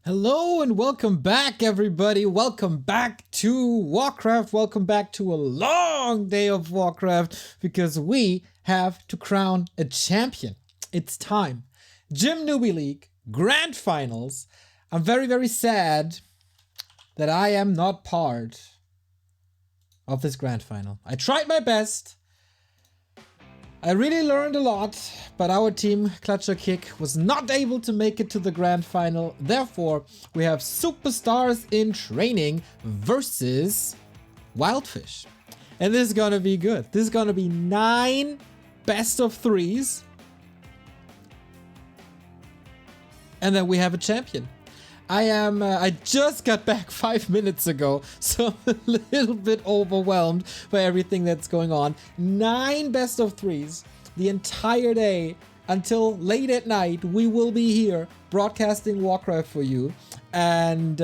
Hello and welcome back, everybody. Welcome back to Warcraft. Welcome back to a long day of Warcraft because we have to crown a champion. It's time. Newbie League Grand Finals. I'm very, very sad that I am not part of this Grand Final. I tried my best. I really learned a lot, but our team, Clutcher Kick, was not able to make it to the Grand Final. Therefore, we have Superstars in Training versus Wildfish. And this is gonna be good. This is gonna be 9 best of 3s. And then we have a champion. I just got back 5 minutes ago, so I'm a little bit overwhelmed by everything that's going on. 9 best of 3s the entire day until late at night. We will be here broadcasting Warcraft for you. And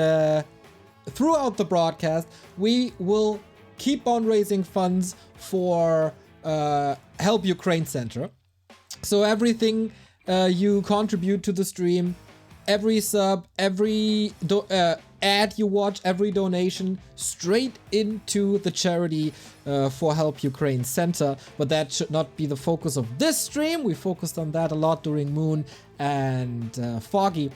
throughout the broadcast, we will keep on raising funds for Help Ukraine Center. So everything you contribute to the stream, every sub, every ad you watch, every donation, straight into the charity for Help Ukraine Center. But that should not be the focus of this stream. We focused on that a lot during Moon and Foggy.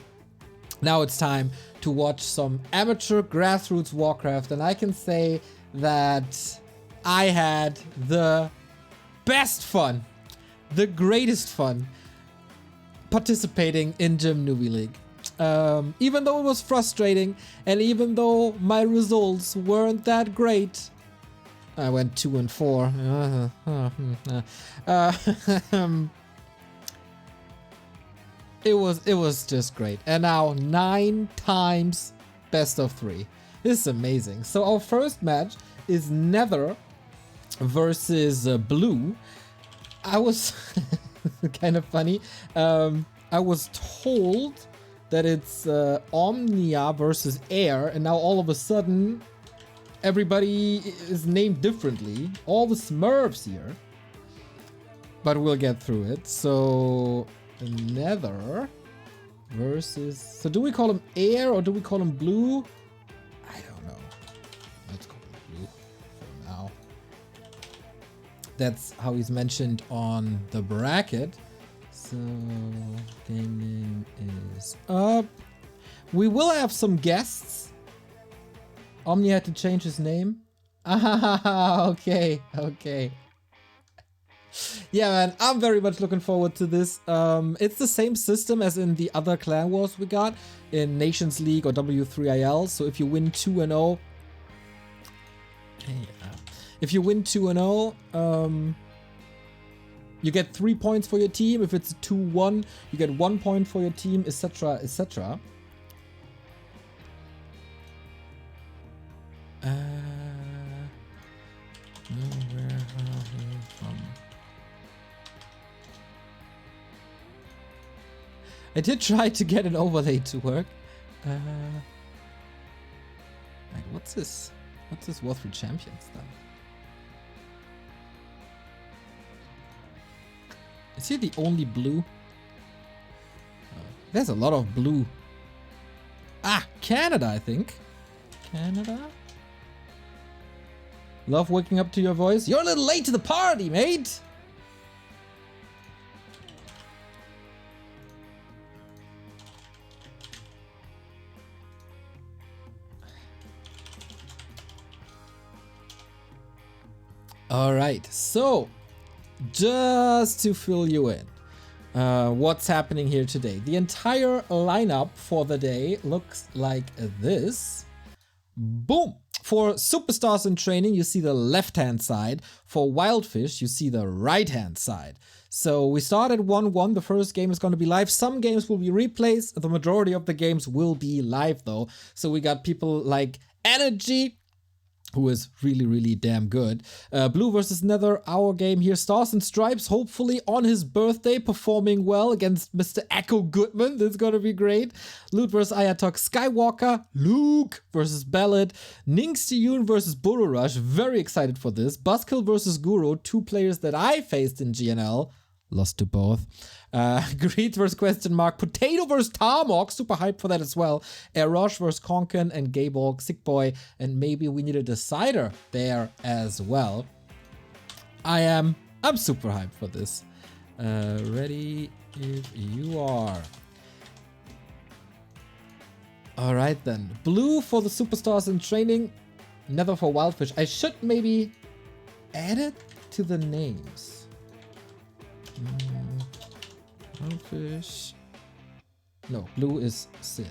Now it's time to watch some amateur grassroots Warcraft. And I can say that I had the best fun, the greatest fun, participating in Newbie League. Even though it was frustrating and even though my results weren't that great, I went 2 and 4. It was just great. And now 9 times best of 3. This is amazing. So our first match is Nether versus Blue. I was kind of funny. I was told that it's Omnia versus Air, and now all of a sudden everybody is named differently. All the Smurfs here. But we'll get through it. So Nether versus... So do we call him Air or do we call him Blue? I don't know. Let's call him Blue for now. That's how he's mentioned on the bracket. So, game name is up. We will have some guests. Omni had to change his name. Ah, okay. Yeah, man, I'm very much looking forward to this. It's the same system as in the other Clan Wars we got in Nations League or W3IL. So if you win 2-0, if you win 2-0, you get 3 points for your team. If it's 2-1, you get 1 point for your team, etc., etc. Where are we from? I did try to get an overlay to work. Like, what's this? What's this War 3 Champions stuff? Is he the only blue? There's a lot of blue. Ah, Canada, I think. Canada? Love waking up to your voice. You're a little late to the party, mate! Alright, so just to fill you in, what's happening here today. The entire lineup for the day looks like this. Boom! For Superstars in Training, you see the left-hand side. For Wildfish, you see the right-hand side. So we started 1-1. The first game is going to be live. Some games will be replays. The majority of the games will be live, though. So we got people like Energy, who is really, really damn good. Blue versus Nether, our game here. Stars and Stripes, hopefully on his birthday, performing well against Mr. Echo Goodman. This is gonna be great. Loot versus Ayatok Skywalker. Luke versus Ballad. Ningxiyun versus Burrow Rush. Very excited for this. Buzzkill versus Guru. 2 players that I faced in GNL. Lost to both. Greed versus question mark. Potato versus Tarmok. Super hyped for that as well. Eros versus Konkan and Gayborg, Sick Boy. And maybe we need a decider there as well. I'm super hyped for this. Ready if you are. Alright then. Blue for the superstars in training. Nether for Wildfish. I should maybe add it to the names. Wildfish. No, blue is Sid.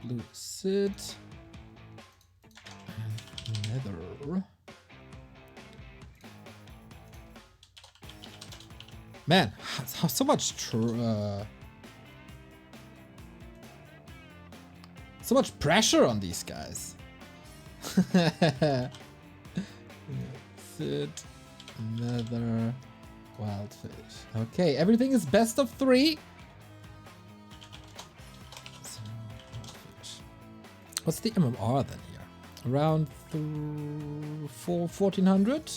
Blue Sid. And Nether. Man, so much so much pressure on these guys. Sid, Nether, Wildfish. Okay, everything is best of 3. So, what's the MMR then here? Around 1400?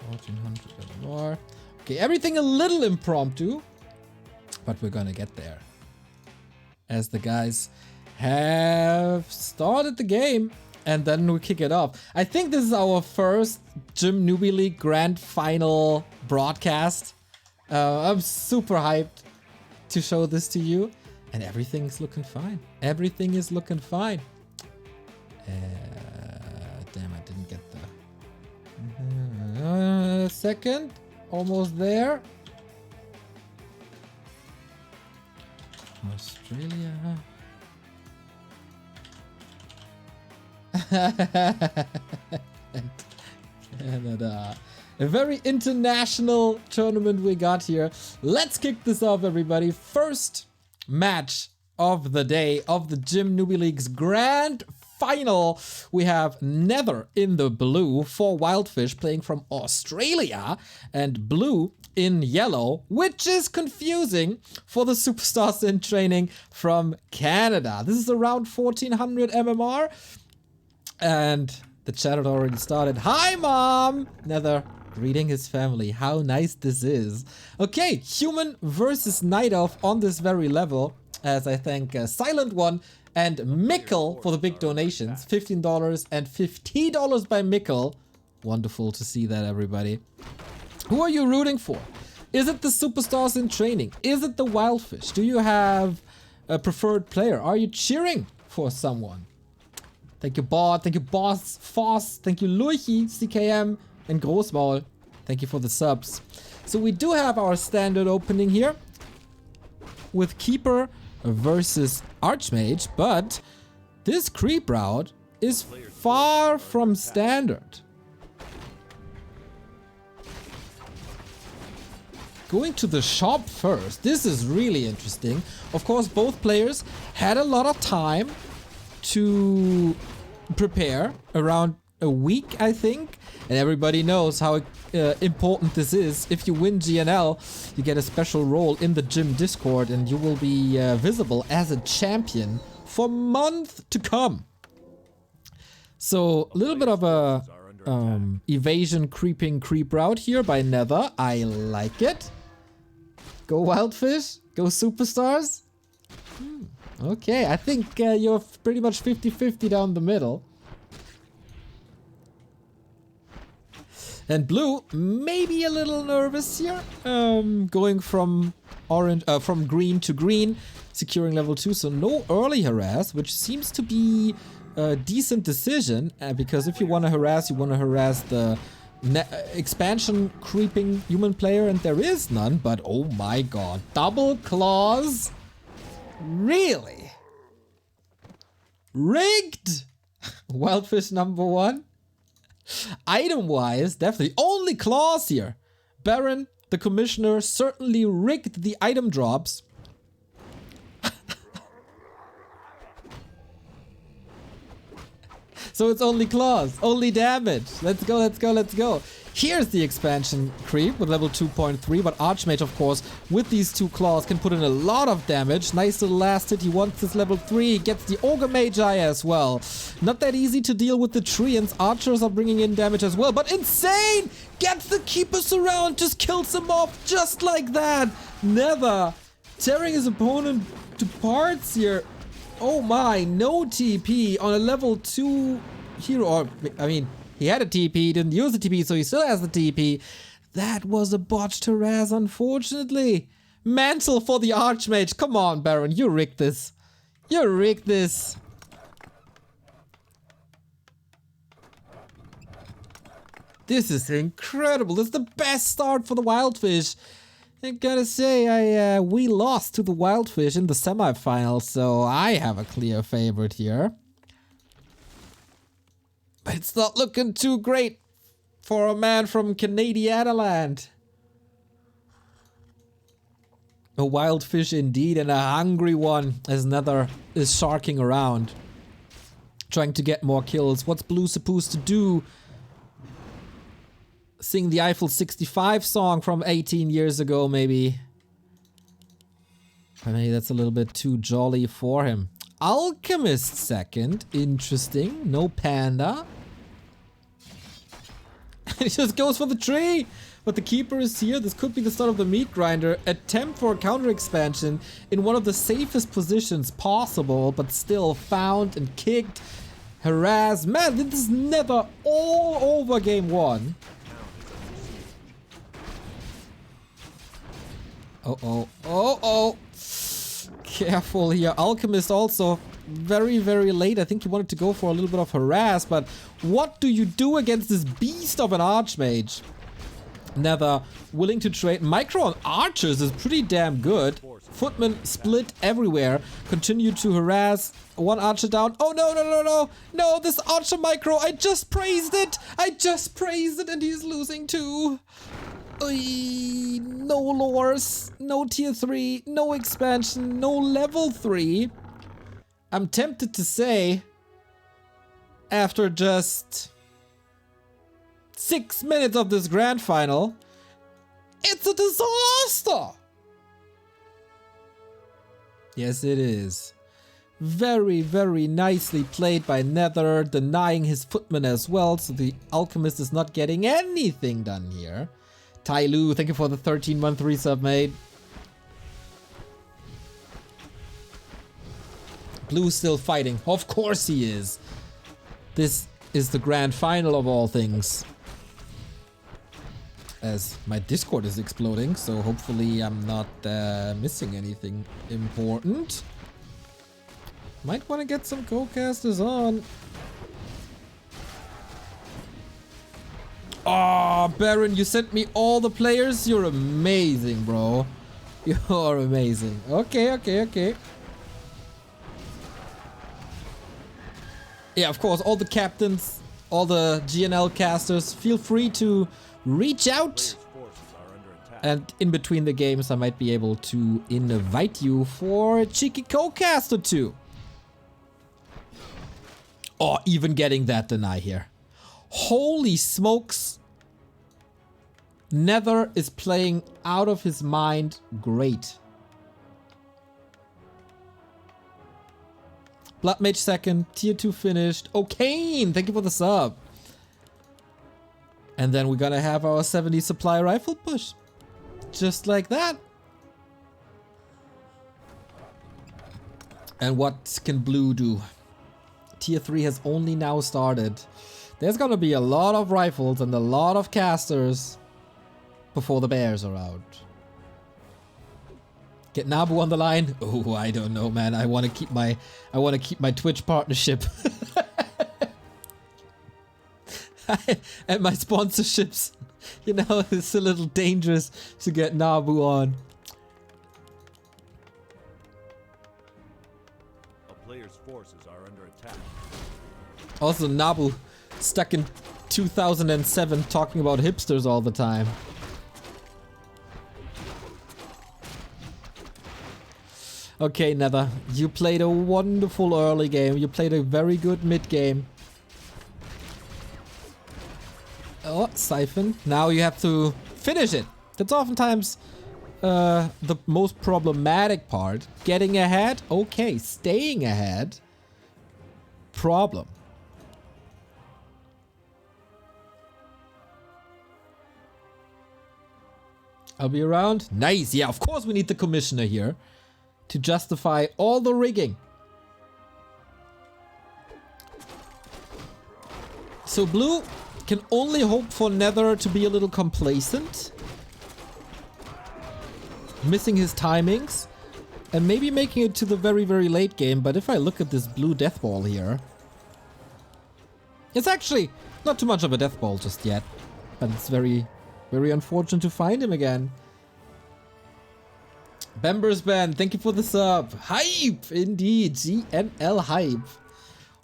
1400 MMR. Okay, everything a little impromptu, but we're gonna get there. As the guys have started the game, and then we kick it off. I think this is our first Gym Newbie League Grand Final broadcast. I'm super hyped to show this to you, and everything's looking fine. Everything is looking fine. Damn, I didn't get the second. Almost there. Australia. And Canada. A very international tournament we got here. Let's kick this off, everybody. First match of the day of the Gym Newbie League's Grand Final. We have Nether in the blue for Wildfish playing from Australia, and blue in yellow, which is confusing for the superstars in training from Canada. This is around 1400 MMR, and the chat had already started. Hi, Mom! Nether greeting his family. How nice this is. Okay, human versus night elf on this very level, as I thank Silent One and Mikkel for the big donations. $15 and $50 by Mikkel. Wonderful to see that, everybody. Who are you rooting for? Is it the superstars in training? Is it the Wildfish? Do you have a preferred player? Are you cheering for someone? Thank you, Bot. Thank you, Boss Foss. Thank you, Lurchi, CKM, and Großmaul. Thank you for the subs. So we do have our standard opening here with Keeper versus Archmage, but this creep route is far from standard. Going to the shop first. This is really interesting. Of course, both players had a lot of time to prepare, around a week, I think. And everybody knows how important this is. If you win GNL, you get a special role in the gym Discord, and you will be visible as a champion for months to come. So a little bit of a evasion creeping creep route here by Nether. I like it. Go Wildfish. Go Superstars. Okay, I think you're pretty much 50-50 down the middle. And blue, maybe a little nervous here. Going from orange, from green to green, securing level 2. So no early harass, which seems to be a decent decision. Because if you want to harass the expansion creeping human player, and there is none. But oh my god, double claws. Really? Rigged? Wildfish number 1. Item-wise, definitely. Only claws here. Barren, the commissioner, certainly rigged the item drops. So it's only claws, only damage. Let's go, let's go, let's go. Here's the expansion creep with level 2.3, but Archmage, of course, with these 2 claws can put in a lot of damage. Nice little last hit. He wants this level 3. He gets the Ogre Magi as well. Not that easy to deal with the Treants. Archers are bringing in damage as well, but insane! Gets the Keepers around, just kills him off just like that. Nether tearing his opponent to parts here. Oh my, no TP on a level 2 hero. Or, I mean, he had a TP, he didn't use the TP, so he still has the TP. That was a botched harass, unfortunately. Mantle for the Archmage. Come on, Barren, you rigged this. You rigged this. This is incredible. This is the best start for the Wildfish. I gotta say, we lost to the Wildfish in the semifinals, so I have a clear favorite here. But it's not looking too great for a man from Canadiana land. A Wildfish indeed, and a hungry one as Nether is sharking around, trying to get more kills. What's Blue supposed to do? Sing the Eiffel 65 song from 18 years ago, maybe. But maybe that's a little bit too jolly for him. Alchemist second. Interesting. No Panda. He just goes for the tree. But the Keeper is here. This could be the start of the Meat Grinder. Attempt for a counter expansion in one of the safest positions possible, but still found and kicked. Harass. Man, this is never all over game 1. Oh. Careful here. Alchemist also very, very late. I think he wanted to go for a little bit of harass, but what do you do against this beast of an Archmage? Nether willing to trade. Micro on Archers is pretty damn good. Footmen split everywhere. Continue to harass. One Archer down. Oh, no. No, this Archer Micro. I just praised it. And he's losing too. Oy, no lores, no tier 3, no expansion, no level 3. I'm tempted to say, after just 6 minutes of this grand final, it's a disaster! Yes, it is. Very, very nicely played by Nether, denying his footman as well, so the Alchemist is not getting anything done here. Tai Lu, thank you for the 13-month resub, mate. Blue's still fighting. Of course he is. This is the grand final of all things. As my Discord is exploding, so hopefully I'm not missing anything important. Might want to get some co-casters on. Oh, Barren, you sent me all the players? You're amazing, bro. You're amazing. Okay. Yeah, of course, all the captains, all the GNL casters, feel free to reach out. And in between the games, I might be able to invite you for a cheeky co-cast or two. Oh, even getting that deny here. Holy smokes. Nether is playing out of his mind. Great. Blood Mage second. Tier 2 finished. O'Kane, thank you for the sub. And then we're gonna have our 70 supply rifle push. Just like that. And what can Blue do? Tier 3 has only now started. There's gonna be a lot of rifles and a lot of casters before the bears are out. Get Nabu on the line. Oh, I don't know, man. I want to keep my Twitch partnership and my sponsorships. You know, it's a little dangerous to get Nabu on. A player's forces are under attack. Also, Nabu stuck in 2007 talking about hipsters all the time. Okay, Nether, you played a wonderful early game. You played a very good mid game. Oh, Sythren. Now you have to finish it. That's oftentimes the most problematic part. Getting ahead, okay. Staying ahead, problem. I'll be around. Nice. Yeah, of course we need the commissioner here to justify all the rigging. So blue can only hope for Nether to be a little complacent. Missing his timings. And maybe making it to the very, very late game. But if I look at this blue death ball here, it's actually not too much of a death ball just yet. But it's very, very unfortunate to find him again. Bembers Band, thank you for the sub. Hype! Indeed, GNL hype.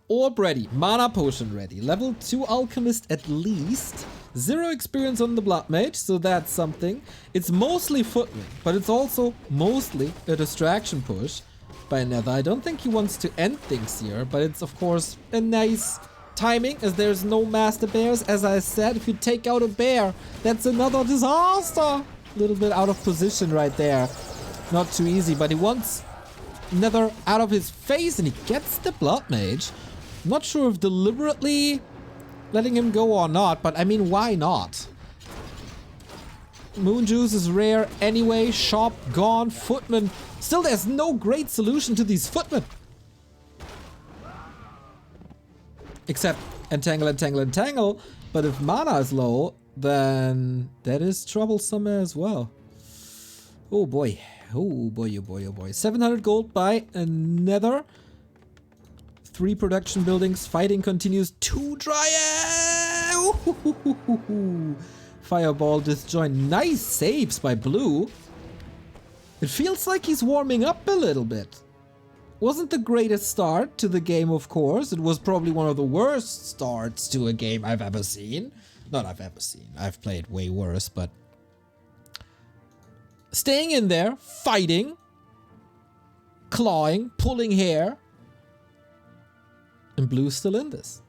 Orb ready, mana potion ready, level 2 alchemist at least. 0 experience on the blood mage, so that's something. It's mostly footman, but it's also mostly a distraction push by Nether. I don't think he wants to end things here, but it's of course a nice timing as there's no master bears. As I said, if you take out a bear, that's another disaster. A little bit out of position right there. Not too easy, but he wants Nether out of his face and he gets the blood mage. Not sure if deliberately letting him go or not, but I mean, why not? Moon Juice is rare anyway. Shop gone. Footman. Still, there's no great solution to these footmen. Except entangle, entangle, entangle. But if mana is low, then that is troublesome as well. Oh boy. Oh boy, oh boy, oh boy. 700 gold by Nether. 3 production buildings. Fighting continues. 2 Dryad. Fireball disjoint. Nice saves by Blue. It feels like he's warming up a little bit. Wasn't the greatest start to the game, of course. It was probably one of the worst starts to a game I've ever seen. Not I've ever seen. I've played way worse, but staying in there, fighting, clawing, pulling hair. And Blue's still in this.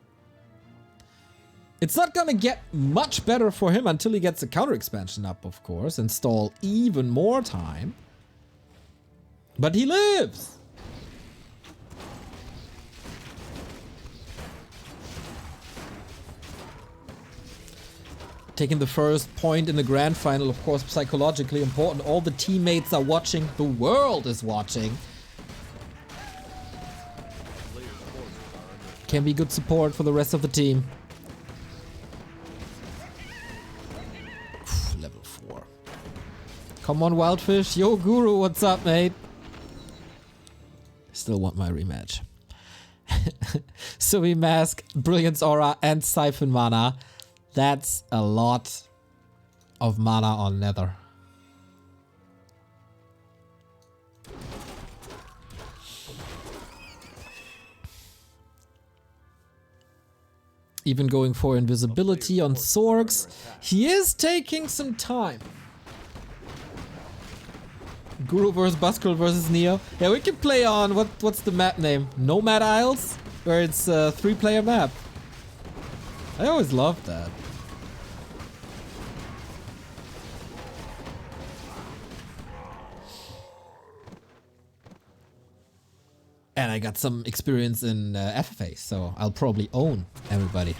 It's not gonna get much better for him until he gets the counter expansion up, of course. Install even more time. But he lives! Taking the first point in the grand final, of course, psychologically important. All the teammates are watching. The world is watching. Can be good support for the rest of the team. Level 4. Come on, Wildfish. Yo, Guru, what's up, mate? Still want my rematch. Sui Mask, Brilliance Aura, and Siphon Mana. That's a lot of mana on Nether. Even going for invisibility on Sorgs. He is taking some time. Guru versus Buzzkill versus Neo. Yeah, we can play on, what's the map name? Nomad Isles? Where it's a 3-player map. I always loved that. And I got some experience in FFA, so I'll probably own everybody.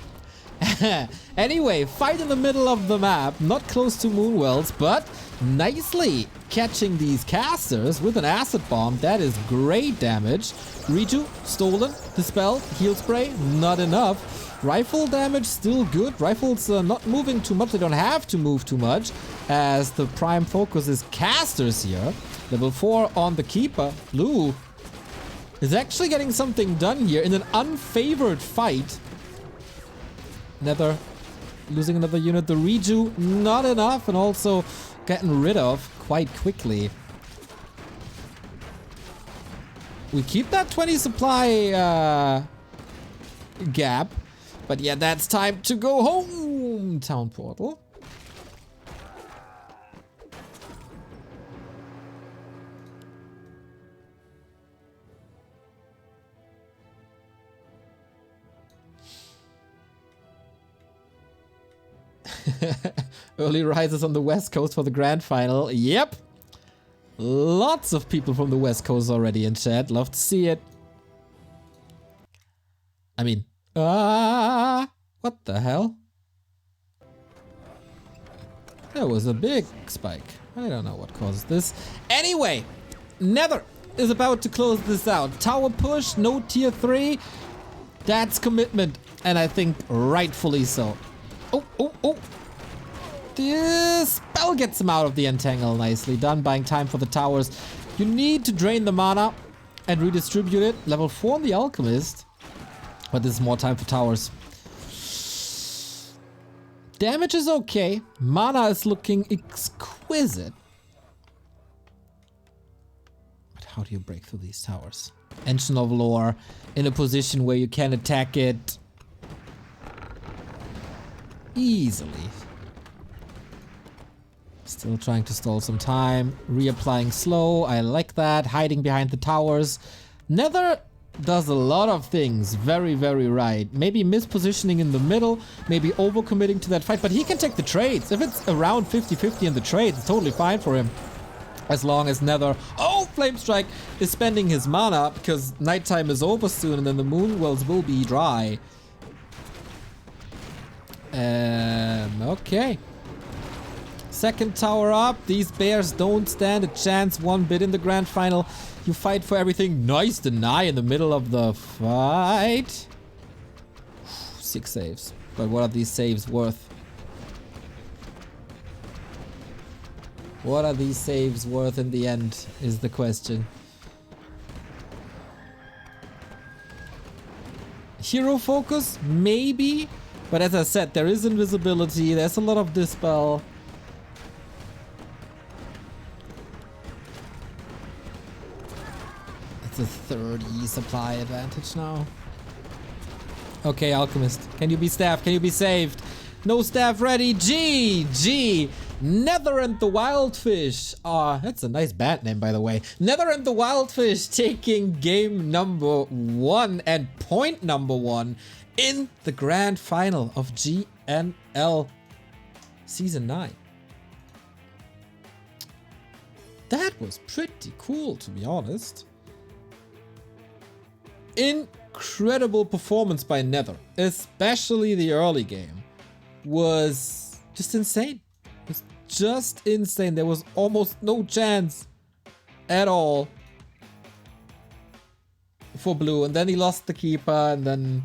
Anyway, fight in the middle of the map, not close to Moonwells, but nicely catching these casters with an acid bomb. That is great damage. Reju, stolen, dispel, heal spray, not enough. Rifle damage, still good. Rifles not moving too much, they don't have to move too much, as the prime focus is casters here. Level 4 on the Keeper. Blue is actually getting something done here in an unfavored fight. Nether losing another unit. The Reju, not enough, and also getting rid of quite quickly. We keep that 20 supply gap. But yeah, that's time to go home. Town portal. Early risers on the West Coast for the grand final. Yep. Lots of people from the West Coast already in chat. Love to see it. I mean, what the hell? There was a big spike. I don't know what caused this. Anyway, Nether is about to close this out. Tower push, no tier 3. That's commitment. And I think rightfully so. Oh. This spell gets him out of the entangle. Nicely done, buying time for the towers. You need to drain the mana and redistribute it. Level 4 on the Alchemist. But this is more time for towers. Damage is okay. Mana is looking exquisite. But how do you break through these towers? Engine of Lore in a position where you can attack it easily. Still trying to stall some time. Reapplying slow. I like that. Hiding behind the towers. Nether does a lot of things very, very right. Maybe mispositioning in the middle. Maybe overcommitting to that fight. But he can take the trades. If it's around 50-50 in the trades, it's totally fine for him. As long as Nether... Oh, Flame Strike is spending his mana because nighttime is over soon and then the moon wells will be dry. Okay. Second tower up. These bears don't stand a chance one bit in the grand final. You fight for everything. Nice deny in the middle of the fight. 6 saves. But what are these saves worth? What are these saves worth in the end is the question. Hero focus? Maybe. But as I said, there is invisibility. There's a lot of dispel. It's a 30 supply advantage now. Okay, Alchemist. Can you be staffed? Can you be saved? No staff ready. GG. Nether and the Wildfish. That's a nice band name, by the way. Nether and the Wildfish taking game number 1 and point number 1 in the grand final of GNL Season 9. That was pretty cool, to be honest. Incredible performance by Nether, especially the early game, was just insane. It was just insane. There was almost no chance at all for blue, and then he lost the keeper, and then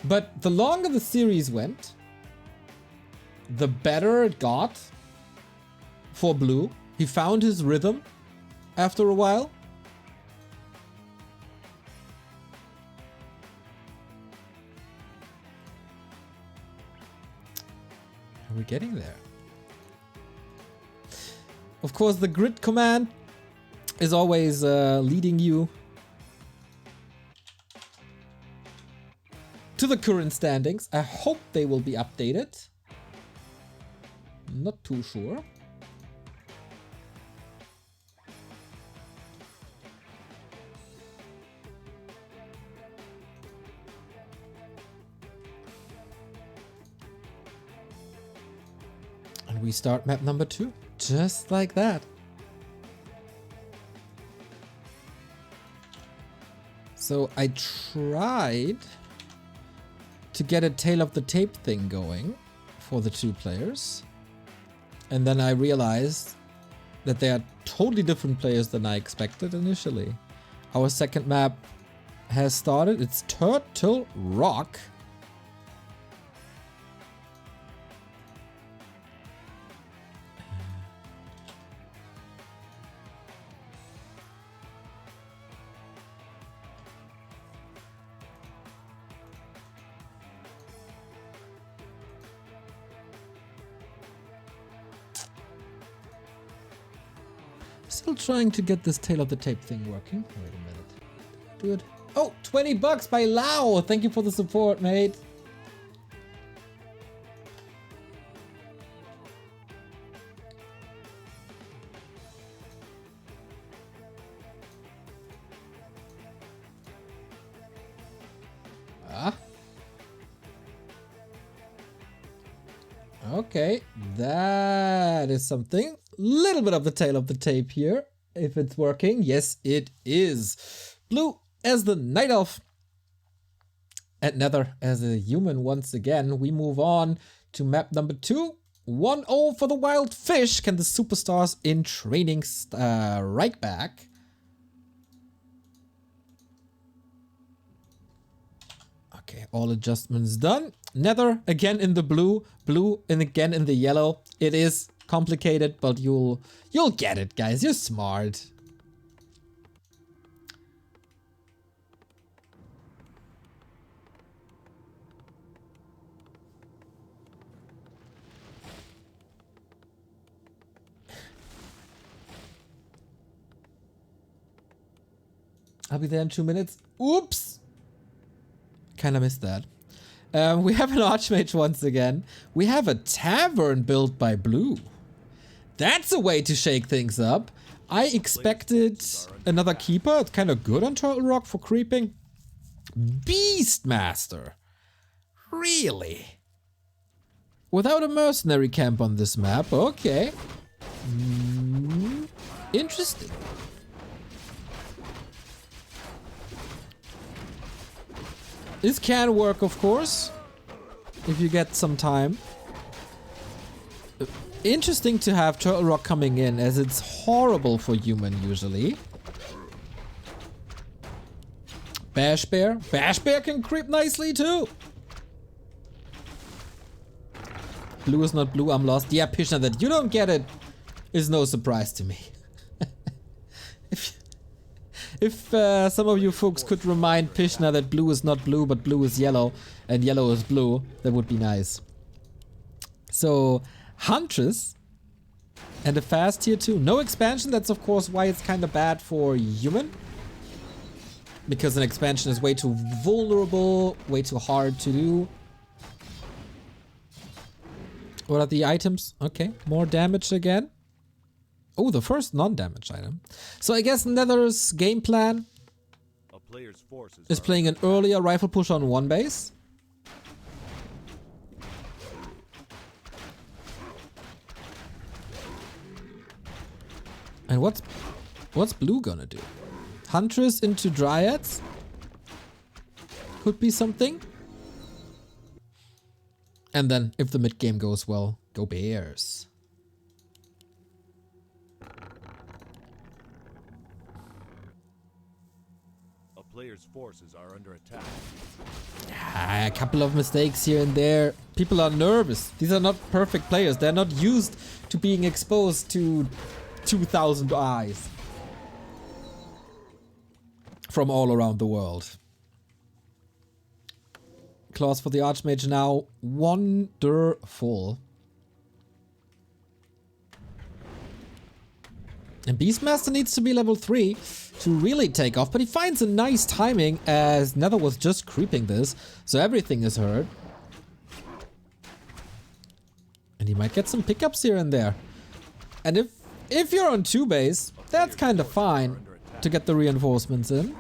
But the longer the series went, the better it got for blue. He found his rhythm after a while. We're getting there. Of course, the grid command is always leading you to the current standings. I hope they will be updated. Not too sure. And we start map number 2, just like that. So I tried to get a tail of the tape thing going for the 2 players. And then I realized that they are totally different players than I expected initially. Our second map has started. It's Turtle Rock. Still trying to get this tail of the tape thing working. Wait a minute. Do it. Oh, 20 bucks by Lau. Thank you for the support, mate. Okay, that is something. Little bit of the tail of the tape here. If it's working. Yes, it is. Blue as the Night Elf. And Nether as a human once again. We move on to map number 2. 1-0 for the Wild Fish. Can the superstars in training strike back? Okay, all adjustments done. Nether again in the blue, blue and again in the yellow. It is complicated, but you'll get it, guys. You're smart. I'll be there in 2 minutes. Oops! Kinda missed that. We have an Archmage once again. We have a tavern built by Blue. That's a way to shake things up. I expected another keeper. It's kind of good on Turtle Rock for creeping. Beastmaster. Really? Without a mercenary camp on this map. Okay. Interesting. This can work, of course, if you get some time. Interesting to have Turtle Rock coming in, as it's horrible for human usually. Bash Bear. Bash Bear can creep nicely too. Blue is not blue, I'm lost. Yeah, Pishna, that you don't get it is no surprise to me. If some of you folks could remind Pishna that blue is not blue, but blue is yellow, and yellow is blue, that would be nice. So, Huntress, and a fast tier 2. No expansion, that's of course why it's kind of bad for human. Because an expansion is way too vulnerable, way too hard to do. What are the items? Okay, more damage again. Oh, the first non-damage item. So I guess Nether's game plan is playing an earlier rifle push on 1 base. And what's Blue gonna do? Huntress into Dryads? Could be something. And then, if the mid game goes well, go Bears. Players' forces are under attack. A couple of mistakes here and there. People are nervous. These are not perfect players. They're not used to being exposed to 2,000 eyes from all around the world. Claws for the Archmage now. Wonderful. And Beastmaster needs to be level 3 to really take off, but he finds a nice timing as Nether was just creeping this, so everything is hurt. And he might get some pickups here and there. And if you're on 2 base, that's kind of fine to get the reinforcements in.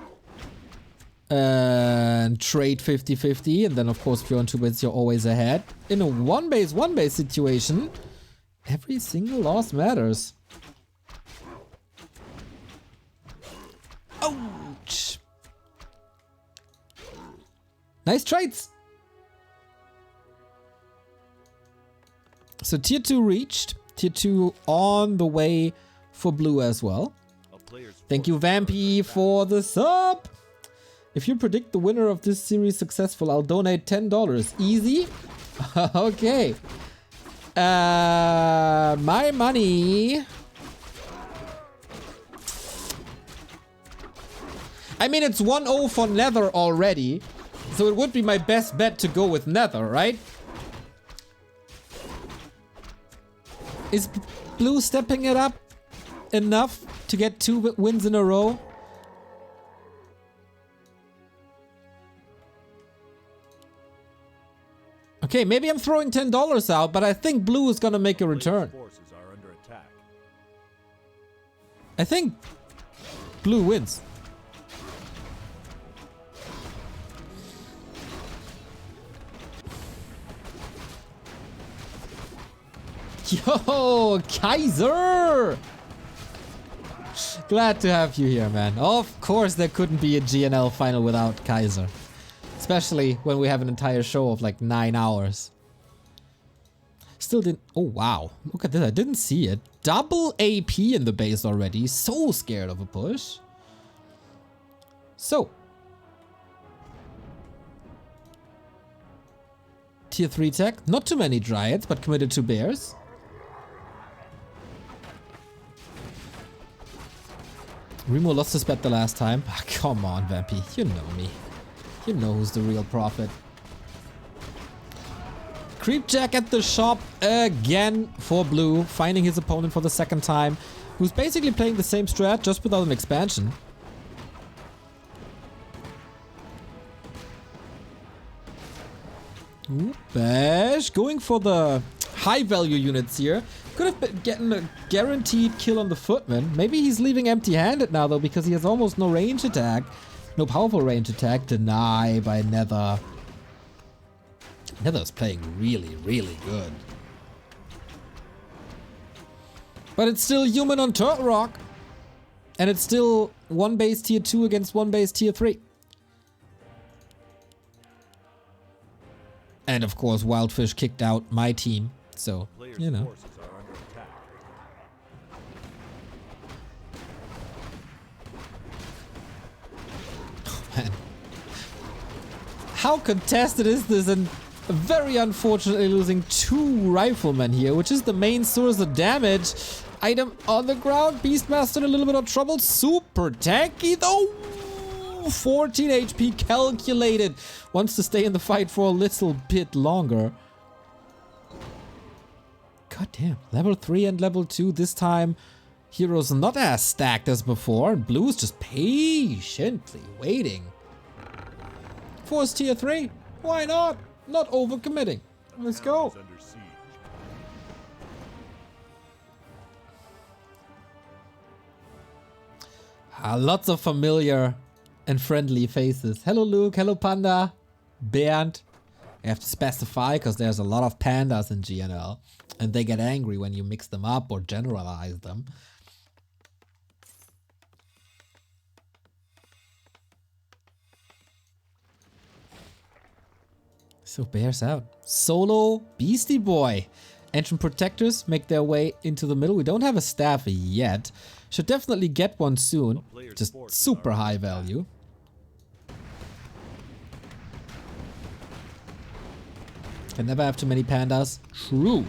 And trade 50-50, and then of course if you're on 2 base, you're always ahead. In a 1 base situation, every single loss matters. Ouch! Nice trades! So tier 2 reached. Tier 2 on the way for Blue as well. Thank you Vampy for the sub! If you predict the winner of this series successful, I'll donate $10. Easy? Okay. My money... I mean, it's 1-0 for Nether already, so it would be my best bet to go with Nether, right? Is Blue stepping it up enough to get 2 wins in a row? Okay, maybe I'm throwing $10 out, but I think Blue is gonna make a return. I think Blue wins. Yo, Kaiser! Glad to have you here, man. Of course there couldn't be a GNL final without Kaiser. Especially when we have an entire show of like 9 hours. Still didn't... Oh, wow. Look at this. I didn't see it. Double AP in the base already. So scared of a push. So. Tier 3 tech. Not too many Dryads, but committed to Bears. Remo lost his bet the last time. Ah, come on, Vampy. You know me. You know who's the real prophet. Creep Jack at the shop again for blue. Finding his opponent for the second time. Who's basically playing the same strat, just without an expansion. Ooh, Bash. Going for the high value units here. Could have been getting a guaranteed kill on the footman. Maybe he's leaving empty-handed now though, because he has almost no range attack. No powerful range attack. Deny by Nether. Nether's playing really, really good. But it's still human on Turtle Rock. And it's still one base tier 2 against one base tier 3. And of course, Wildfish kicked out my team. So, you know. Man. How contested is this? And very unfortunately losing 2 riflemen here, which is the main source of damage. Item on the ground. Beastmaster in a little bit of trouble. Super tanky though. 14 HP calculated. Wants to stay in the fight for a little bit longer. God damn. Level 3 and level 2 this time. Heroes not as stacked as before, and Blue's just patiently waiting. Force tier 3? Why not? Not overcommitting. Let's go. Lots of familiar and friendly faces. Hello Luke, hello Panda, Bernd. You have to specify because there's a lot of pandas in GNL, and they get angry when you mix them up or generalize them. So Bears out. Solo Beastie Boy. Ancient Protectors make their way into the middle. We don't have a staff yet. Should definitely get one soon. Just super high value. Can never have too many pandas. True.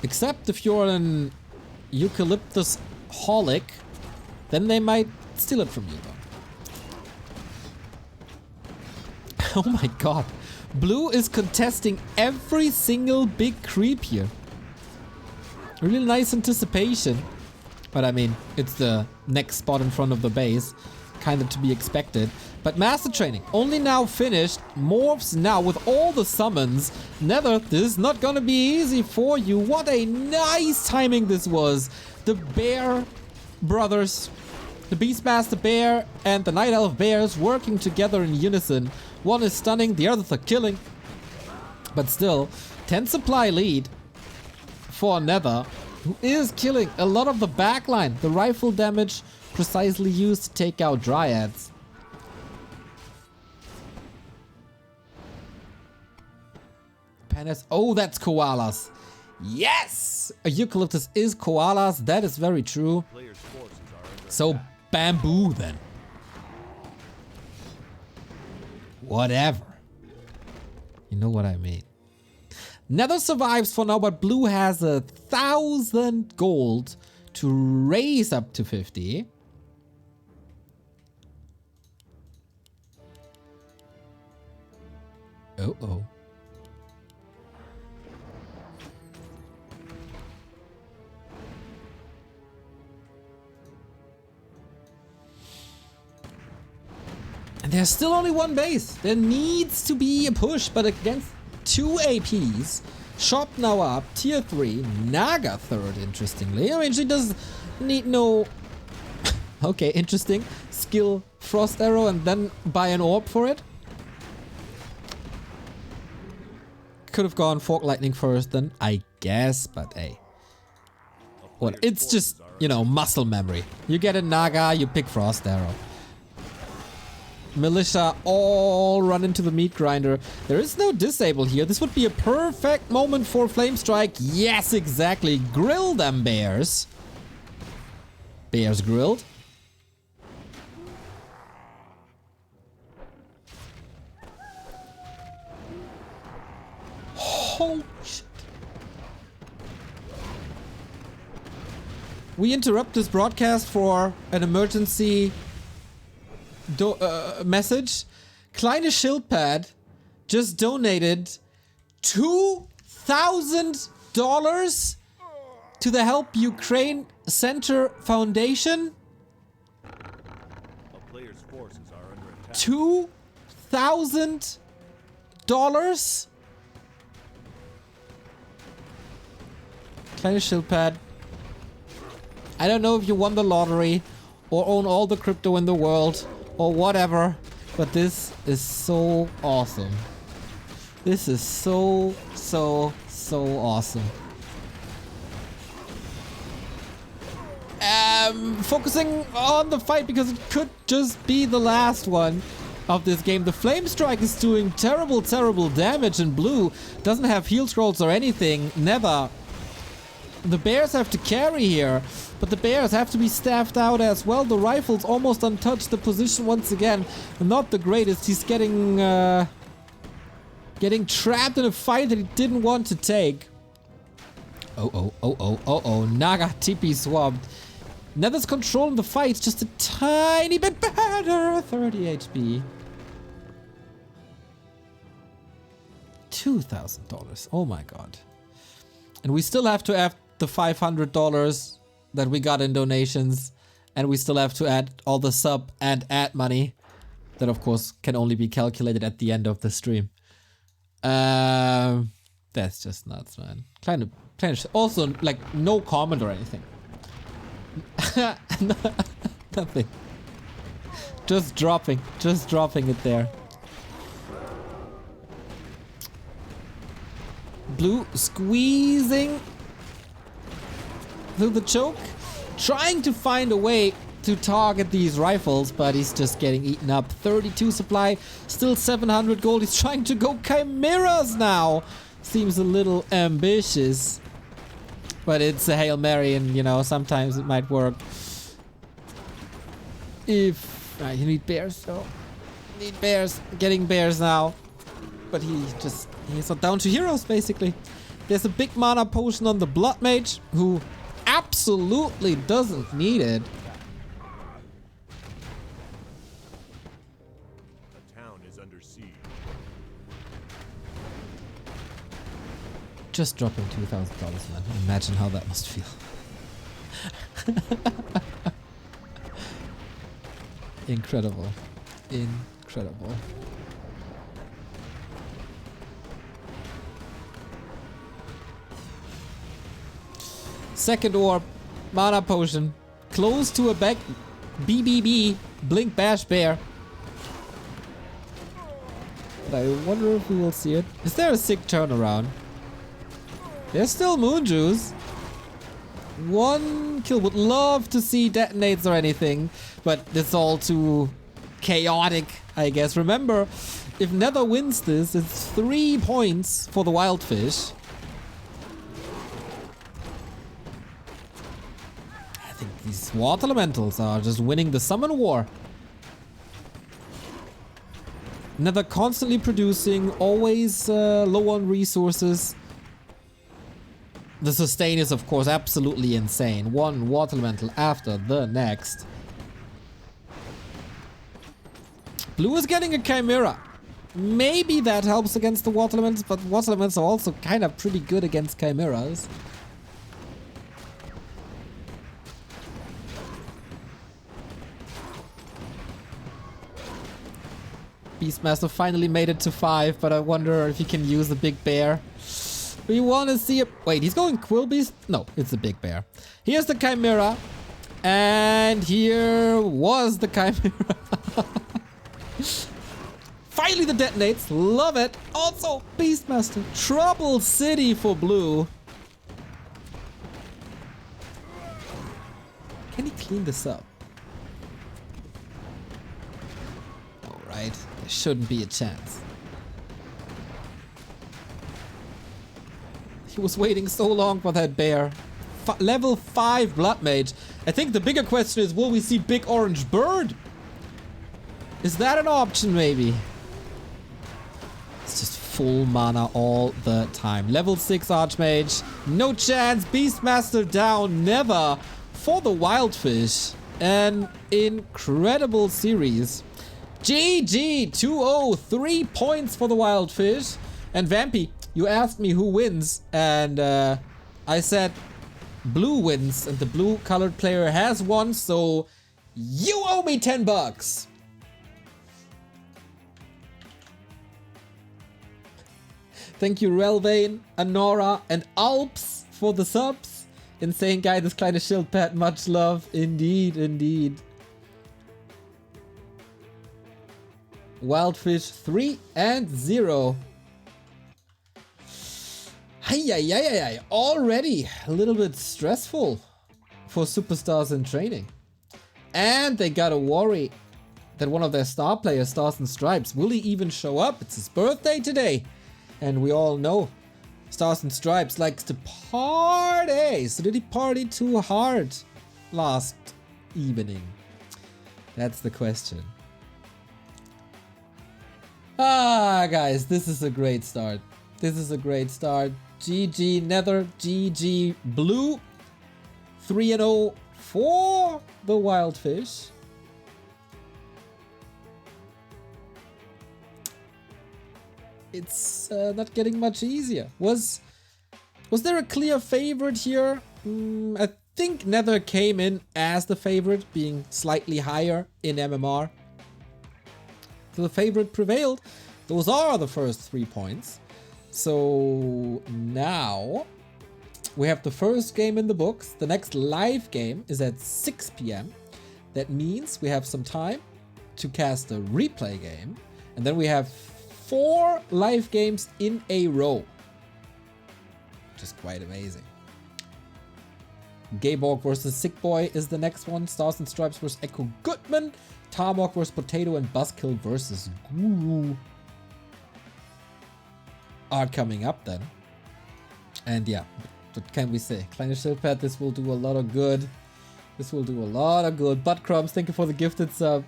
Except if you're an eucalyptus holic, then they might steal it from you though. Oh my god. Blue is contesting every single big creep here. Really nice anticipation. But I mean, it's the next spot in front of the base. Kind of to be expected. But Master Training, only now finished. Morphs now with all the summons. Nether, this is not gonna be easy for you. What a nice timing this was. The Bear brothers, the Beastmaster Bear and the Night Elf Bears working together in unison. One is stunning, the others are killing. But still, 10 supply lead for Nether, who is killing a lot of the backline. The rifle damage precisely used to take out Dryads. Pandas. Oh, that's koalas. Yes! A eucalyptus is koalas. That is very true. So bamboo then. Whatever. You know what I mean. Nether survives for now, but Blue has 1,000 gold to raise up to 50. Uh-oh. And there's still only one base. There needs to be a push, but against 2 APs. Shop now up, tier 3, Naga third, interestingly. I mean, she does need no... okay, interesting. Skill Frost Arrow and then buy an orb for it. Could have gone Fork Lightning first then, I guess, but hey. Well, it's just, you know, muscle memory. You get a Naga, you pick Frost Arrow. Militia all run into the meat grinder. There is no disable here. This would be a perfect moment for Flame Strike. Yes, exactly. Grill them, bears. Bears grilled. Holy shit. We interrupt this broadcast for an emergency message. Kleine Schildpad just donated $2,000 to the Help Ukraine Center Foundation. A player's forces are under attack. $2,000. Kleine Schildpad. I don't know if you won the lottery or own all the crypto in the world or whatever, but this is so awesome. This is so awesome. Focusing on the fight because it could just be the last one of this game. The Flame Strike is doing terrible damage, and blue doesn't have heal scrolls or anything. Never. The bears have to carry here, but the bears have to be staffed out as well. The rifle's almost untouched. The position once again not the greatest. He's getting trapped in a fight that he didn't want to take. Oh. Naga TP swapped. Nether's controlling the fight just a tiny bit better. 30 HP. $2,000. Oh my god. And we still have to add the $500 that we got in donations. And we still have to add all the sub and ad money. That of course can only be calculated at the end of the stream. That's just nuts, man. Kind of also like no comment or anything. Nothing. Just dropping it there. Blue squeezing through the choke, trying to find a way to target these rifles, but he's just getting eaten up. 32 supply, still 700 gold. He's trying to go chimeras now. Seems a little ambitious, but it's a Hail Mary, and you know, sometimes it might work. If you need bears, though. Need bears. Getting bears now. But he's not down to heroes, basically. There's a big mana potion on the Blood Mage, who absolutely doesn't need it. The town is under siege. Just dropping $2,000, man. Imagine how that must feel. Incredible. Incredible. Second orb, mana potion, close to a back, BBB, blink bash bear. But I wonder if we will see it. Is there a sick turnaround? There's still moon juice. One kill, would love to see detonates or anything, but it's all too chaotic, I guess. Remember, if Nether wins this, it's 3 points for the Wildfish. These water elementals are just winning the summon war. Nether constantly producing, always low on resources. The sustain is of course absolutely insane. One water elemental after the next. Blue is getting a chimera. Maybe that helps against the water elementals, but water elementals are also kind of pretty good against chimeras. Beastmaster finally made it to 5, but I wonder if he can use the big bear. We want to see a... Wait, he's going Quill Beast? No, it's a big bear. Here's the Chimera. And here was the Chimera. Finally the detonates. Love it. Also, Beastmaster. Trouble City for blue. Can he clean this up? Alright, there shouldn't be a chance. He was waiting so long for that bear. Level 5 Blood Mage. I think the bigger question is, will we see Big Orange Bird? Is that an option maybe? It's just full mana all the time. Level 6 Archmage. No chance. Beastmaster down. Never. For the Wildfish. An incredible series. GG 2-0. 3 points for the Wildfish. And Vampy, you asked me who wins. And I said blue wins. And the blue colored player has won. So you owe me 10 bucks. Thank you, Relvane, Anora, and Alps for the subs. Insane guy, this kleine Schildpad, much love. Indeed, indeed. Wildfish 3-0. Hi, already a little bit stressful for superstars in training. And they gotta worry that one of their star players, Stars and Stripes, will he even show up? It's his birthday today. And we all know Stars and Stripes likes to party. So did he party too hard last evening? That's the question. Guys, this is a great start. This is a great start. GG Nether, GG Blue. 3-0 for the Wildfish. It's not getting much easier. Was there a clear favorite here? I think Nether came in as the favorite, being slightly higher in MMR. So the favorite prevailed. Those are the first 3 points. So now we have the first game in the books. The next live game is at 6 p.m. That means we have some time to cast a replay game. And then we have 4 live games in a row, which is quite amazing. Gayborg versus Sick Boy is the next one. Stars and Stripes versus Echo Goodman. Tarmok versus Potato, and Buzzkill versus Guru are coming up then. And yeah, what can we say? Kleine Schildpad, this will do a lot of good. This will do a lot of good. Butt Crumbs, thank you for the gifted sub.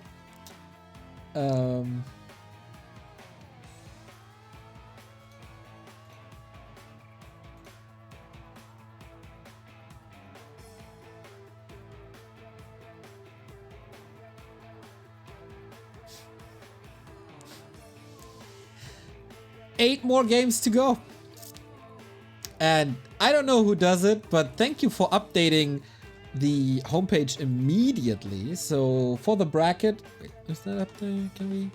8 more games to go. And I don't know who does it, but thank you for updating the homepage immediately. So for the bracket, wait, is that up there? Can we?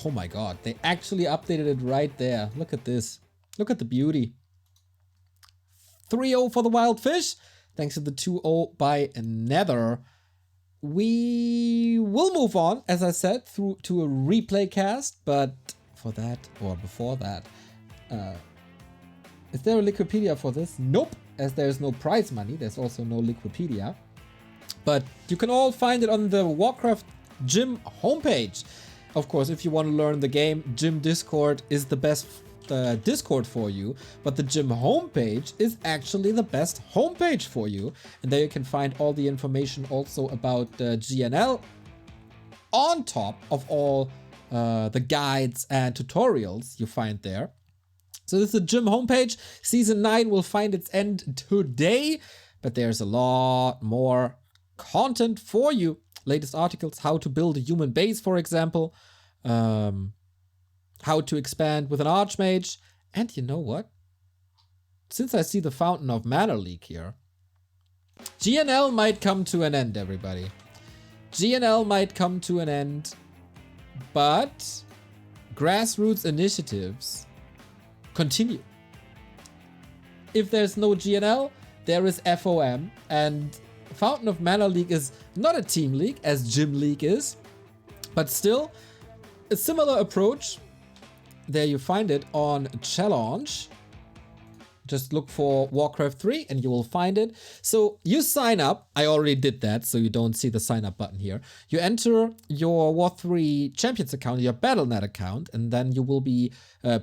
Oh my god, they actually updated it right there. Look at this. Look at the beauty. 3-0 for the Wildfish. Thanks to the 2-0 by Nether. We will move on, as I said, through to a replay cast, but for that, or before that, is there a Liquipedia for this? Nope, as there's no prize money, there's also no Liquipedia. But you can all find it on the Warcraft Gym homepage. Of course, if you want to learn the game, Gym Discord is the best Discord for you, but the Gym homepage is actually the best homepage for you. And there you can find all the information also about GNL on top of all the guides and tutorials you find there. So this is the Gym homepage. Season 9 will find its end today, but there's a lot more content for you. Latest articles, how to build a human base, for example, how to expand with an Archmage, and you know what? Since I see the Fountain of Mana League here, GNL might come to an end, everybody. GNL might come to an end, but grassroots initiatives continue. If there's no GNL, there is FOM, and Fountain of Mana League is not a team league as Gym League is, but still a similar approach. There you find it on Challenge. Just look for Warcraft 3 and you will find it. So you sign up. I already did that, so you don't see the sign up button here. You enter your War 3 Champions account, your Battle.net account, and then you will be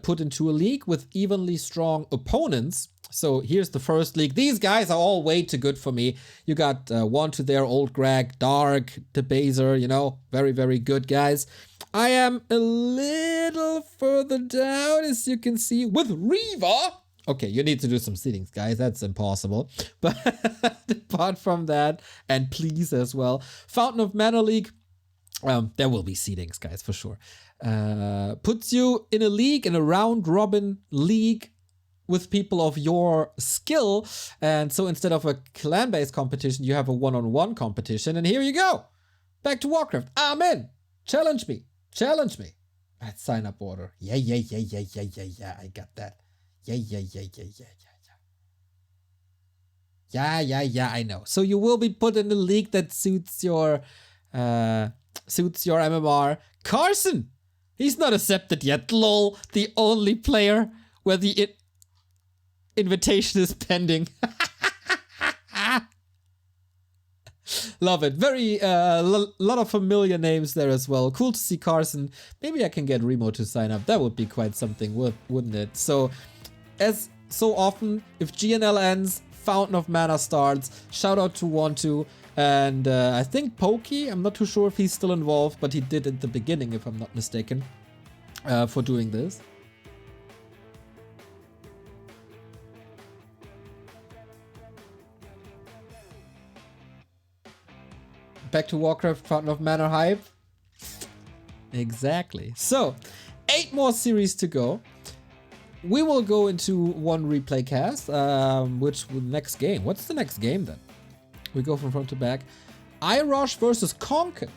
put into a league with evenly strong opponents. So here's the first league. These guys are all way too good for me. You got one to their old Greg, Dark, Debaser, you know, very, very good guys. I am a little further down, as you can see, with Reaver. Okay, you need to do some seedings, guys. That's impossible. But apart from that, and please as well, Fountain of Mana League, there will be seedings, guys, for sure. Puts you in a league, in a round-robin league with people of your skill. And so instead of a clan-based competition, you have a one-on-one competition. And here you go. Back to Warcraft. I'm in. Challenge me. Challenge me. That's sign-up order. Yeah. I got that. Yeah, I know. So you will be put in a league that suits your MMR. Carson! He's not accepted yet. Lol. The only player where the invitation is pending. Love it. Very, lot of familiar names there as well. Cool to see Carson. Maybe I can get Remo to sign up. That would be quite something, wouldn't it? So, as so often, if GNL ends, Fountain of Mana starts. Shout out to Want2. And I think Pokey, I'm not too sure if he's still involved, but he did at the beginning, if I'm not mistaken, for doing this. Back to Warcraft, Fountain of Mana hype. Exactly. So, 8 more series to go. We will go into one replay cast, which next game? What's the next game then? We go from front to back. Eros versus Konkan.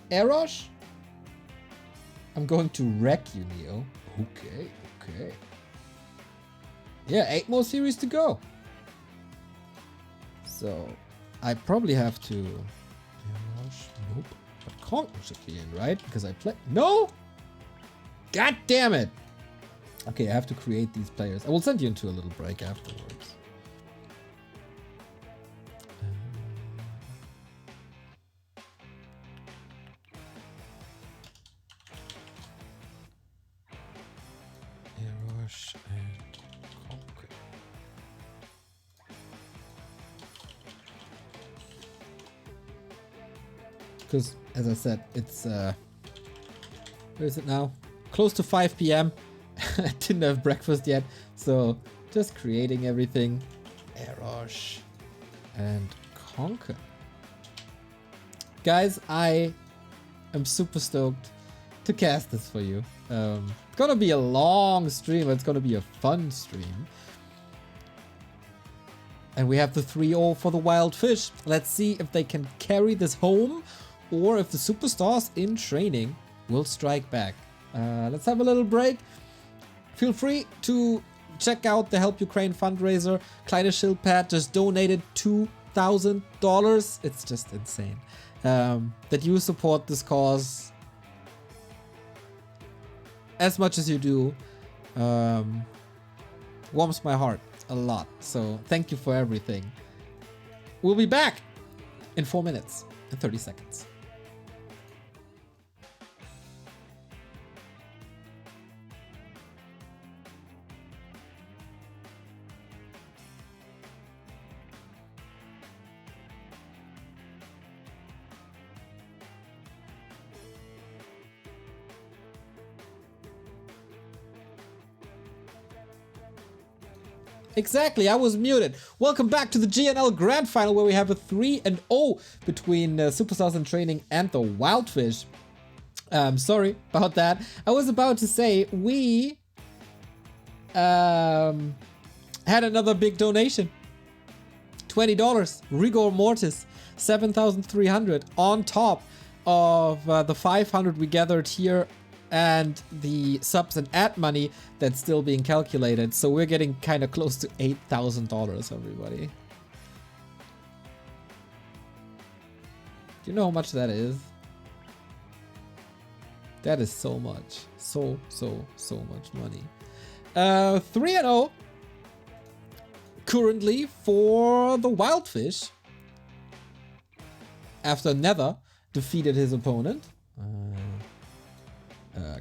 Eros? I'm going to wreck you, Neo. Okay. Yeah, 8 more series to go. So, I probably have to... Eros? Nope. But Konkan should be in, right? Because I play... No! God damn it! Okay, I have to create these players. I will send you into a little break afterwards. Eros and Konkan. Because, as I said, it's where is it now? Close to 5 p.m. I didn't have breakfast yet, so just creating everything. Eros and Konkan. Guys, I am super stoked to cast this for you. It's gonna be a long stream, it's gonna be a fun stream. And we have the 3-0 for the Wild Fish. Let's see if they can carry this home, or if the superstars in training will strike back. Let's have a little break. Feel free to check out the Help Ukraine fundraiser. Kleine Schildpad just donated $2,000. It's just insane. That you support this cause as much as you do. Warms my heart a lot. So thank you for everything. We'll be back in 4 minutes and 30 seconds. Exactly, I was muted. Welcome back to the GNL Grand Final, where we have a 3-0 between Superstars in Training and the Wildfish. Sorry about that. I was about to say, we had another big donation. $20. Rigor Mortis, 7,300 on top of the 500 we gathered here and the subs and ad money that's still being calculated. So we're getting kind of close to $8,000, everybody. Do you know how much that is? That is so much. So much money. 3-0. currently for the Wildfish. After Nether defeated his opponent.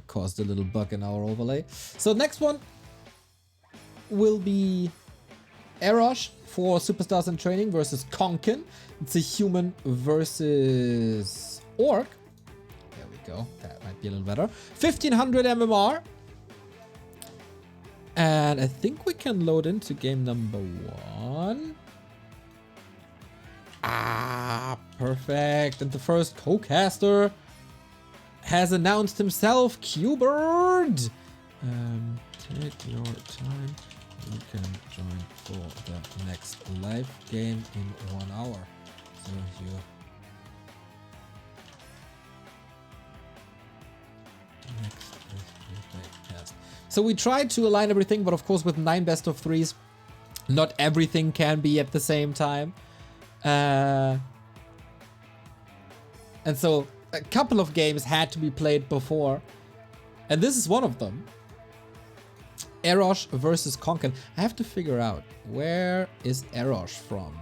Caused a little bug in our overlay. So next one will be Eros for Superstars in Training versus Konkan. It's a human versus orc. There we go. That might be a little better. 1500 MMR. And I think we can load into game number 1. Ah, perfect. And the first co-caster has announced himself, Quberte. Take your time. You can join for the next live game in 1 hour. So you next is replay cast. So we tried to align everything, but of course with 9 best of 3s, not everything can be at the same time. And so a couple of games had to be played before. And this is one of them. Eros versus Konkan. I have to figure out, where is Eros from?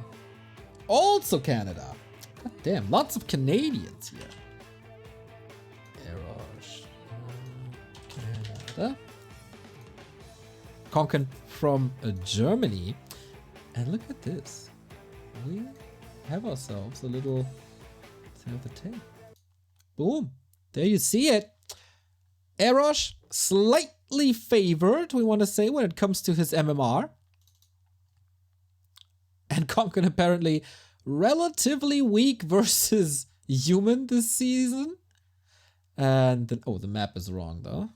Also Canada. God damn, lots of Canadians here. Eros, Canada. Konkan from Germany. And look at this. We have ourselves a little tale of the tape. Boom. There you see it. Eros slightly favored, we want to say, when it comes to his MMR. And Konkan apparently relatively weak versus human this season. And then, oh, the map is wrong though.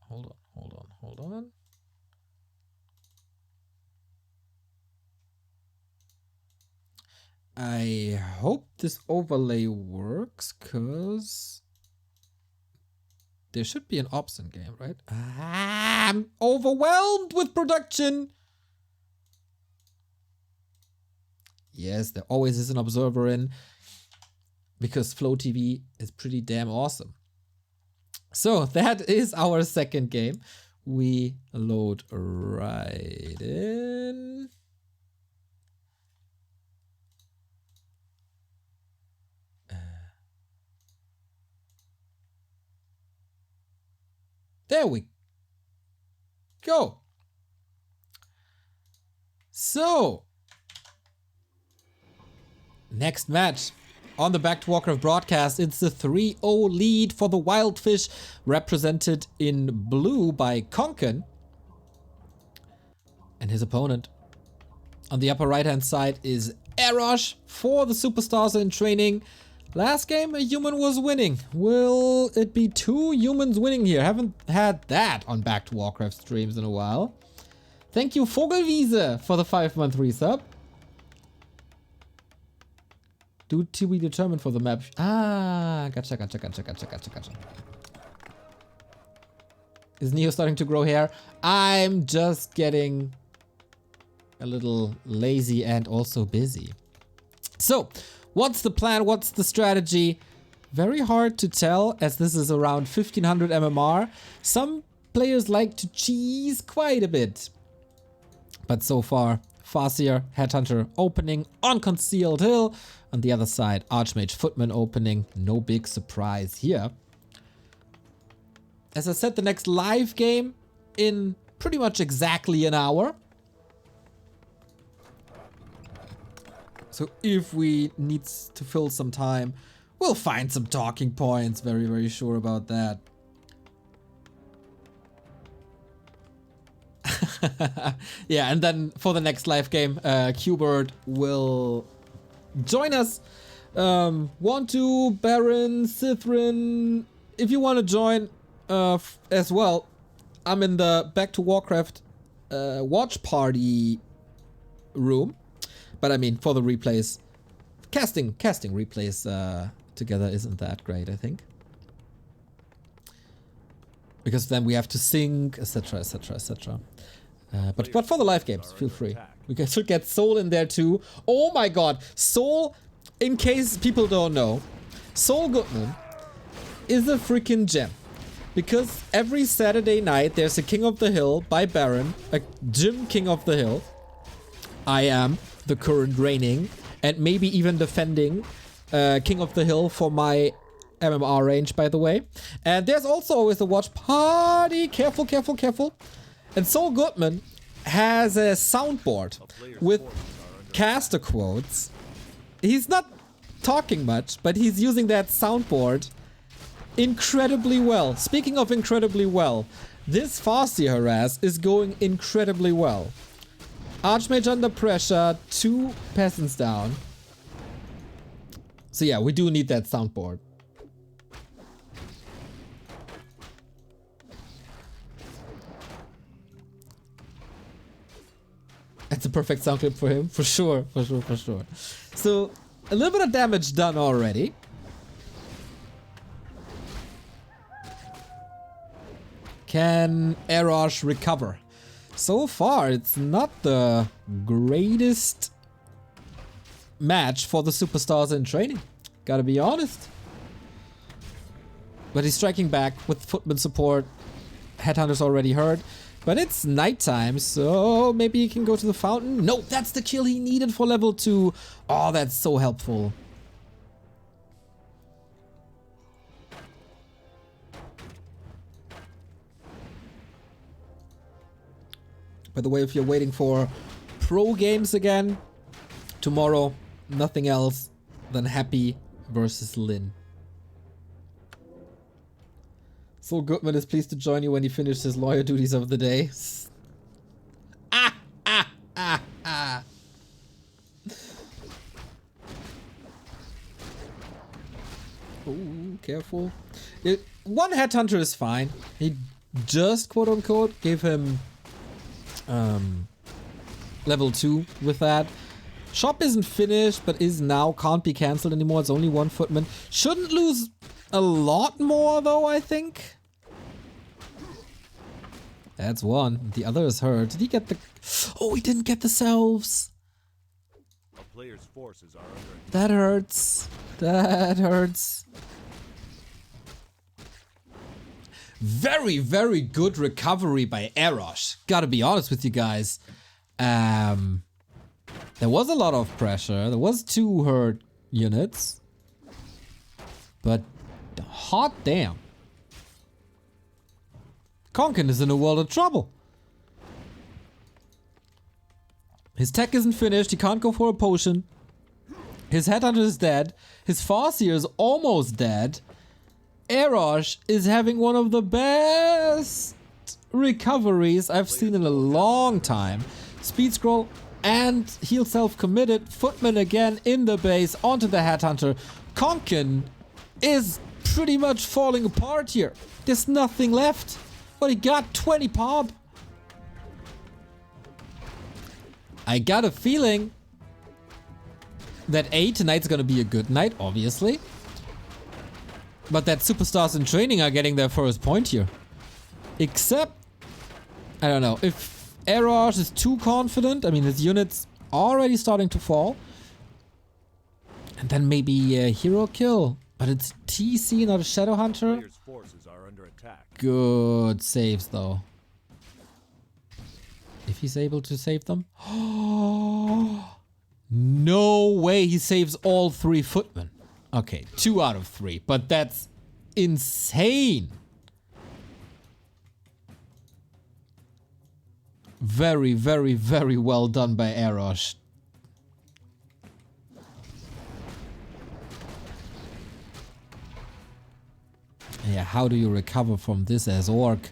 Hold on. I hope this overlay works, cause there should be an ops in game, right? I'm overwhelmed with production. Yes, there always is an observer in, because Flow TV is pretty damn awesome. So that is our second game. We load right in. There we go. So, next match on the Back to Warcraft broadcast. It's the 3-0 lead for the Wildfish, represented in blue by Konkan. And his opponent on the upper right hand side is Eros for the Superstars in Training. Last game, a human was winning. Will it be 2 humans winning here? Haven't had that on Back to Warcraft streams in a while. Thank you, Vogelwiese, for the 5-month resub. Do to be determined for the map. Ah, gotcha. Is Neo starting to grow hair? I'm just getting a little lazy and also busy. So, what's the plan? What's the strategy? Very hard to tell, as this is around 1500 MMR. Some players like to cheese quite a bit. But so far, Farseer, Headhunter opening on Concealed Hill. On the other side, Archmage Footman opening. No big surprise here. As I said, the next live game in pretty much exactly an hour. So if we need to fill some time, we'll find some talking points. Very, very sure about that. Yeah, and then for the next live game, Quberte will join us. Want to, Barren, Sythren. If you want to join as well, I'm in the Back to Warcraft watch party room. But I mean, for the replays, casting replays together isn't that great, I think. Because then we have to sync, etc, etc, etc. But for the live games, feel free. We should get Soul in there too. Oh my god, Soul, in case people don't know, Soul Goodman is a freaking gem. because every Saturday night there's a King of the Hill by Barren, a gym King of the Hill. I am the current reigning and maybe even defending King of the Hill for my MMR range, by the way. And there's also always a watch party. Careful, careful, careful. And Saul Goodman has a soundboard with caster quotes. He's not talking much, but he's using that soundboard incredibly well. Speaking of incredibly well, this Farseer harass is going incredibly well. Archmage under pressure, 2 peasants down. So yeah, we do need that soundboard. That's a perfect sound clip for him, for sure, for sure, for sure. So, a little bit of damage done already. Can Eros recover? So far, it's not the greatest match for the superstars in training. Gotta be honest. But he's striking back with footman support. Headhunter's already hurt. But it's nighttime, so maybe he can go to the fountain. No, that's the kill he needed for level 2. Oh, that's so helpful. By the way, if you're waiting for pro games again, tomorrow, nothing else than Happy versus Lin. Saul Goodman is pleased to join you when he finishes his lawyer duties of the day. Oh, careful. One headhunter is fine. He just, quote unquote, gave him level 2 with that. Shop isn't finished, but is now, can't be cancelled anymore. It's only 1 footman. Shouldn't lose a lot more though, I think. That's 1. The other is hurt. Did he get the... Oh, he didn't get the selves. A player's forces are under attack. That hurts. That hurts. Very, very good recovery by Eros. Gotta be honest with you guys. There was a lot of pressure. There was 2 hurt units. But hot damn. Konkan is in a world of trouble. His tech isn't finished. He can't go for a potion. His headhunter is dead. His Farseer is almost dead. Eros is having one of the best recoveries I've seen in a long time. Speed scroll and heal self committed. Footman again in the base onto the headhunter. Konkan is pretty much falling apart here. There's nothing left. But he got 20 pop. I got a feeling that tonight's gonna be a good night, obviously. But that superstars in training are getting their first point here. Except, I don't know, if Eros is too confident, I mean his unit's already starting to fall. And then maybe a hero kill. But it's TC, not a Shadow Hunter. Player's forces are under attack. Good saves though. If he's able to save them. No way he saves all 3 footmen. Okay, 2 out of 3, but that's insane. Very, very, very well done by Eros. Yeah, how do you recover from this as orc?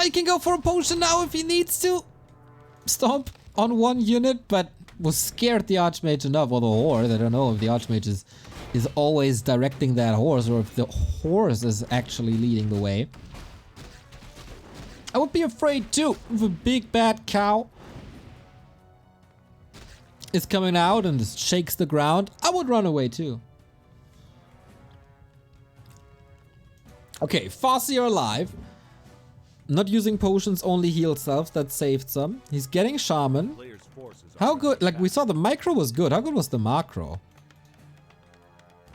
He can go for a potion now if he needs to. Stomp on 1 unit, but was scared the Archmage enough, or the horse. I don't know if the Archmage is always directing that horse, or if the horse is actually leading the way. I would be afraid too if a big bad cow is coming out and just shakes the ground. I would run away too. Okay, Farseer alive. Not using potions, only heal self. That saved some. He's getting Shaman. How good? Like, we saw the micro was good. How good was the macro?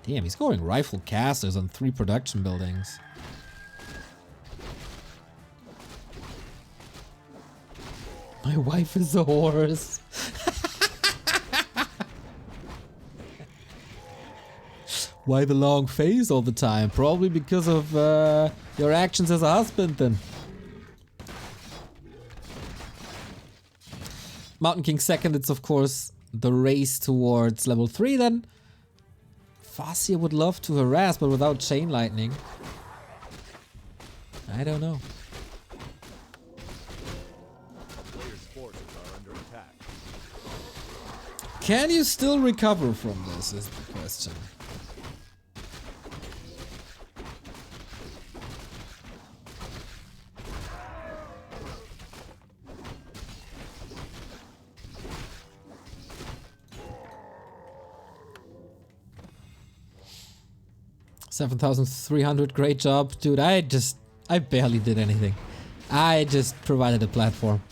Damn, he's going rifle casters on 3 production buildings. My wife is a horse. Why the long face all the time? Probably because of your actions as a husband then. Mountain King second, it's of course the race towards level 3 then. Farseer would love to harass, but without Chain Lightning. I don't know. Players' forces are under attack. Can you still recover from this is the question. $7,300, great job. Dude, I barely did anything. I just provided a platform.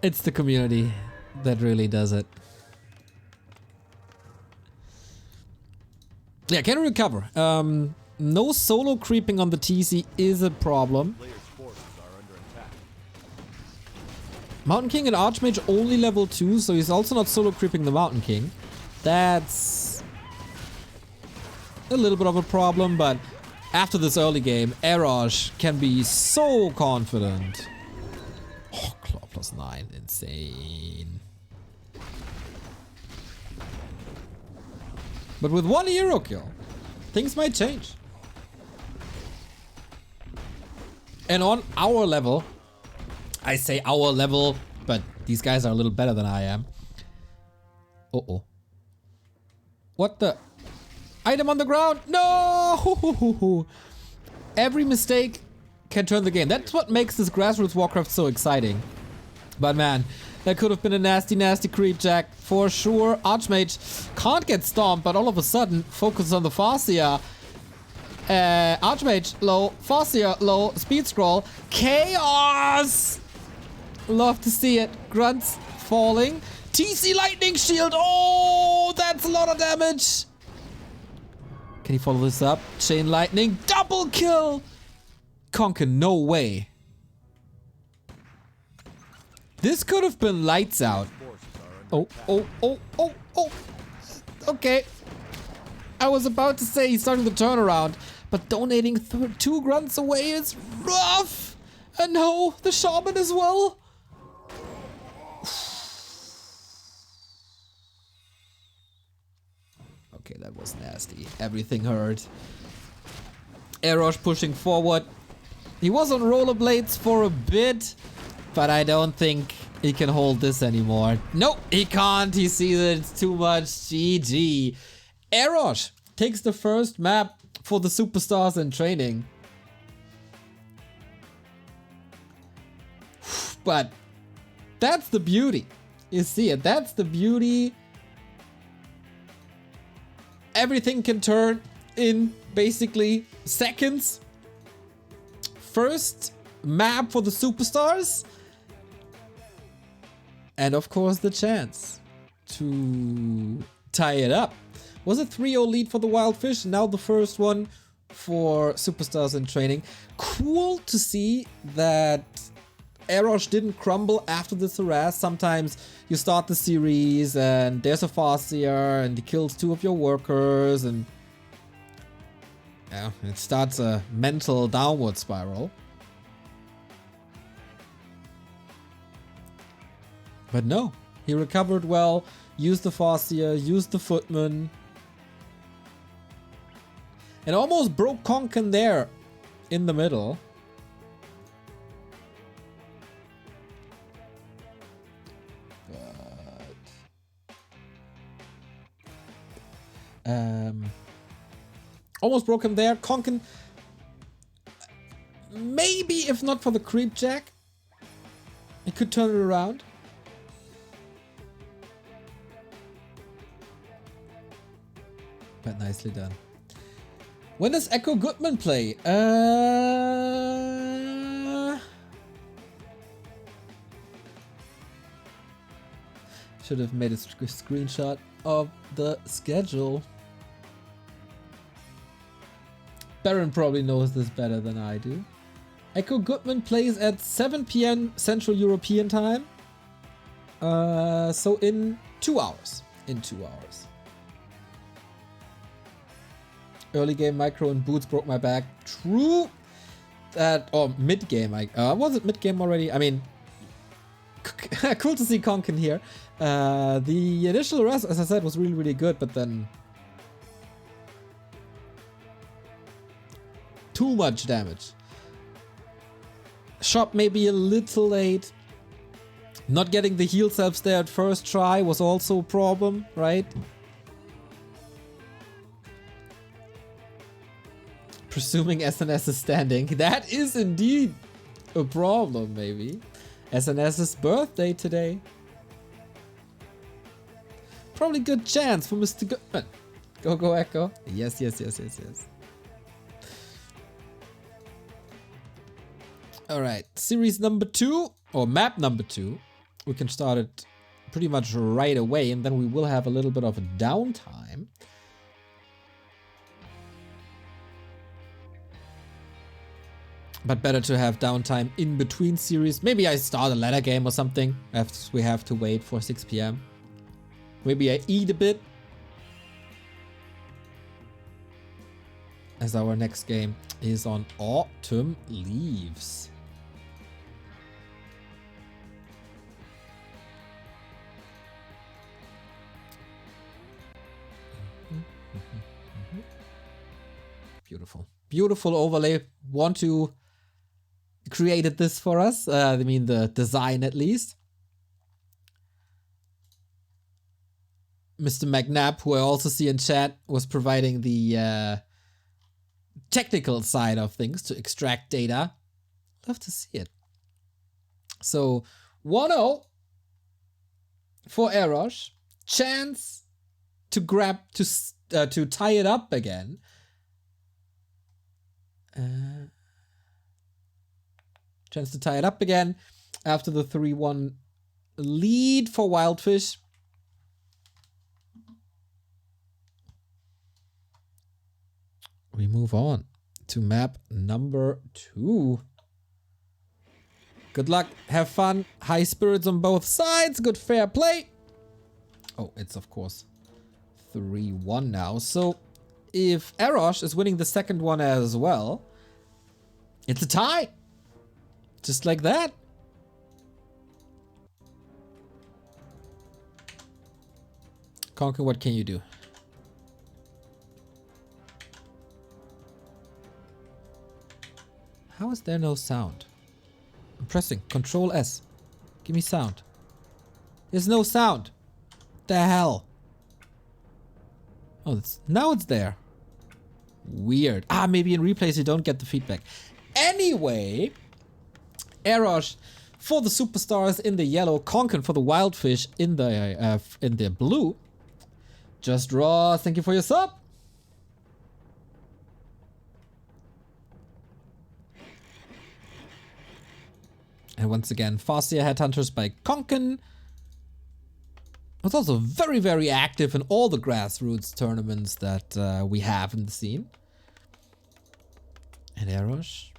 It's the community that really does it. Yeah, can recover. No solo creeping on the TC is a problem. Players' forces are under attack. Mountain King and Archmage only level 2, so he's also not solo creeping the Mountain King. That's a little bit of a problem, but after this early game, Eros can be so confident. Oh, Claw +9, insane. But with 1 hero kill, things might change. And on our level, I say our level, but these guys are a little better than I am. Uh-oh. What the? Item on the ground! No! Every mistake can turn the game. That's what makes this grassroots Warcraft so exciting. But man, that could have been a nasty, nasty creep jack for sure. Archmage can't get stomped, but all of a sudden focuses on the Farseer. Archmage low, Farseer low, speed scroll. Chaos! Love to see it. Grunts falling. TC Lightning Shield! Oh, that's a lot of damage! Can he follow this up? Chain Lightning, double kill! Konkan, no way. This could have been lights out. Oh. Okay. I was about to say he's starting the turnaround, but donating 2 grunts away is rough! And no, the shaman as well. Okay, that was nasty. Everything hurt. Eros pushing forward. He was on rollerblades for a bit, but I don't think he can hold this anymore. Nope, he can't. He sees it too much. GG. Eros takes the first map for the superstars in training. But that's the beauty. You see it. That's the beauty. Everything can turn in basically seconds. First map for the superstars. And of course the chance to tie it up. Was a 3-0 lead for the Wildfish. Now the first one for superstars in training. Cool to see that Eros didn't crumble after this harass. Sometimes you start the series and there's a Farseer and he kills 2 of your workers and yeah, it starts a mental downward spiral. But no, he recovered well, used the Farseer, used the Footman, and almost broke Konkan there in the middle. Almost broke him there. Konkan, maybe if not for the creep jack, he could turn it around. But nicely done. When does Echo Goodman play? Should have made a screenshot of the schedule. Barren probably knows this better than I do. Echo Goodman plays at 7 p.m. Central European time. So in 2 hours. Early game micro and boots broke my back. True. That, or mid game. Was it mid game already? I mean, cool to see Konkan here. The initial rest, as I said, was really, really good, but then too much damage. Shop maybe a little late. Not getting the heal selves there at first try was also a problem, right? Presuming SNS is standing. That is indeed a problem, maybe. SNS's birthday today. Probably good chance for Mr. Goodman. Go Echo. Yes. Alright, series number 2, or map number 2. We can start it pretty much right away, and then we will have a little bit of a downtime. But better to have downtime in between series. Maybe I start a ladder game or something, after we have to wait for 6 p.m. Maybe I eat a bit. As our next game is on Autumn Leaves. Beautiful. Beautiful overlay. Want to created this for us. I mean the design at least. Mr. McNabb, who I also see in chat, was providing the technical side of things to extract data. Love to see it. So 1-0 for Eros. Chance to grab to tie it up again. Chance to tie it up again after the 3-1 lead for Wildfish. We move on to map number 2. Good luck, have fun, high spirits on both sides, good fair play. Oh, it's of course 3-1 now. So if Eros is winning the second one as well, it's a tie. Just like that. Konkan, what can you do? How is there no sound? I'm pressing Control S. Give me sound. There's no sound. The hell? Oh, now it's there. Weird. Ah, maybe in replays you don't get the feedback. Anyway, Eros for the superstars in the yellow, Konkan for the wildfish in the blue. Just Raw, thank you for your sub. And once again, Farseer Headhunters by Konkan. It's also very, very active in all the grassroots tournaments that we have in the scene. And Eros,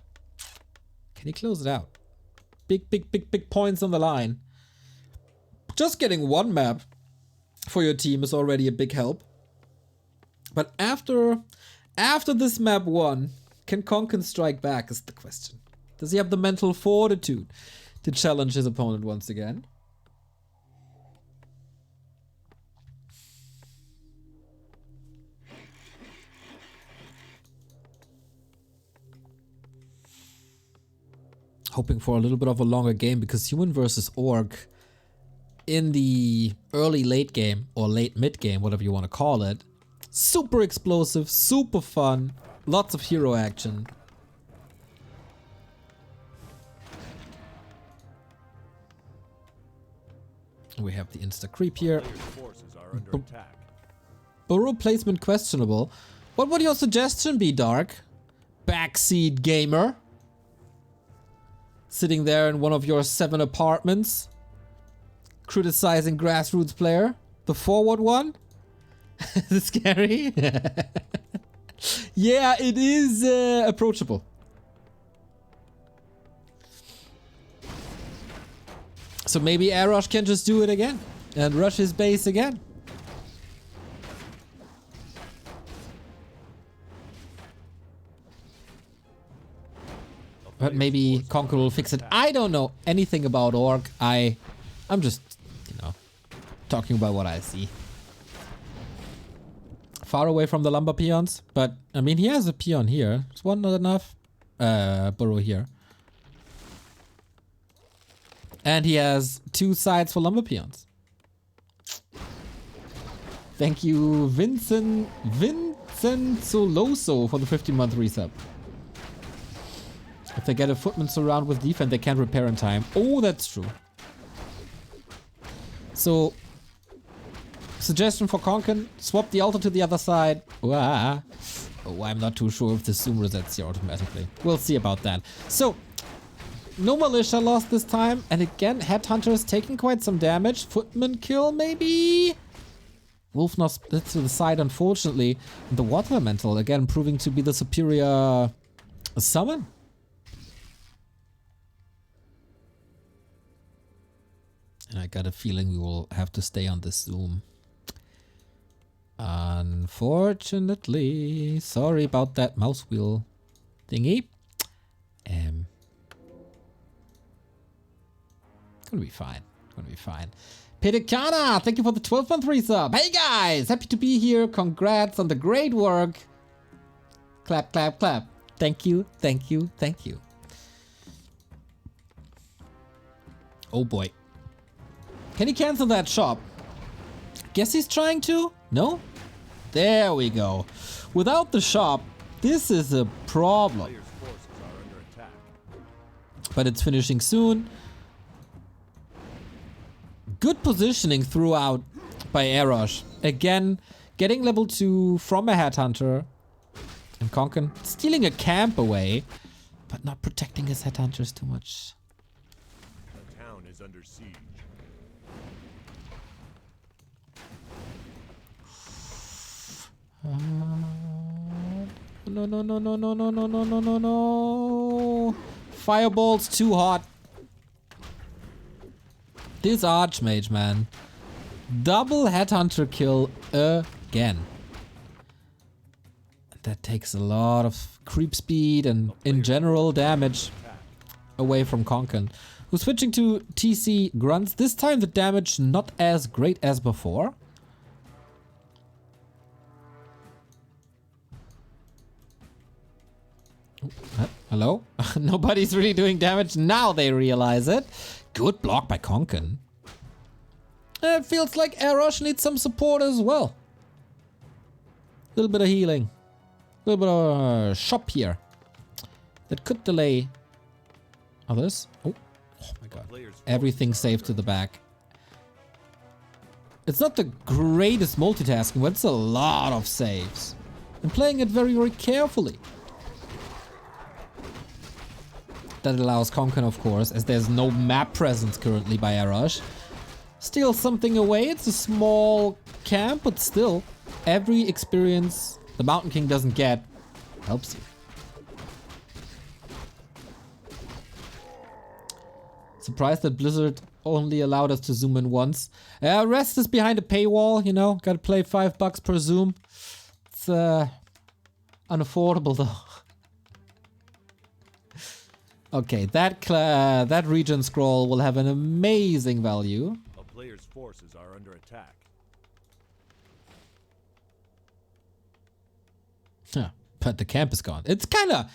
can he close it out? Big points on the line. Just getting one map for your team is already a big help. But after this map 1, can Konkan strike back is the question. Does he have the mental fortitude to challenge his opponent once again? Hoping for a little bit of a longer game, because human versus orc in the early late game or late mid game, whatever you want to call it, super explosive, super fun, lots of hero action. We have the insta creep here. Burrow placement questionable. What would your suggestion be, Dark? Backseat gamer? Sitting there in one of your 7 apartments, criticizing grassroots player. The forward one. Is it scary? Yeah, it is approachable. So maybe Eros can just do it again and rush his base again. But maybe Konkan will fix it. I don't know anything about Orc. I'm just, you know, talking about what I see. Far away from the lumber peons, but I mean, he has a peon here. Is one not enough? Burrow here. And he has 2 sides for lumber peons. Thank you, Vincent Soloso for the 15-month resub. If they get a footman surround with defense, they can't repair in time. Oh, that's true. So, suggestion for Konkan, swap the altar to the other side. Wah. Oh, I'm not too sure if the Zoom resets here automatically. We'll see about that. So, no militia lost this time. And again, Headhunter is taking quite some damage. Footman kill, maybe? Wolf now split to the side, unfortunately. And the Water Elemental, again, proving to be the superior summon. And I got a feeling we will have to stay on this Zoom. Unfortunately. Sorry about that mouse wheel thingy. Gonna be fine. Gonna be fine. Pedicana, thank you for the 12-month resub. Hey guys, happy to be here. Congrats on the great work. Clap, clap, clap. Thank you, thank you, thank you. Oh boy. Can he cancel that shop? Guess he's trying to? No? There we go. Without the shop, this is a problem. But it's finishing soon. Good positioning throughout by Eros. Again, getting level 2 from a Headhunter. And Konkan stealing a camp away, but not protecting his Headhunters too much. The town is under siege. No, no, no, no, no, no, no, no, no, no, no. Fireball's too hot. This Archmage, man. Double Headhunter kill again. That takes a lot of creep speed and, in general, damage away from Konkan. Who's switching to TC Grunts. This time the damage not as great as before. Hello? Nobody's really doing damage. Now they realize it. Good block by Konkan. It feels like Eros needs some support as well. A little bit of healing. A little bit of shop here. That could delay others. Oh my god. Everything saved to the back. It's not the greatest multitasking, but it's a lot of saves. And playing it very, very carefully. That allows Konkan, of course, as there's no map presence currently by Eros. Steal something away. It's a small camp, but still, every experience the Mountain King doesn't get helps you. Surprised that Blizzard only allowed us to zoom in once. Rest is behind a paywall, you know. Gotta play $5 per zoom. It's unaffordable though. Okay, that region scroll will have an amazing value. A player's forces are under attack. Huh, but the camp is gone. It's kind of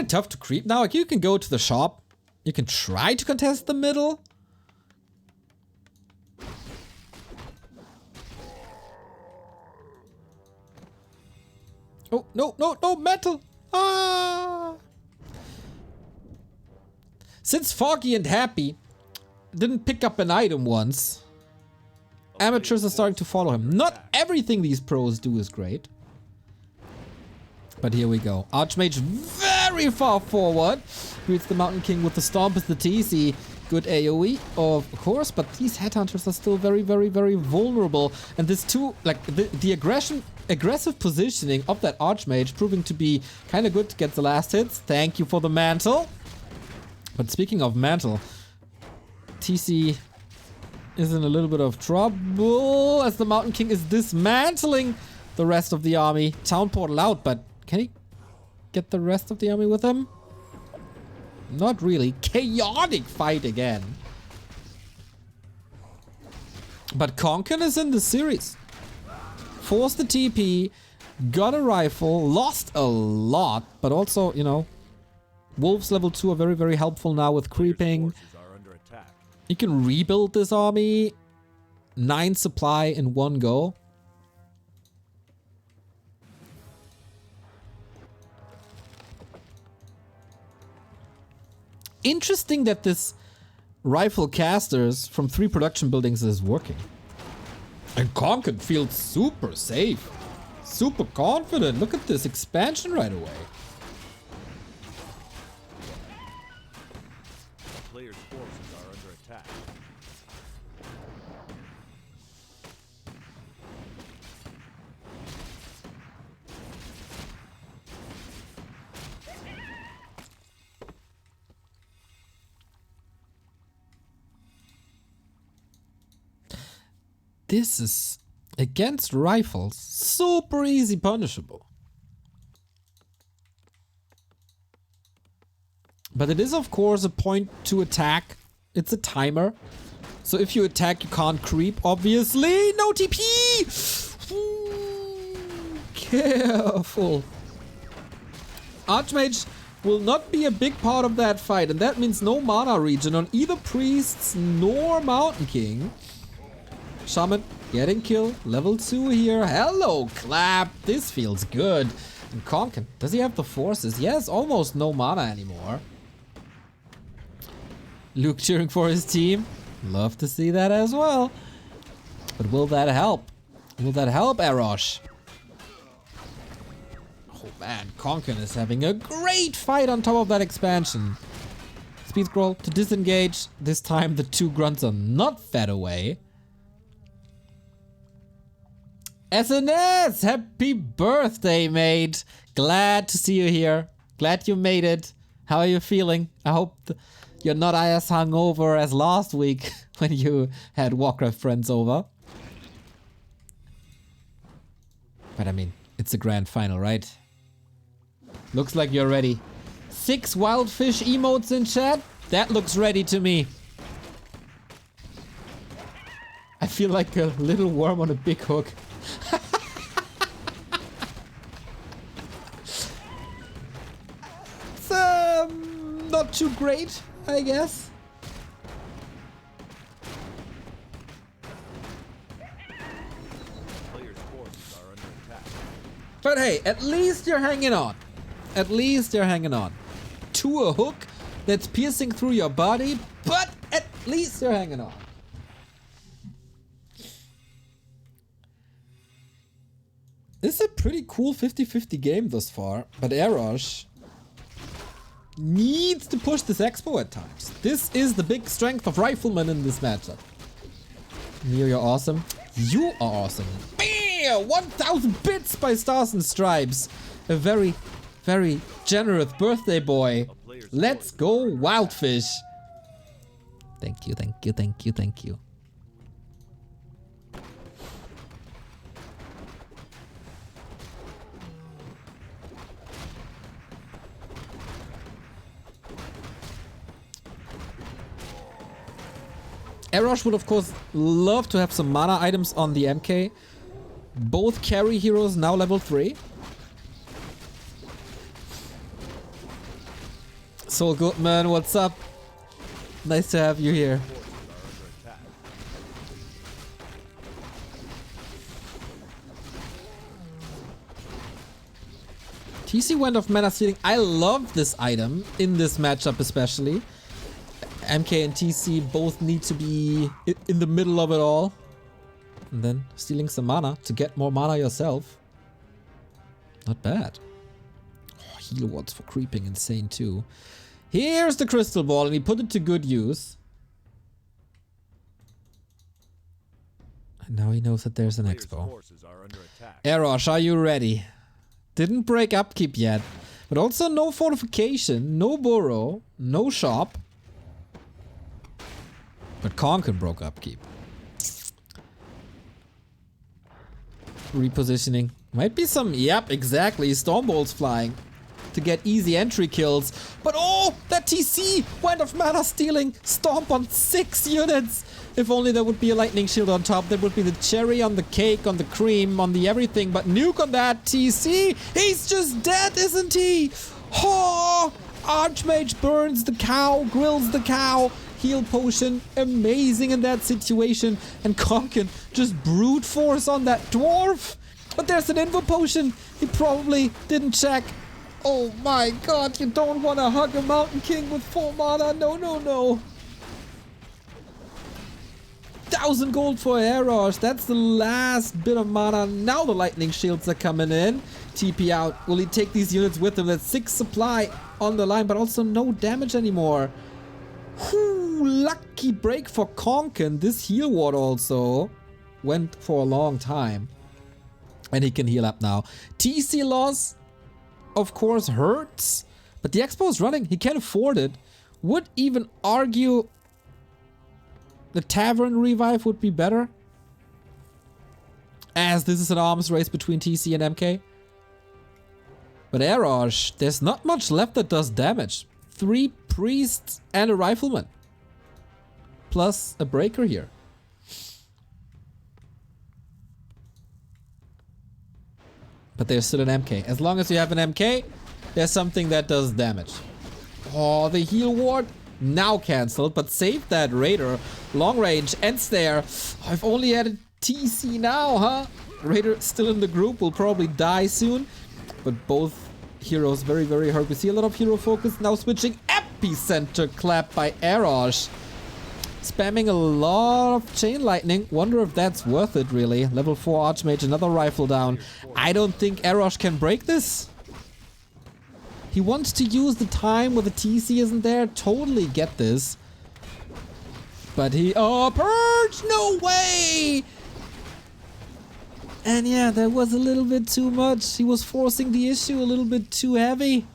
tough to creep now. Like, you can go to the shop. You can try to contest the middle. Oh, no, no, no, metal. Ah. Since Foggy and Happy didn't pick up an item once, amateurs are starting to follow him. Not everything these pros do is great. But here we go. Archmage very very far forward. Greets the Mountain King with the Stomp as the TC. Good AoE, of course, but these headhunters are still very, very, very vulnerable. And this too, like the aggressive positioning of that Archmage proving to be kind of good to get the last hits. Thank you for the mantle. But speaking of mantle, TC is in a little bit of trouble as the Mountain King is dismantling the rest of the army. Town portal out, but can he get the rest of the army with him? Not really. Chaotic fight again. But Konkan is in the series. Forced the TP, got a rifle, lost a lot, but also, you know, Wolves level 2 are very, very helpful now with creeping. You can rebuild this army. 9 supply in one go. Interesting that this rifle casters from 3 production buildings is working. And Konkan feels super safe. Super confident. Look at this expansion right away. The player's forces are under attack. This is, against rifles, super easy punishable. But it is, of course, a point to attack. It's a timer. So if you attack, you can't creep, obviously. No TP! Careful. Archmage will not be a big part of that fight, and that means no mana regen on either Priests nor Mountain King. Shaman getting killed. Level 2 here. Hello, Clap. This feels good. And Konkan, does he have the forces? Yes, almost no mana anymore. Luke cheering for his team. Love to see that as well. But will that help? Will that help, Eros? Oh man, Konkan is having a great fight on top of that expansion. Speed scroll to disengage. This time the 2 grunts are not fed away. SNS! Happy birthday, mate! Glad to see you here. Glad you made it. How are you feeling? I hope you're not as hungover as last week when you had Warcraft friends over. But I mean, it's a grand final, right? Looks like you're ready. 6 wildfish emotes in chat? That looks ready to me. I feel like a little worm on a big hook. It's not too great, I guess. Player's forces are under attack. But hey, at least you're hanging on. At least you're hanging on. To a hook that's piercing through your body, but at least you're hanging on. This is a pretty cool 50-50 game thus far, but Eros needs to push this expo at times. This is the big strength of Rifleman in this matchup. Neo, you're awesome. You are awesome. Bam! 1,000 bits by Stars and Stripes. A very, very generous birthday boy. Let's go, Wildfish. Thank you, thank you, thank you, thank you. Eros would of course love to have some mana items on the MK. Both carry heroes now level 3. Soul Goodman, what's up? Nice to have you here. TC went off mana stealing. I love this item in this matchup especially. MK and TC both need to be in the middle of it all. And then stealing some mana to get more mana yourself. Not bad. Oh, heal wards for creeping insane too. Here's the crystal ball, and he put it to good use. And now he knows that there's an expo. Eros, are you ready? Didn't break upkeep yet, but also no fortification, no burrow, no shop. But Konkan broke upkeep. Repositioning. Might be some, yep, exactly, storm bolts flying to get easy entry kills. But oh, that TC went off mana stealing. Stomp on 6 units. If only there would be a lightning shield on top. That would be the cherry on the cake, on the cream, on the everything. But nuke on that TC. He's just dead, isn't he? Oh, Archmage burns the cow, grills the cow. Heal potion, amazing in that situation. And Konkan just brute force on that dwarf. But there's an invo potion. He probably didn't check. Oh my god, you don't want to hug a Mountain King with 4 mana. No, no, no. 1,000 gold for Eros. That's the last bit of mana. Now the lightning shields are coming in. TP out. Will he take these units with him? That's 6 supply on the line, but also no damage anymore. Whew, lucky break for Konkan. This heal ward also went for a long time. And he can heal up now. TC loss, of course, hurts. But the expo is running. He can afford it. Would even argue the Tavern revive would be better. As this is an arms race between TC and MK. But Eros, there's not much left that does damage. 3 priests and a rifleman. Plus a breaker here. But there's still an MK. As long as you have an MK, there's something that does damage. Oh, the heal ward now cancelled, but saved that Raider. Long range ends there. I've only added TC now, huh? Raider still in the group, will probably die soon. But both heroes very, very hurt. We see a lot of hero focus now switching. Epicenter clap by Eros. Spamming a lot of chain lightning. Wonder if that's worth it, really. Level 4 Archmage, another rifle down. I don't think Eros can break this. He wants to use the time where the TC isn't there. Totally get this. But he... Oh, Purge! No way! And yeah, that was a little bit too much. He was forcing the issue a little bit too heavy.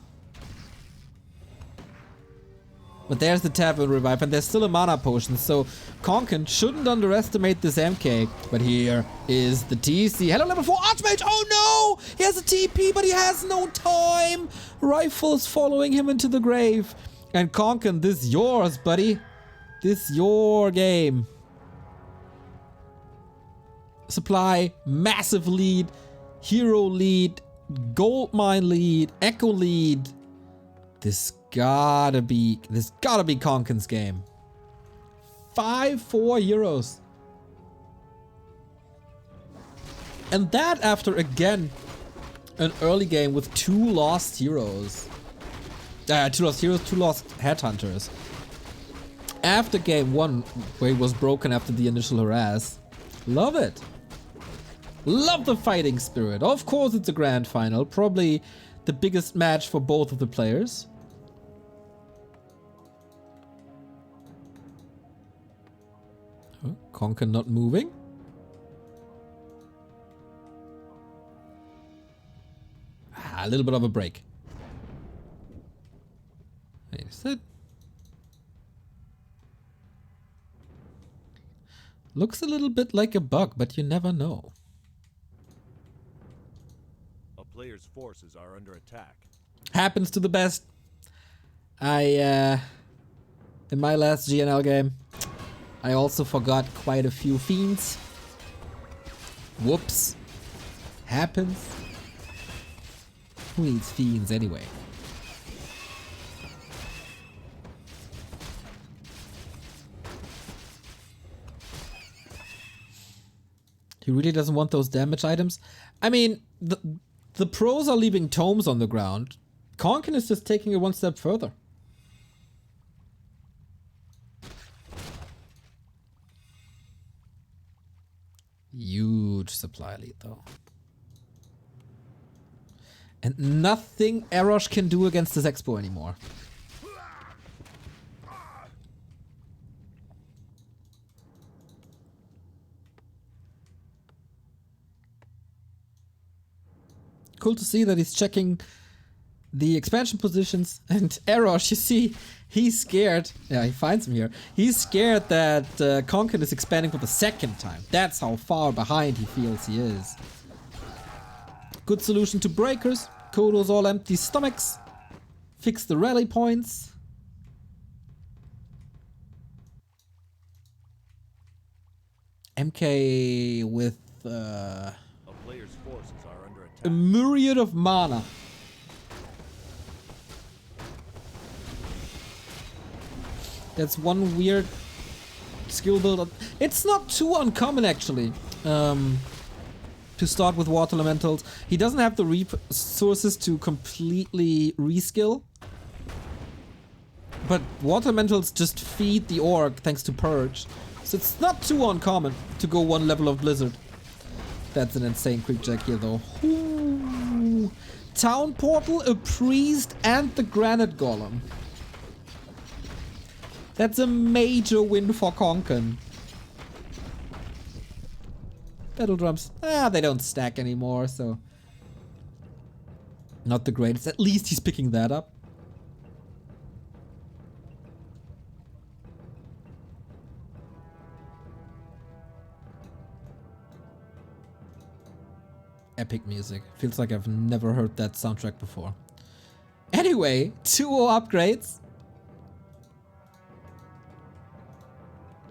But there's the Tavern revive, and there's still a mana potion, so Konkan shouldn't underestimate this MK. But here is the TC. Hello, level 4 Archmage! Oh no! He has a TP, but he has no time! Rifles following him into the grave. And Konkan, this yours, buddy. This your game. Supply, massive lead, hero lead, gold mine lead, echo lead. This gotta be Konkan's game. 5-4 euros. And that after again an early game with 2 lost heroes. 2 lost heroes, 2 lost headhunters. After game 1, where he was broken after the initial harass. Love it. Love the fighting spirit. Of course it's a grand final. Probably the biggest match for both of the players. Oh, Konkan not moving. A little bit of a break. Is it? Looks a little bit like a bug, but you never know. A player's forces are under attack. Happens to the best. In my last GNL game, I also forgot quite a few fiends. Whoops. Happens. Who needs fiends anyway? He really doesn't want those damage items. I mean, the pros are leaving tomes on the ground. Konkan is just taking it one step further. Huge supply lead though. And nothing Eros can do against this Expo anymore. Cool to see that he's checking the expansion positions, and Eros, you see, he's scared. Yeah, he finds him here. He's scared that Konkan is expanding for the second time. That's how far behind he feels he is. Good solution to breakers. Kodo's all empty stomachs. Fix the rally points. MK with A player's forces are under attack. a myriad of mana. That's one weird skill build. It's not too uncommon actually to start with water elementals. He doesn't have the resources to completely reskill, but water elementals just feed the orc thanks to purge. So it's not too uncommon to go one level of blizzard. That's an insane creep jack here though. Ooh. Town portal, a priest, and the granite golem. That's a major win for Konkan. Battle drums. They don't stack anymore, so... not the greatest. At least he's picking that up. Epic music. Feels like I've never heard that soundtrack before. Anyway, 2-0 upgrades.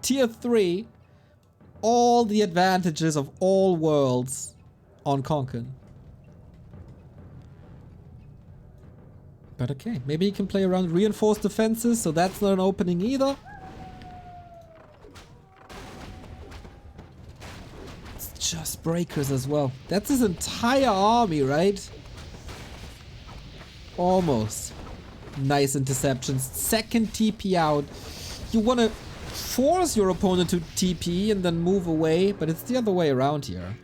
Tier 3, all the advantages of all worlds on Konkan. But okay, maybe he can play around reinforced defenses, so that's not an opening either. It's just breakers as well. That's his entire army, right? Almost. Nice interceptions. Second TP out. You want to force your opponent to TP and then move away, but it's the other way around here.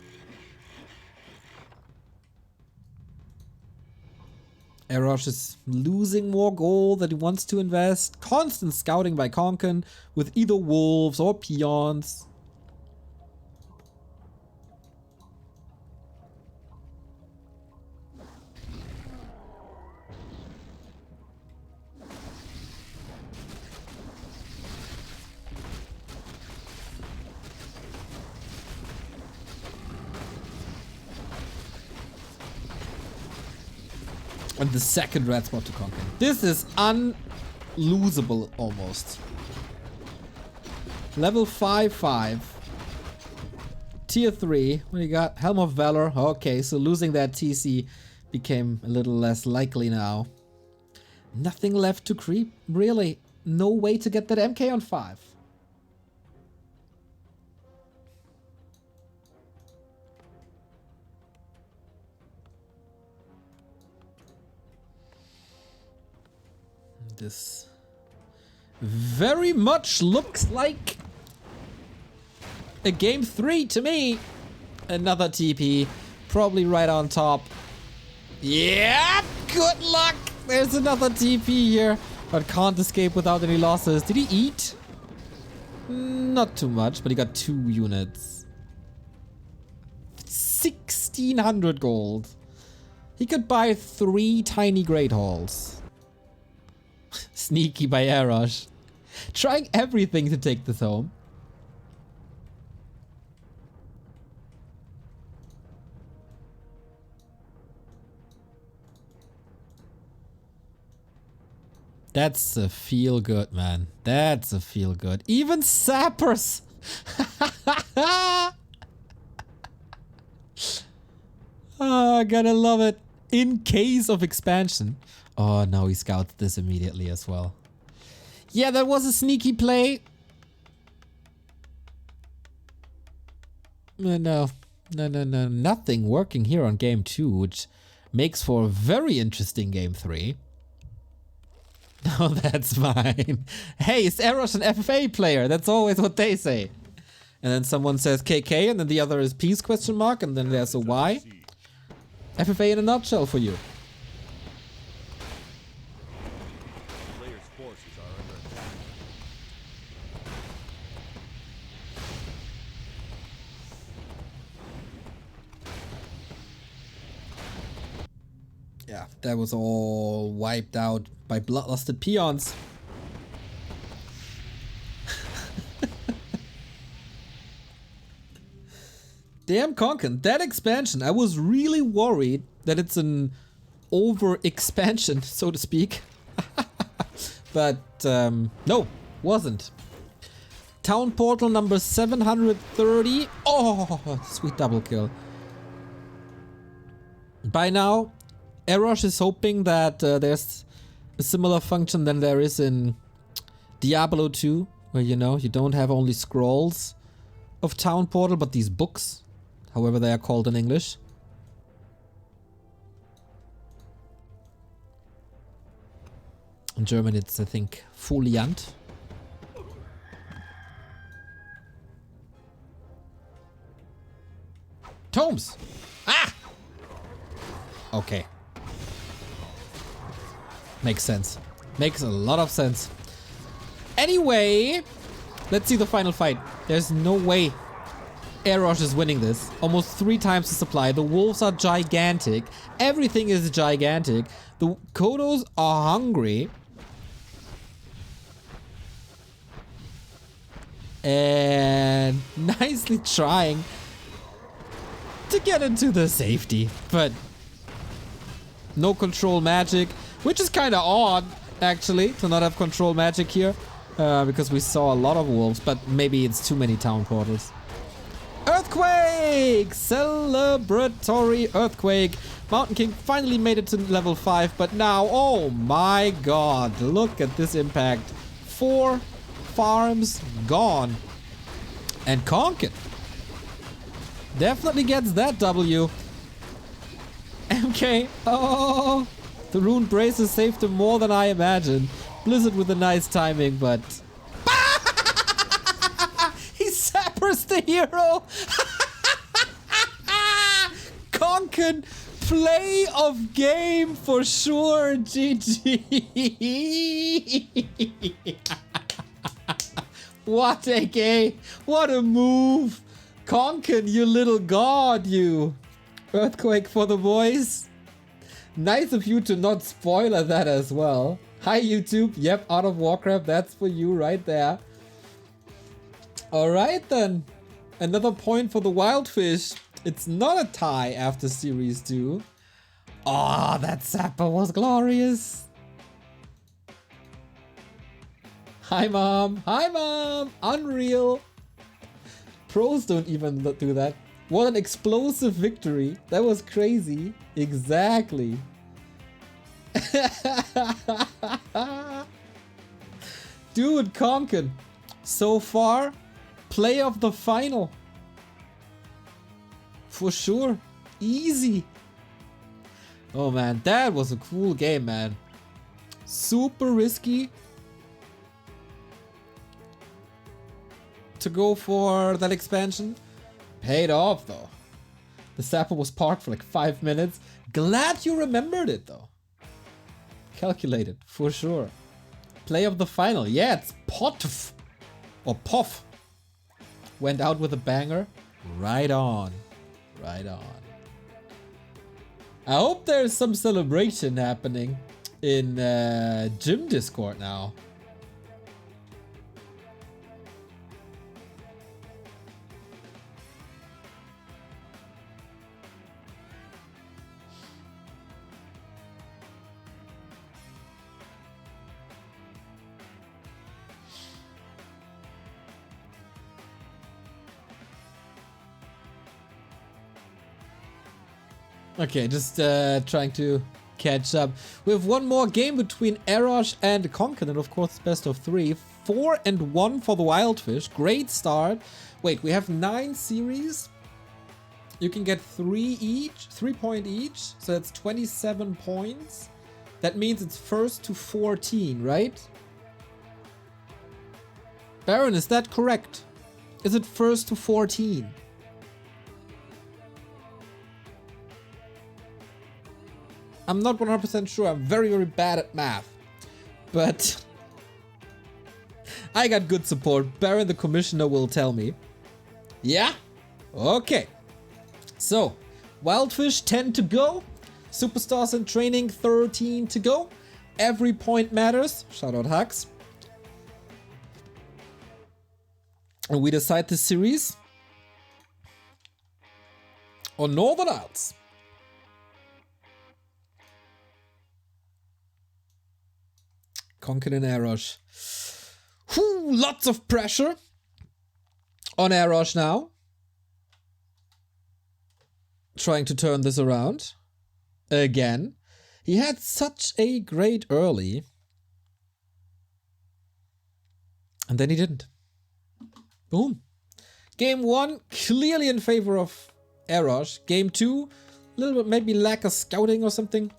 Eros is losing more gold that he wants to invest. Constant scouting by Konkan with either wolves or peons. And the second red spot to Konkan. This is unlosable almost. Level 5-5. Tier 3. What do you got? Helm of Valor. Okay, so losing that TC became a little less likely now. Nothing left to creep. Really. No way to get that MK on 5. This very much looks like a game 3 to me. Another TP, probably right on top. Yeah, good luck. There's another TP here, but can't escape without any losses. Did he eat? Not too much, but he got 2 units. 1600 gold. He could buy 3 tiny Great Halls. Sneaky by Eros. Trying everything to take this home. That's a feel good, man. That's a feel good. Even sappers. Oh, I gotta love it. In case of expansion. Oh, now he scouts this immediately as well. Yeah, that was a sneaky play. No. Nothing working here on game 2, which makes for a very interesting game 3. No, that's fine. Hey, is Eros an FFA player? That's always what they say. And then someone says KK, and then the other is peace question mark, and then there's a Y. FFA in a nutshell for you. Yeah, that was all wiped out by bloodlusted peons. Damn Konkan, that expansion, I was really worried that it's an over-expansion, so to speak. But no, wasn't. Town portal number 730. Oh, sweet double kill. By now, Eros is hoping that there's a similar function than there is in Diablo 2, where you know, you don't have only scrolls of town portal, but these books, however they are called in English. In German it's, I think, Foliant. Tomes! Ah! Okay. Makes sense. Makes a lot of sense. Anyway, let's see the final fight. There's no way Eros is winning this. Almost 3 times the supply. The wolves are gigantic. Everything is gigantic. The Kodos are hungry. And nicely trying to get into the safety, but no control magic, which is kind of odd actually to not have control magic here, because we saw a lot of wolves, but maybe it's too many town portals. Earthquake! Celebratory earthquake. Mountain King finally made it to level 5, but now, oh my god, look at this impact. 4 farms gone. And Konkan definitely gets that W. MK, oh, the rune braces saved him more than I imagined. Blizzard with a nice timing, but he sappers the hero. Konkan, play of game for sure. GG. What a game! What a move! Konkan, you little god, you! Earthquake for the boys. Nice of you to not spoiler that as well. Hi YouTube, yep, out of Warcraft, that's for you right there. Alright then. Another point for the Wildfish. It's not a tie after Series 2. Oh, that sapper was glorious. Hi mom! Hi mom! Unreal! Pros don't even do that. What an explosive victory. That was crazy. Exactly. Dude, Konkan. So far, play of the final. For sure. Easy. Oh man, that was a cool game, man. Super risky to go for that expansion. Paid off though. The sapper was parked for like 5 minutes. Glad you remembered it though. Calculated, for sure. Play of the final. Yeah, it's Potf. Or Poff. Went out with a banger. Right on. Right on. I hope there's some celebration happening in Gym Discord now. Okay, just trying to catch up. We have one more game between Eros and Konkan, and of course best of 3. 4-1 for the Wildfish. Great start. Wait, we have 9 series. You can get 3 each, 3 point each. So that's 27 points. That means it's first to 14, right? Barren, is that correct? Is it first to 14? I'm not 100% sure. I'm very, very bad at math. But I got good support. Barren, the commissioner, will tell me. Yeah? Okay. So, Wildfish 10 to go. Superstars in training, 13 to go. Every point matters. Shout out Hux. And we decide this series on Northern Isles. Konkan and Eros. Whew, lots of pressure on Eros now. Trying to turn this around. Again. He had such a great early. And then he didn't. Boom. Game 1, clearly in favor of Eros. Game 2, a little bit maybe lack of scouting or something.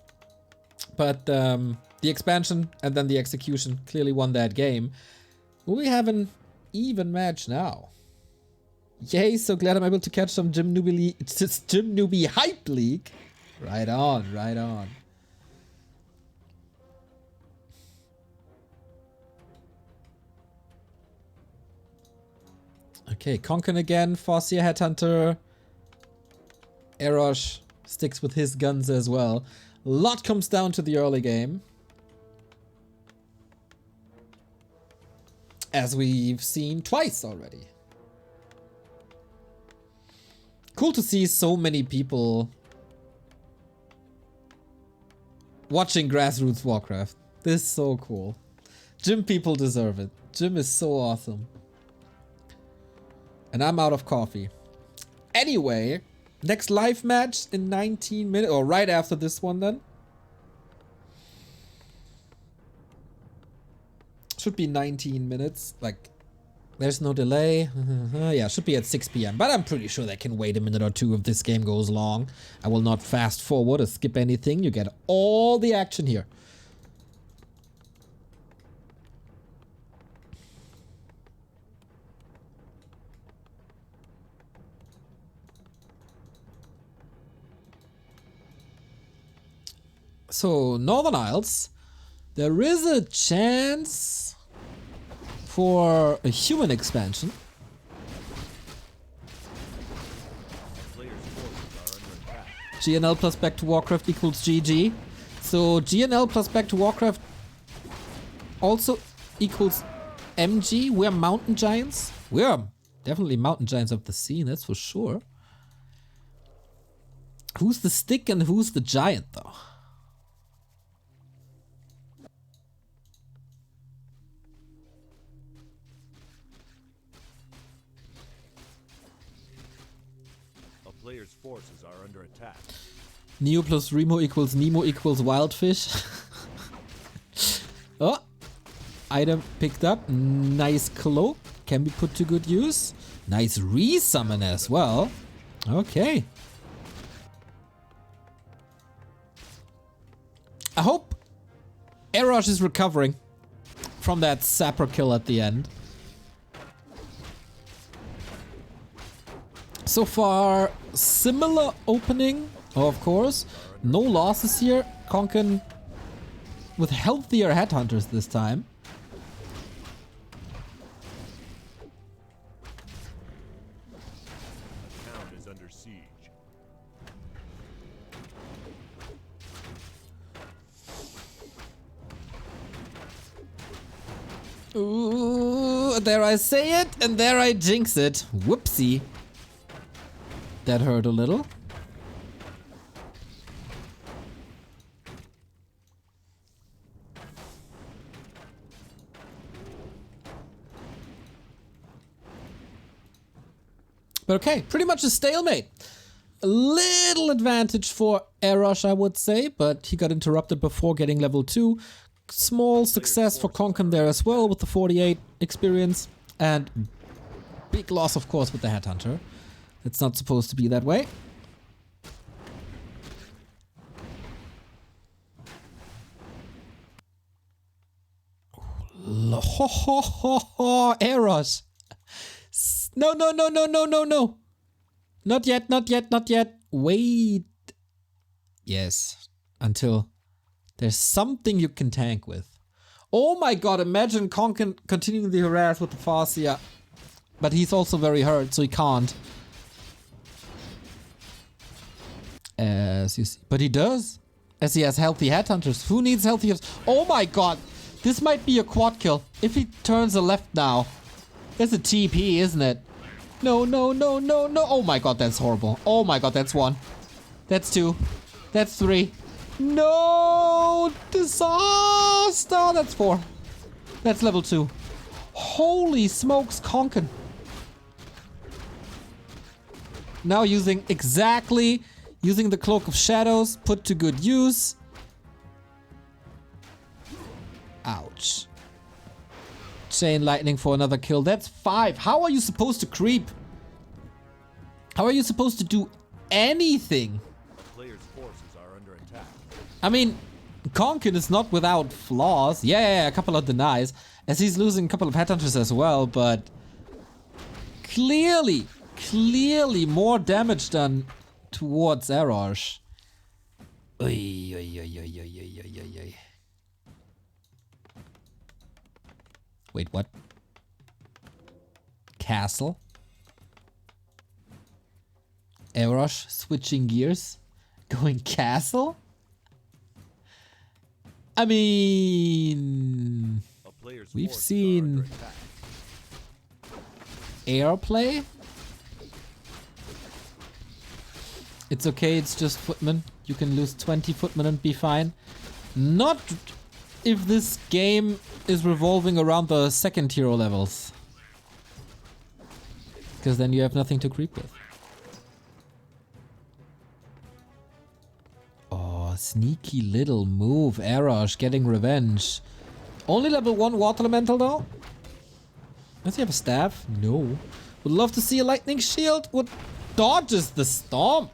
But the expansion and then the execution clearly won that game. We have an even match now. Yay, so glad I'm able to catch some Gym Newbie Hype League. Right on, right on. Okay, Konkan again, Farseer Headhunter. Eros sticks with his guns as well. A lot comes down to the early game. As we've seen twice already. Cool to see so many people watching Grassroots Warcraft. This is so cool. Gym people deserve it. Gym is so awesome. And I'm out of coffee. Anyway, next live match in 19 minutes, or right after this one then. Should be 19 minutes, like, there's no delay. Yeah, should be at 6 PM, but I'm pretty sure they can wait a minute or two if this game goes long. I will not fast forward or skip anything. You get all the action here. So, Northern Isles, there is a chance for a human expansion. GNL plus back to Warcraft equals GG. So GNL plus back to Warcraft also equals MG. We're mountain giants. We're definitely mountain giants of the scene, that's for sure. Who's the stick and who's the giant though? Players' forces are under attack. Neo plus Remo equals Nemo equals Wildfish. Oh, item picked up. Nice cloak. Can be put to good use. Nice resummon as well. Okay. I hope Eros is recovering from that sapper kill at the end. So far, similar opening, of course. No losses here. Konkan with healthier headhunters this time. Town is under siege. Ooh, there I say it, and there I jinx it. Whoopsie. That hurt a little. But okay, pretty much a stalemate. A little advantage for Eros, I would say, but he got interrupted before getting level 2. Small success for Konkan there as well with the 48 experience. And big loss, of course, with the Headhunter. It's not supposed to be that way. Ho ho ho ho, Eros. No, no, no, no, no, no, no. Not yet, not yet, not yet. Wait. Yes. Until there's something you can tank with. Oh my god, imagine Konkan continuing the harass with the Farseer. But he's also very hurt, so he can't. As you see. But he does. As he has healthy headhunters. Who needs healthy headhunters? Oh my god. This might be a quad kill. If he turns a left now. It's a TP, isn't it? No, no, no, no, no. Oh my god, that's horrible. Oh my god, that's 1. That's 2. That's 3. No! Disaster! That's 4. That's level 2. Holy smokes, Konkan. Now using the Cloak of Shadows, put to good use. Ouch. Chain Lightning for another kill. That's 5. How are you supposed to creep? How are you supposed to do anything? Players' forces are under attack. I mean, Konkan is not without flaws. Yeah, a couple of denies. As he's losing a couple of headhunters as well, but clearly more damage done towards Eros. Oy, oy, oy, oy, oy, oy, oy, oy. Wait, what? Castle? Eros switching gears? Going castle? I mean... We've seen... airplay? It's okay, it's just footmen. You can lose 20 footmen and be fine. Not if this game is revolving around the second hero levels. Because then you have nothing to creep with. Oh, sneaky little move. Eros getting revenge. Only level 1 water elemental though? Does he have a staff? No. Would love to see a lightning shield. What dodges the storm?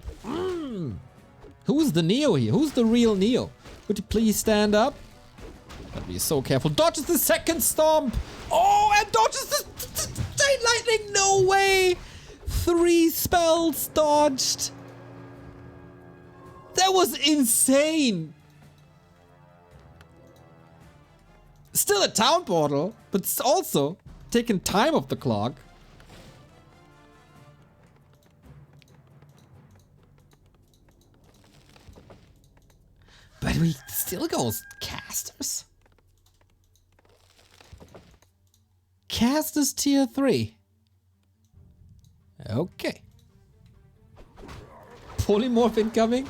Who's the Neo here? Who's the real Neo? Would you please stand up? Gotta be so careful. Dodges the second stomp. Oh, and dodges the chain lightning. No way. 3 spells dodged. That was insane. Still a town portal, but it's also taking time off the clock. But we still goes casters. Casters tier 3. Okay. Polymorph incoming.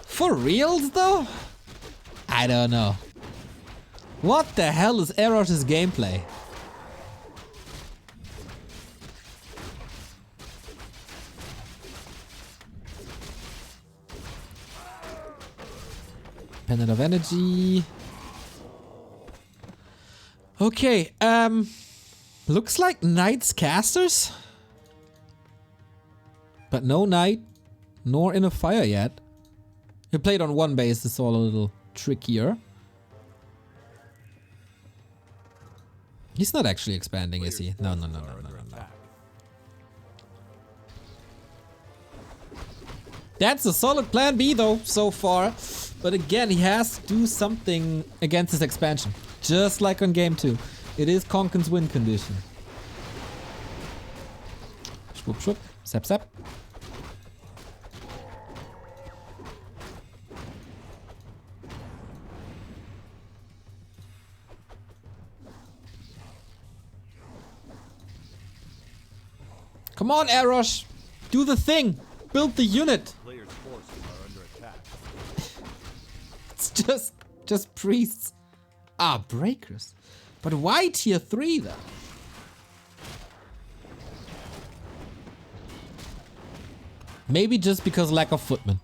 For reals though? I don't know. What the hell is Eros' gameplay? Pendant of energy. Okay, looks like Knight's casters. But no Knight, nor in a fire yet. He played on 1 base, it's all a little trickier. He's not actually expanding, is he? No. That's a solid plan B though, so far. But again, he has to do something against his expansion. Just like on game 2. It is Konkan's win condition. Schwupp, schwupp. Sap, sap. Come on, Eros. Do the thing. Build the unit. Players' forces are under attack. It's just priests. Ah, breakers. But why tier 3 though? Maybe just because lack of footmen.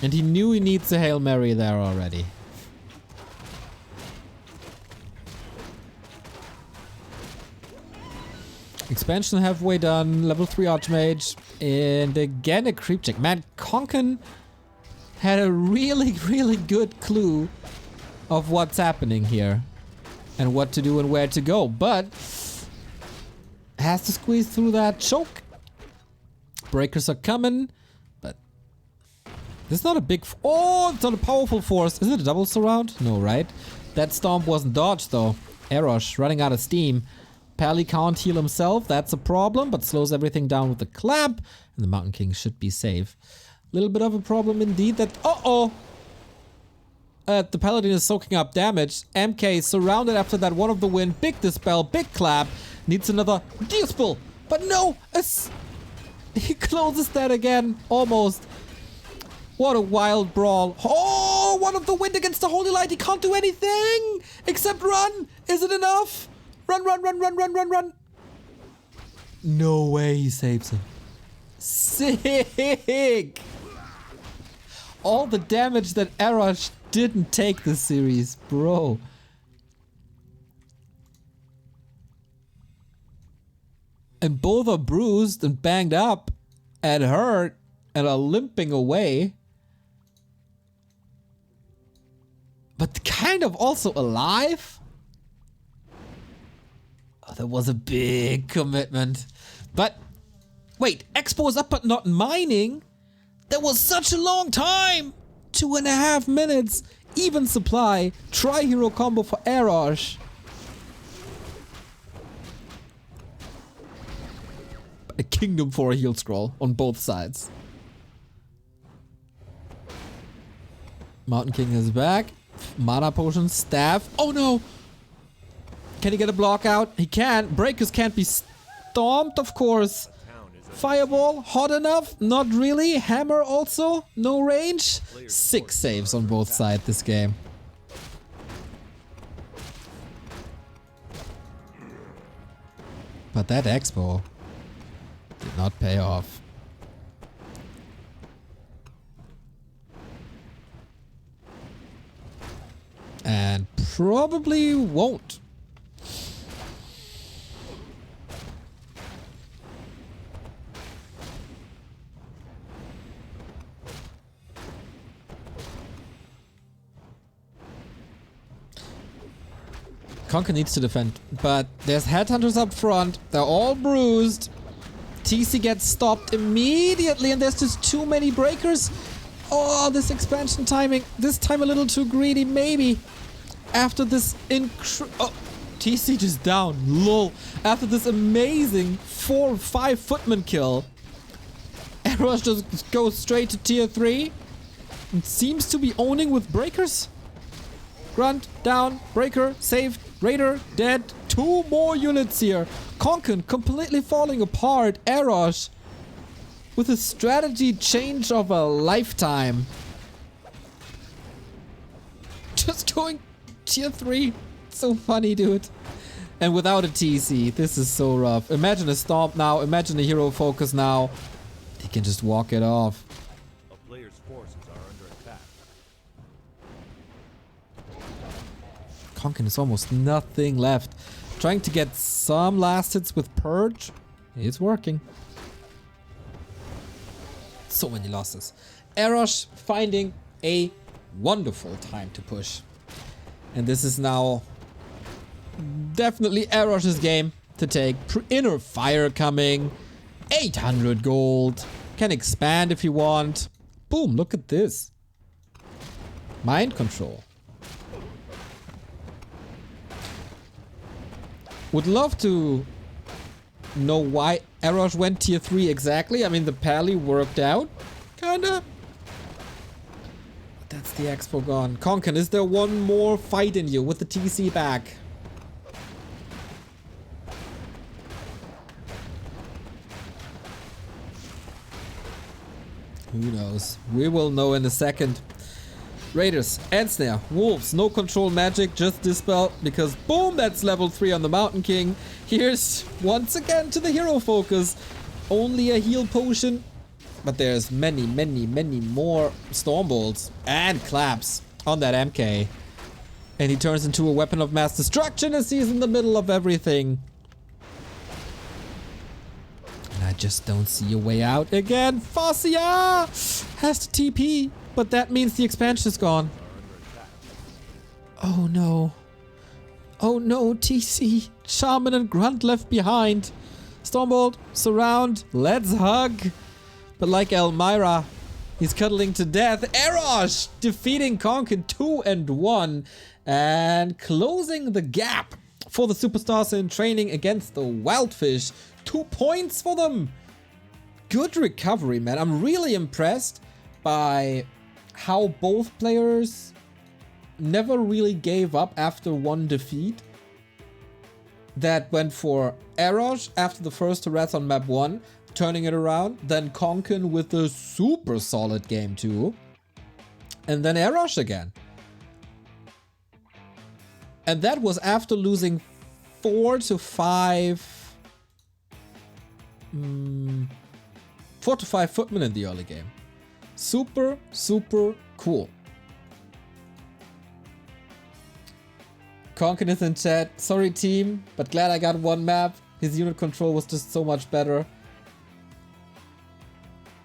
And he knew he needs a Hail Mary there already. Expansion halfway done, level 3 Archmage, and again a creep check. Man, Konkan had a really good clue of what's happening here. And what to do and where to go, but has to squeeze through that choke. Breakers are coming, but it's not a big... oh, it's not a powerful force. Is it a double surround? No, right? That stomp wasn't dodged though. Eros running out of steam. Pally can't heal himself, that's a problem, but slows everything down with the clap, and the Mountain King should be safe. Little bit of a problem indeed that... the Paladin is soaking up damage. MK surrounded after that one of the wind. Big dispel, big clap. Needs another dispel. But no! He closes that again. Almost. What a wild brawl. Oh! One of the wind against the Holy Light. He can't do anything! Except run! Is it enough? Run, run, run, run, run, run, run. No way he saves him. Sick! All the damage that Eros didn't take this series, bro. And both are bruised and banged up and hurt and are limping away. But kind of also alive. Oh, that was a big commitment. But wait, Expo is up but not mining? That was such a long time! 2.5 minutes, even supply, tri-hero combo for Eros. A kingdom for a heal scroll on both sides. Mountain King is back. Mana potion, staff. Oh no! Can he get a block out? He can. Breakers can't be stomped, of course. Fireball, hot enough? Not really. Hammer also? No range? 6 saves on both sides this game. But that Expo did not pay off. And probably won't. Konkan needs to defend, but there's headhunters up front. They're all bruised. TC gets stopped immediately, and there's just too many breakers. Oh, this expansion timing. This time a little too greedy, maybe. After this TC just down. Lol. After this amazing 4 or 5 footman kill, Eros just goes straight to tier 3. And seems to be owning with breakers. Grunt, down, breaker, saved. Raider, dead. 2 more units here. Konkan completely falling apart. Eros with a strategy change of a lifetime. Just going tier 3. So funny, dude. And without a TC, this is so rough. Imagine a stomp now. Imagine a hero focus now. He can just walk it off. A player's forces are under attack. Konkan is almost nothing left. Trying to get some last hits with Purge. It's working. So many losses. Eros finding a wonderful time to push. And this is now definitely Eros' game to take. Inner Fire coming. 800 gold. Can expand if you want. Boom, look at this. Mind control. Would love to know why Eros went tier 3 exactly. I mean, the Pally worked out, kinda. But that's the Expo gone. Konkan, is there one more fight in you with the TC back? Who knows? We will know in a second. Raiders, Ensnare, Wolves, no control magic, just Dispel, because boom, that's level 3 on the Mountain King. Here's once again to the hero focus. Only a heal potion, but there's many, many, many more Storm Bolts and claps on that MK. And he turns into a weapon of mass destruction as he's in the middle of everything. And I just don't see a way out again. Fascia has to TP. But that means the expansion is gone. Oh no. Oh no, TC. Shaman and Grunt left behind. Stormbolt, surround, let's hug. But like Elmira, he's cuddling to death. Eros defeating Konkan 2-1 and closing the gap for the superstars in training against the Wildfish. 2 points for them. Good recovery, man. I'm really impressed by how both players never really gave up after one defeat. That went for Eros after the first harass on map 1, turning it around. Then Konkan with a super solid game 2. And then Eros again. And that was after losing 4 to 5 footmen in the early game. Super, super cool. Konkan is in chat. Sorry team, but glad I got one map. His unit control was just so much better.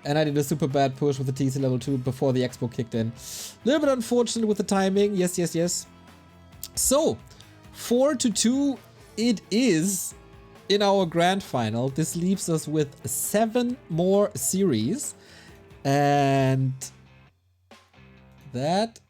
And I did a super bad push with the TC level 2 before the expo kicked in. A little bit unfortunate with the timing. Yes, yes, yes. So, 4-2 it is in our grand final. This leaves us with 7 more series. And that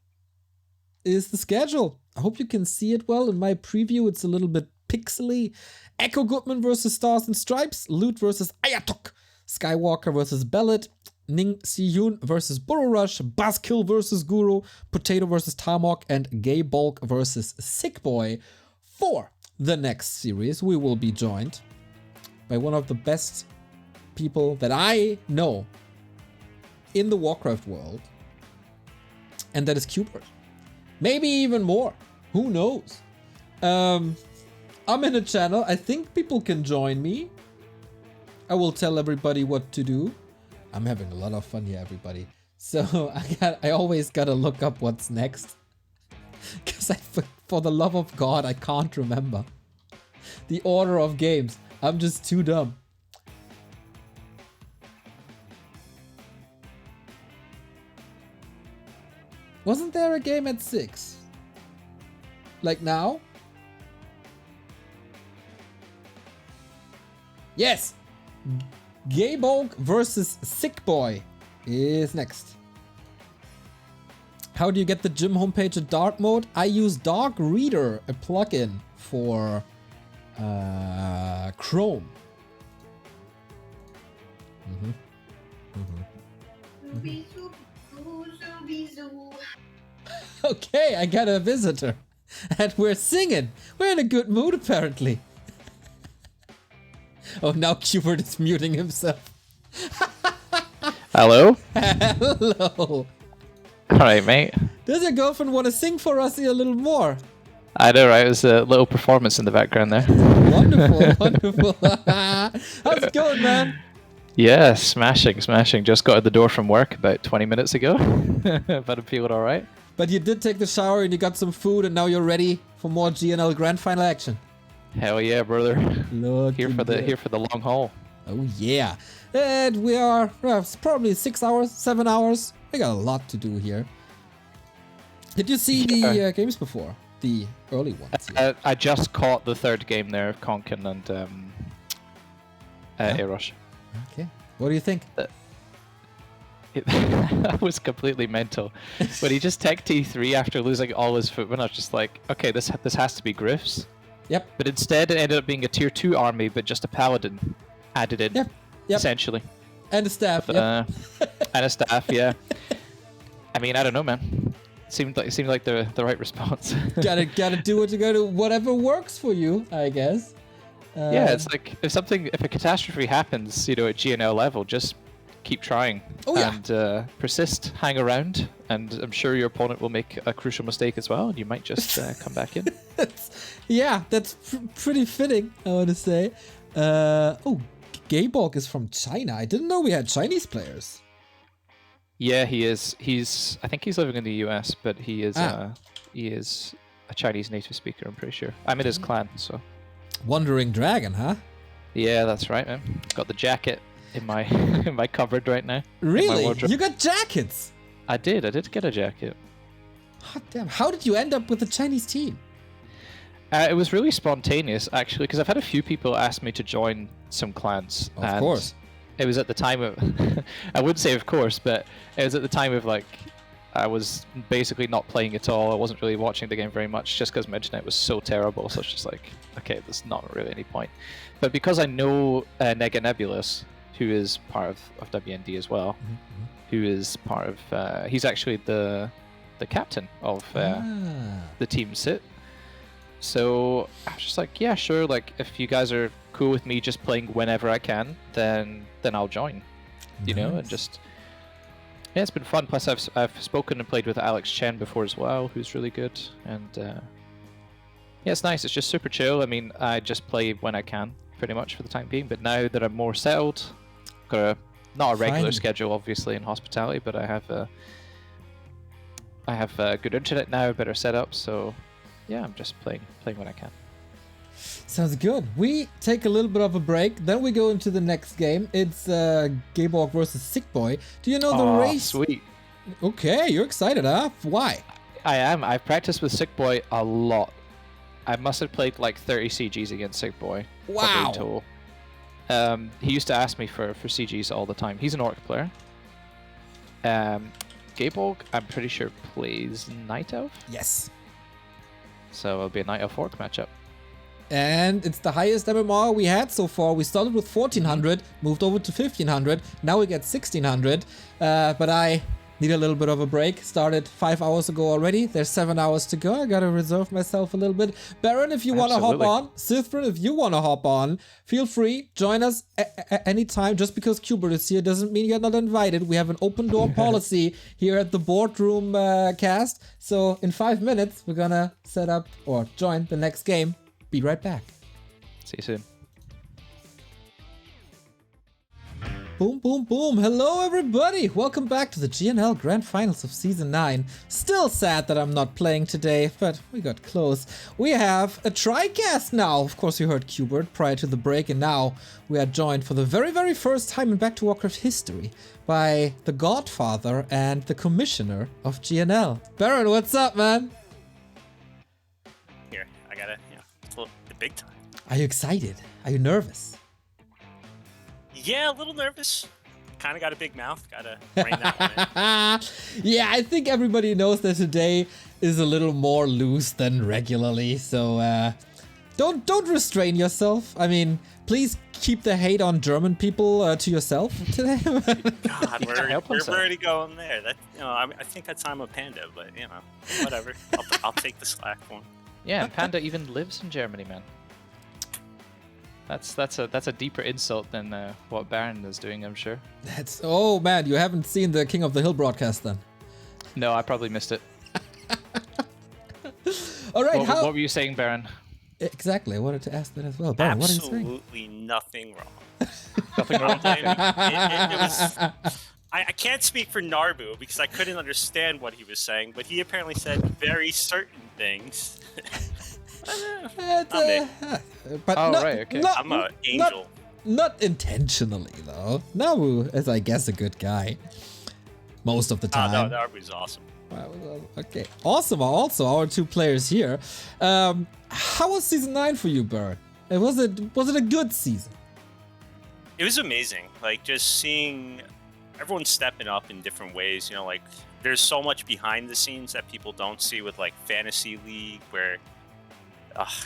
is the schedule. I hope you can see it well. In my preview, it's a little bit pixely. Echo Goodman versus Stars and Stripes. Loot versus Ayatok. Skywalker versus Bellet. Ning Siyun versus Burrow Rush. Buzzkill versus Guru. Potato versus Tarmok. And Gay Bulk versus Sick Boy. For the next series, we will be joined by one of the best people that I know in the Warcraft world. And that is Quberte. Maybe even more. Who knows? I'm in a channel. I think people can join me. I will tell everybody what to do. I'm having a lot of fun here, everybody. So I always gotta look up what's next. Because for the love of God, I can't remember the order of games. I'm just too dumb. Wasn't there a game at 6? Like now? Yes! Gaybulk versus Sick Boy is next. How do you get the gym homepage at dark mode? I use Dark Reader, a plugin for Chrome. Okay, I got a visitor. And we're singing. We're in a good mood, apparently. Oh, now Quberte is muting himself. Hello? Hello. Alright, mate. Does your girlfriend want to sing for us a little more? I know, right? It was a little performance in the background there. Wonderful, wonderful. How's it going, man? Yeah, smashing, smashing. Just got out the door from work about 20 minutes ago. But I'm feeling alright. But you did take the shower and you got some food and now you're ready for more GNL Grand Final action. Hell yeah, brother. Look here for the long haul. Oh yeah. And we are it's probably 6 hours, 7 hours. We got a lot to do here. Did you see the games before? The early ones? Yeah. I just caught the third game there of Konkan and Eros. Okay. What do you think? That was completely mental. When he just tech T3 after losing all his footmen, I was just like, okay, this has to be Griff's. Yep. But instead it ended up being a tier 2 army, but just a paladin added in. Yep. Essentially. And a staff. But, and a staff, yeah. I mean, I don't know, man. Seemed like the right response. gotta do what you gotta, whatever works for you, I guess. Yeah, it's like if a catastrophe happens, at GNL level, just keep trying and persist, hang around, and I'm sure your opponent will make a crucial mistake as well, and you might just come back in. That's pretty fitting, I want to say. Gaybulk is from China. I didn't know we had Chinese players. Yeah, he is. I think he's living in the US, but he is a Chinese native speaker, I'm pretty sure. I'm in his clan, so. Wandering Dragon, huh? Yeah, that's right, man. Got the jacket in my in my cupboard right now. Really? You got jackets? I did get a jacket. Hot damn. How did you end up with the Chinese team? It was really spontaneous, actually, because I've had a few people ask me to join some clans. Of course. It was at the time of, I would say of course, but it was at the time of like I was basically not playing at all. I wasn't really watching the game very much just because my internet was so terrible. So it's just like, okay, there's not really any point. But because I know Nega Nebulous, who is part of WND as well, who is part of, he's actually the captain of the team Sit. So I was just like, yeah, sure. Like, if you guys are cool with me just playing whenever I can, then I'll join. You know, and just. Yeah, it's been fun. Plus, I've spoken and played with Alex Chen before as well, who's really good. And yeah, it's nice. It's just super chill. I mean, I just play when I can, pretty much for the time being. But now that I'm more settled, got not a regular schedule, obviously, in hospitality, but I have good internet now, better setup. So yeah, I'm just playing when I can. Sounds good. We take a little bit of a break, then we go into the next game. It's Gaborg versus Sick Boy. Do you know the race? Sweet. Okay, you're excited, huh? Why? I am. I've practiced with Sick Boy a lot. I must have played like 30 CGs against Sick Boy. Wow. Total. He used to ask me for CGs all the time. He's an Orc player. Gaborg, I'm pretty sure, plays Night Elf. Yes. So it'll be a Night Elf Orc matchup. And it's the highest MMR we had so far. We started with 1400, moved over to 1500. Now we get 1600. But I need a little bit of a break. Started 5 hours ago already. There's 7 hours to go. I gotta reserve myself a little bit. Barren, if you want to hop on. Sythren, if you want to hop on, feel free. Join us anytime. Just because Quberte is here doesn't mean you're not invited. We have an open door policy here at the boardroom cast. So in 5 minutes, we're gonna set up or join the next game. Be right back. See you soon. Boom, boom, boom. Hello, everybody. Welcome back to the GNL Grand Finals of Season 9. Still sad that I'm not playing today, but we got close. We have a TriCast now. Of course, you heard Quberte prior to the break, and now we are joined for the very, very first time in Back to Warcraft history by the Godfather and the Commissioner of GNL. Barren, what's up, man? Here, I gotta, the big time. Are you excited? Are you nervous? Yeah, a little nervous. Kind of got a big mouth. Gotta rein that one in. Yeah, I think everybody knows that today is a little more loose than regularly. So don't restrain yourself. I mean, please keep the hate on German people to yourself today. God, we're already going there. That I think that's I'm a panda, but whatever. I'll take the slack one. Yeah, Panda even lives in Germany, man. That's a deeper insult than what Barren is doing, I'm sure. Oh man, you haven't seen the King of the Hill broadcast then? No, I probably missed it. All right, what were you saying, Barren? Exactly, I wanted to ask that as well. Barren, what are you saying? Absolutely nothing wrong. Nothing wrong. I can't speak for Narbu because I couldn't understand what he was saying, but he apparently said very certain things. But right, okay. I'm an angel. Not intentionally, though. Nabu is, I guess, a good guy. Most of the time. No, Narbu's awesome. Okay, awesome. Also, our two players here. How was Season 9 for you, Barren? Was it a good season? It was amazing. Like, just seeing everyone stepping up in different ways. Like, there's so much behind the scenes that people don't see with, like, Fantasy League, where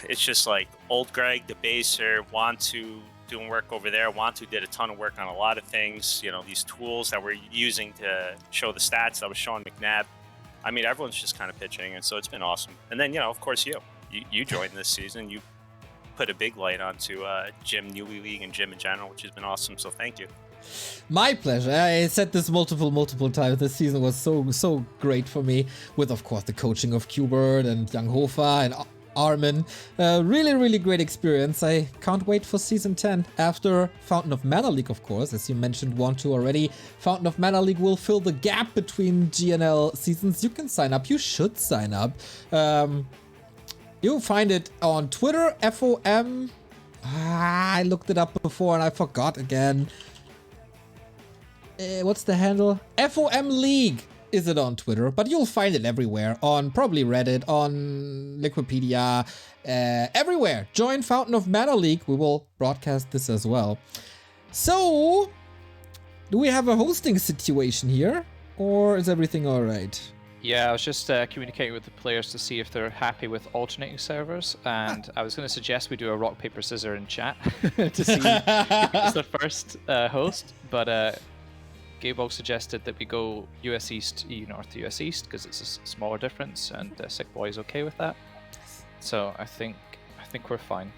it's just like old Greg, the baser, Wantu doing work over there. Wantu did a ton of work on a lot of things. These tools that we're using to show the stats. That was Sean McNabb. I mean, everyone's just kind of pitching, and so it's been awesome. And then, of course, you joined this season. You put a big light onto Jim Newbie League and Jim in general, which has been awesome. So thank you. My pleasure. I said this multiple times. This season was so great for me, with of course the coaching of Quberte and Young Hofa and Armin. Really great experience. I can't wait for Season 10. After Fountain of Mana League, of course, as you mentioned 1-2 already. Fountain of Mana League will fill the gap between GNL seasons. You can sign up. You should sign up. You'll find it on Twitter, FOM. I looked it up before and I forgot again. What's the handle? FOM League is it on Twitter, but you'll find it everywhere, on probably Reddit, on Liquipedia, everywhere. Join Fountain of Mana League. We will broadcast this as well. So, do we have a hosting situation here? or is everything all right? Yeah, I was just communicating with the players to see if they're happy with alternating servers, and I was going to suggest we do a rock, paper, scissors in chat to see who's the first host, but Gaybog suggested that we go US East, EU North to US East, because it's a smaller difference, and Sick Boy is okay with that. So I think we're fine.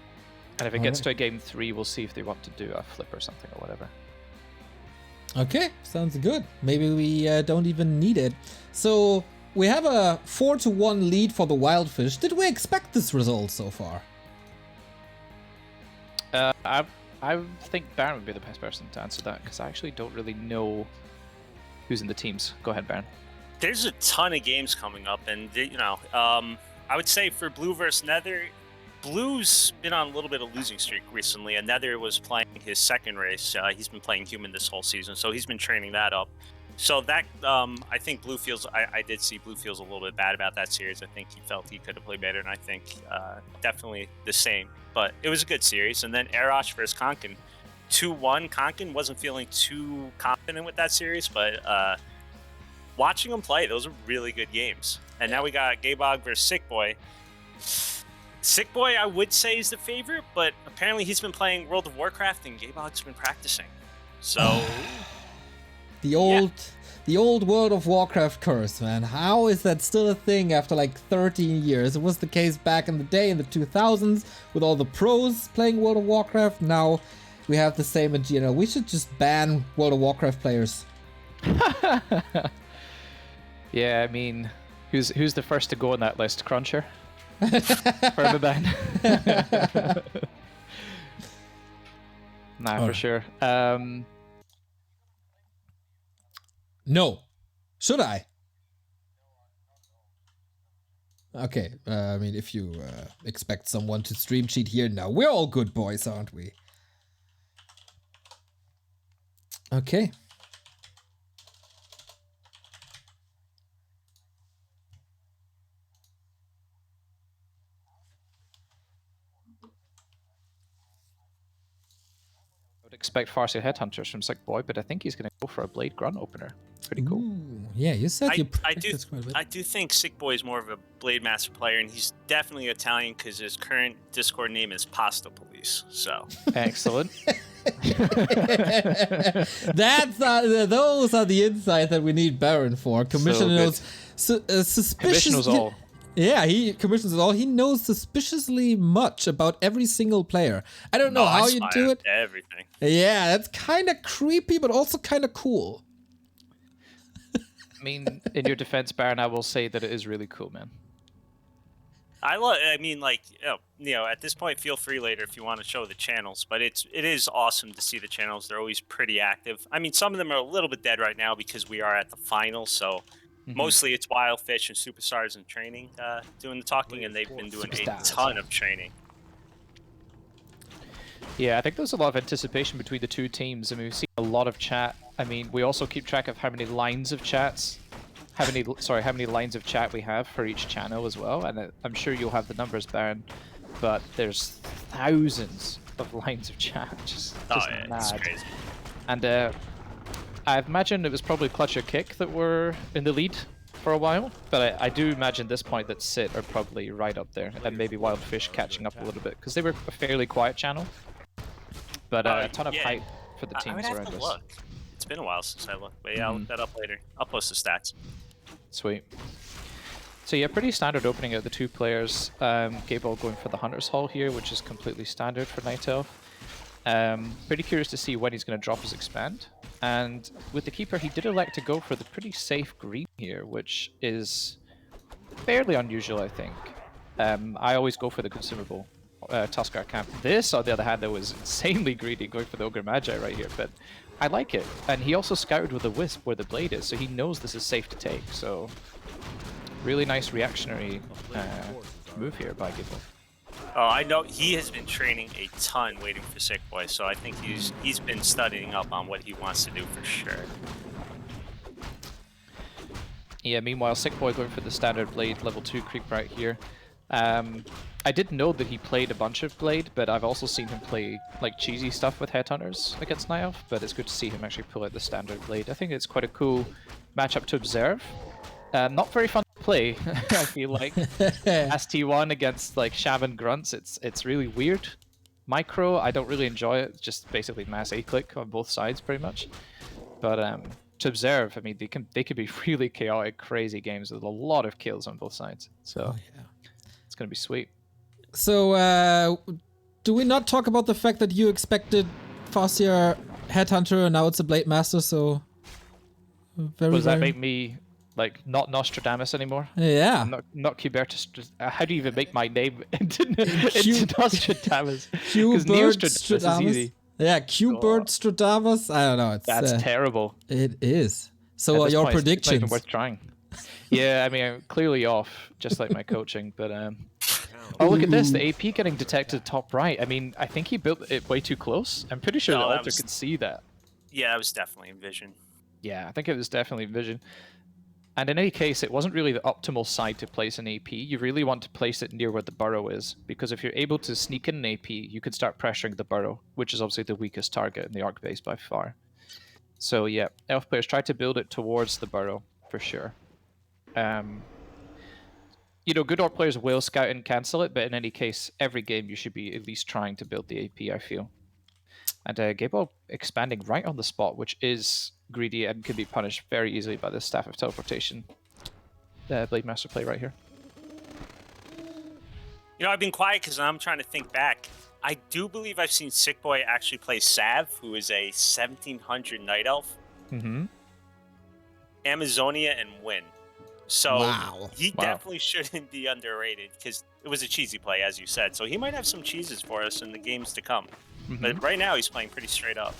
And if it gets to a game 3, we'll see if they want to do a flip or something or whatever. Okay, sounds good. Maybe we don't even need it. So we have a 4-1 lead for the Wildfish. Did we expect this result so far? I think Barren would be the best person to answer that, because I actually don't really know who's in the teams. Go ahead, Barren. There's a ton of games coming up, and I would say for Blue versus Nether, Blue's been on a little bit of losing streak recently, and Nether was playing his second race. He's been playing Human this whole season, so he's been training that up. So that, I think Blue feels, I did see Blue feels a little bit bad about that series. I think he felt he could have played better, and I think definitely the same. But it was a good series. And then Eros versus Konkan, 2-1. Konkan wasn't feeling too confident with that series, but watching him play, those are really good games. And now we got Gaybog versus Sick Boy. Sick Boy, I would say, is the favorite, but apparently he's been playing World of Warcraft, and Gaybog's been practicing. So... The old World of Warcraft curse, man. How is that still a thing after like 13 years? It was the case back in the day in the 2000s with all the pros playing World of Warcraft. Now we have the same in GNL. We should just ban World of Warcraft players. Yeah, I mean, who's the first to go on that list? Cruncher? Permaban? Nah, for sure. No. Should I? Okay, I mean, if you expect someone to stream cheat here, no. We're all good boys, aren't we? Okay. I would expect Farsight Headhunters from Sick Boy, but I think he's going to go for a Blade Grunt opener. Pretty cool. Ooh, yeah, you said I do think Sick Boy is more of a Blade Master player, and he's definitely Italian because his current Discord name is Pasta Police. So excellent. That's those are the insights that we need Barren for. Commissioner knows suspicious. Commission knows all. Yeah, he commissions it all. He knows suspiciously much about every single player. I don't know how you do it. Everything. Yeah, that's kind of creepy, but also kind of cool. I mean, in your defense, Barren, I will say that it is really cool, man. I mean, like, at this point, feel free later if you want to show the channels, but it is awesome to see the channels. They're always pretty active. I mean, some of them are a little bit dead right now because we are at the finals, so mostly it's Wildfish and Superstars in training doing the talking, and they've been doing a ton of training. Yeah, I think there's a lot of anticipation between the two teams. I mean, we've seen a lot of chat. I mean, we also keep track of how many lines of chats, how many lines of chat we have for each channel as well. And I'm sure you'll have the numbers, Barren, but there's thousands of lines of chat, just mad. It's crazy. And I imagine it was probably Clutch or Kick that were in the lead for a while, but I do imagine at this point that Sit are probably right up there, and maybe Wildfish catching up a little bit, because they were a fairly quiet channel. But a ton of hype for the teams around us. Look. It's been a while since I looked, but yeah, I'll look that up later. I'll post the stats. Sweet. So yeah, pretty standard opening of the two players. Gayball going for the Hunter's Hall here, which is completely standard for Night Elf. Pretty curious to see when he's going to drop his expand. And with the Keeper, he did elect to go for the pretty safe green here, which is fairly unusual, I think. I always go for the consumable Tuskar camp. This, on the other hand, though, was insanely greedy, going for the Ogre Magi right here, but I like it. And he also scouted with the Wisp where the blade is, so he knows this is safe to take. So really nice reactionary move here by Gibble. Oh, I know he has been training a ton waiting for Sick Boy, so I think he's been studying up on what he wants to do for sure. Yeah, meanwhile, Sick Boy going for the standard blade level 2 creep right here. I did know that he played a bunch of Blade, but I've also seen him play like cheesy stuff with Headhunters against Night Elf, but it's good to see him actually pull out the standard Blade. I think it's quite a cool matchup to observe. Not very fun to play, I feel like. ST1 against like Shaman Grunts, it's really weird. Micro, I don't really enjoy it. It's just basically mass A-click on both sides pretty much. But to observe, I mean, they could be really chaotic, crazy games with a lot of kills on both sides. So it's going to be sweet. So, do we not talk about the fact that you expected FOSSIR Headhunter and now it's a Blade Master, so... Does that make me, like, not Nostradamus anymore? Yeah. Not Quberte. How do you even make my name into Nostradamus? Quberte Stradamus? Yeah, Quberte Stradamus? I don't know. That's terrible. It is. So, your predictions? It's not even worth trying. Yeah, I mean, I'm clearly off, just like my coaching, but... Oh, look at this. The AP getting detected top right. I mean, I think he built it way too close. I'm pretty sure the altar could see that. Yeah, it was definitely in vision. Yeah, I think it was definitely in vision. And in any case, it wasn't really the optimal side to place an AP. You really want to place it near where the burrow is, because if you're able to sneak in an AP, you could start pressuring the burrow, which is obviously the weakest target in the Arc base by far. So yeah, Elf players try to build it towards the burrow, for sure. You know, good Orc players will scout and cancel it, but in any case, every game you should be at least trying to build the AP, I feel. And Gabel expanding right on the spot, which is greedy and can be punished very easily by the Staff of Teleportation. Blade Master play right here. You know, I've been quiet because I'm trying to think back. I do believe I've seen Sick Boy actually play Sav, who is a 1700 Night Elf. Mm-hmm. Amazonia and win. So wow. He definitely shouldn't be underrated because it was a cheesy play, as you said. So he might have some cheeses for us in the games to come. Mm-hmm. But right now he's playing pretty straight up.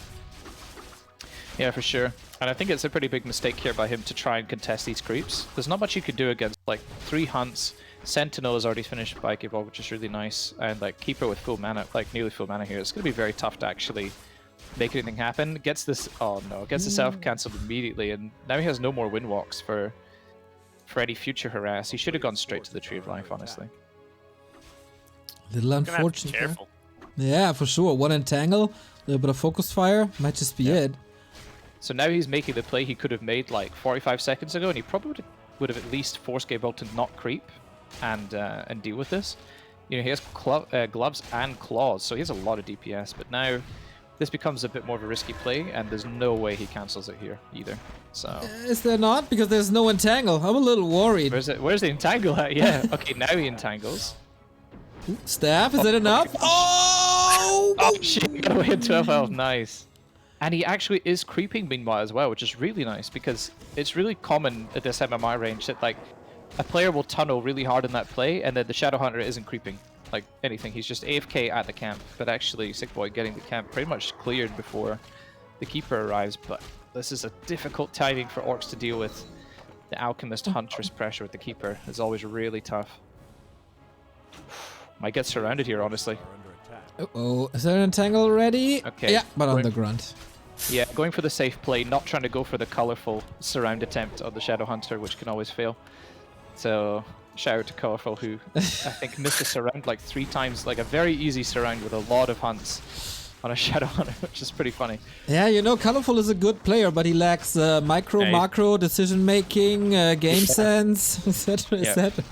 Yeah, for sure. And I think it's a pretty big mistake here by him to try and contest these creeps. There's not much you could do against like 3 hunts. Sentinel is already finished by Gibol, which is really nice. And like Keeper with full mana, like nearly full mana here. It's going to be very tough to actually make anything happen. Gets this, oh no, gets the self-cancelled immediately. And now he has no more windwalks for any future harass. He should have gone straight to the Tree of Life, honestly. Little unfortunate. Careful. Yeah, for sure. One entangle, a little bit of focus fire, might just be it. So now he's making the play he could have made like 45 seconds ago, and he probably would have at least forced Gabel to not creep and deal with this. You know, he has gloves and claws, so he has a lot of DPS, but now this becomes a bit more of a risky play, and there's no way he cancels it here either. So is there not? Because there's no entangle. I'm a little worried. Where's the entangle at? Yeah. Okay, now he entangles. Staff, is that enough? Oh! Oh shit! Got away at 12 health. Nice. And he actually is creeping meanwhile as well, which is really nice because it's really common at this MMI range that like a player will tunnel really hard in that play, and then the Shadow Hunter isn't creeping like anything. He's just AFK at the camp, but actually Sick Boy getting the camp pretty much cleared before the Keeper arrives. But this is a difficult timing for Orcs to deal with. The Alchemist Huntress pressure with the Keeper is always really tough. Might get surrounded here, honestly. Uh-oh, is there an entangle already? Okay. Yeah, but on the grunt. Yeah, going for the safe play, not trying to go for the colorful surround attempt on the Shadow Hunter, which can always fail. So, shout out to Colorful, who I think missed a surround like 3 times, like a very easy surround with a lot of hunts on a Shadow Hunter, which is pretty funny. Yeah, you know, Colorful is a good player, but he lacks macro, decision-making, game sense, etc., etc.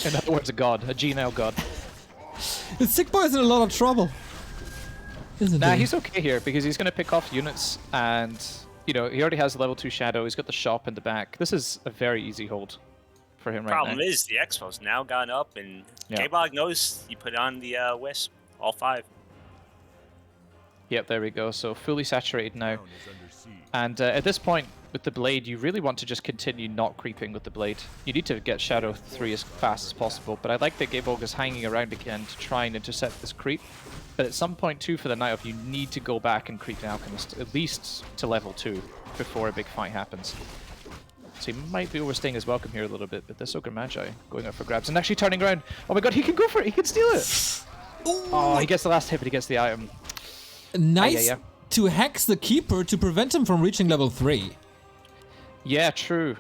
In other words, a god, a GNL god. The Sick Boy is in a lot of trouble, isn't he? He's okay here because he's going to pick off units, and you know he already has level 2 Shadow. He's got the shop in the back. This is a very easy hold for him right now. Problem is the Expo's now gone up, and K-Bog knows you put on the Wisp, all 5. Yep, there we go. So fully saturated now. And at this point, with the Blade, you really want to just continue not creeping with the Blade. You need to get Shadow 3 as fast as possible, but I like that Gabolg is hanging around again to try and intercept this creep. But at some point too, for the Night Elf, you need to go back and creep an Alchemist, at least to level 2, before a big fight happens. So he might be overstaying his welcome here a little bit, but this Ogre Magi going up for grabs and actually turning around. Oh my god, he can go for it! He can steal it! Ooh. Oh, he gets the last hit, but he gets the item. Nice to hex the Keeper to prevent him from reaching level 3. Yeah, true.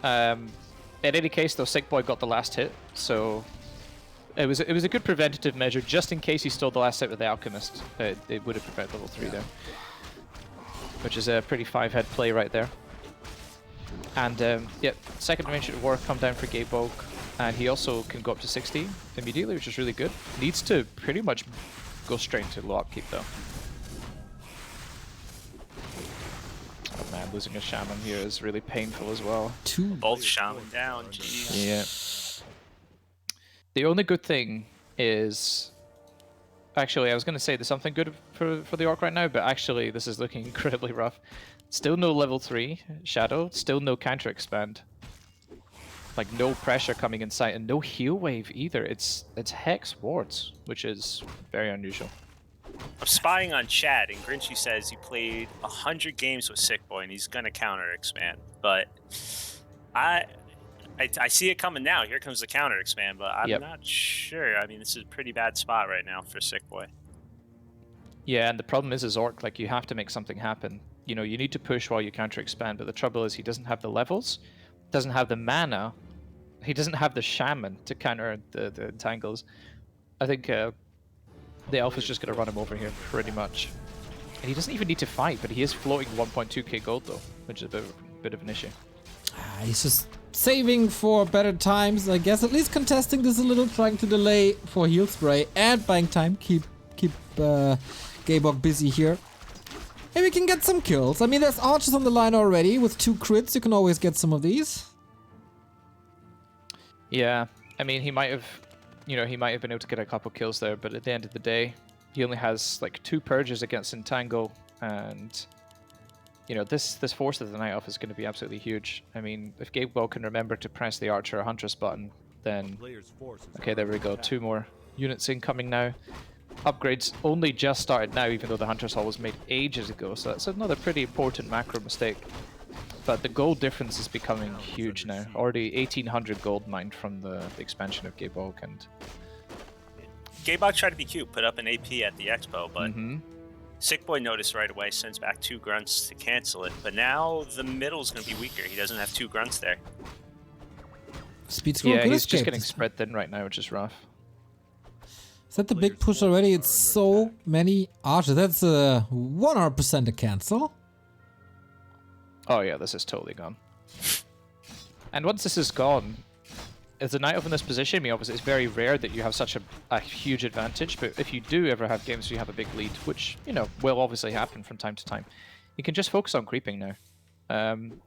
In any case, though, Sick Boy got the last hit, so It was a good preventative measure, just in case he stole the last set with the Alchemist. It would have prevented level 3 there. Which is a pretty 5-head play right there. And yeah, second dimension of war come down for Gaebog, and he also can go up to 60 immediately, which is really good. Needs to pretty much go straight to low upkeep though. Oh man, losing a shaman here is really painful as well. Both shaman down, jeez. Yeah. The only good thing is... Actually, I was going to say there's something good for the Orc right now, but actually this is looking incredibly rough. Still no level 3 Shadow, still no counter expand. Like no pressure coming in sight, and no heal wave either. It's Hex Wards, which is very unusual. I'm spying on chat, and Grinchy says he played 100 games with Sick Boy, and he's gonna counter expand. But I see it coming now. Here comes the counter expand, but I'm not sure. I mean, this is a pretty bad spot right now for Sick Boy. Yeah, and the problem is Orc, like you have to make something happen. You know, you need to push while you counter expand, but the trouble is he doesn't have the levels, doesn't have the mana, he doesn't have the shaman to counter the entangles. I think the Alpha's just going to run him over here, pretty much. And he doesn't even need to fight, but he is floating 1.2k gold though, which is a bit of an issue. He's just saving for better times, I guess. At least contesting this a little, trying to delay for heal spray and buying time. Keep Gaebog busy here. Maybe we can get some kills. I mean, there's archers on the line already. With 2 crits, you can always get some of these. Yeah, I mean, he might have been able to get a couple kills there, but at the end of the day, he only has like 2 purges against Entangle, and you know, this Force of the Night Elf is going to be absolutely huge. I mean, if Gaebog can remember to press the Archer or Huntress button, then okay, there we go. 2 more units incoming now. Upgrades only just started now, even though the Hunter's Hall was made ages ago, so that's another pretty important macro mistake. But the gold difference is becoming huge now. Already 1800 gold mined from the expansion of Gaebog, and Gaebog tried to be cute, put up an AP at the expo, but Sick Boy noticed right away, sends back 2 grunts to cancel it. But now the middle's going to be weaker. He doesn't have 2 grunts there. Speed scroll, yeah, good he's escape. just getting spread thin right now, which is rough. Is that the big push already? It's so many archers. That's 100% a cancel. Oh yeah, this is totally gone. And once this is gone, as a Night Elf in this position, I mean, obviously it's very rare that you have such a huge advantage, but if you do ever have games where you have a big lead, which, you know, will obviously happen from time to time, you can just focus on creeping now.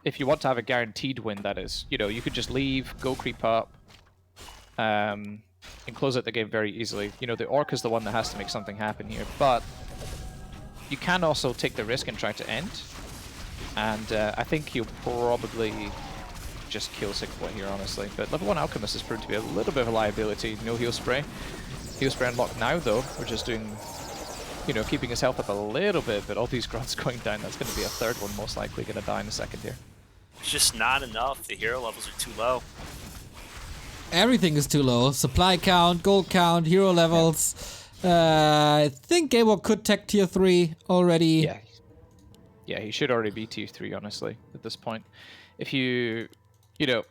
If you want to have a guaranteed win, that is, you know, you could just leave, go creep up, and close out the game very easily. You know, the Orc is the one that has to make something happen here, but you can also take the risk and try to end. And I think he'll probably just kill Sick Boy here, honestly. But level 1 Alchemist has proved to be a little bit of a liability. No heal spray. Heal spray unlocked now, though. We're just doing, you know, keeping his health up a little bit, but all these grunts going down. That's going to be a 3rd one, most likely going to die in a second here. It's just not enough. The hero levels are too low. Everything is too low. Supply count, gold count, hero levels. I think Gaebog could tech tier 3 already. Yeah, he should already be tier 3, honestly, at this point. If you know,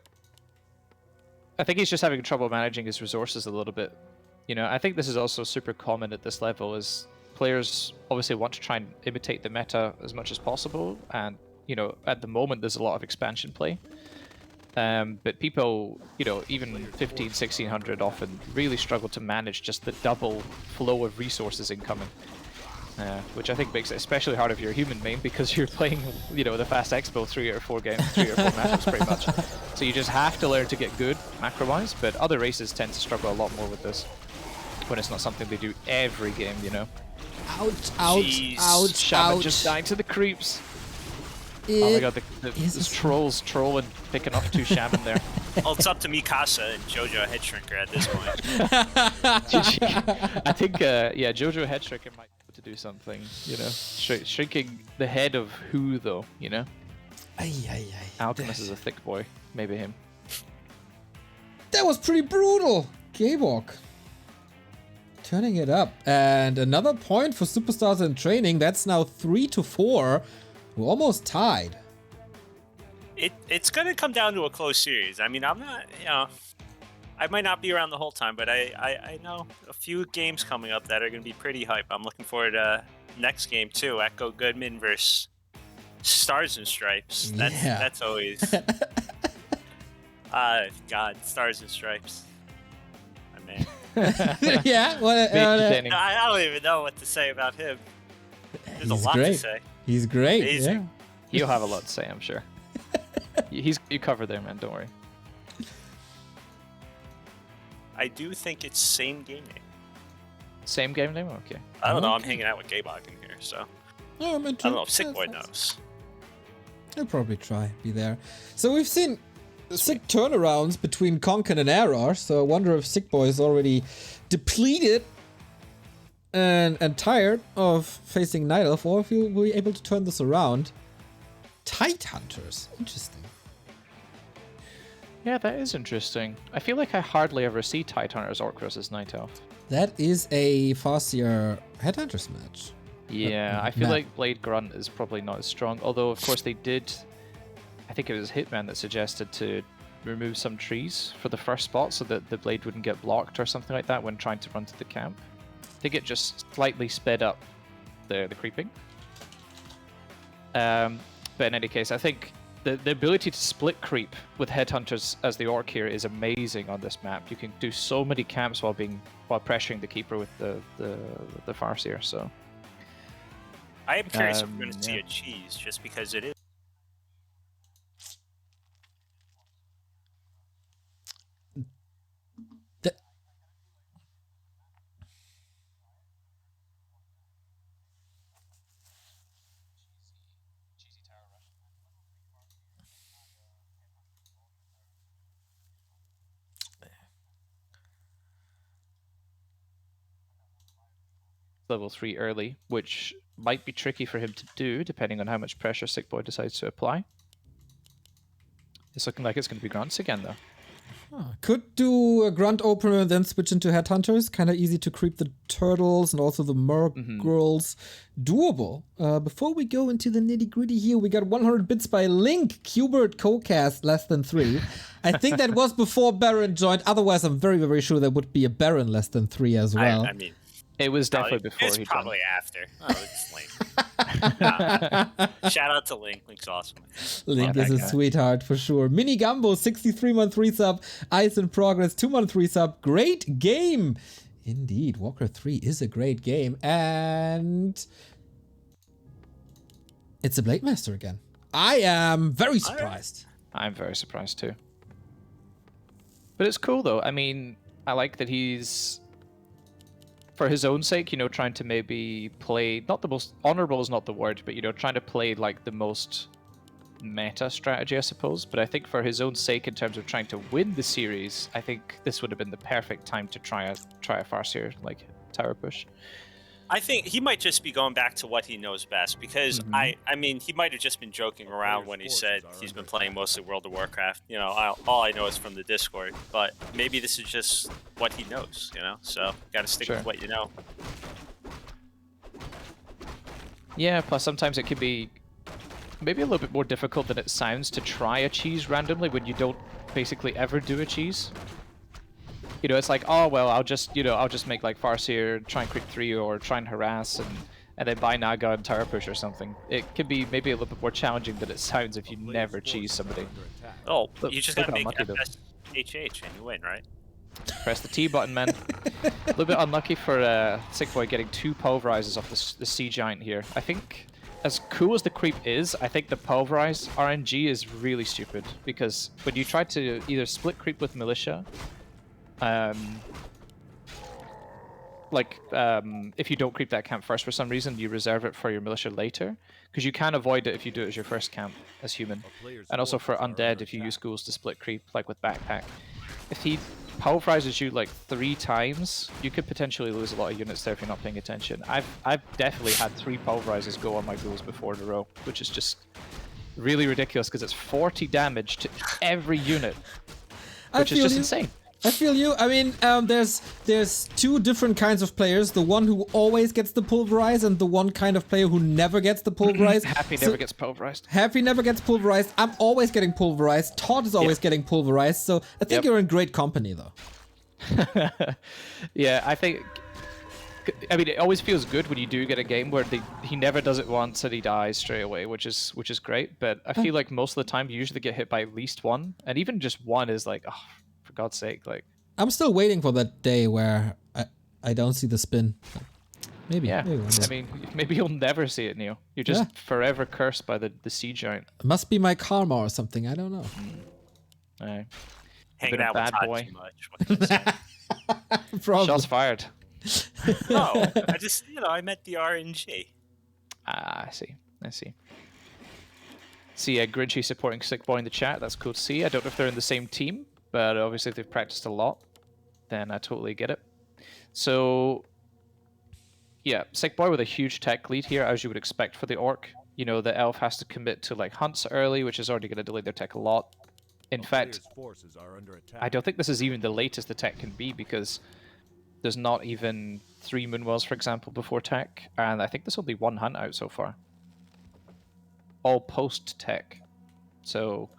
I think he's just having trouble managing his resources a little bit. You know, I think this is also super common at this level, is players obviously want to try and imitate the meta as much as possible, and, you know, at the moment there's a lot of expansion play. But people, you know, even 1500, 1600 often really struggle to manage just the double flow of resources incoming. Which I think makes it especially hard if you're a human main, because you're playing, you know, the fast expo 3 or 4 matchups pretty much. So you just have to learn to get good macro-wise, but other races tend to struggle a lot more with this when it's not something they do every game, you know. Ouch, ouch, Jeez. ouch, Shaman ouch. just died to the creeps. Oh my god, the trolls trolling, picking off 2 shaman there. Well, it's up to Mikasa and Jojo Head Shrinker at this point. I think, yeah, Jojo Head Shrinker might be able to do something, you know. Shrinking the head of who, though, you know? Alchemist is a thick boy. Maybe him. That was pretty brutal. Gaebog turning it up. And another point for Superstars in Training. That's now 3-4. We're almost tied. It's going to come down to a close series. I mean, I'm not, you know, I might not be around the whole time, but I know a few games coming up that are going to be pretty hype. I'm looking forward to next game too. Echo Goodman versus Stars and Stripes. That's always. God, Stars and Stripes. My man. Yeah. I don't even know what to say about him. There's a lot to say. He's great. Amazing. Yeah. He'll have a lot to say, I'm sure. You covered there, man. Don't worry. I do think it's same game name. Same game name? Okay. I don't know. I'm hanging out with Gaybog in here, so. Oh, I don't know if Sick Boy knows. I'll probably try be there. So we've seen sick turnarounds between Konkan and Eros, so I wonder if Sick Boy is already depleted and tired of facing Night Elf, or if he'll be able to turn this around. Tide Hunters. Interesting. Yeah, that is interesting. I feel like I hardly ever see Tidehunters Orc versus Night Elf. That is a Farseer Headhunters match. Yeah, I feel like Blade Grunt is probably not as strong, although of course they did, I think it was Hitman that suggested to remove some trees for the first spot so that the blade wouldn't get blocked or something like that when trying to run to the camp. I think it just slightly sped up the creeping. But in any case, I think the ability to split creep with Headhunters as the Orc here is amazing on this map. You can do so many camps while pressuring the keeper with the Farseer. So I am curious if we're going to see a cheese, just because it is. Level 3 early, which might be tricky for him to do, depending on how much pressure Sick Boy decides to apply. It's looking like it's going to be grunts again, though. Could do a grunt opener and then switch into Headhunters. Kind of easy to creep the turtles and also the merc girls. Doable. Before we go into the nitty gritty here, we got 100 bits by Link. Quberte co-cast less than 3. I think that was before Barren joined. Otherwise, I'm very, very sure there would be a Barren less than 3 as well. I mean, it was definitely before he probably after. Oh, it's Link. Shout out to Link. Link's awesome. Link is a sweetheart for sure. Mini Gumbo, 63-month resub. Ice in Progress, 2-month resub. Great game. Indeed, Warcraft 3 is a great game. And it's a Blade Master again. I am very surprised. I'm very surprised too. But it's cool though. I mean, I like that he's, for his own sake, you know, trying to maybe play, not the most honorable is not the word, but, you know, trying to play like the most meta strategy, I suppose. But I think for his own sake, in terms of trying to win the series, I think this would have been the perfect time to try a Farseer, like tower push. I think he might just be going back to what he knows best, because I mean, he might have just been joking around when he said he's been playing mostly World of Warcraft. You know, all I know is from the Discord, but maybe this is just what he knows, you know? So, gotta stick with what you know. Yeah, plus sometimes it can be maybe a little bit more difficult than it sounds to try a cheese randomly when you don't basically ever do a cheese. You know, it's like, oh, well, I'll just make like Farseer, try and creep 3 or try and harass and then buy Naga and tower push or something. It can be maybe a little bit more challenging than it sounds if you never cheese somebody. Oh, you just gotta make FSHH and you win, right? Press the T button, man. A little bit unlucky for Sick Boy getting 2 pulverizers off the Sea Giant here. I think, as cool as the creep is, I think the pulverize RNG is really stupid, because when you try to either split creep with Militia, if you don't creep that camp first for some reason, you reserve it for your Militia later, because you can avoid it if you do it as your first camp as human. And also for Undead, if you use ghouls to split creep, like with Backpack. If he pulverizes you like 3 times, you could potentially lose a lot of units there if you're not paying attention. I've definitely had 3 pulverizers go on my ghouls before in a row, which is just really ridiculous, because it's 40 damage to every unit, which is just insane. I feel you. I mean, there's two different kinds of players. The one who always gets the pulverize and the one kind of player who never gets the pulverize. Happy never gets pulverized. Happy never gets pulverized. I'm always getting pulverized. Todd is always getting pulverized. So I think you're in great company, though. Yeah, I think... I mean, it always feels good when you do get a game where he never does it once and he dies straight away, which is great. But I feel like most of the time you usually get hit by at least one, and even just one is like, oh, for God's sake, like. I'm still waiting for that day where I don't see the spin. Maybe. Yeah. Maybe I mean, maybe you'll never see it, Neil. You're just forever cursed by the sea giant. It must be my karma or something. I don't know. Right. Hanging out bad with Todd boy. too much. What can I say? Probably. Shots fired. No, I just, I met the RNG. I see. See, Grinchy supporting Sick Boy in the chat. That's cool to see. I don't know if they're in the same team, but obviously if they've practiced a lot, then I totally get it. So, yeah, Sick Boy with a huge tech lead here, as you would expect for the Orc. The elf has to commit to like hunts early, which is already going to delay their tech a lot. In fact, I don't think this is even the latest the tech can be, because there's not even 3 Moonwells, for example, before tech, and I think there's only 1 hunt out so far. All post-tech. So,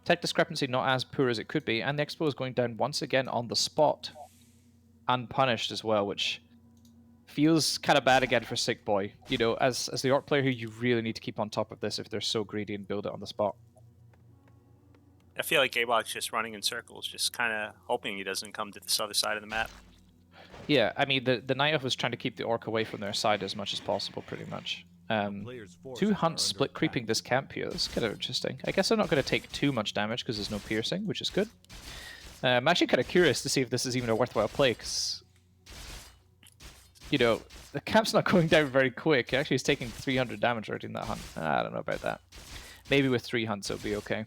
tech discrepancy not as poor as it could be, and the Expo is going down once again on the spot. Unpunished as well, which feels kind of bad again for Sick Boy. As the Orc player who you really need to keep on top of this if they're so greedy and build it on the spot. I feel like Abok's just running in circles, just kind of hoping he doesn't come to this other side of the map. Yeah, I mean, the Night Elf was trying to keep the Orc away from their side as much as possible, pretty much. 2 hunts split creeping this camp here. That's kind of interesting. I guess they're not going to take too much damage because there's no piercing, which is good. I'm actually kind of curious to see if this is even a worthwhile play, because, the camp's not going down very quick. It actually is taking 300 damage already in that hunt. I don't know about that. Maybe with 3 hunts it'll be okay.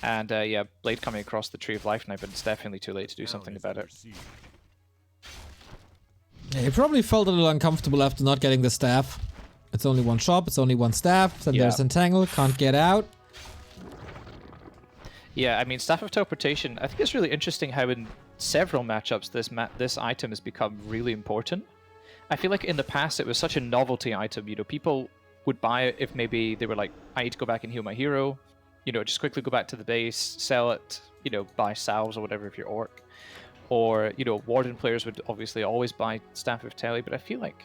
And yeah, Blade coming across the Tree of Life now, but it's definitely too late to do something about it. Yeah, he probably felt a little uncomfortable after not getting the staff. It's only 1 shop, it's only 1 staff, then there's Entangle, can't get out. Yeah, I mean, Staff of Teleportation, I think it's really interesting how in several matchups this item has become really important. I feel like in the past it was such a novelty item, people would buy it if maybe they were like, I need to go back and heal my hero, just quickly go back to the base, sell it, buy salves or whatever if you're Orc. Or, Warden players would obviously always buy Staff of Tele, but I feel like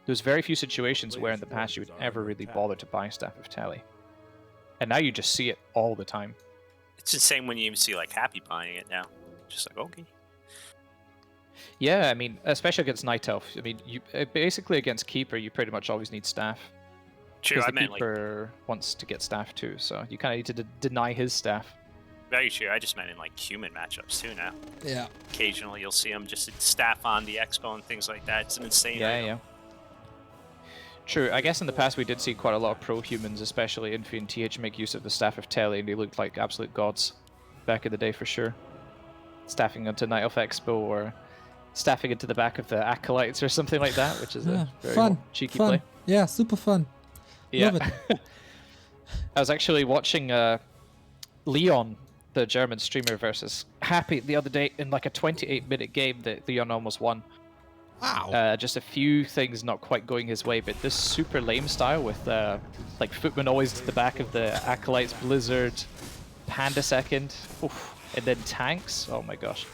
there's very few situations where in the past you would ever really bother to buy Staff of Tele. And now you just see it all the time. It's insane when you even see, like, Happy buying it now. Just like, okay. Yeah, I mean, especially against Night Elf. I mean, you basically against Keeper, you pretty much always need Staff. True, I the meant, Keeper wants to get Staff too, so you kind of need to deny his Staff. Very true. I just meant in like human matchups too now. Yeah. Occasionally you'll see them just staff on the Expo and things like that. It's an insane item. Yeah. True. I guess in the past we did see quite a lot of pro-humans, especially Infi and TH, make use of the Staff of Tele, and they looked like absolute gods back in the day for sure. Staffing onto Night Elf Expo or staffing into the back of the Acolytes or something like that, which is a very fun, cheeky fun. play. Yeah, super fun. Yeah. Love it. I was actually watching Leon, the German streamer, versus Happy the other day in like a 28-minute game that Leon almost won. Wow. Just a few things not quite going his way, but this super lame style with like Footman always to the back of the Acolytes, Blizzard, Panda second, and then tanks. Oh my gosh.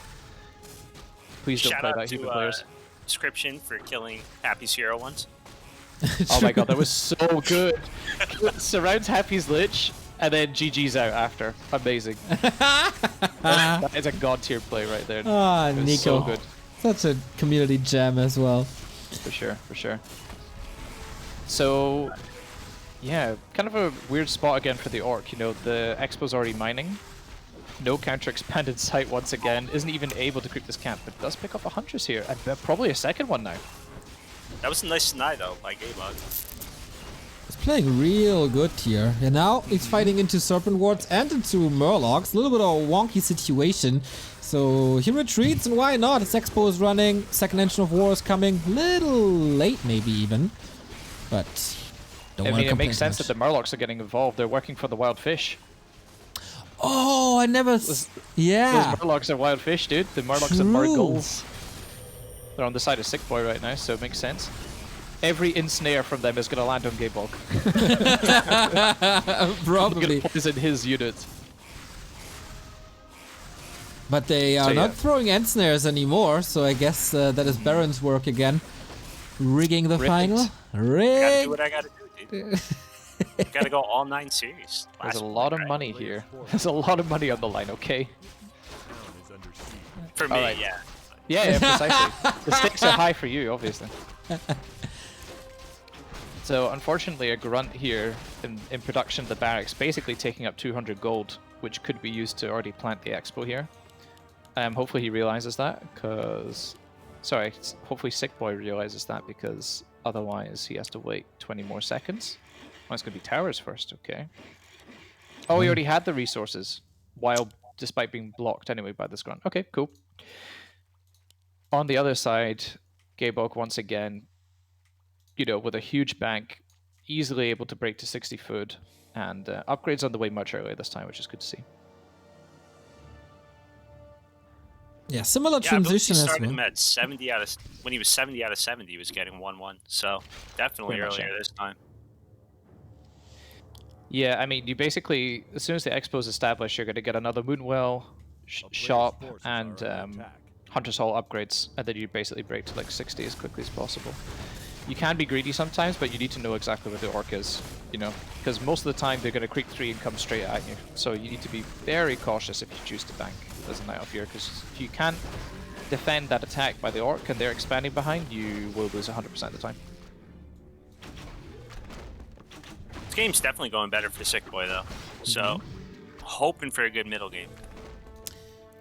Please don't Shout play out that, to human players. Description for killing Happy's hero once. Oh my god, that was so good. Surrounds Happy's Lich, and then GG's out after. Amazing. That is a god tier play right there. Ah, Nico. So good. Such a community gem as well. For sure, for sure. So, yeah, kind of a weird spot again for the Orc. The Expo's already mining. No counter expand in sight once again. Isn't even able to creep this camp, but does pick up a Huntress here. And probably a second one now. That was a nice deny though, by Gaybug. He's playing real good here. And now he's fighting into Serpent Wards and into Murlocs. A little bit of a wonky situation. So he retreats, and why not? His Expo is running. Second Engine of War is coming. Little late, maybe even. But don't want to complain. It makes sense that the Murlocs are getting involved. They're working for the wild fish. Oh, I never. Yeah. Those Murlocs are wild fish, dude. The Murlocs are Murgles. They're on the side of Sick Boy right now, so it makes sense. Every ensnare from them is going to land on Gaybog. Probably. Poison his unit. But they are not throwing ensnares anymore, so I guess that is Barren's work again. Rigging the final. Rig. Gotta do what I gotta do, dude. Gotta go all 9 series. There's a lot of money here. There's a lot of money on the line, okay? For me, right. yeah. Yeah, precisely. The stakes are high for you, obviously. So, unfortunately, a grunt here in production of the barracks, basically taking up 200 gold, which could be used to already plant the expo here. Hopefully he realizes that, because... Sorry, hopefully Sick Boy realizes that, because otherwise he has to wait 20 more seconds. Oh, it's going to be towers first, okay. Oh, he already had the resources, despite being blocked anyway by this grunt. Okay, cool. On the other side, Gaybog once again, you know, with a huge bank, easily able to break to 60 food, and upgrades on the way much earlier this time, which is good to see. Yeah, similar transition as started well. him at 70 out of when he was 70 out of 70, he was getting 1-1. So definitely earlier this time. Yeah, I mean, you basically, as soon as the expo is established, you're going to get another Moonwell, shop, and Hunter's Hall upgrades, and then you basically break to like 60 as quickly as possible. You can be greedy sometimes, but you need to know exactly where the orc is, you know, because most of the time they're going to creep 3 and come straight at you. So you need to be very cautious if you choose to bank as a Night Elf here, because if you can't defend that attack by the orc and they're expanding behind, you will lose 100% of the time. This game's definitely going better for Sick Boy though, so hoping for a good middle game.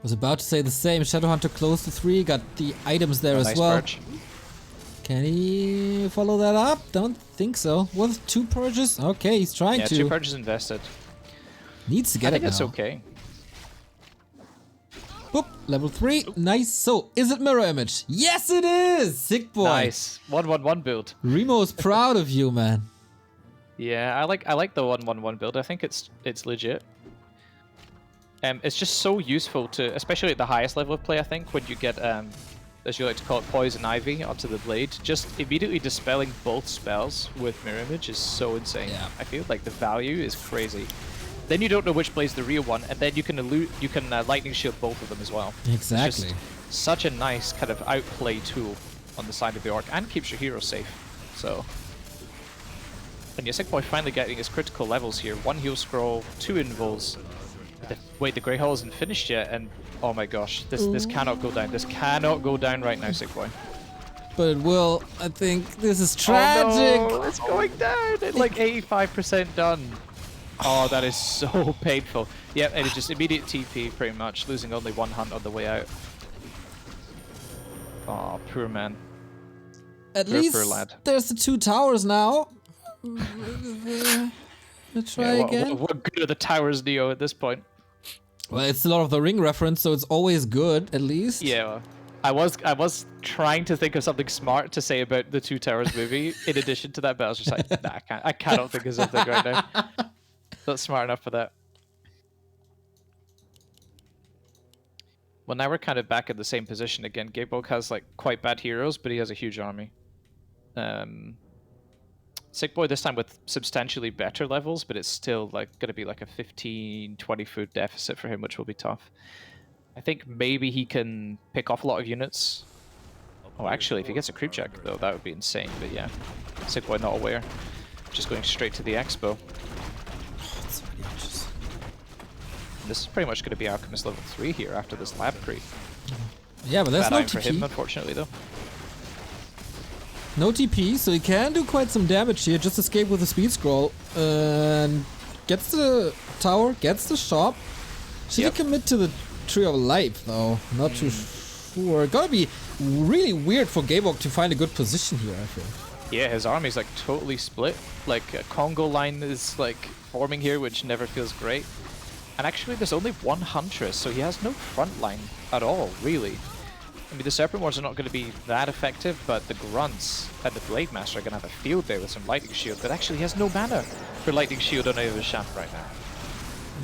Was about to say the same. Shadowhunter close to 3, got the items there as nice well. purge. Can he follow that up? Don't think so. With 2 purges? Okay, he's trying to. Yeah, 2 purges invested. Needs to get I think it it's now. okay. Boop, level 3. Nice. So, is it mirror image? Yes, it is! Sick Boy. Nice. 1-1-1 build. Remo's proud of you, man. Yeah, I like the 1-1-1 build. I think it's legit. It's just so useful to, especially at the highest level of play, I think, when you get, as you like to call it, Poison Ivy onto the blade. Just immediately dispelling both spells with Mirror Image is so insane. Yeah. I feel like the value is crazy. Then you don't know which blade's the real one, and then you can Lightning Shield both of them as well. Exactly. It's just such a nice kind of outplay tool on the side of the orc, and keeps your hero safe. So, and your Sick Boy finally getting his critical levels here. 1 heal scroll, 2 invulns. Wait, the Grey Hall isn't finished yet, and oh my gosh, this cannot go down. This cannot go down right now, Sick Boy. But it will. I think this is tragic. Oh no, it's going down. It's like 85% done. Oh, that is so painful. Yep, and it's just immediate TP pretty much, losing only 1 hunt on the way out. Oh, poor man. At Poor least lad. there's the 2 towers now. Let's try again. What good are the towers, Neo, at this point? Well, it's a lot of the Ring reference, so it's always good, at least. Yeah, well, I was trying to think of something smart to say about the 2 Towers movie in addition to that, but I was just like, nah, I cannot think of something right now. Not smart enough for that. Well, now we're kind of back in the same position again. Gaybog has like quite bad heroes, but he has a huge army. Sick Boy this time with substantially better levels, but it's still like going to be like a 15-20 food deficit for him, which will be tough. I think maybe he can pick off a lot of units. Oh, actually, if he gets a creep check, though, that would be insane. But yeah, Sick Boy not aware. Just going straight to the expo. That's really anxious. And this is pretty much going to be Alchemist level 3 here after this lab creep. Yeah, but there's Bad no iron for him, TP. unfortunately, though. No TP, so he can do quite some damage here. Just escape with a speed scroll. And gets the tower, gets the shop. Should he commit to the Tree of Life, though? Not too sure. Gotta be really weird for Gaybog to find a good position here, I feel. Yeah, his army's like totally split. Like a Congo line is like forming here, which never feels great. And actually there's only 1 Huntress, so he has no front line at all, really. I mean, the Serpent Wars are not going to be that effective, but the Grunts and the Blade Master are going to have a field day with some Lightning Shield, but actually he has no mana for Lightning Shield on either shaft right now.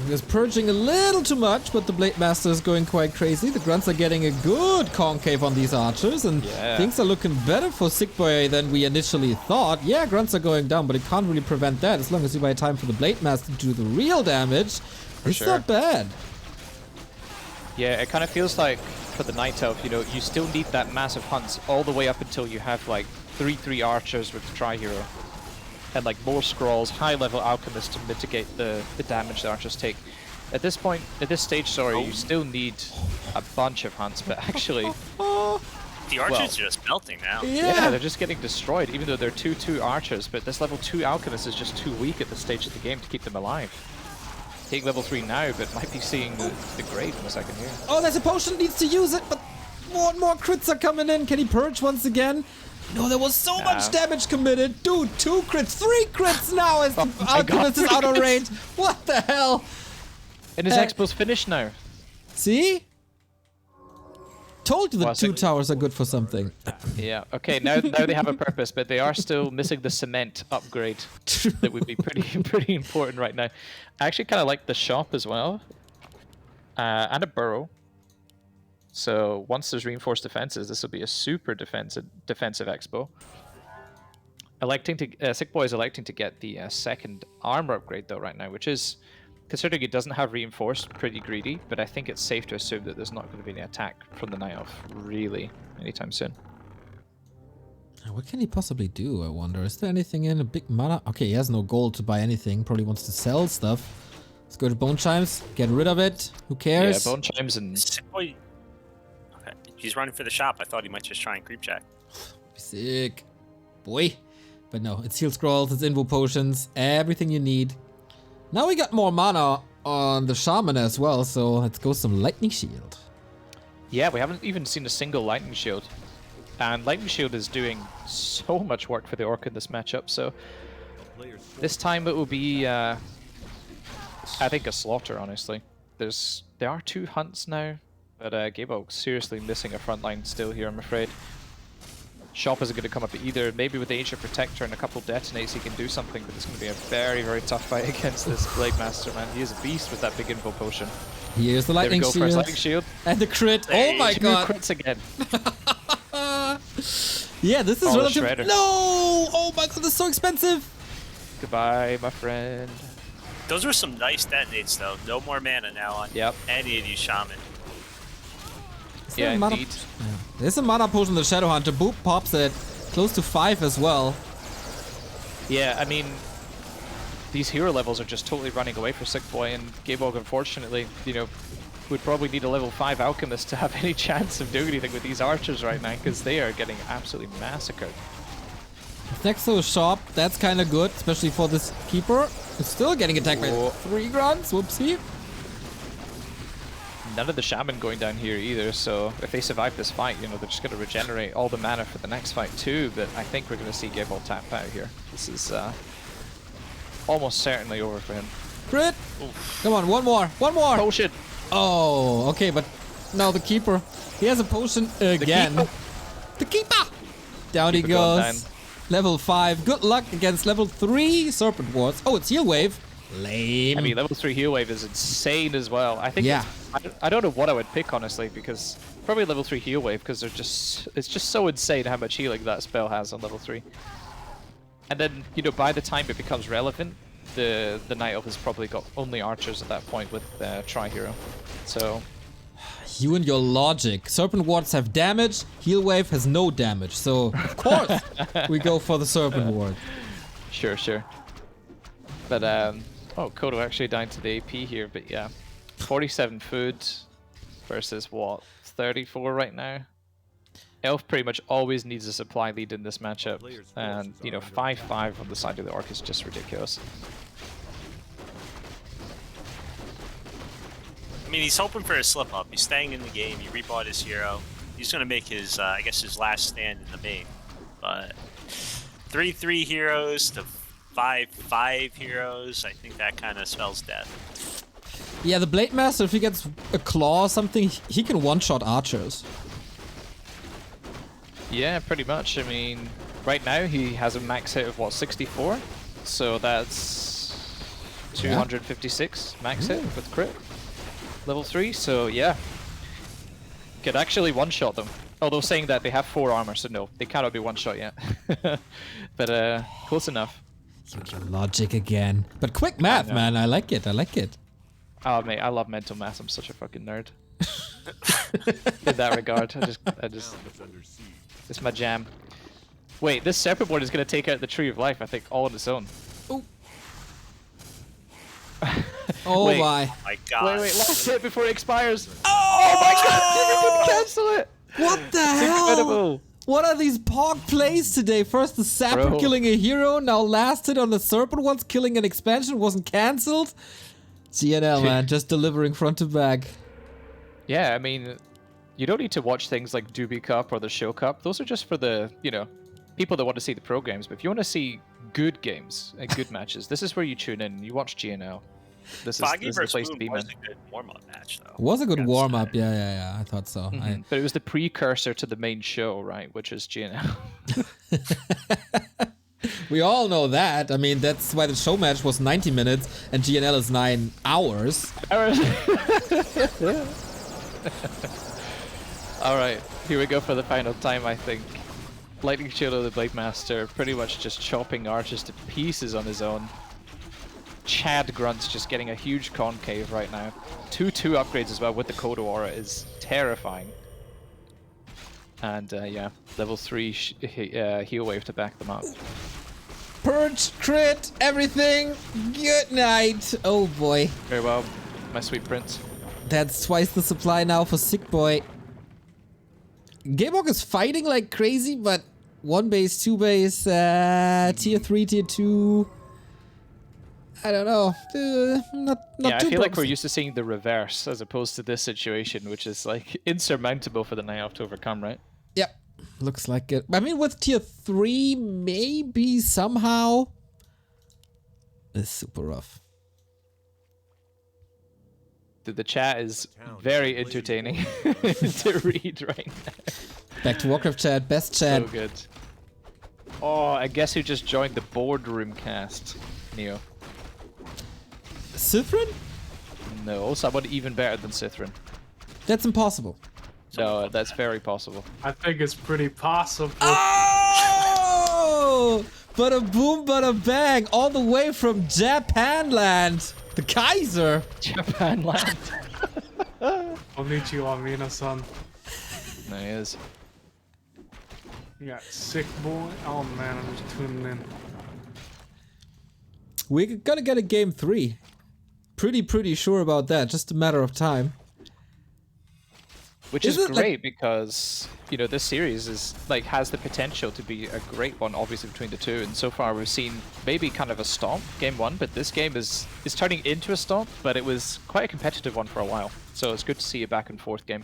He's purging a little too much, but the Blade Master is going quite crazy. The Grunts are getting a good concave on these archers, and things are looking better for Sickboy than we initially thought. Yeah, Grunts are going down, but it can't really prevent that as long as you buy time for the Blade Master to do the real damage. It's not bad. Yeah, it kind of feels like for the Night Elf, you know, you still need that massive hunts all the way up until you have like 3/3 archers with the Tri-Hero. And like more scrolls, high-level alchemists to mitigate the damage the archers take. At this point, at this stage, sorry, you still need a bunch of hunts, but actually... The archers are just melting now. Yeah, they're just getting destroyed, even though they're 2/2 archers, but this level 2 alchemist is just too weak at this stage of the game to keep them alive. Take level 3 now, but might be seeing the grave in a second here. Oh, there's a potion, needs to use it, but more and more crits are coming in. Can he purge once again? No, there was so much damage committed. Dude, 2 crits, 3 crits now as the alchemist is out of range. What the hell? And his expo's finished now. See? Told you the 2 towers are good for something. Yeah, okay, now they have a purpose, but they are still missing the cement upgrade. That would be pretty important right now. I actually kind of like the shop as well. And a burrow. So once there's reinforced defenses, this will be a super defensive expo. Sickboy is electing to get the second armor upgrade though right now, which is, considering it doesn't have reinforced, pretty greedy. But I think it's safe to assume that there's not going to be any attack from the Night Elf really anytime soon. What can he possibly do, I wonder? Is there anything in a big mana? Okay, he has no gold to buy anything. Probably wants to sell stuff. Let's go to Bone Chimes. Get rid of it. Who cares? Yeah, Bone Chimes and... Sickboy. Okay, he's running for the shop. I thought he might just try and creep check. Sick. Boy. But no, it's heal scrolls, it's invo potions, everything you need. Now we got more mana on the Shaman as well, so let's go some Lightning Shield. Yeah, we haven't even seen a single Lightning Shield. And Lightning Shield is doing so much work for the Orc in this matchup, so... This time it will be, I think, a slaughter, honestly. There are 2 hunts now, but Gabol's seriously missing a front line still here, I'm afraid. Shop isn't going to come up either. Maybe with the Ancient Protector and a couple detonates he can do something, but it's going to be a very, very tough fight against this Blade Master, man. He is a beast with that big info potion. Here's the Lightning Shield. There we go, first Lightning Shield. And the crit. Oh my god. 2 crits again. Yeah, this is relative. Shredder. No! Oh my god, this is so expensive. Goodbye, my friend. Those were some nice detonates, though. No more mana now on any of these Shaman. Yeah, indeed. Yeah. There's a mana potion in the Shadow Hunter. Boop pops it. Close to 5 as well. Yeah, I mean, these hero levels are just totally running away for Sickboy, and Gabolg, unfortunately, you know, would probably need a level 5 alchemist to have any chance of doing anything with these archers right now, because they are getting absolutely massacred. Next to a shop, that's kind of good, especially for this keeper. It's still getting attacked by 3 grunts. Whoopsie. None of the Shaman going down here either, so if they survive this fight, you know, they're just going to regenerate all the mana for the next fight too, but I think we're going to see Gabolg tap out here. This is almost certainly over for him. Crit! Come on, one more! One more! Potion! Oh, okay, but now the keeper. He has a potion again. The keeper! Down he goes. Level 5. Good luck against level 3 Serpent Wards. Oh, it's Heal Wave. Lame. I mean, level 3 Heal Wave is insane as well. I think I don't know what I would pick, honestly, because probably level 3 Heal Wave, because it's just so insane how much healing that spell has on level 3. And then, you know, by the time it becomes relevant, the Night Elf has probably got only archers at that point with Tri-Hero. So... You and your logic. Serpent Wards have damage, Heal Wave has no damage, so of course we go for the Serpent Ward. Sure, sure. But, oh, Kodo actually down to the AP here, but yeah. 47 food versus what, 34 right now? Elf pretty much always needs a supply lead in this matchup, and, you know, 5-5 on the side of the Orc is just ridiculous. I mean, he's hoping for a slip-up. He's staying in the game. He rebought his hero. He's going to make his, I guess, his last stand in the main. But 3/3 heroes to 5/5 heroes, I think that kind of spells death. Yeah, the Blade Master, if he gets a claw or something, he can one-shot archers. Yeah, pretty much. I mean, right now he has a max hit of, what, 64? So that's 256 max hit with crit. Level 3, so yeah. Could actually one-shot them. Although saying that they have 4 armor, so no, they cannot be one-shot yet. But close enough. Your logic again. But quick math, man. I like it. I like it. Oh mate, I love mental math. I'm such a fucking nerd. In that regard, I just, it's my jam. Wait, this serpent board is gonna take out the tree of life. I think all on its own. Oh. Oh wait. my. Oh my god. Wait, last hit before it expires. Oh my god! You didn't cancel it. What the hell? Incredible. What are these pog plays today? First the sapper Bro. killing a hero, now last hit on the serpent once killing an expansion wasn't cancelled. GNL, man, just delivering front to back. Yeah, I mean, you don't need to watch things like Doobie Cup or the Show Cup. Those are just for the, you know, people that want to see the pro games. But if you want to see good games and good matches, this is where you tune in. You watch GNL. This is the place to be, man. Was a good warm-up match, though. Was a good warm-up, yeah, I thought so. But it was the precursor to the main show, right, which is GNL. We all know that. I mean, that's why the show match was 90 minutes and GNL is 9 hours. Alright, here we go for the final time, I think. Lightning Shadow, the Blade Master, pretty much just chopping archers to pieces on his own. Chad Grunt's just getting a huge concave right now. 2-2 upgrades as well with the Kodo Aura is terrifying. And yeah, level 3 heal wave to back them up. Purge, crit, everything. Good night. Oh boy. Very well, my sweet prince. That's twice the supply now for Sick Boy. Gamehawk is fighting like crazy, but 1 base, 2 base, tier 3, tier 2. I don't know. Not yeah, too I feel like we're promising. used to seeing the reverse as opposed to this situation, which is like insurmountable for the Night Elf to overcome, right? Yep. Looks like it. I mean, with tier 3, maybe somehow. It's super rough. The chat is very entertaining to read right now. Back to Warcraft chat. Best chat. So good. Oh, I guess who just joined the boardroom cast, Neo? Sythren? No, someone even better than Sythren. That's impossible. No, that's very possible. I think it's pretty possible. Oh! Bada boom, bada bang, all the way from Japan land. The Kaiser. Japan land. Konnichiwa, Mina-san. There he is. You got Sick Boy. Oh man, I'm just tuning in. We're gonna get a game 3. Pretty sure about that. Just a matter of time. Which is Isn't it great because, you know, this series is like has the potential to be a great one, obviously, between the two. And so far we've seen maybe kind of a stomp game 1, but this game is turning into a stomp, but it was quite a competitive one for a while. So it's good to see a back and forth game.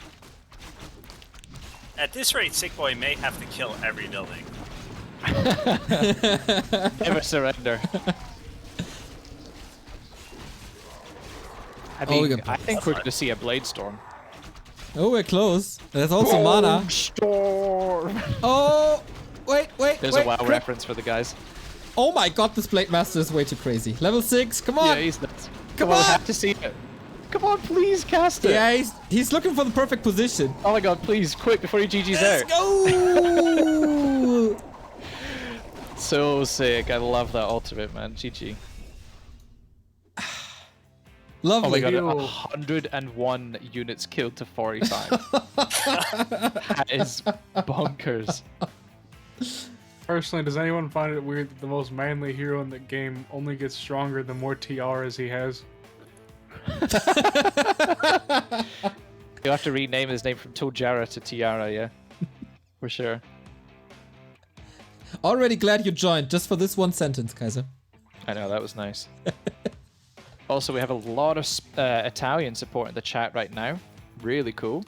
At this rate, Sick Boy may have to kill every building. Never surrender. I mean, I think we're going to see a Blade Storm. Oh, we're close. There's also mana. Storm! Oh, wait. There's a WoW reference for the guys. Oh my god, this Blade Master is way too crazy. Level 6, come on. Yeah, he's nuts. Come on! on. We have to see it. Come on, please cast it. Yeah, he's looking for the perfect position. Oh my god, please, quick, before he GG's Let's out. go! So sick. I love that ultimate, man. GG. Lovely. Oh my god, 101 units killed to 45. That is bonkers. Personally, does anyone find it weird that the most manly hero in the game only gets stronger the more tiaras he has? You'll have to rename his name from Tojara to Tiara, yeah. For sure. Already glad you joined, just for this one sentence, Kaiser. I know, that was nice. Also, we have a lot of Italian support in the chat right now. Really cool.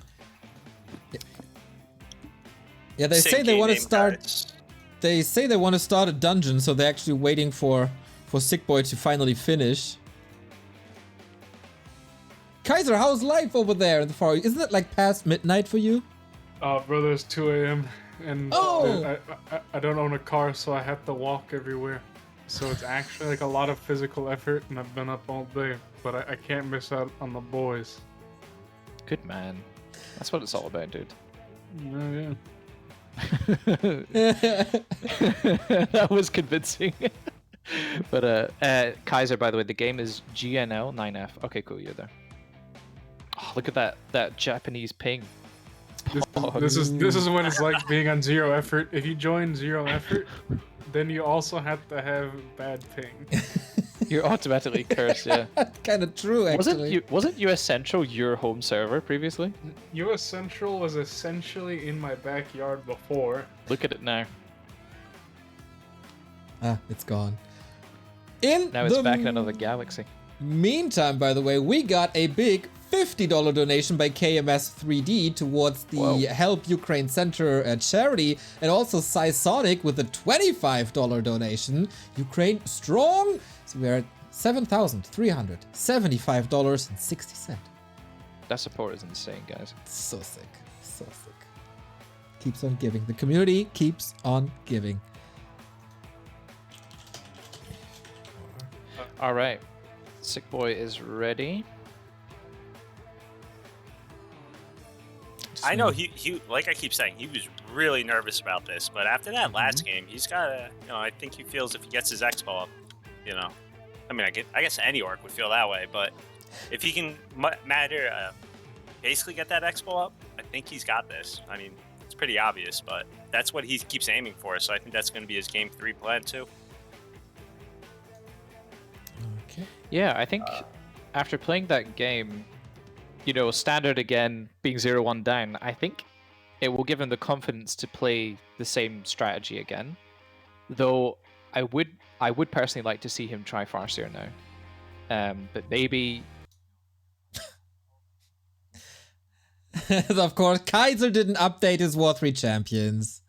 Yeah, they say they want to start. They say they want to start a dungeon, so they're actually waiting for Sick Boy to finally finish. Kaiser, how's life over there in the far? Isn't it like past midnight for you? Brother, it's 2 a.m. and Oh! I don't own a car, so I have to walk everywhere. so it's actually like a lot of physical effort, and I've been up all day, but I can't miss out on the boys. Good man. That's what it's all about, dude. Oh, yeah. That was convincing. But Kaiser, by the way, the game is GNL 9F. Okay, cool, you're there. Oh, look at that Japanese ping. This is what it's like being on 0 effort. If you join 0 effort, then you also have to have bad ping. You're automatically cursed, yeah. Kind of true, actually. Wasn't US Central your home server previously? US Central was essentially in my backyard before. Look at it now. Ah, it's gone. Now it's back in another galaxy. Meantime, by the way, we got a big $50 donation by KMS3D towards the Help Ukraine Center charity, and also Sonic with a $25 donation. Ukraine strong! So we're at $7,375.60. That support is insane, guys. So sick. So sick. Keeps on giving. The community keeps on giving. All right. Sick Boy is ready. I know he like I keep saying, he was really nervous about this, but after that last game, he's got a, I think he feels if he gets his expo up, I mean, I guess any orc would feel that way, but if he can basically get that expo up, I think he's got this. I mean, it's pretty obvious, but that's what he keeps aiming for, so I think that's going to be his game 3 plan too. Okay. Yeah, I think after playing that game, standard again, being 0-1 down, I think it will give him the confidence to play the same strategy again. Though I would personally like to see him try Farseer now. But maybe... Of course, Kaiser didn't update his War 3 champions.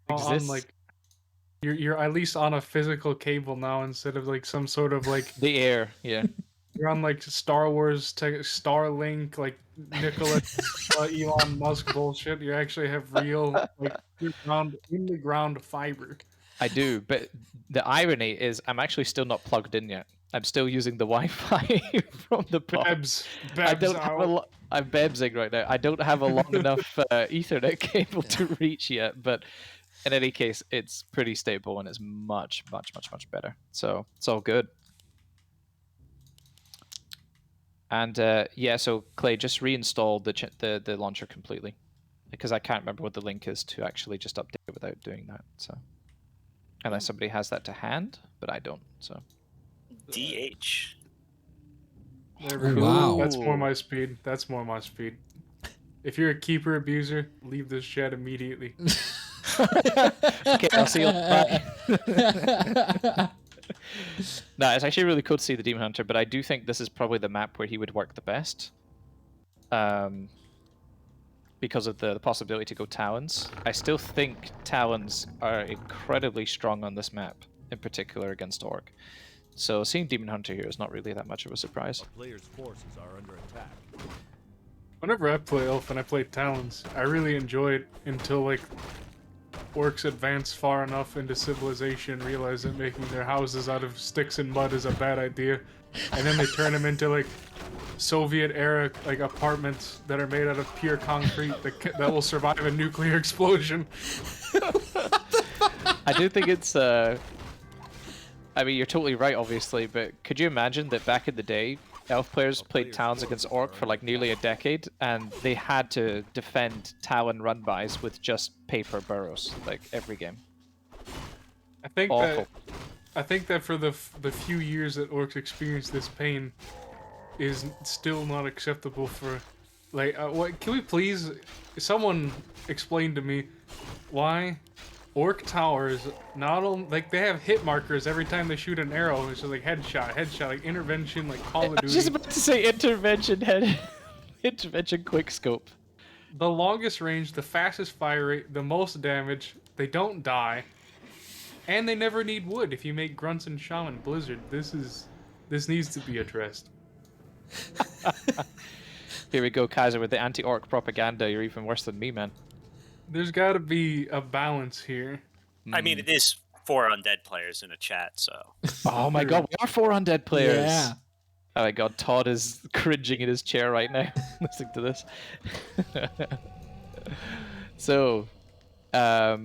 On like you're at least on a physical cable now instead of like some sort of like the air, yeah. You're on like Star Wars, Starlink, like Nikola, Elon Musk bullshit. You actually have real like in the ground fiber. I do, but the irony is I'm actually still not plugged in yet. I'm still using the Wi-Fi from the box. I'm bebsing right now. I don't have a long enough Ethernet cable to reach yet, but in any case, it's pretty stable and it's much, much, much, much better. So it's all good. And yeah, so Clay, just reinstall the launcher completely, because I can't remember what the link is to actually just update it without doing that. So unless somebody has that to hand, but I don't. So DH. There we go. Wow. That's more my speed. That's more my speed. If you're a keeper abuser, leave this chat immediately. Okay, I'll see you. Bye. No, it's actually really cool to see the Demon Hunter, but I do think this is probably the map where he would work the best. Because of the possibility to go Talons. I still think Talons are incredibly strong on this map, in particular against Orc. So seeing Demon Hunter here is not really that much of a surprise. A player's forces are under attack. Whenever I play Elf and I play Talons, I really enjoy it until like Orcs advance far enough into civilization and realize that making their houses out of sticks and mud is a bad idea. And then they turn them into like Soviet-era like apartments that are made out of pure concrete that will survive a nuclear explosion. I do think it's... I mean, you're totally right, obviously, but could you imagine that back in the day, Elf players played Talons against Orc for like nearly a decade, and they had to defend Talon run-bys with just paper burrows, like every game. I think Awful. that for the few years that Orcs experienced this pain is still not acceptable for, like, what? Can we please, someone explain to me why Orc towers not only like they have hit markers every time they shoot an arrow. It's just like headshot, like intervention, like Call of Duty. I was just about to say intervention intervention quick scope. The longest range, the fastest fire rate, the most damage, they don't die, and they never need wood. If you make grunts and shaman blizzard, this needs to be addressed. Here we go, Kaiser, with the anti-orc propaganda. You're even worse than me, man. There's got to be a balance here. I mean, it is 4 undead players in a chat, so. Oh my god, we are 4 undead players. Yeah. Oh my god, Todd is cringing in his chair right now, listening to this. So, I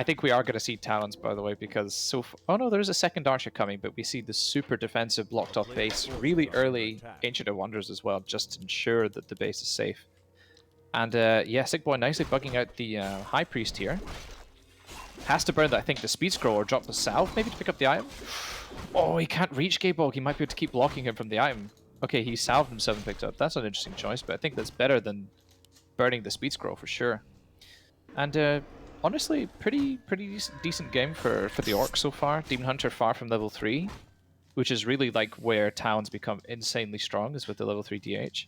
think we are going to see Talons, by the way, because oh no, there's a second Archer coming, but we see the super defensive blocked off base really early Ancient of Wonders as well, just to ensure that the base is safe. And yeah, Sick Boy nicely bugging out the High Priest here. Has to burn, I think, the Speed Scroll or drop the Salve maybe to pick up the item. Oh, he can't reach Gaebog. He might be able to keep blocking him from the item. Okay, he salved himself and picked up. That's an interesting choice, but I think that's better than burning the Speed Scroll for sure. And honestly, pretty decent game for the Orc so far. Demon Hunter far from level 3, which is really like where Talons become insanely strong, is with the level 3 DH.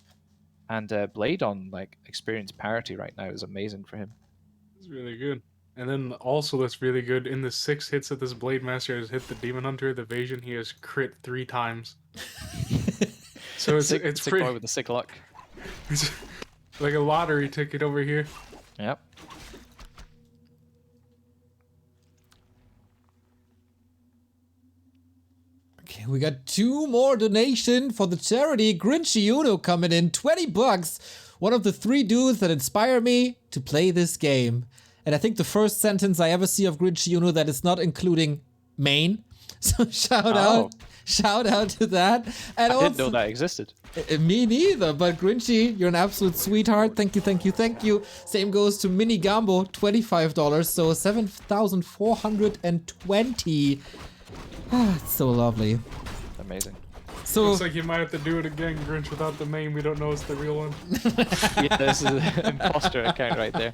And Blade on like experience parity right now is amazing for him. It's really good. And then also that's really good, in the 6 hits that this Blade Master has hit the Demon Hunter, the Evasion, he has crit 3 times. So it's sick pretty boy with the sick luck. It's like a lottery ticket over here. Yep. Okay, we got 2 more donation for the charity. Grinchy Uno coming in, $20. One of the 3 dudes that inspire me to play this game. And I think the first sentence I ever see of Grinchy Uno that is not including main. So shout out to that. And I didn't know that existed. Me neither, but Grinchy, you're an absolute sweetheart. Thank you. Same goes to Mini Gambo, $25, so 7,420. Ah, it's so lovely. Amazing. So Looks like you might have to do it again, Grinch, without the main. We don't know it's the real one. Yeah, this is an imposter account right there.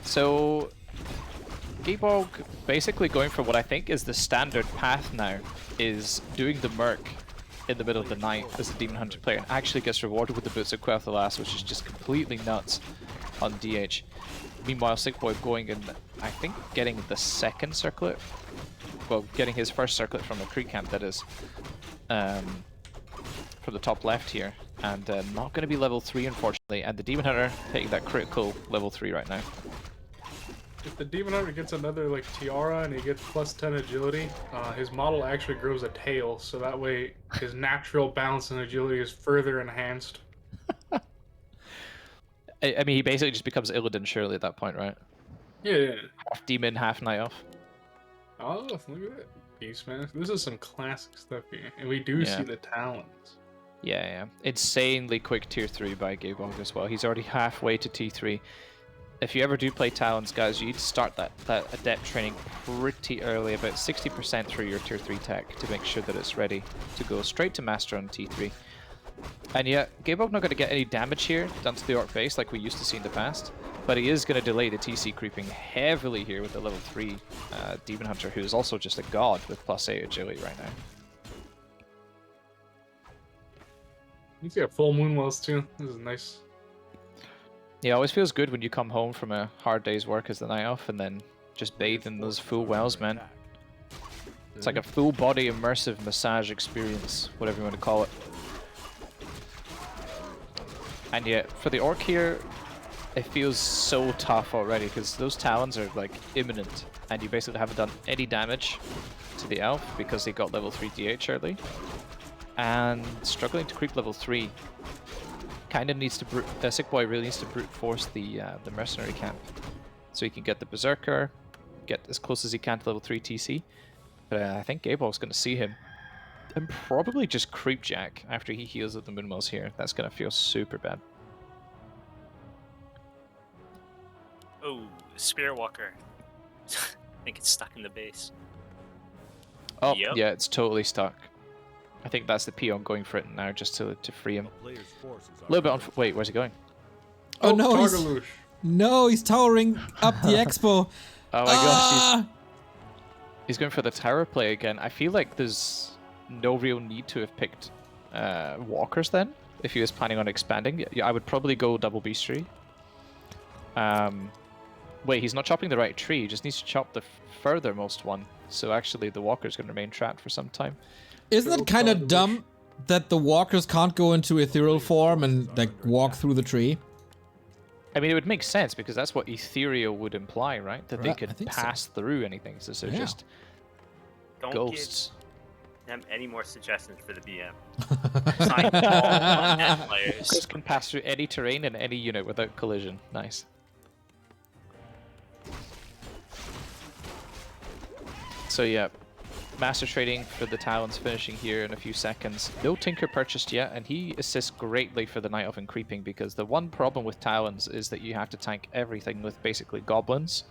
So, Gaebog basically going for what I think is the standard path now, is doing the Merc in the middle of the night as a Demon Hunter player, and actually gets rewarded with the Boots of Quel'Thalas, which is just completely nuts on DH. Meanwhile, Sick Boy going and I think getting the second circlet, well, getting his first circlet from a creek camp, that is, from the top left here, and not going to be level 3 unfortunately, and the Demon Hunter hitting that critical level 3 right now. If the Demon Hunter gets another like tiara and he gets plus 10 agility, his model actually grows a tail, so that way his natural balance and agility is further enhanced. I mean, he basically just becomes Illidan surely at that point, right? Yeah. Half demon, half night off. Oh, look at that. Beastmaster. This is some classic stuff here. And we do see the Talons. Yeah. Insanely quick tier 3 by Gaebog as well. He's already halfway to T3. If you ever do play Talons, guys, you need to start that adept training pretty early, about 60% through your tier 3 tech, to make sure that it's ready to go straight to master on T3. And yeah, Gaebog not going to get any damage here done to the Orc base like we used to see in the past, but he is going to delay the TC creeping heavily here with the level 3 Demon Hunter, who is also just a god with plus 8 agility right now. He's got full moon wells too. This is nice. Yeah, it always feels good when you come home from a hard day's work as the night off and then just bathe in those full wells, man. It's like a full body immersive massage experience, whatever you want to call it. And yet, for the Orc here, it feels so tough already because those Talons are like imminent, and you basically haven't done any damage to the Elf because they got level 3 DH early, and struggling to creep level 3. Kind of needs to Sick Boy really needs to brute force the mercenary camp, so he can get the Berserker, get as close as he can to level 3 TC. But I think Gaebog's going to see him, and probably just creep Jack after he heals at the Moonwells here. That's going to feel super bad. Oh, Spirit Walker. I think it's stuck in the base. Oh, Yep. yeah, it's totally stuck. I think that's the peon going for it now, just to free him. A little bit on. Wait, where's he going? Oh no, he's towering up the expo. Oh my gosh, he's going for the tower play again. I feel like there's no real need to have picked walkers then. if he was planning on expanding. I would probably go double beast tree. Wait, he's not chopping the right tree. He just needs to chop the furthermost one. So actually, the walker's going to remain trapped for some time. Isn't it kind of dumb that the walkers can't go into ethereal form and like walk through the tree? I mean, it would make sense because that's what ethereal would imply, right? That they could pass through anything. So they're just ghosts. Give them any more suggestions for the BM. Sign all net players. Ghosts can pass through any terrain and any unit without collision. Nice. So yeah, master trading for the Talons finishing here in a few seconds. No Tinker purchased yet, and he assists greatly for the Night Elf and Creeping because the one problem with Talons is that you have to tank everything with basically Goblins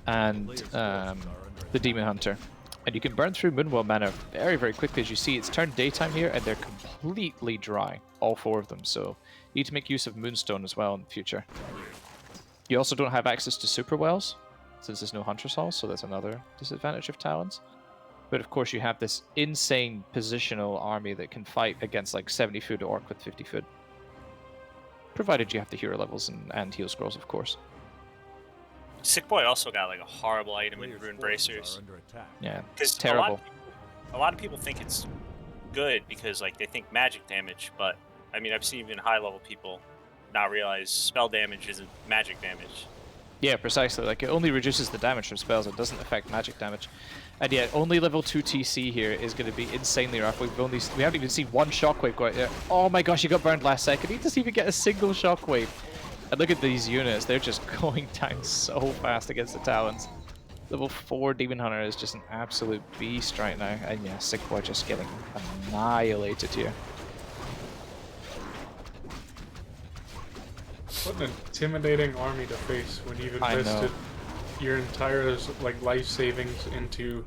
and the Demon Hunter. And you can burn through Moonwell mana very, very quickly. As you see, it's turned daytime here, and they're completely dry, all 4 of them. So you need to make use of Moonstone as well in the future. You also don't have access to Super Wells, since there's no Hunter's Hall, so that's another disadvantage of Talons. But of course you have this insane positional army that can fight against like 70 foot orc with 50 foot. Provided you have the hero levels and heal scrolls, of course. Sick Boy also got like a horrible item in Rune Bracers. Yeah, it's terrible. A lot of people think it's good because like they think magic damage, but I mean I've seen even high level people not realize spell damage isn't magic damage. Yeah, precisely. Like, it only reduces the damage from spells. It doesn't affect magic damage. And yet, only level 2 TC here is going to be insanely rough. We haven't even seen one shockwave go out there. Oh my gosh, he got burned last second. He doesn't even get a single shockwave. And look at these units. They're just going down so fast against the Talons. Level 4 Demon Hunter is just an absolute beast right now. And yeah, Sick Boy just getting annihilated here. What an intimidating army to face when you've invested your entire like life savings into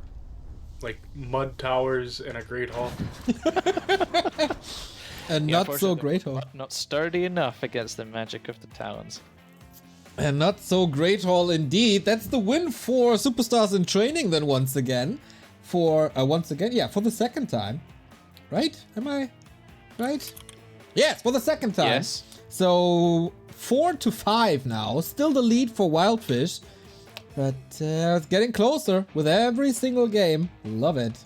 like mud towers and a great hall. And Yeah, not so great hall. Not sturdy enough against the magic of the Talons. And not so great hall indeed. That's the win for Superstars in Training then once again. For the second time. Right? Am I right? Yes, for the second time. Yes. So 4-5 now. Still the lead for Wildfish. But it's getting closer with every single game. Love it.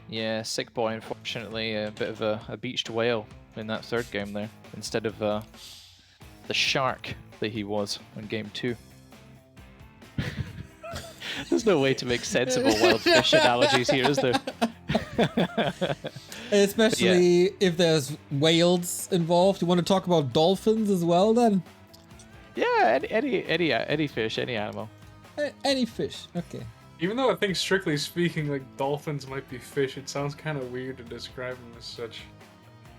Yeah, Sick Boy, unfortunately, a bit of a beached whale in that third game there, instead of the shark that he was in game 2. There's no way to make sensible Wildfish analogies here, is there? Especially if there's whales involved. You want to talk about dolphins as well then? Yeah, any fish, any animal. Any fish, okay. Even though I think strictly speaking, like dolphins might be fish, it sounds kind of weird to describe them as such.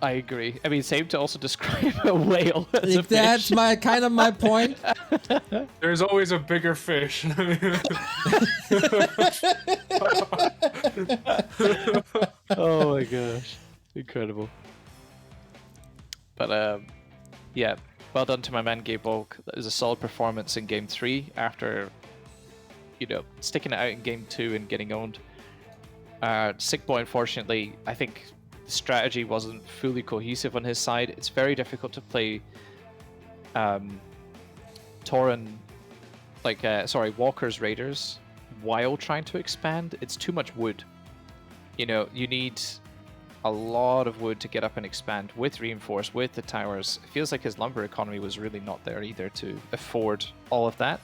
I agree. I mean, same to also describe a whale as a fish. That's my point. There's always a bigger fish. Oh my gosh, incredible. But yeah, well done to my man Gabe Bulk. That was a solid performance in game 3 after, you know, sticking it out in game 2 and getting owned. Sick Boy, unfortunately, I think the strategy wasn't fully cohesive on his side. It's very difficult to play Walker's Raiders while trying to expand. It's too much wood. You know, you need a lot of wood to get up and expand with reinforce, with the towers. It feels like his lumber economy was really not there either to afford all of that.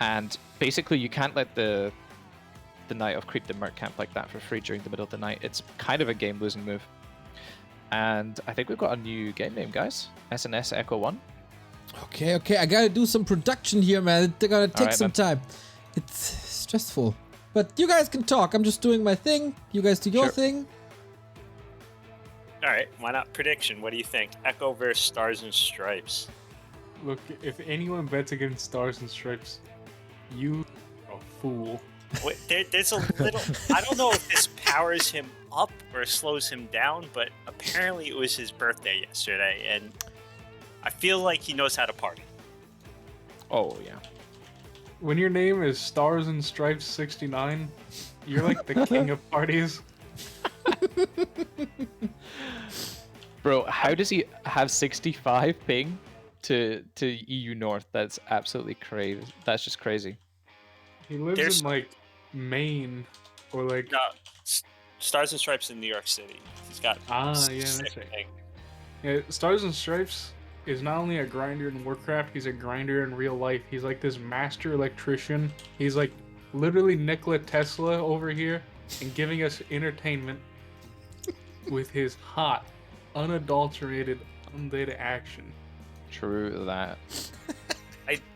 And basically you can't let the Night Elf creep the Merc camp like that for free during the middle of the night. It's kind of a game-losing move. And I think we've got a new game name, guys. SNS Echo 1. Okay, I gotta do some production here, man. They're gonna take some time. It's stressful. But you guys can talk. I'm just doing my thing. You guys do your thing. Alright, why not prediction? What do you think? Echo versus Stars and Stripes. Look, if anyone bets against Stars and Stripes, you are a fool. Wait, there's a little... I don't know if this powers him up or slows him down, but apparently it was his birthday yesterday, and I feel like he knows how to party. Oh, yeah. When your name is Stars and Stripes 69, you're like the king of parties. Bro, how does he have 65 ping to EU North? That's absolutely crazy. That's just crazy. He lives in like Maine or like No, Stars and Stripes in New York City. He's got yeah, sick that's right. ping. Yeah, Stars and Stripes is not only a grinder in Warcraft, he's a grinder in real life. He's like this master electrician. He's like literally Nikola Tesla over here and giving us entertainment with his hot, unadulterated, undated action. True that.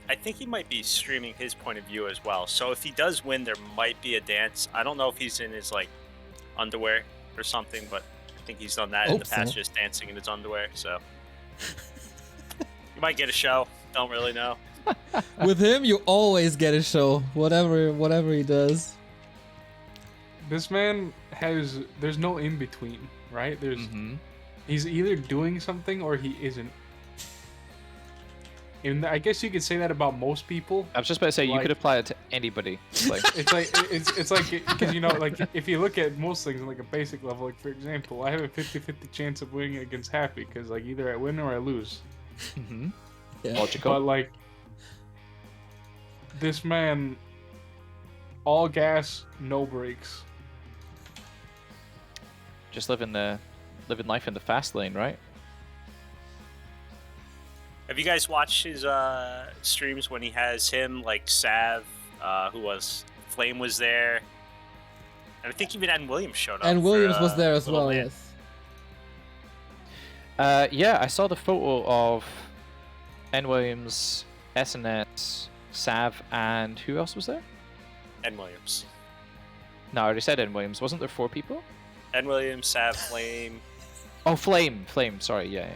I think he might be streaming his point of view as well. So if he does win, there might be a dance. I don't know if he's in his like underwear or something, but I think he's done that in the past, just dancing in his underwear. So you might get a show. Don't really know. With him, you always get a show, whatever he does. This man there's no in between, right? He's either doing something or he isn't. And I guess you could say that about most people. I was just about to say, you could apply it to anybody. Like, it's like because you know, like if you look at most things on like a basic level, like for example, I have a 50-50 chance of winning against Happy because like either I win or I lose. Yeah. logical. But like this man, all gas, no brakes. Just living life in the fast lane, right? Have you guys watched his streams when he has him like Sav, who was Flame was there, and I think even Ann Williams showed up. And Williams for, was there as Little well. Man. Yes. Yeah, I saw the photo of N. Williams, SNS, Sav, and who else was there? Ann Williams. No, I already said N. Williams. Wasn't there 4 people? Ann Williams, Sav, Flame. Oh, Flame. Sorry, yeah.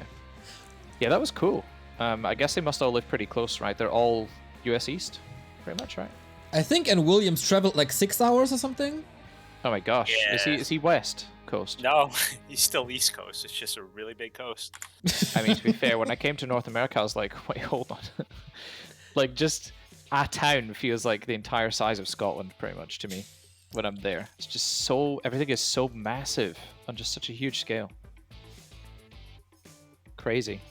Yeah, that was cool. I guess they must all live pretty close, right? They're all US East, pretty much, right? I think and Williams traveled like 6 hours or something. Oh my gosh, Yeah. is he West Coast? No, he's still East Coast. It's just a really big coast. I mean, to be fair, when I came to North America, I was like, wait, hold on. Like, just a town feels like the entire size of Scotland, pretty much, to me, when I'm there. It's just so, everything is so massive on just such a huge scale. Crazy.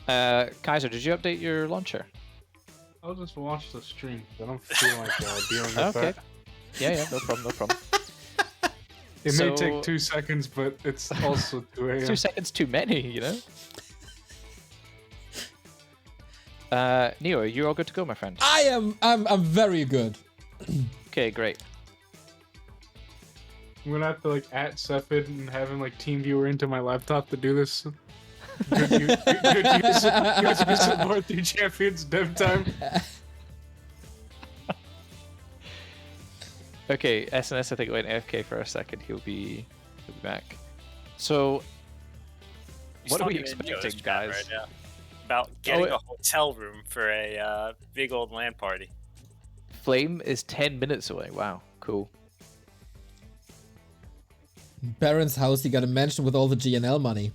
Kaiser, did you update your launcher? I'll just watch the stream. I don't feel like dealing with Okay. that. Yeah, no problem. It may So- take 2 seconds, but it's also 2 a.m. 2 seconds too many, you know? Neo, are you all good to go, my friend? I'm very good. Okay, great. I'm gonna have to like at Cepheid and have him like team viewer into my laptop to do this. Good use of North 3 Champions dev time. Okay, SNS I think went AFK for a second. He'll be back. So, He's what are we talking in expecting, Joe's chat guys? right now about getting a hotel room for a big old LAN party. Flame is 10 minutes away. Wow, cool. Barren's house, he got a mansion with all the GNL money.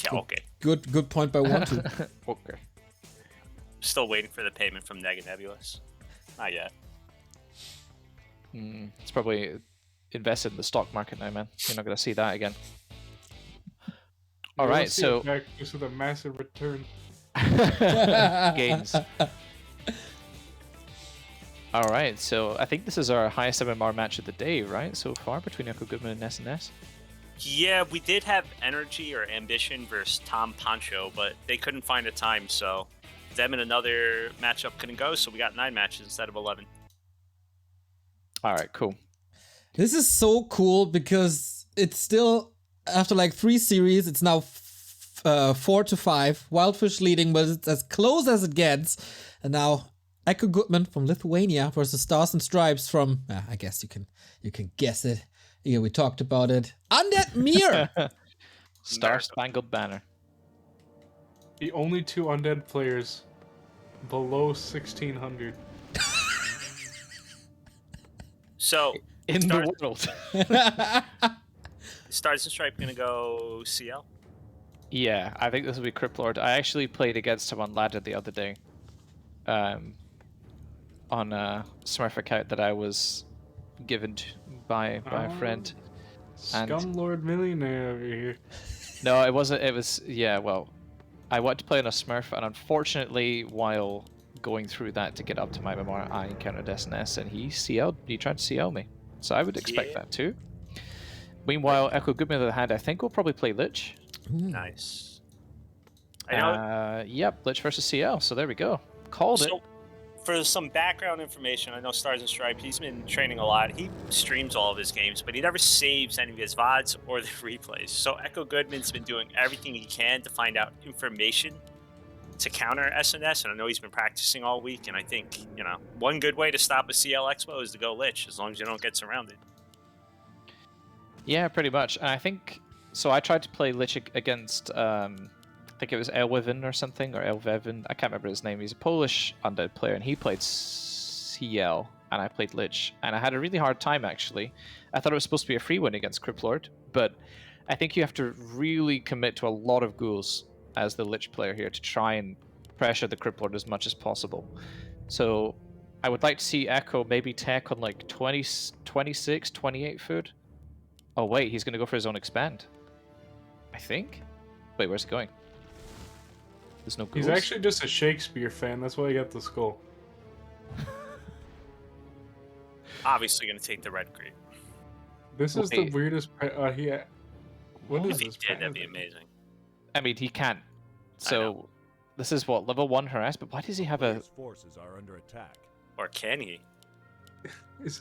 Yeah, okay. Good point by one too. Okay. Still waiting for the payment from Nebulous. Not yet. It's probably invested in the stock market now, man. You're not going to see that again. All We'll right, see so it back just with a massive return. gains. All right, so I think this is our highest MMR match of the day, right? So far between Echo Goodman and SNS. Yeah, we did have Energy or Ambition versus Tom Pancho, but they couldn't find a time, so them and another matchup couldn't go, so we got 9 matches instead of 11. All right, cool. This is so cool because it's still, after like 3 series, it's now 4-5. Wildfish leading, but it's as close as it gets. And now Echo Goodman from Lithuania versus Stars and Stripes from, I guess you can guess it. Yeah, we talked about it. Undead Mir! Star Spangled Banner. The only 2 undead players below 1600. So, In Stars, the world. Stars and Stripe gonna go CL? Yeah, I think this will be Cryptlord. I actually played against him on ladder the other day. On a Smurf account that I was given by a friend. And- Scumlord millionaire over here. No, it wasn't. It was, yeah, well, I wanted to play on a Smurf, and unfortunately, while going through that to get up to my MMR, I encountered SNS, and he tried to CL me. So I would expect that too. Meanwhile, Echo Goodman, on the other hand, I think we'll probably play Lich. Nice. I know. Yep, Lich versus CL, so there we go. Called it. For some background information, I know Stars and Stripe, he's been training a lot. He streams all of his games, but he never saves any of his VODs or the replays. So Echo Goodman's been doing everything he can to find out information to counter SNS, and I know he's been practicing all week, and I think, you know, one good way to stop a CL Expo is to go Lich, as long as you don't get surrounded. Yeah, pretty much. And I think, so I tried to play Lich against, I think it was Elwivin or something, or Elvevin. I can't remember his name. He's a Polish undead player, and he played CL, and I played Lich. And I had a really hard time, actually. I thought it was supposed to be a free win against Cryptlord, but I think you have to really commit to a lot of ghouls as the Lich player here to try and pressure the Cryptlord as much as possible. So I would like to see Echo maybe tech on like 26, 28 food. Oh wait, he's going to go for his own expand. I think? Wait, where's he going? There's no ghouls. He's actually just a Shakespeare fan. That's why he got the skull. Obviously going to take the red creep. This is the weirdest. What is If he this? did, that'd be amazing. I mean, he can't. So, this is what, level 1 harass, but why does he have a... Players' forces are under attack. Or can he?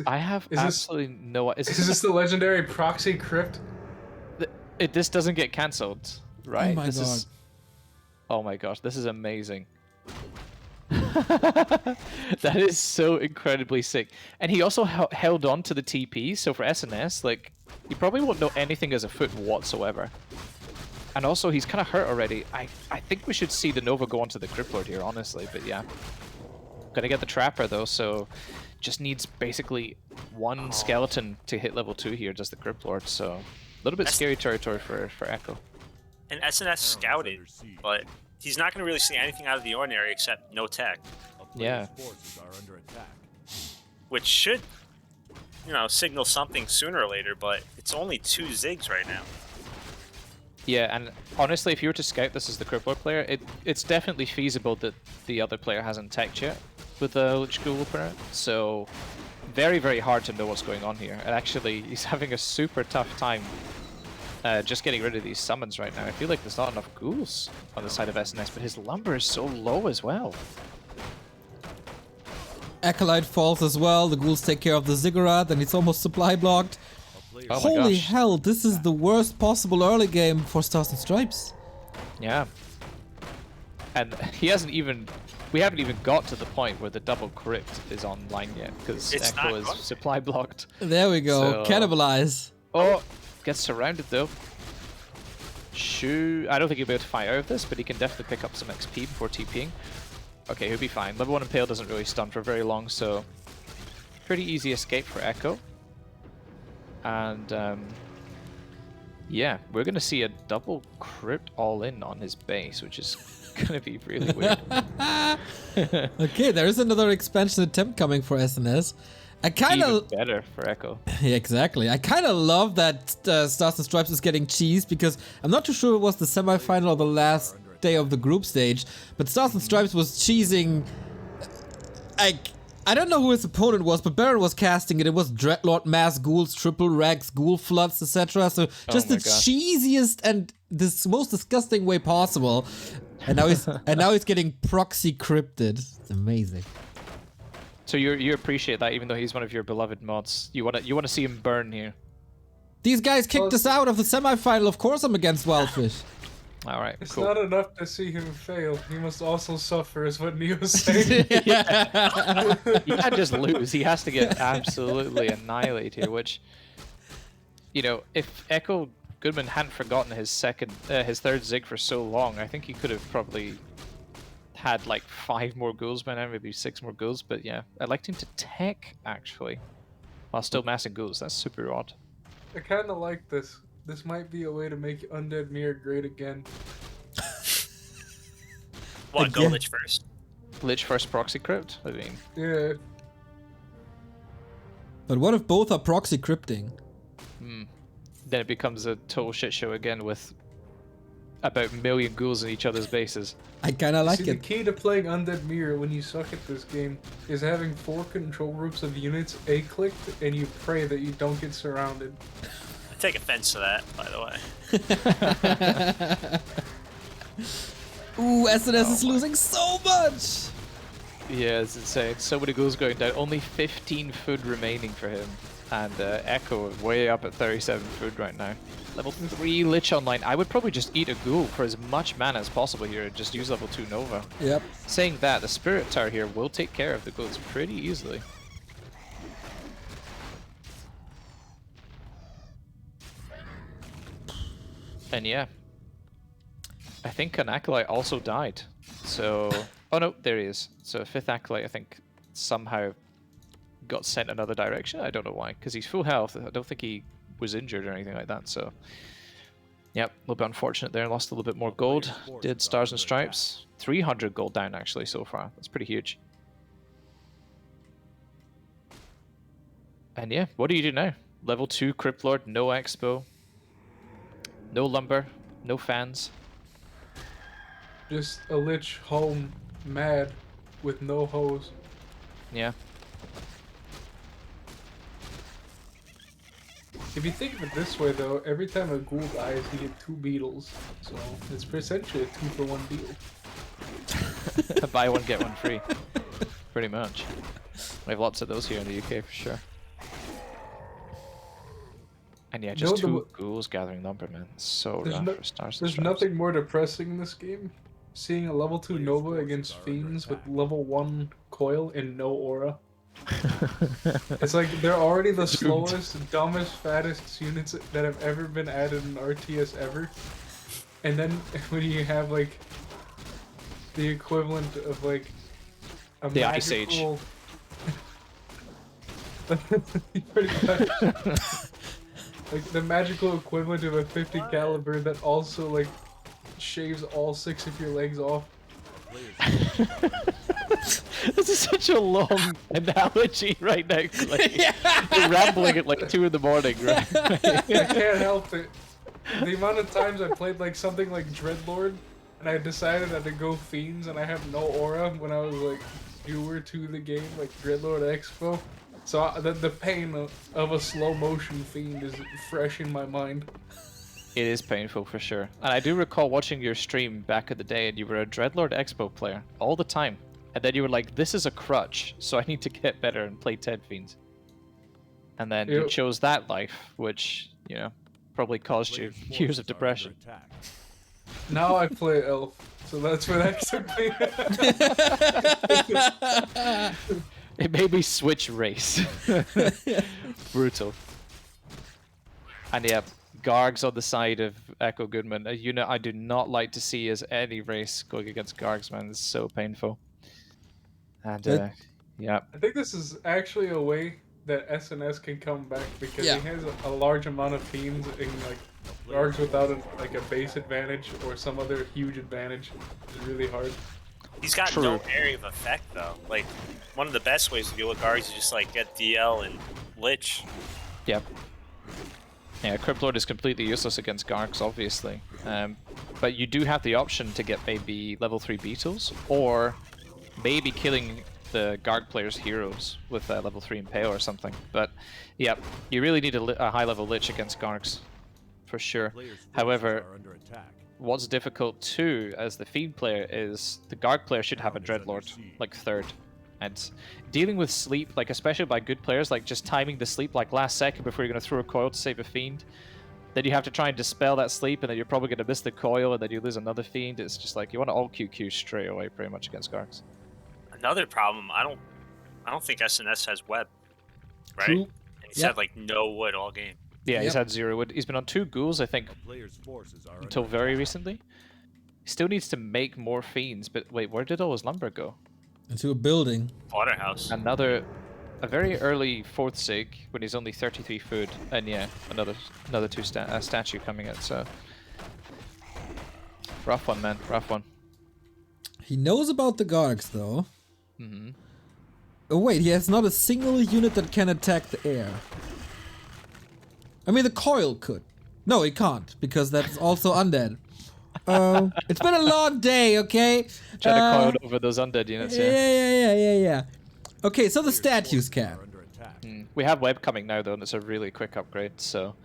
I have absolutely no... Is this the legendary proxy crypt? This doesn't get cancelled, right? Oh my god. Oh my gosh, this is amazing. That is so incredibly sick. And he also held on to the TP, so for SNS, like, you probably won't know anything as a foot whatsoever. And also, he's kind of hurt already. I think we should see the Nova go onto the Cryptlord here, honestly, but yeah. Gotta get the Trapper, though, so just needs basically one skeleton to hit level 2 here, just the Cryptlord, so a little bit scary territory for Echo. And SNS scouted, but he's not going to really see anything out of the ordinary except no tech. Yeah. Forces are under attack. Which should, you know, signal something sooner or later, but it's only 2 Zigs right now. Yeah, and honestly, if you were to scout this as the Cryptlord player, it's definitely feasible that the other player hasn't teched yet with the Lich Ghoul opener, so very, very hard to know what's going on here. And actually, he's having a super tough time just getting rid of these summons right now. I feel like there's not enough ghouls on the side of SNS, but his lumber is so low as well. Acolyte falls as well, the ghouls take care of the Ziggurat, and it's almost supply blocked. Oh Holy gosh. hell, this is the worst possible early game for Stars and Stripes. Yeah. And he hasn't even... We haven't even got to the point where the double crypt is online yet, because Echo is supply blocked. There we go, So- cannibalize. Oh, gets surrounded though. Shoo. I don't think he'll be able to fight out of this, but he can definitely pick up some XP before TPing. Okay, he'll be fine. Level 1 Impale doesn't really stun for very long, so pretty easy escape for Echo. And yeah, we're gonna see a double crypt all in on his base, which is gonna be really weird. Okay, there is another expansion attempt coming for SNS. I kind Even of better for Echo. Yeah, exactly. I kind of love that Stars and Stripes is getting cheesed, because I'm not too sure it was the semifinal or the last day of the group stage, but Stars and Stripes was cheesing. I don't know who his opponent was, but Barren was casting it. It was Dreadlord, Mass Ghouls, Triple Rex, Ghoul Floods, etc. So just the cheesiest and the most disgusting way possible. And now he's getting proxy crypted. It's amazing. So you appreciate that, even though he's one of your beloved mods. You wanna see him burn here. These guys kicked us out of the semifinal. Of course I'm against Wildfish. All right, It's cool. not enough to see him fail. He must also suffer, is what Neo's saying. He can't just lose. He has to get absolutely annihilated here, which, you know, if Echo Goodman hadn't forgotten his third Zig for so long, I think he could have probably had like 5 more ghouls by now, maybe 6 more ghouls, but yeah, I'd like him to tech, actually, while still massing ghouls. That's super odd. I kind of like this. This might be a way to make Undead Mirror great again. What, go Lich first? Lich first proxy crypt? I mean... Yeah. But what if both are proxy crypting? Then it becomes a total shit show again with about a million ghouls in each other's bases. I kind of like See, the it. key to playing Undead Mirror when you suck at this game is having 4 control groups of units A-clicked, and you pray that you don't get surrounded. I take offense to that, by the way. Ooh, SNS is losing so much! Yeah, it's insane. So many ghouls going down. Only 15 food remaining for him. And Echo way up at 37 food right now. Level 3 Lich online. I would probably just eat a ghoul for as much mana as possible here and just use level 2 Nova. Yep. Saying that, the Spirit Tower here will take care of the ghouls pretty easily. And yeah. I think an Acolyte also died. So... Oh no, there he is. So 5th Acolyte, I think, somehow got sent another direction. I don't know why, because he's full health. I don't think he was injured or anything like that, so... Yep, a little bit unfortunate there. Lost a little bit more gold. Did Stars and Stripes. 300 gold down, actually, so far. That's pretty huge. And yeah, what do you do now? Level 2 Crypt Lord, no Expo. No Lumber, no fans. Just a Lich home mad with no hose. Yeah. If you think of it this way, though, every time a ghoul dies, you get 2 beetles. So it's essentially a 2-for-1 deal. Buy one, get one free. Pretty much. We have lots of those here in the UK for sure. And yeah, just 2 ghouls gathering lumber, man. It's so rough for Stars and There's Stripes. nothing more depressing in this game. Seeing a level 2 Nova against Fiends with level 1 Coil and no aura. It's like they're already the slowest, dumbest, fattest units that have ever been added in RTS ever. And then when you have like the equivalent of like a the Ice Age. Pretty much. Like the magical equivalent of a 50 caliber that also like shaves all 6 of your legs off. This is such a long analogy right now, Clay. You're rambling at like 2 in the morning, right? I can't help it. The amount of times I played like something like Dreadlord, and I decided that to go Fiends, and I have no aura when I was like newer to the game, like Dreadlord Expo. So the pain of a slow motion Fiend is fresh in my mind. It is painful for sure. And I do recall watching your stream back in the day, and you were a Dreadlord Expo player all the time. And then you were like, this is a crutch, so I need to get better and play Ted Fiends. And then you chose that life, which, you know, probably caused you years of depression. Now I play Elf, so that's what actually It made me switch race. Brutal. And yeah, Gargs on the side of Echo Goodman, a unit I do not like to see as any race going against Gargs, man. It's so painful. And yeah. I think this is actually a way that SNS can come back because he has a large amount of Fiends in like Gargs without like a base advantage or some other huge advantage. It's really hard. He's got no area of effect though. Like one of the best ways to deal with Gargs is just like get DL and Lich. Yep. Yeah, Crypt Lord is completely useless against Gargs, obviously. But you do have the option to get maybe level 3 Beetles, or maybe killing the Garg players' heroes with level 3 Impale or something. But yeah, you really need a high level Lich against Gargs, for sure. However, what's difficult too as the Fiend player is the Garg player should have a Dreadlord, like 3rd. And dealing with sleep, like especially by good players, like just timing the sleep like last second before you're going to throw a coil to save a Fiend. Then you have to try and dispel that sleep, and then you're probably going to miss the coil, and then you lose another Fiend. It's just like you want to all QQ straight away pretty much against Gargs. Another problem, I don't think SNS has web, right? True. And he's had like no wood all game. Yeah, he's had 0 wood. He's been on 2 ghouls, I think, until very recently. He still needs to make more Fiends, but wait, where did all his lumber go? Into a building. Waterhouse. A very early 4th Sig when he's only 33 food, and yeah, another 2 statue coming out. So rough one, man, rough one. He knows about the Gargs though. Mm-hmm. Oh wait, he has not a single unit that can attack the air. I mean, the coil could. No, it can't because that's also undead. It's been a long day, okay? Try to coil over those undead units. Yeah. Okay, so the statues can. We have web coming now though, and it's a really quick upgrade, so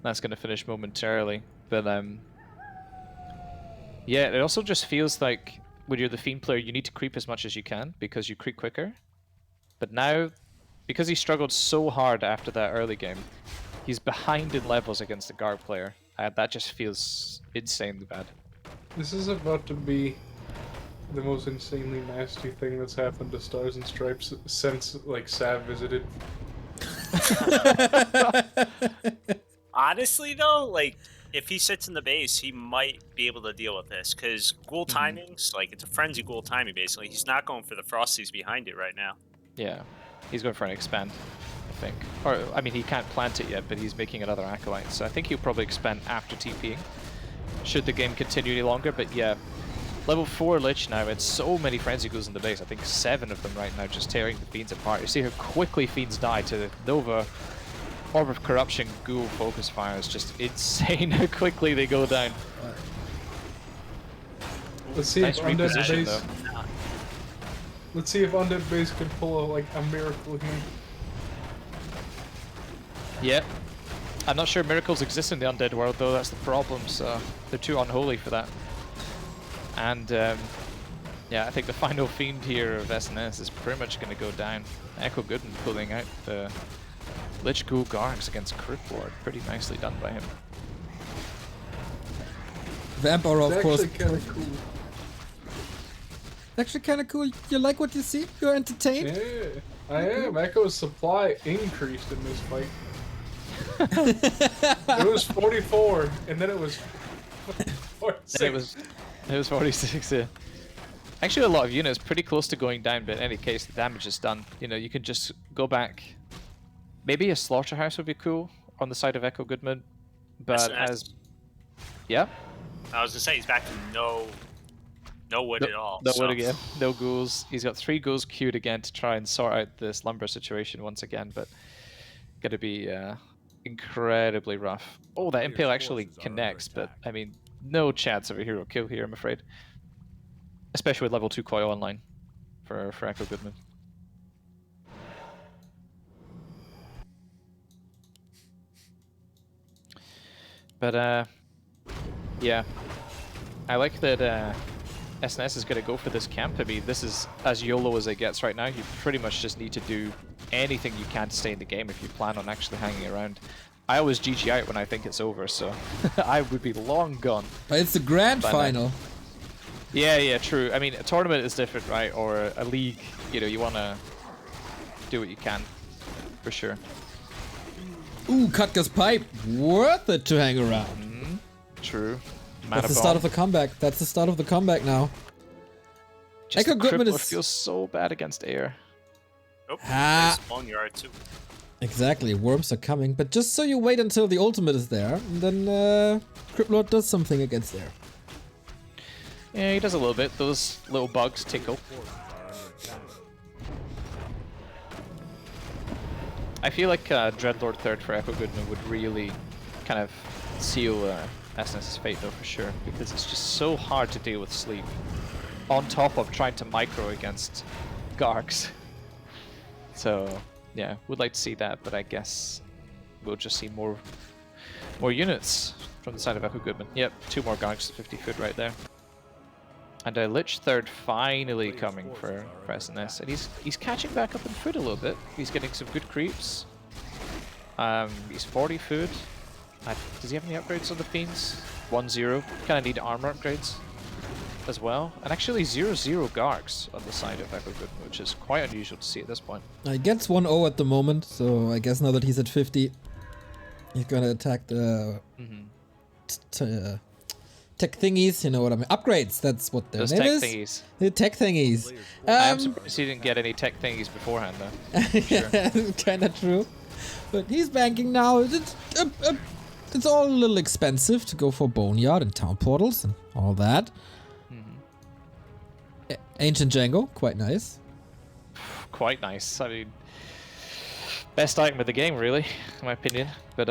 that's going to finish momentarily. But yeah, it also just feels like when you're the Fiend player, you need to creep as much as you can because you creep quicker. But now, because he struggled so hard after that early game, he's behind in levels against the guard player. That just feels insanely bad. This is about to be the most insanely nasty thing that's happened to Stars and Stripes since, like, Sav visited. Honestly, though, like, if he sits in the base, he might be able to deal with this, because ghoul timings, like, it's a frenzy ghoul timing, basically. He's not going for the Frosties behind it right now. Yeah, he's going for an expand, I think. Or, I mean, he can't plant it yet, but he's making another Acolyte, so I think he'll probably expand after TPing, should the game continue any longer. But yeah, level 4 Lich now, it's so many Frenzy Ghouls in the base. I think 7 of them right now, just tearing the Fiends apart. You see how quickly Fiends die to the Nova. Orb of Corruption Ghoul Focus Fire is just insane how quickly they go down. Let's see Nice if Undead reposition, Base... though. Let's see if Undead Base can pull like a miracle here. Yeah. I'm not sure miracles exist in the undead world though, that's the problem, so they're too unholy for that. And yeah, I think the final Fiend here of SNS is pretty much going to go down. Echo Gooden pulling out the Lich Ghoul Gargs against Crypt Lord. Pretty nicely done by him. Vampire, of course. It's actually kind of cool. Actually kind of cool. You like what you see? You're entertained? Yeah, I am. Echo's supply increased in this fight. It was 44, and then it was 46. It was 46, yeah. Actually, a lot of units pretty close to going down, but in any case, the damage is done. You know, you can just go back. Maybe a slaughterhouse would be cool on the side of Echo Goodman, but as yeah, I was gonna say he's back to no wood at all. No so. wood again, no ghouls. He's got 3 ghouls queued again to try and sort out this lumber situation once again, but gonna be incredibly rough. Oh, that Impale actually connects, but I mean, no chance of a hero kill here, I'm afraid. Especially with level 2 coil online for Echo Goodman. But yeah, I like that SNS is going to go for this camp. I mean, this is as YOLO as it gets right now. You pretty much just need to do anything you can to stay in the game if you plan on actually hanging around. I always GG out when I think it's over, so I would be long gone. But it's the grand final. Yeah, true. I mean, a tournament is different, right? Or a league, you know, you want to do what you can, for sure. Ooh, Kutka's pipe. Worth it to hang around. True. That's the start of the comeback. That's the start of the comeback now. Just Echo Goodman Crippler feels so bad against air. Nope. Ah. Nice long yard too. Exactly, worms are coming, but just so you wait until the ultimate is there, and then Crypt Lord does something against air. Yeah, he does a little bit. Those little bugs tickle. I feel like Dreadlord 3rd for Echo Goodman would really kind of seal SNS's fate though, for sure, because it's just so hard to deal with sleep. On top of trying to micro against Gargs. So, yeah, would like to see that, but I guess we'll just see more units from the side of Echo Goodman. Yep, 2 more Gargs to 50 foot right there. And a Lich 3rd finally coming for SNS, and he's catching back up in food a little bit. He's getting some good creeps. He's 40 food. Does he have any upgrades on the Fiends? 1-0. Kind of need armor upgrades as well. And actually 0-0 Gargs on the side of Echo Goodman, which is quite unusual to see at this point. He gets 1-0 at the moment, so I guess now that he's at 50, he's gonna attack the tech thingies, you know what I mean? Upgrades, that's what their Those name tech is. thingies. The tech thingies. I'm surprised he didn't get any tech thingies beforehand though. Yeah, kinda true. But he's banking now. It's all a little expensive to go for Boneyard and Town Portals and all that. Ancient Django, quite nice. Quite nice. I mean, best item of the game, really, in my opinion. But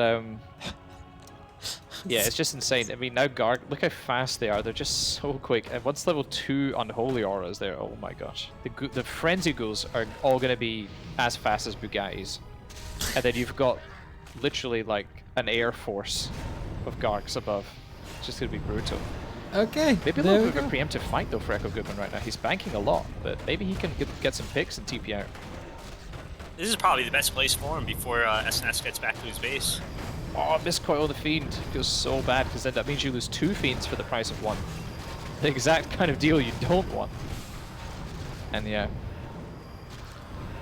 Yeah, it's just insane. I mean, now Garg, look how fast they are. They're just so quick. And once level 2 Unholy Aura is there, oh my gosh. The Frenzy Ghouls are all going to be as fast as Bugattis. And then you've got literally like an air force of Gargs above. It's just going to be brutal. Okay. Maybe a little bit of a preemptive fight though for Echo Goodman right now. He's banking a lot, but maybe he can get some picks and TP out. This is probably the best place for him before SNS gets back to his base. Oh, miscoil the Fiend. Feels so bad because then that means you lose 2 Fiends for the price of 1. The exact kind of deal you don't want. And yeah.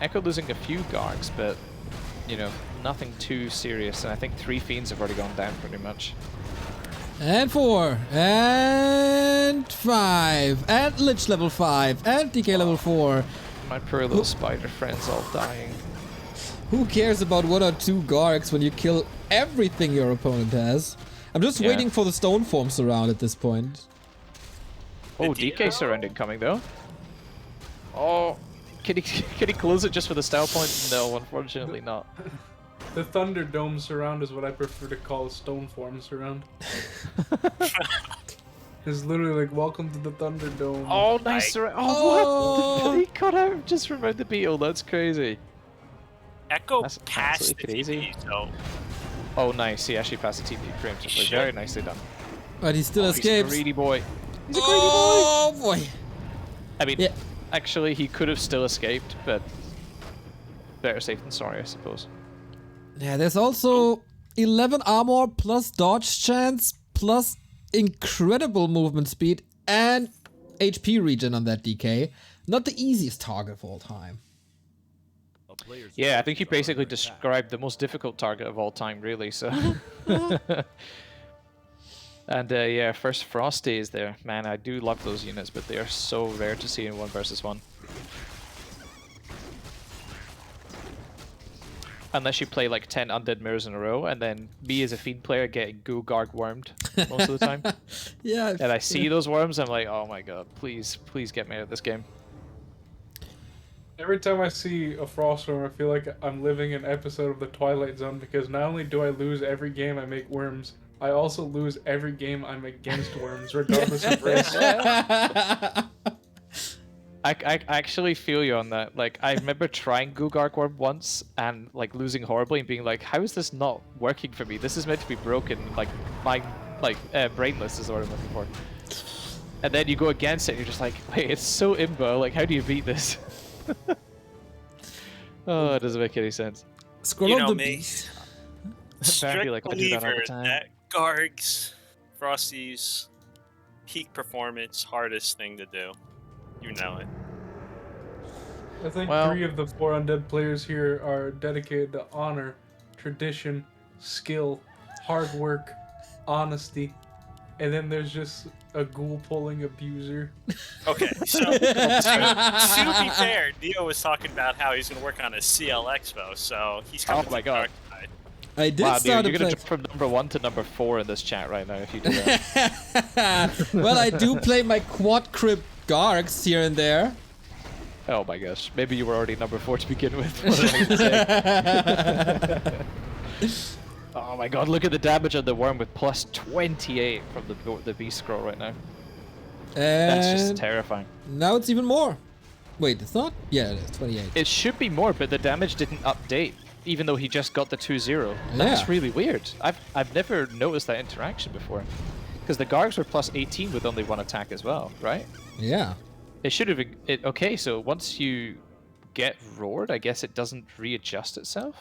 Echo losing a few Gargs, but, you know, nothing too serious. And I think 3 Fiends have already gone down pretty much. And 4, and 5, and Lich level 5, and DK level 4. My poor little spider friends all dying. Who cares about 1 or 2 Gargs when you kill everything your opponent has? I'm just waiting for the stone forms around at this point. Oh, DK surrounding coming though. Oh, can he close it just for the style point? No, unfortunately not. The Thunderdome surround is what I prefer to call stone form surround. It's literally like, welcome to the Thunderdome. Oh, nice surround. Oh, what? He cut out just from out the beetle. That's crazy. Echo That's passed the absolutely TP, so... Oh, nice. He actually passed the TP preemptively. Very nicely done. But he still escapes. He's a greedy boy. He's a greedy boy. Oh boy. I mean, actually, he could have still escaped, but better safe than sorry, I suppose. Yeah, there's also 11 armor plus dodge chance plus incredible movement speed and HP regen on that DK. Not the easiest target of all time. Yeah, I think you basically described the most difficult target of all time, really. So, and yeah, first Frosty is there. Man, I do love those units, but they are so rare to see in 1 versus 1. Unless you play like 10 undead mirrors in a row, and then me as a fiend player getting goo garg wormed most of the time. Yeah. And I see those worms, I'm like, oh my god, please, please get me out of this game. Every time I see a Frostworm, I feel like I'm living an episode of the Twilight Zone, because not only do I lose every game I make worms, I also lose every game I'm against worms, regardless of race. I actually feel you on that. Like, I remember trying Googark Worm once and like losing horribly and being like, how is this not working for me? This is meant to be broken. Like, brainless is the word I'm looking for. And then you go against it and you're just like, wait, it's so imbo. Like, how do you beat this? Oh, it doesn't make any sense. Scroll You up know the me. beast. Strict Like, I do that all the believer time. that Gargs, Frosties, peak performance, hardest thing to do. You know it. I think Well- 3 of the 4 undead players here are dedicated to honor, tradition, skill, hard work, honesty, and then there's just a ghoul pulling abuser. Okay, so to be fair, Neo was talking about how he's going to work on a CL Expo, so he's coming Oh my to the dark god. side. I did Wow, start dude, you're to gonna play. jump from number 1 to number 4 in this chat right now if you do that. Well, I do play my quad crypt Gargs here and there. Oh my gosh, maybe you were already number 4 to begin with. What did I say? Oh my god, look at the damage on the worm with plus 28 from the beast scroll right now. That's just And terrifying. now it's even more. Wait, it's not? Yeah, it is 28. It should be more, but the damage didn't update, even though he just got the 2-0. That's Yeah. really weird. I've never noticed that interaction before. Because the Gargs were plus 18 with only 1 attack as well, right? Yeah. It should have... Okay, so once you get roared, I guess it doesn't readjust itself?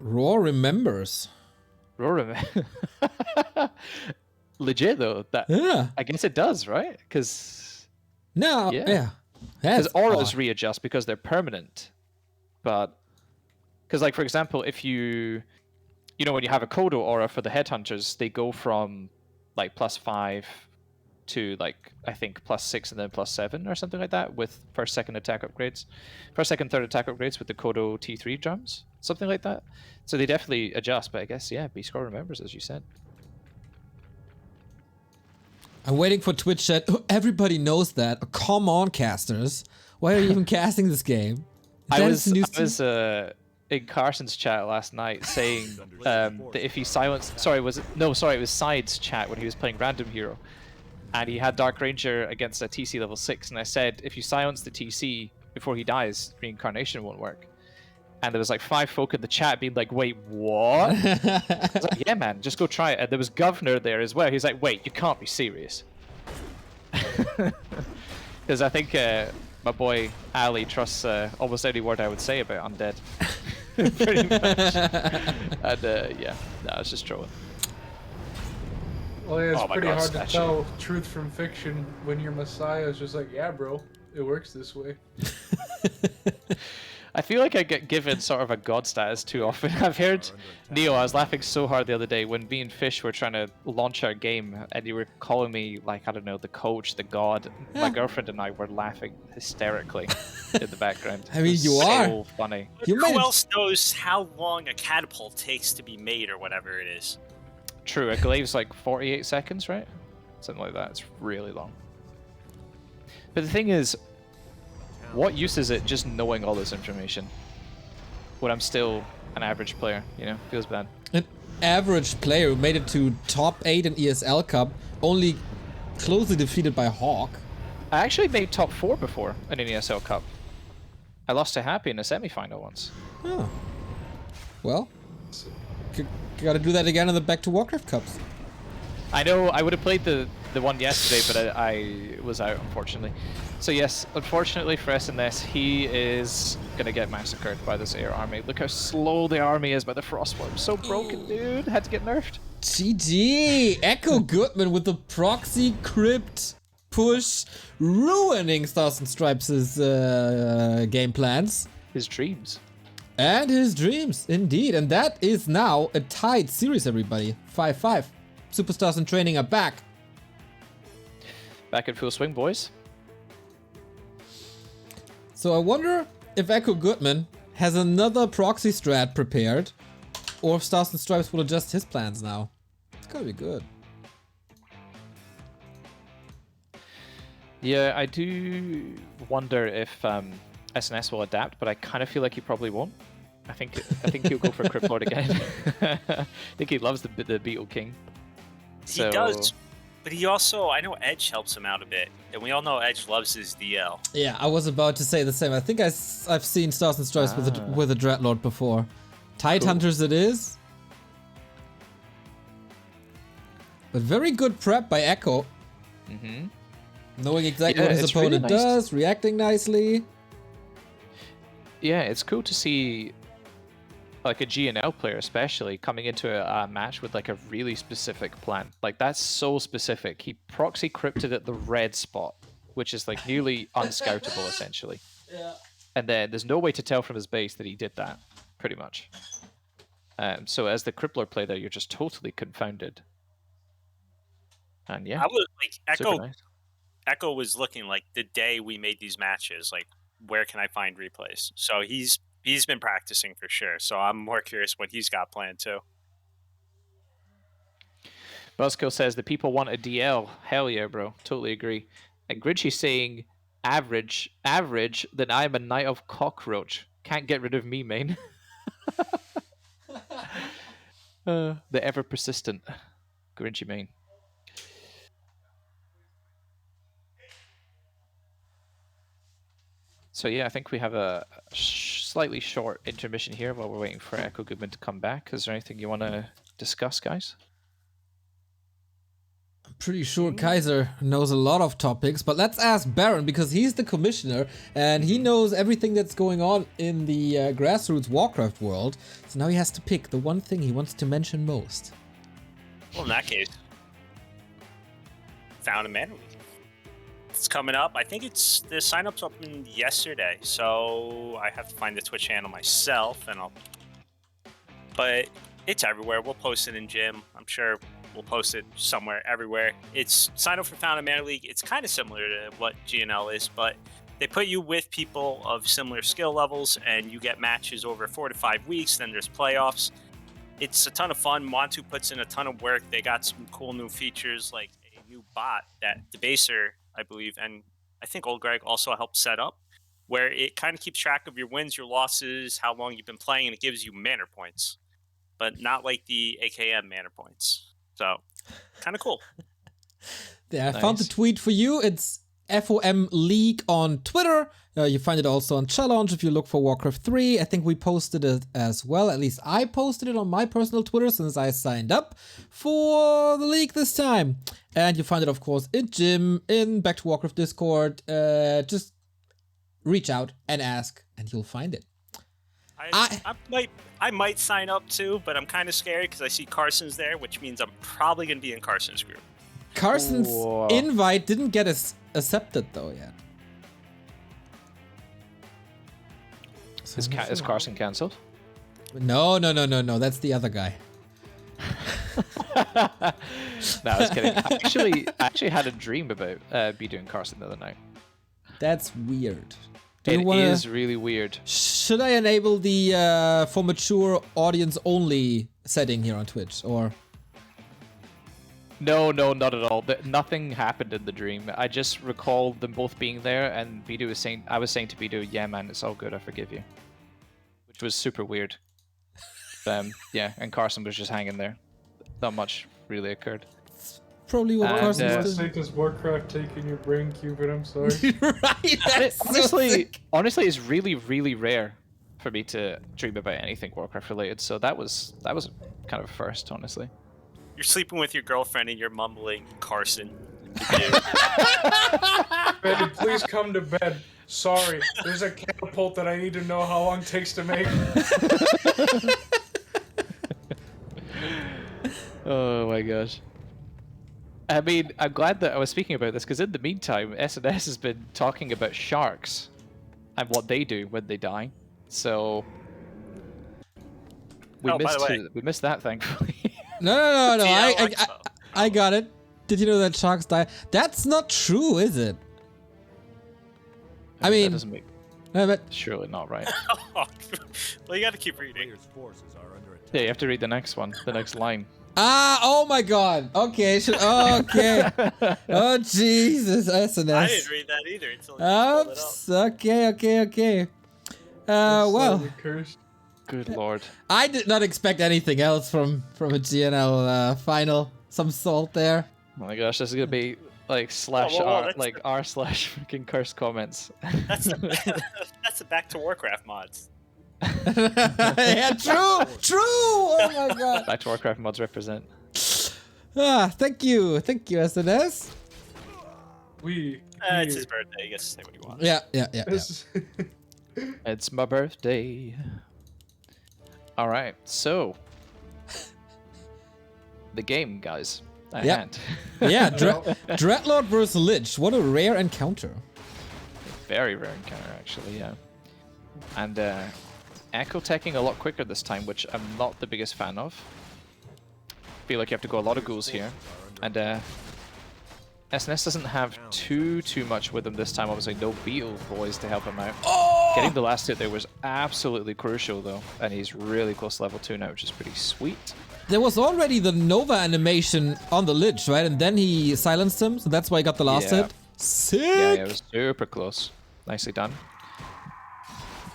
Roar remembers. Roar... Legit, though. Yeah. I guess it does, right? Because... No. Yeah. Yeah. Because That's auras odd. readjust because they're permanent. But... Because, like, for example, if you... You know, when you have a Kodo aura for the Headhunters, they go from, like, +5 to, like, I think +6 and then +7 or something like that with first, second attack upgrades. First, second, third attack upgrades with the Kodo T3 drums. Something like that. So they definitely adjust, but I guess, yeah, B-Score remembers, as you said. I'm waiting for Twitch chat. Oh, everybody knows that. Oh, come on, casters. Why are you even casting this game? I That is was news to- in Carson's chat last night saying that if he silenced, sorry, was it? No, sorry, it was Side's chat when he was playing Random Hero, and he had Dark Ranger against a TC level 6, and I said if you silence the TC before he dies, reincarnation won't work. And there was like 5 folk in the chat being like, wait, what? I was like, yeah, man, just go try it. And there was Governor there as well. He's like, wait, you can't be serious. Because I think my boy Ali trusts almost any word I would say about undead. Pretty much. And yeah, no, I was just trolling. Well, yeah, it's Oh my pretty God, hard to statue. tell truth from fiction when your Messiah is just like, yeah, bro, it works this way. I feel like I get given sort of a god status too often. I've heard, Neo, I was laughing so hard the other day when me and Fish were trying to launch our game and you were calling me, like, I don't know, the coach, the god. My girlfriend and I were laughing hysterically in the background. I mean, It was you so are. funny. You made Who it. else knows how long a catapult takes to be made or whatever it is? True, a glaive's like 48 seconds, right? Something like that. It's really long. But the thing is, what use is it just knowing all this information when I'm still an average player, you know? Feels bad. An average player who made it to top 8 in ESL Cup, only closely defeated by Hawk. I actually made top 4 before in an ESL Cup. I lost to Happy in a semi-final once. Oh. Well, gotta do that again in the Back to Warcraft Cups. I know I would have played the one yesterday, but I was out, unfortunately. So yes, unfortunately for SNS, he is gonna get massacred by this air army. Look how slow the army is by the Frostworm. So broken, dude. Had to get nerfed. GG! Echo Goodman with the proxy crypt push, ruining Stars and Stripes' game plans. His dreams. And his dreams, indeed. And that is now a tied series, everybody. 5-5. Superstars in training are back. Back in full swing, boys. So I wonder if Echo Goodman has another proxy strat prepared, or if Stars and Stripes will adjust his plans now. It's gonna be good. Yeah, I do wonder if SNS will adapt, but I kind of feel like he probably won't. I think he'll go for Crypt Lord again. I think he loves the Beetle King. He does, but he also, I know Edge helps him out a bit, and we all know Edge loves his DL. Yeah, I was about to say the same. I think I've seen Stars and Stripes with a Dreadlord before. Tide Hunters it is. But very good prep by Echo. Mm-hmm. Knowing exactly Yeah, what his it's really opponent nice. does, reacting nicely. Yeah, it's cool to see like a GNL player especially coming into a match with like a really specific plan. Like that's so specific. He proxy crypted at the red spot, which is like nearly unscoutable essentially. Yeah. And then there's no way to tell from his base that he did that, pretty much. So as the Crippler player there, you're just totally confounded. And yeah, I was like, super Echo nice. Echo was looking like the day we made these matches, like where can I find replays? So he's been practicing for sure. So I'm more curious what he's got planned too. Buzzkill says the people want a DL. Hell yeah, bro. Totally agree. And Grinchy's saying average, then I'm a knight of cockroach. Can't get rid of me, main. The ever persistent Grinchy main. So yeah, I think we have a slightly short intermission here while we're waiting for Echo Goodman to come back. Is there anything you want to discuss, guys? I'm pretty sure Kaiser knows a lot of topics, but let's ask Barren because he's the commissioner and he knows everything that's going on in the grassroots Warcraft world. So now he has to pick the one thing he wants to mention most. Well, in that case, Found a Man Week. It's coming up. I think the sign-up's open yesterday, so I have to find the Twitch channel myself, but it's everywhere. We'll post it in gym. I'm sure we'll post it somewhere, everywhere. It's sign up for Found a Man League. It's kind of similar to what GNL is, but they put you with people of similar skill levels, and you get matches over 4 to 5 weeks. Then there's playoffs. It's a ton of fun. Montu puts in a ton of work. They got some cool new features, like a new bot that Debaser, I believe, and I think Old Greg also helped set up. where it kind of keeps track of your wins, your losses, how long you've been playing, and it gives you mana points, but not like the AKM mana points. So, kind of cool. Yeah, I found the tweet for you. It's FOM League on Twitter. You find it also on Challenge if you look for Warcraft 3. I think we posted it as well. At least I posted it on my personal Twitter since I signed up for the league this time. And you find it, of course, in Gym, in Back to Warcraft Discord. Just reach out and ask, and you'll find it. I might sign up too, but I'm kind of scared because I see Carson's there, which means I'm probably going to be in Carson's group. Carson's invite didn't get accepted though yet. Is Carson cancelled? No. That's the other guy. No, I was kidding. I actually had a dream about be doing Carson the other night. That's weird. It is really weird. Should I enable the for mature audience only setting here on Twitch, or? No, not at all. Nothing happened in the dream. I just recall them both being there, and I was saying to Bidu, "Yeah, man, it's all good. I forgive you," which was super weird. Yeah, and Carson was just hanging there. Not much really occurred. Probably what Carson's doing. Does Warcraft take in your brain, Quberte? I'm sorry. Right. Honestly, it's really, really rare for me to dream about anything Warcraft related. So that was kind of a first, honestly. You're sleeping with your girlfriend and you're mumbling Carson. Betty, please come to bed. Sorry, there's a catapult that I need to know how long it takes to make. Oh my gosh. I mean, I'm glad that I was speaking about this because in the meantime, SNS has been talking about sharks and what they do when they die. So we missed that, thankfully. No. I got it. Did you know that sharks die? That's not true, is it? I mean, that doesn't make. But Surely not right. Well, you got to keep reading. Players' forces are under attack. Yeah, you have to read the next one, the next line. oh my God. Okay. Okay. Oh Jesus, SNS. I didn't read that either until you pulled it up. Oops. Okay. Well. Good lord. I did not expect anything else from a GNL final. Some salt there. Oh my gosh, this is gonna be like r/ freaking curse comments. That's the Back to Warcraft mods. Yeah, true. Oh my God. Back to Warcraft mods represent. Thank you, SNS. It's his birthday. You get to say what you want. Yeah. It's my birthday. All right, so the game, guys. Yeah, Dreadlord versus Lich. What a rare encounter. Very rare encounter, actually. Yeah, and echo teching a lot quicker this time, which I'm not the biggest fan of. Feel like you have to go a lot of ghouls here, and SNS doesn't have too much with him this time. Obviously, no Beetle boys to help him out. Getting the last hit there was absolutely crucial, though, and he's really close to level 2 now, which is pretty sweet. There was already the Nova animation on the Lich, right? And then he silenced him, so that's why he got the last hit. Sick! Yeah, it was super close. Nicely done.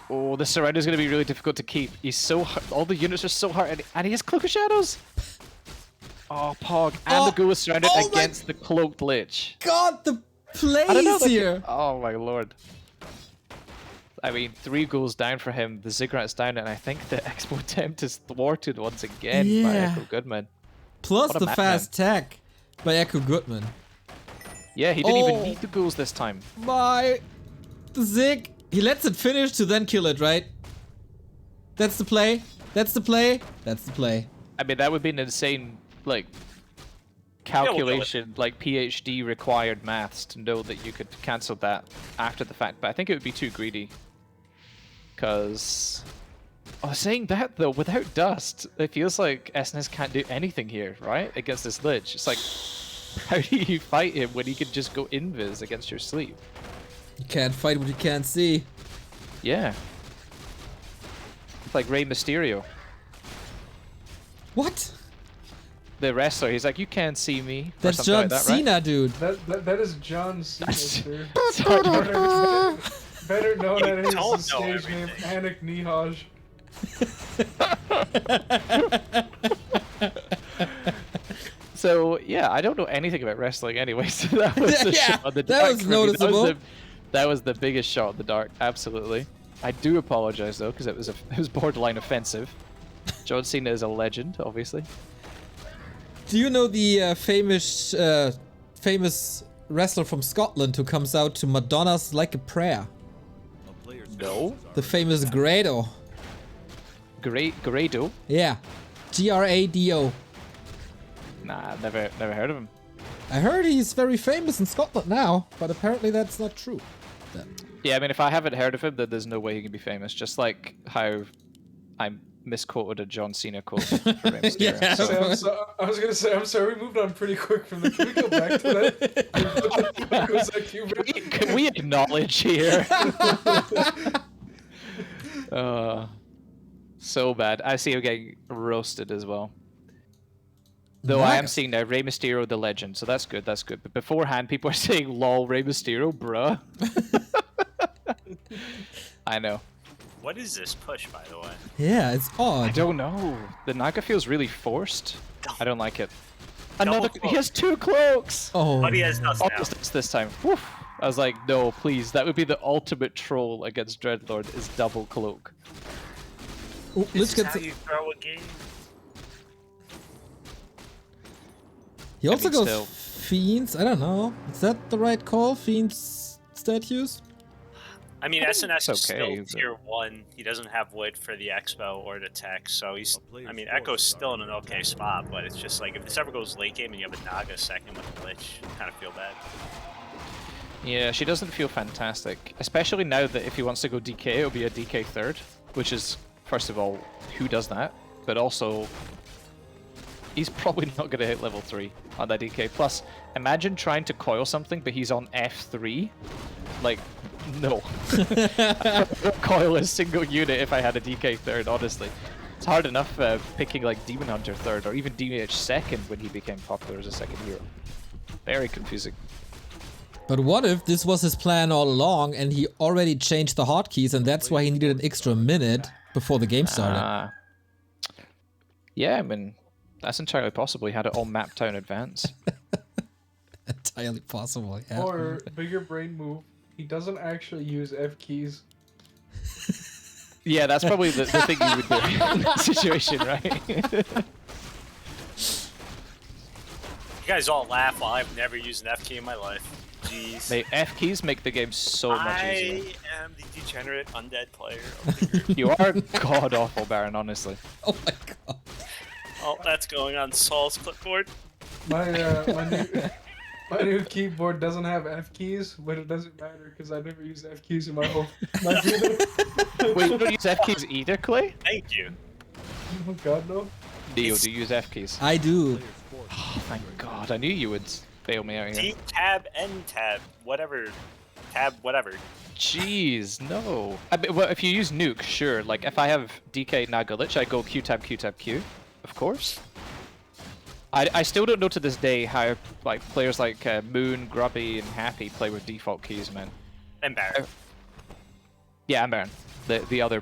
Oh, the surrender is going to be really difficult to keep. He's so hard. All the units are so hard, and he has Cloak of Shadows. Oh, Pog. And the ghoul is surrounded against the Cloaked Lich. God, the plays here. Oh my lord. I mean, 3 ghouls down for him, the Ziggurat's down, and I think the Expo attempt is thwarted once again by Echo Goodman. Plus the fast tech by Echo Goodman. Yeah, he didn't even need the ghouls this time. The Zig. He lets it finish to then kill it, right? That's the play. I mean, that would be an insane, like, calculation, like PhD required maths to know that you could cancel that after the fact, but I think it would be too greedy. Because, saying that though, without dust, it feels like SNS can't do anything here, right? Against this Lich. It's like, how do you fight him when he can just go invis against your sleep? You can't fight what you can't see. Yeah. It's like Rey Mysterio. What? The wrestler, he's like, you can't see me. That's John like that, Cena, right? dude. That is John Cena, sir. Better known You as don't his know stage name, everything. Anik Nihaj. So yeah, I don't know anything about wrestling anyway. So that was the Yeah, shot on the that dark was for me. noticeable. That was the biggest shot in the dark. Absolutely. I do apologize though, because it was borderline offensive. John Cena is a legend, obviously. Do you know the famous wrestler from Scotland who comes out to Madonna's Like a Prayer? A player's No. forces are The famous Grado. Grado? Yeah. Grado. Nah, never heard of him. I heard he's very famous in Scotland now, but apparently that's not true. Yeah, I mean, if I haven't heard of him, then there's no way he can be famous. Just like how I misquoted a John Cena quote for Rey Mysterio. Yeah. So- I was gonna say, I'm sorry, we moved on pretty quick from that. Can we go back to that? What the fuck was that Quberte? Can we acknowledge here? So bad. I see him getting roasted as well. Though I am Nice. seeing now Rey Mysterio the legend, so that's good, that's good. But beforehand, people are saying lol Rey Mysterio, bruh. I know. What is this push, by the way? Yeah, it's I odd. don't know. The Naga feels really forced. I don't like it. Double Another. cloak. He has 2 cloaks. Oh, But he has nothing now. Almost this time. Whew. I was like, no, please. That would be the ultimate troll against Dreadlord. Is double cloak. Ooh, This let's is get how you throw a game. He also mean, goes still. Fiends. I don't know. Is that the right call? Fiends statues? I mean, SNS is okay, still but- tier 1. He doesn't have wood for the Expo or the tech, so he's. A player's I mean, forces Echo's are still in an okay spot, but it's just like if this ever goes late game and you have a Naga second with a Lich, you kind of feel bad. Yeah, she doesn't feel fantastic. Especially now that if he wants to go DK, it'll be a DK third. Which is, first of all, who does that? But also, he's probably not going to hit level 3 on that DK. Plus, imagine trying to coil something, but he's on F3. Like, no. I wouldn't coil a single unit if I had a DK third, honestly. It's hard enough picking like Demon Hunter third, or even DH second when he became popular as a second hero. Very confusing. But what if this was his plan all along and he already changed the hotkeys and that's why he needed an extra minute before the game started? Yeah, I mean, that's entirely possible. He had it all mapped out in advance. Entirely possible, yeah. Or, bigger brain move, he doesn't actually use F keys. Yeah, that's probably the thing you would do in that situation, right? You guys all laugh while I've never used an F key in my life. Jeez. The F keys make the game so much easier. I am the degenerate undead player of the group. You are god awful, Barren, honestly. Oh my god. Oh, that's going on Saul's clipboard. My new keyboard doesn't have F keys, but it doesn't matter because I never use F keys in my whole life either. Wait, you don't use F keys either, Clay? Thank you. Oh god, no. Neo, do you use F keys? I do. player's forces. Oh, thank god, I knew you would bail me out here. D tab, N tab, whatever. Tab, whatever. Jeez, no. I mean, well, if you use nuke, sure. Like, if I have DK Naga Lich, I go Q tab, Q tab, Q. Of course. I still don't know to this day how like players like Moon, Grubby, and Happy play with default keys, man. And Barren. Yeah, I'm Barren. The other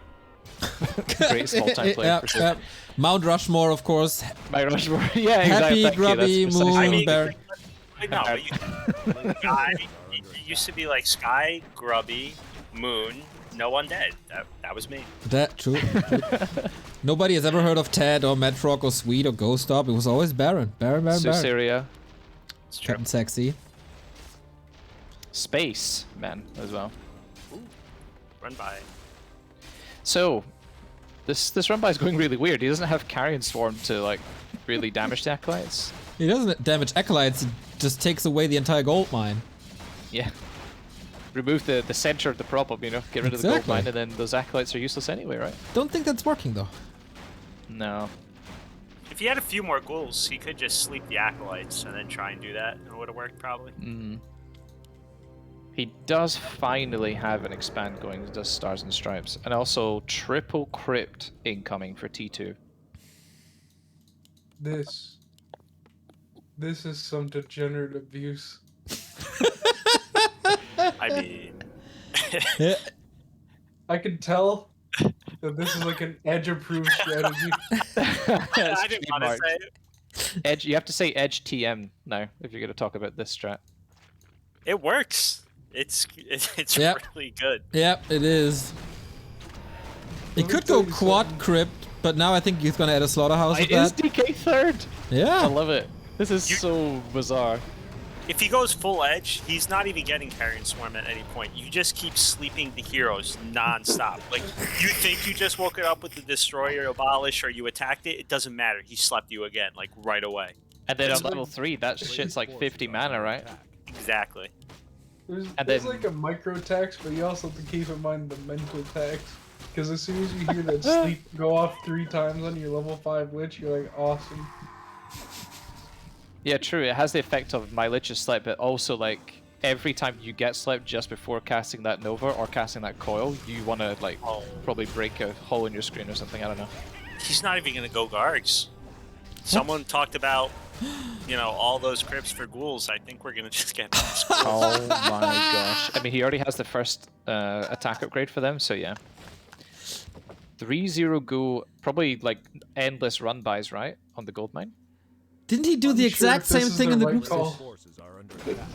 great small-time player. Yeah, for sure. yeah. Mount Rushmore, of course. My Rushmore. Yeah, Happy, exactly. Thank you, Grubby, that's Moon, precisely- I mean, Barren. No, but you, Sky, it used to be like Sky, Grubby, Moon, no undead. That was me. That true. Nobody has ever heard of Ted or Madfrog or Sweet or Ghost Up. It was always Baron. Baron. Syria. It's true. Captain Sexy. Space, man, as well. Run by. So, this run by is going really weird. He doesn't have Carrion Swarm to like really damage the acolytes. He doesn't damage acolytes, he just takes away the entire gold mine. Yeah. Remove the center of the problem, you know, get rid of the gold Exactly. mine, and then those acolytes are useless anyway, right? Don't think that's working though. No. If he had a few more ghouls, he could just sleep the acolytes and then try and do that. It would have worked probably. Mm. He does finally have an expand going. He does Stars and Stripes, and also triple crypt incoming for T2. This is some degenerate abuse. I mean, Yeah. I can tell that this is like an edge-approved strategy. I didn't want to say it. Edge. You have to say Edge TM now if you're going to talk about this strat. It works. It's Yep. really good. Yep, it is. He Let me could tell go you quad something. crypt, but now I think he's gonna add a slaughterhouse with It is that. DK third. I Yeah. love it. This is so bizarre. If he goes full edge, he's not even getting Carrion Swarm at any point. You just keep sleeping the heroes non-stop. Like, you think you just woke it up with the Destroyer, Abolish, or you attacked it, it doesn't matter. He slept you again, like, right away. And then It's on level 3, that shit's like 50 mana, right? Exactly. There's And there's then- like a micro tax, but you also have to keep in mind the mental tax. Because as soon as you hear that sleep go off 3 times on your level 5 Lich, you're like, awesome. Yeah, true. It has the effect of my Lich is slept, but also like every time you get slept just before casting that Nova or casting that coil, you want to like probably break a hole in your screen or something. I don't know. He's not even going to go Gargs. Someone talked about, you know, all those crypts for ghouls. I think we're going to just get Oh my gosh. I mean, he already has the first attack upgrade for them, so yeah. 3-0 ghoul, probably like endless run bys, right? On the gold mine? Didn't he do the Unsure exact if this same is thing the in the right group call. stage? Forces are under attack.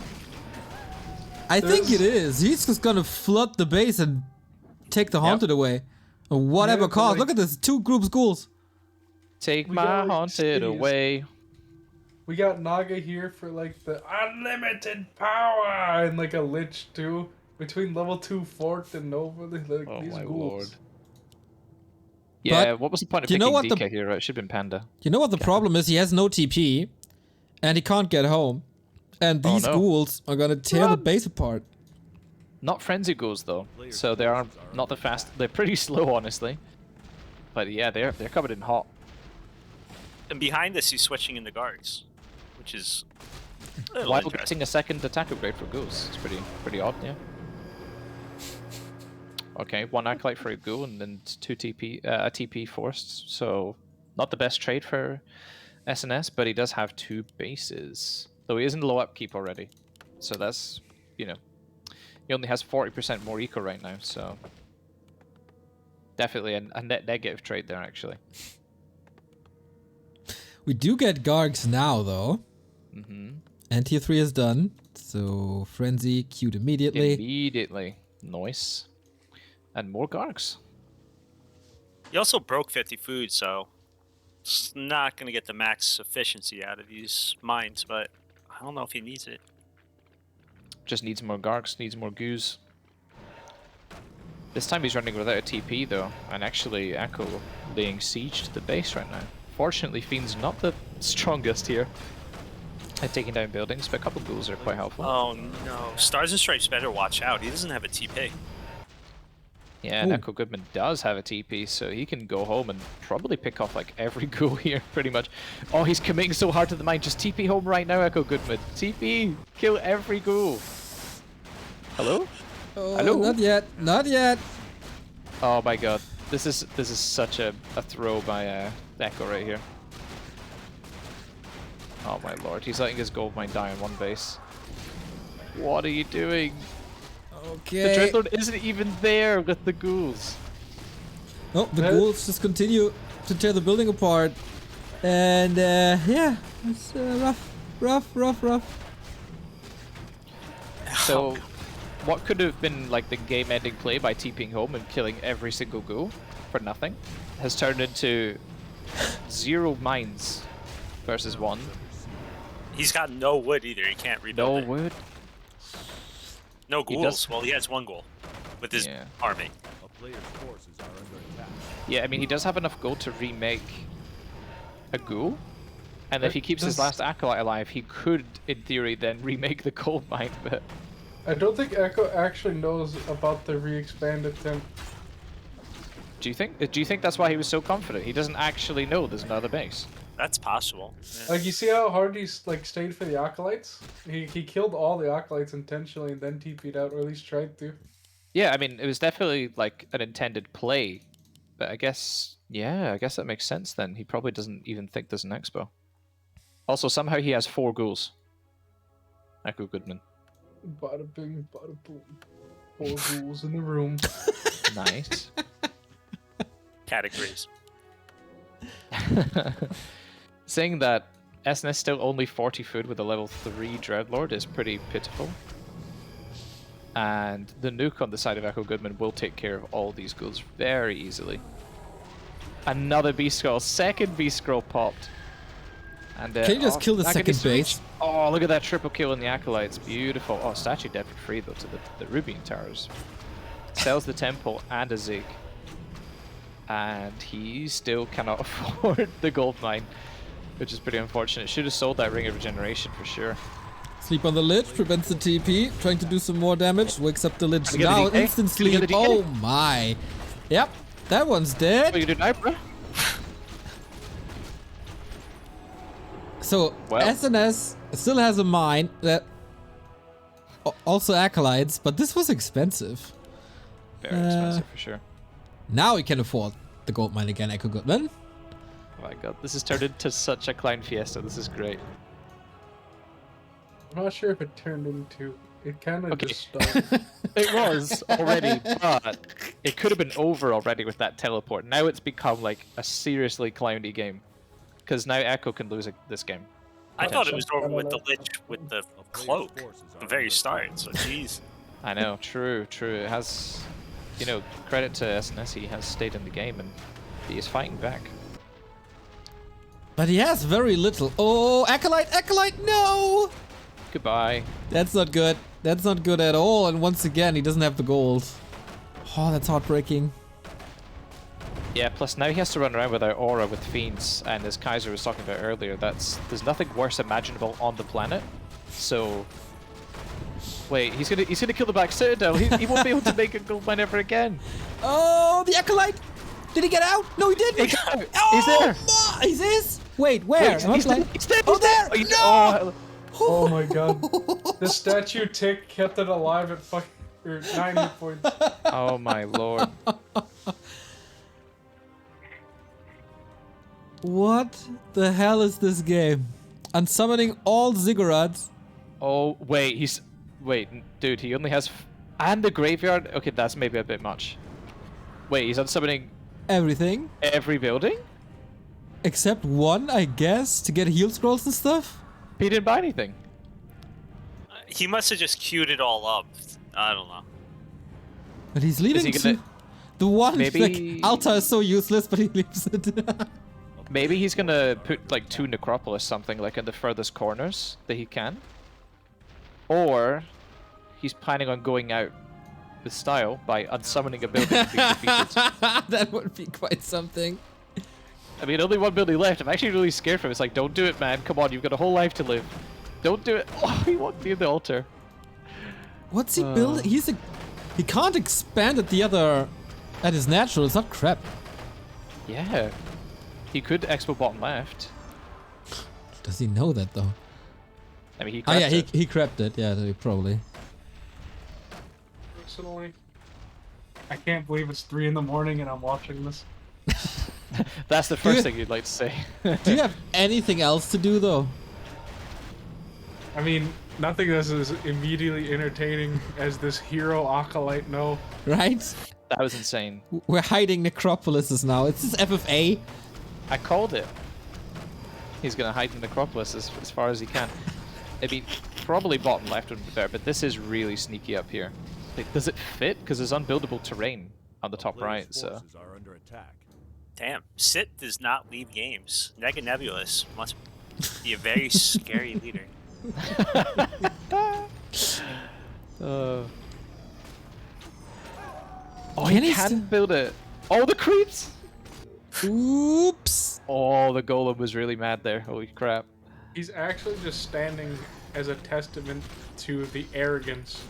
I think it There's- is. He's just gonna flood the base and take the haunted away. At whatever Yeah, but, cost. like- Look at this, 2 groups ghouls. Take We my got, like, haunted cities. away. We got Naga here for like the unlimited power and like a Lich too. Between level 2 Fort and Nova, like Oh these my ghouls. lord. Yeah, But what was the point of do you know picking what the- DK here? It should have been Panda. You know what the problem is? He has no TP, and he can't get home. And Oh, these no. ghouls are gonna tear the base apart. Not frenzy ghouls though, so they are not the fast. They're pretty slow, honestly. But yeah, they're covered in hot. And behind this, he's switching into Gargs, which is a little While interesting. getting a second attack upgrade for ghouls, it's pretty odd, yeah. Okay, 1 acolyte for a ghoul and then 2 TP, a TP forced. So not the best trade for SNS, but he does have 2 bases. Though he is in low upkeep already, so that's, you know, he only has 40% more eco right now. So definitely a net negative trade there, actually. We do get Gargs now, though. Mm-hmm. And tier 3 is done. So, Frenzy queued immediately. Immediately, nice, and more Gargs. He also broke 50 food, so it's not going to get the max efficiency out of these mines, but I don't know if he needs it. Just needs more Gargs, needs more goos. This time he's running without a TP though, and actually Echo laying siege to the base right now. Fortunately, Fiend's not the strongest here at taking down buildings, but a couple ghouls are quite helpful. Oh no. Stars and Stripes better watch out. He doesn't have a TP. Yeah, and Ooh. Echo Goodman does have a TP, so he can go home and probably pick off like every ghoul here, pretty much. Oh, he's committing so hard to the mine. Just TP home right now, Echo Goodman. TP! Kill every ghoul. Hello? Oh, Hello? not yet. Not yet. Oh my god. This is such a throw by Echo right here. Oh my lord, he's letting his gold mine die on 1 base. What are you doing? The Okay. Dreadlord isn't even there with the ghouls. Oh, the ghouls just continue to tear the building apart. And, yeah. It's rough. So, what could have been like the game-ending play by TPing home and killing every single ghoul for nothing has turned into 0 mines versus 1. He's got no wood either. He can't No rebuild it. wood. No He ghouls. does- Well, he has 1 ghoul with his Yeah. army. A player's forces are under attack. Yeah, I mean, he does have enough gold to remake a ghoul. And if he keeps his last acolyte alive, he could, in theory, then remake the gold mine, but... I don't think Echo actually knows about the re-expand attempt. Do you think that's why he was so confident? He doesn't actually know there's another base. That's possible. Yeah. Like, you see how hard he's like stayed for the acolytes? He killed all the acolytes intentionally and then TP'd out, or at least tried to. Yeah, I mean, it was definitely like an intended play, but I guess that makes sense then. He probably doesn't even think there's an expo. Also, somehow he has 4 ghouls. Echo Goodman. Bada bing, bada boom. 4 ghouls in the room. Nice. Categories. Saying that SNS still only 40 food with a level 3 Dreadlord is pretty pitiful. And the nuke on the side of Echo Goodman will take care of all these ghouls very easily. Another Beast Scroll, second Beast Scroll popped. And, Can you just kill the second base? Oh, look at that triple kill in the Acolytes, beautiful. Oh, statue dead for free though to the Rubian Towers. Sells the Temple and a Zig. And he still cannot afford the gold mine, which is pretty unfortunate. Should have sold that Ring of Regeneration for sure. Sleep on the Lich, prevents the TP, trying to do some more damage, wakes up the Lich. Can we get Now the DK? instant Can we get sleep. the DK? Oh my. Yep, that one's What dead. you do now, bro? So Well. SNS still has a mine that also Acolytes, but this was expensive. Very expensive for sure. Now we can afford the gold mine again, Echo Goodman. Oh my god, this has turned into such a clown fiesta. This is great. I'm not sure if it turned into. It kind of Okay. just started. It was already, but it could have been over already with that teleport. Now it's become like a seriously clowny game. Because now Echo can lose this game. I thought it was over with the Lich with the cloak at the very start, so jeez. I know, true. It has, you know, credit to SNS, he has stayed in the game and he is fighting back. But he has very little. Oh, Acolyte, no! Goodbye. That's not good. That's not good at all. And once again, he doesn't have the gold. Oh, that's heartbreaking. Yeah, plus now he has to run around without aura with fiends, and as Kaiser was talking about earlier, there's nothing worse imaginable on the planet. So wait, he's gonna kill the back citadel. He won't be able to make a gold mine ever again. Oh, the Acolyte! Did he get out? No, he didn't. He got out. Oh, He's there. no, he's this. Wait, where? Wait, Am I he's blind? dead. He's dead. Oh, He's dead. there. Oh, No. Oh my god. The statue tick kept it alive at 90 points. Oh my lord. What the hell is this game? Unsummoning all ziggurats. Oh wait, dude, he only has and the graveyard. Okay, that's maybe a bit much. Wait, he's unsummoning Everything every building? except one, I guess, to get heal scrolls and stuff. He didn't buy anything. He must have just queued it all up. I don't know. But he's leaving he gonna- the one. Maybe- Like, Alta is so useless, but he leaves it. Maybe he's gonna put like 2 Necropolis something like in the furthest corners that he can. Or he's planning on going out with style by unsummoning a building and being defeated. That would be quite something. I mean, only one building left. I'm actually really scared for him. It's like, don't do it, man. Come on, you've got a whole life to live. Don't do it. Oh, he walked near the altar. What's he building? He can't expand at at his natural. It's not crap. Yeah. He could expo bottom left. Does he know that though? I mean, he Oh yeah, cracked it. he crapped it. Yeah, probably. Personally, I can't believe it's 3 in the morning and I'm watching this. That's the first thing you'd like to say. Do you have anything else to do though? I mean, nothing that's as immediately entertaining as this hero acolyte. No. Right? That was insane. We're hiding necropolises now. It's this FFA. I called it. He's gonna hide in Necropolis as far as he can. I mean, probably bottom left would be better, but this is really sneaky up here. Like, does it fit? Because there's unbuildable terrain on the top right, so... Forces are under attack. Damn, Sit does not leave games. Nega Nebulous must be a very scary leader. Oh, Can he he can st- build it. Oh, the creeps! Oops. Oh, the golem was really mad there. Holy crap. He's actually just standing as a testament to the arrogance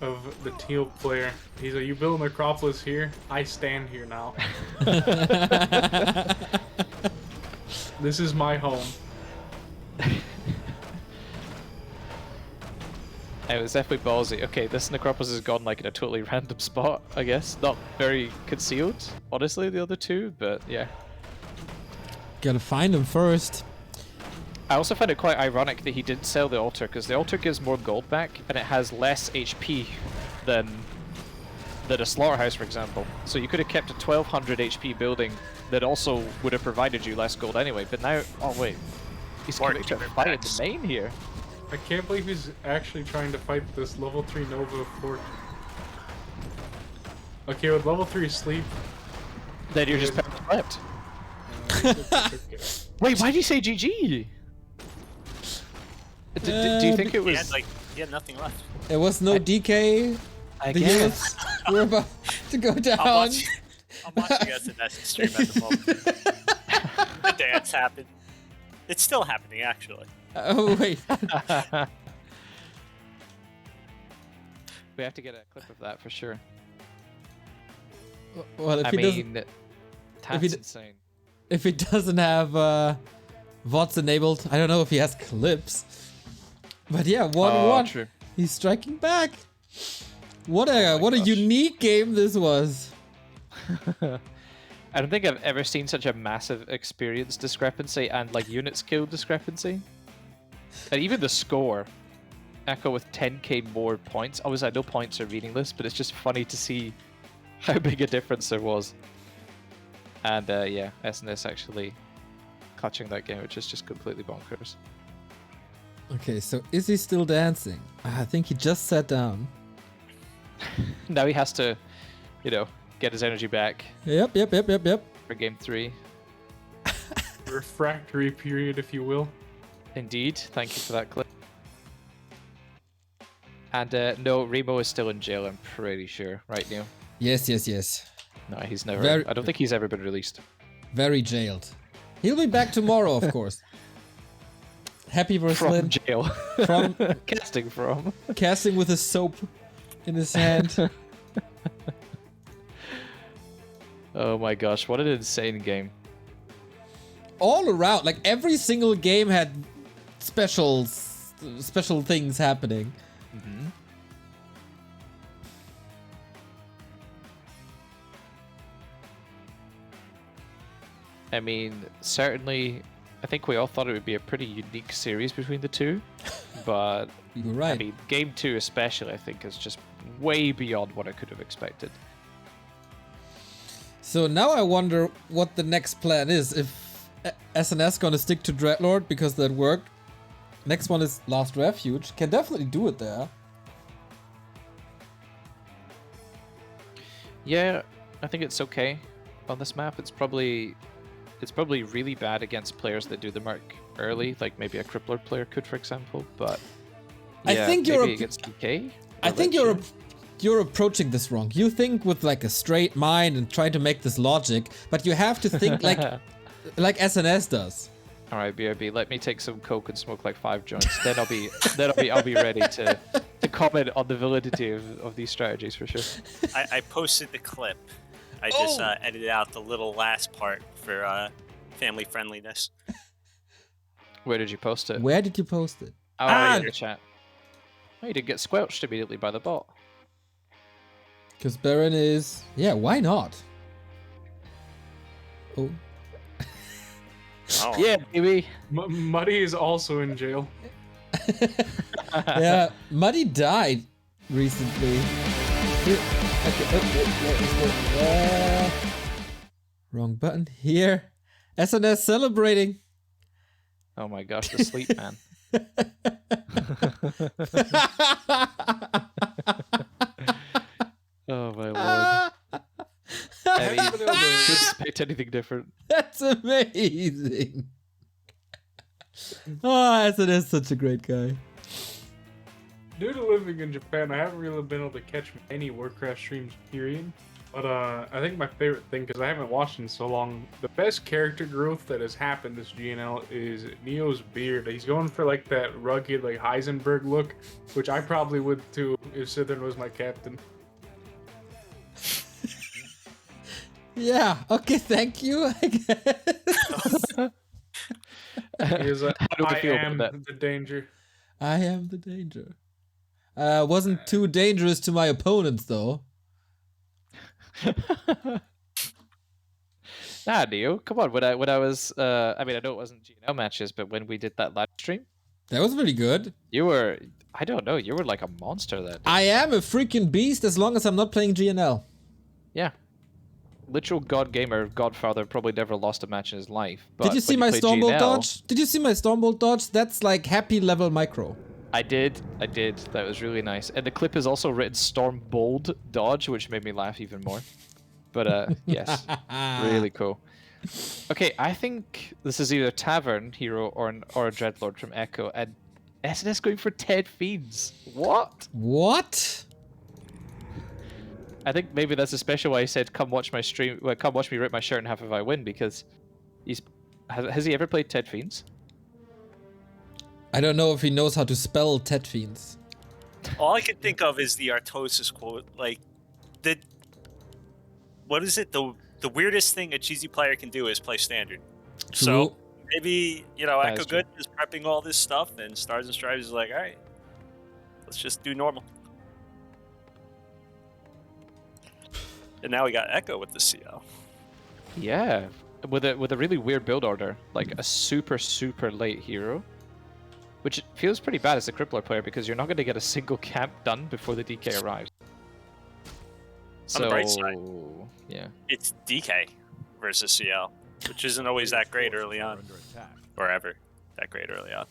of the teal player. He's like, you build a necropolis here, I stand here now. This is my home. It was definitely ballsy. Okay, this necropolis has gone like in a totally random spot, I guess. Not very concealed, honestly, the other two, but yeah. Gotta find him first. I also find it quite ironic that he didn't sell the altar, because the altar gives more gold back, and it has less HP than a slaughterhouse, for example. So you could have kept a 1200 HP building that also would have provided you less gold anyway. But now, oh wait, he's coming to fight in the main here. I can't believe he's actually trying to fight this level 3 Nova fort. Okay, with level 3 sleep. Then you're just left. Wait, why did you say GG? Do you think it was? He had nothing left. There was no DK. I The guess. units were about to go down. I'm watching SNS stream at the moment. The dance happened. It's still happening, actually. Oh wait. We have to get a clip of that for sure. Well, if I he mean, if he that's d- insane. if he doesn't have VODs enabled, I don't know if he has clips. But yeah, 1-1. True. He's striking back. What a gosh. unique game this was. I don't think I've ever seen such a massive experience discrepancy and like units killed discrepancy. And even the score, Echo with 10k more points. Obviously, I know points are meaningless, but it's just funny to see how big a difference there was. And yeah, SNS actually clutching that game, which is just completely bonkers. Okay, so is he still dancing? I think he just sat down. Now he has to, you know, get his energy back Yep. for game 3. Refractory period, if you will. Indeed, thank you for that clip. And no, Remo is still in jail, I'm pretty sure, right, Neil? Yes. No, he's never. I don't think he's ever been released. Very jailed. He'll be back tomorrow, of course. Happy for From Slin. jail. From Casting from. casting with a soap in his hand. Oh my gosh, what an insane game. All around, like every single game had special things happening. Mm-hmm. I mean, certainly, I think we all thought it would be a pretty unique series between the two, but You're right. I mean, game 2 especially, I think, is just way beyond what I could have expected. So now I wonder what the next plan is. If SNS gonna stick to Dreadlord because that worked. Next one is Last Refuge. Can definitely do it there. Yeah, I think it's okay on this map. It's probably really bad against players that do the mark early, like maybe a Crippler player could, for example. But yeah, I think you're maybe against DK. I think you're approaching this wrong. You think with like a straight mind and try to make this logic, but you have to think like SNS does. All right, BRB, let me take some coke and smoke like 5 joints. Then I'll be ready to comment on the validity of these strategies for sure. I posted the clip. I just edited out the little last part for family friendliness. Where did you post it? Where did you post it? Oh, in the chat. Oh, you didn't get squelched immediately by the bot. Because Barren is... Yeah, why not? Oh. Oh. Yeah, baby. Muddy is also in jail. Yeah, Muddy died recently. Here. Okay. Wrong button. Here. SNS celebrating. Oh my gosh, the sleep man. Oh my lord. I mean, couldn't expect anything different. That's amazing. Oh, SNS such a great guy. Due to living in Japan, I haven't really been able to catch any Warcraft streams, period. But I think my favorite thing, because I haven't watched in so long, the best character growth that has happened this GNL is Neo's beard. He's going for like that rugged, like Heisenberg look, which I probably would too if Sythren was my captain. Yeah, okay, thank you, I guess. He is How do we I feel am about that? the danger. I am the danger. Wasn't too dangerous to my opponents, though. Nah, Neo, come on. When I was, I mean, I know it wasn't GNL matches, but when we did that live stream, That was really good. you were I don't know. You were like a monster that day. I am a freaking beast as long as I'm not playing GNL. Yeah. Literal god gamer, godfather, probably never lost a match in his life. But Did you see when my play Stormbolt GNL, dodge? Did you see my Stormbolt dodge? That's like happy level micro. I did. That was really nice. And the clip is also written Stormbolt dodge, which made me laugh even more. But yes, really cool. Okay, I think this is either Tavern Hero or a Dreadlord from Echo, and SNS going for Ted Fiends. What? What? I think maybe that's especially why he said, "Come watch my stream. Well, come watch me rip my shirt and half if I win," because has he ever played Ted Fiends? I don't know if he knows how to spell Ted Fiends. All I can think of is the Artosis quote. Like, what is it? The weirdest thing a cheesy player can do is play standard. True. So maybe, That Echo is true. Good is prepping all this stuff, and Stars and Stripes is like, all right, let's just do normal. And now we got Echo with the CL. Yeah, with a really weird build order, like a super late hero, which feels pretty bad as a crippler player because you're not going to get a single camp done before the DK arrives. On the bright side, yeah. it's DK versus CL, which isn't always that great early on, or ever that great early on.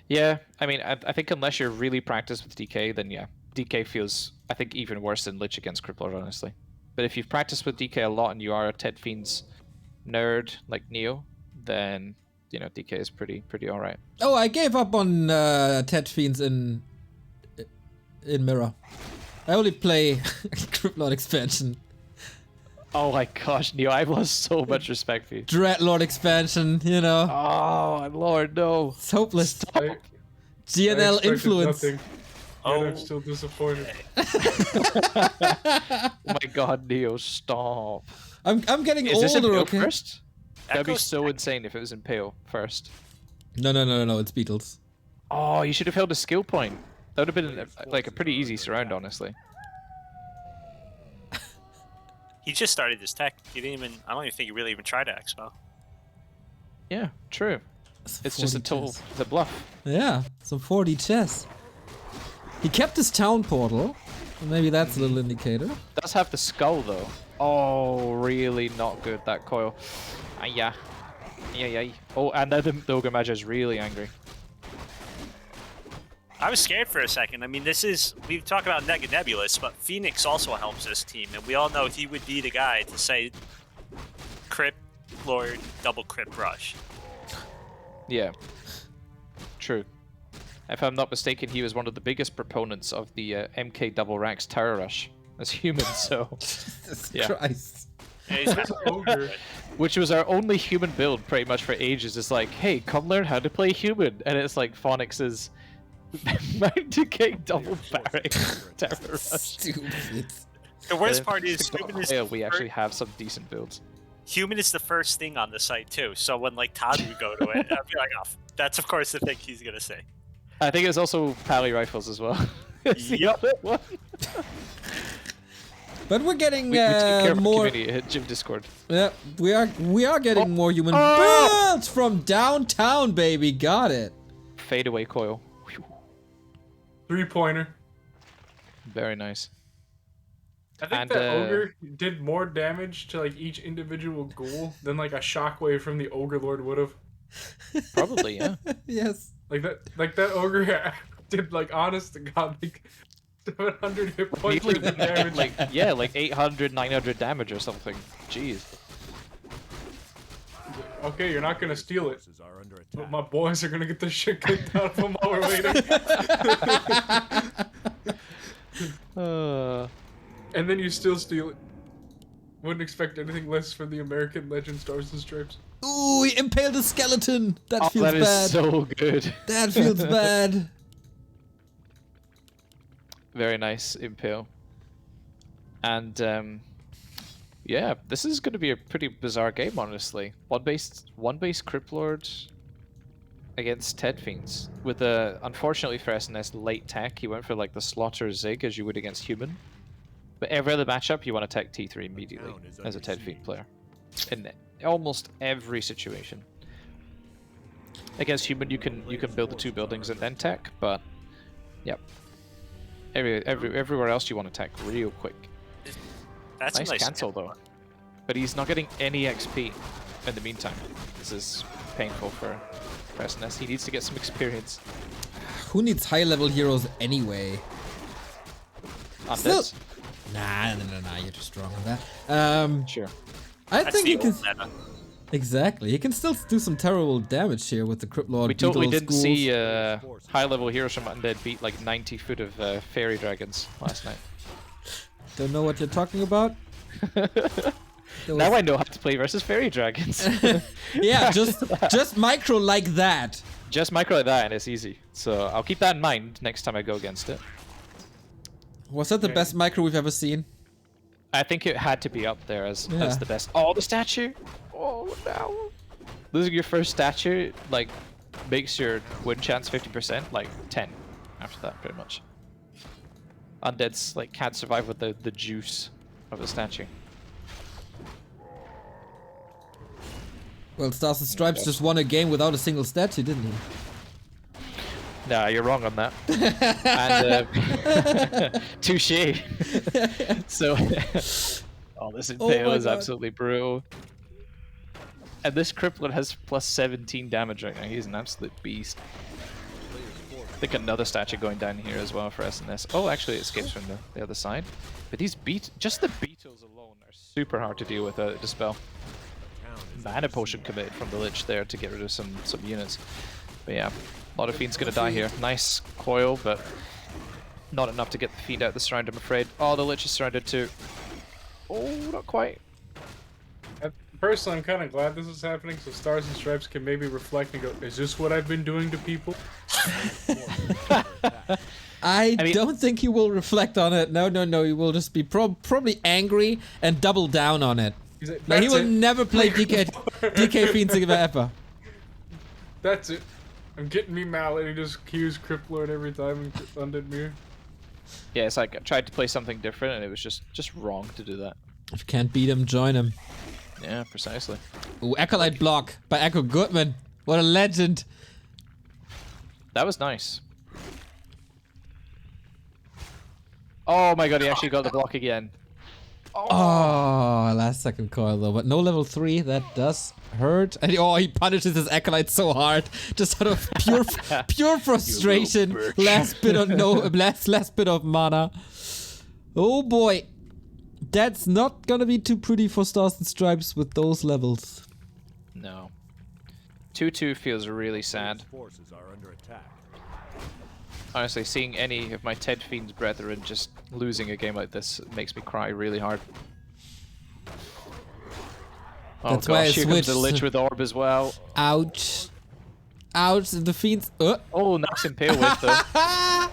Yeah, I mean, I think unless you're really practiced with DK, then yeah, DK feels, I think, even worse than Lich against Crippler, honestly. But if you've practiced with DK a lot and you are a Ted Fiends nerd like Neo, then, you know, DK is pretty alright. Oh, I gave up on Ted Fiends in Mirror. I only play Cryptlord expansion. Oh my gosh, Neo, I've lost so much respect for you. Dreadlord expansion, you know. Oh, Lord, no. It's hopeless. I GNL expected influence. nothing, Oh. yet I'm still disappointed. Oh my god, Neo, stop. I'm getting Is this older, Impale okay? first? That'd be Echo's so insane if it was Impale first. No, it's Beatles. Oh, you should have held a skill point. That would have been like a pretty easy surround, honestly. He just started his tech. He didn't even. I don't even think he really even tried to expo. Yeah, true. It's just a 40 total chess. the bluff. Yeah, some 40 chess. He kept his town portal. Maybe that's a little indicator. Does have the skull though. Oh, really not good, that coil. Yeah. Yeah. Oh, and then the Ogre Magi is really angry. I was scared for a second. I mean, we talk about Nebulous, but Phoenix also helps this team, and we all know he would be the guy to say Crypt Lord double Crypt Rush. Yeah. True. If I'm not mistaken, he was one of the biggest proponents of the MK Double Racks Tower Rush as human, so... Jesus Yeah. Christ. Yeah, he's been Ogre. Which was our only human build pretty much for ages. It's like, hey, come learn how to play human. And it's like Phonix's Mountain King Double Barren Tower Rush. Stupid. The worst part is We actually have some decent builds. Human is the first thing on the site too. So when like Todd would go to it, I'd be like, oh, that's of course the thing he's gonna say. I think it's also Pally Rifles as well. It's the Yep. other one. But we're getting We take care of more. community at Gym Discord. Yeah, we are getting more human Oh! builds from downtown, baby. Got it. Fade away coil. 3-pointer. Very nice. I think And, that ogre did more damage to like each individual ghoul than like a shockwave from the ogre lord would have. Probably, yeah. Yes. Like that ogre did like honest to god like 700 hit points worth of damage. like 800, 900 damage or something. Jeez. Okay, you're not gonna steal it. Forces are under But attack. my boys are gonna get the shit kicked out of them while we're waiting. And then you still steal it. Wouldn't expect anything less from the American Legend Stars and Stripes. Ooh, he impaled a skeleton. That Oh, feels that is bad. so good. That feels bad. Very nice impale. And yeah, this is going to be a pretty bizarre game, honestly. One base Crypt Lord against Ted Fiends with unfortunately for SNS late tech. He went for like the Slaughter Zig as you would against human. But every other matchup, you want to tech T3 immediately as a Ted Fiend player in almost every situation. Against human, you can build the 2 buildings and then tech, but yep. Everywhere else you want to tech real quick. That's Nice cancel though, but he's not getting any XP in the meantime. This is painful for SNS. He needs to get some experience. Who needs high-level heroes anyway? Undeads? Nah, you're too strong on that. Sure. I That's think the he can. old meta. Exactly, he can still do some terrible damage here with the Crypt Lord. We totally Beetle didn't schools. see high-level heroes from Undead beat like 90 foot of fairy dragons last night. Don't know what you're talking about. Now I know how to play versus fairy dragons. Yeah, just micro like that. Just micro like that and it's easy. So I'll keep that in mind next time I go against it. Was that the best micro we've ever seen? I think it had to be up there as the best. Oh, the statue! Oh no! Losing your first statue like makes your win chance 50%, like 10 after that, pretty much. Undeads like can't survive with the juice of the statue. Well, Stars and Stripes just won a game without a single statue, didn't he? Nah, you're wrong on that. And touche. So, oh, this impale is absolutely brutal. And this Crippler has plus 17 damage right now. He's an absolute beast. I think another statue going down here as well for SNS. Oh, actually, it escapes from the other side. But these just the beetles alone are super hard to deal with out of Dispel. Mana potion committed from the Lich there to get rid of some units. But yeah, a lot of Fiend's gonna die here. Nice coil, but not enough to get the Fiend out the surround, I'm afraid. Oh, the Lich is surrounded too. Oh, not quite. Personally, I'm kind of glad this is happening, so Stars and Stripes can maybe reflect and go, is this what I've been doing to people? I don't think he will reflect on it. No. He will just be probably angry and double down on it. Like, No, he will never play DK Fiends ever. That's it. I'm getting me mallet. He just cues Crypt Lord every time and Undead Mirror. Yeah, it's like I tried to play something different and it was just wrong to do that. If you can't beat him, join him. Yeah, precisely. Ooh, Acolyte block by Echo Goodman. What a legend. That was nice. Oh my god, he actually got the block again. Oh, last second coil though, but no level 3, that does hurt. And he punishes his Acolyte so hard, just out of pure frustration. Last bit of mana. Oh boy. That's not gonna be too pretty for Stars and Stripes with those levels. No. 2-2 feels really sad. Forces are under attack. Honestly, seeing any of my Ted Fiend's brethren just losing a game like this makes me cry really hard. Oh That's why I gosh, here comes the switched. Lich with Orb as well. Ouch. Ouch, the Fiends. Oh, nice Impale Whip though.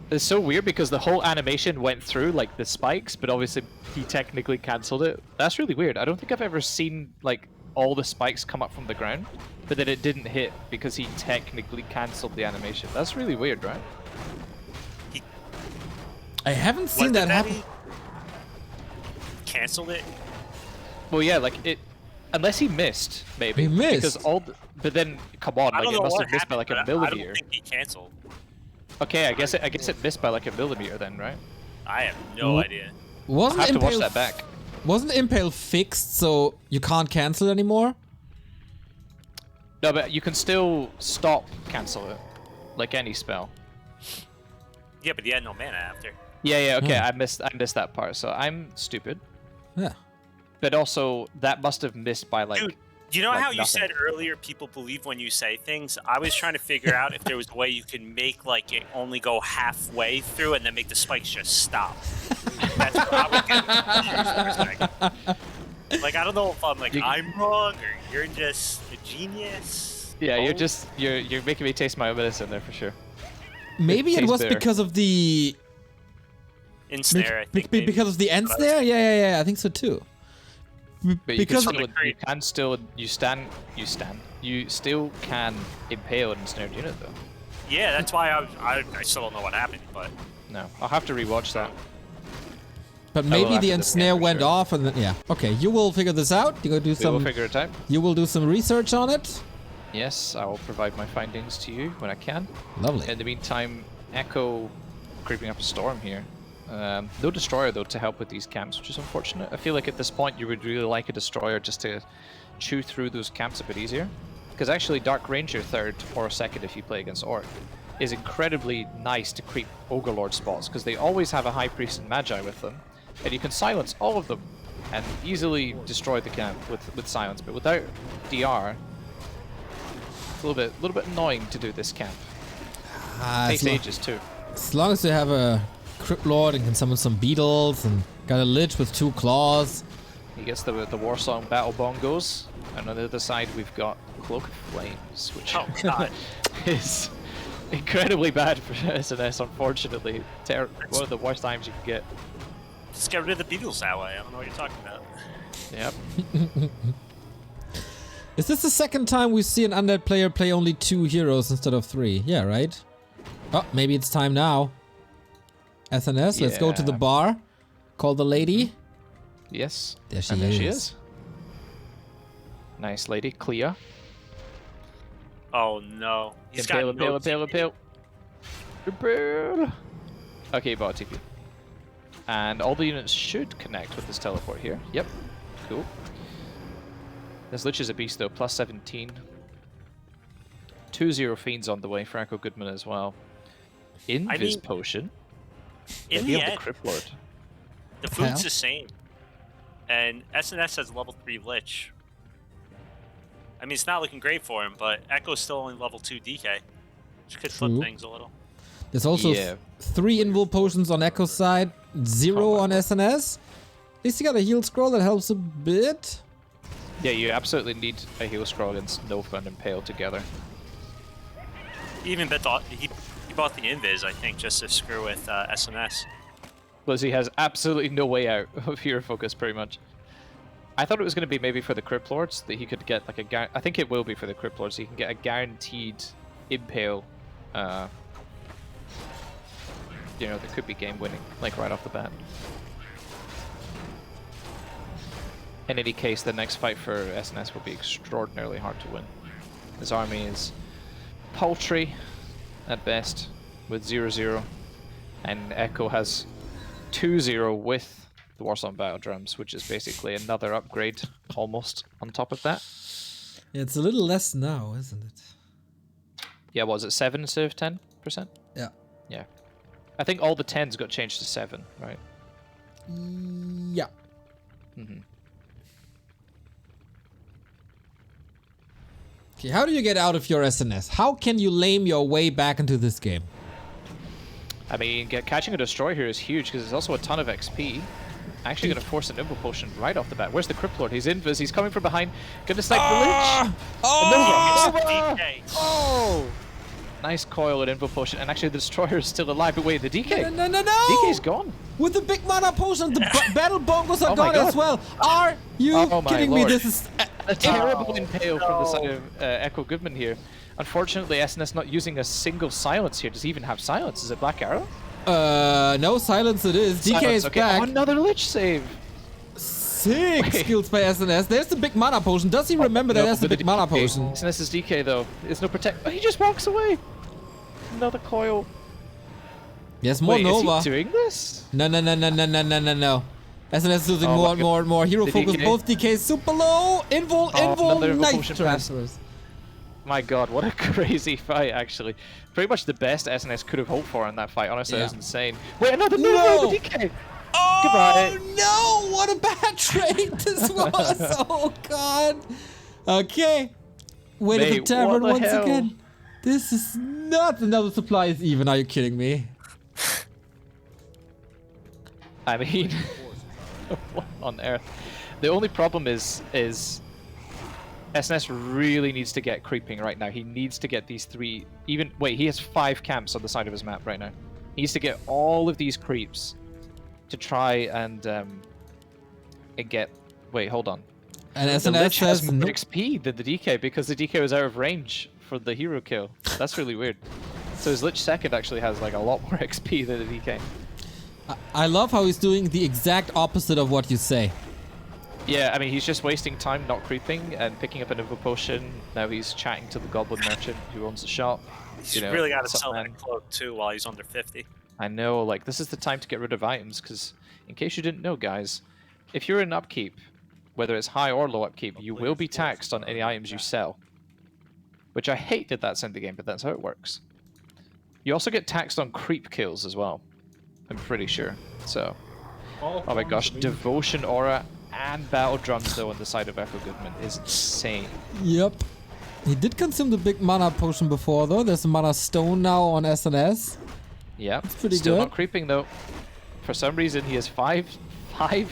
It's so weird because the whole animation went through like the spikes, but obviously he technically cancelled it. That's really weird. I don't think I've ever seen like all the spikes come up from the ground, but then it didn't hit because he technically cancelled the animation. That's really weird, right? I haven't seen that happen. Cancelled it. Well, yeah, like it. Unless he missed, maybe. He missed. Because but then come on, I like don't it know must what have missed by like a happened, but I millimeter. don't think he canceled. Okay, I guess it missed by like a millimeter then, right? I have no idea. I have to watch that back. Wasn't Impale fixed so you can't cancel anymore? No, but you can still stop cancel it, like any spell. Yeah, but he had no mana after. Yeah, okay, I missed that part, so I'm stupid. Yeah. But also, that must have missed by like. Dude, you know like how you nothing. said earlier people believe when you say things? I was trying to figure out if there was a way you can make like it only go halfway through and then make the spikes just stop. That's what I was getting confused for a second. Like, I don't know if I'm like, I'm wrong or you're just a genius. Yeah, you're making me taste my own medicine there for sure. Maybe it tastes was bitter. because of the Ensnare, I think. maybe. because of the end snare? Yeah, I think so too. But Because you still can impale an ensnared unit though. Yeah, that's why I still don't know what happened, but No, I'll have to rewatch that. But will maybe after the this game ensnare for went sure. off and then, yeah. Okay, you will figure this out. You go do We'll some figure it out. you will do some research on it. Yes, I will provide my findings to you when I can. Lovely. In the meantime, Echo creeping up a storm here. No destroyer though to help with these camps, which is unfortunate. I feel like at this point you would really like a destroyer just to chew through those camps a bit easier. Because actually Dark Ranger 3rd or 2nd if you play against Orc is incredibly nice to creep Ogre spots because they always have a High Priest and Magi with them. And you can silence all of them and easily destroy the camp with silence. But without DR, it's a little bit annoying to do this camp. Takes ages too. As long as you have a Crypt Lord and can summon some beetles and got a Lich with 2 claws. He gets the Warsong Battle Bongos, and on the other side we've got Cloak of Flames, which is incredibly bad for SNS, unfortunately. One of the worst times you can get. Just get rid of the beetles that way. I don't know what you're talking about. Yep. Is this the second time we see an undead player play only 2 heroes instead of 3? Yeah, right? Oh, maybe it's time now. SNS, let's go to the bar. Call the lady. Yes. There she and is. There she is. Nice lady, Clea. Oh no. He's Impale, got no impale. Okay, bought TP. And all the units should connect with this teleport here. Yep. Cool. This Lich is a beast though, plus 17. 2-0 Fiends on the way, Franco Goodman as well. Invis potion. In the end, the Crypt Lord. the food's the same. And SNS has level 3 Lich. I mean, it's not looking great for him, but Echo's still only level 2 DK. Which could flip things a little. There's also 3 invul potions on Echo's side, 0 on SNS. At least you got a heal scroll that helps a bit. Yeah, you absolutely need a heal scroll against Nova and Impale together. He even bought the Invis, I think, just to screw with SNS. Lizzie has absolutely no way out of hero focus, pretty much. I thought it was going to be maybe for the Crypt Lords that he could get like a I think it will be for the Crypt Lords. So he can get a guaranteed Impale. You know, that could be game winning, like right off the bat. In any case, the next fight for SNS will be extraordinarily hard to win. His army is paltry at best with 0-0, and Echo has 2-0 with the Warsong Battle Drums, which is basically another upgrade almost on top of that. Yeah, it's a little less now, isn't it? Yeah, what was it, 7 instead of 10%? Yeah. Yeah. I think all the 10s got changed to 7, right? Yeah. Mm-hmm. Okay, how do you get out of your SNS? How can you lame your way back into this game? I mean, catching a destroyer here is huge because there's also a ton of XP. Actually going to force an Invul Potion right off the bat. Where's the Crypt Lord? He's invis. He's coming from behind. Gonna snipe the Lich. Oh! Nice coil and Invul Potion. And actually the destroyer is still alive. But wait, the DK. No! DK's gone. With the big mana potion, the battle bongos are gone as well. Are you kidding me? This is a terrible impale from the side of Echo Goodman here. Unfortunately, SNS not using a single silence here. Does he even have silence? Is it Black Arrow? No, silence it is. DK is back. Oh, another Lich save. Sick skills by SNS. There's the big mana potion. Does he remember that that's the big mana potion? SNS is DK though. There's no protect. Oh, he just walks away. Another coil. Yes, more Nova. Is he doing this? No. SNS is losing more hero focus. DK. Both DKs super low. Invul, nice transfers. My god, what a crazy fight, actually. Pretty much the best SNS could have hoped for in that fight. Honestly, that was insane. Wait, another Nova DK! Oh, goodbye. No! What a bad trade this was! Oh, God! Okay. Wait at the tavern once again. This is not another supply is even. Are you kidding me? I mean, what on earth? The only problem is SNS really needs to get creeping right now. He needs to get these 3... Wait, he has 5 camps on the side of his map right now. He needs to get all of these creeps to try and get... Wait, hold on. And SNS has more XP than the DK because the DK was out of range for the hero kill. That's really weird. So his Lich second actually has like a lot more XP than the DK. I love how he's doing the exact opposite of what you say. Yeah, I mean, he's just wasting time not creeping and picking up an Invo Potion. Now he's chatting to the Goblin Merchant who owns the shop. He's really got to "What's up, sell man?" that cloak too while he's under 50. I know, like, this is the time to get rid of items, because in case you didn't know, guys, if you're in upkeep, whether it's high or low upkeep, you will be taxed on any items you sell. Which I hate that that's in the game, but that's how it works. You also get taxed on creep kills as well. I'm pretty sure. So, oh my gosh, Devotion Aura and Battle Drums though on the side of Echo Goodman is insane. Yep. He did consume the big mana potion before though. There's a mana stone now on SNS. Yeah, it's pretty still good. Not creeping though. For some reason, he has five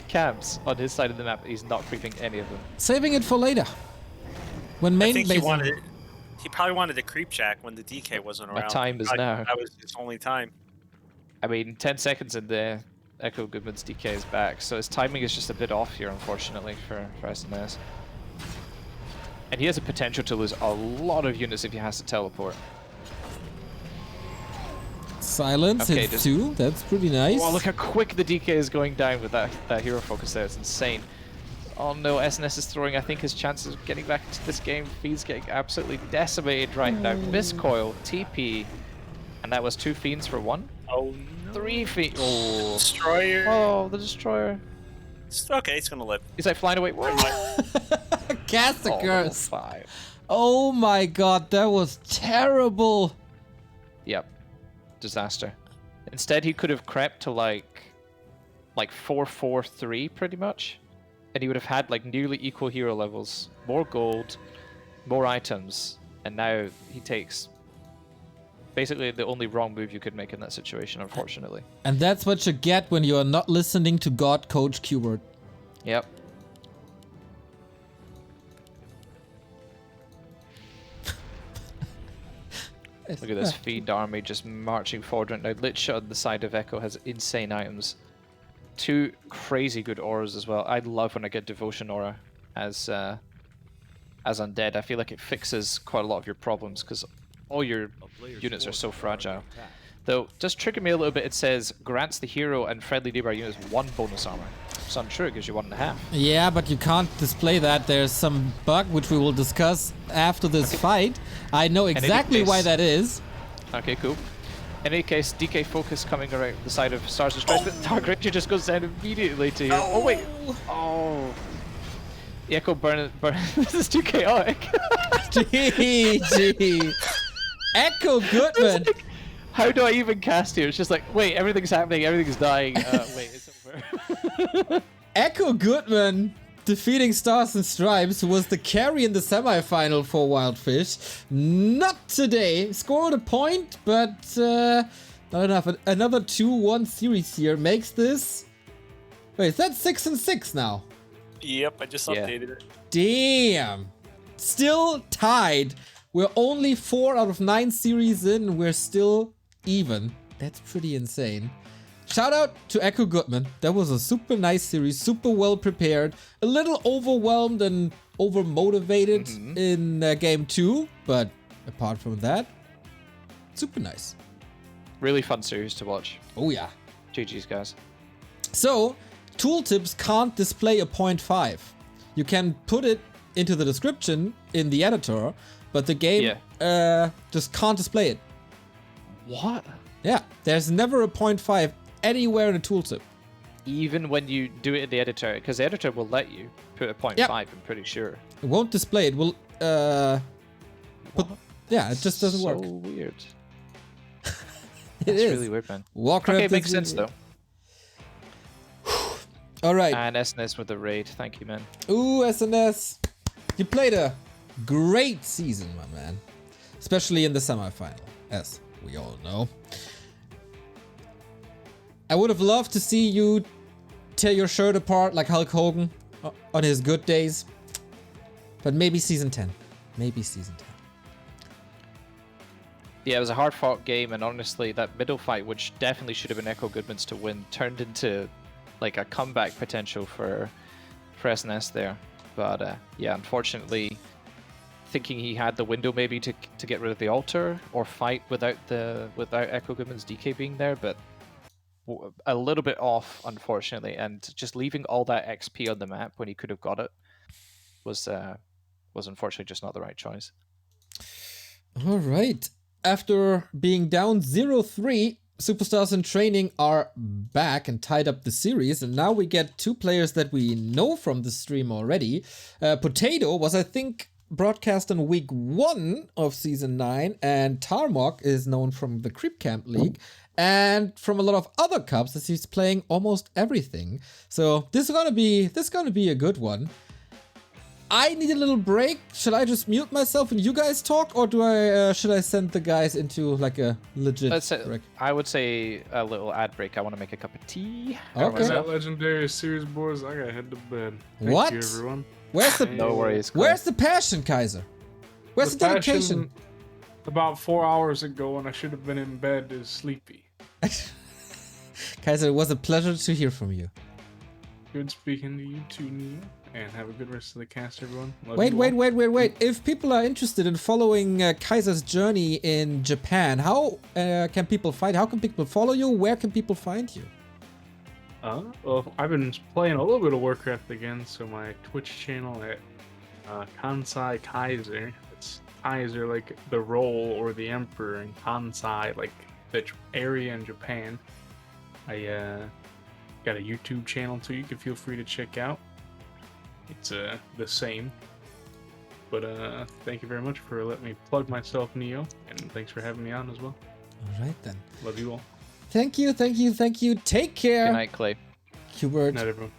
camps on his side of the map. He's not creeping any of them. Saving it for later. When main I think base. he probably wanted to creep jack when the DK wasn't around. My time is now. That was his only time. I mean, 10 seconds in there, Echo Goodman's DK is back, so his timing is just a bit off here, unfortunately, for SNS. And he has a potential to lose a lot of units if he has to teleport. Silence Okay, hits 2. That's pretty nice. Oh, look how quick the DK is going down with that hero focus there. It's insane. Oh no, SNS is throwing, I think, his chances of getting back into this game. Fiend's getting absolutely decimated right now. Miscoil, TP, and that was 2 Fiends for 1. Oh no. 3 Fiends. Oh. Destroyer. Oh, the Destroyer. It's okay, he's gonna live. He's like flying away. Cast a curse. 5. Oh my god, that was terrible. Yep. Disaster. Instead, he could have crept to like 4-4-3 pretty much. And he would have had like nearly equal hero levels, more gold, more items, and now he takes basically the only wrong move you could make in that situation, unfortunately. And that's what you get when you are not listening to God Coach Quberte. Yep. Look at this Fiend army just marching forward right now. Lich Shot on the side of Echo has insane items. 2 crazy good auras as well. I love when I get Devotion Aura as undead. I feel like it fixes quite a lot of your problems because all your units are so fragile. Though, just trigger me a little bit, it says grants the hero and friendly nearby units 1 bonus armor. So I'm sure it gives you 1.5. Yeah, but you can't display that. There's some bug which we will discuss after this fight. I know exactly why that is. Okay, cool. In any case, DK focus coming around the side of Stars and Stripes, but Dark Ranger just goes down immediately to here. Oh wait! Oh! The Echo Burn. This is too chaotic. GG! Echo Goodman! Like, how do I even cast here? It's just like, wait, everything's happening, everything's dying. Wait, it's over. Echo Goodman defeating Stars and Stripes, who was the carry in the semi-final for Wildfish. Not today. Scored a point, but not enough. Another 2-1 series here makes this... Wait, is that 6-6 now? Yep, I just updated it. Damn. Still tied. We're only 4 out of 9 series in, and we're still even. That's pretty insane. Shout out to Echo Goodman. That was a super nice series, super well prepared. A little overwhelmed and over-motivated in game 2, but apart from that, super nice. Really fun series to watch. Oh yeah. GG's, guys. So, tooltips can't display a 0.5. You can put it into the description in the editor, but the game just can't display it. What? Yeah, there's never a 0.5 anywhere in a tooltip. Even when you do it in the editor, because the editor will let you put a 0.5, I'm pretty sure. It won't display. It will, yeah, it just doesn't work. So weird. It is Really weird, man. Warcraft okay, makes sense, though. Alright. And SNS with the raid. Thank you, man. Ooh, SNS. You played a great season, my man. Especially in the semifinal, as we all know. I would have loved to see you tear your shirt apart like Hulk Hogan on his good days. But maybe season 10. Maybe season 10. Yeah, it was a hard-fought game, and honestly, that middle fight, which definitely should have been Echo Goodman's to win, turned into like a comeback potential for SNS there. But yeah, unfortunately, thinking he had the window maybe to get rid of the altar or fight without Echo Goodman's DK being there, but a little bit off, unfortunately, and just leaving all that XP on the map when he could have got it was unfortunately just not the right choice. All right. After being down 0-3, Superstars in Training are back and tied up the series, and now we get two players that we know from the stream already. Potato was, I think, broadcast on week 1 of season 9, and Tarmok is known from the Creep Camp League and from a lot of other cups, as he's playing almost everything. So this is gonna be a good one. I need a little break. Should I just mute myself and you guys talk, or should I send the guys into like a legit break? I would say a little ad break. I want to make a cup of tea. Okay. That legendary series, boys. I gotta head to bed. Thank What? you, everyone. Where's the No worries. Clay. Where's the passion, Kaiser? Where's the dedication? passion about 4 hours ago, when I should have been in bed, is sleepy. Kaiser, it was a pleasure to hear from you. Good speaking to you too, Neo. And have a good rest of the cast, everyone. Love Wait. you all. If people are interested in following Kaiser's journey in Japan, how can people find? How can people follow you? Where can people find you? Well, I've been playing a little bit of Warcraft again, so my Twitch channel at Kansai Kaiser. It's Kaiser like the role or the emperor, and Kansai like the area in Japan. I got a YouTube channel too. You can feel free to check out. It's the same. But thank you very much for letting me plug myself, Neo, and thanks for having me on as well. All right then. Love you all. Thank you. Take care. Good night, Clay. Quberte. Good night, everyone.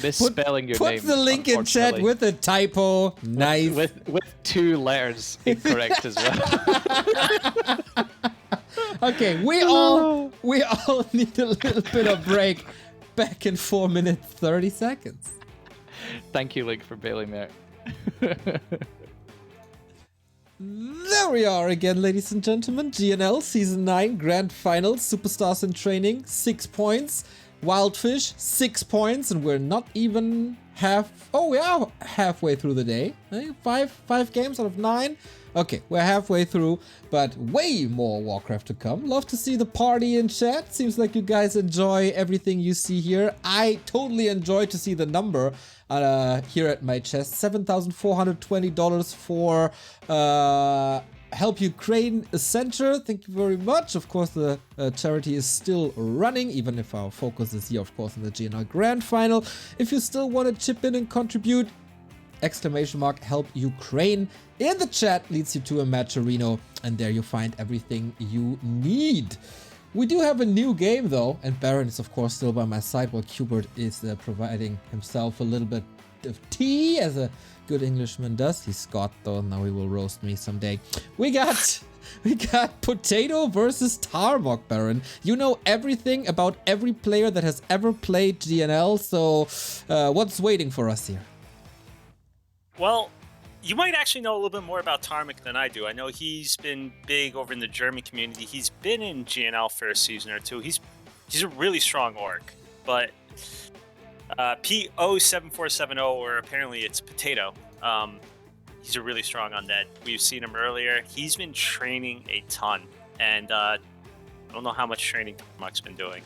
Misspelling your name. Put the link in chat unfortunately. with a typo. Nice. With 2 letters incorrect as well. Okay, we all need a little bit of break. Back in 4 minutes 30 seconds. Thank you, Link, for bailing me out. There we are again, ladies and gentlemen. GNL Season 9 Grand Finals, Superstars in Training, 6 points. Wildfish, 6 points, and we're not even we are halfway through the day. Five games out of 9. Okay, we're halfway through, but way more Warcraft to come. Love to see the party in chat. Seems like you guys enjoy everything you see here. I totally enjoy to see the number here at my chest. $7,420 for Help Ukraine Center. Thank you very much. Of course, the charity is still running, even if our focus is here, of course, in the GNL Grand Final. If you still want to chip in and contribute, !Help Ukraine in the chat leads you to a Matcherino, and there you find everything you need. We do have a new game though, and Barren is of course still by my side while Quberte is providing himself a little bit of tea, as a good Englishman does. He's Scot though, now he will roast me someday. We got Potato versus Tarmok, Barren. You know everything about every player that has ever played GNL, so what's waiting for us here? Well, you might actually know a little bit more about Tarmok than I do. I know he's been big over in the German community. He's been in GNL for a season or two. He's a really strong orc. But PO7470, or apparently it's Potato, he's a really strong undead. We've seen him earlier. He's been training a ton. And I don't know how much training Tarmok's been doing.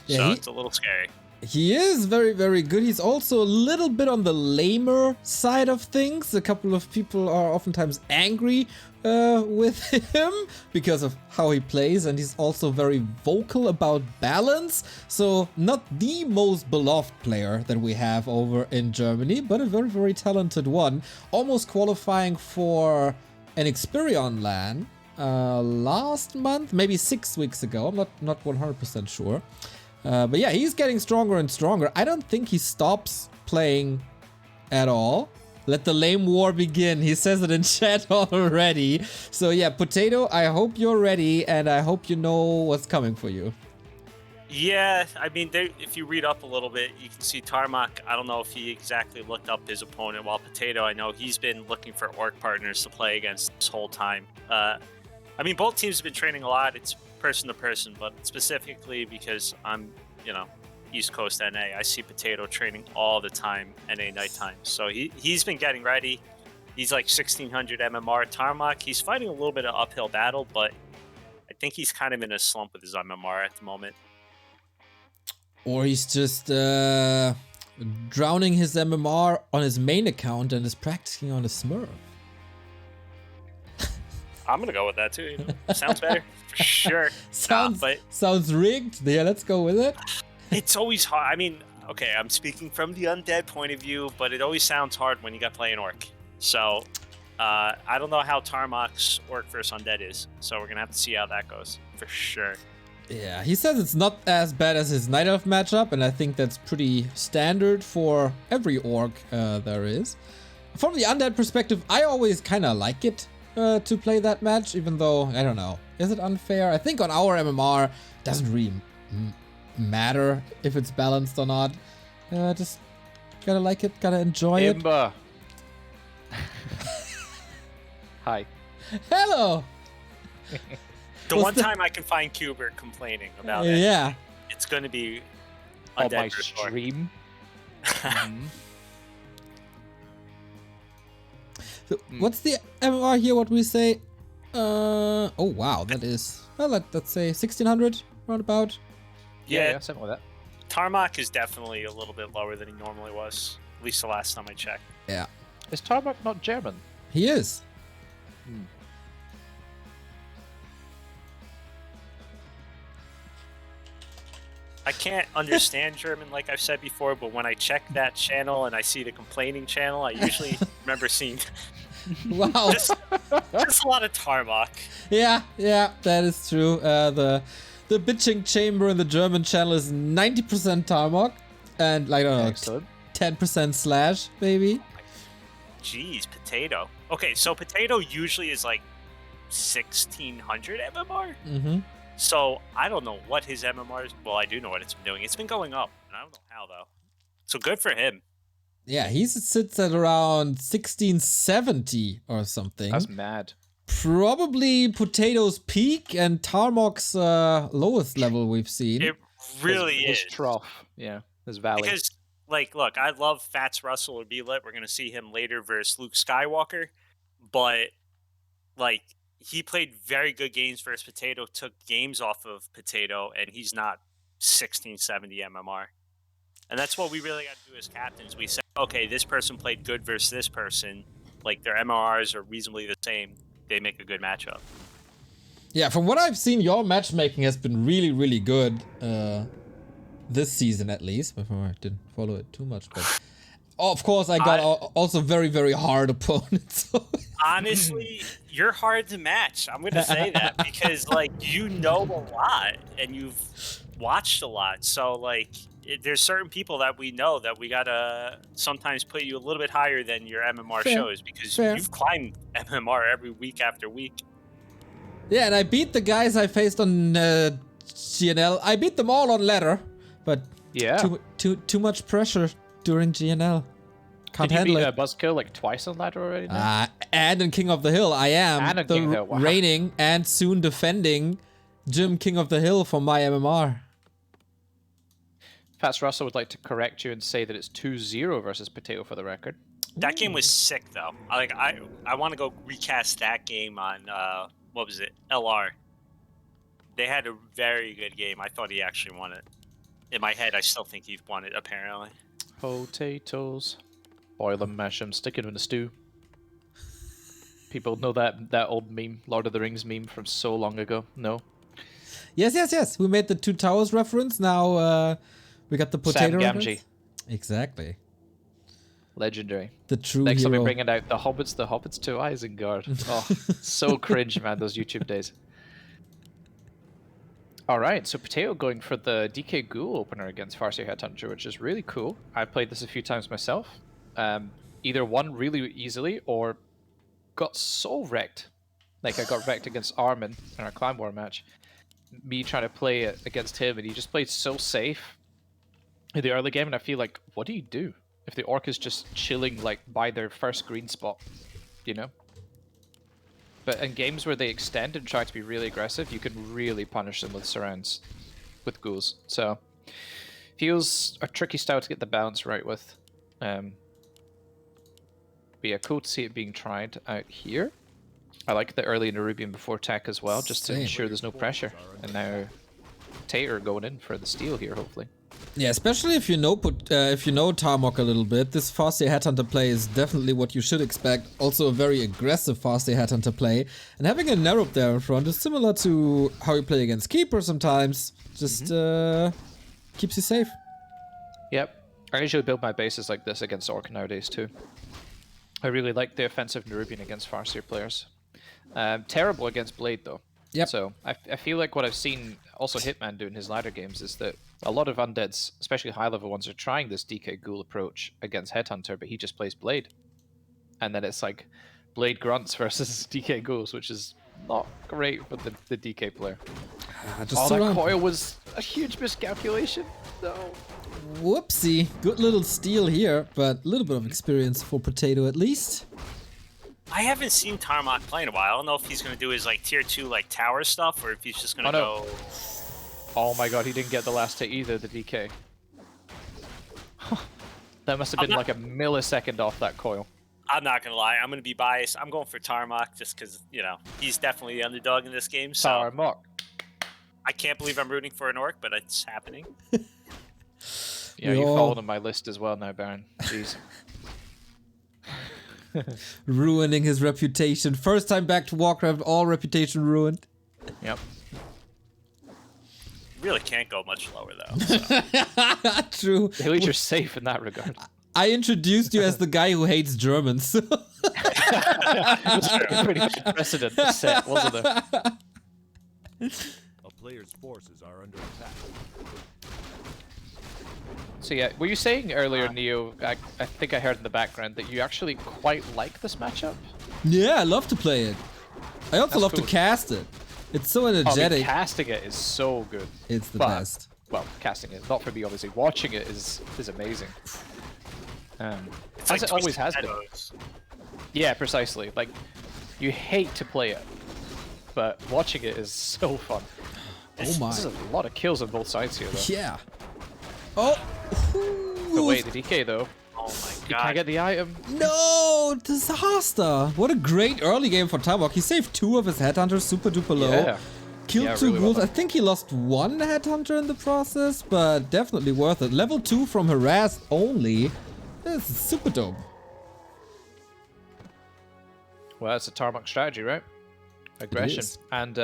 Yeah, so it's a little scary. He is very, very good. He's also a little bit on the lamer side of things. A couple of people are oftentimes angry with him because of how he plays, and he's also very vocal about balance. So not the most beloved player that we have over in Germany, but a very, very talented one. Almost qualifying for an Experion LAN last month, maybe 6 weeks ago. I'm not 100% sure. But yeah, he's getting stronger and stronger. I don't think he stops playing at all. Let the lame war begin. He says it in chat already. So yeah, Potato, I hope you're ready, and I hope you know what's coming for you. Yeah, I mean, if you read up a little bit, you can see Tarmok. I don't know if he exactly looked up his opponent, while Potato, I know he's been looking for orc partners to play against this whole time. I mean, both teams have been training a lot. It's person to person, but specifically because I'm, East Coast NA, I see Potato training all the time, NA nighttime. So he's been getting ready. He's like 1600 MMR. Tarmok, he's fighting a little bit of uphill battle, but I think he's kind of in a slump with his MMR at the moment. Or he's just drowning his MMR on his main account and is practicing on a Smurf. I'm gonna go with that too. You know? Sounds better for sure. Sounds rigged. Yeah, let's go with it. It's always hard. I mean, okay, I'm speaking from the undead point of view, but it always sounds hard when you got playing orc. So I don't know how Tarmok's orc versus undead is. So we're gonna have to see how that goes for sure. Yeah, he says it's not as bad as his Night Elf matchup, and I think that's pretty standard for every orc there is. From the undead perspective, I always kind of like it to play that match, even though, I don't know, is it unfair? I think on our MMR, it doesn't really matter if it's balanced or not. Just gotta like it, gotta enjoy it. Imba. Hi. Hello! The one time I can find Quberte complaining about it, yeah, it's going to be On undead my versus orc. stream. So what's the MMR here? What we say? Oh wow, that is, well, let's say 1600 roundabout. Yeah, Something like that. Tarmok is definitely a little bit lower than he normally was. At least the last time I checked. Yeah, Is Tarmac not German? he is. I can't understand German, like I've said before, but when I check that channel and I see the complaining channel, I usually remember seeing Wow. just a lot of Tarmok. Yeah, that is true. The bitching chamber in the German channel is 90% Tarmok, and like, I don't know, Excellent. 10% Slash, maybe. Jeez, Potato. Okay, so Potato usually is like 1600 MMR. Mm-hmm. So I don't know what his MMR is. Well, I do know what it's been doing. It's been going up, and I don't know how though. So good for him. Yeah, he sits at around 1670 or something. That's mad. Probably Potato's peak and Tarmok's lowest level we've seen. It really his is. trough. Yeah, his valley. Because, like, look, I love Fats Russell or B-Lit. We're going to see him later versus Luke Skywalker. But, like, he played very good games versus Potato, took games off of Potato, and he's not 1670 MMR. And that's what we really got to do as captains. We say, okay, this person played good versus this person. Like, their MMRs are reasonably the same. They make a good matchup. Yeah, from what I've seen, your matchmaking has been really, really good. This season, at least. Before I didn't follow it too much, but of course, I got also very, very hard opponents. So. Honestly, you're hard to match. I'm going to say that because, like, you know a lot and you've watched a lot. So, like, there's certain people that we know that we got to sometimes put you a little bit higher than your MMR shows because you've climbed MMR every week after week. Yeah, and I beat the guys I faced on GNL. I beat them all on ladder, but too much pressure during GNL. Can't handle it. Did you beat Buzzkill like twice on ladder already? And in King of the Hill, I am the reigning and soon defending Jim King of the Hill for my MMR. Fats Russell would like to correct you and say that it's 2-0 versus Potato for the record. That game was sick, though. I want to go recast that game on, what was it, LR. They had a very good game. I thought he actually won it. In my head, I still think he won it, apparently. Potatoes. Boil them, mash them, stick it in a stew. People know that old meme, Lord of the Rings meme from so long ago? No? Yes. We made the Two Towers reference. Now we got the potato Sam reference. Gamgee. Exactly. Legendary. The true Next hero. time we're bringing out the Hobbits to Isengard. Oh, so cringe, man, those YouTube days. Alright, so Potato going for the DK Ghoul opener against Farseer Headhunter, which is really cool. I've played this a few times myself. Either won really easily or got so wrecked. Like I got wrecked against Armin in our Clan War match. Me trying to play it against him, and he just played so safe in the early game, and I feel like, what do you do if the orc is just chilling like by their first green spot, you know? But in games where they extend and try to be really aggressive, you can really punish them with surrounds, with ghouls. So, feels a tricky style to get the balance right with. But yeah, cool to see it being tried out here. I like the early Nerubian before tech as well, just to Same. ensure there's no pressure. And now Tater going in for the steal here, hopefully. Yeah, especially if you know Tarmok a little bit, this Farseer Headhunter play is definitely what you should expect. Also a very aggressive Farseer Headhunter play. And having a Nerup there in front is similar to how you play against Keeper sometimes. Just keeps you safe. Yep. I usually build my bases like this against Orc nowadays too. I really like the offensive Nerubian against Farseer players. Terrible against Blade though. Yep. So I feel like what I've seen also Hitman do in his latter games is that a lot of undeads, especially high level ones, are trying this DK Ghoul approach against Headhunter, but he just plays Blade. And then it's like Blade Grunts versus DK Ghouls, which is not great for the DK player. That coil was a huge miscalculation. No. Whoopsie. Good little steal here, but a little bit of experience for Potato at least. I haven't seen Tarmok play in a while. I don't know if he's going to do his like tier 2 like tower stuff or if he's just going to go... Oh my god, he didn't get the last hit either, the DK. That must have been like a millisecond off that coil. I'm not going to lie. I'm going to be biased. I'm going for Tarmok just because, you know, he's definitely the underdog in this game. So Tarmok. I can't believe I'm rooting for an orc, but it's happening. Yeah, you followed on my list as well now, Barren. Jeez. Ruining his reputation. First time back to Warcraft, all reputation ruined. Yep. Really can't go much lower though. So. True. At least you're safe in that regard. I introduced you as the guy who hates Germans. It was pretty much precedent set, wasn't it? A player's forces are under attack. So yeah, were you saying earlier, Neo, I think I heard in the background, that you actually quite like this matchup? Yeah, I love to play it. I also love cool. to cast it. It's so I mean, energetic. casting it is so good. It's the best. Well, casting it, not for me obviously. Watching it is amazing. It's As like it always has been. Eros. Yeah, precisely. Like, you hate to play it, but watching it is so fun. Oh my. This is a lot of kills on both sides here, though. Yeah. Oh. But wait, the DK though. Oh my You can't god. get the item. No, disaster. What a great early game for Tarmok. He saved 2 of his headhunters super duper low. Yeah. Killed Yeah, 2 really well ghouls. done. I think he lost 1 headhunter in the process, but definitely worth it. Level 2 from harass only. This is super dope. Well, that's a Tarmok strategy, right? Aggression. is. And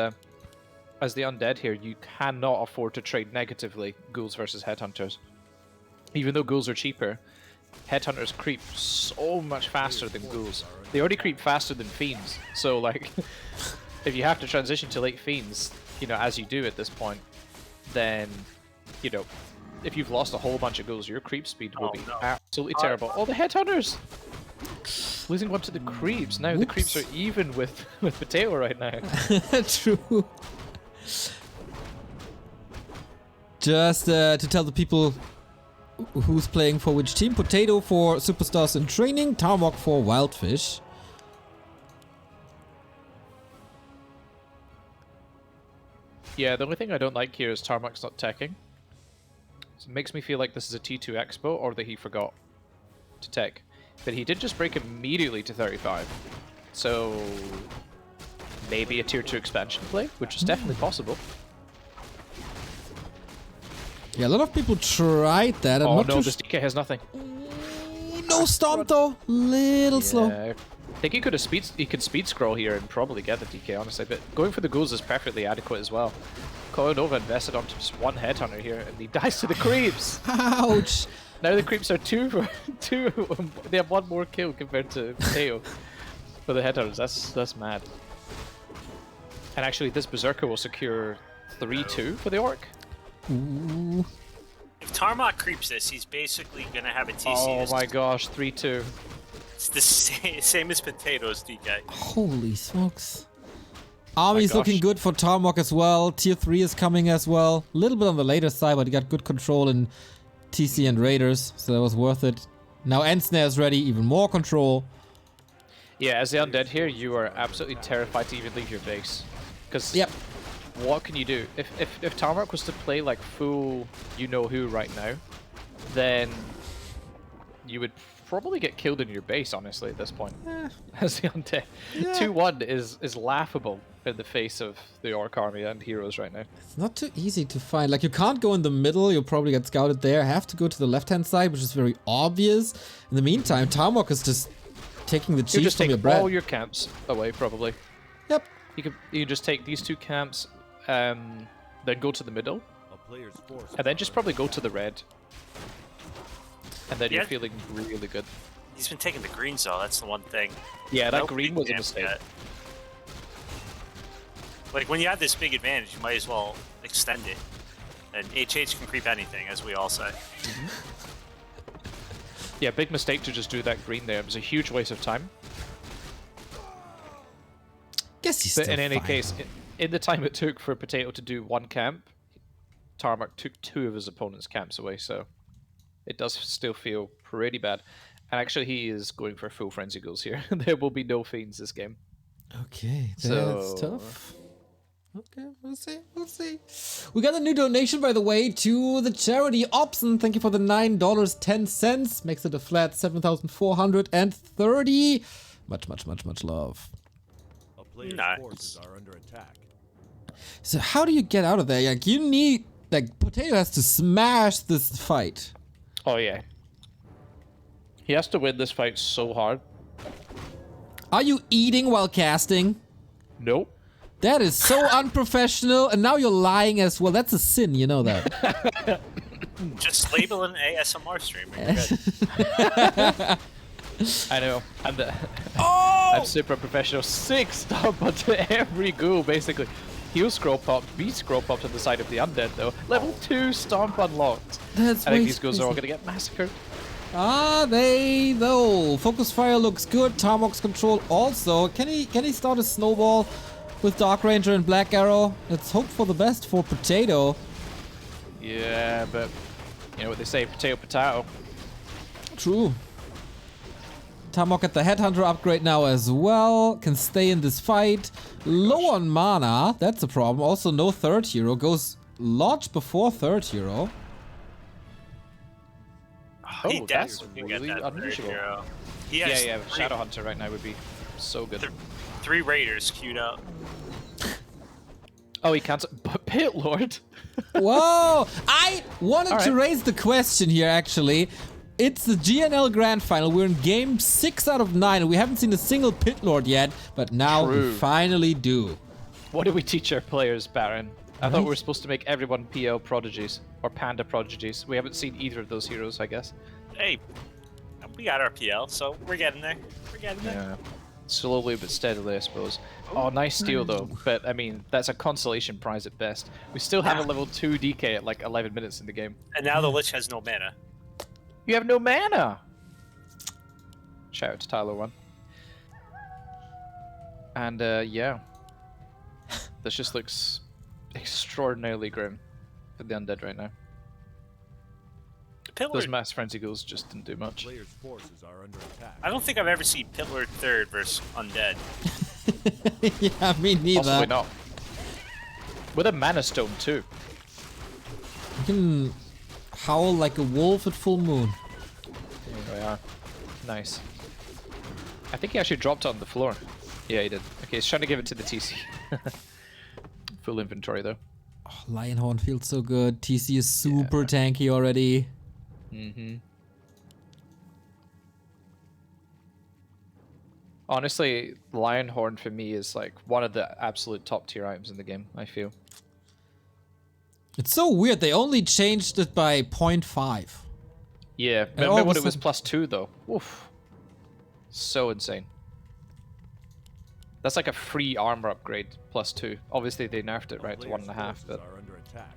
as the undead here, you cannot afford to trade negatively ghouls versus headhunters. Even though ghouls are cheaper, headhunters creep so much faster than ghouls. They already creep faster than fiends. So, like, if you have to transition to late fiends, you know, as you do at this point, then, you know, if you've lost a whole bunch of ghouls, your creep speed will be absolutely terrible. Oh, the headhunters! Losing one to the creeps. Now the creeps are even with Potato right now. True. Just to tell the people who's playing for which team. Potato for Superstars in Training, Tarmok for Wildfish. Yeah, the only thing I don't like here is Tarmok's not teching. So it makes me feel like this is a T2 expo or that he forgot to tech. But he did just break immediately to 35. So maybe a tier 2 expansion play, which is definitely possible. Yeah, a lot of people tried that. I'm Oh not no, too this DK has nothing. no stomp though. Little slow. Yeah, I think he could speed scroll here and probably get the DK, honestly. But going for the ghouls is perfectly adequate as well. Nova invested onto just 1 headhunter here, and he dies to the creeps. Ouch. Now the creeps are 2 for 2. They have 1 more kill compared to Teo for the headhunters. That's mad. And actually, this Berserker will secure 3-2 for the Orc. Ooh. If Tarmok creeps this, he's basically gonna have a TC. Oh my gosh, 3-2. It's the same as Potatoes, DK. Holy smokes. Army's gosh. looking good for Tarmok as well. Tier 3 is coming as well. A little bit on the later side, but he got good control in TC and Raiders, so that was worth it. Now Ensnare is ready, even more control. Yeah, as the undead here, you are absolutely terrified to even leave your base. Because Yep. what can you do? If Tarmok was to play like full you-know-who right now, then you would probably get killed in your base, honestly, at this point. Eh, As the undead. Yeah. 2-1 is laughable in the face of the Orc army and heroes right now. it's not too easy to find. Like, you can't go in the middle. You'll probably get scouted there. Have to go to the left-hand side, which is very obvious. In the meantime, Tarmok is just taking the You cheese just from take your bread. all your camps away, probably. Yep. You can just take these 2 camps, then go to the middle, A player's forces and then just are probably go to the red. And then Yeah. you're feeling really good. He's been taking the greens though. That's the one thing. Yeah, that No green big was a damage mistake. yet. Like when you have this big advantage, you might as well extend it. And HH can creep anything, as we all say. Yeah, big mistake to just do that green there. It was a huge waste of time. Guess he's But still in any fine. case, in the time it took for Potato to do 1 camp, Tarmac took 2 of his opponent's camps away, so it does still feel pretty bad. And actually, he is going for full frenzy goals here. There will be no fiends this game. Okay, that's So- tough. Okay, we'll see. We'll see. We got a new donation, by the way, to the charity Opson. Thank you for the $9.10. Makes it a flat 7,430. Much love. a player's Nice. forces are under attack. So how do you get out of there? Like, you need, like, Potato has to smash this fight. Oh, yeah. He has to win this fight so hard. Are you eating while casting? Nope. That is so unprofessional, and now you're lying as well. That's a sin, you know that. Just label an ASMR stream. You're good. I know. Oh! I'm super professional. 6 stomp onto every ghoul, basically. He'll scroll pop, be scroll popped to the side of the undead, though. Level 2 stomp unlocked. That's I way think these ghouls are all crazy. gonna get massacred. Are they though? Focus fire looks good. Tarmok's control also. Can he start a snowball with Dark Ranger and Black Arrow? Let's hope for the best for Potato. Yeah, but you know what they say, potato. True. Tarmok at the Headhunter upgrade now as well. Can stay in this fight. Low on mana. That's a problem. Also no third hero. Goes Lodge before third hero. He Oh, that's definitely can get really that third unusual. hero. He Yeah, has yeah, three, Shadow Hunter right now would be so good. 3 raiders queued up. Oh, he can't. But Pit Lord. Whoa! I wanted All to right. raise the question here, actually. It's the GNL Grand Final. We're in game 6 out of 9, and we haven't seen a single Pit Lord yet, but now we True. finally do. What do we teach our players, Barren? I thought Right. we were supposed to make everyone PL prodigies or Panda prodigies. We haven't seen either of those heroes, I guess. Hey, we got our PL, so we're getting there. We're getting there. Yeah. Slowly but steadily, I suppose. Oh, nice steal though. But I mean, that's a consolation prize at best. We still have a level 2 DK at like 11 minutes in the game. And now the Lich has no mana. You have no mana! Shout out to Tyler 1. And yeah. This just looks extraordinarily grim for the undead right now. Pillar, Those mass frenzy ghouls just didn't do much. Player's forces are under attack. I don't think I've ever seen Pillar third versus Undead. Yeah, me neither. Possibly not. With a mana stone too. You can howl like a wolf at full moon. There we are. Nice. I think he actually dropped it on the floor. Yeah, he did. Okay, he's trying to give it to the TC. Full inventory though. Oh, Lionhorn feels so good. TC is super tanky already. Mm-hmm. Honestly, Lionhorn for me is like one of the absolute top tier items in the game, I feel. It's so weird. They only changed it by 0.5. Yeah, all remember of when a it was sudden- +2 though? Oof. So insane. That's like a free armor upgrade, +2. Obviously they nerfed it A right to player's 1.5, forces but... are under attack.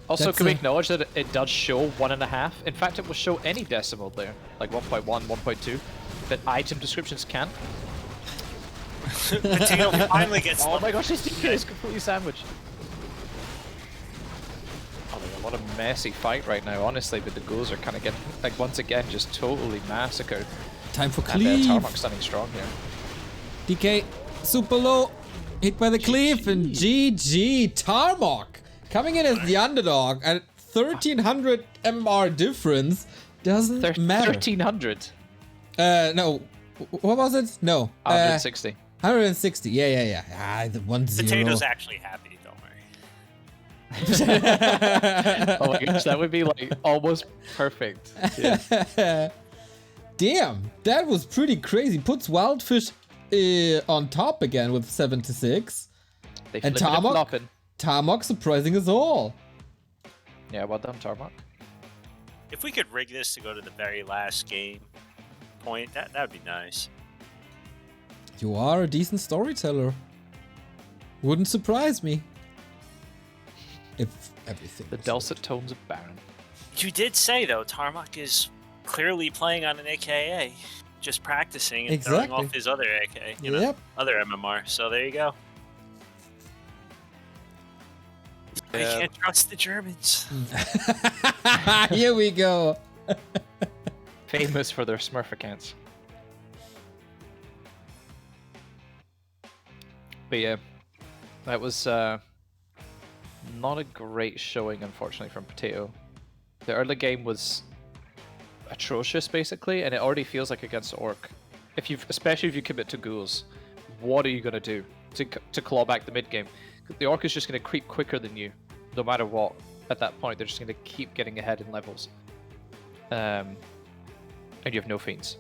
Also, That's can we a- acknowledge that it does show 1.5? In fact, it will show any decimal there, like 1.1, 1.2, but item descriptions can't. Potato finally gets Oh my level. gosh, this DK is completely sandwiched. Oh, there's a lot of messy fight right now, honestly, but the ghouls are kind of getting, like, once again, just totally massacred. Time for And cleave. Tarmok's standing strong here. DK super low. Hit by the cleave and GG. Tarmok coming in as the underdog at 1300 MR difference. Doesn't matter. 1300. No. What was it? No. 160. 160. Yeah. Ah, the 1-0. Potato's actually happy. Don't worry. Oh my gosh, that would be like almost perfect. Yeah. Damn, that was pretty crazy. Puts Wildfish on top again with 7-6. They And flipping and flopping. Tarmok surprising us all. Yeah, well done, Tarmok. If we could rig this to go to the very last game point, that would be nice. You are a decent storyteller. Wouldn't surprise me. If everything. The was dulcet tones of Barren. You did say though, Tarmok is clearly playing on an AKA, just practicing and throwing Exactly. off his other AK, you know, Yep. other MMR. So there you go. I Yeah. can't trust the Germans. Here we go. Famous for their Smurf accounts. But yeah, that was not a great showing, unfortunately, from Potato. The early game was atrocious, basically, and it already feels like against Orc. Especially if you commit to ghouls, what are you gonna do to claw back the mid game? The Orc is just gonna creep quicker than you, no matter what. At that point, they're just gonna keep getting ahead in levels, and you have no fiends.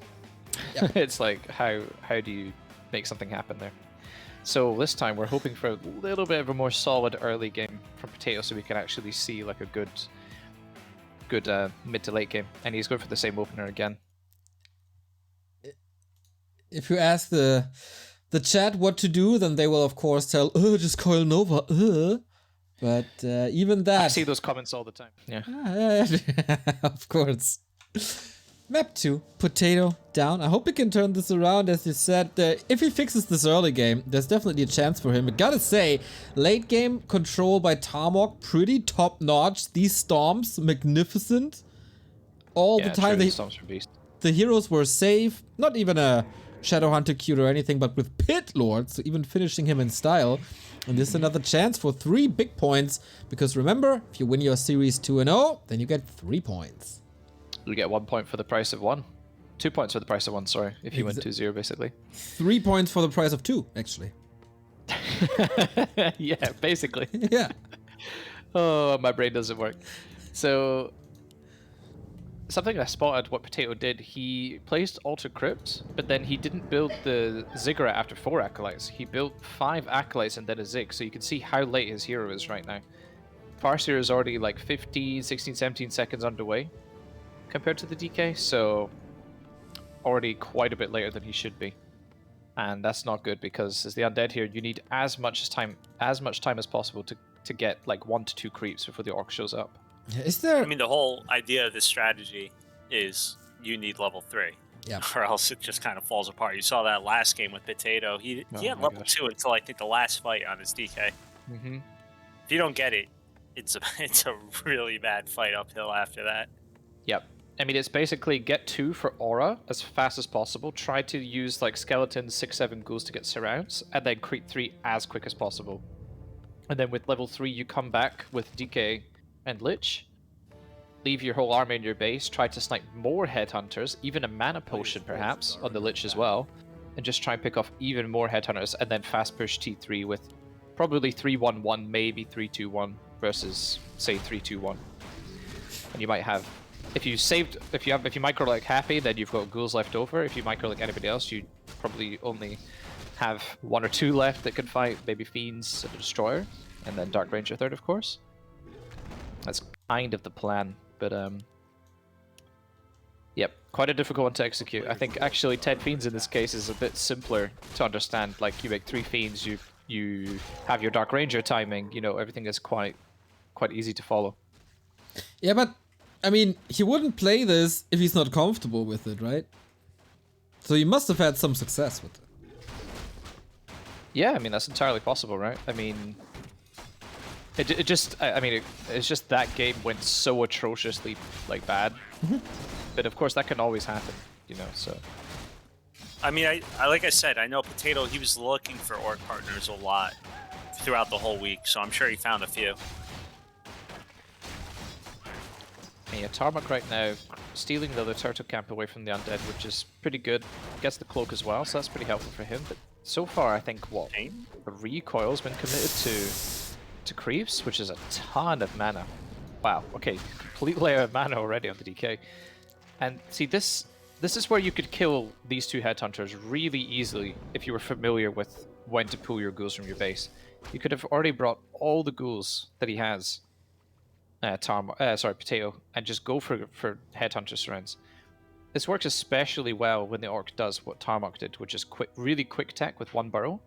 Yep. It's like how do you make something happen there? So this time we're hoping for a little bit of a more solid early game from Potato, so we can actually see like a good mid to late game. And he's going for the same opener again. If you ask the chat what to do, then they will of course tell, just coil Nova, But even that... I see those comments all the time. Yeah. Of course. Map 2, Potato down. I hope he can turn this around, as you said. If he fixes this early game, there's definitely a chance for him. But gotta say, late game control by Tarmok, pretty top notch. These storms, magnificent. All the time, the heroes were safe. Not even a Shadowhunter queued or anything, but with Pit Lord, so even finishing him in style. And this is another chance for 3 big points. Because remember, if you win your series 2-0, then you get 3 points. You get 1 point for the price of 1. 2 points for the price of 1, sorry. If you win 2-0, basically. 3 points for the price of 2, actually. Yeah, basically. Yeah. Oh, my brain doesn't work. So, something I spotted what Potato did, he placed Altar Crypt, but then he didn't build the Ziggurat after 4 Acolytes. He built 5 Acolytes and then a Zig, so you can see how late his hero is right now. Farseer is already like 15, 16, 17 seconds underway compared to the DK, so already quite a bit later than he should be. And that's not good, because as the undead here, you need as much time as possible to get like 1 to 2 creeps before the orc shows up. Is there... I mean, the whole idea of this strategy is you need level 3. Yeah. Or else it just kind of falls apart. You saw that last game with Potato. He had level 2 until I think the last fight on his DK. Mm-hmm. If you don't get it, it's a really bad fight uphill after that. Yep. I mean, it's basically get 2 for Aura as fast as possible, try to use like Skeletons, 6-7 Ghouls to get Surrounds, and then creep 3 as quick as possible. And then with level 3, you come back with DK and Lich, leave your whole army in your base, try to snipe more Headhunters, even a Mana Potion perhaps, on the Lich as well, and just try and pick off even more Headhunters, and then fast push T3 with probably 3-1-1, maybe 3-2-1, versus, say, 3-2-1. And you might have... If you micro like Happy, then you've got ghouls left over. If you micro like anybody else, you probably only have 1 or 2 left that can fight, maybe Fiends and a Destroyer, and then Dark Ranger third, of course. That's kind of the plan, but yep, quite a difficult one to execute. I think actually 10 Fiends in this case is a bit simpler to understand. Like, you make 3 Fiends, you have your Dark Ranger timing, you know, everything is quite easy to follow. Yeah, but I mean, he wouldn't play this if he's not comfortable with it, right? So he must have had some success with it. Yeah, I mean, that's entirely possible, right? I mean, it's just that game went so atrociously, like, bad. But of course, that can always happen, you know, so. I mean, I like I said, I know Potato, he was looking for orc partners a lot throughout the whole week, so I'm sure he found a few. And yeah, Tarmac right now stealing the other turtle camp away from the undead, which is pretty good. Gets the cloak as well, so that's pretty helpful for him. But so far, I think what a recoil's been committed to creeps, which is a ton of mana. Wow. Okay, complete layer of mana already on the DK. And see, this is where you could kill these two headhunters really easily if you were familiar with when to pull your ghouls from your base. You could have already brought all the ghouls that he has, Potato, and just go for headhunter surrounds. This works especially well when the orc does what Tarmac did, which is really quick tech with one burrow.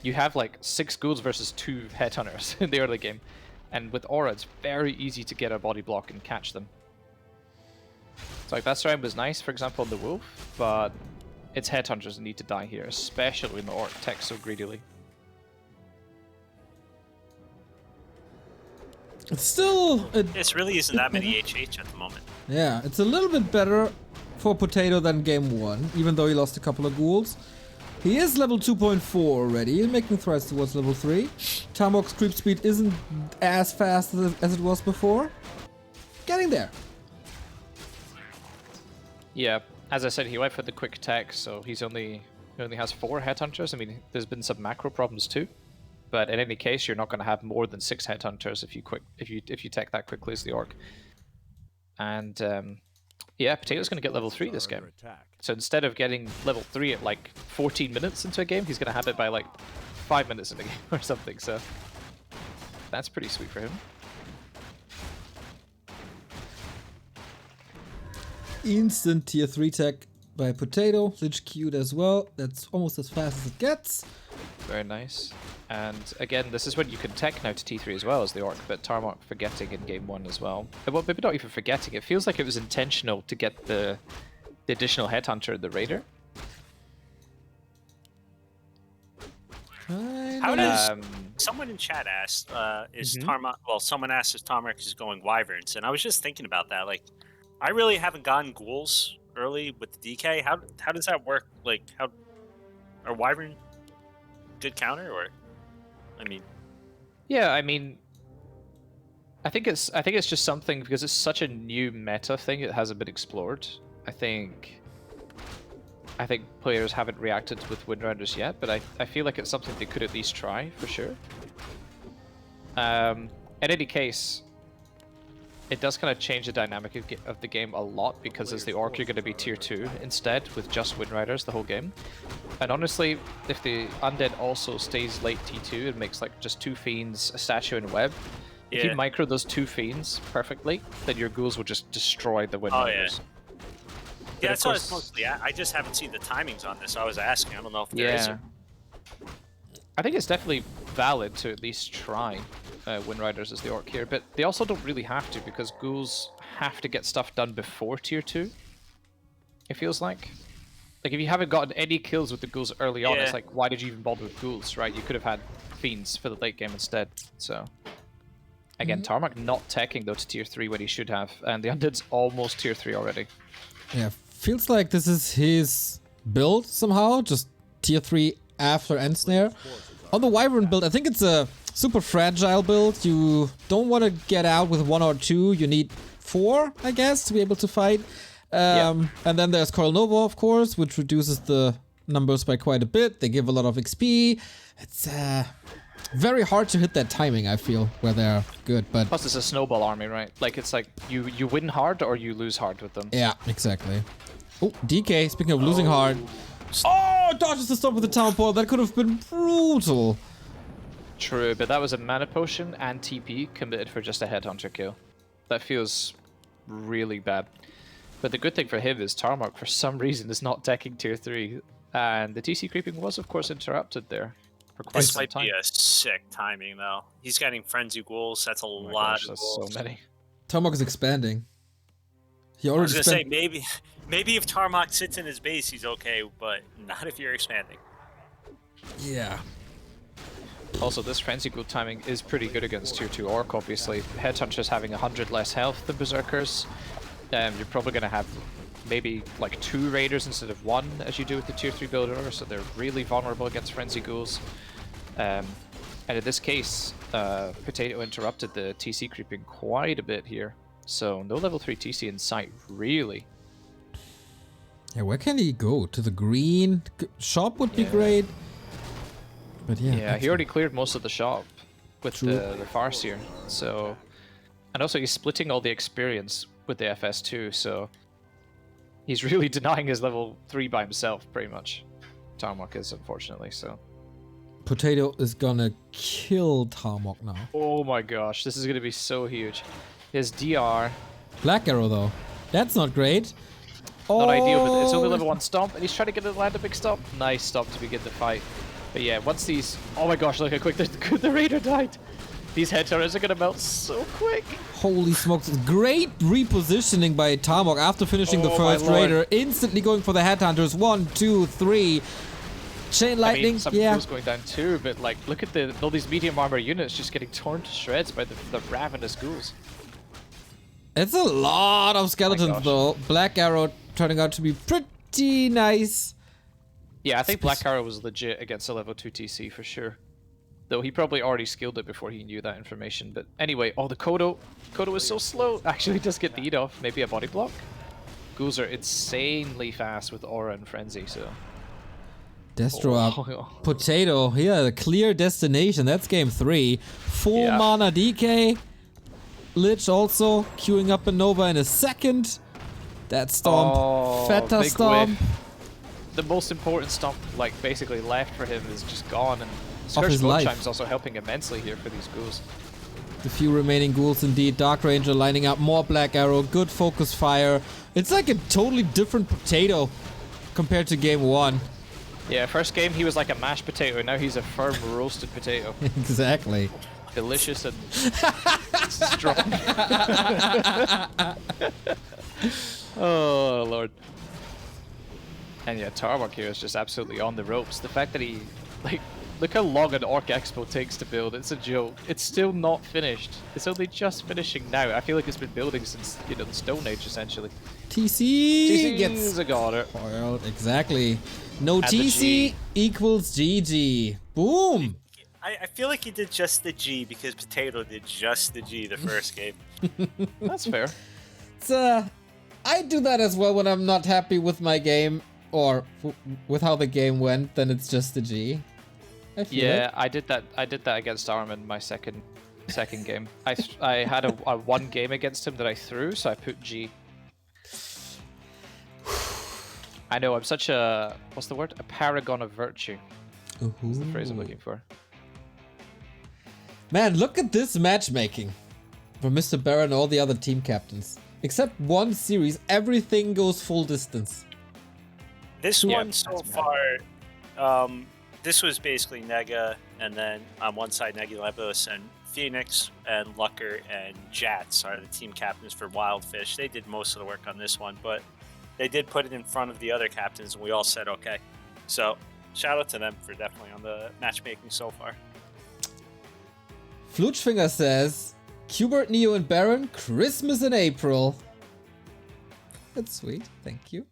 You have like 6 ghouls versus 2 headhunters in the early game, and with Aura it's very easy to get a body block and catch them. So like that surround was nice, for example, on the wolf, but it's headhunters that need to die here, especially when the orc techs so greedily. It's still... This really isn't that many HH at the moment. Yeah, it's a little bit better for Potato than game 1, even though he lost a couple of ghouls. He is level 2.4 already, making strides towards level 3. Tarmac's creep speed isn't as fast as it was before. Getting there. Yeah, as I said, he went for the quick tech, so he only has 4 headhunters. I mean, there's been some macro problems too. But in any case, you're not going to have more than 6 headhunters if you tech that quickly as the orc. And yeah, Potato's going to get level 3 this game. So instead of getting level 3 at like 14 minutes into a game, he's going to have it by like 5 minutes in a game or something. So that's pretty sweet for him. Instant tier 3 tech by Potato. Lich Q'd as well. That's almost as fast as it gets. Very nice. And again, this is when you can tech now to T3 as well as the orc, but Tarmac forgetting in game 1 as well. Well, maybe not even forgetting, it feels like it was intentional to get the additional headhunter, the raider. How does someone in chat asked, is Tarmac, well, someone asked if Tarmac is going wyverns, and I was just thinking about that, like, I really haven't gotten ghouls early with the DK. How does that work? Like, how are wyvern good counter, or I mean, yeah, I mean, I think it's just something because it's such a new meta thing. It hasn't been explored. I think players haven't reacted with Windriders yet, but I feel like it's something they could at least try for sure. In any case, it does kind of change the dynamic of the game a lot, because as the orc you're going to be tier 2 instead with just Windriders the whole game. And honestly, if the undead also stays late T2 and makes like just 2 fiends, a statue, and web, if you micro those 2 fiends perfectly, then your ghouls will just destroy the Windriders. Yeah, that's what it's mostly. I just haven't seen the timings on this. So I was asking. I don't know if there is. I think it's definitely valid to at least try Windriders as the orc here, but they also don't really have to, because ghouls have to get stuff done before tier 2. It feels like. Like, if you haven't gotten any kills with the ghouls early on, it's like, why did you even bother with ghouls, right? You could have had fiends for the late game instead. So, again, Tarmac not teching though to tier 3 when he should have, and the undead's almost tier 3 already. Yeah, feels like this is his build somehow, just tier 3 after Ensnare. On the Wyvern build, I think it's a super fragile build. You don't want to get out with 1 or 2, you need 4, I guess, to be able to fight. And then there's Coil Nova, of course, which reduces the numbers by quite a bit. They give a lot of XP. It's very hard to hit that timing, I feel, where they're good. But plus, it's a snowball army, right? Like, it's like you win hard or you lose hard with them. Yeah, exactly. Oh, DK, speaking of losing hard. Oh, dodges the storm with the Town Ball. That could have been brutal. True, but that was a mana potion and TP committed for just a headhunter kill. That feels really bad. But the good thing for him is Tarmac, for some reason, is not teching tier 3. And the TC creeping was, of course, interrupted there for quite some time. This might be a sick timing, though. He's getting Frenzy Ghouls. That's a lot of ghouls. That's so many. Tarmac is expanding. He already I was going to say, maybe if Tarmac sits in his base, he's okay, but not if you're expanding. Yeah. Also, this Frenzy Ghoul timing is pretty good against tier 2 Orc, obviously. Headhunters having 100 less health than Berserkers. You're probably going to have maybe like 2 Raiders instead of 1 as you do with the tier 3 builder, so they're really vulnerable against Frenzy Ghouls. And in this case, Potato interrupted the TC creeping quite a bit here. So no level 3 TC in sight, really. Yeah, where can he go? To the green shop would be great. But yeah. Yeah, he already cleared most of the shop with True. the Farseer. So, and also he's splitting all the experience with the FS2. So he's really denying his level 3 by himself, pretty much. Tarmok is, unfortunately. So. Potato is gonna kill Tarmok now. Oh my gosh, this is gonna be so huge. His DR. Black Arrow though, that's not great. Not ideal, but it's only level 1 stomp, and he's trying to get it land a big stomp. Nice stomp to begin the fight. But yeah, once these... Oh my gosh, look how quick the Raider died. These head turrets are gonna melt so quick. Holy smokes, great repositioning by Tarmok after finishing the first Raider. Instantly going for the headhunters. 1, 2, 3. Chain lightning, I mean, some tools going down too, but like, look at all these medium armor units just getting torn to shreds by the ravenous ghouls. It's a lot of skeletons though. Black Arrow turning out to be pretty nice. Yeah, I think Black Arrow was legit against a level 2 TC for sure. Though he probably already skilled it before he knew that information. But anyway, the Kodo is so slow. Actually does get the eat off. Maybe a body block. Ghouls are insanely fast with Aura and Frenzy, so... Destro up. Potato, yeah, the clear destination. That's game 3. Full mana DK. Lich also queuing up a Nova in a second. That stomp. Feta stomp. Whiff. The most important stomp, like, basically left for him is just gone. And Scourge Chime's also helping immensely here for these ghouls. The few remaining ghouls indeed. Dark Ranger lining up more Black Arrow. Good focus fire. It's like a totally different Potato compared to game 1. Yeah, first game he was like a mashed potato, and now he's a firm roasted potato. Exactly. Delicious and strong. Oh, Lord. And yeah, Tarmok here is just absolutely on the ropes. The fact that he, like, look how long an Orc Expo takes to build. It's a joke. It's still not finished. It's only just finishing now. I feel like it's been building since, the Stone Age, essentially. TC gets a goner. Spoiled. Exactly. No TC equals GG. Boom. I feel like he did just the G because Potato did just the G the first game. That's fair. It's, I do that as well when I'm not happy with my game or with how the game went. Then it's just the G. Yeah, I did that. I did that against Armin my second game. I had a one game against him that I threw, so I put G. I know, I'm such a... What's the word? A paragon of virtue. Is the phrase I'm looking for. Man, look at this matchmaking. For Mr. Barren and all the other team captains. Except one series, everything goes full distance. This one so far, this was basically Nega, and then on one side Negulebos and Phoenix and Lucker and Jats are the team captains for Wildfish. They did most of the work on this one, but they did put it in front of the other captains, and we all said okay. So, shout out to them for definitely on the matchmaking so far. Flutschfinger says, Quberte, Neo, and Barren, Christmas in April. That's sweet, thank you.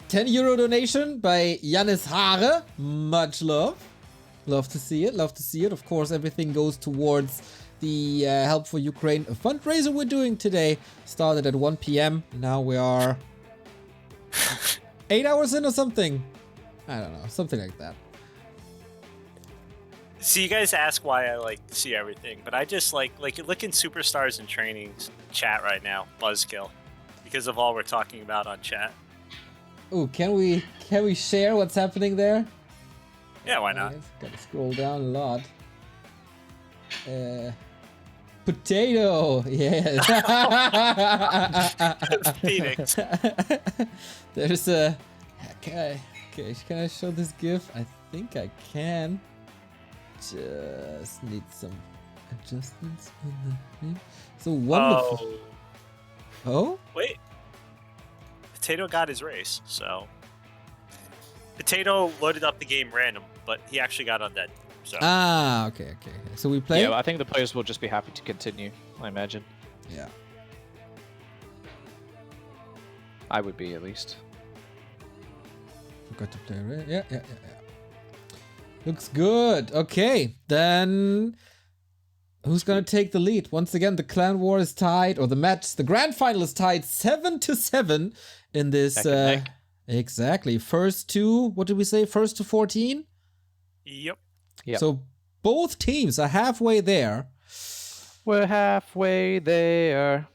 €10 donation by Janis Haare. Much love. Love to see it, love to see it. Of course, everything goes towards the Help for Ukraine fundraiser we're doing today. Started at 1 p.m. Now we are 8 hours in or something. I don't know, something like that. See, you guys ask why I like to see everything, but I just like look in Superstars and Trainings chat right now, Buzzkill, because of all we're talking about on chat. Ooh, can we share what's happening there? Yeah, why not? Gotta scroll down a lot. Potato, yes. Phoenix. There's a. Can I show this GIF? I think I can. Just need some adjustments on the thing. So wonderful. Oh? Wait. Potato got his race, so Potato loaded up the game random, but he actually got undead. So. Ah, okay. So we play. Yeah, well, I think the players will just be happy to continue. I imagine. Yeah. I would be at least. Forgot to play. Right? Yeah. Looks good. Okay, then Who's gonna take the lead? Once again, the clan war is tied, or the grand final is tied 7-7 in this. Exactly. First to, what did we say? First to 14? Yep. So both teams are halfway there. We're halfway there.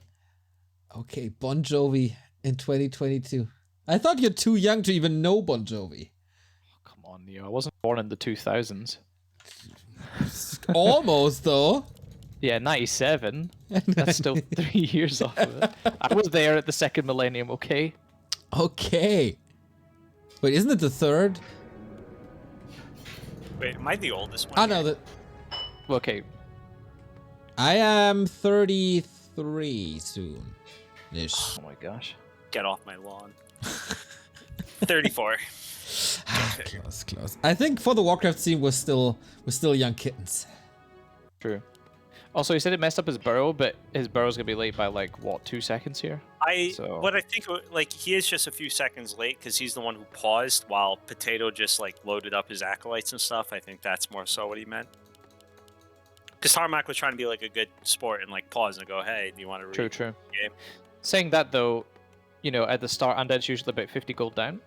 Okay, Bon Jovi in 2022. I thought you're too young to even know Bon Jovi. Oh, come on, Neo. I wasn't born in the 2000s. Almost, though. Yeah, 97. That's still 3 years off of it. I was there at the second millennium, okay? Okay. Wait, isn't it the third? Wait, am I the oldest one? I know that. Okay. I am 33 soon. Ish. Oh my gosh. Get off my lawn. 34. Close. I think for the Warcraft scene, we're still young kittens. True. Also, he said it messed up his burrow, but his burrow's gonna be late by like what, 2 seconds here? What I think, like, he is just a few seconds late because he's the one who paused while Potato just like loaded up his acolytes and stuff. I think that's more so what he meant. Because Tarmac was trying to be like a good sport and like pause and go, "Hey, do you want to read?" True. the game?" Saying that though, you know, at the start, Undead's usually about 50 gold down,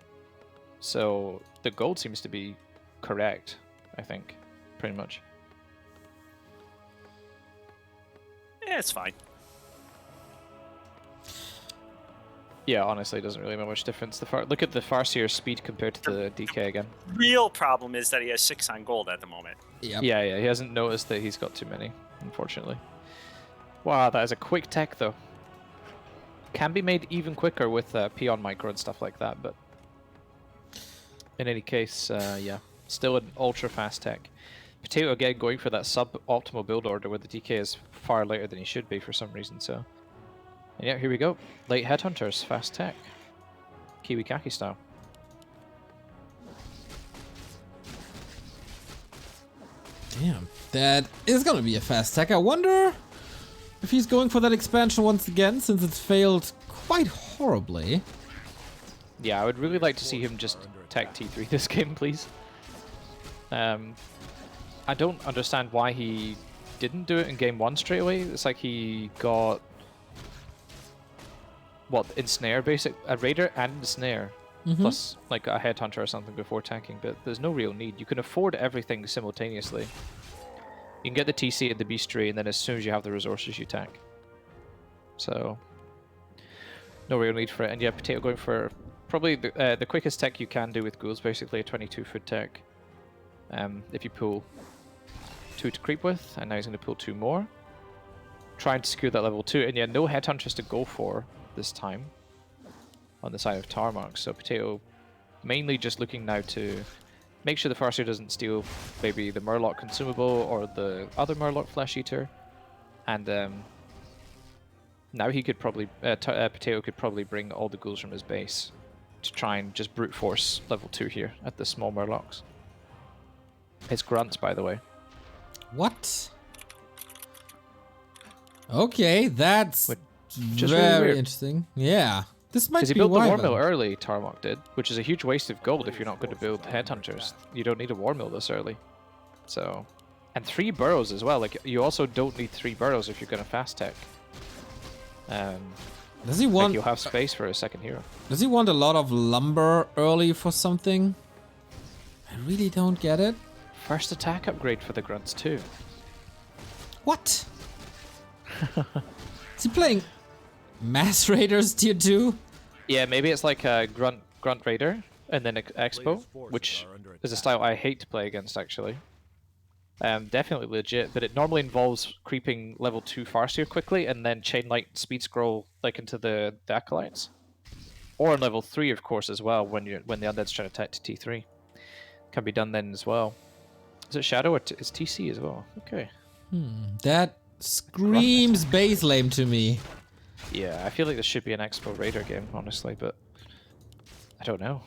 so the gold seems to be correct. I think, pretty much. Yeah, it's fine. Yeah, honestly, it doesn't really make much difference. Look at the Farseer speed compared to the DK again. Real problem is that he has 6 on gold at the moment. Yep. Yeah, he hasn't noticed that he's got too many, unfortunately. Wow, that is a quick tech though. Can be made even quicker with Peon Micro and stuff like that, but in any case, yeah, still an ultra fast tech. Potato again going for that sub-optimal build order where the DK is far later than he should be for some reason, so... And yeah, here we go. Late Headhunters, fast tech. Kiwi Kaki style. Damn, that is gonna be a fast tech. I wonder if he's going for that expansion once again, since it's failed quite horribly. Yeah, I would really like to see him just tech T3 this game, please. I don't understand why he didn't do it in game 1 straight away. It's like he got... What, Ensnare basic? A Raider and Ensnare. Plus like a Headhunter or something before tanking, but there's no real need. You can afford everything simultaneously. You can get the TC and the Beastry, and then as soon as you have the resources, you tank. So, no real need for it. And yeah, Potato going for probably the quickest tech you can do with ghouls, basically a 22-foot tech. If you pull 2 to creep with, and now he's going to pull 2 more. Trying to secure that level 2, and yeah, no Headhunters to go for this time on the side of Tarmac, so Potato mainly just looking now to make sure the Farseer doesn't steal maybe the Murloc consumable or the other Murloc Flesh Eater, and now he could probably, Potato could probably bring all the ghouls from his base to try and just brute force level 2 here at the small Murlocs. It's grunts, by the way. What? Okay, that's Just very really interesting. Yeah. This might Because he be built the why War then. Mill early, Tarmac did, which is a huge waste of gold if you're not going to build Headhunters. You don't need a War Mill this early. So, and 3 burrows as well. Like, you also don't need 3 burrows if you're going to fast tech. Does he want? Like you'll have space for a second hero. Does he want a lot of lumber early for something? I really don't get it. First attack upgrade for the grunts too. What? Is he playing Mass Raiders tier 2? Yeah, maybe it's like a Grunt Raider and then Expo, which is a style I hate to play against actually. Definitely legit, but it normally involves creeping level 2 Farseer quickly and then Chain Light Speed Scroll like into the Acolytes. Or on level 3 of course as well when the Undead's trying to attack to T3. Can be done then as well. Is it Shadow or it's TC as well? Okay. That screams base lame to me. Yeah, I feel like this should be an Expo Raider game, honestly, but I don't know.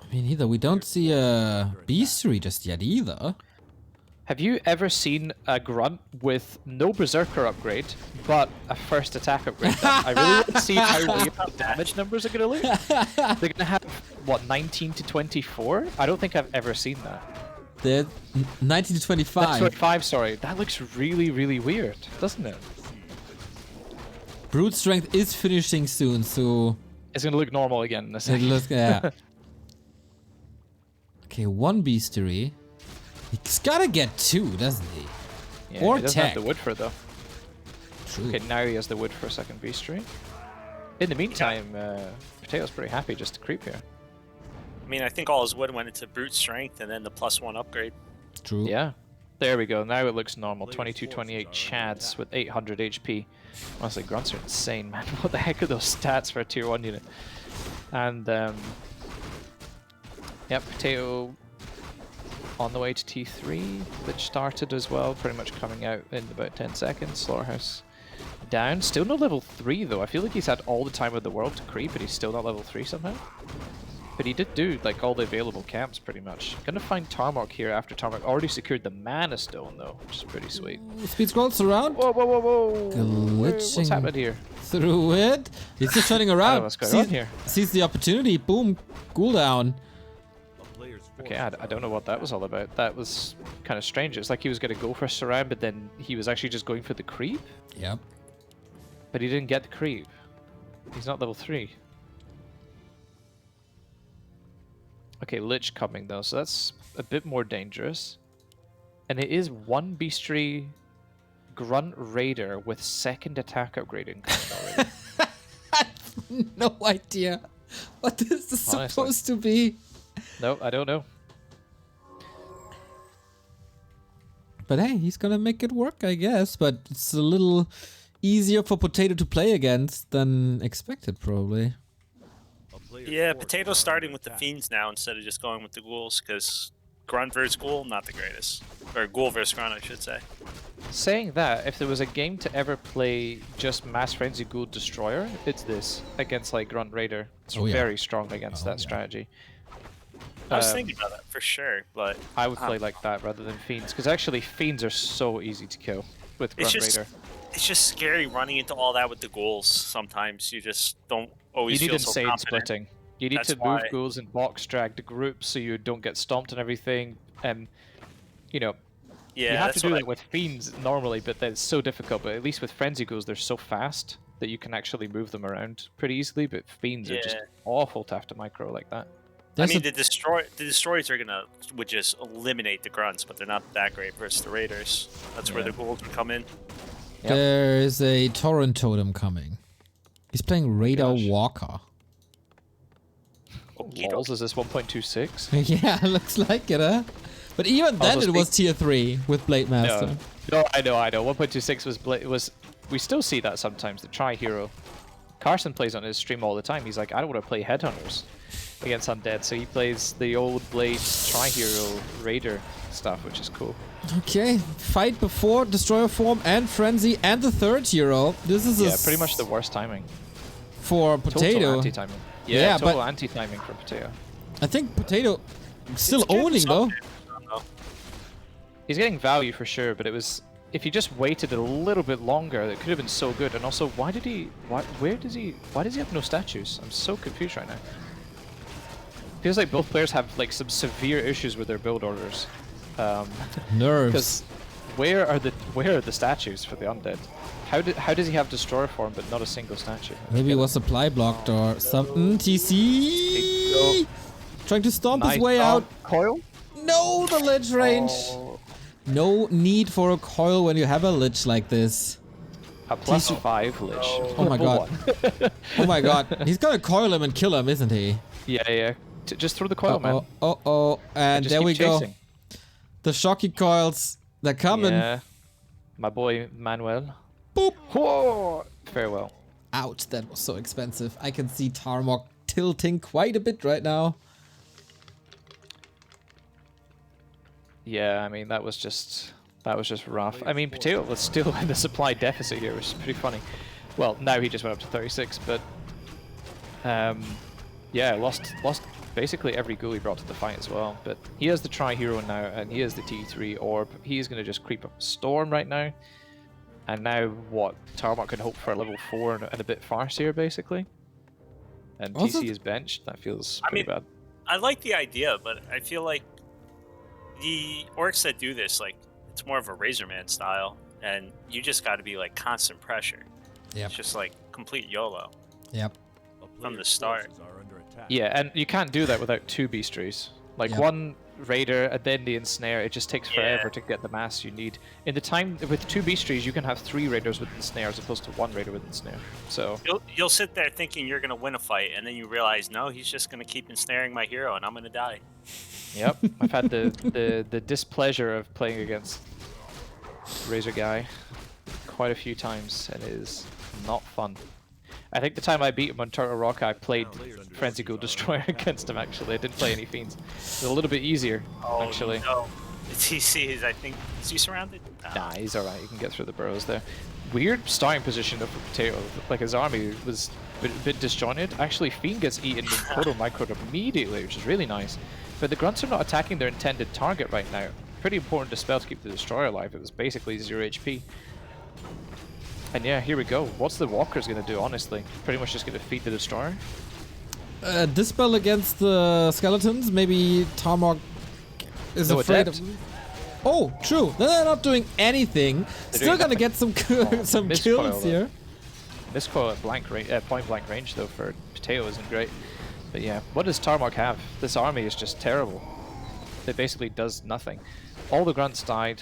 I mean, either we don't see a Beastery just yet either. Have you ever seen a Grunt with no Berserker upgrade, but a first attack upgrade? I really want to see how the damage numbers are going to look. They're going to have, what, 19 to 24? I don't think I've ever seen that. They're 19 to 25. That's 25, sorry. That looks really, really weird, doesn't it? Brute strength is finishing soon, so It's gonna look normal again in a it second. looks yeah. Okay, 1 beastery. He's gotta get 2, doesn't he? Yeah, Or he doesn't have tech. the wood for it, though. True. Okay, now he has the wood for a second beastery. In the meantime, Potato's pretty happy just to creep here. I mean, I think all his wood went into brute strength and then the +1 upgrade. True. Yeah. There we go. Now it looks normal. 22-28 Chads with 800 HP. Honestly, grunts are insane, man. What the heck are those stats for a tier 1 unit? And, yep, Potato on the way to T3, which started as well, pretty much coming out in about 10 seconds. Slaughterhouse down. Still no level 3, though. I feel like he's had all the time in the world to creep, but he's still not level 3 somehow. But he did do like all the available camps pretty much. Gonna find Tarmok here after Tarmok already secured the Mana Stone though, which is pretty sweet. Speed scrolls around. Whoa, whoa, whoa, whoa! Glitching What's happening here? through it. He's just turning I don't know around. what's going on here. Sees the opportunity. Boom. Cooldown. A player's Okay, forces I don't know what that was all about. That was kind of strange. It's like he was gonna go for a surround, but then he was actually just going for the creep. Yep. But he didn't get the creep. He's not level 3. Okay, Lich coming though, so that's a bit more dangerous. And it is 1 beastry Grunt Raider with 2nd attack upgrading coming already. I have no idea what this is Honestly. supposed to be. No, I don't know. But hey, he's gonna make it work, I guess. But it's a little easier for Potato to play against than expected, probably. Yeah, Potato's starting with the Fiends now instead of just going with the Ghouls, because Grunt vs. Ghoul, not the greatest. Or Ghoul vs. Grunt, I should say. Saying that, if there was a game to ever play just Mass Frenzy Ghoul Destroyer, it's this against like Grunt Raider. It's Oh, yeah. very strong against that yeah. strategy. I was thinking about that for sure, but I would play like that rather than Fiends, because actually Fiends are so easy to kill with Grunt Raider. It's just scary running into all that with the Ghouls. Sometimes you just don't always You need feel so insane confident. splitting. You need That's to move why- ghouls in box drag to groups so you don't get stomped and everything. And you know, Yeah, you have to that's do what that with fiends normally, but that's so difficult. But at least with frenzy ghouls, they're so fast that you can actually move them around pretty easily. But fiends are just Yeah. awful to have to micro like that. There's I mean, a- the destroyers are would just eliminate the grunts, but they're not that great versus the raiders. That's where Yeah. the ghouls would come in. Yep. There's a Torrent Totem coming. He's playing Radar gosh. Walker. Walls is this 1.26? Yeah, looks like it, huh? But even then Also it was tier 3 with Blade Master. No, I know. 1.26 was we still see that sometimes. The Tri Hero. Carson plays on his stream all the time. He's like, I don't want to play Headhunters against Undead, so he plays the old Blade Tri Hero Raider stuff, which is cool. Okay, fight before Destroyer form and Frenzy and the 3rd hero. This is Yeah, pretty much the worst timing. for Total Potato. anti-timing. Yeah, Yeah, total but- anti-timing for Potato. I think Potato still It's getting owning though. something. I don't know. He's getting value for sure, but it was if he just waited a little bit longer, it could have been so good. And also, why does he have no statues? I'm so confused right now. Feels like both players have like some severe issues with their build orders. Nerves. Because where are the statues for the undead? How does he have destroyer form but not a single statue? Maybe it was supply blocked or something. TC trying to stomp his way out. Coil. No, the Lich range. Oh, No need for a coil when you have a Lich like this. a +5 lich. Oh my god. Oh my god. He's gonna coil him and kill him, isn't he? Yeah. Just throw the coil, man. Oh. And Just there keep we chasing. go. The shocky coils. They're coming. Yeah. My boy Manuel. Boop. Whoa! Farewell. Ouch, that was so expensive. I can see Tarmok tilting quite a bit right now. Yeah, I mean that was just rough. I mean Potato was still in the supply deficit here, which is pretty funny. Well, now he just went up to 36, but yeah, lost basically every ghoul he brought to the fight as well. But he has the Tri-Hero now, and he has the T3 Orb. He is going to just creep up Storm right now. And now what? Tarmok can hope for a level 4 and a bit Farseer, basically. And Also- TC is benched. That feels I pretty mean, bad. I like the idea, but I feel like the orcs that do this, like, it's more of a Razorman style, and you just got to be like constant pressure. Yep. It's just like complete YOLO. Yep. From the start. Are under attack. Yeah, and you can't do that without 2 beastries. Like Yep. one raider and then the ensnare, it just takes forever Yeah. to get the mass you need. In the time with 2 beastries, you can have 3 raiders with ensnare as opposed to 1 raider with ensnare. So You'll sit there thinking you're gonna win a fight, and then you realize no, he's just gonna keep ensnaring my hero, and I'm gonna die. yep, I've had the displeasure of playing against Razor Guy quite a few times, and it is not fun. I think the time I beat him on Turtle Rock, I played Frenzy Ghoul Destroyer against him, actually. I didn't play any Fiends. It was a little bit easier, actually. No. The TC is, I think, is he surrounded? Nah, he's alright. You can get through the burrows there. Weird starting position though for Potato. Like, his army was a bit disjointed. Actually, Fiend gets eaten and Kodo microed immediately, which is really nice. But the Grunts are not attacking their intended target right now. Pretty important dispel to keep the Destroyer alive. It was basically 0 HP. And yeah, here we go. What's the Walkers going to do, honestly? Pretty much just going to feed the Destroyer? Dispel against the skeletons. Maybe Tarmok is No afraid adept. of... Oh, true. They're not doing anything. Still doing gonna get some some Miscoil, kills though. here. This coil at point blank range, though, for Potato isn't great. But yeah, what does Tarmok have? This army is just terrible. It basically does nothing. All the Grunts died,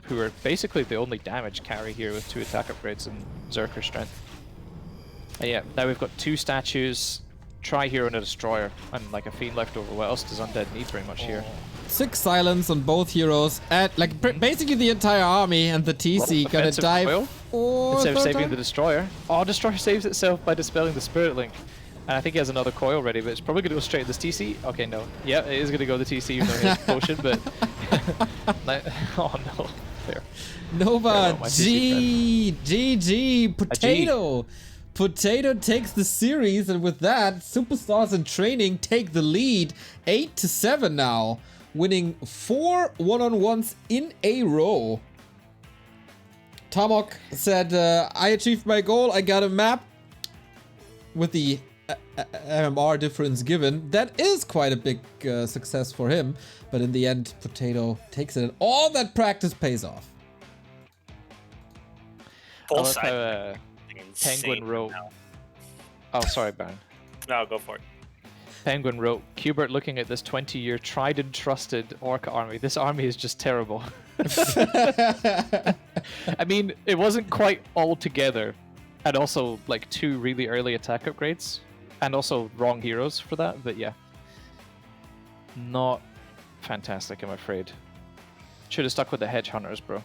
who are basically the only damage carry here with 2 attack upgrades and Zerker strength. And yeah, now we've got 2 statues, Tri-Hero and a Destroyer, and like a Fiend left over. What else does Undead need very much here? 6 silence on both heroes. At like basically the entire army, and the TC Well, gonna offensive dive. coil. Oh, Instead of third saving time? the Destroyer. Oh, Destroyer saves itself by dispelling the Spirit Link. And I think he has another coil ready, but it's probably going to go straight to this TC. Okay, no. Yeah, it is going to go to the TC even though he has potion, but... oh, no. There. Nova, Farewell, my GG, Potato. Potato takes the series, and with that, Superstars in Training take the lead, 8-7 now, winning 4 one-on-ones in a row. Tarmok said, I achieved my goal, I got a map with the MMR difference given. That is quite a big success for him, but in the end, Potato takes it, and all that practice pays off. I Full love side. how Penguin wrote... Oh, sorry, Barren. No, go for it. Penguin wrote, Quberte looking at this 20-year tried and trusted Orc army. This army is just terrible. I mean, it wasn't quite all together. And also, like, 2 really early attack upgrades. And also wrong heroes for that, but yeah. Not fantastic, I'm afraid. Should have stuck with the Hedge Hunters, bro.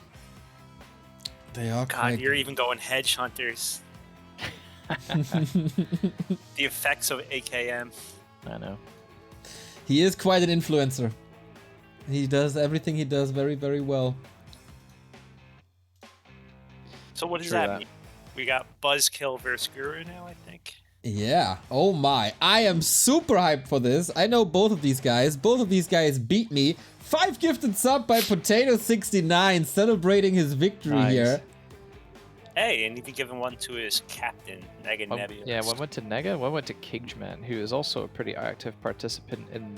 They are God, you're even going hedge hunters. The effects of AKM. I know. He is quite an influencer. He does everything he does very, very well. So what does True that that. mean? We got Buzzkill versus Guru now, I think. Yeah. Oh my. I am super hyped for this. I know both of these guys. Both of these guys beat me. 5 gifted sub by Potato69, celebrating his victory Nice. here. Hey, and even given one to his captain, Nega Nebulous. Yeah, one went to Nega, one went to Cageman, who is also a pretty active participant in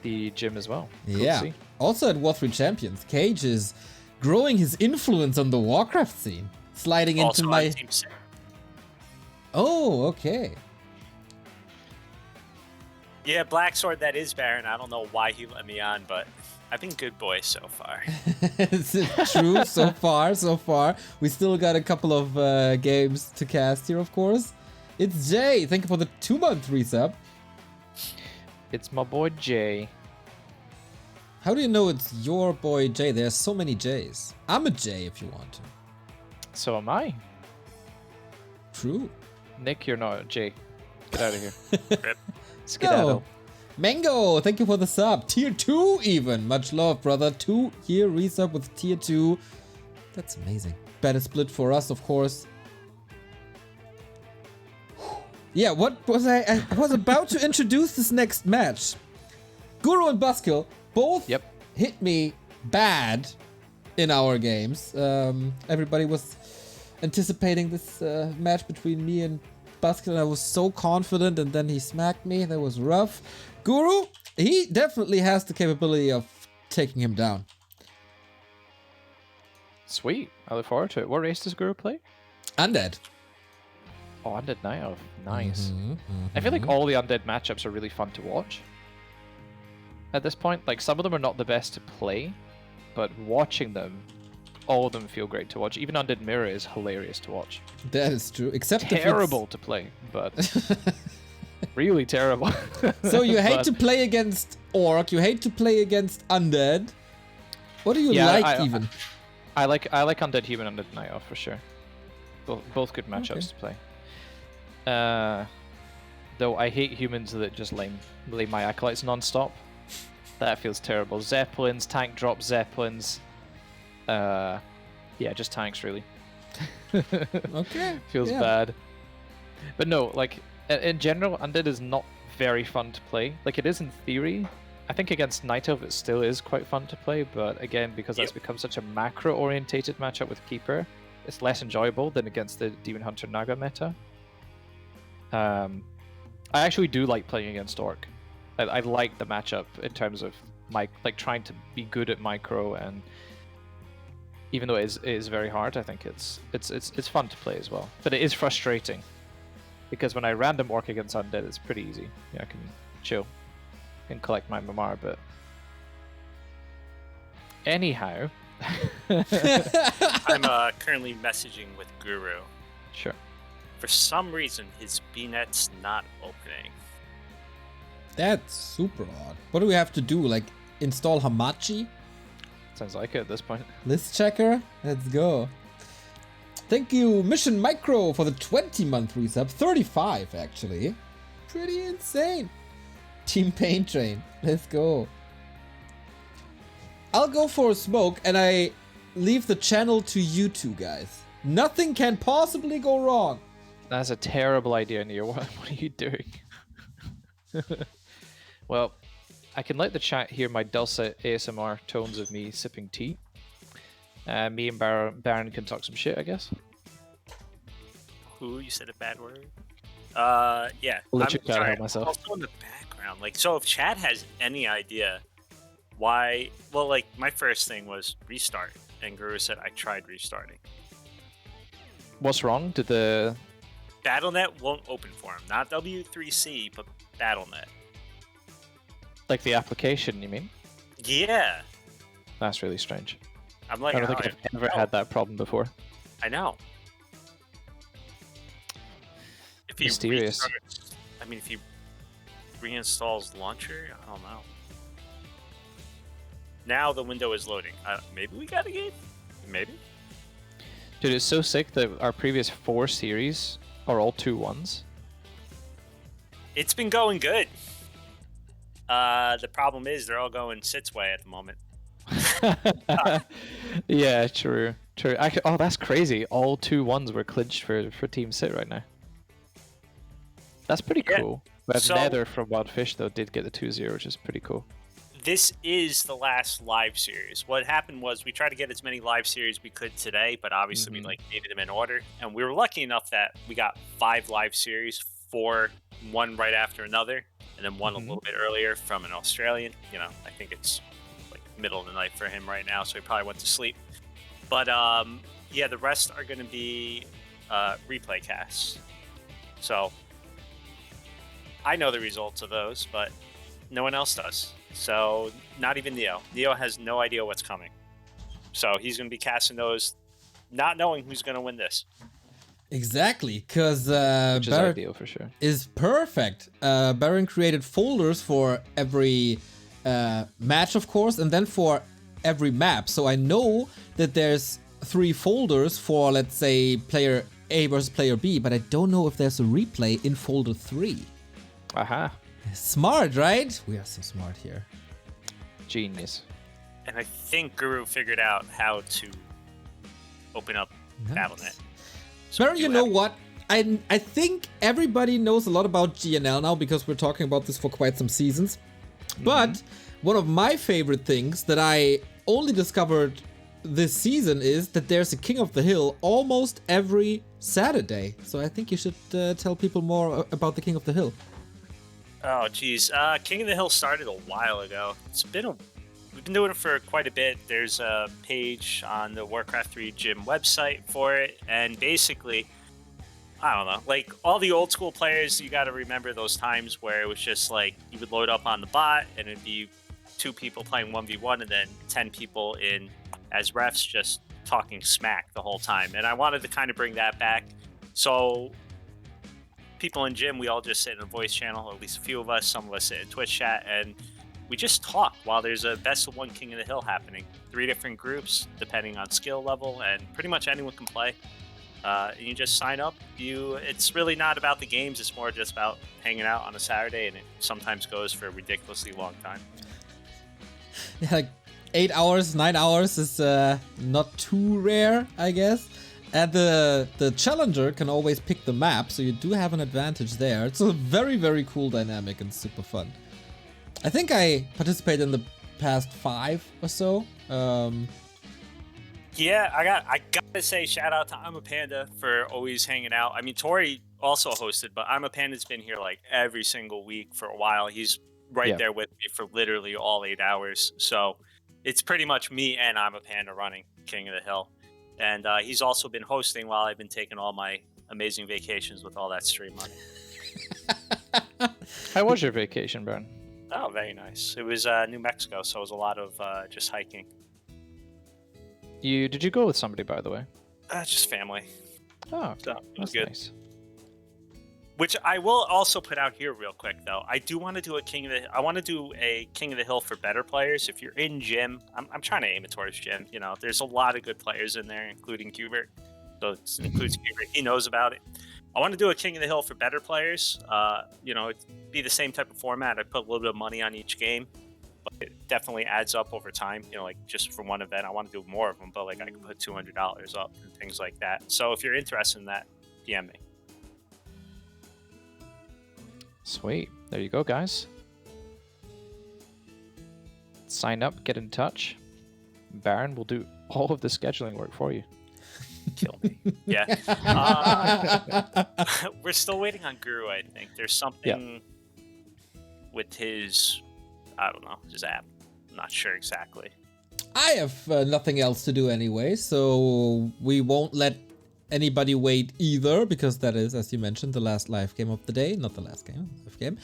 the gym as well. Cool to Yeah. see. Also at War3 Champions, Cage is growing his influence on the Warcraft scene. Sliding Also into on my... Team Six. Oh, okay. Yeah, Black Sword, that is Barren. I don't know why he let me on, but I've been good boy so far. Is it true so far? We still got a couple of games to cast here, of course. It's Jay. Thank you for the 2-month resub. It's my boy Jay. How do you know it's your boy Jay? There's so many Jays. I'm a Jay if you want to. So am I. True. Nick, you're not Jay. Get out of here. Rip. Skedaddle. Mango, thank you for the sub. Tier 2 even. Much love, brother. 2-year resub with tier 2. That's amazing. Better split for us, of course. Yeah, what was I was about to introduce this next match. Guru and Buzzkill both hit me bad in our games. Everybody was anticipating this match between me and Buzzkill, and I was so confident, and then he smacked me. That was rough. Guru, he definitely has the capability of taking him down. Sweet. I look forward to it. What race does Guru play? Undead. Oh, Undead Night Elf. Nice. Mhm, I feel like mhm. all the Undead matchups are really fun to watch. At this point, like some of them are not the best to play, but watching them, all of them feel great to watch. Even Undead Mirror is hilarious to watch. That is true. Except if it's- Terrible to play, but really terrible. So you hate But- to play against Orc, you hate to play against Undead. What do you Yeah, like even? I like Undead Human, Undead Night Elf for sure. Both good matchups to play. Though I hate humans that just lay my acolytes non-stop. That feels terrible. Zeppelins, tank drop Zeppelins. Yeah, just tanks really. Okay. Feels yeah. bad. But no, like in general, Undead is not very fun to play. Like it is in theory. I think against Night Elf it still is quite fun to play, but again, because that's become such a macro-orientated matchup with Keeper, it's less enjoyable than against the Demon Hunter Naga meta. I actually do like playing against Orc. I like the matchup in terms of trying to be good at micro, and even though it is very hard, I think it's fun to play as well. But it is frustrating because when I random Orc against Undead, it's pretty easy. Yeah, I can chill and collect my Mamar, but anyhow. I'm currently messaging with Guru. Sure. For some reason, his BNet's not opening. That's super odd. What do we have to do? Like install Hamachi? Sounds like it at this point. List checker? Let's go. Thank you, Mission Micro, for the 20-month resub. 35, actually. Pretty insane. Team Pain Train. Let's go. I'll go for a smoke, and I leave the channel to you two guys. Nothing can possibly go wrong. That's a terrible idea, Neo. What are you doing? Well, I can let the chat hear my dulcet ASMR tones of me sipping tea. Me and Barren can talk some shit, I guess. Who? You said a bad word? Yeah. I'll let you sorry, help myself. Also in the background. Like, so if Chad has any idea why... Well, like, my first thing was restart. And Guru said I tried restarting. What's wrong? Did the... Battle.net won't open for him. Not W3C, but Battle.net. Like the application, you mean? Yeah. That's really strange. I'm like, I don't think I've ever had that problem before. I know. If he Mysterious. restarts, I mean, if he reinstalls launcher, I don't know. Now the window is loading. Maybe we got a game? Maybe? Dude, it's so sick that our previous 4 series are all 2-1s. It's been going good. The problem is they're all going Sit's way at the moment. Yeah, true. Actually, oh, that's crazy. All 2-1s were clinched for Team Sit right now. That's pretty cool. But so- Nether from Wildfish, though, did get the 2-0, which is pretty cool. This is the last live series. What happened was we tried to get as many live series we could today, but obviously we needed them in order. And we were lucky enough that we got 5 live series, 4, one right after another, and then one a little bit earlier from an Australian. You know, I think it's like middle of the night for him right now, so he probably went to sleep. But yeah, the rest are going to be replay casts. So I know the results of those, but no one else does. So not even Neo. Neo has no idea what's coming. So he's going to be casting those, not knowing who's going to win this. Exactly, because Which is Barren ideal for sure. is perfect. Barren created folders for every match, of course, and then for every map. So I know that there's 3 folders for, let's say, player A versus player B, but I don't know if there's a replay in folder 3. Aha. Smart, right? We are so smart here. Genius. And I think Guru figured out how to open up Nice. Battle.net. So Barren, you know what? I think everybody knows a lot about GNL now because we're talking about this for quite some seasons. But one of my favorite things that I only discovered this season is that there's a King of the Hill almost every Saturday. So I think you should tell people more about the King of the Hill. Oh, geez. King of the Hill started a while ago. It we've been doing it for quite a bit. There's a page on the Warcraft 3 gym website for it, and basically, I don't know, like all the old school players, you got to remember those times where it was just like you would load up on the bot and it'd be 2 people playing 1v1 and then 10 people in as refs just talking smack the whole time. And I wanted to kind of bring that back. So people in gym, we all just sit in a voice channel, or at least a few of us, some of us sit in Twitch chat, and we just talk while there's a best of 1 King of the Hill happening. 3 different groups, depending on skill level, and pretty much anyone can play. You just sign up. It's really not about the games. It's more just about hanging out on a Saturday, and it sometimes goes for a ridiculously long time. Yeah, like 8 hours, 9 hours is not too rare, I guess. And the challenger can always pick the map, so you do have an advantage there. It's a very, very cool dynamic and super fun. I think I participated in the past 5 or so. Yeah, I gotta say, shout out to I'm a Panda for always hanging out. I mean, Tori also hosted, but I'm a Panda's been here like every single week for a while. He's right there with me for literally all 8 hours. So it's pretty much me and I'm a Panda running King of the Hill. And he's also been hosting while I've been taking all my amazing vacations with all that stream money. How was your vacation, Barren? Oh, very nice. It was New Mexico, so it was a lot of just hiking. Did you go with somebody, by the way? Just family. Oh, So it was that's good. nice. Which I will also put out here real quick, though. I do want to do a King of the Hill for better players. If you're in gym, I'm trying to aim it towards gym. You know, there's a lot of good players in there, including Quberte. So it includes Quberte. He knows about it. I want to do a King of the Hill for better players. You know, it'd be the same type of format. I put a little bit of money on each game, but it definitely adds up over time. You know, like just for one event, I want to do more of them, but like I could put $200 up and things like that. So if you're interested in that, PM me. Sweet. There you go, guys. Sign up, get in touch. Barren will do all of the scheduling work for you. Kill me. Yeah. We're still waiting on Guru, I think. There's something with his, I don't know, his app. I'm not sure exactly. I have nothing else to do anyway, so we won't let anybody wait either, because that is, as you mentioned, the last live game of the day. Not the last game, live game.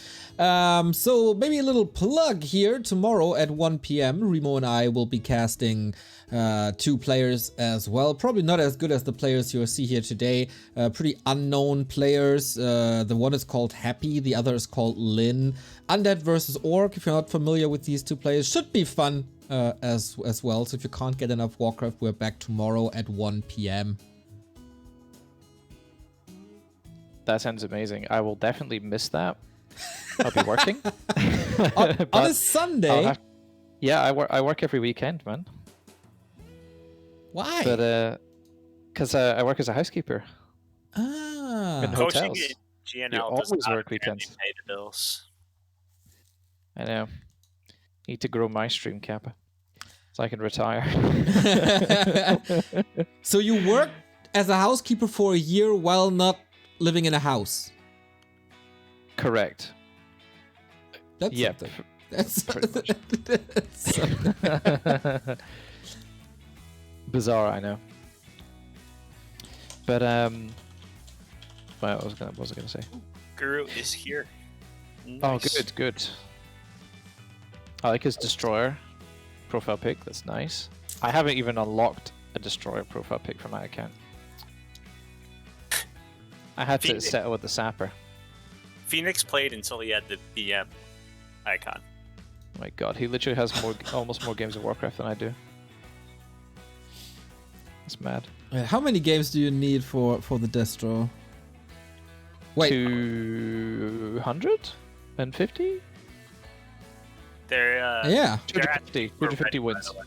So maybe a little plug here. Tomorrow at 1 p.m, Remo and I will be casting 2 players as well. Probably not as good as the players you'll see here today. Pretty unknown players. The one is called Happy, the other is called Lin. Undead versus Orc, if you're not familiar with these 2 players. Should be fun as well. So if you can't get enough Warcraft, we're back tomorrow at 1 p.m. That sounds amazing. I will definitely miss that. I'll be working. on a Sunday? Yeah, I work every weekend, man. Why? But because I work as a housekeeper in Coaching hotels. at GNL You does always not work apparently weekends. pay the bills. I know. Need to grow my stream kappa so I can retire. So you worked as a housekeeper for a year while not living in a house? Correct. That's Yeah, something. That's pretty much. that's something. Bizarre, I know. But well, what was I gonna say? Guru is here. Oh, Nice. good. I like his destroyer profile pic. That's nice. I haven't even unlocked a destroyer profile pic for my account. I had to Phoenix. settle with the sapper. Phoenix played until he had the BM icon. Oh my god, he literally has almost more games of Warcraft than I do. That's mad. How many games do you need for the distro? Wait. 250? They're Yeah. they're 250. we're 250 ready, by wins. the way.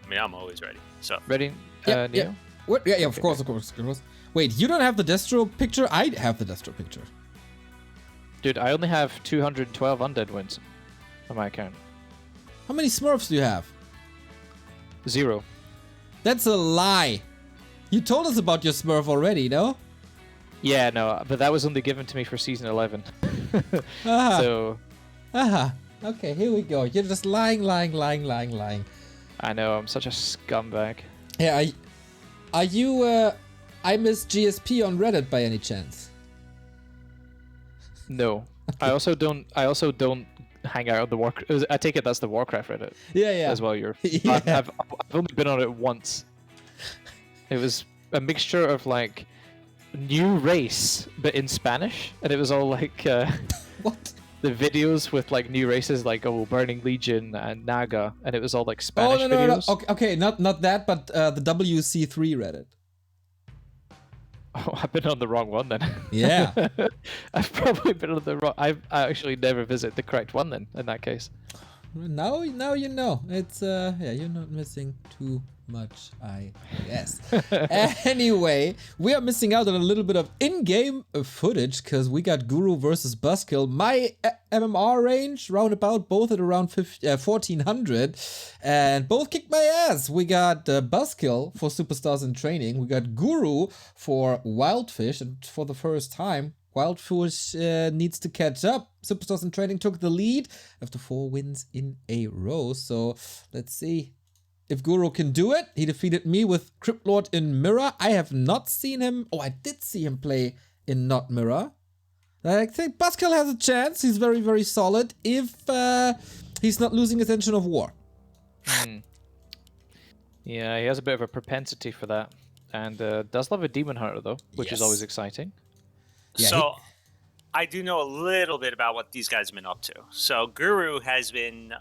I mean, I'm always ready. So Ready, Yeah, Neo? yeah. What? Yeah, of course. Wait, you don't have the distro picture? I have the distro picture. Dude, I only have 212 undead wins on my account. How many Smurfs do you have? 0. That's a lie. You told us about your Smurf already, no? Yeah, no, but that was only given to me for season 11. Aha. So, Aha. Okay, here we go. You're just lying. I know, I'm such a scumbag. Yeah, are you I miss GSP on Reddit by any chance? No. I also don't hang out on the Warcraft. I take it that's the Warcraft Reddit. Yeah. As well, you're. Yeah. I've only been on it once. It was a mixture of like new race, but in Spanish, and it was all like What? the videos with like new races, like Burning Legion and Naga, and it was all like Oh Spanish no. videos. Okay, not that, but the WC3 Reddit. Oh, I've been on the wrong one then. Yeah. I've probably been on the wrong. I actually never visit the correct one then. In that case. Now you know. It's yeah, you're not missing too much, I guess. Anyway, we are missing out on a little bit of in-game footage because we got Guru versus Buzzkill. My MMR range roundabout, both at around 1400, and both kicked my ass. We got Buzzkill for Superstars in Training. We got Guru for Wildfish, and for the first time, Wildfish needs to catch up. Superstars in Training took the lead after 4 wins in a row. So let's see if Guru can do it. He defeated me with Crypt Lord in Mirror. I have not seen him. Oh, I did see him play in not Mirror. I think Buzzkill has a chance. He's very, very solid if he's not losing his Engine of War. Yeah, he has a bit of a propensity for that, and does love a Demon Hunter though, which is always exciting. Yeah, So, I do know a little bit about what these guys have been up to. So, Guru has been,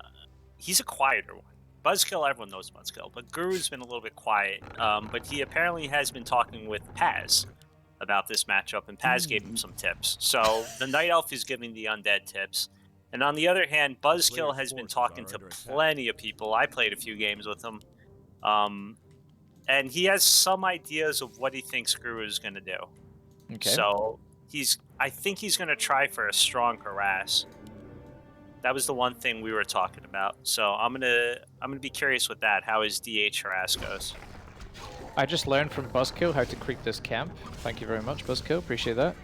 he's a quieter one. Buzzkill, everyone knows Buzzkill, but Guru's been a little bit quiet. But he apparently has been talking with Paz about this matchup, and Paz gave him some tips. So, the Night Elf is giving the undead tips. And on the other hand, Buzzkill has been talking to plenty of people. I played a few games with him. And he has some ideas of what he thinks Guru is going to do. Okay. So, I think he's going to try for a strong harass. That was the one thing we were talking about. So I'm gonna be curious with that, how his DH harass goes. I just learned from Buzzkill how to creep this camp. Thank you very much, Buzzkill. Appreciate that.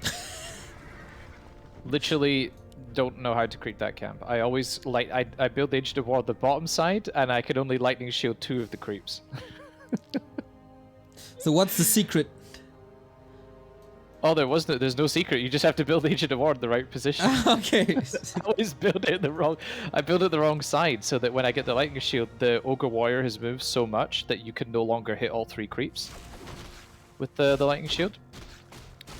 Literally don't know how to creep that camp. I always I build the Agent of War on the bottom side, and I could only lightning shield 2 of the creeps. So what's the secret? Oh, there's no secret. You just have to build the Agent of War in the right position. Okay. I always build it I build it the wrong side so that when I get the lightning shield, the Ogre Warrior has moved so much that you can no longer hit all 3 creeps with the lightning shield.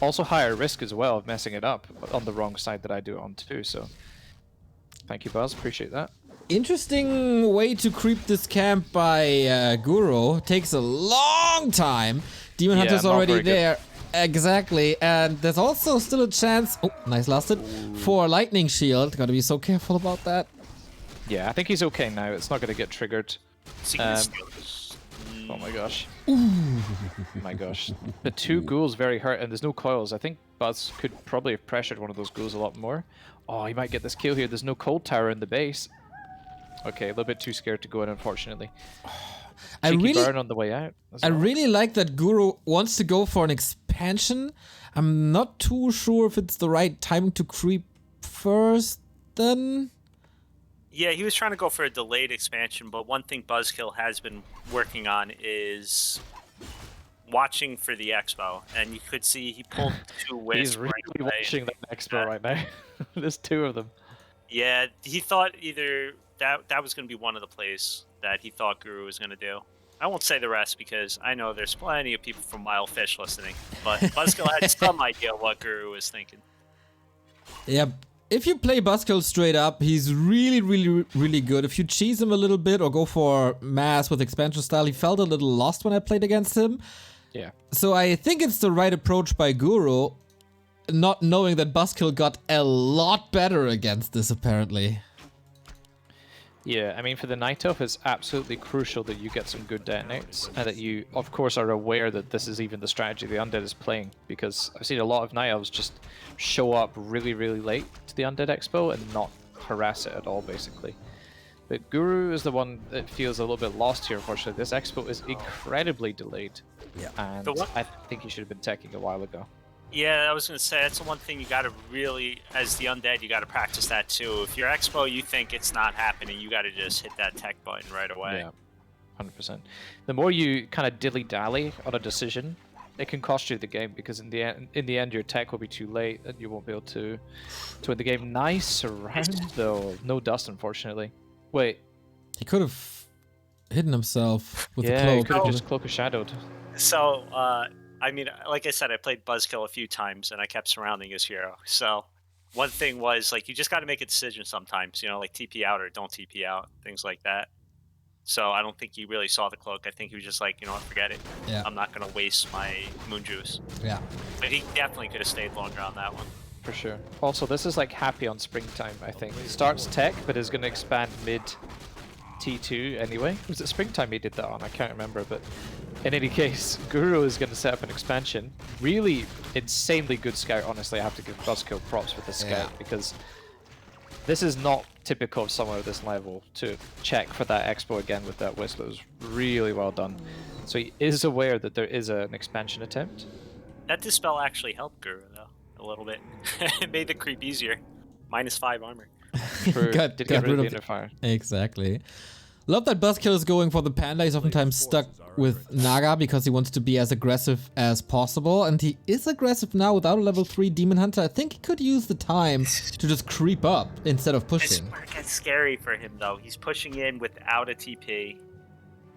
Also higher risk as well of messing it up on the wrong side that I do it on too, so thank you, Buzz. Appreciate that. Interesting way to creep this camp by Guru. Takes a long time. Demon Hunter's not already very good. there. Exactly, and there's also still a chance. Oh, nice lasted for Lightning Shield. Gotta be so careful about that. Yeah, I think he's okay now. It's not going to get triggered. Oh my gosh. My gosh. The 2 ghouls very hurt, and there's no coils. I think Buzz could probably have pressured one of those ghouls a lot more. Oh, he might get this kill here. There's no cold tower in the base. Okay, a little bit too scared to go in, unfortunately. I really burn on the way out. I really like that Guru wants to go for an expansion. I'm not too sure if it's the right time to creep first then. Yeah, he was trying to go for a delayed expansion, but one thing Buzzkill has been working on is watching for the expo, and you could see he pulled 2 wisps. He's really right away. watching that expo right now. There's 2 of them. Yeah, he thought either that was going to be one of the plays that he thought Guru was going to do. I won't say the rest because I know there's plenty of people from Wildfish listening, but Buzzkill had some idea what Guru was thinking. Yeah, if you play Buzzkill straight up, he's really, really, really good. If you cheese him a little bit or go for mass with expansion style, he felt a little lost when I played against him. Yeah. So I think it's the right approach by Guru, not knowing that Buzzkill got a lot better against this apparently. Yeah, I mean, for the Night Elf, it's absolutely crucial that you get some good detonates, and that you, of course, are aware that this is even the strategy the Undead is playing, because I've seen a lot of Night Elves just show up really, really late to the Undead Expo and not harass it at all, basically. But Guru is the one that feels a little bit lost here, unfortunately. This Expo is incredibly delayed, and I think he should have been teching a while ago. Yeah, I was gonna say that's the one thing you gotta really, as the undead, you gotta practice that too. If you're expo, you think it's not happening, you gotta just hit that tech button right away. Yeah, 100%. The more you kind of dilly-dally on a decision, it can cost you the game, because in the end, your tech will be too late and you won't be able to win the game. Nice round though. No dust, unfortunately. Wait. He could have hidden himself with the Yeah, cloak. he could have just cloak shadowed. So, I mean, like I said, I played Buzzkill a few times, and I kept surrounding his hero. So, one thing was, like, you just got to make a decision sometimes, you know, like TP out or don't TP out, things like that. So, I don't think he really saw the cloak. I think he was just like, you know what, forget it. Yeah. I'm not going to waste my moon juice. Yeah. But he definitely could have stayed longer on that one. For sure. Also, this is like happy on springtime, I think. He starts tech, but is going to expand mid T2 anyway. Was it springtime he did that on? I can't remember, but in any case, Guru is going to set up an expansion. Really insanely good scout, honestly. I have to give Buzzkill props with the scout, because this is not typical of someone at this level to check for that expo again with that whistle. It was really well done. So he is aware that there is an expansion attempt. That dispel actually helped Guru, though, a little bit. It made the creep easier. -5 armor. True. Got Did get rid rid of of the interfire. Exactly. Love that Buzzkill is going for the Panda. He's oftentimes stuck with Naga because he wants to be as aggressive as possible. And he is aggressive now without a level 3 Demon Hunter. I think he could use the time to just creep up instead of pushing. It's gets scary for him, though. He's pushing in without a TP.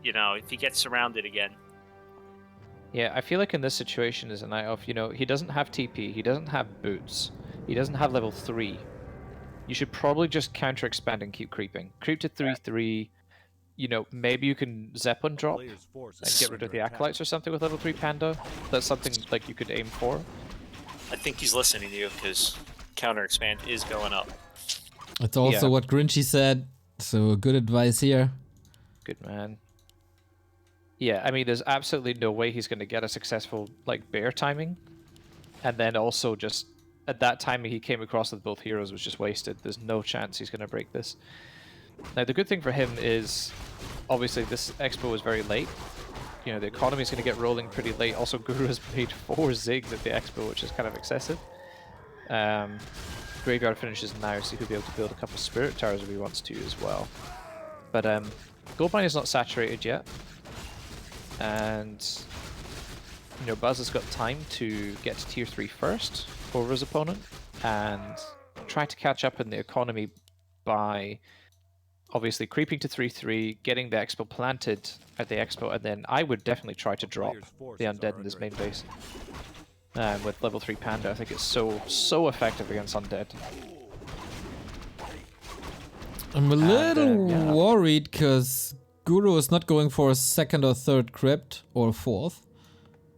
You know, if he gets surrounded again. Yeah, I feel like in this situation is a night off. You know, he doesn't have TP, he doesn't have boots, he doesn't have level 3. You should probably just counter expand and keep creeping. Creep to 3/3. You know, maybe you can Zeppelin drop and get rid of the Acolytes or something with level 3 Panda. That's something like you could aim for. I think he's listening to you, because counter expand is going up. It's also what Grinchy said, so good advice here. Good man. Yeah, I mean, there's absolutely no way he's going to get a successful, like, bear timing. And then also just, at that timing he came across with both heroes was just wasted. There's no chance he's going to break this. Now, the good thing for him is, obviously, this expo is very late. You know, the economy is going to get rolling pretty late. Also, Guru has paid 4 zigs at the expo, which is kind of excessive. Graveyard finishes now, so he'll be able to build a couple of Spirit Towers if he wants to as well. But Goldmine is not saturated yet. And, you know, Buzz has got time to get to tier 3 first over his opponent and try to catch up in the economy by obviously creeping to 3/3, getting the expo planted at the expo, and then I would definitely try to drop the undead in his main base. With level 3 Panda, I think it's so effective against undead. I'm a little worried because Guru is not going for a 2nd or 3rd crypt, or 4th.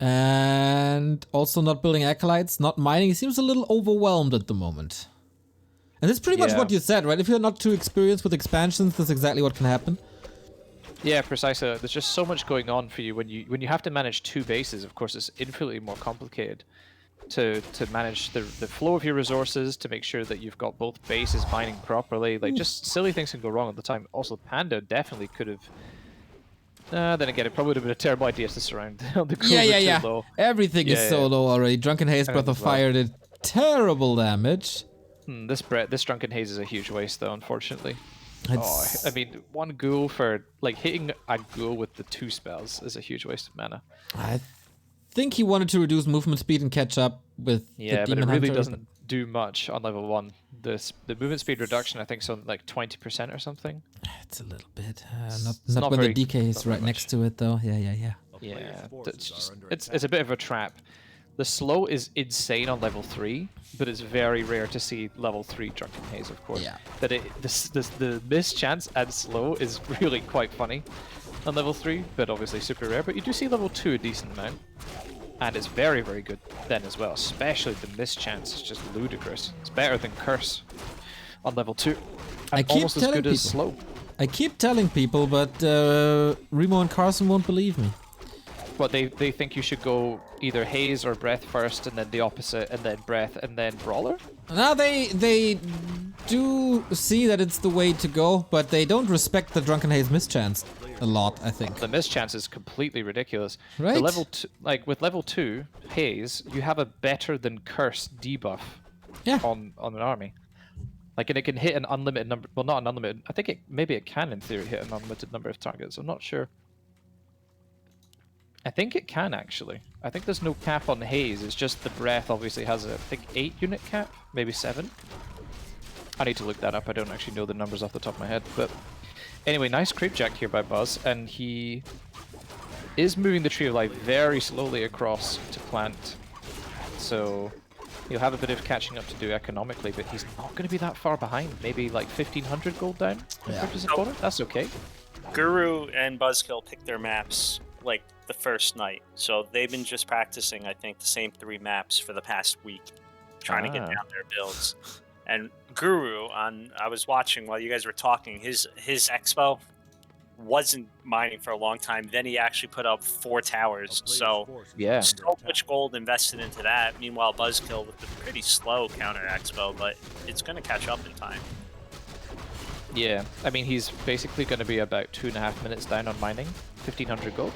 And also not building Acolytes, not mining. He seems a little overwhelmed at the moment. And that's pretty much what you said, right? If you're not too experienced with expansions, that's exactly what can happen. Yeah, precisely. There's just so much going on for you when you have to manage 2 bases. Of course, it's infinitely more complicated to manage the flow of your resources, to make sure that you've got both bases mining properly. Like, just silly things can go wrong all the time. Also, Panda definitely could have. Then again, it probably would have been a terrible idea to surround the crew too low. Everything is so low already. Drunken Haze, Breath of Fire did terrible damage. This Drunken Haze is a huge waste, though, unfortunately. I mean, 1 ghoul for, like, hitting a ghoul with the 2 spells is a huge waste of mana. I think he wanted to reduce movement speed and catch up with the Demon but it really Hunter, doesn't do much on level 1. The movement speed reduction, I think, is on like 20% or something. It's a little bit. Not when the DK is right next to it, though. Yeah. Yeah, it's a bit of a trap. The slow is insane on level 3, but it's very rare to see level 3 Drunken Haze, of course. Yeah. But the mischance and slow is really quite funny on level 3, but obviously super rare. But you do see level 2 a decent amount, and it's very, very good then as well. Especially the mischance is just ludicrous. It's better than Curse on level 2. And almost as good as slow. I keep telling people, but Remo and Carson won't believe me. What, they think you should go either Haze or Breath first, and then the opposite, and then Breath, and then Brawler? No, they do see that it's the way to go, but they don't respect the Drunken Haze mischance. a lot, I think. The miss chance is completely ridiculous. Right. The level with level 2 haze, you have a better than curse debuff on an army. Like, and it can hit an unlimited number. Well, not an unlimited. I think maybe it can in theory hit an unlimited number of targets. I'm not sure. I think it can actually. I think there's no cap on haze. It's just the breath obviously has a, I think, 8 unit cap, maybe 7. I need to look that up. I don't actually know the numbers off the top of my head, but anyway, nice creep jack here by Buzz, and he is moving the Tree of Life very slowly across to plant. So he'll have a bit of catching up to do economically, but he's not going to be that far behind. Maybe like 1,500 gold down compared to his opponent. That's okay. Guru and Buzzkill picked their maps like the first night, so they've been just practicing, I think, the same 3 maps for the past week, trying to get down their builds. And Guru, I was watching while you guys were talking, his expo wasn't mining for a long time. Then he actually put up 4 towers. So yeah, so much gold invested into that. Meanwhile, Buzzkill with a pretty slow counter expo, but it's going to catch up in time. Yeah, I mean, he's basically going to be about 2.5 minutes down on mining, 1,500 gold.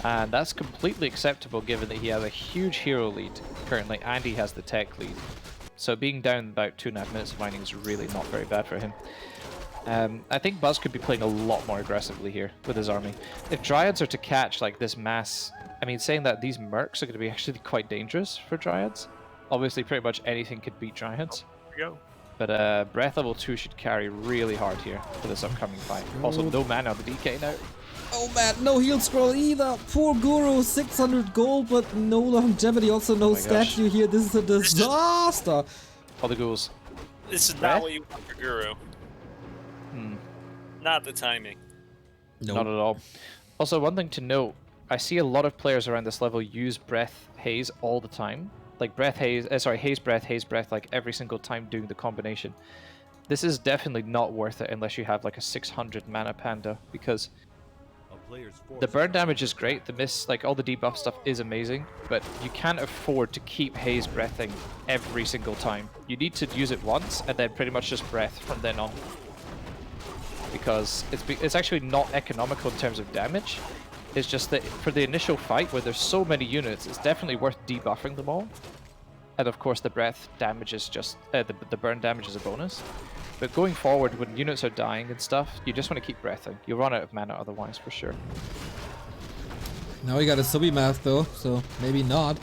And that's completely acceptable given that he has a huge hero lead currently, and he has the tech lead. So being down about 2.5 minutes of mining is really not very bad for him. I think Buzz could be playing a lot more aggressively here with his army. If Dryads are to catch like this mass, I mean, saying that these Mercs are going to be actually quite dangerous for Dryads. Obviously, pretty much anything could beat Dryads. Here we go. But Breath level 2 should carry really hard here for this upcoming fight. Also, no mana on the DK now. Oh man, no heal scroll either. Poor Guru, 600 gold, but no longevity, also no statue here. This is a disaster. All the ghouls. This is not what you want for Guru. Not the timing. Nope. Not at all. Also, one thing to note, I see a lot of players around this level use Breath Haze all the time. Like Breath Haze, Haze Breath, like every single time doing the combination. This is definitely not worth it unless you have like a 600 mana panda, because the burn damage is great, the miss, like all the debuff stuff is amazing, but you can't afford to keep Haze Breathing every single time. You need to use it once and then pretty much just breath from then on. Because it's actually not economical in terms of damage. It's just that for the initial fight where there's so many units, it's definitely worth debuffing them all. And of course the breath damage is just, the burn damage is a bonus. But going forward, when units are dying and stuff, you just want to keep breathing. You'll run out of mana otherwise, for sure. Now he got a Sobi math though, so maybe not.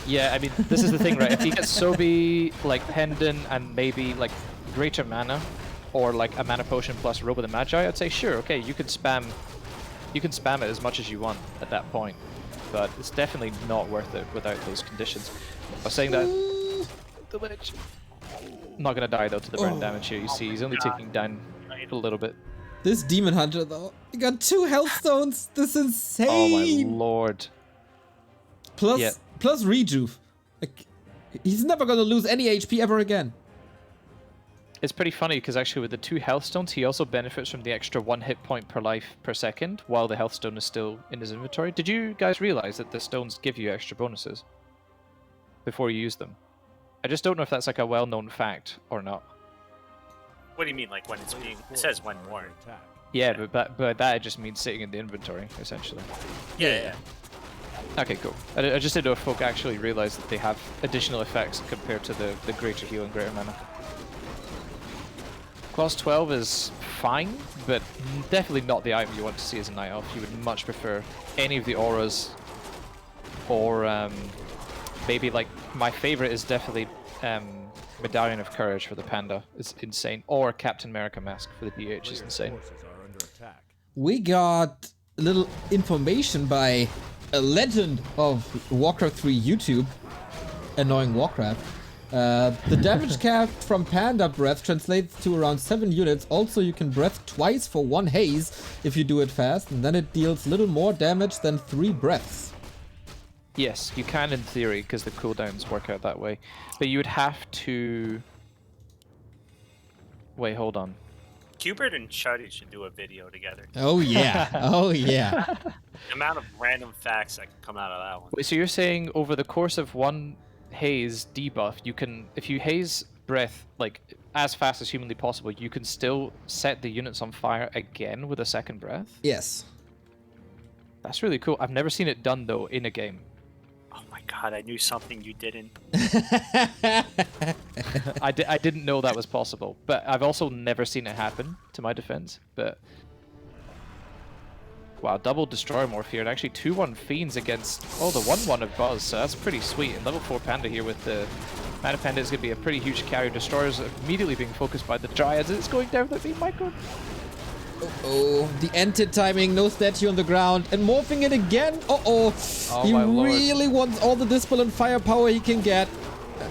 Yeah, I mean, this is the thing, right? If you get Sobi, like Pendant, and maybe like greater mana, or like a mana potion plus Robe of the Magi, I'd say sure, okay, you can spam it as much as you want at that point. But it's definitely not worth it without those conditions. I was saying that the Lich. Not gonna die though to the burn damage here. You see, he's only taking down a little bit. This Demon Hunter though, he got 2 health stones. This is insane. Oh my lord! Plus rejuve. Like, he's never gonna lose any HP ever again. It's pretty funny because actually with the 2 health stones, he also benefits from the extra 1 hit point per life per second while the health stone is still in his inventory. Did you guys realize that the stones give you extra bonuses before you use them? I just don't know if that's like a well-known fact or not. What do you mean, like when it's being? It says when worn. Yeah, but that just means sitting in the inventory essentially. Yeah. Okay, cool. I just didn't know if folk actually realize that they have additional effects compared to the greater heal and greater mana. Clause 12 is fine, but definitely not the item you want to see as a night elf. You would much prefer any of the auras, or maybe like my favorite is definitely Medallion of Courage for the Panda. It's insane. Or Captain America Mask for the DH is insane. We got a little information by a legend of Warcraft 3 YouTube, Annoying Warcraft. The damage cap from Panda Breath translates to around 7 units. Also, you can breath twice for 1 haze if you do it fast, and then it deals little more damage than 3 breaths. Yes, you can in theory, because the cooldowns work out that way. But you would have to... Wait, hold on. Quberte and Shuddy should do a video together. Oh yeah, oh yeah. The amount of random facts that can come out of that one. Wait, so you're saying over the course of 1 haze debuff, you can, if you haze breath, like as fast as humanly possible, you can still set the units on fire again with a second breath. Yes. That's really cool. I've never seen it done though in a game. Oh my god, I knew something you didn't. I didn't know that was possible, but I've also never seen it happen, to my defense. But wow, double destroyer morph here, and actually 2-1 fiends against the 1-1 of Buzz, so that's pretty sweet. And level 4 Panda here with the Mana Panda is going to be a pretty huge carry. Destroyers immediately being focused by the Dryads. It's going down with me, Michael. Oh, the ended timing, no statue on the ground, and morphing it again. He really wants all the Dispel and firepower he can get.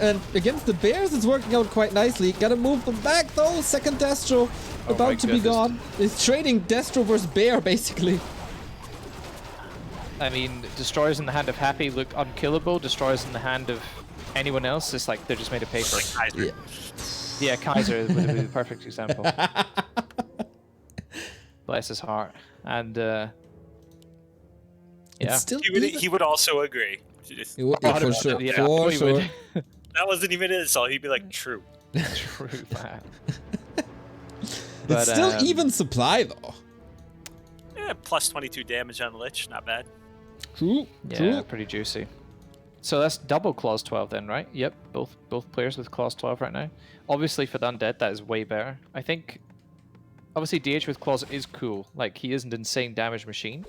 And against the bears, it's working out quite nicely. Gotta move them back though. Second Destro about to be gone. It's trading Destro versus bear, basically. I mean, destroyers in the hand of Happy look unkillable. Destroyers in the hand of anyone else, it's like they're just made of paper. Like Kaiser. Yeah, Kaiser would be the perfect example. Bless his heart. And yeah, Still he would also agree. for sure. Yeah, For sure. That wasn't even an insult. He'd be like, true. True, man. It's still even supply though. Yeah, plus 22 damage on the Lich. Not bad. True. Yeah, pretty juicy. So that's double clause 12 then, right? Yep, both players with clause 12 right now. Obviously for the undead, that is way better. I think, obviously DH with clause is cool. Like, he is an insane damage machine,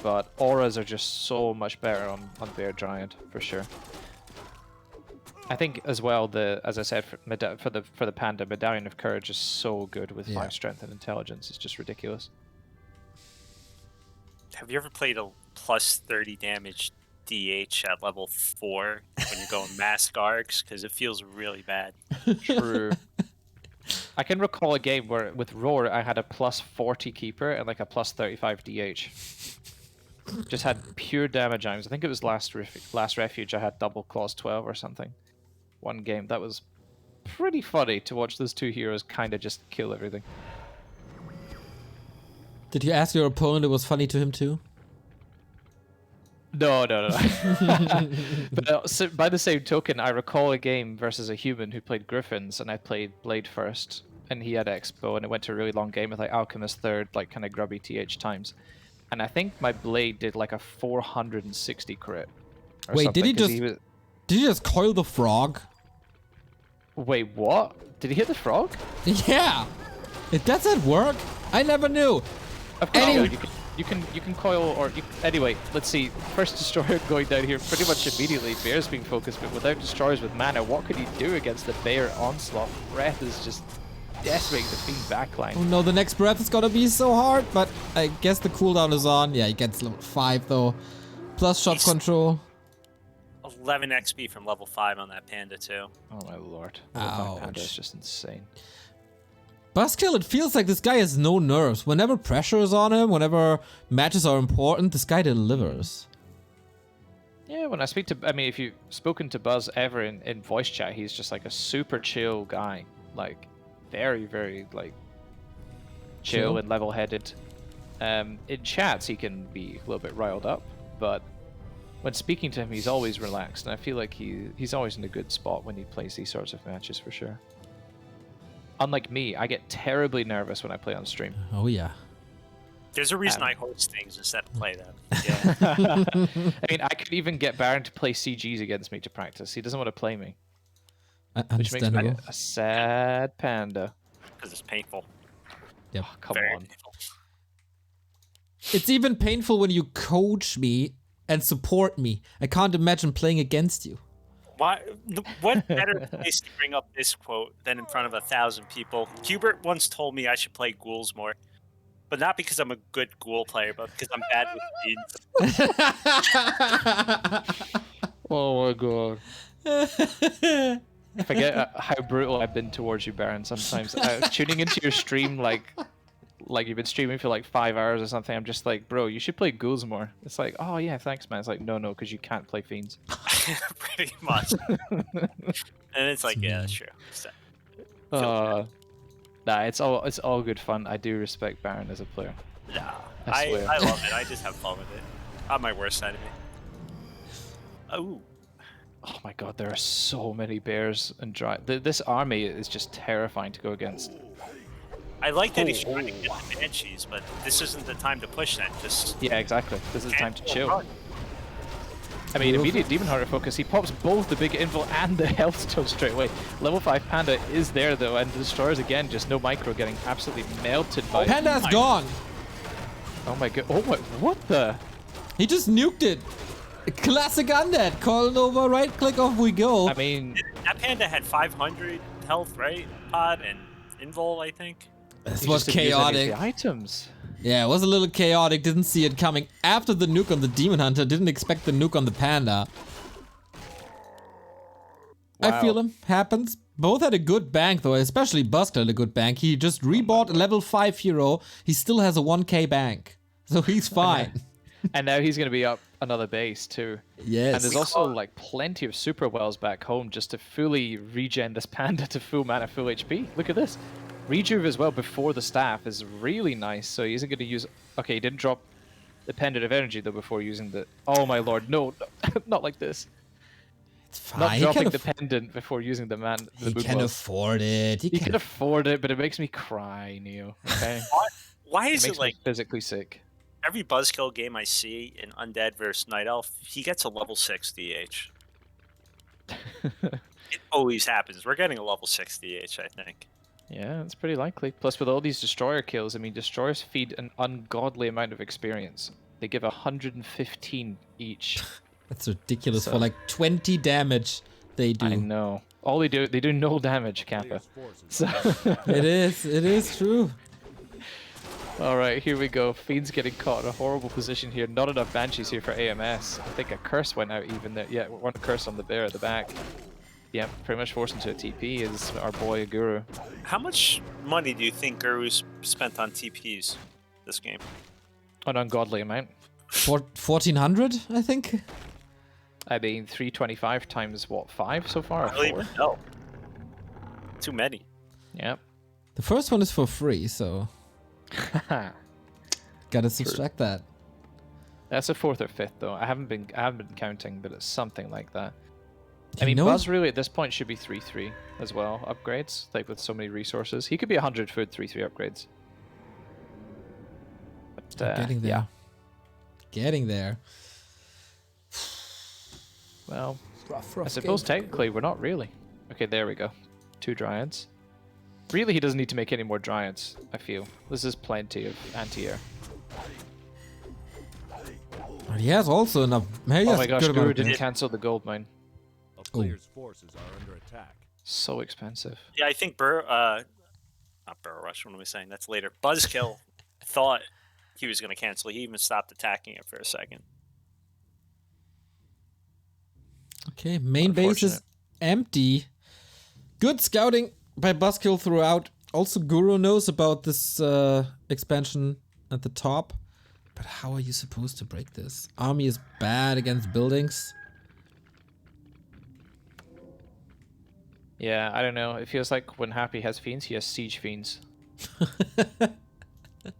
but auras are just so much better on Bear Giant, for sure. I think as well, as I said, for the Panda, Medallion of Courage is so good with 5 strength and intelligence. It's just ridiculous. Have you ever played a plus 30 damage DH at level 4 when you're going mass arcs? Because it feels really bad. True. I can recall a game where with Roar I had a plus 40 keeper and like a plus 35 DH. Just had pure damage items. I think it was last refuge. I had double clause 12 or something. One game that was pretty funny to watch those two heroes kind of just kill everything. Did you ask your opponent it was funny to him too? No. But so by the same token, I recall a game versus a human who played Griffins, and I played Blade first, and he had Expo, and it went to a really long game with like Alchemist third, like kind of grubby TH times. And I think my Blade did like a 460 crit. Wait, did he just coil the frog? Wait, what? Did he hit the frog? Yeah. Does that work? I never knew. Of course, you can coil or anyway. Let's see. First destroyer going down here pretty much immediately. Bear's being focused, but without destroyers with mana, what could he do against the bear onslaught? Breath is just decimating the fiend backline. Oh no, the next breath is gonna be so hard, but I guess the cooldown is on. Yeah, he gets level 5 though. Plus shot control. 11 XP from level 5 on that Panda too. Oh my lord. Ouch. Panda is just insane. Buzzkill, it feels like this guy has no nerves. Whenever pressure is on him, whenever matches are important, this guy delivers. Yeah, when I speak to, I mean, if you've spoken to Buzz ever in voice chat, he's just like a super chill guy. Like, very, very, like, chill and level-headed. In chats, he can be a little bit riled up, but when speaking to him, he's always relaxed, and I feel like he's always in a good spot when he plays these sorts of matches, for sure. Unlike me, I get terribly nervous when I play on stream. Oh yeah. There's a reason I host things instead of play them. Yeah. I mean, I could even get Barren to play CGs against me to practice. He doesn't want to play me. Which makes me a sad panda. Because it's painful. Yep. Oh, come Very on. painful. It's even painful when you coach me and support me. I can't imagine playing against you. What better place to bring up this quote than in front of 1,000 people? Quberte once told me I should play ghouls more. But not because I'm a good ghoul player, but because I'm bad with fiends. Oh my god. I forget how brutal I've been towards you, Barren, sometimes. Tuning into your stream like you've been streaming for like 5 hours or something, I'm just like, bro, you should play ghouls more. It's like, oh yeah, thanks man. It's like, no, because you can't play fiends. Pretty much. And it's like, yeah, that's true. So, nah, it's all good fun. I do respect Barren as a player. nah, I swear. I love it. I just have fun with it. On my worst side of me. Oh my god, there are so many bears and this army is just terrifying to go against. I like that he's trying to get the banshees, but this isn't the time to push that. Just Yeah, exactly. This is the time to chill. run. I mean, immediate Demon Hunter focus, he pops both the big invul and the Healthstone straight away. Level 5 Panda is there though, and the Destroyers again, just no micro, getting absolutely melted by... Panda's gone! Oh my god, oh my, what the? He just nuked it! Classic undead! Calling over, right click, off we go. I mean... That Panda had 500 health, right? Pod and invul, I think. This he was just didn't use any of chaotic. the items. Yeah, it was a little chaotic, didn't see it coming. After the nuke on the Demon Hunter, didn't expect the nuke on the Panda. I Wow. feel him, happens. Both had a good bank though, especially Buzzkill had a good bank. He just rebought a level 5 hero, he still has a 1k bank. So he's fine. And now he's going to be up another base too. Yes. And there's also like plenty of super wells back home just to fully regen this Panda to full mana, full HP. Look at this. Rejuve as well before the staff is really nice, so he isn't going to use... Okay, he didn't drop the Pendant of Energy though before using the... Oh my lord, no, not like this. It's fine. Not He dropping can, the Pendant before using the he boot can wells. afford it. He can afford it, but it makes me cry, Neo. Okay? Why It is makes it like me physically sick. every Buzzkill game I see in Undead versus Night Elf, he gets a level 6 DH. It always happens. We're getting a level 6 DH, I think. Yeah, it's pretty likely. Plus, with all these Destroyer kills, I mean, Destroyers feed an ungodly amount of experience. They give 115 each. That's ridiculous So- for like 20 damage they do. I know. All they do no damage, Kappa. So, It is true. all right, here we go. Fiend's getting caught in a horrible position here. Not enough Banshees here for AMS. I think a curse went out even there. Yeah, one curse on the bear at the back. Yeah, pretty much forced into a TP is our boy Guru. How much money do you think Guru's spent on TPs this game? An ungodly amount. 1400, I think. I mean, 325 times what, 5 so far? I Or don't 4? even know. Too many. Yep. The first one is for free, so gotta subtract that. That's a 4th or 5th though. I haven't been counting, but it's something like that. Do I you mean, know Buzz really at this point should be 3-3 as well, upgrades, like with so many resources. He could be 100 food 3-3 upgrades. But, Getting there. Yeah. Getting there. Well, Rough I suppose game. technically we're not really. Okay, there we go. 2 Dryads. Really, he doesn't need to make any more Dryads, I feel. This is plenty of anti-air. But he has also enough. Oh my gosh, Guru didn't cancel the gold mine. A player's forces are under attack. So expensive. Yeah, I think not Burrow Rush, what am I saying? That's later. Buzzkill thought he was going to cancel. He even stopped attacking it for a second. Okay, main base is empty. Good scouting by Buzzkill throughout. Also, Guru knows about this expansion at the top. But how are you supposed to break this? Army is bad against buildings. Yeah, I don't know. It feels like when Happy has fiends, he has siege fiends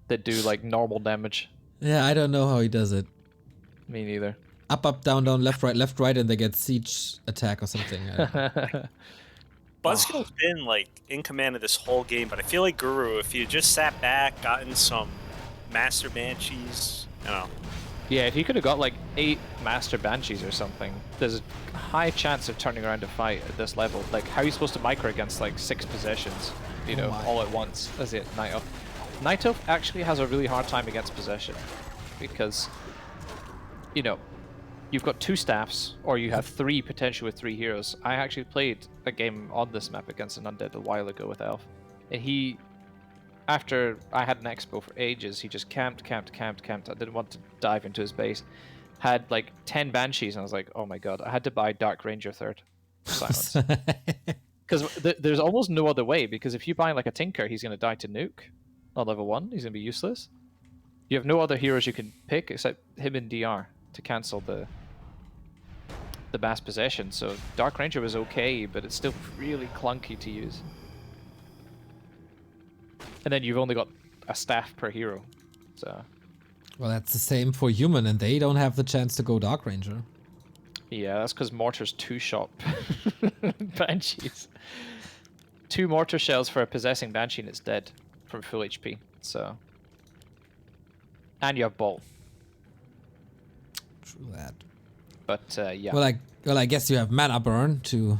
that do like normal damage. Yeah, I don't know how he does it. Me neither. Up, up, down, down, left, right, and they get siege attack or something. I don't know. Buzzkill's been like in command of this whole game, but I feel like Guru, if you just sat back, gotten some Master Banshees, you know. Yeah, if he could have got like 8 Master Banshees or something, there's a high chance of turning around a fight at this level. Like, how are you supposed to micro against like 6 possessions, you know, my. all at once as it Night Elf? Night Elf actually has a really hard time against possession because, you know, you've got 2 staffs or you have 3 potential with 3 heroes. I actually played a game on this map against an undead a while ago with Elf, and he, after I had an expo for ages, he just camped. I didn't want to dive into his base. Had like 10 Banshees, and I was like, oh my god, I had to buy Dark Ranger 3rd. Silence. Because there's almost no other way, because if you buy like a Tinker, he's going to die to nuke. On level 1, he's going to be useless. You have no other heroes you can pick except him and DR to cancel the mass possession. So Dark Ranger was okay, but it's still really clunky to use. And then you've only got a staff per hero, so... Well, that's the same for human, and they don't have the chance to go Dark Ranger. Yeah, that's because mortars two-shot banshees. 2 mortar shells for a possessing banshee and it's dead from full HP. So, and you have bolt. True that. But yeah. Well, I guess you have mana burn to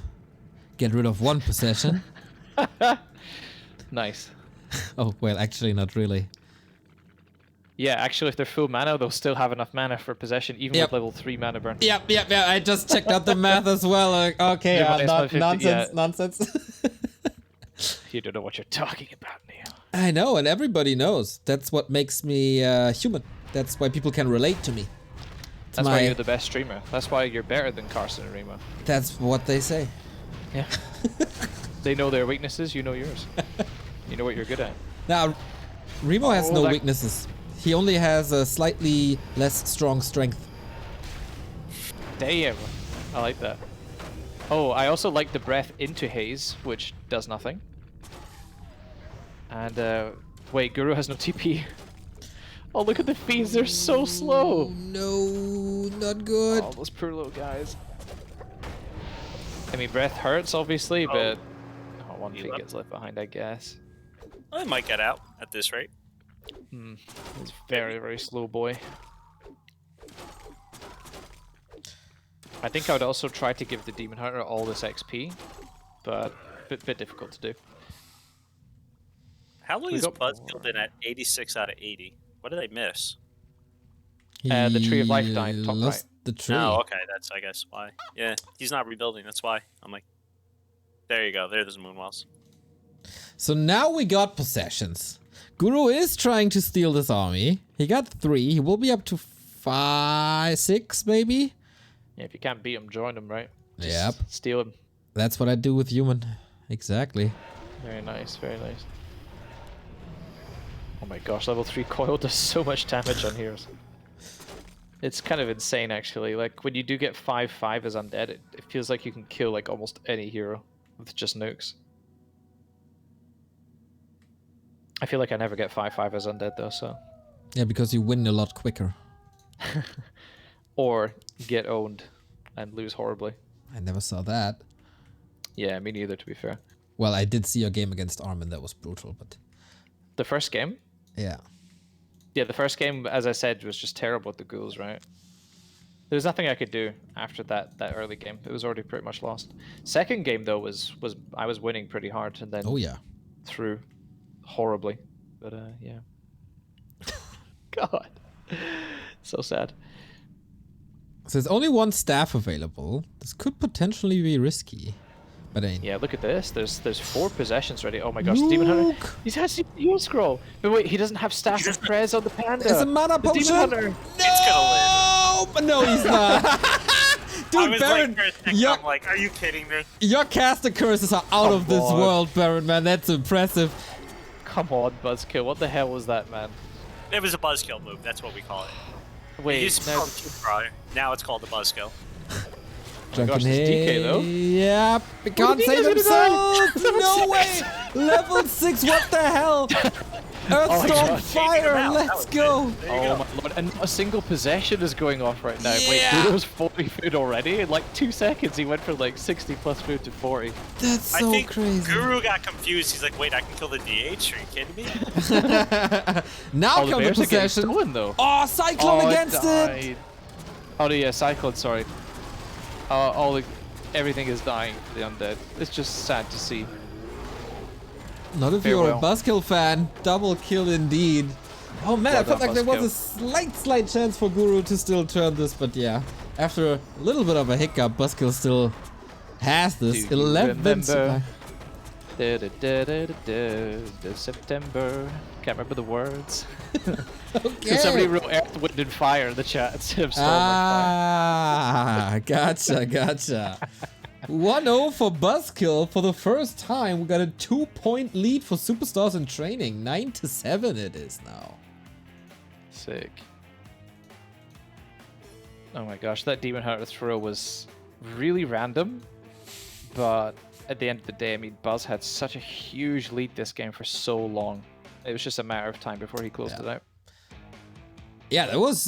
get rid of 1 possession. Nice. Oh well, actually not really. Yeah, actually, if they're full mana, they'll still have enough mana for possession, even Yep. with level 3 mana burn. Yep. I just checked out the math as well. Okay, nonsense. You don't know what you're talking about, Neo. I know, and everybody knows. That's what makes me human. That's why people can relate to me. That's why you're the best streamer. That's why you're better than Carson and Remo. That's what they say. Yeah. They know their weaknesses, you know yours. You know what you're good at. Now, Remo has no weaknesses. He only has a slightly less strong strength. Damn. I like that. Oh, I also like the breath into haze, which does nothing. And, wait, Guru has no TP. Oh, look at the fiends, they're so slow! No, not good. Oh, those poor little guys. I mean, breath hurts, obviously, but... Oh, 1 feet gets left behind, I guess. I might get out at this rate. He's very, very slow boy. I think I would also try to give the Demon Hunter all this XP, but bit difficult to do. How long is Buzzkill been at 86 out of 80? What did I miss? The Tree of Life died, top right. The tree. Oh, okay, that's I guess why. Yeah, he's not rebuilding, that's why. I'm like, there you go, there's the Moonwells. So now we got possessions. Guru is trying to steal this army. He got 3. He will be up to 5, 6 maybe. Yeah, if you can't beat him, join him, right? Just Yep. steal him. That's what I do with human. Exactly. Very nice, very nice. Oh my gosh, level 3 coil does so much damage on heroes. It's kind of insane, actually. Like, when you do get 5/5 as undead, it feels like you can kill, like, almost any hero with just nukes. I feel like I never get 5/5 as undead, though, so... Yeah, because you win a lot quicker. Or get owned and lose horribly. I never saw that. Yeah, me neither, to be fair. Well, I did see your game against Armin. That was brutal, but... The first game? Yeah. Yeah, the first game, as I said, was just terrible with the ghouls, right? There was nothing I could do after that early game. It was already pretty much lost. Second game, though, was I was winning pretty hard, and then... Oh, yeah. Through horribly. But, yeah. God. So sad. So there's only 1 staff available. This could potentially be risky. But yeah, look at this. There's 4 possessions ready. Oh my gosh, the Demon Hunter. He has CPU scroll. But wait, he doesn't have staff of prez on the panda. There's a mana potion. Demon Hunter. No! It's gonna live. But no, he's not. Dude, I was Barren, I'm like, are you kidding me? your caster curses are out of this world, Barren, man. That's impressive. Come on, Buzzkill. What the hell was that, man? It was a Buzzkill move, that's what we call it. Wait, now it's called the Buzzkill. Oh my gosh, this DK though. Yep, we can't save himself. No way. Level 6. What the hell? Earthstorm fire. Let's go. Oh my lord! And a single possession is going off right now. Yeah. Wait, Guru's 40 food already. In like 2 seconds, he went from like 60 plus food to 40. That's so I think crazy. Guru got confused. He's like, wait, I can kill the DH? Are you kidding me? Now Oh, come the possession. Stolen, though. Oh, Cyclone against it. Oh yeah, Cyclone. Sorry. Everything is dying for the undead. It's just sad to see. Not if you're a Buzzkill fan. Double kill indeed. Oh man, I felt like there was a slight chance for Guru to still turn this, but yeah. After a little bit of a hiccup, Buzzkill still has this. 11. September. Can't remember the words. Okay. Somebody wrote Earth, Wind, and Fire in the chat instead of Storm Gotcha. 1-0 for Buzzkill for the first time. We got a 2-point lead for Superstars in training. 9-7 it is now. Sick. Oh my gosh, that Demon Hunter throw was really random, but at the end of the day, I mean, Buzz had such a huge lead this game for so long. It was just a matter of time before he closed it out. Yeah, that was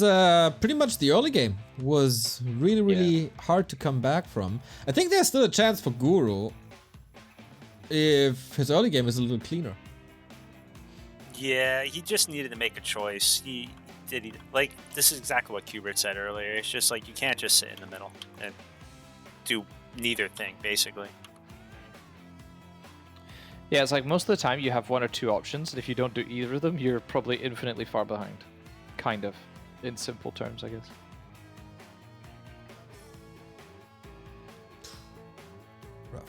pretty much the early game. Was really hard to come back from. I think there's still a chance for Guru if his early game is a little cleaner. Yeah, he just needed to make a choice. Like, this is exactly what Quberte said earlier. It's just like you can't just sit in the middle and do neither thing, basically. Yeah, it's like most of the time you have one or two options, and if you don't do either of them, you're probably infinitely far behind. Kind of, in simple terms, I guess. Rough.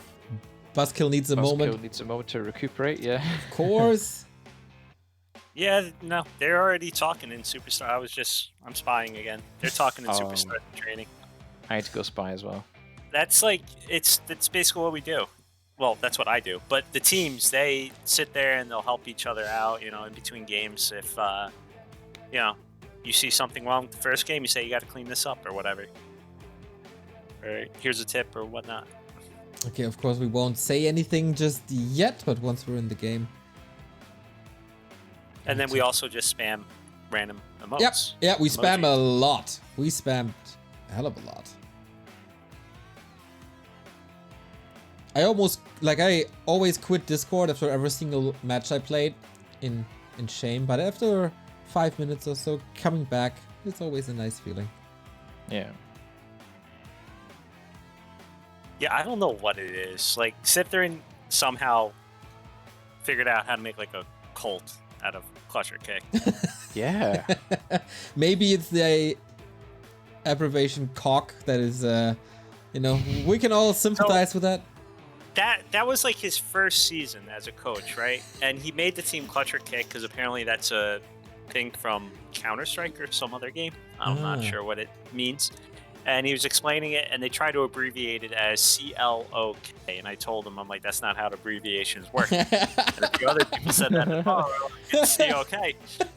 Buzzkill needs a moment. Buzzkill needs a moment to recuperate, yeah. Of course. Yeah, no, they're already talking in Superstar. I'm spying again. They're talking in Superstar training. I need to go spy as well. That's like, that's basically what we do. Well, that's what I do. But the teams, they sit there and they'll help each other out, you know, in between games. If, you know, you see something wrong with the first game, you say you got to clean this up or whatever. Or here's a tip or whatnot. Okay, of course we won't say anything just yet, but once we're in the game. And then we also just spam random emotes. Yep, yeah, we spam Emojis. a lot. We spammed a hell of a lot. I always quit Discord after every single match I played in shame, but after 5 minutes or so, coming back, it's always a nice feeling. Yeah. Yeah, I don't know what it is. Like, Sythren somehow figured out how to make like a cult out of Clutcher Kick. Yeah. Maybe it's the abbreviation cock that is, you know, we can all sympathize with that. That was like his first season as a coach, right? And he made the team Clutcher Kick because apparently that's a thing from Counter-Strike or some other game. I'm not sure what it means. And he was explaining it, and they tried to abbreviate it as CLOK. And I told him, I'm like, that's not how abbreviations work. And a few other people said that, oh, it's COK.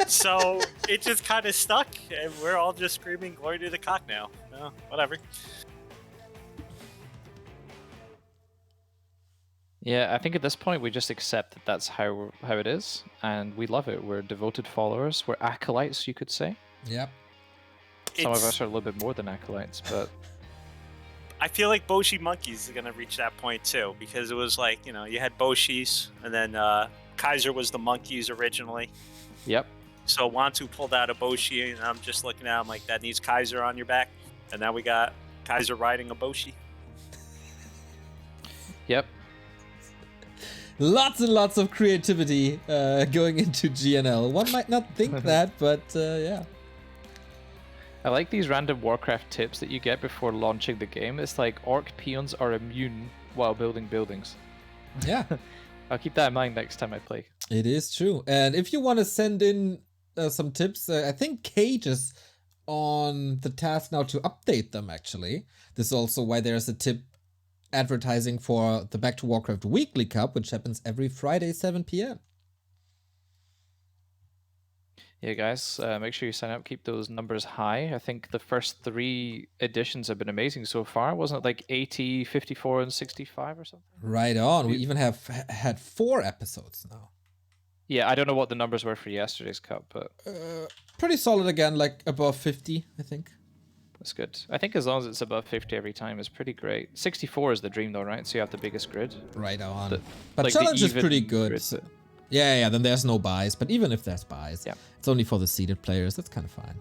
So it just kind of stuck, and we're all just screaming glory to the cock now. Whatever. Yeah, I think at this point we just accept that that's how it is, and we love it. We're devoted followers. We're acolytes, you could say. Yep. Some of us are a little bit more than acolytes, but I feel like Boshi Monkeys is going to reach that point too, because it was like, you know, you had Boshis, and then Kaiser was the monkeys originally. Yep. So Wantu pulled out a Boshi, and I'm just looking at him like, that needs Kaiser on your back. And now we got Kaiser riding a Boshi. Yep. Lots and lots of creativity going into GNL. One might not think that, but yeah. I like these random Warcraft tips that you get before launching the game. It's like orc peons are immune while building buildings. Yeah. I'll keep that in mind next time I play. It is true. And if you want to send in some tips, I think Cage is on the task now to update them, actually. This is also why there's a tip advertising for the Back to Warcraft Weekly Cup, which happens every Friday, 7 p.m. Yeah, guys, make sure you sign up. Keep those numbers high. I think the first 3 editions have been amazing so far. Wasn't it like 80, 54, and 65 or something? Right on. We even have had 4 episodes now. Yeah, I don't know what the numbers were for yesterday's cup, but pretty solid again, like above 50, I think. that's good. I think as long as it's above 50 every time, it's pretty great. 64 is the dream though, right? So you have the biggest grid. Right on. But But challenge is pretty good. grid. Yeah, then there's no buys. But even if there's buys, Yeah. it's only for the seeded players. That's kind of fine.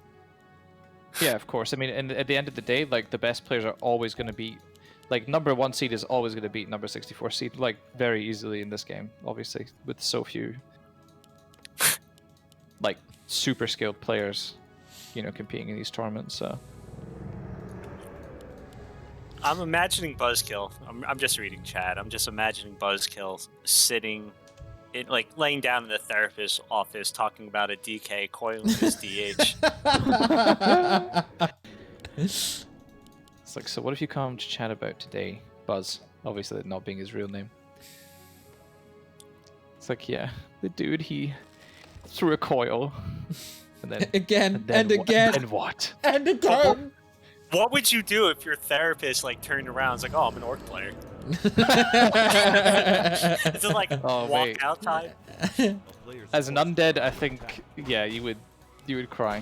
Yeah, of course. I mean, and at the end of the day, like the best players are always going to beat, like number 1 seed is always going to beat number 64 seed, like very easily in this game. Obviously, with so few, like super skilled players, you know, competing in these tournaments. So I'm imagining Buzzkill. I'm just reading chat. I'm just imagining Buzzkill sitting, like laying down in the therapist's office, talking about a DK coiling his DH. it's like, so what have you come to chat about today, Buzz? Obviously, that not being his real name. It's like, yeah, the dude, he threw a coil, and then Again, then and again, and what? and again. What would you do if your therapist like turned around? It's like, oh, I'm an orc player. Is it like Oh, walk wait. out time? A player's As an forces undead, are I think, yeah, you would cry.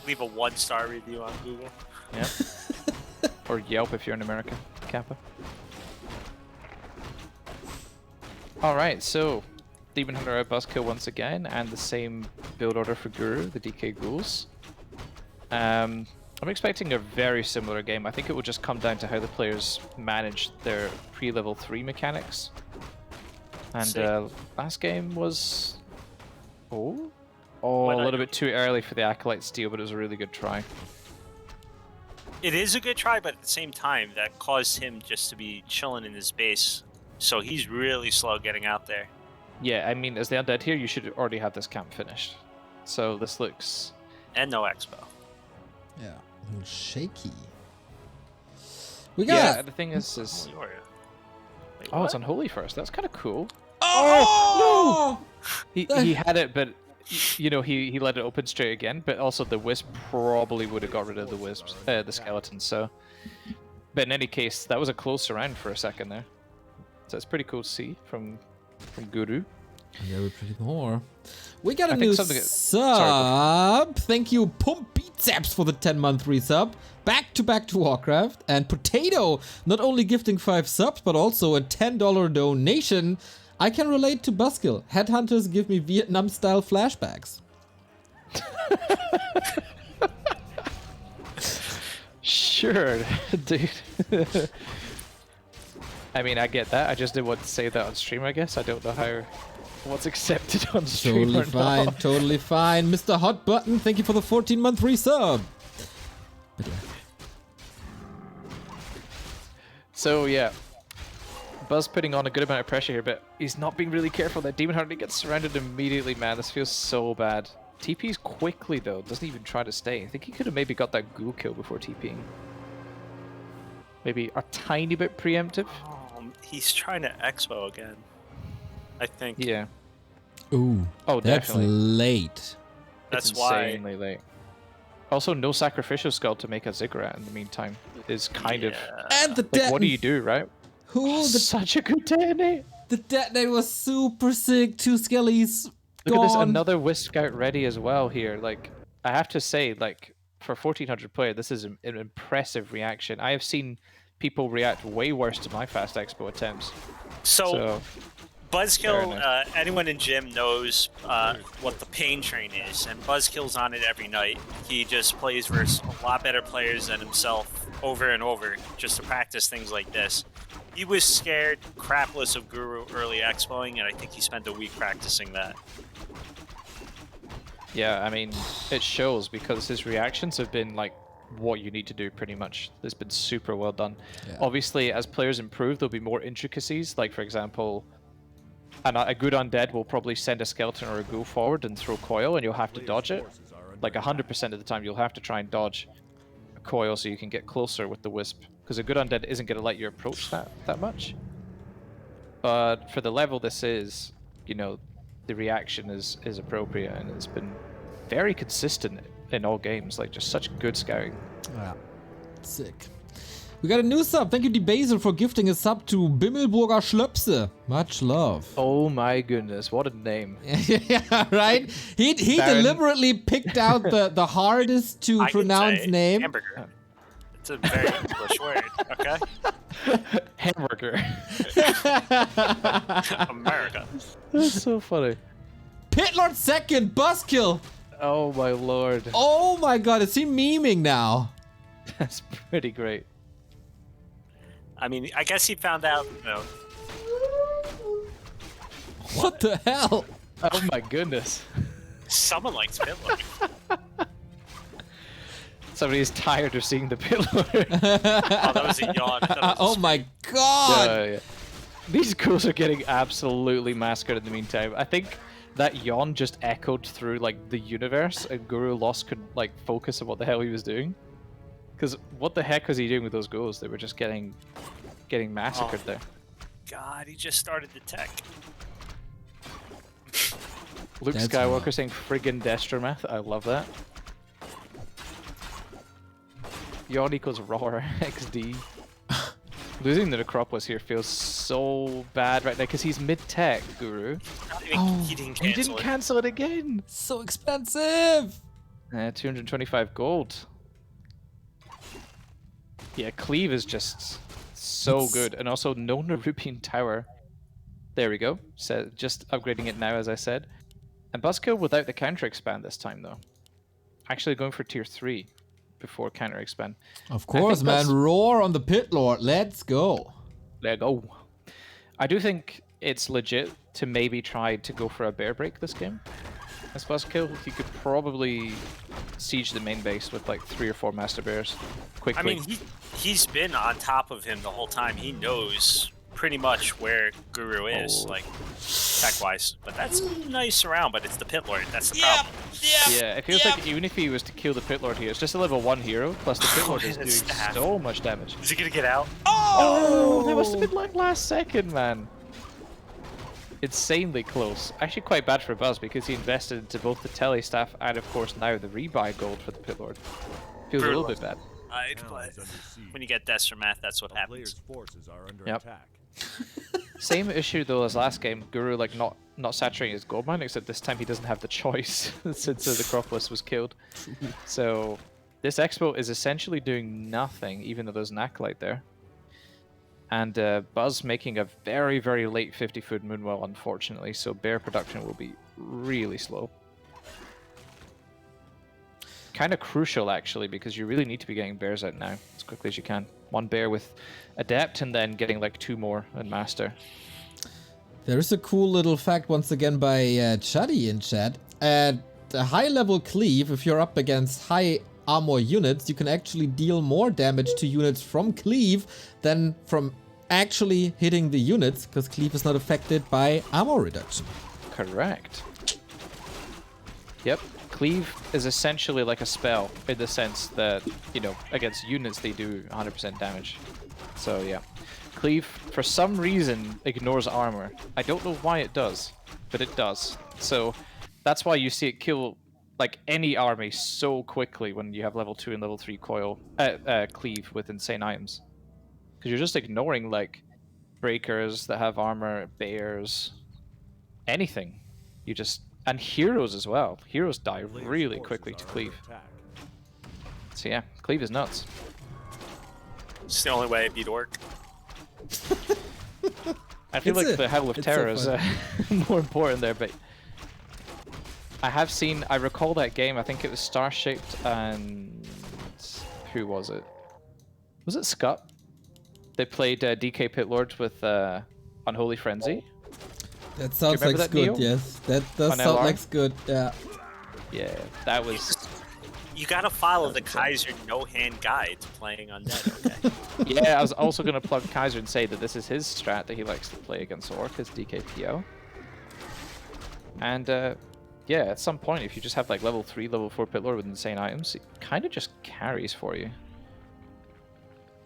leave a 1-star review on Google. Yeah. Or Yelp if you're in America, Kappa. Alright, so Demon Hunter out Buzzkill once again, and the same build order for Guru, the DK Ghouls. I'm expecting a very similar game. I think it will just come down to how the players manage their pre-level 3 mechanics. And last game was... a little bit too early for the Acolyte steal, but it was a really good try. It is a good try, but at the same time, that caused him just to be chilling in his base. So he's really slow getting out there. Yeah, I mean, as the Undead here, you should already have this camp finished. So this looks... And no expo. Yeah, a little shaky. We got... Yeah, the thing is... Holy warrior. Wait, Oh, it's what? Unholy first. That's kind of cool. Oh! He had it, but you know he let it open straight again. But also the wisp probably would have got rid of the wisps, the skeletons. So, but in any case, that was a close round for a second there. So it's pretty cool to see from Guru. Yeah, we're pretty more. We got a I new think something- sub. Thank you, Pump Beatsaps, for the 10-month resub. Back to Warcraft. And Potato, not only gifting 5 subs, but also a $10 donation. I can relate to Buzzkill. Headhunters give me Vietnam-style flashbacks. Sure, dude. I mean, I get that. I just didn't want to say that on stream, I guess. I don't know what's accepted on stream Totally or fine, not. totally fine. Mr. Hot Button, thank you for the 14-month resub. So, yeah. Buzz putting on a good amount of pressure here, but he's not being really careful. That Demon Hunter gets surrounded immediately, man. This feels so bad. TP's quickly, though. Doesn't even try to stay. I think he could have maybe got that ghoul kill before TPing. Maybe a tiny bit preemptive. He's trying to expo again. I think. Yeah. Ooh, Oh, that's definitely. late. That's It's why. insanely late. Also, no sacrificial skull to make a ziggurat in the meantime is kind of... And the Like, what do you do, right? Who? Such a good detonate! The detonate was super sick. 2 skellies Look at this, gone. another Wisp Scout ready as well here. Like, I have to say, like, for 1400 player, this is an impressive reaction. I have seen people react way worse to my fast expo attempts. So Buzzkill, fair anyone in gym knows what the pain train is, and Buzzkill's on it every night. He just plays versus a lot better players than himself over and over just to practice things like this. He was scared crapless of Guru early expoing, and I think he spent a week practicing that. Yeah, I mean, it shows because his reactions have been like what you need to do pretty much. It's been super well done. Yeah. Obviously, as players improve, there'll be more intricacies. Like, for example, a good undead will probably send a skeleton or a ghoul forward and throw coil, and you'll have to dodge it. Like 100% of the time, you'll have to try and dodge a coil so you can get closer with the wisp. Because a good undead isn't going to let you approach that much. But for the level this is, you know, the reaction is appropriate, and it's been very consistent in all games. Like, just such good scouting. Yeah. Sick. We got a new sub. Thank you, DeBasil, for gifting a sub to Bimmelburger Schlöpse. Much love. Oh my goodness, what a name. Yeah, right? He Barren. deliberately picked out the hardest to I can pronounce say name. Hamburger. It's a very English word, okay? Hamburger. America. That's so funny. Pitlord second, Buzzkill. Oh my lord. Oh my god, is he memeing now? That's pretty great. I mean, I guess he found out, you know, What the hell? Oh my goodness. someone likes Hitler. Somebody's tired of seeing the pillar. Oh, that was a yawn. I thought it was Oh my god. Yeah. These ghouls are getting absolutely massacred in the meantime. I think that yawn just echoed through like the universe, and Guru lost could like focus on what the hell he was doing. Because what the heck was he doing with those ghouls? They were just getting massacred there. God, he just started the tech. Luke That's Skywalker wild. saying friggin' Destromath. I love that. Yawn equals raw XD. Losing the Necropolis here feels so bad right now because he's mid-tech, Guru. He didn't He cancel didn't it. cancel it again. So expensive. 225 gold. Yeah, Cleave is just so good, and also no Nerubian Tower. There we go. So just upgrading it now, as I said. And Buzzkill without the counter expand this time, though. Actually going for tier 3 before counter expand. Of course, man. Roar on the Pit Lord. Let's go. Let go. I do think it's legit to maybe try to go for a bear break this game. As Buzzkill, he could probably siege the main base with like 3 or 4 master bears quickly. I mean, he's been on top of him the whole time. He knows pretty much where Guru is, like tech-wise. But that's nice around. But it's the Pit Lord. That's the problem. Yeah, it feels like even if he was to kill the Pit Lord here, it's just a level 1 hero, plus the Pit Lord is doing so much damage. Is he gonna get out? Oh, that must have been like last second, man. Insanely close. Actually quite bad for Buzz because he invested into both the tele staff and of course now the rebuy gold for the Pit Lord. Feels a little bit bad. But when you get Desper Math, that's what happens. Forces are under Yep. attack. Same issue though as last game. Guru like not saturating his gold mine, except this time he doesn't have the choice since the Acropolis was killed. So this expo is essentially doing nothing, even though there's an acolyte there. And Buzz making a very, very late 50-foot Moonwell, unfortunately, so bear production will be really slow. Kind of crucial, actually, because you really need to be getting bears out now, as quickly as you can. 1 bear with Adept, and then getting like 2 more in Master. There is a cool little fact, once again, by Chuddy in chat. At a high-level cleave, if you're up against high armor units, you can actually deal more damage to units from cleave than from actually hitting the units, because cleave is not affected by armor reduction. Correct. Yep. Cleave is essentially like a spell in the sense that, you know, against units they do 100% damage. So yeah. Cleave, for some reason, ignores armor. I don't know why it does, but it does. So that's why you see it kill like any army so quickly when you have level 2 and level 3 cleave with insane items. Because you're just ignoring like breakers that have armor, bears, anything. You just, and heroes as well. Heroes die really quickly to cleave. So yeah, cleave is nuts. It's the only way I beat Orc. I feel like the Howl of Terror is more important there, but I recall that game, I think it was Star-Shaped and... who was it? Was it Scott? They played DK Pit Lord with Unholy Frenzy. That sounds like good, Neo? Yes. That does sound like good, yeah. Yeah, that was... You gotta follow the Kaiser no-hand guide to playing Undead, okay? Yeah, I was also gonna plug Kaiser and say that this is his strat that he likes to play against Orc, his DKPO. And, yeah, at some point, if you just have like level 3, level 4 Pit Lord with insane items, it kind of just carries for you.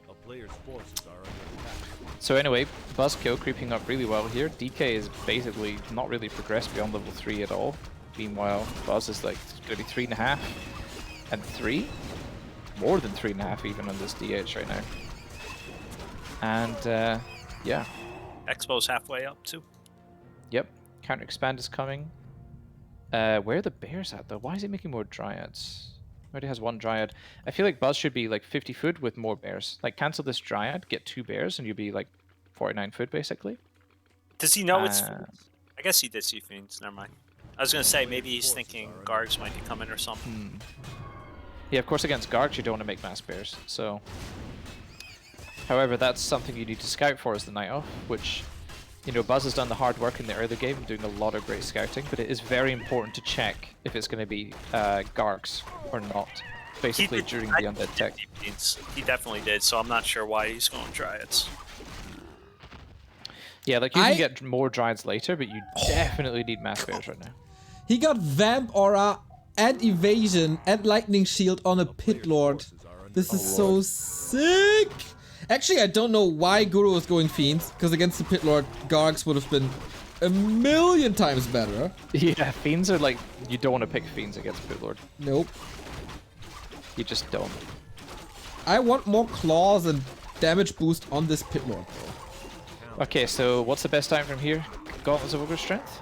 A player's forces are under attack. So anyway, Buzzkill creeping up really well here. DK is basically not really progressed beyond level 3 at all. Meanwhile, Buzz is like going to be 3.5 and 3. More than 3.5 even on this DH right now. And yeah. Expo's halfway up too. Yep. Counter expand is coming. Where are the bears at though? Why is he making more dryads? Already has 1 dryad. I feel like Buzz should be like 50 foot with more bears. Like cancel this dryad, get 2 bears, and you'll be like 49 foot basically. Does he know it's Fiends? I guess he did see Fiends, never mind. I was gonna say maybe he's thinking Guards might be coming or something. Yeah, of course against Guards you don't want to make mass bears, so... However, that's something you need to scout for as the night off, which... You know, Buzz has done the hard work in the early game, doing a lot of great scouting, but it is very important to check if it's going to be Gargs or not, basically during the Undead tech. He definitely did, so I'm not sure why he's going Dryads. Yeah, like you can get more Dryads later, but you definitely need Mass Bears right now. He got Vamp Aura and Evasion and Lightning Shield on a Pit Lord. This is so sick! Actually, I don't know why Guru was going Fiends, because against the Pit Lord, Gargs would have been a million times better. Yeah, Fiends are like, you don't want to pick Fiends against Pit Lord. Nope. You just don't. I want more claws and damage boost on this Pit Lord, bro. Okay, so what's the best time from here? Gauntlets of Ogre Strength?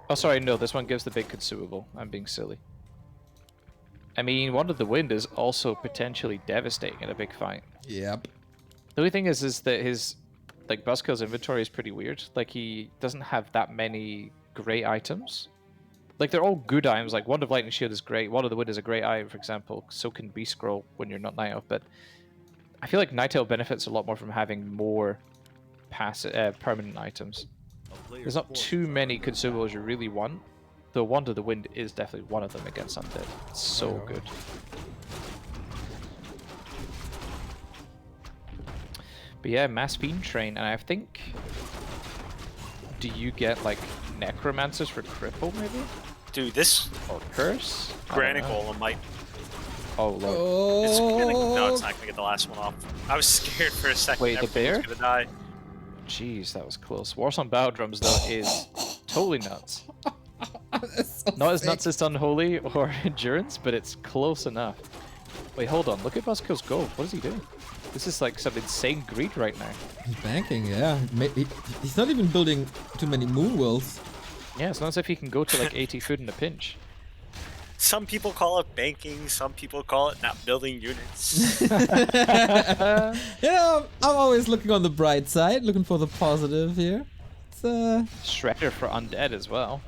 Oh, sorry, no, this one gives the big consumable. I'm being silly. I mean, Wand of the Wind is also potentially devastating in a big fight. Yep. The only thing is that his like Buzzkill's inventory is pretty weird. Like he doesn't have that many great items. Like they're all good items. Like Wand of Lightning Shield is great. Wand of the Wind is a great item, for example. So can Beast Scroll when you're not Night Elf. But I feel like Night Elf benefits a lot more from having more permanent items. There's not too many consumables you really want. The Wand of the Wind is definitely one of them against Undead. It's so good. But yeah, Mass Fiend Train, and I think... Do you get, like, Necromancers for Cripple, maybe? Dude, this Or Curse? Granite Golem might... Oh, Lord. It's no, it's not gonna get the last one off. I was scared for a second. Wait, the bear? Gonna die. Jeez, that was close. Wars on Battle Drums, though, is totally nuts. So Not as sick. nuts as Unholy or Endurance, but it's close enough. Wait, hold on. Look at Buzzkill's gold. What is he doing? This is like some insane greed right now. He's banking, yeah. He's not even building too many moon worlds. Yeah, it's not as if he can go to like 80 food in a pinch. Some people call it banking. Some people call it not building units. Yeah, I'm always looking on the bright side, looking for the positive here. It's, Shredder for Undead as well.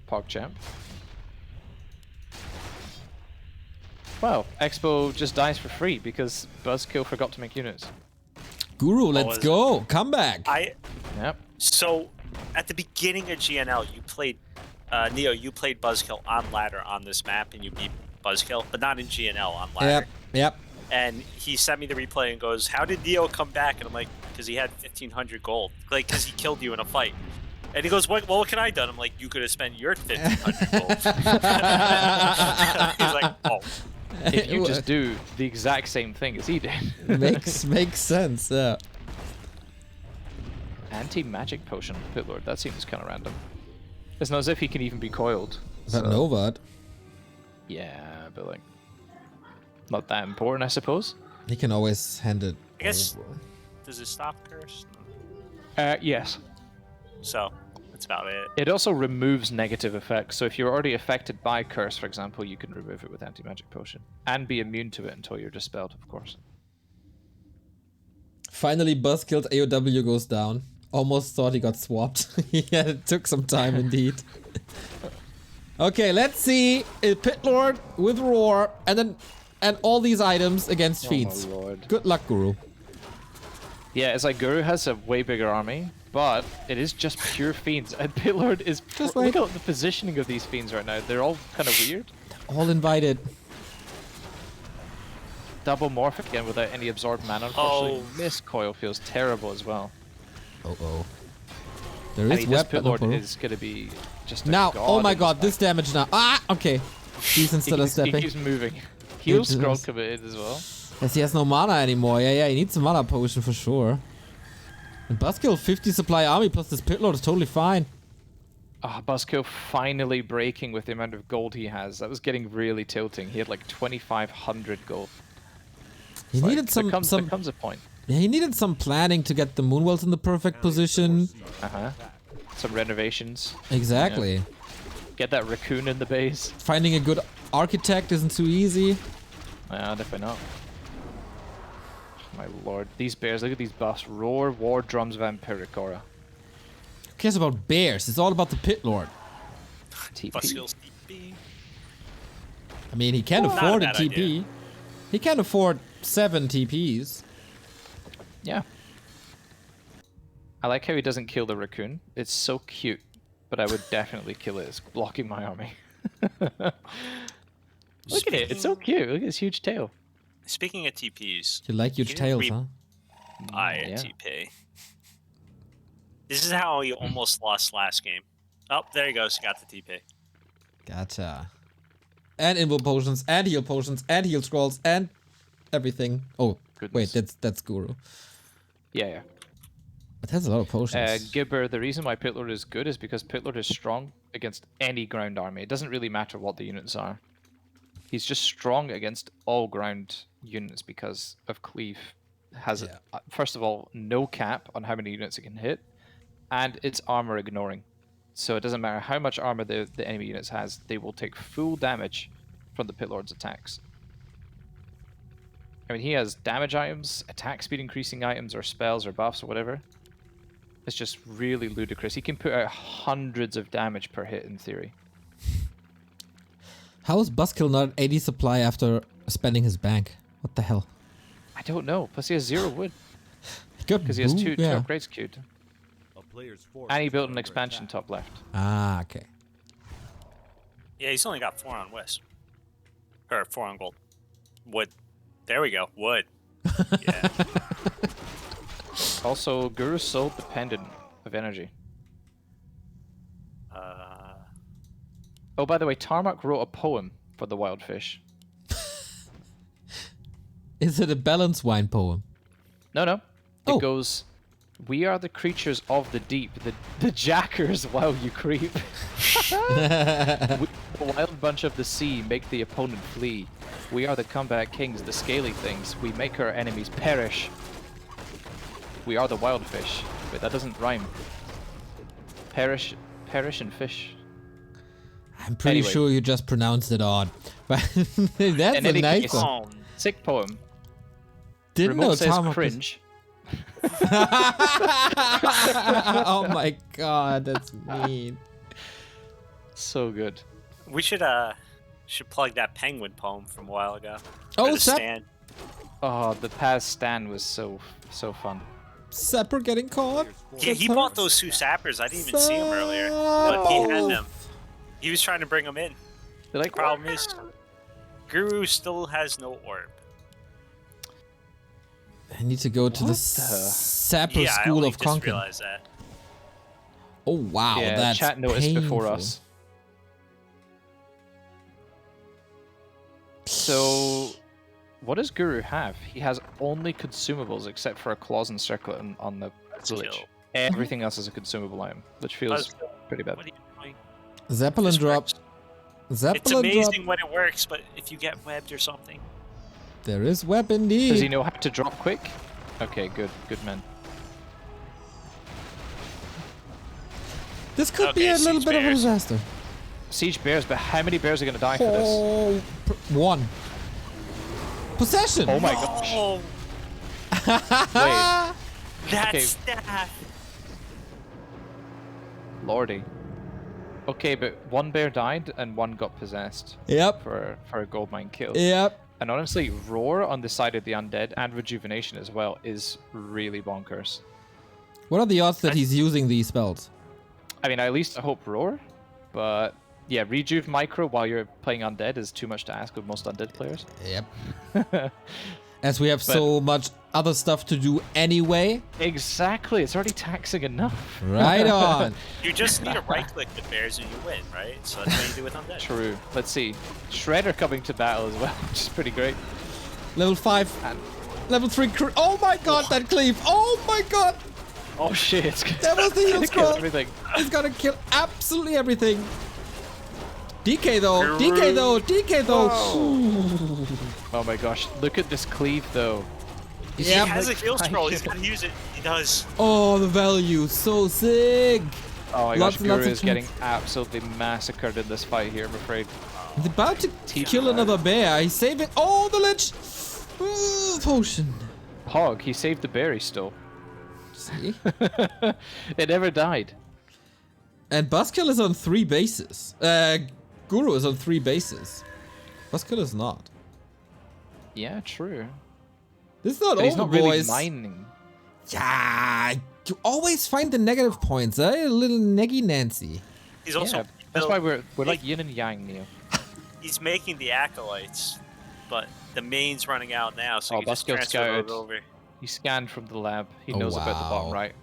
PogChamp. Wow, Expo just dies for free because Buzzkill forgot to make units. Guru, let's is go. Come back. Yep. So, at the beginning of GNL, you played Neo. You played Buzzkill on ladder on this map, and you beat Buzzkill, but not in GNL on ladder. Yep. And he sent me the replay and goes, "How did Neo come back?" And I'm like, "Because he had 1,500 gold. Like, because he killed you in a fight." And he goes, "What? Well, what can I do?" And I'm like, "You could have spent your 1,500 gold." He's like, "Oh." If you just do the exact same thing as he did. makes sense, yeah. Anti-magic potion, Pitlord. That seems kind of random. It's not as if he can even be coiled. But Novat, Yeah, but like, not that important, I suppose. he can always hand it I guess. over. Does it stop curse? Yes. So that's about it. It also removes negative effects. So if you're already affected by curse, for example, you can remove it with anti-magic potion and be immune to it until you're dispelled, of course. Finally, Buzzkill's AOW goes down. Almost thought he got swapped. Yeah, it took some time indeed. Okay, let's see. Pit Lord with Roar, and all these items against Fiends. Lord. Good luck, Guru. Yeah, it's like Guru has a way bigger army, but it is just pure Fiends. And Pit Lord is... Just Look like- at the positioning of these Fiends right now. They're all kind of weird. All invited. Double morph again without any absorbed mana, unfortunately. Oh. This coil feels terrible as well. Oh. There I is mean, this web Pit Lord Emperor. is going to be just a Now, god oh my in god, fight. this damage now. Ah, okay. Decent He still keeps- He stepping. keeps moving. Heal does. scroll committed as well. Yes, he has no mana anymore. Yeah, he needs a mana potion for sure. And Buzzkill 50 supply army plus this Pit Lord is totally fine. Ah, Buzzkill finally breaking with the amount of gold he has. That was getting really tilting. He had like 2,500 gold. He It's needed like, there some comes a point. yeah, he needed some planning to get the Moonwells in the perfect position. Some renovations. Exactly. Get that raccoon in the base. Finding a good architect isn't too easy. Definitely not. My lord. These bears, look at these buffs. Roar, War, Drums, Vampiric Aura. Who cares about bears? It's all about the Pit Lord. TP. Buzzkill's TP. I mean, he can Not a afford a bad TP. idea. He can afford 7 TPs. Yeah. I like how he doesn't kill the raccoon. It's so cute, but I would definitely kill it. It's blocking my army. Look at it. It's so cute. Look at his huge tail. Speaking of TPs, You like huge Can you tails, re- huh? buy a Yeah. TP. This is how he almost lost last game. Oh, there he goes. He got the TP. Gotcha. And invo potions, and heal potions, and heal scrolls, and everything. Oh, Goodness. wait, that's Guru. Yeah. It has a lot of potions. Gibber, the reason why Pit Lord is good is because Pit Lord is strong against any ground army. It doesn't really matter what the units are. He's just strong against all ground units because of Cleave. Has, Yeah. first of all, no cap on how many units it can hit, and it's armor ignoring. So it doesn't matter how much armor the enemy units has, they will take full damage from the Pit Lord's attacks. I mean, he has damage items, attack speed increasing items, or spells, or buffs, or whatever. It's just really ludicrous. He can put out hundreds of damage per hit in theory. How is Buzzkill not at 80 supply after spending his bank? What the hell? I don't know. Plus he has 0 wood. Because He has two upgrades queued. A player's force And he is built an under expansion attack. top left. Ah, okay. Yeah, he's only got 4 on West. Or 4 on gold. Wood. There we go. Wood. Yeah. Also, Guru's so dependent of energy. Oh, by the way, Tarmac wrote a poem for the wild fish. Is it a balance wine poem? No. It Oh. goes, "We are the creatures of the deep, the jackers while you creep. We, the wild bunch of the sea, make the opponent flee. We are the combat kings, the scaly things. We make our enemies perish. We are the wild fish." Wait, that doesn't rhyme. Perish and fish. I'm pretty Anyway. sure you just pronounced it odd. But that's In a any nice case- one. Oh, Sick poem. Didn't know Remote says Tarmac was- cringe. Oh my god, that's mean. So good. we should plug that penguin poem from a while ago. Oh, Or the Sep- stand. Oh, the past stand was so fun. Sepper getting caught. Yeah, he bought those 2 sappers. I didn't even see him earlier. But he had them. He was trying to bring them in. They're like, Problem is, Guru still has no orb. I need to go to the What the- Sapper Yeah, I School only of just Konkan. realized that. Oh wow, yeah, that's chat noticed painful. before us. So, what does Guru have? He has only consumables except for a claws and circlet on the village. Buzzkill. Everything else is a consumable item, which feels Buzzkill. pretty bad. What are you doing? Zeppelin This drop. works. It's Zeppelin drop. amazing when it works, but if you get webbed or something. There is web indeed. Does he know how to drop quick? Okay, good man. This could Okay, be a little siege bit of a bears. disaster. Siege bears, but how many bears are going to die for this? Oh, one. Possession. Oh my gosh. Oh, Wait, that Okay. staff. lordy. Okay, but one bear died and one got possessed Yep. for a gold mine kill. Yep. And honestly, Roar on the side of the undead and Rejuvenation as well is really bonkers. What are the odds that he's using these spells? I mean, I at least hope Roar, but yeah, Rejuve Micro while you're playing undead is too much to ask with most undead players. Yep. As we have so much other stuff to do anyway. Exactly, it's already taxing enough. Right on. You just need to right-click the bears and you win, right? So that's what you do with undead. True. Let's see. Shredder coming to battle as well, which is pretty great. Level 5. And Level 3. Oh my god, that cleave. Oh my god. oh shit, That was the it's heal gonna kill scroll. everything. It's gonna kill absolutely everything. DK though. DK though. DK though. Oh my gosh, look at this cleave though. He Yep. has a heal scroll. He's got to use it. He does. Oh, the value. So sick. Oh my Lots gosh, and lots Guru of is getting absolutely massacred in this fight here, I'm afraid. He's about to Teeth kill are- another bear. He's saving. Oh, the lich. Ooh, potion. Hog, he saved the berry still. See? It never died. And Buzzkill is on 3 bases. Guru is on 3 bases. Buzzkill is not. Yeah, true. This is not But he's over, not really boys. mining. Yeah, you always find the negative points, eh? A little neggy Nancy. He's also. Yeah, that's why we're like yin and yang, Neo. He's making the acolytes, but the main's running out now, so Oh, you just Buzzkill transfer scouted. those over. He scanned from the lab. He Oh, knows about the bottom wow. right.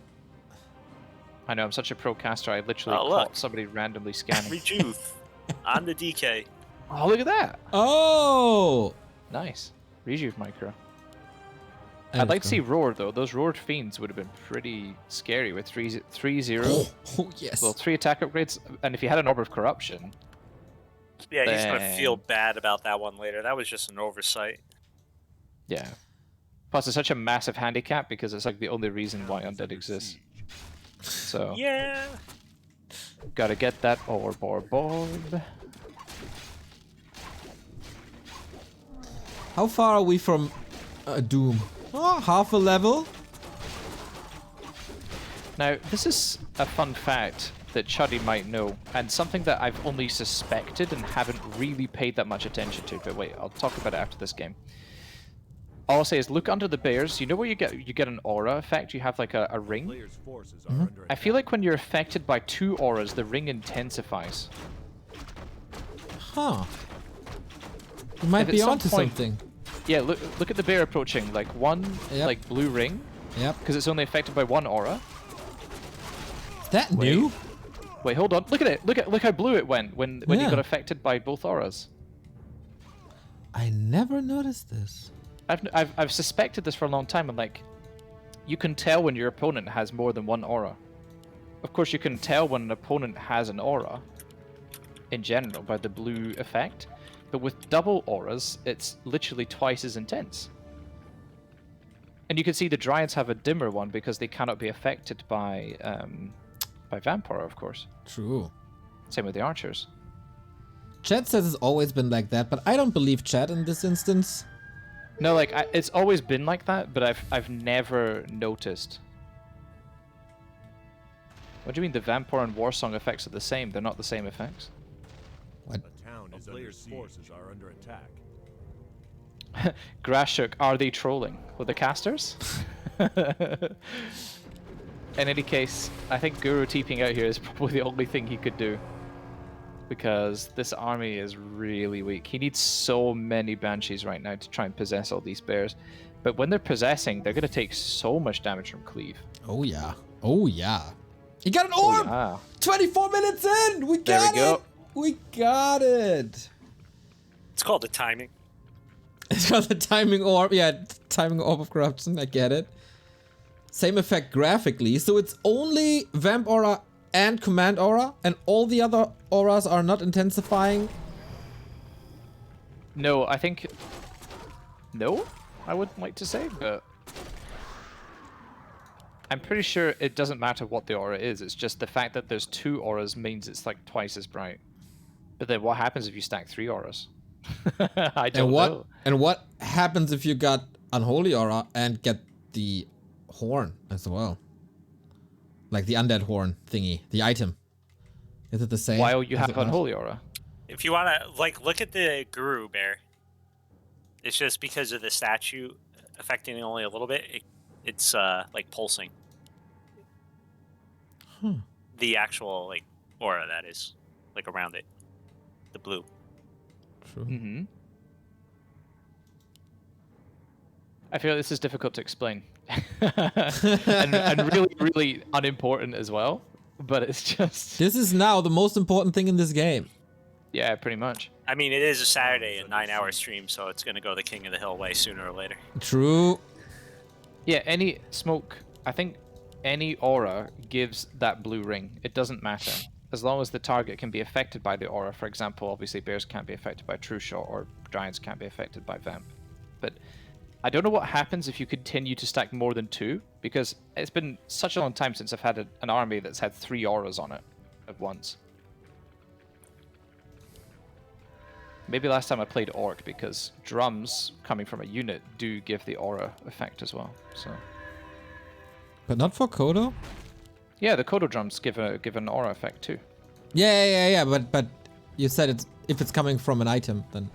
I know, I'm such a pro caster, I literally Oh, look. caught somebody randomly scanning. Rejuve on the DK. Oh, look at that! Oh! Nice. Rejuve micro. I'd like to see Roar, though. Those Roared Fiends would have been pretty scary with 3-0. Oh, yes. Well, 3 attack upgrades, and if you had an Orb of Corruption, Yeah, he's gonna Dang. feel bad about that one later. That was just an oversight. yeah. Plus, it's such a massive handicap because it's like the only reason why Undead exists. So, Yeah. gotta get that orb. How far are we from Doom? Oh, half a level. Now, this is a fun fact that Chuddy might know, and something that I've only suspected and haven't really paid that much attention to. But wait, I'll talk about it after this game. All I'll say is look under the bears. You know where you get an aura effect? You have like a ring. Players' forces are under I feel like when you're affected by 2 auras, the ring intensifies. Huh. You might If be at some onto point- something. Yeah, look at the bear approaching. Like one like blue ring, Yep. because it's only affected by 1 aura. Is that new? Wait, hold on. Look at it. Look how blue it went when you Yeah. got affected by both auras. I never noticed this. I've suspected this for a long time. I'm like, you can tell when your opponent has more than 1 aura. Of course, you can tell when an opponent has an aura, in general, by the blue effect. But with double auras, it's literally twice as intense. And you can see the Dryads have a dimmer one because they cannot be affected by Vamp Aura, of course. True. Same with the Archers. Chat says it's always been like that, but I don't believe Chat in this instance. No, like it's always been like that, but I've never noticed. What do you mean the Vampire and Warsong effects are the same? They're not the same effects. A town is players' forces are under attack. Grashuk, are they trolling? With the casters? In any case, I think Guru TPing out here is probably the only thing he could do. Because this army is really weak. He needs so many Banshees right now to try and possess all these bears. But when they're possessing, they're going to take so much damage from Cleave. Oh yeah. Oh yeah. He got an orb! Yeah. 24 minutes in! We There we got go. it! We got it! It's called the timing. It's got the timing orb. Yeah, timing orb of corruption. I get it. Same effect graphically. So it's only Vamp Aura and Command Aura, and all the other auras are not intensifying. No, I think... No? I would like to say, but... I'm pretty sure it doesn't matter what the aura is. It's just the fact that there's 2 auras means it's like twice as bright. But then what happens if you stack 3 auras? I don't know. And what happens if you got Unholy Aura and get the horn as well? Like the undead horn thingy, the item. Is it the same? While you Is have it not? Unholy Aura. If you want to, like, look at the Guru Bear. It's just because of the statue affecting it only a little bit, it's like pulsing. The actual, like, aura, that is. Like, around it. The blue. True. Mm-hmm. I feel this is difficult to explain. and really, really unimportant as well. But it's just... This is now the most important thing in this game. Yeah, pretty much. I mean, it is a Saturday, a 9-hour stream, so it's going to go the King of the Hill way sooner or later. True. Yeah, any smoke... I think any aura gives that blue ring. It doesn't matter. As long as the target can be affected by the aura. For example, obviously bears can't be affected by True Shot, or giants can't be affected by Vamp. But I don't know what happens if you continue to stack more than 2, because it's been such a long time since I've had an army that's had 3 auras on it at once. Maybe last time I played Orc, because drums coming from a unit do give the aura effect as well. So But not for Kodo? yeah, the Kodo drums give an aura effect too. Yeah. But you said it's if it's coming from an item, then.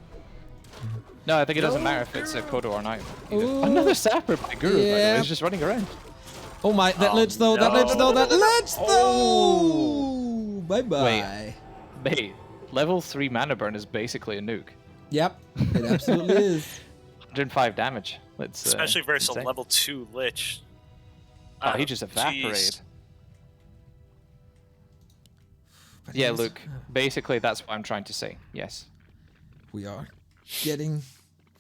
No, I think it doesn't matter if it's a Kodo or an item. Ooh. Another sapper by Guru, by the way. Yeah. He's just running around. Oh my! That lich though! That lich though! That lich though! Bye bye. Mate, level 3 mana burn is basically a nuke. Yep, it absolutely is. 105 damage. That's Especially versus insane. a level 2 Lich. Oh, he just evaporated. Jeez. But Yeah, yes, look, basically that's what I'm trying to say. Yes. we are getting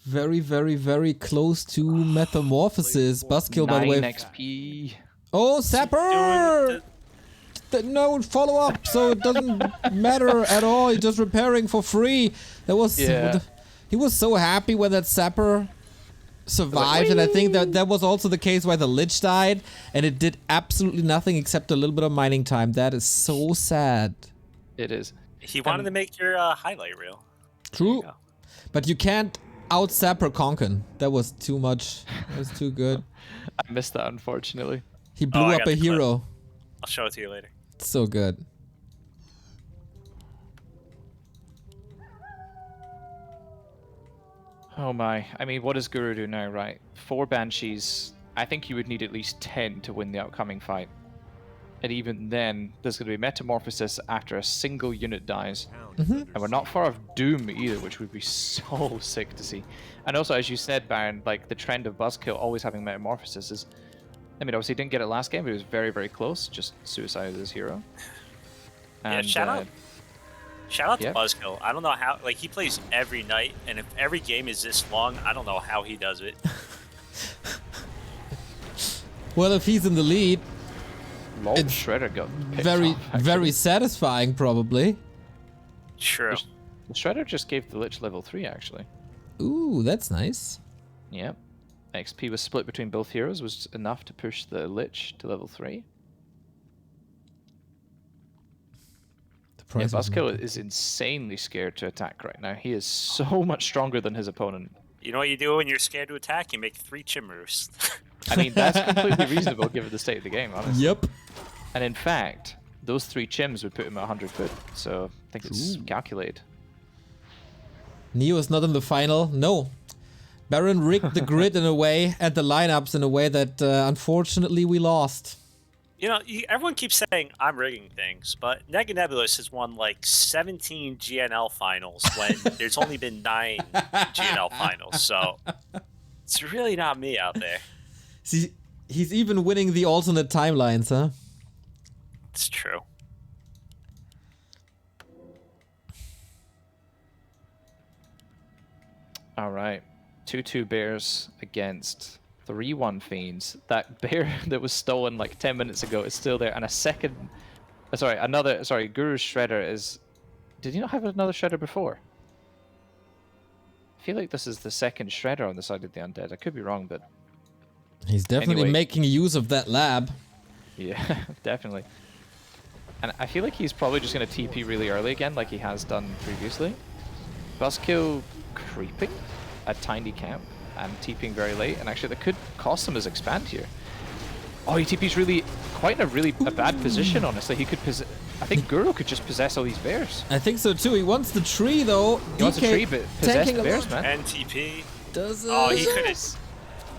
very, very, very close to metamorphosis. Buzzkill, by the 9 way. XP. Oh, Sapper! No follow up, so it doesn't matter at all. He's just repairing for free. That was Yeah. he was so happy when that Sapper survived, and I think that was also the case why the Lich died, and it did absolutely nothing except a little bit of mining time. That is so sad. It is. He wanted to make your highlight reel. True, go. but you can't out-sapper Konkan. That was too much. That was too good. I missed that, unfortunately. He blew I up got a the clip. hero. I'll show it to you later. It's so good. Oh my. I mean, what does Guru do now, right? 4 Banshees. I think you would need at least 10 to win the upcoming fight. And even then, there's going to be Metamorphosis after a single unit dies. And we're not far off Doom either, which would be so sick to see. And also, as you said, Barren, like the trend of Buzzkill always having Metamorphosis is... I mean, obviously he didn't get it last game, but he was very, very close. Just suicided his hero. And, Yeah, shout out to yeah. Buzzkill. I don't know how, like, he plays every night, and if every game is this long, I don't know how he does it. Well, if he's in the lead, Lol, It's Shredder got picked very, off, actually. very satisfying, probably. True. The Shredder just gave the Lich level 3, actually. Ooh, that's nice. Yep. XP was split between both heroes, was enough to push the Lich to level 3. The Yeah, price is Buzzkill is insanely scared to attack right now. He is so much stronger than his opponent. You know what you do when you're scared to attack? You make 3 Chimers. I mean, that's completely reasonable given the state of the game, honestly. Yep. And in fact, those 3 Chims would put him at 100 foot, so I think it's calculated. Neo is not in the final. No. Barren rigged the grid in a way and the lineups in a way that unfortunately we lost. You know, everyone keeps saying I'm rigging things, but Nebulous has won like 17 GNL finals when there's only been 9 GNL finals, so it's really not me out there. See, he's even winning the alternate timelines, huh? It's true. All right. 2-2 Bears against 3-1 Fiends. That bear that was stolen like 10 minutes ago is still there. And a second... Guru's Shredder is... Did he not have another Shredder before? I feel like this is the second Shredder on the side of the Undead. I could be wrong, but... He's definitely Anyway. making use of that lab. Yeah, definitely. And I feel like he's probably just going to TP really early again, like he has done previously. Buzzkill creeping a tiny camp and TPing very late, and actually that could cost him his expand here. Oh, he TP's really quite in a bad position, honestly. He could I think Guru could just possess all these bears. I think so too. He wants the tree though. He wants a tree, but possess tanking the a bears, lot. man. NTP. Does it? Oh,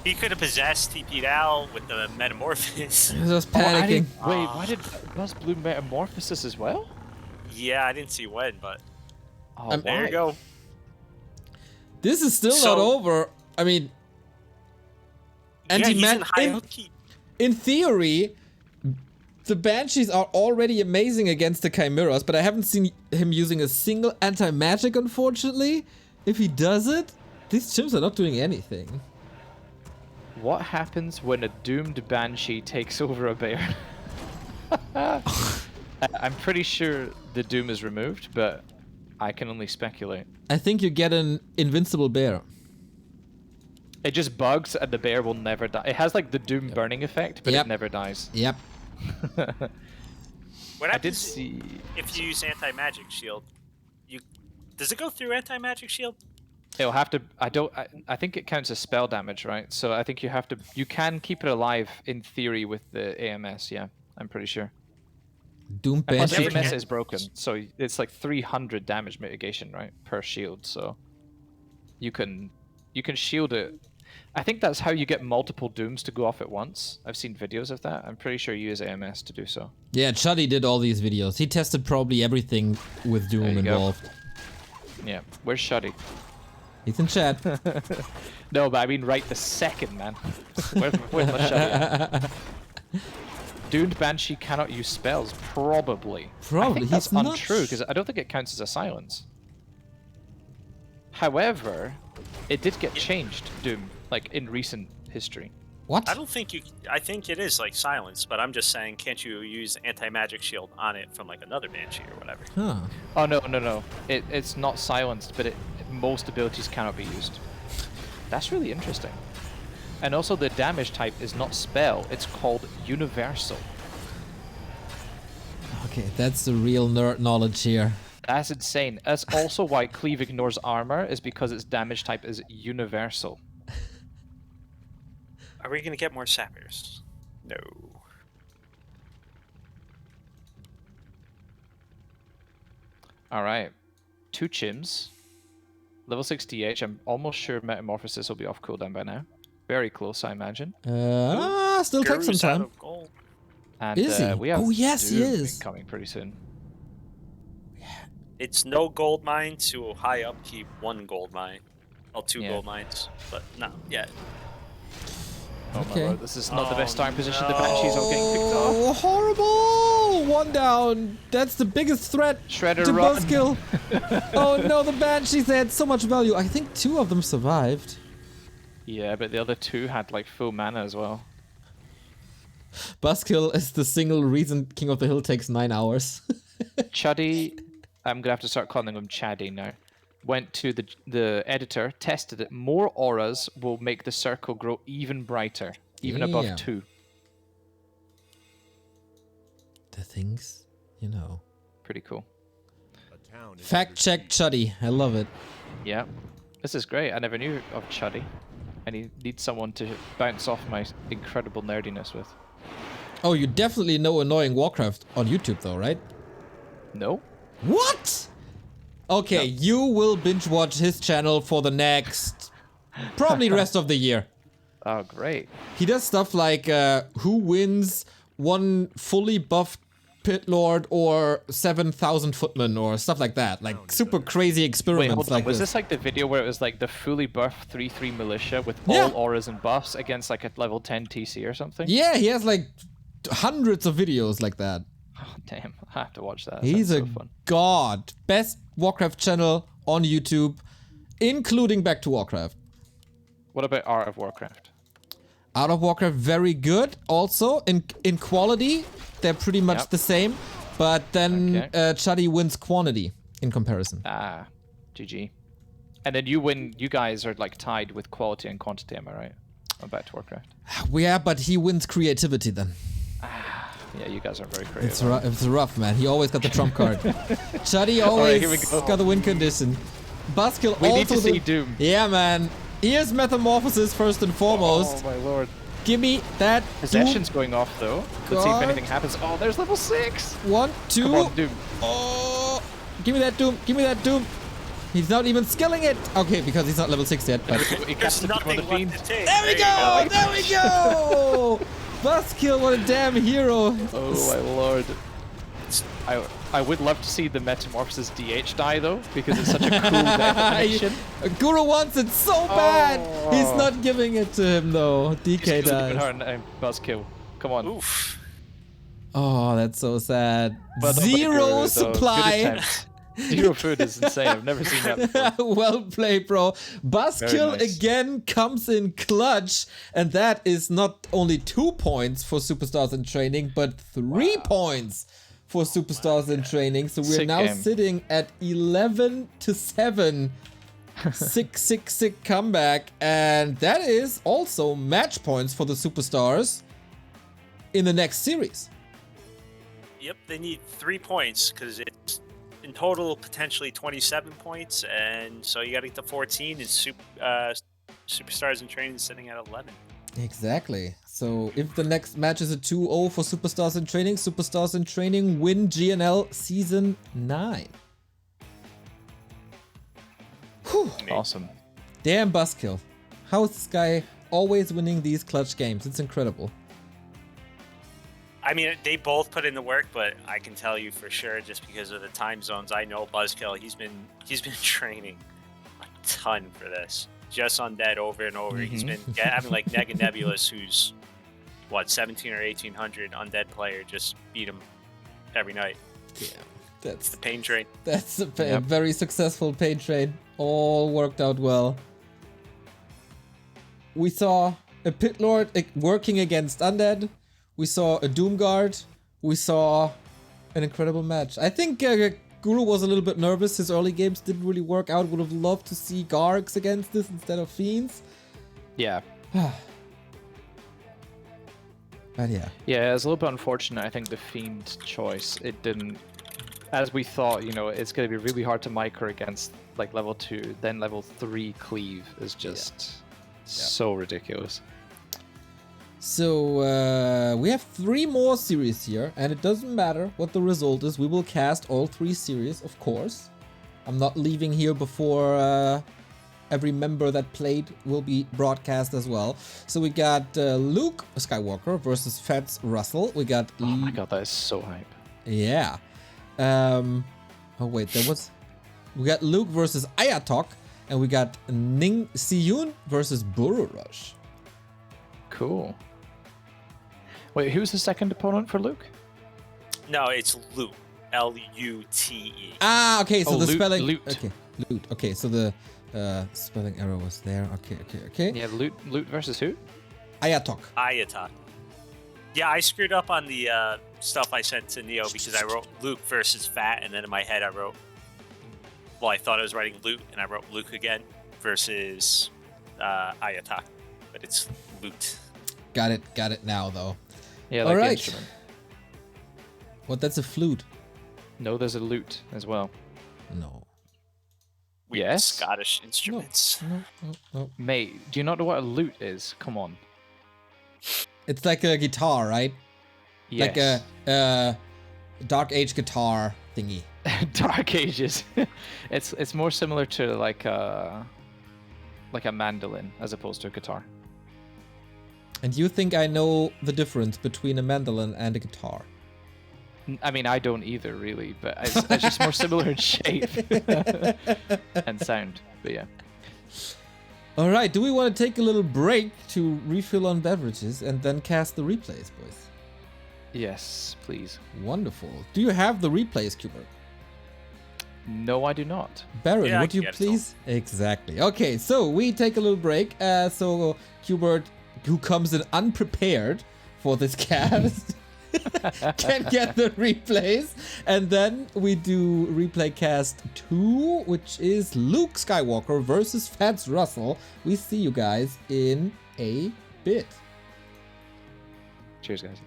he could have possessed TP'd out with the Metamorphosis. He's just Oh, panicking. wait, why did Buzz Blue Metamorphosis as well? Yeah, I didn't see when, but Oh, there why? you go. This is still So- not over. I mean, Yeah, he's in high in, upkeep. in theory, the Banshees are already amazing against the Chimeras, but I haven't seen him using a single anti-magic, unfortunately. If he does it, these chimps are not doing anything. What happens when a doomed Banshee takes over a bear? I'm pretty sure the doom is removed, but I can only speculate. I think you get an invincible bear. It just bugs and the bear will never die. It has like the doom burning effect, but Yep. it never dies. Yep. What I did happens see... if you use anti-magic shield? Does it go through anti-magic shield? It'll have to... I think it counts as spell damage, right? So I think you can keep it alive in theory with the AMS, yeah. I'm pretty sure. Doom And plus Banshee. AMS is broken, so it's like 300 damage mitigation, right? Per shield, so... You can shield it. I think that's how you get multiple dooms to go off at once. I've seen videos of that. I'm pretty sure you use AMS to do so. Yeah, Chuddy did all these videos. He tested probably everything with There Doom you go. involved. Yeah, where's Shuddy? He's in chat. No, but I mean right the second, man. Where's my Shuddy? Doomed Banshee cannot use spells, probably. I Probably, think that's he's not untrue, because I don't think it counts as a silence. However, it did get changed, Doom, like in recent history. What? I don't think you. I think it is like silence, but I'm just saying, can't you use anti-magic shield on it from like another Banshee or whatever? Huh. Oh no. It's not silenced, but most abilities cannot be used. That's really interesting. And also the damage type is not spell, it's called universal. Okay, that's the real nerd knowledge here. That's insane. That's also why Cleave ignores armor, is because its damage type is universal. Are we gonna get more sappers? No. Alright. 2 chims. Level 6 DH. I'm almost sure Metamorphosis will be off cooldown by now. Very close, I imagine. Still takes some Guru's out time. of gold. And Is he? we have Oh, yes, he Doom is. coming pretty soon. It's no gold mine to high upkeep 1 gold mine. Well, 2 Yeah. gold mines, but not yet. Oh Okay. my lord, this is not the Oh, best starting position. The no. Banshees are getting picked off. Oh, horrible! 1 down. That's the biggest threat Shredder to run. Buzzkill. Oh no, the Banshees, they had so much value. I think 2 of them survived. Yeah, but the other 2 had like full mana as well. Buzzkill is the single reason King of the Hill takes 9 hours. Chuddy, I'm gonna have to start calling him Chaddy now. Went to the editor, tested it. More auras will make the circle grow even brighter, even Damn. above 2. The things, you know. Pretty cool. A town is Fact under check siege. Chuddy. I love it. Yeah, this is great. I never knew of Chuddy. I need someone to bounce off my incredible nerdiness with. Oh, you definitely know Annoying Warcraft on YouTube though, right? No? What? Okay, you will binge watch his channel for the next, probably rest of the year. Oh, great. He does stuff like who wins 1 fully buffed pit lord or 7,000 footmen or stuff like that. Like super crazy Wait, experiments hold on. like Was this. this like the video where it was like the fully buffed 3/3 militia with Yeah. all auras and buffs against like a level 10 TC or something? Yeah, he has like hundreds of videos like that. Oh, damn, I have to watch that. He's a Sounds so fun. god. Best Warcraft channel on YouTube, including Back to Warcraft. What about Art of Warcraft? Out of Warcraft, very good. Also, in quality, they're pretty much Yep. the same. But then Okay. Chuddy wins quantity in comparison. Ah, GG. And then you guys are like tied with quality and quantity, am I right? On Back to Warcraft. Yeah, but he wins creativity then. Yeah, you guys are very creative. It's rough, man. He always got the trump card. Chuddy always here we go. got the win condition. Buzzkill We also need to see Doom. Yeah, man. Here's Metamorphosis first and foremost. Oh my lord. Give me that Possession's going off though. Let's see if God. anything happens. Oh, there's level 6! Doom. 1, 2. Come on, Doom. Oh, give me that Doom. Give me that Doom. He's not even skilling it. Okay, because he's not level 6 yet. But He There's cast it on nothing the left fiend. to take. there we you go. There we go. Buzzkill, what a damn hero. Oh my lord. I would love to see the Metamorphosis DH die though, because it's such a cool definition. Guru wants it so bad. He's Oh. not giving it to him though. DK Just keep dies. her and Buzzkill. Come on. Oof. Oh, that's so sad. Well done by the Zero Guru, though. Good supply. attempt. 0 food is insane. I've never seen that before. Well played, bro. Buzzkill Very nice. again comes in clutch, and that is not only 2 points for Superstars in Training, but 3 points for Superstars in Training. So we're Sick now game. sitting at 11-7. 6-6 comeback, and that is also match points for the Superstars in the next series. Yep, they need 3 points because it's in total potentially 27 points, and so you got to get to 14. And Superstars in Training sitting at 11. Exactly. So if the next match is a 2-0 for Superstars in Training, Superstars in Training win GNL Season 9. Whew. Awesome. Damn Buzzkill. How is this guy always winning these clutch games? It's incredible. I mean, they both put in the work, but I can tell you for sure, just because of the time zones, I know Buzzkill. He's been training a ton for this, just undead over and over. He's been having like Neg and Nebulous, who's what 17 or 1800 undead player, just beat him every night. Yeah, that's The pain train. That's a Yep. very successful paid trade. All worked out well. We saw a Pit Lord working against Undead. We saw a Doomguard. We saw an incredible match. I think Guru was a little bit nervous. His early games didn't really work out. Would have loved to see Gargs against this instead of Fiends. Yeah. But yeah. Yeah, it's a little bit unfortunate. I think the Fiend choice, it didn't as we thought, you know, it's going to be really hard to micro against like level 2, then level 3 cleave is just so ridiculous. So we have 3 more series here, and it doesn't matter what the result is. We will cast all 3 series, of course. I'm not leaving here before every member that played will be broadcast as well. So we got Luke Skywalker versus Fats Russell. We got... Oh my god, that is so hype. Yeah. Oh wait, we got Luke versus Ayatok, and we got Ning Siyun versus Buru Rush. Cool. Wait, who's the second opponent for Luke? No, it's Lute. L-U-T-E. Ah, okay, so the Lute, spelling... Lute. Okay, Lute. Okay, so the spelling error was there. Okay. Yeah, Lute versus who? Ayatok. Ayatok. Yeah, I screwed up on the stuff I sent to Neo because I wrote Luke versus Fat, and then in my head I wrote... Well, I thought I was writing Lute, and I wrote Luke again versus Ayatok. But it's Lute. Got it now, though. Yeah, like All the right. instrument. What, that's a flute? No, there's a lute as well. No. Weird Yes? Scottish instruments. No. Mate, do you not know what a lute is? Come on. It's like a guitar, right? Yes. Like a Dark Age guitar thingy. Dark Ages. It's more similar to like a mandolin as opposed to a guitar. And you think I know the difference between a mandolin and a guitar? I mean, I don't either, really, but it's just more similar in shape and sound. But yeah. All right, do we want to take a little break to refill on beverages and then cast the replays, boys? Yes, please. Wonderful. Do you have the replays, Quberte? No, I do not. Barren, Yeah, I would can you get it please? Exactly. Okay, so we take a little break. So Quberte, who comes in unprepared for this cast, can get the replays. And then we do replay cast 2, which is Luke Skywalker versus Fats Russell. We see you guys in a bit. Cheers, guys.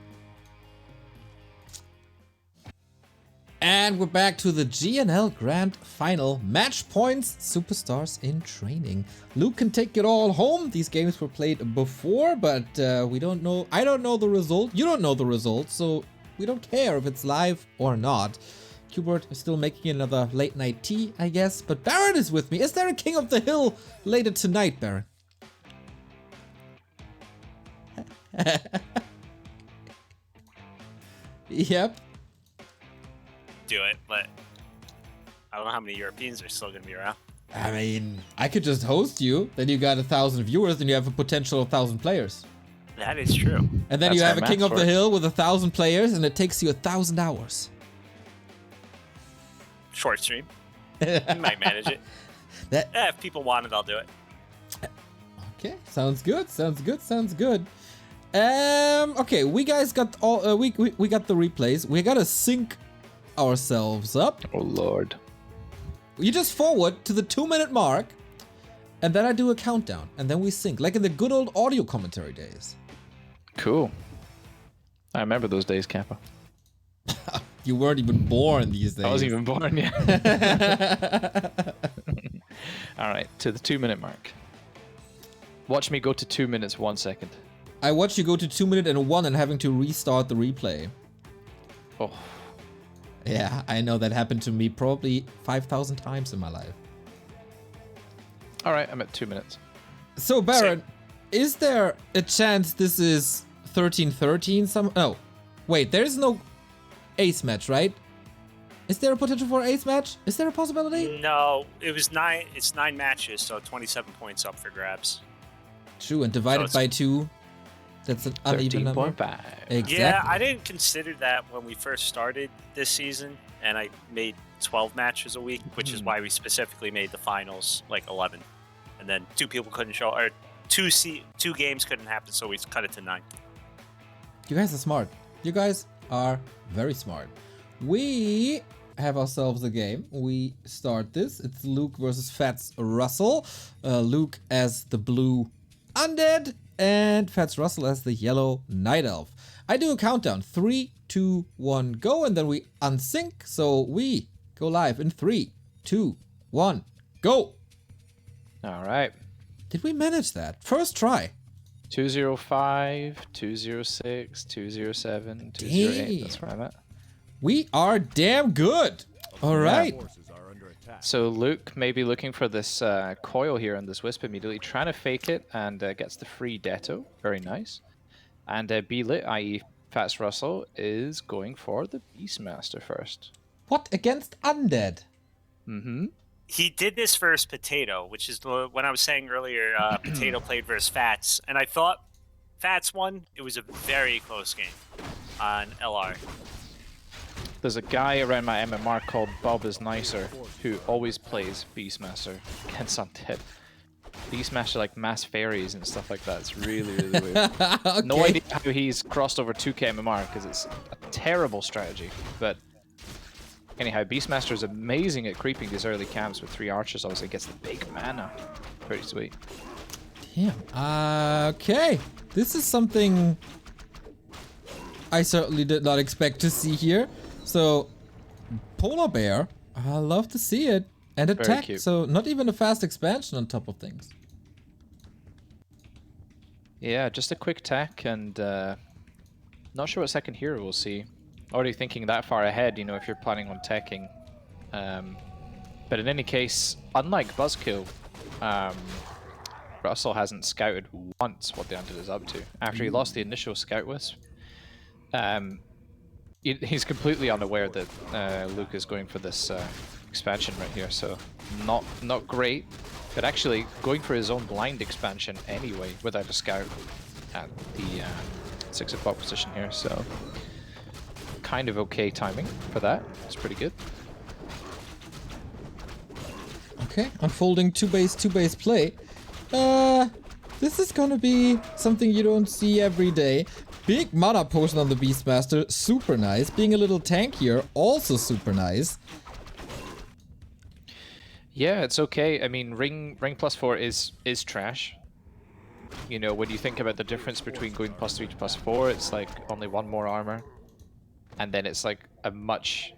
And we're back to the GNL Grand Final. Match points, superstars in training. Luke can take it all home. These games were played before, but we don't know. I don't know the result. You don't know the result, so we don't care if it's live or not. Quberte is still making another late night tea, I guess. But Barren is with me. Is there a King of the Hill later tonight, Barren? Yep. Do it, but I don't know how many Europeans are still going to be around. I mean, I could just host you, then you got 1,000 viewers, then you have a potential 1,000 players. That is true. And then That's you how have a King maths of the works. Hill with 1,000 players, and it takes you 1,000 hours. Short stream. You might manage it. If people want it, I'll do it. Okay, sounds good. Okay, we guys got all we got the replays. We gotta sync ourselves up. Oh lord. You just forward to the 2-minute mark, and then I do a countdown, and then we sync, like in the good old audio commentary days. Cool. I remember those days, Kappa. You weren't even born these days. I wasn't even born yet. All right, to the 2-minute mark. Watch me go to 2 minutes, 1 second. I watched you go to 2 minutes and 1 and having to restart the replay. Oh. Yeah, I know that happened to me probably 5,000 times in my life. All right, I'm at 2 minutes. So, Barren, is there a chance this is 13-13? No. Wait, there is no ace match, right? Is there a potential for ace match? Is there a possibility? No, it was 9. It's 9 matches, so 27 points up for grabs. True, and divided by 2, that's an uneven number. 13.5. Exactly. Yeah, I didn't consider that when we first started this season, and I made 12 matches a week, which is why we specifically made the finals like 11. And then 2 people couldn't show, or 2 games couldn't happen, so we cut it to 9. You guys are smart. You guys are very smart. We have ourselves a game. We start this. It's Luke versus Fats Russell. Luke as the blue undead, and Fats Russell as the yellow Night Elf. I do a countdown. 3, 2, 1, go, and then we unsync. So we go live in 3, 2, 1, go. All right. Did we manage that? First try. 205, 206, 207, 208. That's where I'm at. We are damn good. All right. Forces are under attack. So Luke may be looking for this coil here and this wisp immediately, trying to fake it, and gets the free Detto. Very nice. And B-Lit, i.e. Fats Russell, is going for the Beastmaster first. What, against undead? Mm-hmm. He did this versus Potato, which is when I was saying earlier, Potato played versus Fats, and I thought Fats won. It was a very close game on LR. There's a guy around my MMR called Bob is Nicer who always plays Beastmaster against undead. Beastmaster like mass fairies and stuff like that. It's really, really weird. Okay. No idea how he's crossed over 2k MMR because it's a terrible strategy. But anyhow, Beastmaster is amazing at creeping these early camps with 3 archers. Obviously gets the big mana. Pretty sweet. Damn. Okay. This is something I certainly did not expect to see here. So, Polar Bear, I love to see it. And attack, cute. so not even a fast expansion on top of things. Yeah, just a quick tech, and not sure what second hero we'll see. Already thinking that far ahead, you know, if you're planning on teching. But in any case, unlike Buzzkill, Russell hasn't scouted once what the undead is up to. After he lost the initial scout wisp, he's completely unaware that Luke is going for this expansion right here, so not great. But actually going for his own blind expansion anyway without a scout at the 6 o'clock position here, so kind of okay timing for that. It's pretty good. Okay, unfolding 2-base play. This is gonna be something you don't see every day. Big mana potion on the Beastmaster, super nice. Being a little tankier, also super nice. Yeah, it's okay. I mean, ring +4 is trash. You know, when you think about the difference between going +3 to +4, it's like only 1 more armor. And then it's like a much...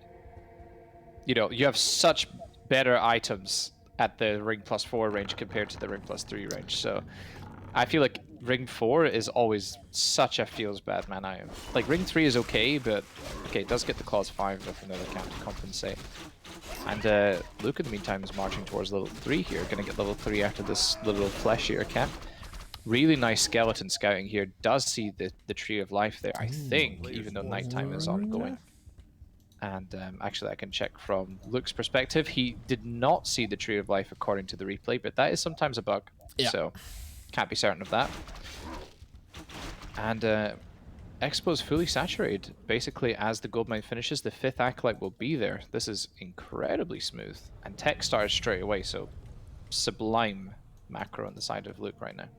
You know, you have such better items at the ring +4 range compared to the ring +3 range. So I feel like ring 4 is always such a feels bad man item. Like ring 3 is okay, but okay, it does get the clause 5 with another count to compensate. And Luke in the meantime is marching towards level 3 here, gonna get level 3 after this little fleshier camp. Really nice skeleton scouting here, does see the Tree of Life there, I think, even though nighttime is ongoing. And actually I can check from Luke's perspective, he did not see the Tree of Life according to the replay, but that is sometimes a bug, so can't be certain of that. And Expo is fully saturated. Basically, as the goldmine finishes, the 5th Acolyte will be there. This is incredibly smooth. And tech starts straight away, so sublime macro on the side of Luke right now.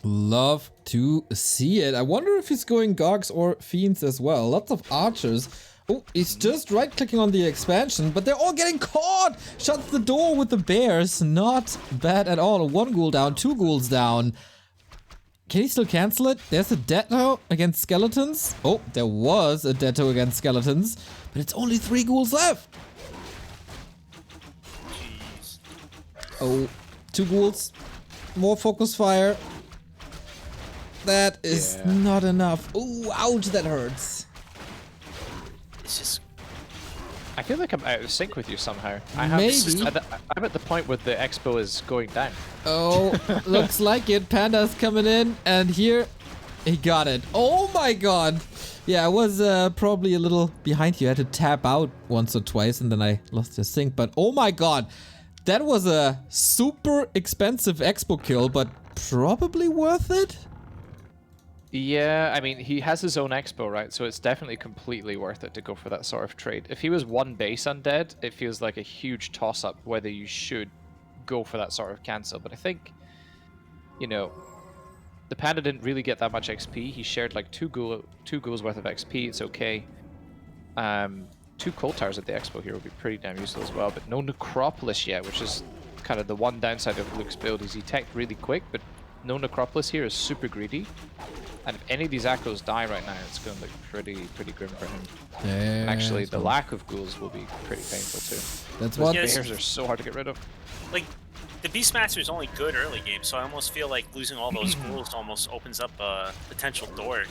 Love to see it. I wonder if he's going Gogs or Fiends as well. Lots of archers. Oh, he's just right-clicking on the expansion, but they're all getting caught! Shuts the door with the bears. Not bad at all. 1 ghoul down, 2 ghouls down. Can he still cancel it? There's a Detto against skeletons. Oh, there was a Detto against skeletons, but it's only 3 ghouls left. Jeez. Oh, 2 ghouls. More focus fire. That is not enough. Oh, ouch, that hurts. It's just... I feel like I'm out of sync with you somehow. Maybe. I'm at the point where the Expo is going down. Oh, looks like it. Panda's coming in, and here he got it. Oh my god. Yeah, I was probably a little behind you. I had to tap out once or twice, and then I lost the sync. But oh my god, that was a super expensive Expo kill, but probably worth it. Yeah, I mean, he has his own Expo, right? So it's definitely completely worth it to go for that sort of trade. If he was 1 base undead, it feels like a huge toss-up whether you should go for that sort of cancel. But I think, you know, the Panda didn't really get that much XP. He shared like 2 ghouls worth of XP. It's okay. 2 cold towers at the Expo here would be pretty damn useful as well. But no Necropolis yet, which is kind of the one downside of Luke's build. Is he teched really quick, but no Necropolis here is super greedy. And if any of these Echoes die right now, it's going to look pretty grim for him. Yeah, And actually, the lack of ghouls will be pretty painful too. That's Those what. Yes. bears are so hard to get rid of. Like, the Beastmaster is only good early game, so I almost feel like losing all those ghouls almost opens up a potential door.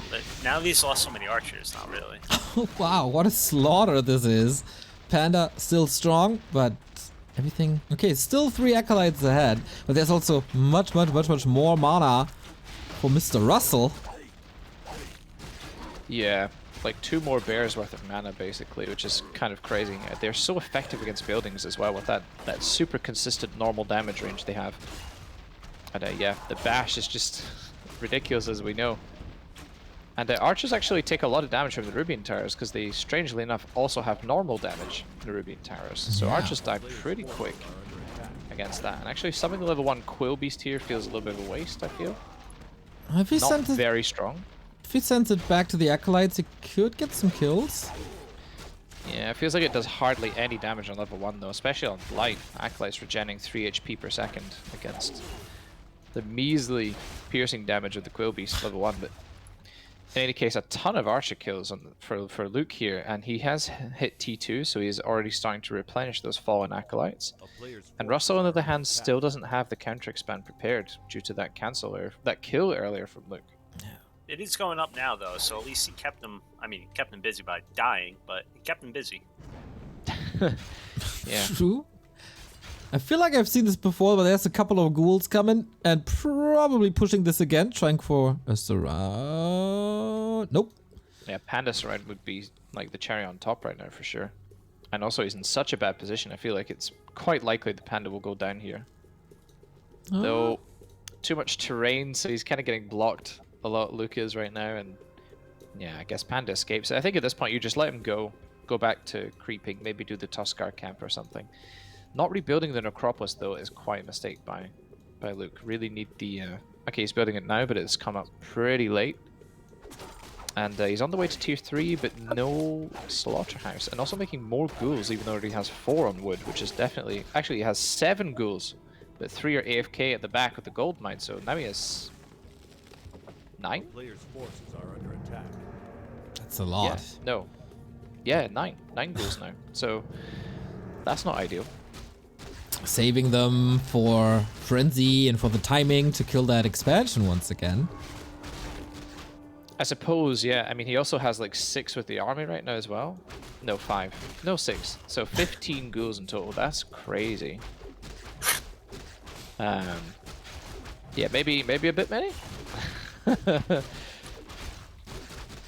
But now that he's lost so many archers, not really. Wow, what a slaughter this is. Panda still strong, but everything... Okay, still 3 acolytes ahead, but there's also much more mana for Mr. Russell. Yeah, like 2 more bears worth of mana basically, which is kind of crazy. They're so effective against buildings as well with that super consistent normal damage range they have. And yeah, the bash is just ridiculous, as we know. And archers actually take a lot of damage from the Rubian Towers because they, strangely enough, also have normal damage in the Rubian Towers. So archers die pretty quick against that. And actually, summoning the level 1 Quill Beast here feels a little bit of a waste, I feel. If he Not sends it, very strong. if he sends it back to the acolytes, he could get some kills. Yeah, it feels like it does hardly any damage on level 1 though, especially on light. Acolytes regenerating 3 HP per second against the measly piercing damage of the Quill Beast level 1, but in any case, a ton of archer kills for Luke here, and he has hit T2, so he's already starting to replenish those fallen acolytes. And Russell, on the other hand, still doesn't have the counter expand prepared due to that kill earlier from Luke. It is going up now, though, so at least he kept him. I mean, he kept him busy by dying, but he kept him busy. Yeah. True. I feel like I've seen this before, but there's a couple of ghouls coming and probably pushing this again, trying for a surround. Nope. Yeah, Panda surround would be like the cherry on top right now for sure. And also he's in such a bad position, I feel like it's quite likely the Panda will go down here. Though, too much terrain, so he's kind of getting blocked a lot, Luke is right now, and yeah, I guess Panda escapes. I think at this point you just let him go back to creeping, maybe do the Tuskar camp or something. Not rebuilding the Necropolis though is quite a mistake by Luke. Really need the okay, he's building it now, but it's come up pretty late. And he's on the way to tier 3, but no slaughterhouse. And also making more ghouls, even though he has 4 on wood, which is definitely... Actually, he has 7 ghouls, but 3 are AFK at the back with the gold mine, so now he has 9? Players' forces are under attack. That's a lot. Yeah, no. Yeah, 9. 9 ghouls now. So, that's not ideal. Saving them for Frenzy and for the timing to kill that expansion once again. I suppose, yeah. I mean, he also has like 6 with the army right now as well. No, 5. No, 6. So 15 ghouls in total. That's crazy. Yeah, maybe a bit many.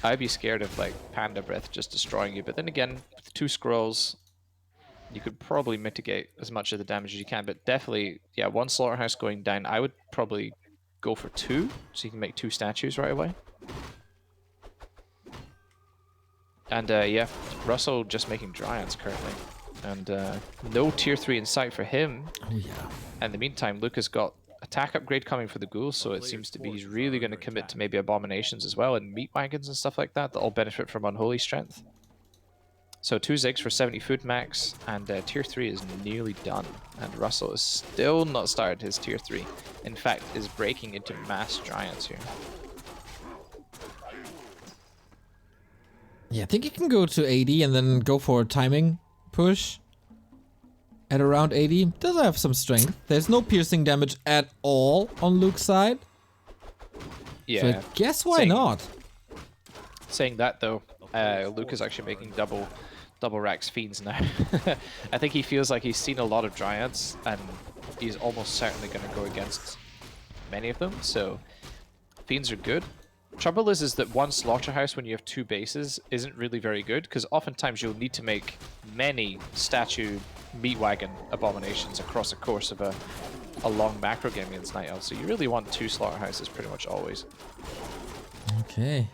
I'd be scared of like Panda Breath just destroying you. But then again, with 2 scrolls, you could probably mitigate as much of the damage as you can. But definitely, yeah, 1 slaughterhouse going down. I would probably go for 2, so you can make 2 statues right away. And yeah, Russell just making Dryads currently. And no tier 3 in sight for him. Oh yeah. And in the meantime, Luke has got attack upgrade coming for the ghouls, so it seems to be he's really going to commit to maybe abominations as well, and meat wagons and stuff like that that all benefit from unholy strength. So 2 Zigs for 70 food max, and tier 3 is nearly done. And Russell is still not started his tier 3. In fact, is breaking into mass Dryads here. Yeah, I think you can go to 80 and then go for a timing push at around 80. Does have some strength. There's no piercing damage at all on Luke's side. Yeah. So I guess why not? Saying that though, Luke is actually making double racks fiends now. I think he feels like he's seen a lot of Dryads and he's almost certainly going to go against many of them. So fiends are good. Trouble is that 1 slaughterhouse when you have 2 bases isn't really very good, because oftentimes you'll need to make many statue meat wagon abominations across the course of a long macro game against Night Elf. So you really want 2 slaughterhouses pretty much always. Okay.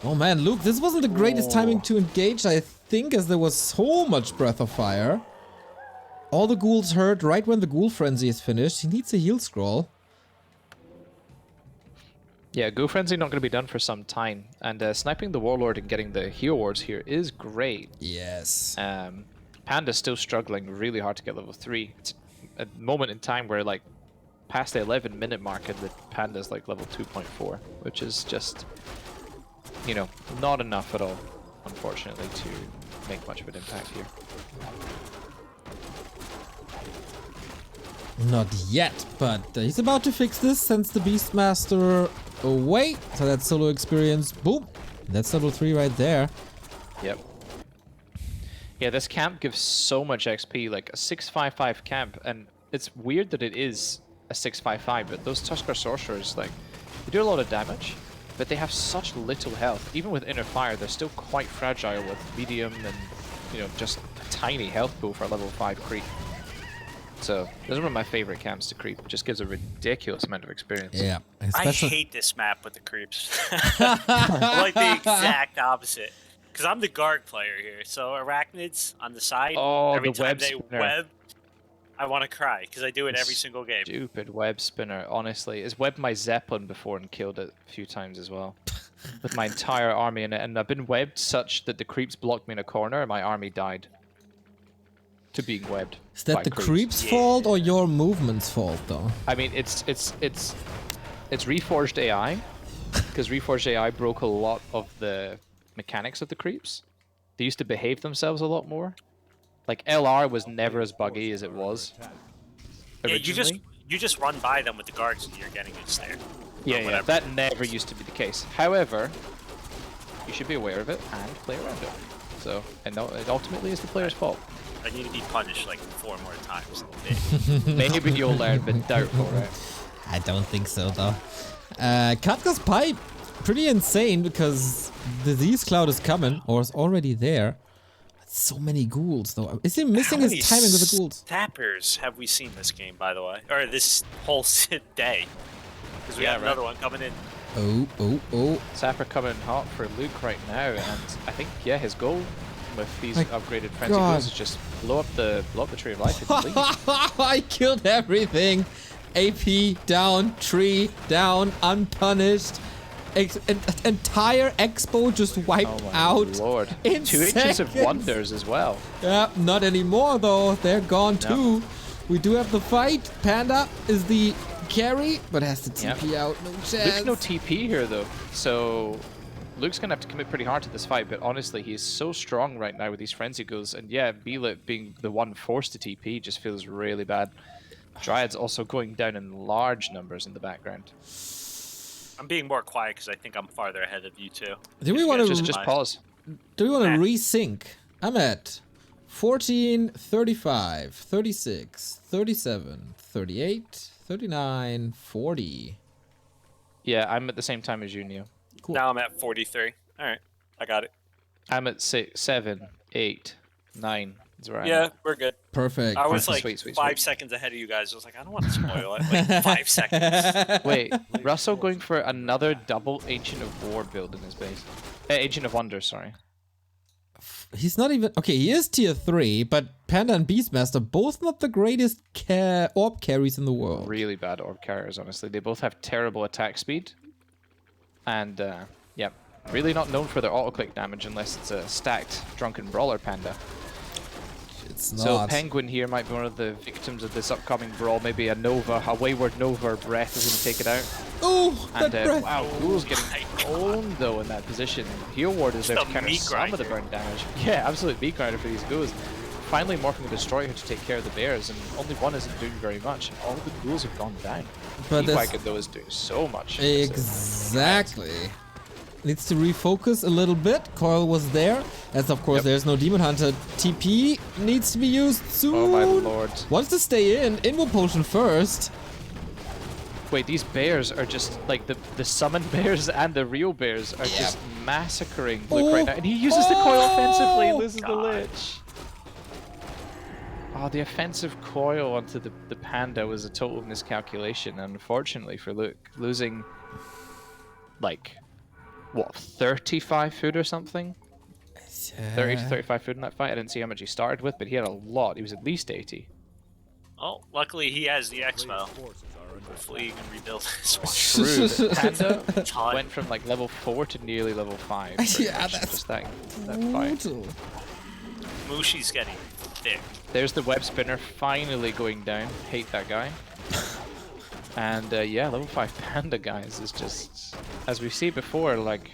Oh man, Luke, this wasn't the greatest timing to engage, I think, as there was so much Breath of Fire. All the ghouls hurt right when the ghoul frenzy is finished. He needs a heal scroll. Yeah, Ghoul Frenzy not going to be done for some time, and sniping the Warlord and getting the heal wards here is great. Yes. Panda's still struggling really hard to get level 3. It's a moment in time where like past the 11-minute mark and the panda's like level 2.4, which is just, you know, not enough at all, unfortunately, to make much of an impact here. Not yet, but he's about to fix this, sends the Beastmaster away. So that's solo experience. Boom. That's level 3 right there. Yep. Yeah, this camp gives so much XP, like a 655 camp, and it's weird that it is a 655, but those Tusker Sorcerers, like, they do a lot of damage, but they have such little health. Even with Inner Fire, they're still quite fragile with medium and, you know, just a tiny health pool for a level 5 creep. So, this is one of my favorite camps to creep. It just gives a ridiculous amount of experience. Yeah. I hate this map with the creeps. I like the exact opposite. Because I'm the guard player here, so arachnids on the side, every time they web, I want to cry, because I do it every single game. Stupid web spinner, honestly. It's webbed my Zeppelin before and killed it a few times as well. With my entire army in it, and I've been webbed such that the creeps blocked me in a corner and my army died. To being webbed. Is that the creeps' fault or your movement's fault, though? I mean, it's Reforged AI, because Reforged AI broke a lot of the mechanics of the creeps. They used to behave themselves a lot more. Like LR was never as buggy as it was originally. Yeah, you just run by them with the guards and you're getting a snare. Yeah, that never used to be the case. However, you should be aware of it and play around it. So, and it ultimately is the player's fault. I need to be punished like 4 more times. Maybe you'll learn, but doubtful, right? I don't think so, though. Katka's pipe, pretty insane because the Disease Cloud is coming, or is already there. So many ghouls, though. Is he missing his timing with the ghouls? Tappers have we seen this game, by the way? Or this whole day? Because we have another one coming in. Oh. Sapper coming hot for Luke right now, and I think, yeah, his goal with these upgraded frenzy ghouls is just blow up the tree of life and leave. I killed everything. AP down, tree down, unpunished. Entire expo just wiped out. Lord. In 2 Ancients of Wonders as well. Yeah, not anymore though. They're gone too. We do have the fight. Panda is the carry, but has to TP out. No chance. Luke's no TP here though, so Luke's gonna have to commit pretty hard to this fight. But honestly, he's so strong right now with these frenzy ghouls, and yeah, Beelit being the one forced to TP just feels really bad. Dryad's also going down in large numbers in the background. I'm being more quiet because I think I'm farther ahead of you two. Do we want to just pause? Do we want to resync? I'm at 14, 35, 36, 37, 38, 39, 40. Yeah, I'm at the same time as you, Neo. Cool. Now I'm at 43. All right, I got it. I'm at 6, 7, 8, 9. That's where Yeah, we're good. Perfect. I was like Sweet. 5 seconds ahead of you guys. I was like, I don't want to spoil it. Like 5 seconds. Wait, Russell going for another double Ancient of War build in his base. Ancient of Wonder, sorry. He's not even... Okay, he is tier 3, but Panda and Beastmaster, both not the greatest orb carries in the world. Really bad orb carriers, honestly. They both have terrible attack speed. And, yeah, really not known for their auto-click damage unless it's a stacked Drunken Brawler Panda. It's not. So Penguin here might be one of the victims of this upcoming brawl. Maybe a wayward Nova breath is going to take it out. Oh, and that breath. wow, Ghoul's getting owned though in that position. Heal Ward is there to counter some of the burn damage. Yeah, absolute meat grinder for these Ghouls. Finally morphing a Destroyer to take care of the bears, and only one isn't doing very much. All the Ghouls have gone down. But Wagon though is doing so much. Exactly. Needs to refocus a little bit. Coil was there. As of course there's no Demon Hunter. TP needs to be used soon. Oh my lord. Wants to stay in. Invo Potion first. Wait, these bears are just like the summon bears and the real bears are just massacring Luke right now. And he uses the coil offensively, loses the Lich. Oh, the offensive coil onto the Panda was a total miscalculation, unfortunately for Luke. Losing like what, 35 food or something? 30 to 35 food in that fight. I didn't see how much he started with, but he had a lot. He was at least 80. Oh, luckily he has the Expo. Hopefully he can rebuild this one. True. The Panda went from like level 4 to nearly level 5. Yeah, that's just that fight. Mushi's getting thick. There's the web spinner finally going down. Hate that guy. And yeah, level 5 Panda, guys, is just, as we see before, like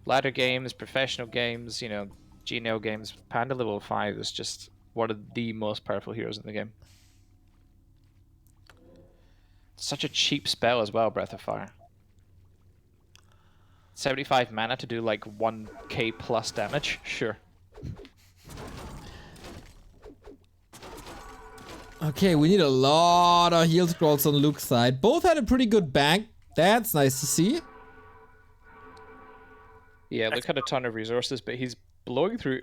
ladder games, professional games, you know, GNL games, Panda level 5 is just one of the most powerful heroes in the game. Such a cheap spell as well, Breath of Fire. 75 mana to do like 1k plus damage? Sure. Okay, we need a lot of heal scrolls on Luke's side. Both had a pretty good bank. That's nice to see. Yeah, Luke had a ton of resources, but he's blowing through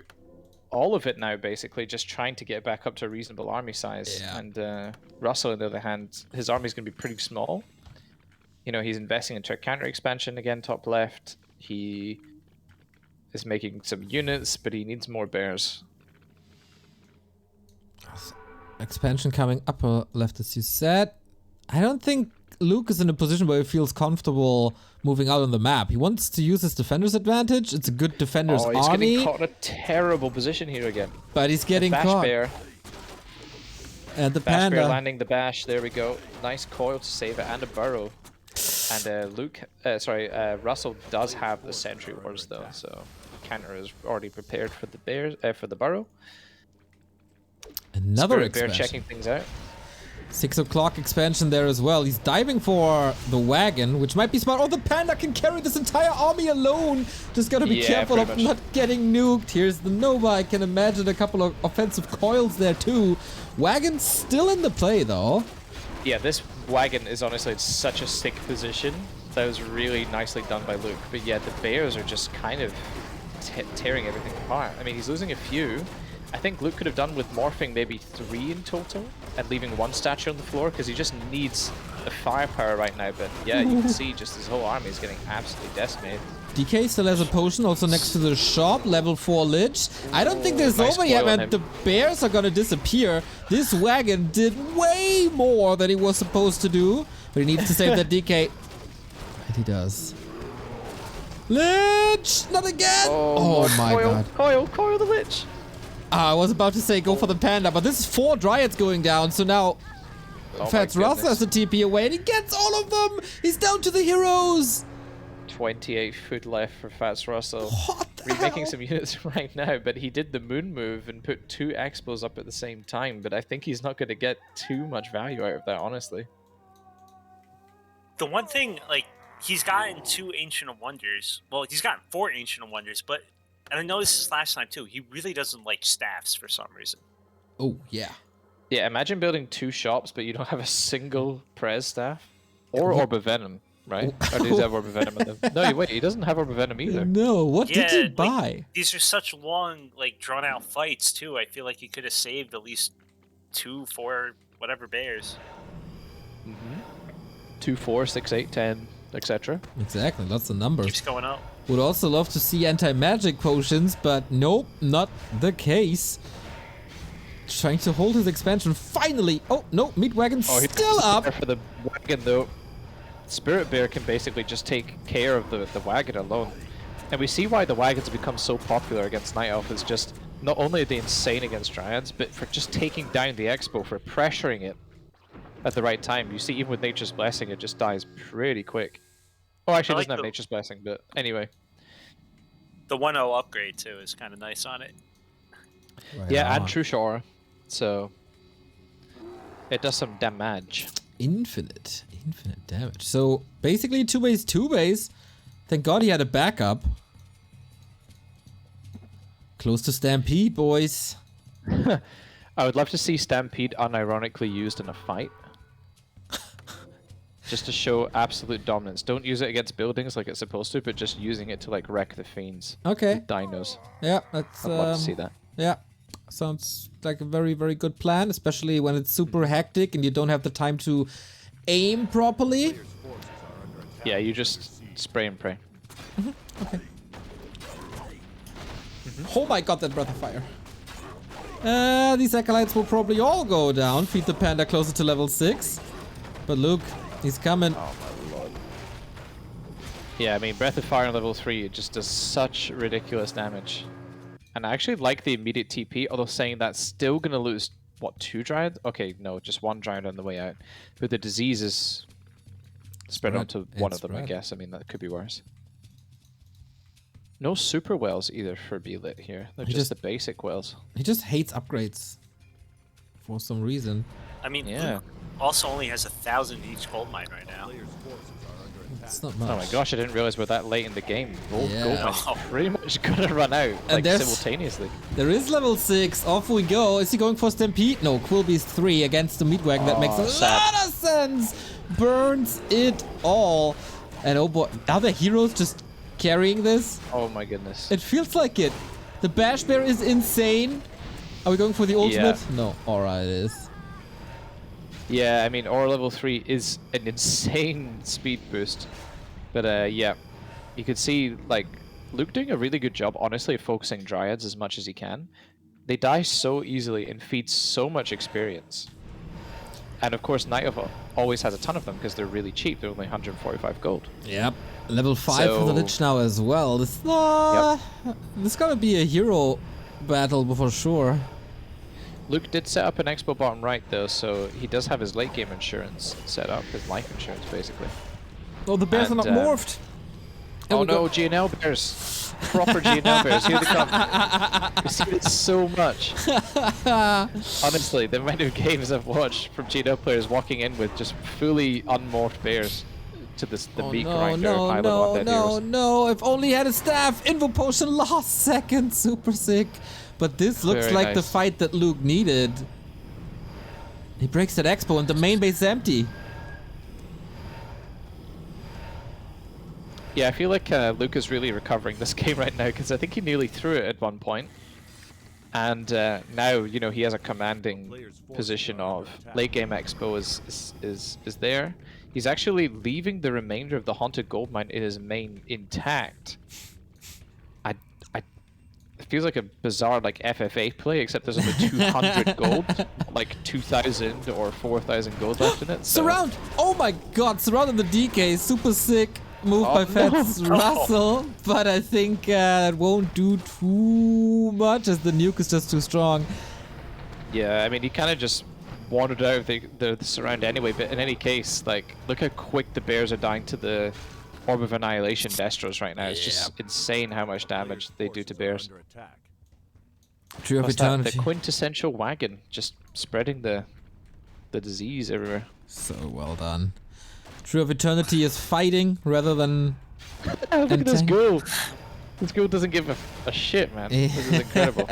all of it now, basically, just trying to get back up to a reasonable army size. Yeah. And Russell, on the other hand, his army's going to be pretty small. You know, he's investing into a counter expansion again, top left. He is making some units, but he needs more bears. Expansion coming upper left, as you said. I don't think Luke is in a position where he feels comfortable moving out on the map. He wants to use his defender's advantage. It's a good defender's he's army. getting caught in a terrible position here again. But he's getting Bash caught. Bear. And the Bash panda. Bear landing the bash. There we go. Nice coil to save it and a burrow. And Russell does have the sentry wars though, so counter is already prepared for the bears for the burrow. Another Spirit Bear expansion. checking things out. 6 o'clock expansion there as well. He's diving for the wagon, which might be smart. Oh, the panda can carry this entire army alone. Just gotta be careful of not getting nuked. Here's the Nova. I can imagine a couple of offensive coils there too. Wagon's still in the play though. Yeah, this wagon is honestly in such a sick position. That was really nicely done by Luke. But yeah, the bears are just kind of tearing everything apart. I mean, he's losing a few. I think Luke could have done with morphing maybe 3 in total and leaving 1 statue on the floor because he just needs the firepower right now. But yeah, you can see just his whole army is getting absolutely decimated. DK still has a potion also next to the shop, level 4 Lich. I don't think this is nice over yet, coil on man. him. The bears are gonna disappear. This wagon did way more than he was supposed to do. But he needs to save that DK. And he does. Lich! Not again! Oh my god. Coil the Lich! I was about to say go for the panda, but this is 4 dryads going down, so now Fats Russell has a TP away and he gets all of them! He's down to the heroes! 28 foot left for Fats Russell. What the Remaking hell? some units right now, but he did the moon move and put 2 expos up at the same time, but I think he's not going to get too much value out of that, honestly. The one thing, like, he's gotten 2 Ancient Wonders. Well, he's gotten 4 Ancient Wonders, but, and I noticed this last time too, he really doesn't like staffs for some reason. Oh, yeah. Yeah, imagine building 2 shops, but you don't have a single Prez staff. Or Orb of Venom, right? Or does he have Orb of Venom in them? No, wait, he doesn't have Orb of Venom either. No, what did you like, buy? these are such long, like, drawn-out fights too. I feel like he could have saved at least 2, 4, whatever bears. 2, 4, 6, 8, 10, etc. Exactly, lots of numbers. Keeps going up. Would also love to see anti-magic potions, but nope, not the case. Trying to hold his expansion finally. Oh, no, Meat Wagon's Oh, still up. For the wagon, though, Spirit Bear can basically just take care of the wagon alone. And we see why the wagons become so popular against Night Elf is just not only are they insane against Dryads, but for just taking down the Expo, for pressuring it at the right time. You see, even with Nature's Blessing, it just dies pretty quick. Oh, actually, it doesn't have Nature's Blessing, but anyway. The 1-0 upgrade, too, is kind of nice on it. Right Yeah, on. and True Shore, so it does some damage. Infinite damage. So basically 2 base, 2 base. Thank God he had a backup. Close to Stampede, boys. I would love to see Stampede unironically used in a fight. Just to show absolute dominance. Don't use it against buildings like it's supposed to, but just using it to like wreck the fiends. Okay. With dinos. Yeah, that's I'd love to see that. Yeah. Sounds like a very, very good plan, especially when it's super hectic and you don't have the time to aim properly. Yeah, you just spray and pray. Okay. Oh my god, that Breath of Fire. These acolytes will probably all go down. Feed the panda closer to level 6. But Luke, he's coming. Yeah, I mean, Breath of Fire on level 3, it just does such ridiculous damage. And I actually like the immediate TP, although saying that's still going to lose what, 2 Dryad? Okay, no, just 1 Dryad on the way out. But the disease is spread onto one of them, I guess. I mean, that could be worse. No super wells either for B-Lit here. They're just the basic wells. He just hates upgrades for some reason. I mean, Yeah. Luke also only has 1,000 each gold mine right now. Players' forces are under attack. It's not much. Oh my gosh, I didn't realize we're that late in the game. Gold Yeah. mine's pretty much gonna run out, like, there's- simultaneously. There is level 6. Off we go. Is he going for Stampede? No, Quillbee's 3 against the Meatwagon. That makes a sad. lot of sense. Burns it all. And oh boy, are the heroes just carrying this? Oh my goodness. It feels like it. The Bash Bear is insane. Are we going for the ultimate? No. Alright, it is. Yeah, I mean, Aura level 3 is an insane speed boost. But yeah, you could see, like, Luke doing a really good job, honestly, of focusing Dryads as much as he can. They die so easily and feed so much experience. And of course, Night of always has a ton of them because they're really cheap. They're only 145 gold. Yep. Level 5 for the So- Lich now as well. This is gonna be a hero battle for sure. Luke did set up an expo bottom right though, so he does have his late game insurance set up, his life insurance basically. Oh, the bears are not And, morphed. Oh we go. no, GNL bears. Proper GNL bears, here they come. We've seen it so much. Honestly, the amount of games I've watched from GNL players walking in with just fully unmorphed bears to the Oh, meat no, grinder no, island no, on Dead no, Heroes. no. If only had a staff. Invo potion last second. Super sick. But this looks Very like the nice. fight that Luke needed. He breaks that expo and the main base is empty. Yeah, I feel like Luke is really recovering this game right now because I think he nearly threw it at one point. And now, you know, he has a commanding position of late game expo is there. He's actually leaving the remainder of the Haunted Gold Mine in his main intact. It feels like a bizarre like FFA play, except there's only 200 gold, like 2,000 or 4,000 gold left in it. So. Surround! Oh my god, surround in the DK. Super sick move by Fats Russell. But I think it won't do too much as the nuke is just too strong. Yeah, I mean, he kind of just wandered out of the surround anyway, but in any case, like, look how quick the bears are dying to the Orb of Annihilation Destros right now. It's just insane how much damage they do to bears. Under attack. Tree of Plus that, the Eternity. quintessential wagon, just spreading the disease everywhere. So well done. Tree of Eternity is fighting rather than... Oh, look at this tank. ghoul! This ghoul doesn't give a shit, man. This is incredible.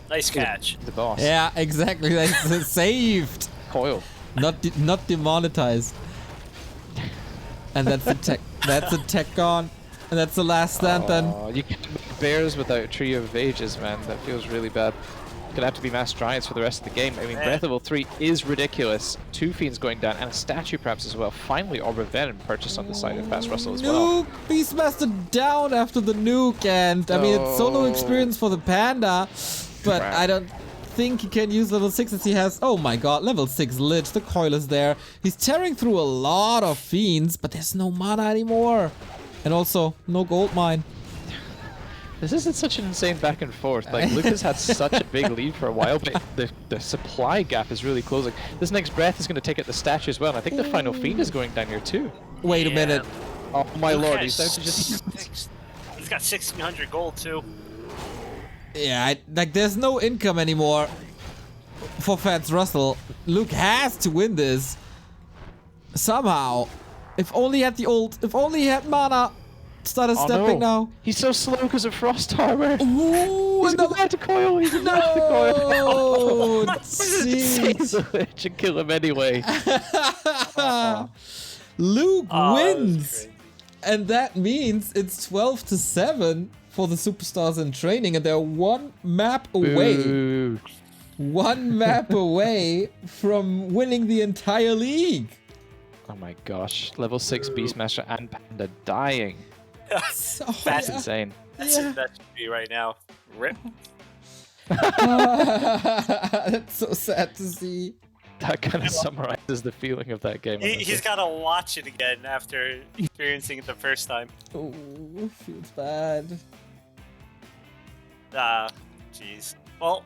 Nice catch. The boss. Yeah, exactly. That's saved. Coil. Not demonetized. And that's the tech. That's a tech gone. And that's the last stand then. You can't make bears without Tree of Ages, man. That feels really bad. Gonna have to be mass dryads for the rest of the game. I mean, Breath level 3 is ridiculous. 2 fiends going down and a statue perhaps as well. Finally, Orb of Venom purchased on the side of Fast Russell as well. Nuke! Beastmaster down after the nuke, and I mean it's solo experience for the panda, but Crap. I don't think he can use level 6 as he has. Oh my god, level 6 Lich, the coil is there. He's tearing through a lot of fiends, but there's no mana anymore. And also, no gold mine. This isn't such an insane back and forth. Like, Lucas had such a big lead for a while, but the supply gap is really closing. This next breath is going to take out the statue as well, and I think the final fiend is going down here too. Wait a minute. Oh my Luke lord, has he's down to just... He's got 1,600 gold too. Yeah, like there's no income anymore for Fats Russell. Luke has to win this. Somehow. If only he had the ult. If only he had mana. Started stepping now. He's so slow because of Frost Armor. Ooh, He's another... going to coil. He's going to coil. No, Save jeez. the Lich and kill him anyway. Luke Oh, that was wins. crazy. And that means it's 12-7 for the superstars in training, and they're one map away. Boo. One map away from winning the entire league. Oh my gosh. Level 6 Beastmaster and Panda dying. So, That's insane. That's Yeah. that should be right now. Rip. That's so sad to see. That kind of summarizes the feeling of that game. honestly. He's got to watch it again after experiencing it the first time. Oh, feels bad. Jeez. Well,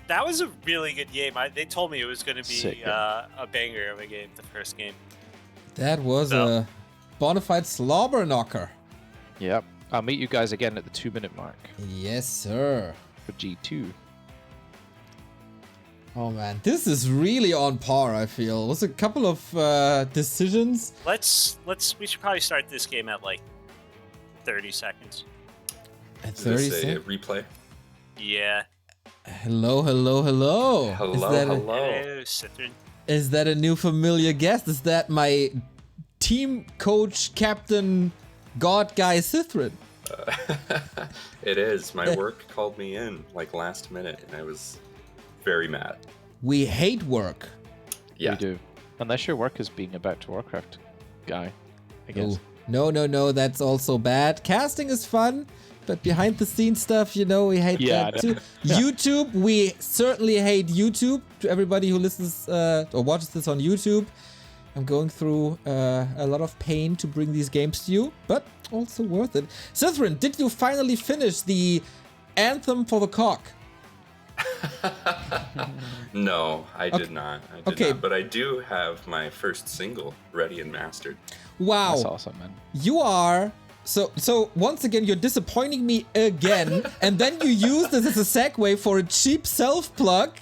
That was a really good game. They told me it was going to be Sick. a banger of a game, the first game. That was a bona fide slobber knocker. Yep. I'll meet you guys again at the 2-minute mark Yes, sir. for G2. Oh man, this is really on par, I feel. It was a couple of decisions. We should probably start this game at like 30 seconds. At Is 30 this a seconds. replay? Yeah. Hello, hello, hello. Hello, Hello, Sythren. Is that a new familiar guest? Is that my team coach, captain, god guy, Sythren? It is. My work called me in like last minute, and I was very mad. We hate work. Yeah. We do. Unless your work is being about to Warcraft guy, I guess. Oh, no, that's also bad. Casting is fun, but behind the scenes stuff, you know, we hate that too. YouTube, we certainly hate YouTube. To everybody who listens or watches this on YouTube, I'm going through a lot of pain to bring these games to you, but also worth it. Sythren, did you finally finish the Anthem for the Cock? No, I did not. I did Okay. not. But I do have my first single ready and mastered. Wow. That's awesome, man. You are so once again you're disappointing me again, and then you use this as a segue for a cheap self-plug.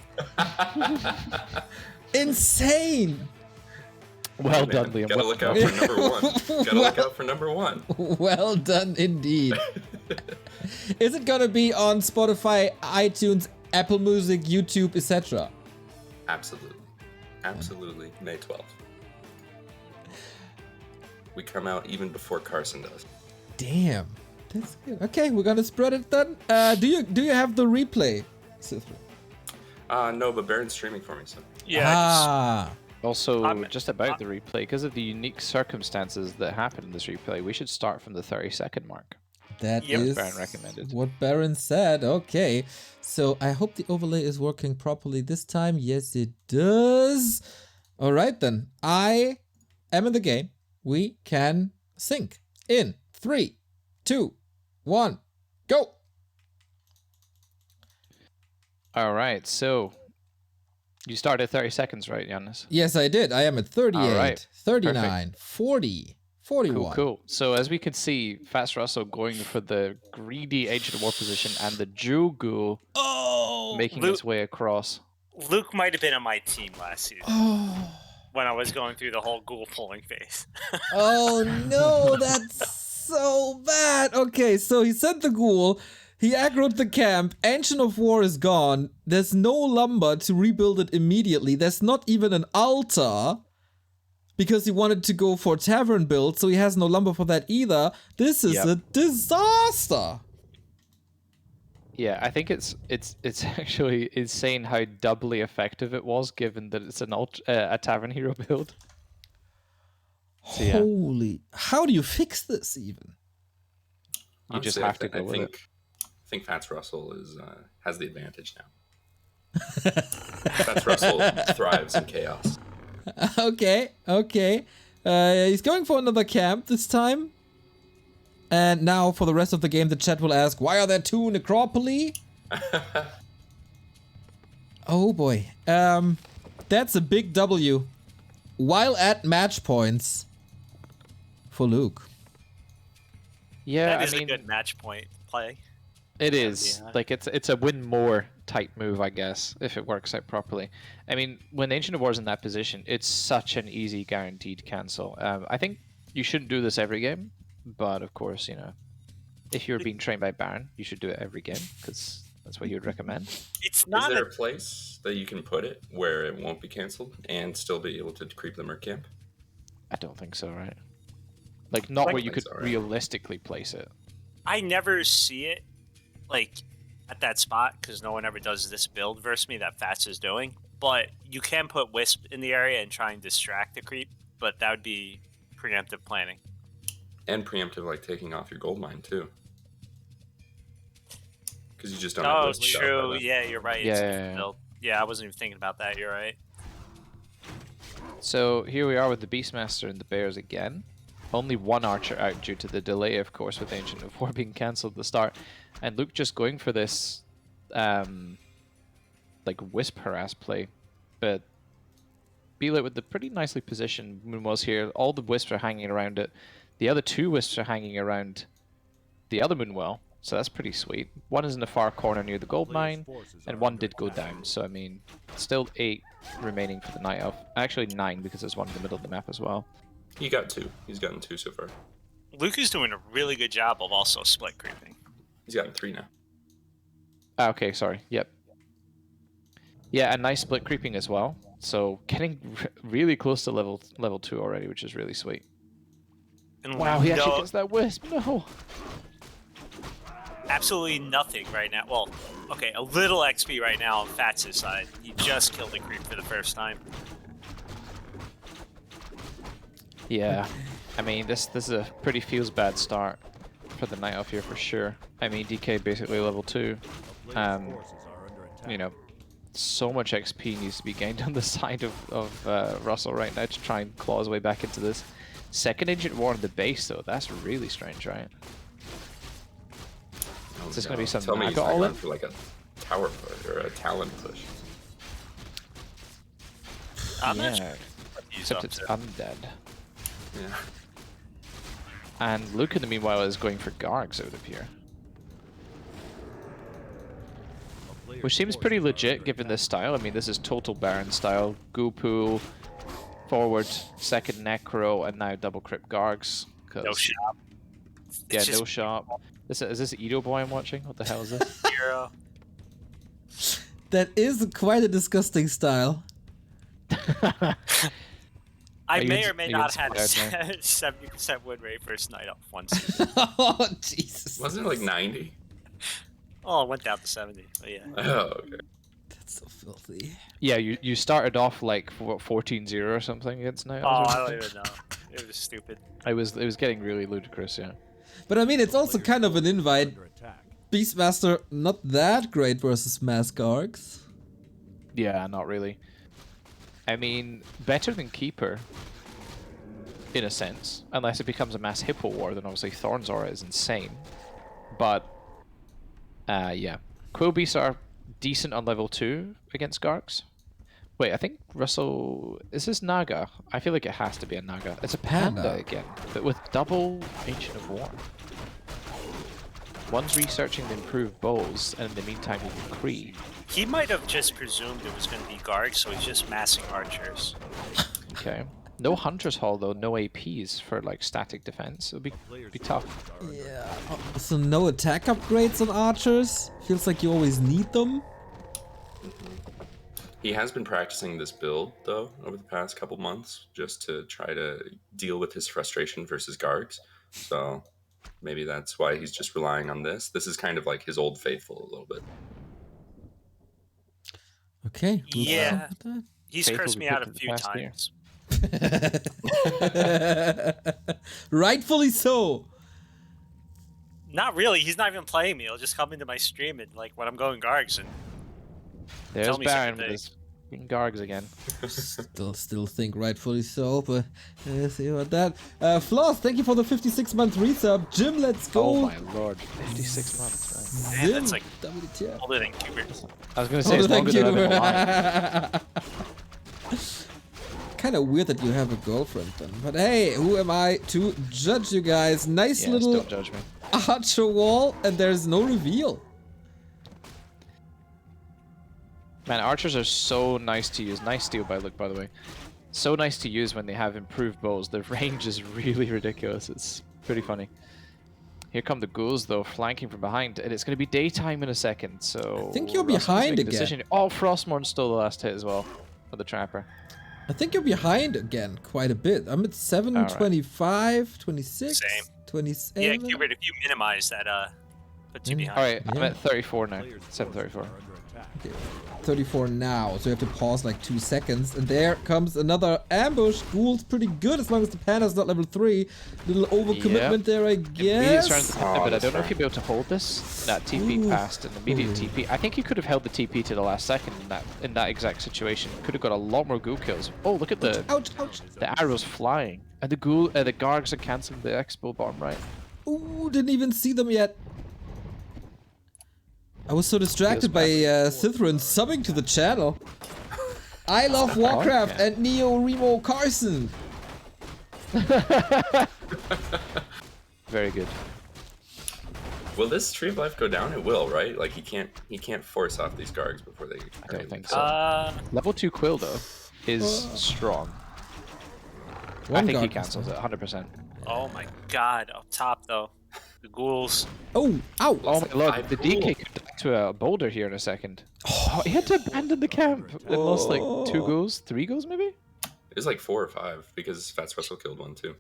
Insane. Well Man, done, Liam. Gotta look out for number one. Gotta look out for number one. Well done indeed. Is it gonna be on Spotify, iTunes, Apple Music, YouTube, etc.? Absolutely. Absolutely. May 12th. We come out even before Carson does. Damn. That's good. Okay, we're gonna spread it then. Do you have the replay, Sythren? No, but Barren's streaming for me, so. Yeah. Also, I'm- just about the replay, because of the unique circumstances that happened in this replay, we should start from the 30-second mark. That Yep. is Barren recommended. what Barren said. Okay, so I hope the overlay is working properly this time. Yes, it does. All right, then. I am in the game. We can sync in 3, 2, 1, go. All right, so you started 30 seconds, right, Giannis? Yes, I did. I am at 38, All right. 39, 40, 41. Cool. So as we can see, Fats Russell going for the greedy Ancient War position and the Jewel Ghoul Oh, making Luke- its way across. Luke might have been on my team last season oh, when I was going through the whole ghoul pulling phase. oh no, that's so bad. Okay, so he sent the ghoul. He aggroed the camp. Ancient of War is gone. There's no lumber to rebuild it immediately. There's not even an altar because he wanted to go for tavern build, so he has no lumber for that either. This is Yep. a disaster. Yeah, I think it's actually insane how doubly effective it was, given that it's a Tavern Hero build. So, yeah. Holy, how do you fix this even? You just Honestly, have to go with it. I think Fats Russell is has the advantage now. Fats Russell thrives in chaos. Okay. He's going for another camp this time. And now for the rest of the game, the chat will ask, why are there 2 necropoli? Oh boy. That's a big W. While at match points for Luke. Yeah, That is I mean, a good match point play. it is. Yeah. Like, it's a win more type move, I guess, if it works out properly. I mean, when Ancient of War is in that position, it's such an easy guaranteed cancel. I think you shouldn't do this every game, but of course, you know, if you're being trained by Barren, you should do it every game, because that's what he would recommend. It's Is not there a a place that you can put it where it won't be canceled and still be able to creep the Merc camp? I don't think so, right? Like, not where you could Alright. realistically place it. I never see it like at that spot because no one ever does this build versus me that Fats is doing. But you can put Wisp in the area and try and distract the creep, but that would be preemptive planning. And preemptive, like taking off your gold mine too. Because you just don't have Oh, those stuff true. by then. Yeah, you're right. Yeah, It's a yeah, different yeah. build. Yeah, I wasn't even thinking about that. You're right. So here we are with the Beastmaster and the Bears again. Only one archer out due to the delay, of course, with Ancient of War being cancelled at the start. And Luke just going for this like wisp harass play, but Beelit with the pretty nicely positioned Moonwells here. All the wisps are hanging around it. The other 2 wisps are hanging around the other Moonwell, so that's pretty sweet. One is in the far corner near the gold mine, and one did go down. So I mean, still 8 remaining for the Night Elf. Actually 9 because there's one in the middle of the map as well. He got 2. He's gotten 2 so far. Luke is doing a really good job of also split creeping. He's gotten 3 now. Ah, okay, sorry. Yep. Yeah, a nice split creeping as well. So getting really close to level 2 already, which is really sweet. And Wow, he actually gets that wisp. No. Absolutely nothing right now. Well, okay, a little XP right now on Fats' side. He just killed a creep for the first time. Yeah, I mean this is a pretty feels bad start for the Night Elf here for sure. I mean DK basically level 2. You know, so much XP needs to be gained on the side of Russell right now to try and claw his way back into this. Second Ancient War on the base though, that's really strange, right? Oh, Is this gonna be some Tell me he's Naga not all going in? for like a tower push or a talon push. I'm not Yeah, sure what he's except up it's to. undead. Yeah. And Luke in the meanwhile is going for Gargs out of here. Which seems pretty legit given this style. I mean, this is total Barren style. Goo pool, forward, second Necro, and now double Crypt Gargs. No shop. Yeah, It's no just shop. Is this Edo boy I'm watching? What the hell is this? Hero. That is quite a disgusting style. I you may ins- or may are you not have inspired, had 70% win rate first night up once. Oh, Jesus. Wasn't it like 90? Oh, it went down to 70. But yeah. Oh, okay. That's so filthy. Yeah, you started off like 14-0 or something against Night Oh, Elves or I don't something. even know. It was stupid. It was getting really ludicrous, yeah. But I mean, it's also kind of an invite. Under attack. Beastmaster, not that great versus Mask Arcs. Yeah, not really. I mean, better than Keeper, in a sense. Unless it becomes a mass Hippo war, then obviously Thorn's aura is insane. But, yeah. Quill Beasts are decent on level 2 against Gargs. Wait, I think Russell... Is this Naga? I feel like it has to be a Naga. It's a Panda Panda. again, but with double Ancient of War. One's researching the improved bows, and in the meantime he can Kree. He might have just presumed it was going to be Garg, so he's just massing archers. Okay. No Hunter's Hall though, no APs for like static defense. It'll be tough. Yeah. So no attack upgrades on archers? Feels like you always need them. He has been practicing this build, though, over the past couple months, just to try to deal with his frustration versus Gargs. So maybe that's why he's just relying on this. This is kind of like his old faithful a little bit. Okay. we'll Yeah. stop with He's Faithful cursed we me out picked a in the few past year. times. that. Rightfully so. Not really. He's not even playing me. He'll just come into my stream and like when I'm going Gargs and There's Tell me Barren something. with his fucking Gargs again. Still think rightfully so, but let's see about that. Floss, thank you for the 56-month resub. Jim, let's go. Oh my lord, 56 months, man. Man, Zim, that's like WTF. older than Quberte. I was gonna say Oh, it's thank longer you. than I've been alive. Kind of weird that you have a girlfriend then. But hey, who am I to judge you guys? Nice Yes, little don't judge me. archer wall, and there's no reveal. Man, archers are so nice to use. Nice steal by Luke, by the way. So nice to use when they have improved bows. Their range is really ridiculous. It's pretty funny. Here come the ghouls, though, flanking from behind. And it's going to be daytime in a second, so... I think you're Russell's behind making a again. decision. Oh, Frostmourne stole the last hit as well. For the Trapper. I think you're behind again quite a bit. I'm at 7, Alright. 25, 26, Same. 27. Yeah, Quberte, if you minimize that, puts you behind. Alright, I'm Yeah. at 34 now. Players' 734. forces are under attack. Okay, 34 now, so you have to pause like 2 seconds. And there comes another ambush. Ghoul's pretty good as long as the Panda's not level 3. Little overcommitment Yep. there, I Immediate surround guess. the Panda, but I that's don't know if right. you'll be able to hold this. That TP Ooh. passed, an immediate Ooh. TP. I think you could have held the TP to the last second in that exact situation. Could have got a lot more ghoul kills. Oh, look at the Ouch, ouch. arrows flying, and the ghoul, the Gargs are cancelling the Expo bottom right. Ooh, didn't even see them yet. I was so distracted by Sythren subbing to the channel. I love Warcraft and Neo Remo Carson. Very good. Will this Tree of Life go down? It will, right? Like he can't force off these Gargs before they. I don't think so. Level 2 Quill though is strong. I think he cancels it 100%. Oh my god! Up top though, the ghouls. Oh, ow! Oh my lord, the DK could die to a boulder here in a second. Oh, he had to abandon the camp and lost like 2 ghouls, 3 ghouls maybe? It was like 4 or 5 because Fats Russell killed one too.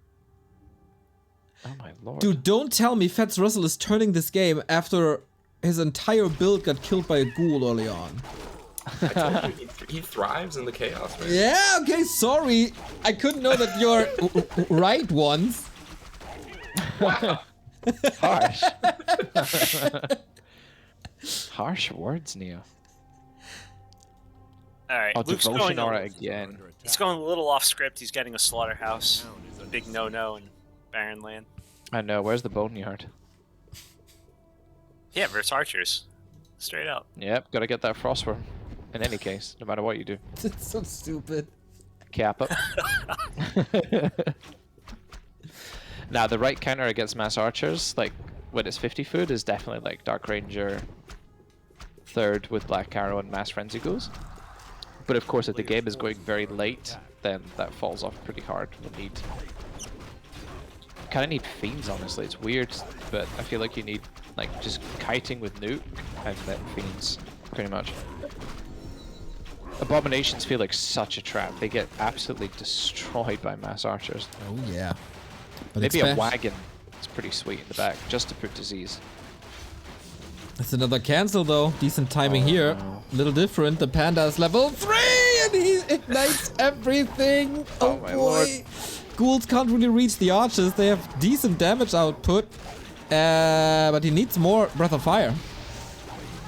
Oh my lord. Dude, don't tell me Fats Russell is turning this game after his entire build got killed by a ghoul early on. I told you, he thrives in the chaos, man. Yeah, okay, sorry. I couldn't know that you're right once. Harsh. Harsh words, Neo. All right, Oh, Luke's devotion going. aura again. He's going a little off script. He's getting a slaughterhouse. Big no-no in Barren land. I know. Where's the boneyard? Yeah, versus archers. Straight up. Yep, gotta get that frostworm. In any case, no matter what you do. It's so stupid. Cap up. Now, the right counter against mass archers, like when it's 50 food, is definitely like Dark Ranger 3rd with Black Arrow and Mass Frenzy Ghouls. But of course, if the game is going very late, then that falls off pretty hard. We need. Kind of need Fiends, honestly. It's weird, but I feel like you need like just kiting with Nuke and then Fiends, pretty much. Abominations feel like such a trap. They get absolutely destroyed by mass archers. Oh yeah. But Maybe a wagon is pretty sweet in the back, just to put disease. That's another cancel though. Decent timing here. A little different. The Panda's level 3 and he ignites everything. Oh my boy. lord. Ghouls can't really reach the archers. They have decent damage output. But he needs more Breath of Fire.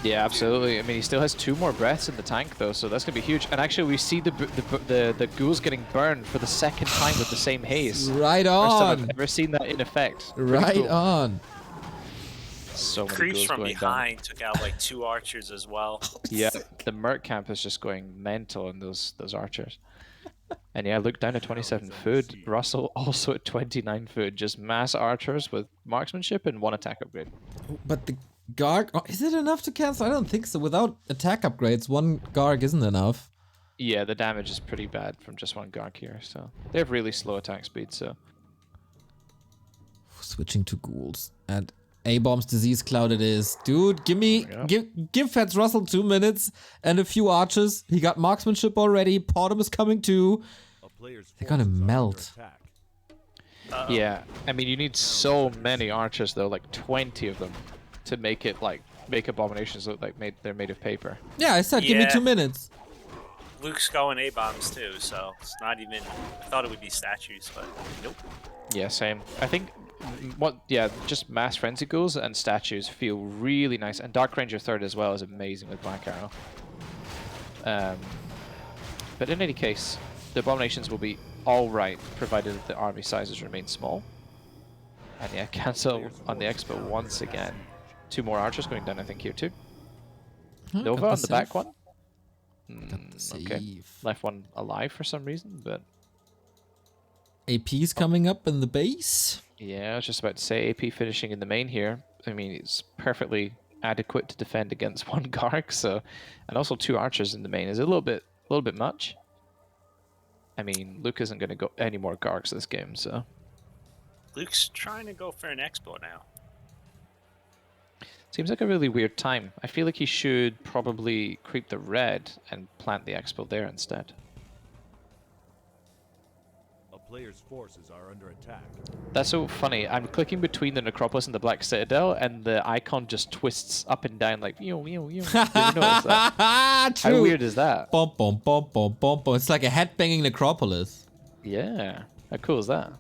Yeah, absolutely. I mean, he still has 2 more breaths in the tank though, so that's gonna be huge. And actually, we see the ghouls getting burned for the 2nd time with the same haze. Right First time on. I've ever seen that in effect. Pretty Right cool. on. So many Creeps ghouls from going behind took out like 2 archers as well. down. Yeah, the Merc camp is just going mental in those archers. And yeah, look down at 27 food. Russell also at 29 food. Just mass archers with marksmanship and 1 attack upgrade. But the Garg, oh, is it enough to cancel? I don't think so. Without attack upgrades, 1 Garg isn't enough. Yeah, the damage is pretty bad from just 1 Garg here. So they have really slow attack speed. So Switching to ghouls and A-bomb's disease cloud it is. Dude, give Fats Russell 2 minutes and a few archers. He got marksmanship already. Potom is coming too. They're gonna melt. yeah, I mean you need so many archers though, like 20 of them, to make it like make abominations look like they're made of paper. Yeah, I said give me 2 minutes. Luke's going A-bombs too, so it's not even. I thought it would be statues, but nope. Yeah, same. I think just mass frenzy ghouls and statues feel really nice, and Dark Ranger 3rd as well is amazing with Black Arrow. But in any case, the abominations will be all right, provided that the army sizes remain small. And yeah, cancel on the expo once again. 2 more archers going down, I think, here too. Nova on the back one. Okay, left one alive for some reason, but AP's coming up in the base. yeah, I was just about to say AP finishing in the main here. I mean, it's perfectly adequate to defend against 1 Garg, so, and also 2 archers in the main is a little bit much. I mean, Luke isn't going to go any more Gargs this game, so. Luke's trying to go for an expo now. Seems like a really weird time. I feel like he should probably creep the red and plant the expo there instead. A player's forces are under attack. That's so funny. I'm clicking between the Necropolis and the Black Citadel, and the icon just twists up and down like yo. Did you notice that? True. How weird is that? Bum, bum, bum, bum, bum, bum. It's like a headbanging necropolis. Yeah. How cool is that?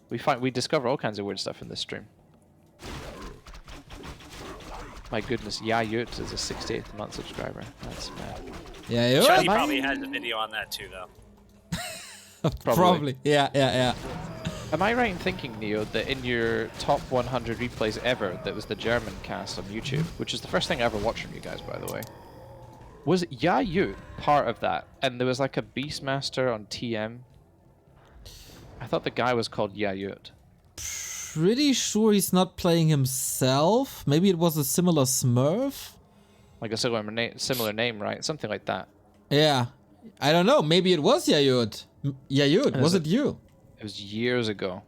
We discover all kinds of weird stuff in this stream. My goodness, Yayut is a 68th month subscriber. That's mad. Yeah, Shiny probably has a video on that too, though. Probably. Yeah. Am I right in thinking, Neo, that in your top 100 replays ever, that was the German cast on YouTube, which is the first thing I ever watched from you guys, by the way, was Yayu part of that? And there was like a Beastmaster on TM. I thought the guy was called Yayut. Pretty sure he's not playing himself. Maybe it was a similar Smurf. Like a similar name, right? Something like that. Yeah. I don't know. Maybe it was Yayut. Yayut, was it you? It was years ago.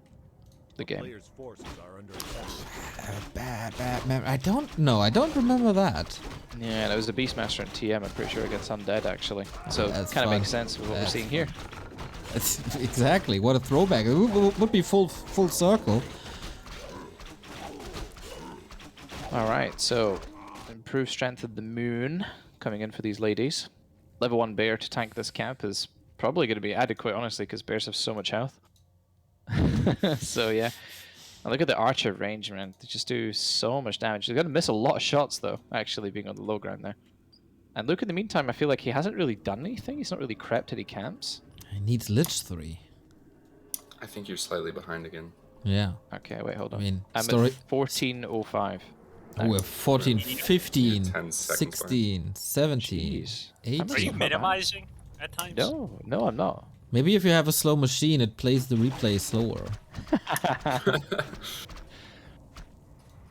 The game. Players' forces are under attack. Bad man. I don't know. I don't remember that. Yeah, it was the Beastmaster in TM. I'm pretty sure against Undead, actually. So it kind of makes sense with what we're seeing here. Exactly. What a throwback. It would be full circle. All right, so improved strength of the moon coming in for these ladies. Level 1 bear to tank this camp is probably going to be adequate, honestly, because bears have so much health. So yeah, now look at the archer range, man. They just do so much damage. They're going to miss a lot of shots, though, actually being on the low ground there. And Luke, in the meantime, I feel like he hasn't really done anything. He's not really crept any camps. He needs Lich 3. I think you're slightly behind again. Yeah. Okay, wait, hold on. I mean, I'm story... at 1405. Oh, we're 14, 15, 10 seconds 16, 17, Jeez. 18. Are you minimizing at times? No, I'm not. Maybe if you have a slow machine, it plays the replay slower.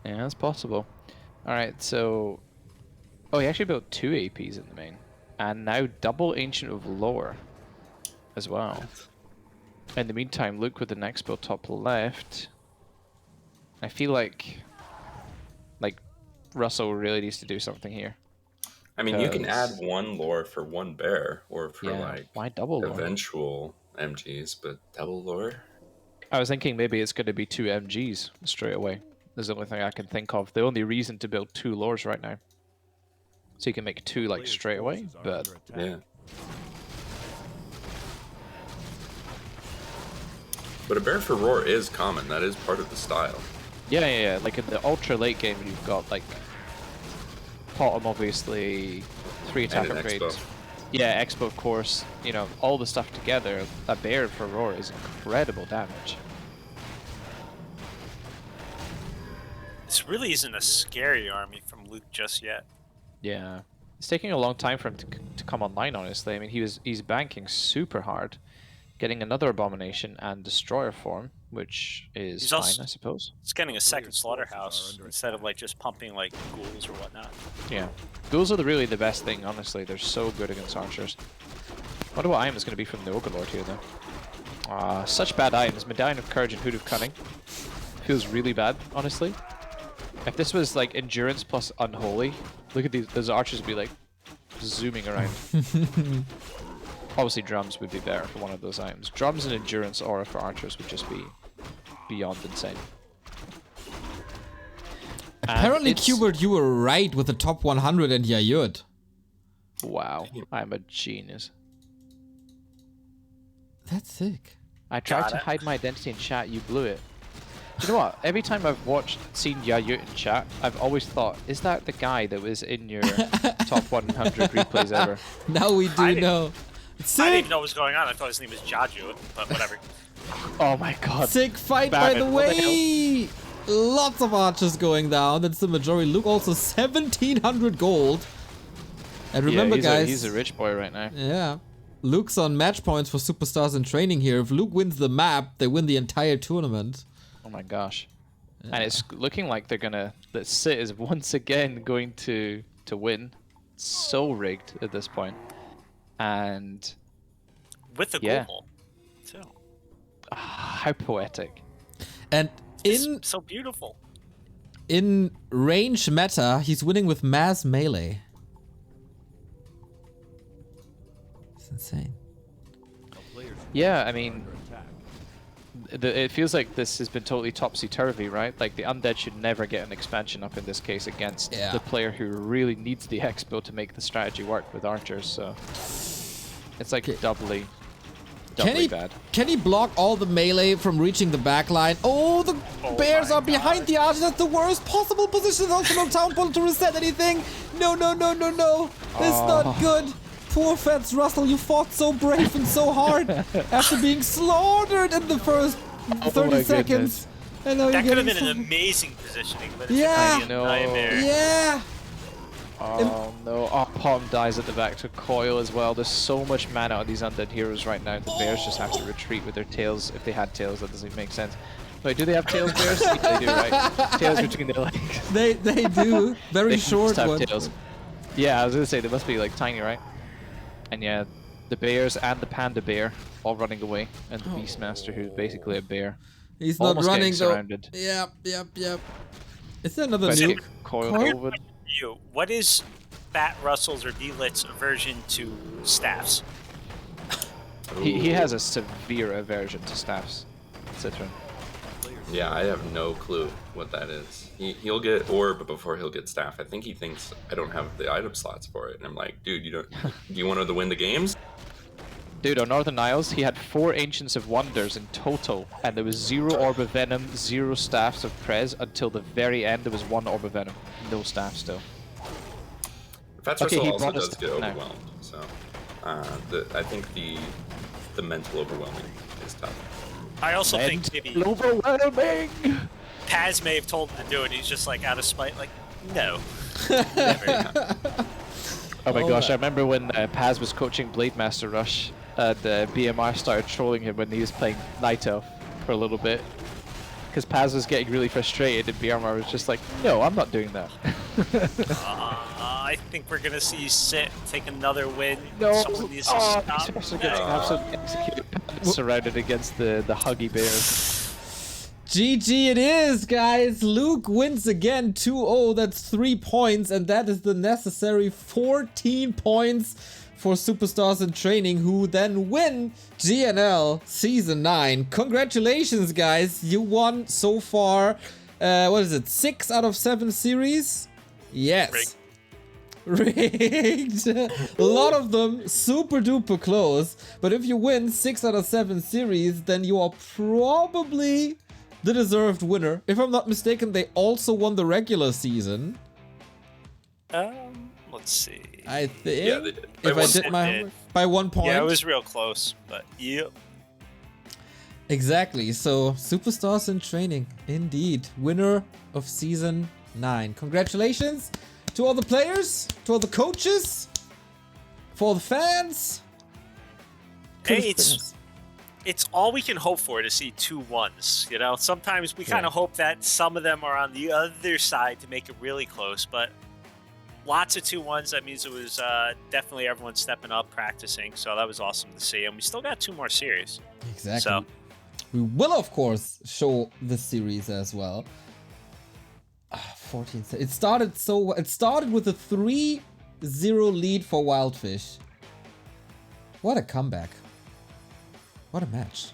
Yeah, that's possible. Alright, so... Oh, he actually built 2 APs in the main. And now double Ancient of Lore as well. In the meantime, Luke with the next build top left. I feel like Russell really needs to do something here. I mean, you can add 1 lore for 1 bear, or for why double lore? eventual MGs, but double lore? I was thinking maybe it's going to be 2 MGs straight away. That's the only thing I can think of. The only reason to build 2 lores right now. So you can make 2 like straight away, but Yeah. But a bear for roar is common. That is part of the style. yeah. Like in the ultra late game, you've got like bottom, obviously, 3 attack And an upgrades. expo. Yeah, expo, of course. You know, all the stuff together. A bear for roar is incredible damage. This really isn't a scary army from Luke just yet. Yeah, it's taking a long time for him to come online. Honestly, I mean, he's banking super hard, getting another abomination and destroyer form, which is fine, I suppose. It's getting a second slaughterhouse instead of like just pumping like ghouls or whatnot. Yeah, ghouls are really the best thing. Honestly, they're so good against archers. Wonder what item is going to be from the Ogre Lord here, though. Such bad items. Medallion of Courage and Hood of Cunning. Feels really bad, honestly. If this was like Endurance plus Unholy, look at those archers would be like zooming around. Obviously drums would be better for one of those items. Drums and Endurance aura for archers would just be beyond insane. Apparently, Quberte, you were right with the top 100 and Yayud. Wow, I'm a genius. That's sick. I tried to hide my identity in chat, you blew it. You know what? Every time I've seen Yayut in chat, I've always thought, is that the guy that was in your top 100 replays ever? Now we do know. Sick. I didn't even know what was going on. I thought his name was Jaju, but whatever. Oh my god. Sick fight, by the way. Lots of archers going down. That's the majority. Luke also 1,700 gold. And remember, guys, he's a rich boy right now. Yeah. Luke's on match points for superstars in training here. If Luke wins the map, they win the entire tournament. Oh my gosh. Yeah. And it's looking like that Sit is once again going to win. It's so rigged at this point. And with the goal too. How poetic. And it's so beautiful. In range meta, he's winning with mass melee. It's insane. Yeah, I mean, it feels like this has been totally topsy-turvy, right? Like, the undead should never get an expansion up in this case against the player who really needs the expo to make the strategy work with archers, so... It's like doubly bad. Can he block all the melee from reaching the back line? Oh, the bears are behind the archers. That's the worst possible position. There's also no town point to reset anything. No. It's not good. Poor Fats Russell, you fought so brave and so hard after being slaughtered in the first 30 my seconds. And now That you're could have getting been an some- amazing positioning, but it's Yeah. a nightmare. Yeah. Oh no, our Palm dies at the back to Coil as well. There's so much mana on these undead heroes right now. The bears just have to retreat with their tails. If they had tails, that doesn't make sense. Wait, do they have tails, bears? Yeah, they do, right? Tails between their legs. They do. Very They short must have one. tails. Yeah, I was gonna say they must be like tiny, right? And yeah, the bears and the panda bear all running away, and the Beastmaster, who's basically a bear. He's not Almost running getting though. surrounded. Yep. Is there another But new? get Coil Coil? over. You, what is Fat Russell's or D-Lit's aversion to staffs? He has a severe aversion to staffs, Sythren. Yeah, I have no clue what that is. He'll get orb before he'll get staff. I think he thinks I don't have the item slots for it, and I'm like, dude, you don't. Do you want to win the games? Dude, on Northern Isles, he had 4 Ancients of Wonders in total, and there was 0 Orb of Venom, 0 Staffs of Prez, until the very end there was 1 Orb of Venom. No staff still. Fats Okay, Russell he also brought us does get now. overwhelmed, so I think the mental overwhelming is tough. I also think maybe Overwhelming! Paz may have told him to do it. He's just like out of spite, like, no. Never. Oh my Oh, gosh, man. I remember when Paz was coaching Blade Master Rush, the BMR started trolling him when he was playing Night Elf for a little bit. Because Paz was getting really frustrated and BMR was just like, no, I'm not doing that. I think we're gonna see Sit take another win. No, Someone needs to stop. Beastmaster gets that. absolutely executed, surrounded against the huggy bears. GG it is, guys. Luke wins again 2-0. That's 3 points, and that is the necessary 14 points for Superstars in Training, who then win GNL Season 9. Congratulations, guys. You won so far, what is it, 6 out of 7 series? Yes. Rigged. A lot of them super duper close, but if you win 6 out of 7 series, then you are probably the deserved winner. If I'm not mistaken, they also won the regular season. Let's see. Yeah, I think. they did. If I did It my did. homework. By 1 point. Yeah, it was real close, but yep. Exactly. So, Superstars in Training, indeed, winner of Season 9. Congratulations to all the players, to all the coaches, for all the fans. Hey, it's all we can hope for to see 2 1s. You know, sometimes we kind of hope that some of them are on the other side to make it really close, but lots of 2 1s. That means it was definitely everyone stepping up, practicing. So that was awesome to see. And we still got 2 more series. Exactly. So We will, of course, show the series as well. 14. It started with a 3-0 lead for Wildfish. What a comeback. What a match.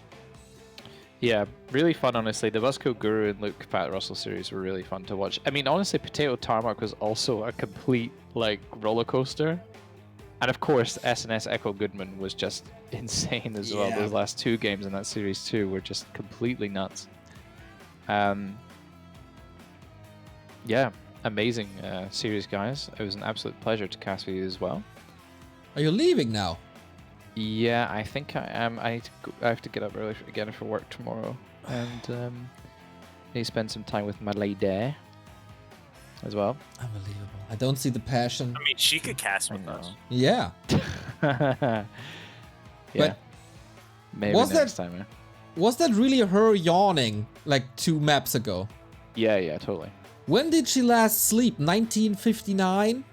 Yeah, really fun, honestly. The Buzzkill Guru and Luke Pat Russell series were really fun to watch. I mean, honestly, Potato Tarmac was also a complete, like, roller coaster. And of course, SNS Echo Goodman was just insane as well. Yeah. Those last 2 games in that series, too, were just completely nuts. Yeah, amazing series, guys. It was an absolute pleasure to cast with you as well. Are you leaving now? Yeah, I think I am. I have to get up early again for work tomorrow, and need to spend some time with my lady as well. Unbelievable. I don't see the passion. I mean, she could cast I with know. us. Yeah. Yeah, But maybe was next that- time. Was that really her yawning like 2 maps ago? Yeah, totally. When did she last sleep? 1959?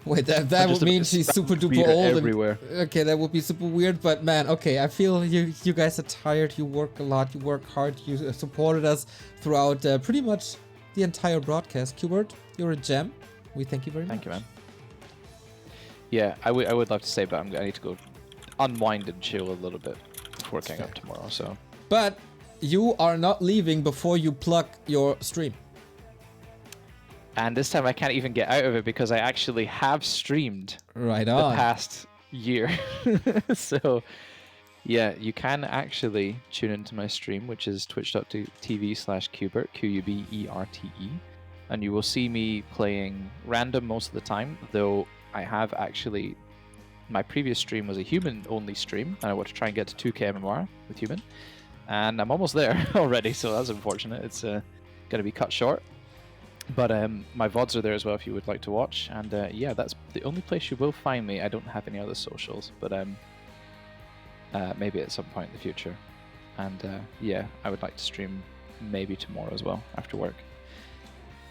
Wait, that I'm would just mean a she's bit super duper weird old. everywhere. Okay, that would be super weird, but man, okay, I feel you guys are tired, you work a lot, you work hard, you supported us throughout pretty much the entire broadcast. Quberte, you're a gem. We thank you very much. Thank you, man. Yeah, I would love to say, but I need to go unwind and chill a little bit before getting up tomorrow, so. But you are not leaving before you plug your stream. And this time I can't even get out of it because I actually have streamed Right the on. past year. So, yeah, you can actually tune into my stream, which is twitch.tv/Quberte, Quberte, and you will see me playing random most of the time, though I have actually my previous stream was a human-only stream, and I want to try and get to 2k MMR with human. And I'm almost there already, so that's unfortunate. It's going to be cut short. But my VODs are there as well if you would like to watch. And yeah, that's the only place you will find me. I don't have any other socials, but maybe at some point in the future. And yeah, I would like to stream maybe tomorrow as well after work.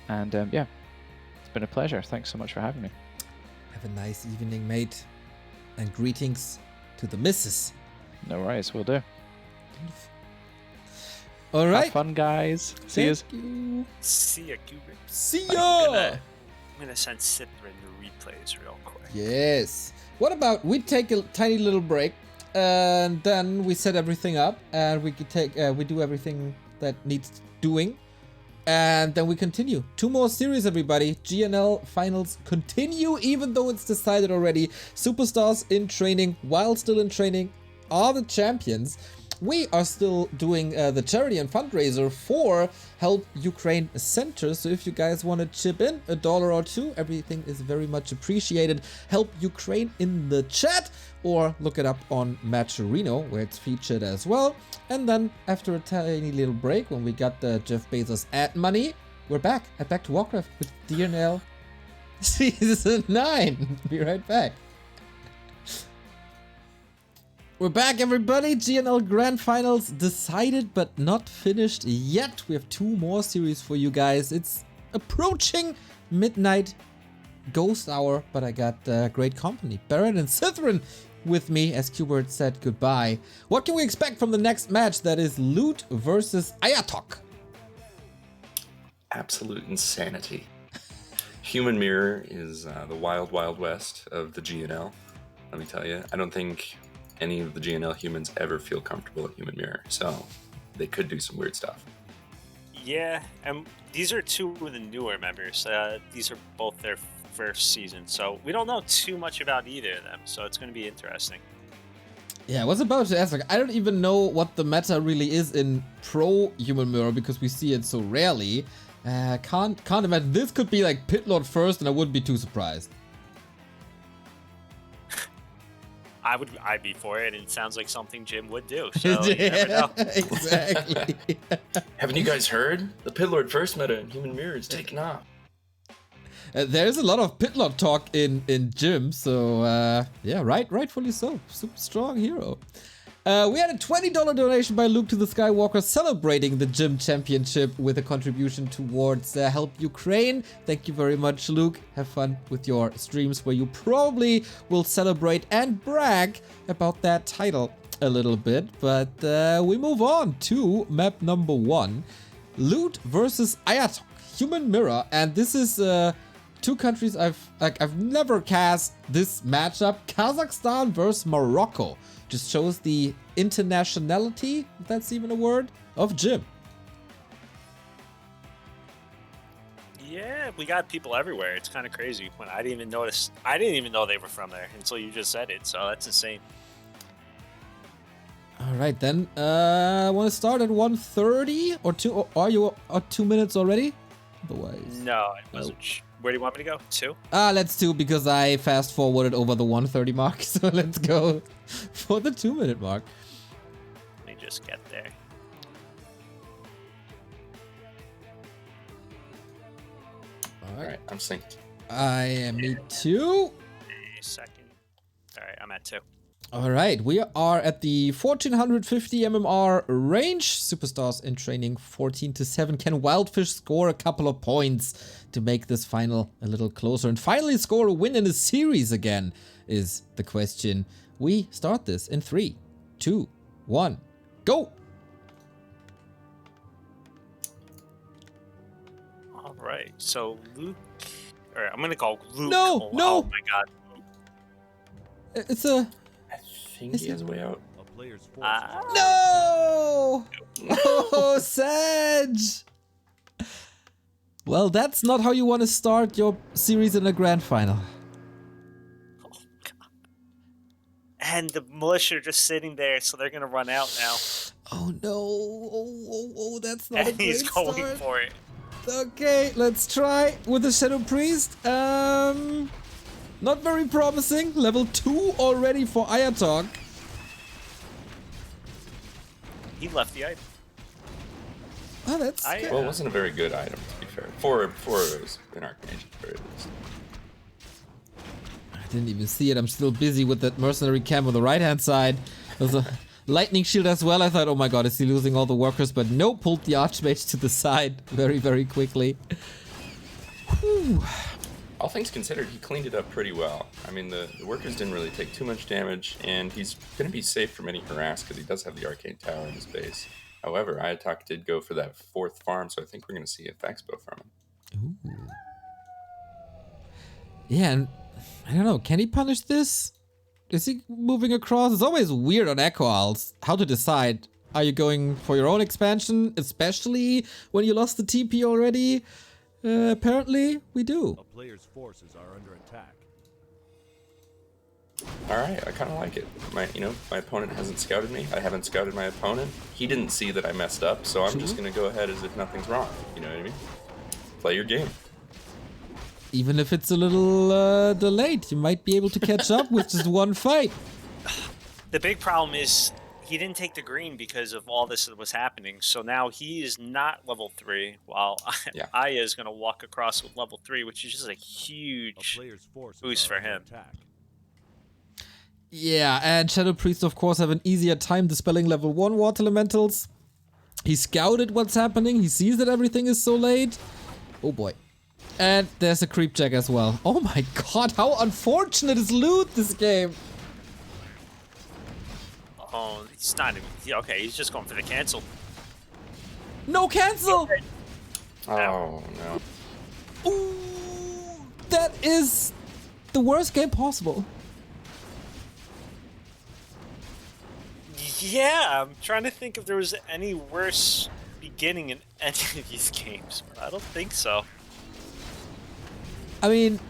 And yeah, it's been a pleasure. Thanks so much for having me. Have a nice evening, mate. And greetings to the missus. No worries, we'll do. All right. Have fun, guys. See Thank you. you. See ya, Quberte. See I'm ya. gonna send Sythren the replays real quick. Yes. What about we take a tiny little break and then we set everything up and we could take we do everything that needs doing and then we continue. 2 more series, everybody. GNL finals continue even though it's decided already. Superstars in training. While still in training are the champions. We are still doing the charity and fundraiser for Help Ukraine Center. So if you guys want to chip in $1 or $2, everything is very much appreciated. Help Ukraine in the chat or look it up on Matcherino where it's featured as well. And then after a tiny little break when we got the Jeff Bezos ad money, we're back at Back to Warcraft with GNL Season 9. Be right back. We're back, everybody. GNL Grand Finals decided but not finished yet. We have 2 more series for you guys. It's approaching midnight ghost hour, but I got great company. Barren and Sythren with me as Quberte said goodbye. What can we expect from the next match that is Loot versus Ayatok? Absolute insanity. Human Mirror is the wild, wild west of the GNL. Let me tell you, I don't think any of the GNL humans ever feel comfortable at Human Mirror, so they could do some weird stuff. Yeah, and these are 2 of the newer members. These are both their first season, so we don't know too much about either of them, so it's going to be interesting. Yeah, I was about to ask, like, I don't even know what the meta really is in pro Human Mirror because we see it so rarely. Can't imagine. This could be like Pitlord first and I wouldn't be too surprised. I'd be for it, and it sounds like something Jim would do. So you never know. Exactly. Haven't you guys heard? The Pitlord first meta in Human Mirror is taking off. There's a lot of Pitlord talk in Jim, so yeah, rightfully so. Super strong hero. We had a $20 donation by Luke to the Skywalker celebrating the Gym Championship with a contribution towards Help Ukraine. Thank you very much, Luke. Have fun with your streams where you probably will celebrate and brag about that title a little bit. But we move on to map number 1. Loot versus Ayatok, Human Mirror. And this is 2 countries I've never cast this matchup. Kazakhstan versus Morocco. Just shows the internationality, if that's even a word, of Jim. Yeah, we got people everywhere. It's kind of crazy. When I didn't even know they were from there until you just said it. So that's insane. All right, then. I want to start at 1:30 or 2. Or are you at 2 minutes already? Otherwise, No, it wasn't. Where do you want me to go? 2? Let's 2 because I fast forwarded over the 1:30 mark. So let's go for the 2-minute mark. Let me just get there. All right, I'm synced. I am me too. A second. All right, I'm at 2. All right, we are at the 1450 MMR range. Superstars in training 14-7. Can Wildfish score a couple of points to make this final a little closer and finally score a win in a series again is the question. We start this in 3, 2, 1, go! All right, so Luke. All right, I'm gonna go Luke. No, no. Oh my God. It's a... I think he has a way out. A player's forces Ah. are No! Oh, Sedge! Well, that's not how you want to start your series in a grand final. Oh God. And the militia are just sitting there, so they're gonna run out now. Oh no! Oh, that's not a And great he's going start. for it. Okay, let's try with the Shadow Priest. Not very promising. Level 2 already for Ayatok. He left the item. Oh, that's I- good. Well, it wasn't a very good item, to be fair. For an Archmage, at the very least. I didn't even see it. I'm still busy with that mercenary camp on the right-hand side. There's a lightning shield as well. I thought, oh my god, is he losing all the workers? But no, pulled the Archmage to the side very, very quickly. Whew. All things considered, he cleaned it up pretty well. I mean, the workers didn't really take too much damage, and he's going to be safe from any harass because he does have the Arcane Tower in his base. However, Ayatok did go for that 4th farm, so I think we're going to see a Expo from him. Ooh. Yeah, and I don't know, can he punish this? Is he moving across? It's always weird on Echo Owls how to decide. Are you going for your own expansion, especially when you lost the TP already? Apparently, we do. A player's forces are under attack. All right, I kind of like it. My opponent hasn't scouted me. I haven't scouted my opponent. He didn't see that I messed up, so I'm just going to go ahead as if nothing's wrong. You know what I mean? Play your game. Even if it's a little delayed, you might be able to catch up with just one fight. The big problem is he didn't take the green because of all this that was happening. So now he is not level 3, while Yeah. Aya is going to walk across with level 3, which is just a A huge player's forces boost are for under him. attack. Yeah, and Shadow Priest, of course, have an easier time dispelling level 1 water elementals. He scouted what's happening. He sees that everything is so late. Oh boy. And there's a creep check as well. Oh my god, how unfortunate is loot this game. Oh, he's not even... Okay, he's just going for the cancel. No cancel! Oh, no. Ooh, that is the worst game possible. Yeah, I'm trying to think if there was any worse beginning in any of these games, but I don't think so. I mean,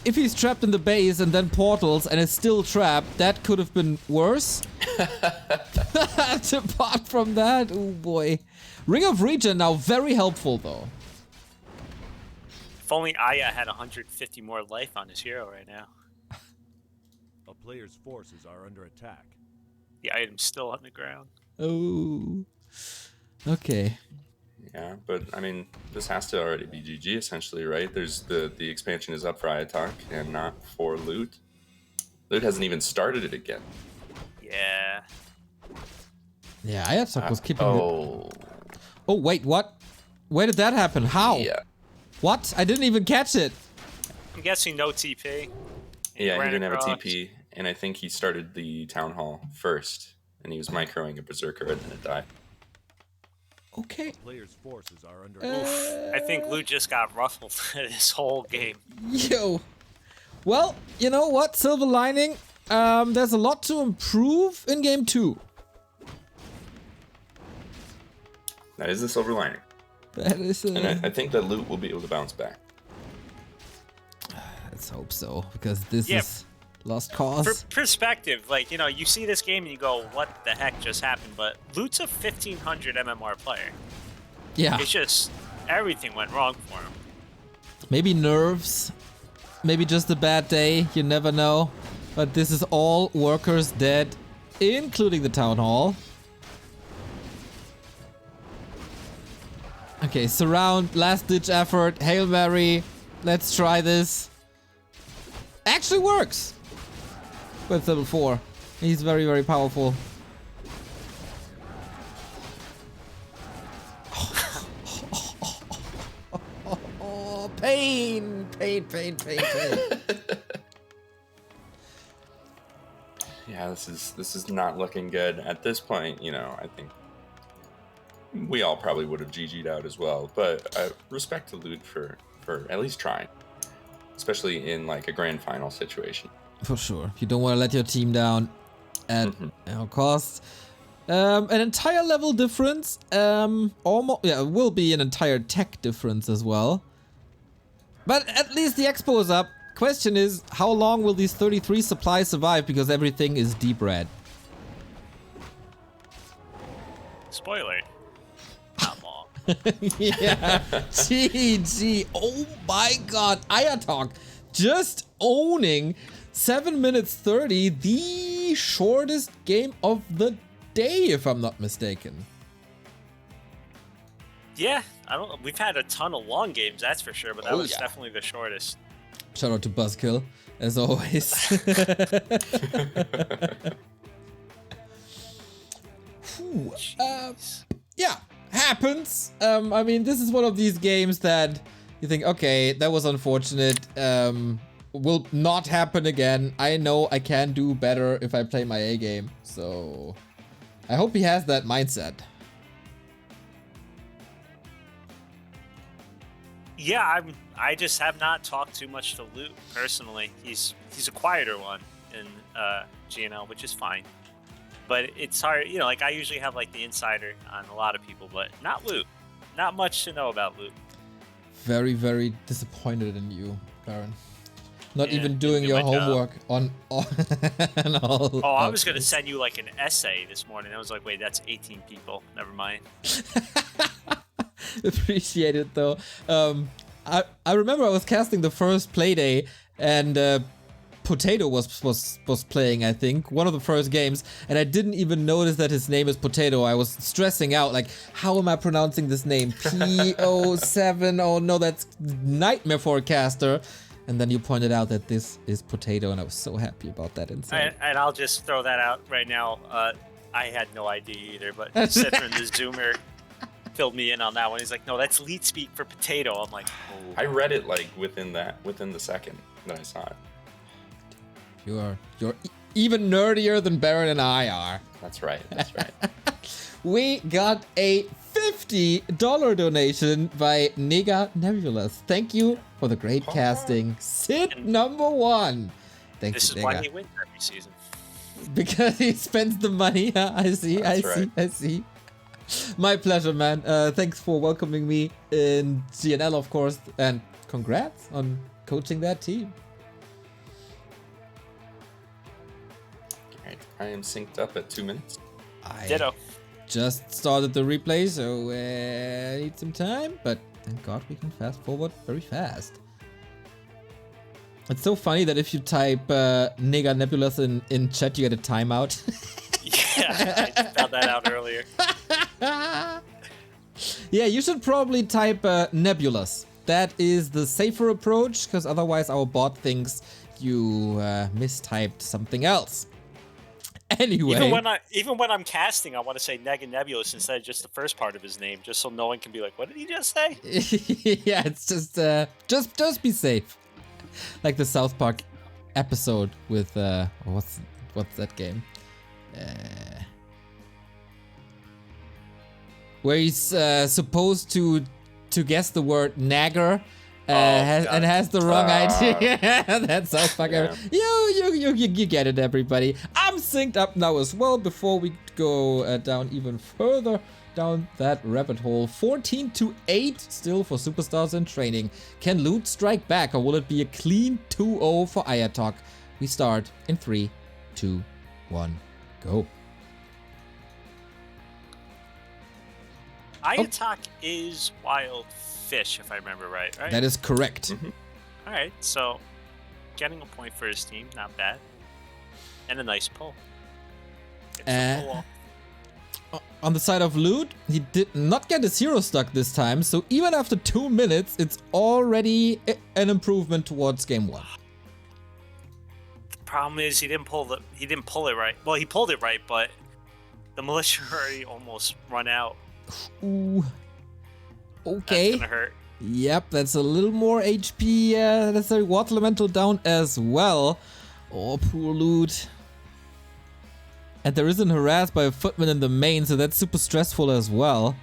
if he's trapped in the base and then portals and is still trapped, that could have been worse. Apart from that, oh boy. Ring of Regen now very helpful though. If only Aya had 150 more life on his hero right now. A player's forces are under attack. The item's still on the ground. Oh. Okay. Yeah, but I mean, this has to already be GG essentially, right? There's the expansion is up for Ayatok and not for Loot. Loot hasn't even started it again. Yeah. Yeah, Ayatok was keeping it. Oh. Oh, wait, what? Where did that happen? How? Yeah. What? I didn't even catch it. I'm guessing no TP. Yeah, he ran didn't have a across. TP, and I think he started the Town Hall first, and he was microing a Berserker and then it died. Okay. Player's forces are under I think Lou just got ruffled this whole game. Yo. Well, you know what? Silver lining. There's a lot to improve in game 2. That is the silver lining. That is. And I think that Loot will be able to bounce back. Let's hope so, because this Yeah. is lost cause. For perspective, like, you know, you see this game and you go, what the heck just happened? But Lute's a 1500 MMR player. Yeah. It's just, everything went wrong for him. Maybe nerves. Maybe just a bad day. You never know. But this is all workers dead, including the town hall. Okay, surround, last ditch effort, Hail Mary. Let's try this. Actually works. With level 4. He's very, very powerful. Oh, pain, pain, pain, pain, pain. Yeah, this is not looking good. At this point, you know, I think we all probably would have GG'd out as well. But respect to Loot for at least trying. Especially in like a grand final situation. For sure. You don't want to let your team down at all costs. An entire level difference. Almost, yeah, it will be an entire tech difference as well. But at least the expo is up. Question is, how long will these 33 supplies survive? Because everything is deep red. Spoiler. Not long. Yeah. GG. Oh my god. Ayatok just owning 7 minutes 30, the shortest game of the day, if I'm not mistaken. Yeah, we've had a ton of long games, that's for sure, but that was yeah. definitely the shortest. Shout out to Buzzkill, as always. Whew, yeah, happens. I mean, this is one of these games that you think, okay, that was unfortunate. Will not happen again. I know I can do better if I play my A game. So I hope he has that mindset. Yeah, I just have not talked too much to Luke personally. He's a quieter one in GNL, which is fine. But it's hard, you know, like I usually have like the insider on a lot of people, but not Luke. Not much to know about Luke. Very, very disappointed in you, Barren. Not Yeah, even doing didn't do your my job. homework on all. Oh, I was going to send you like an essay this morning. I was like, wait, that's 18 people. Never mind. Appreciate it though. I remember I was casting the first Playday and Potato was playing, I think, one of the first games, and I didn't even notice that his name is Potato. I was stressing out, like, how am I pronouncing this name? P07, oh no, that's nightmare for a caster. And then you pointed out that this is Potato, and I was so happy about that insight. And I'll just throw that out right now. I had no idea either, but Sythren, the Zoomer, filled me in on that one. He's like, no, that's lead speak for Potato. I'm like, oh. I read it like within the second that I saw it. You're even nerdier than Barren and I are. That's right. That's right. We got a $50 donation by Nega Nebulous. Thank you for the great casting. Sid number 1. Thank This you, is why Nega. he wins every season. Because he spends the money. I see, That's I see. My pleasure, man. Thanks for welcoming me in GNL, of course. And congrats on coaching that team. Alright, I am synced up at 2 minutes. I Ditto. just started the replay, so I need some time, but thank God we can fast forward very fast. It's so funny that if you type Nega Nebulous in chat, you get a timeout. Yeah, I found that out earlier. Yeah, you should probably type Nebulous. That is the safer approach, because otherwise our bot thinks you mistyped something else. Anyway. Even when I'm casting, I want to say Nega Nebulous instead of just the first part of his name, just so no one can be like, "What did he just say?" Yeah, it's just be safe. Like the South Park episode with what's that game? Where he's supposed to guess the word nagger. And has the wrong idea. That's South Park. Yeah. You get it, everybody. I'm synced up now as well. Before we go down even further down that rabbit hole, 14-8 still for superstars in training. Can Loot strike back, or will it be a clean 2-0 for Ayatok? We start in 3, 2, 1, go. Ayatok is wild fish, if I remember right? That is correct. Mm-hmm. All right, so getting a point for his team, not bad, and a nice pull. Gets the pull off. On the side of Loot, he did not get his hero stuck this time, so even after 2 minutes, it's already an improvement towards game 1. The problem is he didn't pull it right. Well, he pulled it right, but the militia already almost run out. Ooh. Okay. That's gonna hurt. Yep, that's a little more HP. That's a Water Elemental down as well. Oh, poor Loot. And there isn't harassed by a footman in the main, so that's super stressful as well.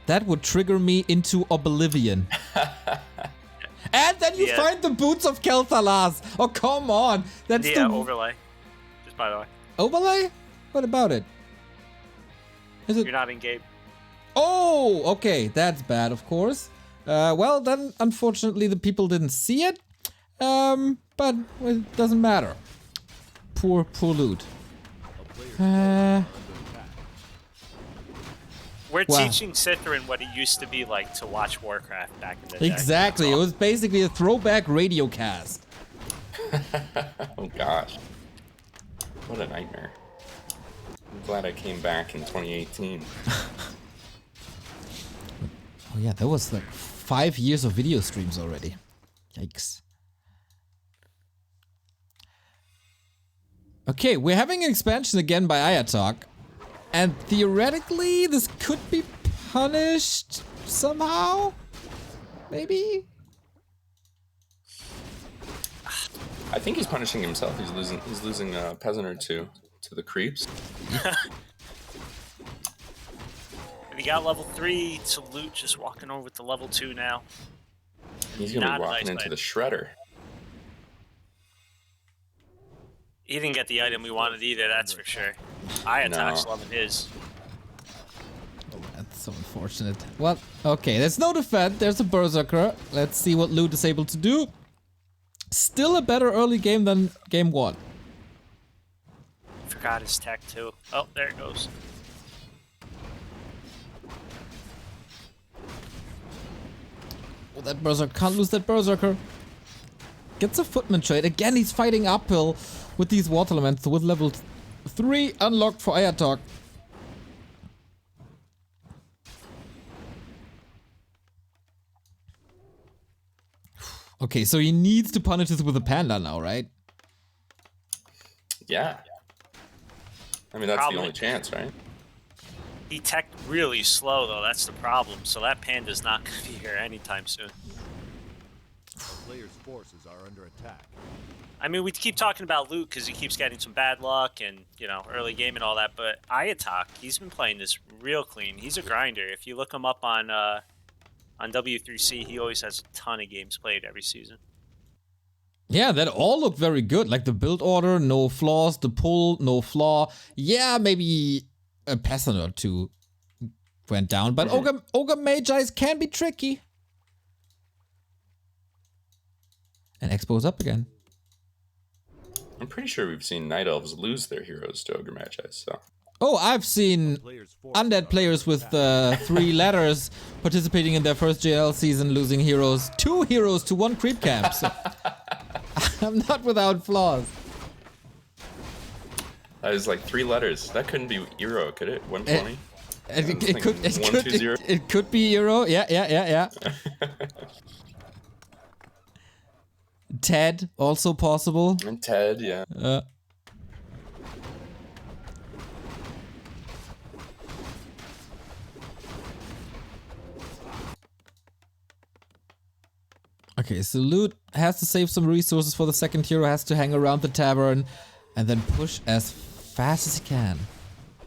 That would trigger me into oblivion. And then you find the boots of Kel'Thalas. Oh, come on. That's the overlay. Just by the way. overlay? What about it? Is it? You're not in game. Oh, okay. That's bad, of course. Well, then, unfortunately, the people didn't see it. But it doesn't matter. Poor Loot. Where We're Wow. teaching Sythren what it used to be like to watch Warcraft back in the day. Exactly. It was basically a throwback radio cast. Oh gosh. What a nightmare. I'm glad I came back in 2018. Oh yeah, that was like 5 years of video streams already. Yikes. Okay, we're having an expansion again by Ayatok. And theoretically, this could be punished somehow? Maybe? I think he's punishing himself. He's losing a peasant or two to the creeps. And he got level 3 to loot, just walking over to level 2 now. He's gonna Not be a walking nice into fight. the shredder. He didn't get the item we wanted either, that's for sure. Ayatok's No. loving his. Oh, that's so unfortunate. Well, okay, there's no defend. There's a Berserker. Let's see what Loot is able to do. Still a better early game than game 1. Forgot his tech too. Oh, there it goes. Oh, that Berserker. Can't lose that Berserker. Gets a footman trade. Again, he's fighting uphill with these water elements with level 3 unlocked for Ayatok. Okay, so he needs to punish this with a panda now, right? Yeah. I mean, that's Probably. the only chance, right? He teched really slow though, that's the problem. So that panda's not gonna be here anytime soon. Players' forces are under attack. I mean, we keep talking about Luke because he keeps getting some bad luck and, you know, early game and all that, but Ayatok, he's been playing this real clean. He's a grinder. If you look him up on W3C, he always has a ton of games played every season. Yeah, that all look very good. Like the build order, no flaws. The pull, no flaw. Yeah, maybe a peasant or two went down, but Ogre Magi's can be tricky. And Expo's up again. I'm pretty sure we've seen Night Elves lose their heroes to Ogre Magi, so... Oh, I've seen Players' forces undead are players under with attack. 3 letters participating in their first GNL season, losing heroes. 2 heroes to 1 creep camp. So I'm not without flaws. That is like 3 letters. That couldn't be Eero, could it? 120? It could be Euro. Yeah. Ted, also possible. And Ted, yeah. Okay, so Loot has to save some resources for the second hero, has to hang around the tavern, and then push as fast as he can.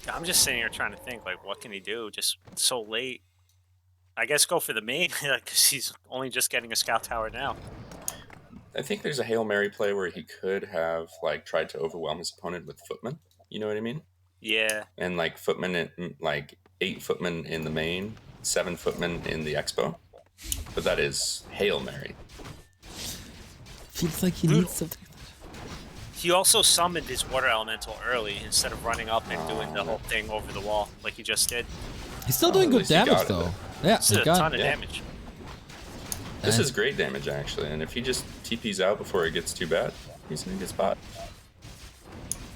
I'm just sitting here trying to think, like, what can he do? Just so late. I guess go for the main, because he's only just getting a scout tower now. I think there's a Hail Mary play where he could have, like, tried to overwhelm his opponent with footmen. You know what I mean? Yeah. And, like, footmen, in, like, 8 footmen in the main, 7 footmen in the expo. But that is Hail Mary. Feels like he needs something. He also summoned his water elemental early instead of running up and doing the whole thing over the wall like he just did. He's still doing at good least he damage got it, though. though. Yeah, This he is a got ton it. of damage. This And- is great damage, actually. And if he just TPs out before it gets too bad, he's in a good spot.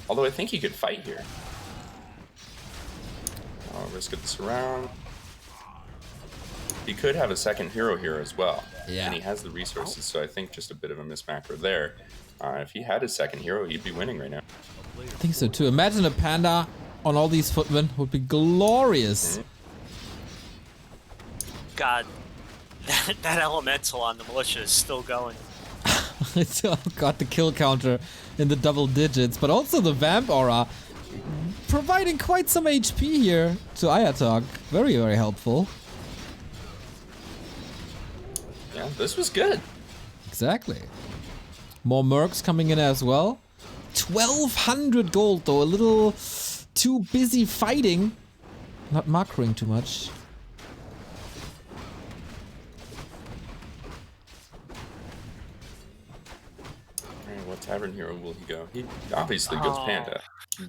Although I think he could fight here. I'll risk this around. He could have a second hero here as well. Yeah. And he has the resources, so I think just a bit of a mismacro there. If he had his second hero, he'd be winning right now. I think so too. Imagine a panda on all these footmen would be glorious. God, that elemental on the militia is still going. It's still got the kill counter in the double digits, but also the vamp aura providing quite some HP here to Ayatok. Very, very helpful. Yeah, this was good. Exactly. More mercs coming in as well. 1200 gold though, a little too busy fighting. Not macroing too much. Alright, what tavern hero will he go? He obviously goes Panda.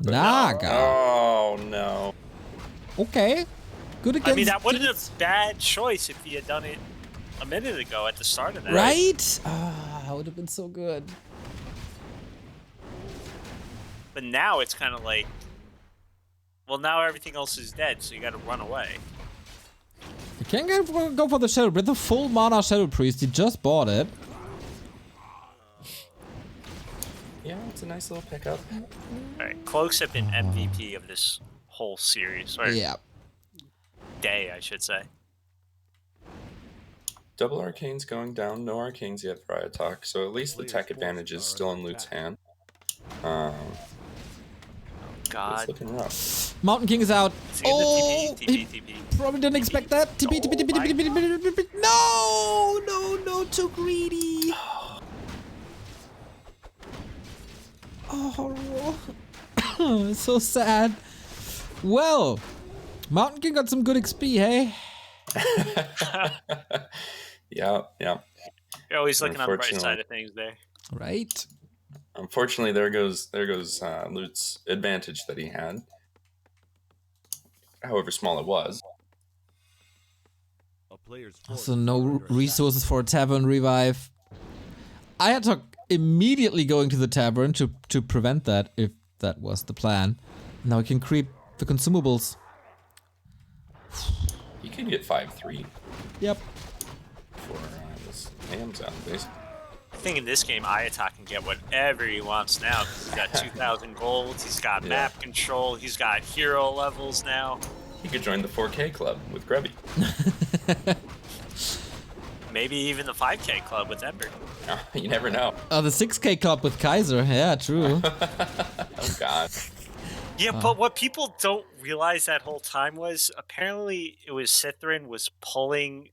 Naga. Oh no. Okay. Good against. I mean, that would have been a bad choice if he had done it a minute ago at the start of that. Right? Ah, that would have been so good. But now it's kind of like, well, now everything else is dead, so you got to run away. You can't go for the Shadow Breath, the full mana Shadow Priest. You just bought it. Yeah, it's a nice little pickup. All right, Cloaks have been MVP of this whole series, or Yeah. day, I should say. Double Arcane's going down. No Arcanes yet for Ayatok, so at least the tech advantage is still in Lute's hand. God. It's looking rough. Mountain King is out. See the TP. Probably didn't expect that. TP. No, too greedy. Oh, so sad. Well, Mountain King got some good XP, hey? Yeah. You're always looking on the bright side of things there. Right. Unfortunately, there goes Lute's advantage that he had. However small it was. A player's So no resources for a tavern revive. Ayatok immediately going to the tavern to prevent that, if that was the plan. Now we can creep the consumables. He could get 5-3 Yep. for this ham zone, basically. I think in this game, Ayatok can get whatever he wants now. He's got 2,000 gold. He's got map control. He's got hero levels now. He could join the 4K club with Grubby. Maybe even the 5K club with Ember. You never know. Oh, the 6K club with Kaiser. Yeah, true. Oh God. Yeah, but what people don't realize that whole time was apparently it was Sythren was pulling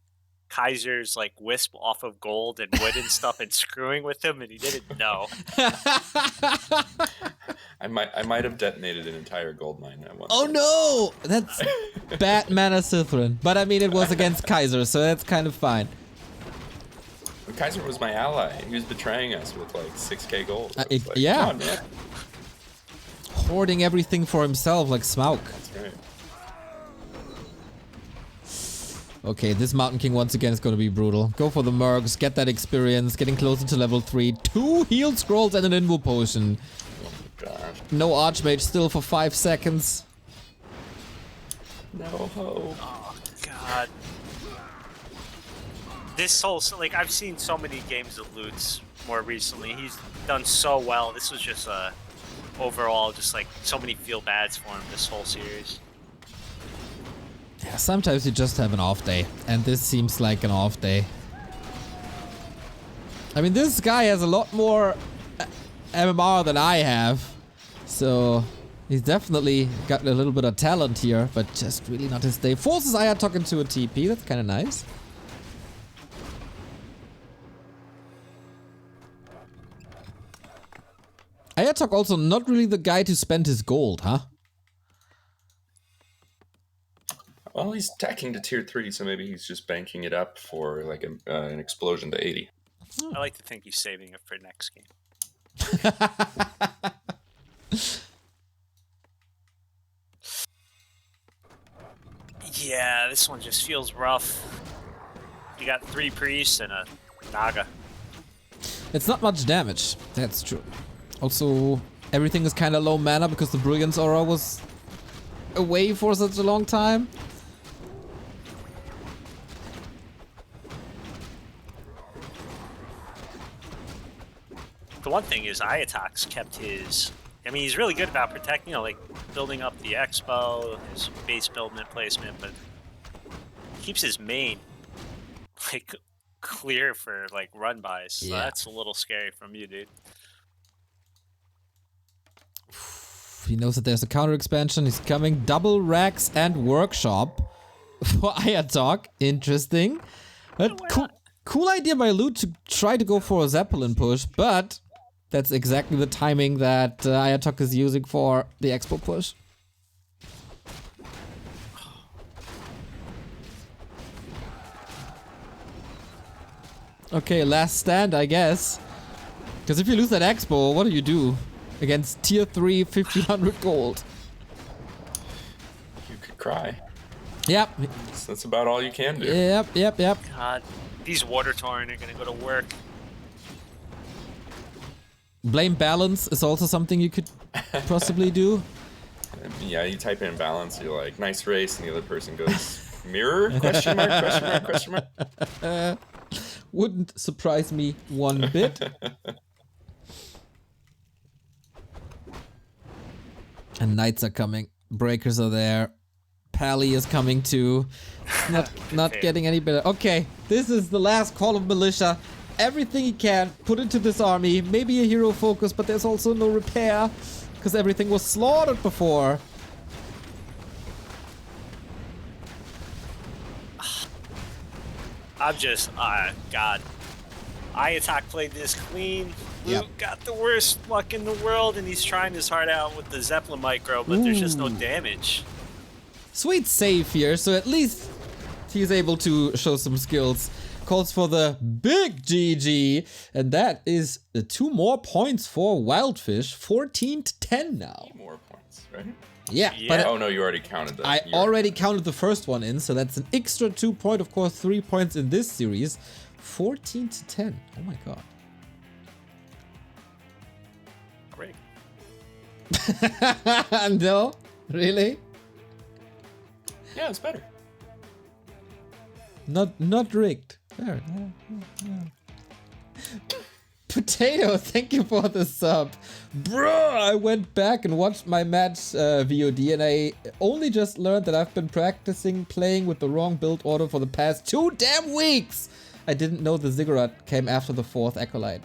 Kaiser's like wisp off of gold and wood and stuff and screwing with him, and he didn't know. I might have detonated an entire gold mine at once. Oh no! That's bad mana Sythren. But I mean, it was against Kaiser, so that's kind of fine. But Kaiser was my ally. He was betraying us with like 6K gold. Like, yeah. Come on, man. Hoarding everything for himself like Smaug. That's right. Okay, this Mountain King once again is going to be brutal. Go for the Mercs, get that experience, getting closer to level 3. 2 heal scrolls and an Invo potion. Oh my gosh. No Archmage still for 5 seconds. No hope. Oh God. This whole like I've seen so many games of Lutz more recently. He's done so well. This was just overall just like so many feel bads for him this whole series. Yeah, sometimes you just have an off day, and this seems like an off day. I mean, this guy has a lot more MMR than I have, so he's definitely got a little bit of talent here, but just really not his day. Forces Ayatok into a TP, that's kind of nice. Ayatok also not really the guy to spend his gold, huh? Well, he's tacking to tier 3, so maybe he's just banking it up for like an explosion to 80. I like to think he's saving it for next game. Yeah, this one just feels rough. You got 3 priests and a Naga. It's not much damage, that's true. Also, everything is kind of low mana because the Brilliance Aura was away for such a long time. The one thing is Ayatok's kept his... I mean, he's really good about protecting, like building up the expo, his base building and placement, but he keeps his main like clear for like run bys. So that's a little scary from you, dude. He knows that there's a counter expansion. He's coming. Double racks and workshop for Ayatok. Interesting. But cool idea by Lute to try to go for a Zeppelin push, but that's exactly the timing that Ayatok is using for the expo push. Okay, last stand, I guess. Because if you lose that expo, what do you do? Against tier 3, 1500 gold. You could cry. Yep. That's about all you can do. Yep. God, these water torrent are gonna go to work. Blame balance is also something you could possibly do. Yeah, you type in balance, you're like, nice race, and the other person goes, mirror? Question mark, question mark, question mark. Wouldn't surprise me one bit. And knights are coming. Breakers are there. Pally is coming too. Not getting any better. Okay, this is the last call of militia. Everything he can, put into this army. Maybe a hero focus, but there's also no repair. Because everything was slaughtered before. I'm just, God. Iatak played this clean. Luke got the worst luck in the world, and he's trying his heart out with the Zeppelin micro, but there's just no damage. Sweet save here, so at least he's able to show some skills. Calls for the big GG, and that is 2 more points for Wildfish. 14-10 now. 8 more points, right? Yeah, Yeah. but Oh no, you already counted that. I already counted the first one in, so that's an extra 2 point. Of course, 3 points in this series. 14-10. Oh my god. Great. No? Really? Yeah, it's better. Not rigged. There. Potato, thank you for the sub. Bro, I went back and watched my match VOD, and I only just learned that I've been practicing playing with the wrong build order for the past 2 damn weeks. I didn't know the Ziggurat came after the 4th Acolyte.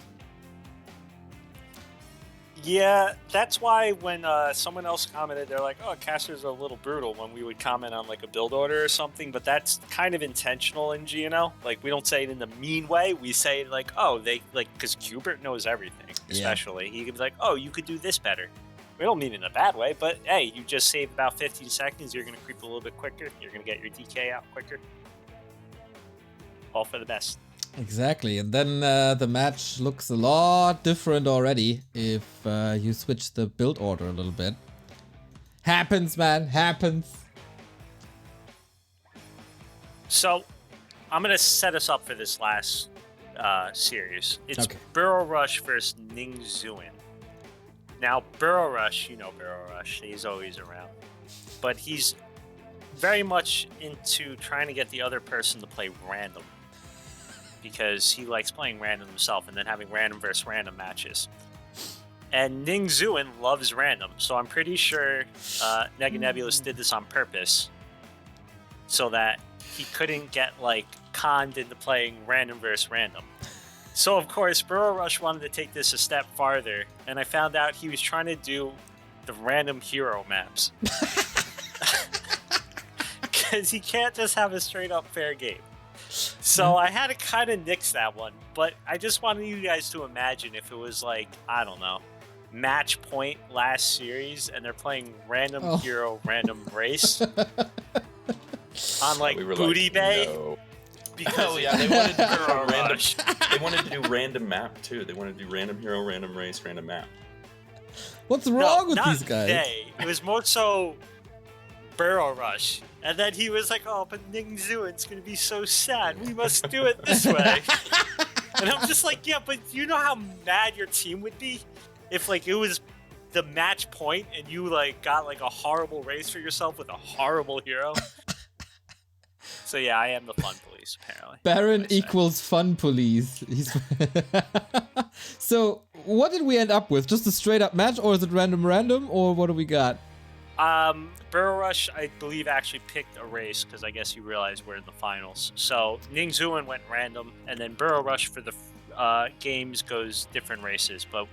Yeah, that's why when someone else commented, they're like, oh, casters are a little brutal when we would comment on like a build order or something, but that's kind of intentional in GNL. Like, we don't say it in the mean way. We say it like, oh, they, like, because Quberte knows everything, especially. He could be like, oh, you could do this better. We don't mean it in a bad way, but hey, you just save about 15 seconds, you're going to creep a little bit quicker, you're going to get your DK out quicker. All for the best. Exactly, and then the match looks a lot different already if you switch the build order a little bit. Happens, man, happens. So, I'm going to set us up for this last series. It's Okay. Burrow Rush versus Ning Zuin. Now, Burrow Rush, you know Burrow Rush, he's always around. But he's very much into trying to get the other person to play random. Because he likes playing random himself and then having random versus random matches. And Ning Zuin loves random, so I'm pretty sure Nega Nebulous did this on purpose so that he couldn't get, like, conned into playing random versus random. So, of course, Burrow Rush wanted to take this a step farther, and I found out he was trying to do the random hero maps. Because he can't just have a straight-up fair game. So I had to kind of nix that one, but I just wanted you guys to imagine if it was like, I don't know, match point last series and they're playing random hero, random race on like Booty like, Bay. No. Because they wanted to do random. They wanted to do random map too. They wanted to do random hero, random race, random map. What's wrong with not these guys? It was more so Burrow Rush. And then he was like, oh, but Ning Zuin's going to be so sad. We must do it this way. And I'm just like, yeah, but you know how mad your team would be if, like, it was the match point and you, like, got, like, a horrible race for yourself with a horrible hero? So, yeah, I am the fun police, apparently. Barren equals fun police. So, what did we end up with? Just a straight up match, or is it random, or what do we got? Burrow Rush, I believe, actually picked a race because I guess you realize we're in the finals. So Ning Zuin went random, and then Burrow Rush for the games goes different races. But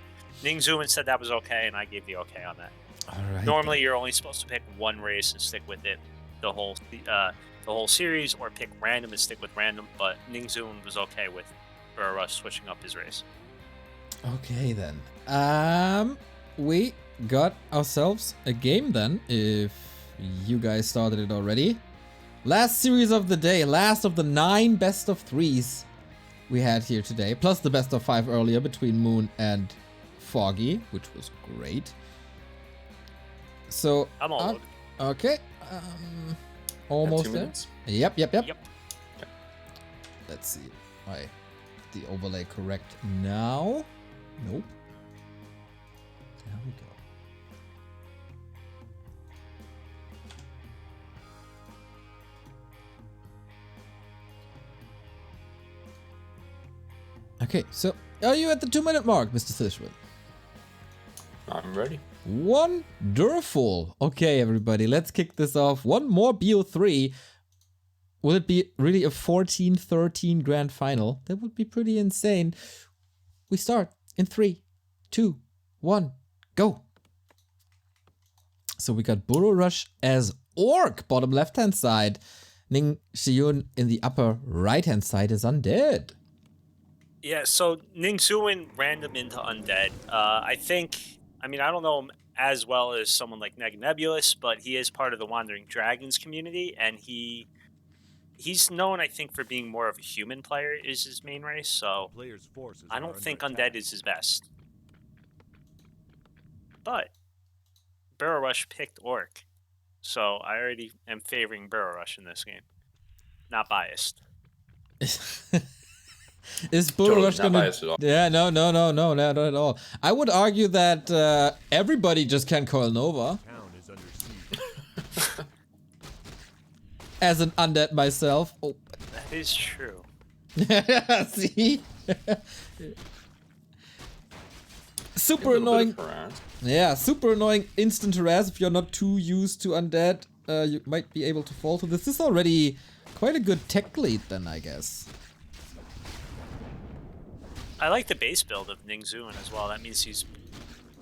Ning Zuin said that was okay, and I gave the okay on that. All right. Normally, you're only supposed to pick one race and stick with it the whole series, or pick random and stick with random. But Ning Zuin was okay with Burrow Rush switching up his race. Okay then. We got ourselves a game then, if you guys started it already. Last series of the day, last of the 9 best of 3s we had here today, plus the best of 5 earlier between Moon and Foggy, which was great. So I'm all loaded. okay. Almost 2 there. minutes. Yep. Yep. Let's see. Right. The overlay correct now? Nope. There we go. Okay, so are you at the 2-minute mark, Mr. Sythren? I'm ready. Wonderful. Okay, everybody, let's kick this off. One more BO3. Will it be really a 14-13 grand final? That would be pretty insane. We start in 3, 2, 1, go. So we got Burrow Rush as Orc, bottom left-hand side. Ning Shiyun in the upper right-hand side is Undead. Yeah, so Ning Suin random into Undead. I don't know him as well as someone like Nebulous, but he is part of the Wandering Dragons community, and he's known, I think, for being more of a human player is his main race, so Player's forces I are don't under think attack. Undead is his best. But Burrow Rush picked Orc, so I already am favoring Burrow Rush in this game. Not biased. Is Burrow Totally Rush not gonna... biased at all. Yeah, no, not at all. I would argue that everybody just can Coil Nova. Town is under siege. As an Undead myself. Oh. That is true. See? Super A little annoying. bit of harass. Yeah, super annoying instant harass. If you're not too used to Undead, you might be able to fall to this. This is already quite a good tech lead then, I guess. I like the base build of Ning Zuin as well. That means he's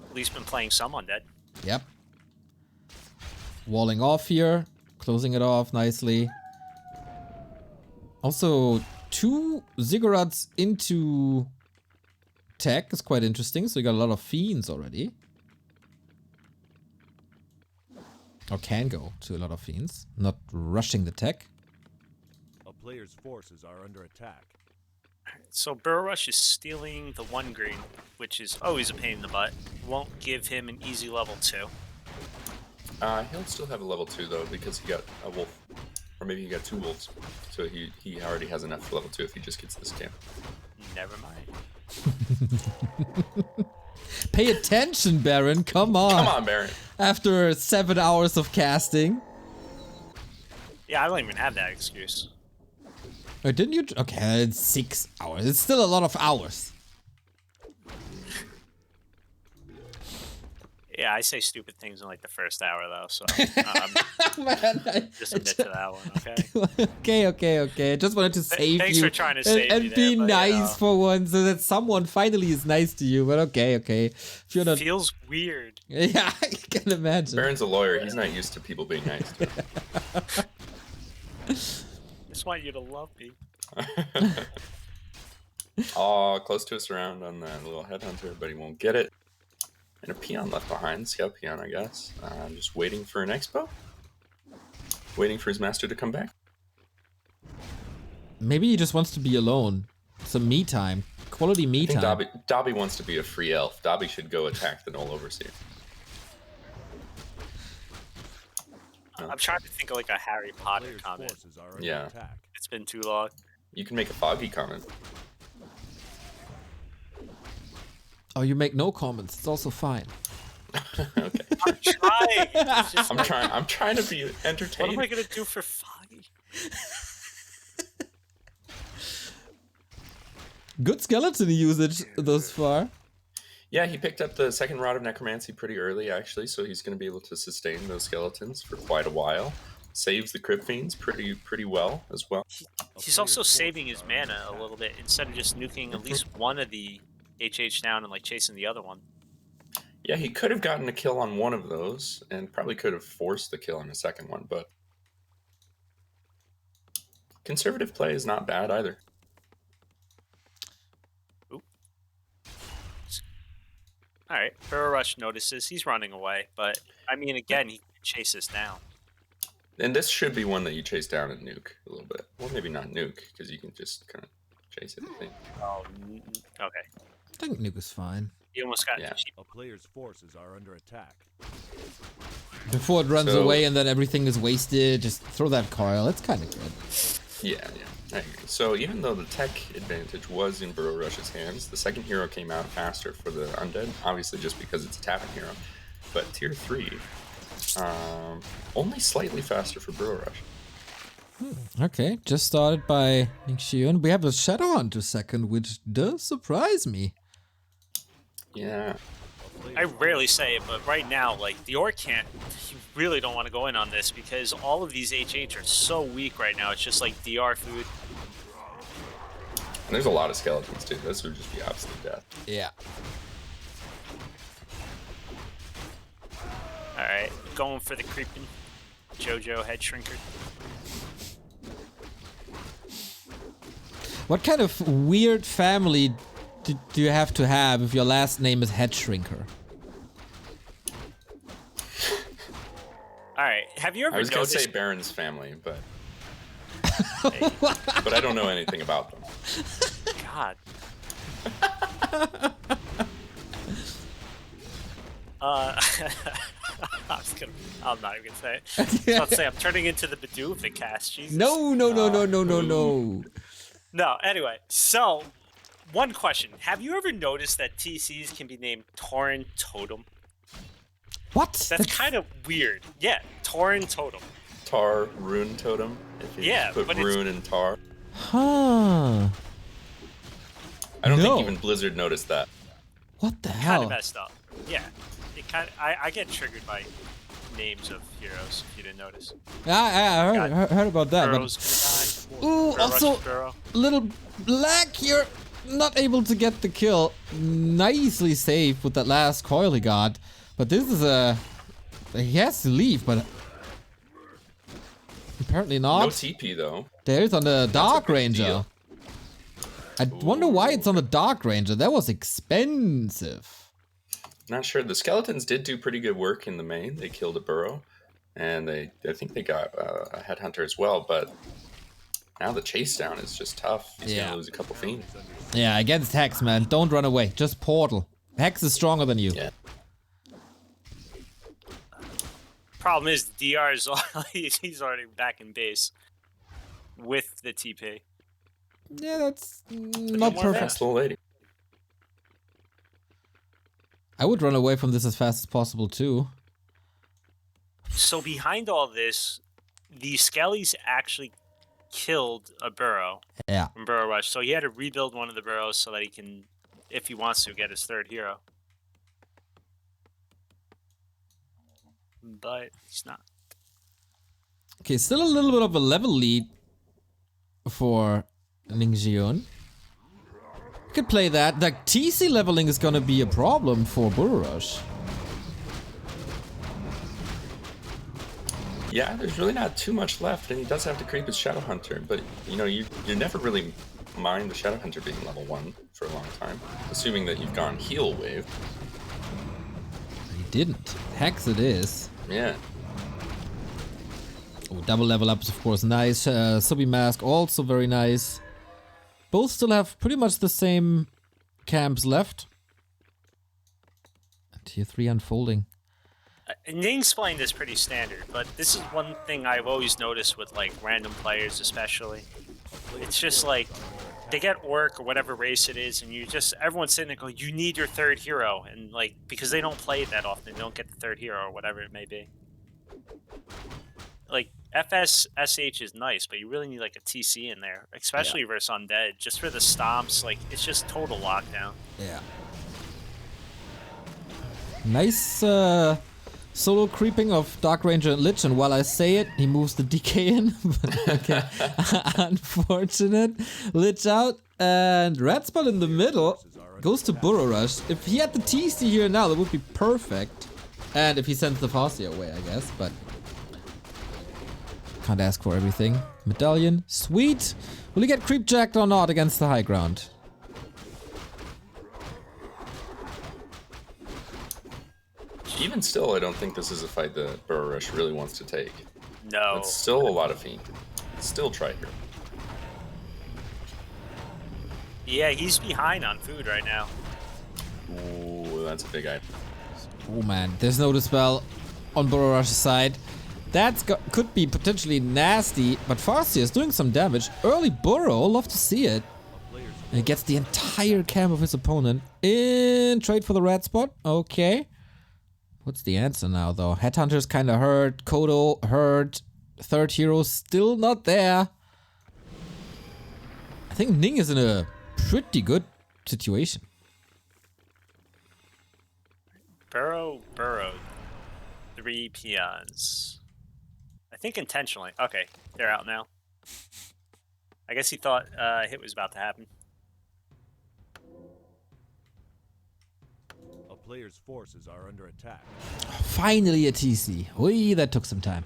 at least been playing some Undead. Yep. Walling off here. Closing it off nicely. Also, 2 Ziggurats into tech is quite interesting. So you got a lot of fiends already. Or can go to a lot of fiends. Not rushing the tech. A player's forces are under attack. So Burrow Rush is stealing the 1 green, which is always a pain in the butt. Won't give him an easy level 2. He'll still have a level 2 though because he got a wolf, or maybe he got 2 wolves. So he already has enough for level 2 if he just gets this camp. Never mind. Pay attention, Barren. Come on. Come on, Barren. After 7 hours of casting. Yeah, I don't even have that excuse. Wait, didn't you? Okay, it's 6 hours. It's still a lot of hours. Yeah, I say stupid things in like the first hour though, so Man, just admit to that one, okay? okay. I just wanted to save Thanks you. for trying to save and me be there, but, nice for once, so that someone finally is nice to you. But okay. If you're not, Feels weird. yeah, I can imagine. Barren's a lawyer. He's not used to people being nice to him. Just want you to love me. Oh, close to us around on the little headhunter, but he won't get it. And a peon left behind, scout peon, I guess. Just waiting for an expo. Waiting for his master to come back. Maybe he just wants to be alone. Some me time. Quality me I think time. Dobby wants to be a free elf. Dobby should go attack the Null Overseer. I'm trying to think of like a Harry Potter Player's comment. forces are under Yeah. attack. It's been too long. You can make a foggy comment. Oh, you make no comments. It's also fine. Okay. I'm trying. It's just, I'm trying to be what entertained. am I gonna do for Foggy? Good skeleton usage thus far. Yeah, he picked up the second Rod of Necromancy pretty early, actually, so he's going to be able to sustain those skeletons for quite a while. Saves the Crypt Fiends pretty well as well. He's also saving his mana a little bit instead of just nuking at least one of the HH down and like chasing the other one. Yeah, he could have gotten a kill on one of those, and probably could have forced the kill on the second one, but conservative play is not bad either. Alright, Burrow Rush notices he's running away, but I mean again he can chase us down. And this should be one that you chase down and nuke a little bit. Well, maybe not nuke, because you can just kind of chase it, I think. Oh, okay. I think Nuke is fine. You almost got Yeah. A player's forces are under attack. Before it runs So- away and then everything is wasted, just throw that coil. It's kind of good. Yeah, I agree. So even though the tech advantage was in Burrow Rush's hands, the second hero came out faster for the Undead, obviously just because it's a tapping hero. But tier 3, only slightly faster for Burrow Rush. Okay, just started by Ningxion. We have a Shadowhunter second, which does surprise me. Yeah. I rarely say it, but right now, like, the Orc can't. You really don't want to go in on this because all of these HH are so weak right now. It's just like DR food. And there's a lot of skeletons too. This would just be absolute death. Yeah. Alright, going for the creeping JoJo head shrinker. What kind of weird family do you have to have if your last name is Head Shrinker? Alright, have you ever I was gonna noticed... say Barren's family, but but I don't know anything about them. God. I'm not even gonna say it. I was about to say I'm turning into the Badoo of the cast. Jesus. No. No, anyway, so one question. Have you ever noticed that TCs can be named Tauren Totem? What? That's kind of weird. Yeah, Tauren Totem. Tar Rune Totem. If you Yeah, put but it's- Rune and Tar. Huh. I don't No. think even Blizzard noticed that. What the Kind hell? of messed up. Yeah, it kind of. I get triggered by names of heroes. If you didn't notice. I heard about that. Burrows But, gonna die. ooh, Burrow also, rushes Burrow. little black, you're not able to get the kill. Nicely saved with that last coil he got. But this is a... He has to leave, but... Apparently not. No TP though. There's on the Dark big Ranger. deal. I wonder why it's on the Dark Ranger. That was expensive. Not sure. The skeletons did do pretty good work in the main. They killed a burrow, and I think they got a headhunter as well. But now the chase down is just tough. He's Yeah. gonna lose a couple fiends. Yeah, against Hex, man. Don't run away. Just portal. Hex is stronger than you. Yeah. Problem is, DR is he's already back in base with the TP. Yeah, that's not more perfect. Fast little lady. I would run away from this as fast as possible too. So behind all this, the Skellies actually killed a burrow Yeah. from Burrow Rush. So he had to rebuild one of the burrows so that he can, if he wants to, get his third hero. But he's not. Okay, still a little bit of a level lead for Ningxion. You could play that. Like, TC leveling is gonna be a problem for Burrow Rush. Yeah, there's really not too much left, and he does have to creep his Shadowhunter. But you know, you never really mind the Shadowhunter being level 1 for a long time, assuming that you've gone heal wave. He didn't. Hex it is. Yeah. Oh, double level up is of course nice. Subi Mask also very nice. Both still have pretty much the same camps left. Tier 3 unfolding. Ning explained this pretty standard, but this is one thing I've always noticed with like random players, especially. It's just like they get orc or whatever race it is, and everyone's sitting there going, "You need your third hero," and like because they don't play it that often, they don't get the third hero or whatever it may be. Like FSSH is nice, but you really need like a TC in there, especially versus undead, just for the stomps. Like it's just total lockdown. Yeah. Nice solo creeping of Dark Ranger and Lich, and while I say it, he moves the DK in. Okay. Unfortunate. Lich out, and Red Spot in the middle goes to Burrow Rush. If he had the TC here now, that would be perfect. And if he sends the Farseer away, I guess, but can't ask for everything. Medallion, sweet. Will he get creep jacked or not against the high ground? Even still, I don't think this is a fight that Burrow Rush really wants to take. No. It's still a lot of fiend. Still try here. Yeah, he's behind on food right now. Ooh, that's a big item. Oh man, there's no dispel on Burrow Rush's side. Could be potentially nasty, but Farseer is doing some damage. Early Burrow, love to see it. And he gets the entire camp of his opponent in trade for the red spot. Okay. What's the answer now, though? Headhunter's kind of hurt. Kodo hurt. Third hero still not there. I think Ning is in a pretty good situation. Burrowed. 3 peons. I think intentionally. Okay, they're out now. I guess he thought a hit was about to happen. A player's forces are under attack. Finally a TC. Oi, that took some time.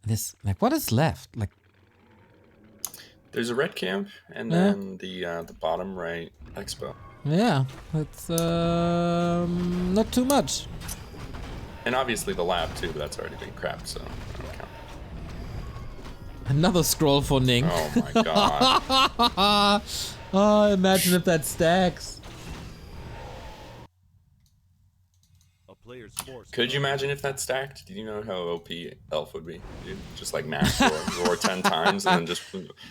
This, like, what is left? Like, there's a red camp, and then the bottom right expo. yeah, it's not too much. And obviously the lab too, but that's already been crapped, so I don't count. Another scroll for Ning. Oh my god. Oh, imagine if that stacks. A player's force. Could you imagine if that stacked? Did you know how OP Elf would be? Dude, just like max roar 10 times and then just...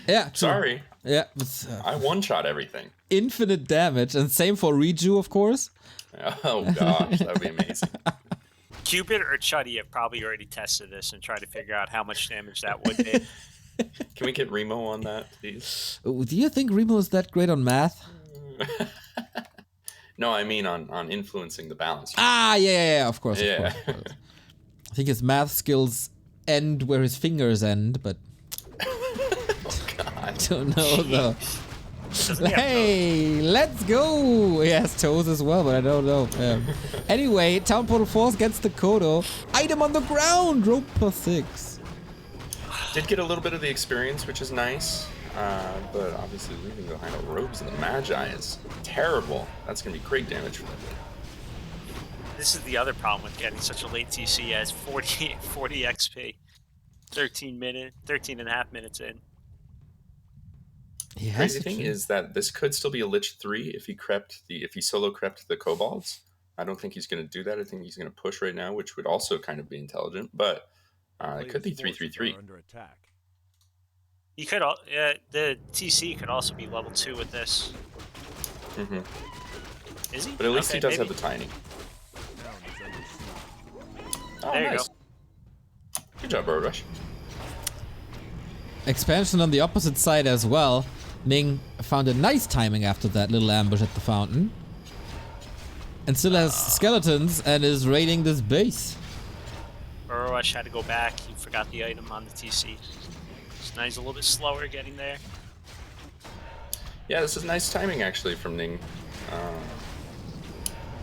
Yeah, true. Sorry. Yeah, it's, I one-shot everything. infinite damage, and same for Reju, of course. Oh gosh, that would be amazing. Quberte or Chuddy have probably already tested this and tried to figure out how much damage that would be. Can we get Remo on that, please? Do you think Remo is that great on math? No, I mean on influencing the balance. Ah, yeah, of course. Yeah. Of course. I think his math skills end where his fingers end, but Oh god. I don't know though. Doesn't he have Hey, let's go! He has toes as well, but I don't know. Anyway, Town Portal Force gets the Kodo. Item on the ground! Rope plus 6. Did get a little bit of the experience, which is nice. But obviously leaving behind the robes of the Magi is terrible. That's going to be great damage for them. This is the other problem with getting such a late TC as 40 XP. 13 and a half minutes in. He has Crazy to thing choose. is that this could still be a Lich 3 if he solo crept the Kobolds. I don't think he's going to do that. I think he's going to push right now, which would also kind of be intelligent. But it could be 3/3/3. Under attack. He could, the TC could also be level 2 with this. Mm-hmm. Is he? But at least Okay, he does maybe. have the tiny. Town is under siege. Oh, There you nice. go. Good job, Bird Rush. Expansion on the opposite side as well. Ning found a nice timing after that little ambush at the fountain. And still has skeletons and is raiding this base. Eros had to go back. He forgot the item on the TC. So now he's a little bit slower getting there. Yeah, this is nice timing actually from Ning.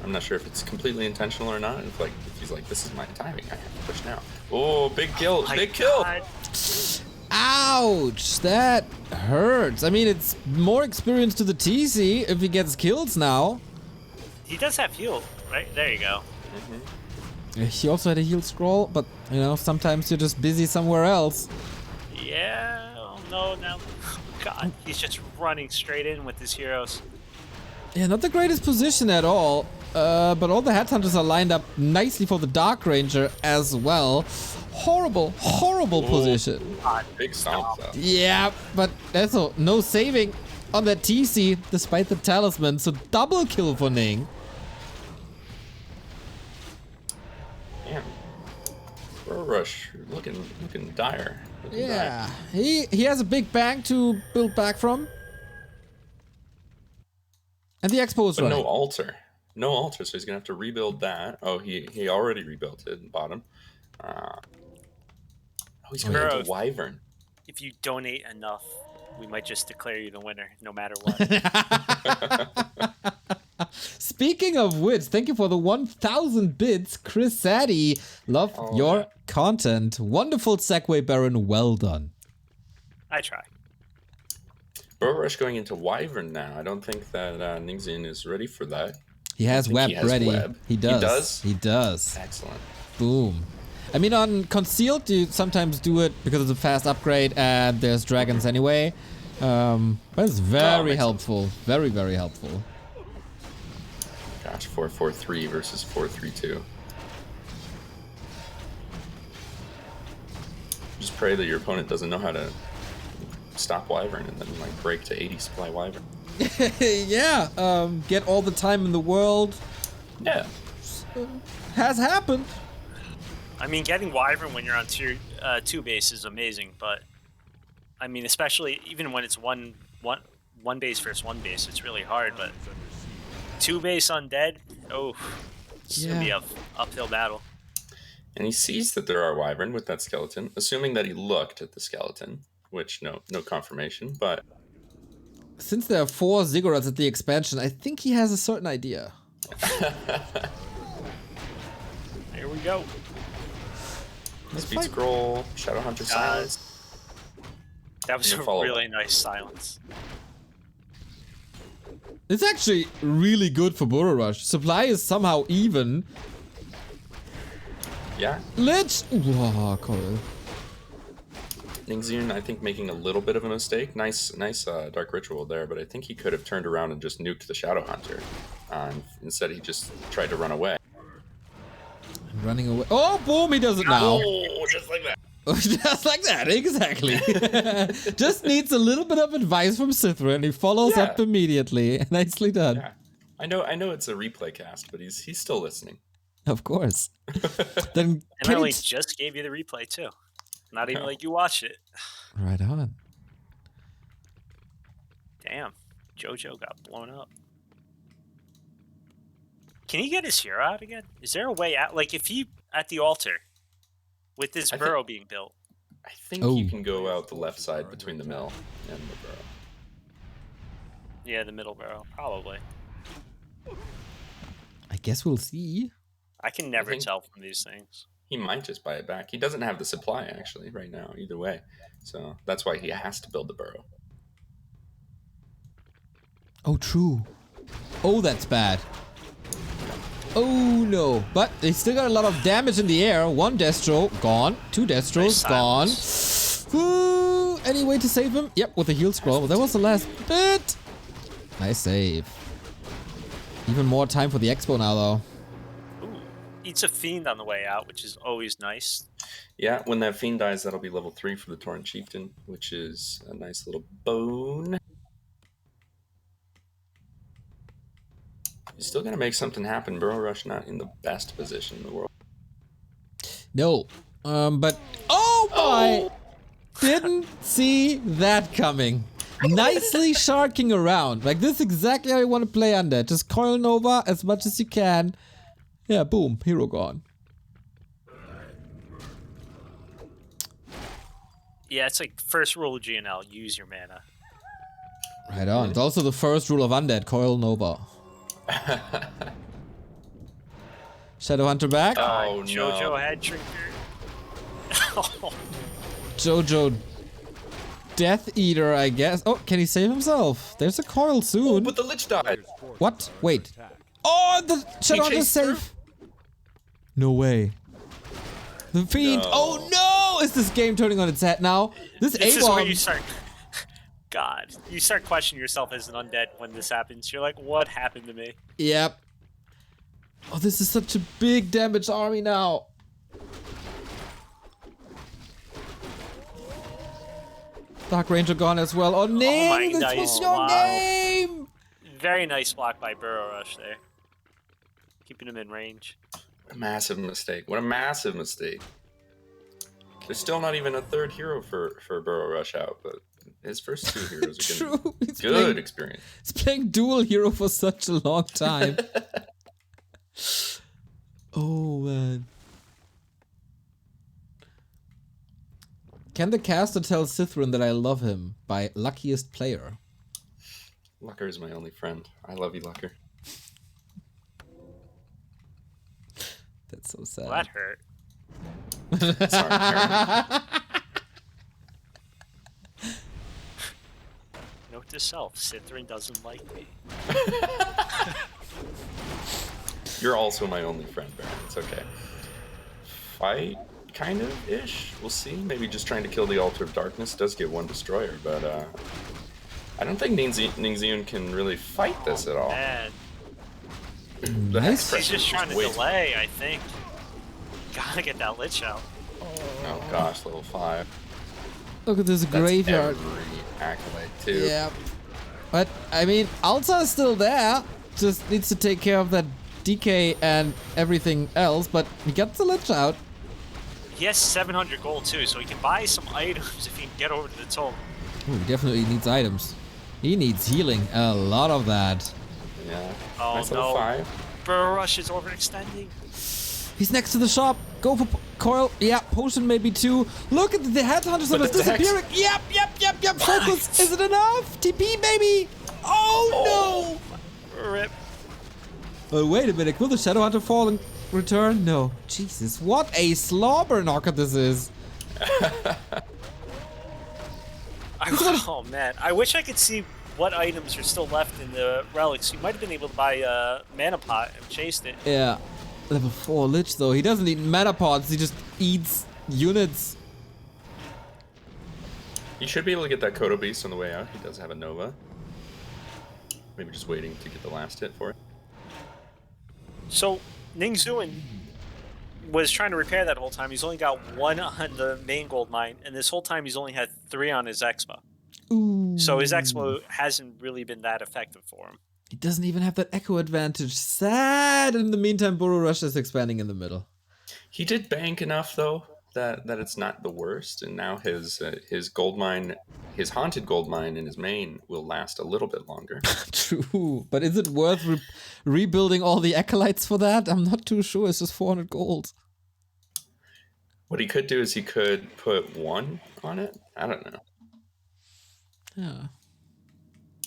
I'm not sure if it's completely intentional or not. If he's like, this is my timing, I have to push now. Oh, big kill, My big kill. God. Ouch! That hurts. I mean, it's more experience to the TC if he gets kills now. He does have heal, right? There you go. He also had a heal scroll, but, you know, sometimes you're just busy somewhere else. Yeah. Oh no, now. God, he's just running straight in with his heroes. Yeah, not the greatest position at all. But all the headhunters are lined up nicely for the Dark Ranger as well. Horrible position. God, Big stomp though. Yeah, but there's no saving on that TC despite the talisman. So double kill for Ning. Damn. Bird Rush, looking dire. Looking Yeah, he has a big bank to build back from. And the expo is But running. no altar. No altar, so he's gonna have to rebuild that. Oh, he already rebuilt it in bottom. He's gonna go Bro. to Wyvern. if you donate enough, we might just declare you the winner, no matter what. Speaking of which, thank you for the 1,000 bits, Chris Saddy. Love your content. Wonderful segue, Barren. Well done. I try. Bird Rush going into Wyvern now. I don't think that Ningxin is ready for that. He has think web he has ready. web. He He does. does? He does. Excellent. Boom. I mean, on Concealed, you sometimes do it because it's a fast upgrade and there's dragons anyway. But it's very makes helpful. Very, very helpful. match 4-4-3 versus 4-3-2. Just pray that your opponent doesn't know how to stop Wyvern and then like break to 80 supply Wyvern. Yeah, get all the time in the world. Yeah. Has happened. I mean, getting Wyvern when you're on tier 2 base is amazing, but I mean, especially even when it's one base versus one base, it's really hard. But 2 base undead, oh, it's gonna be an uphill battle. And he sees that there are Wyvern with that skeleton, assuming that he looked at the skeleton, which no confirmation, but since there are 4 ziggurats at the expansion, I think he has a certain idea. Here we go. Speed scroll, Shadowhunter silence. That was a really nice silence. It's actually really good for Burrow Rush. Supply is somehow even. Yeah. Lich! Wow, Coral. Ningxun, I think, making a little bit of a mistake. Nice Dark Ritual there, but I think he could have turned around and just nuked the Shadowhunter. Instead, he just tried to run away. Running away. Oh, boom, he does it now. Oh, just like that. Just like that, exactly. Just needs a little bit of advice from Sythren. He follows up immediately. Nicely done. Yeah. I know it's a replay cast, but he's still listening. Of course. Then and I only just gave you the replay too. Not even like you watched it. Right on. Damn, JoJo got blown up. Can he get his hero out again? Is there a way out? Like if he at the altar with this burrow being built. I think you can go out the left side between the mill and the burrow. Yeah, the middle burrow, probably. I guess we'll see. I can never tell from these things. He might just buy it back. He doesn't have the supply actually right now, either way. So that's why he has to build the burrow. Oh, true. Oh, that's bad. Oh no, but they still got a lot of damage in the air. 1 Destro, gone. 2 Destros, gone. Ooh, any way to save him? Yep, with the heal scroll. That was the last bit. Nice save. Even more time for the expo now, though. Ooh, eats a fiend on the way out, which is always nice. Yeah, when that fiend dies, that'll be level 3 for the Torrent Chieftain, which is a nice little bone. He's still gonna make something happen. Burrow Rush not in the best position in the world. No, but oh my! Didn't see that coming. Nicely sharking around. Like this is exactly how you want to play Undead. Just coil Nova as much as you can. Yeah, boom, hero gone. Yeah, it's like first rule of GNL: use your mana. Right on. It's also the first rule of Undead: coil Nova. Shadowhunter back. Oh no. JoJo head drinker. JoJo Death Eater, I guess. Oh, can he save himself? There's a coil soon. But the Lich died. What? Wait. Oh, the Shadowhunter's safe. Through? No way. The Fiend. No. Oh no! Is this game turning on its head now? This is where A-bomb. you start. God, you start questioning yourself as an undead when this happens. You're like, what happened to me? Yep. Oh, this is such a big damage army now. Dark Ranger gone as well. Oh, Ning, this was your game! Very nice block by Burrow Rush there. Keeping him in range. What a massive mistake. What a massive mistake. There's still not even a 3rd hero for Burrow Rush out, but his first 2 heroes are getting good experience. He's playing dual hero for such a long time. Oh, man. Can the caster tell Sythren that I love him by luckiest player? Lucker is my only friend. I love you, Lucker. That's so sad. Well, that hurt. Sorry, Karen. Note to self, Sythren doesn't like me. You're also my only friend, Barren. It's okay. Fight, kind of ish. We'll see. Maybe just trying to kill the Altar of Darkness does get 1 destroyer, but I don't think Ningxun can really fight this at all. Man. The Nice. Hex Press He's just is trying to way- delay, I think. Gotta get that Lich out. Oh gosh, level 5. Look at this That's graveyard. every accolade too. Yeah. But, I mean, Alta is still there. Just needs to take care of that DK and everything else, but he gets the Lich out. He has 700 gold too, so he can buy some items if he can get over to the tome. Ooh, he definitely needs items. He needs healing. A lot of that. Yeah. Oh, Nice level no. 5. Burrow Rush is overextending. He's next to the shop. Go for coil. Yeah, potion maybe too. Look at the headhunters that is But the Hex- disappearing. Yep. Focus. Is it enough? TP maybe. Oh Rip. no. Oh, wait a minute. Will the Shadow Hunter fall and return? No. Jesus, what a slobber knocker this is. Oh man, I wish I could see what items are still left in the relics. You might have been able to buy a mana pot and chased it. Yeah. Level 4 Lich though. He doesn't eat mana pods. He just eats units. You should be able to get that Kodo Beast on the way out. He does have a Nova. Maybe just waiting to get the last hit for it. So Ningzuin was trying to repair that whole time. He's only got 1 on the main gold mine, and this whole time he's only had 3 on his Expo. Ooh. So his Expo hasn't really been that effective for him. He doesn't even have that echo advantage. Sad. In the meantime, Burrow Rush is expanding in the middle. He did bank enough though that it's not the worst, and now his gold mine, his haunted gold mine in his main will last a little bit longer. True. But is it worth rebuilding all the acolytes for that? I'm not too sure. It's just 400 gold. What he could do is he could put 1 on it. I don't know. Yeah.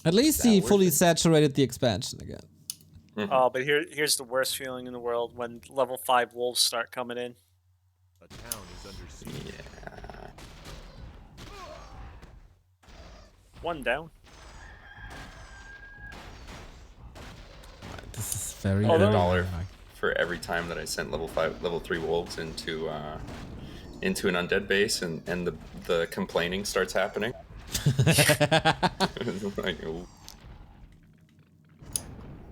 At least that he worth fully it? saturated the expansion again. Oh, but here's the worst feeling in the world when level 5 wolves start coming in. A town is under siege. Yeah. 1 down. This is very Although- $1 for every time that I sent level 3 wolves into an undead base, and the complaining starts happening. It's like, oh.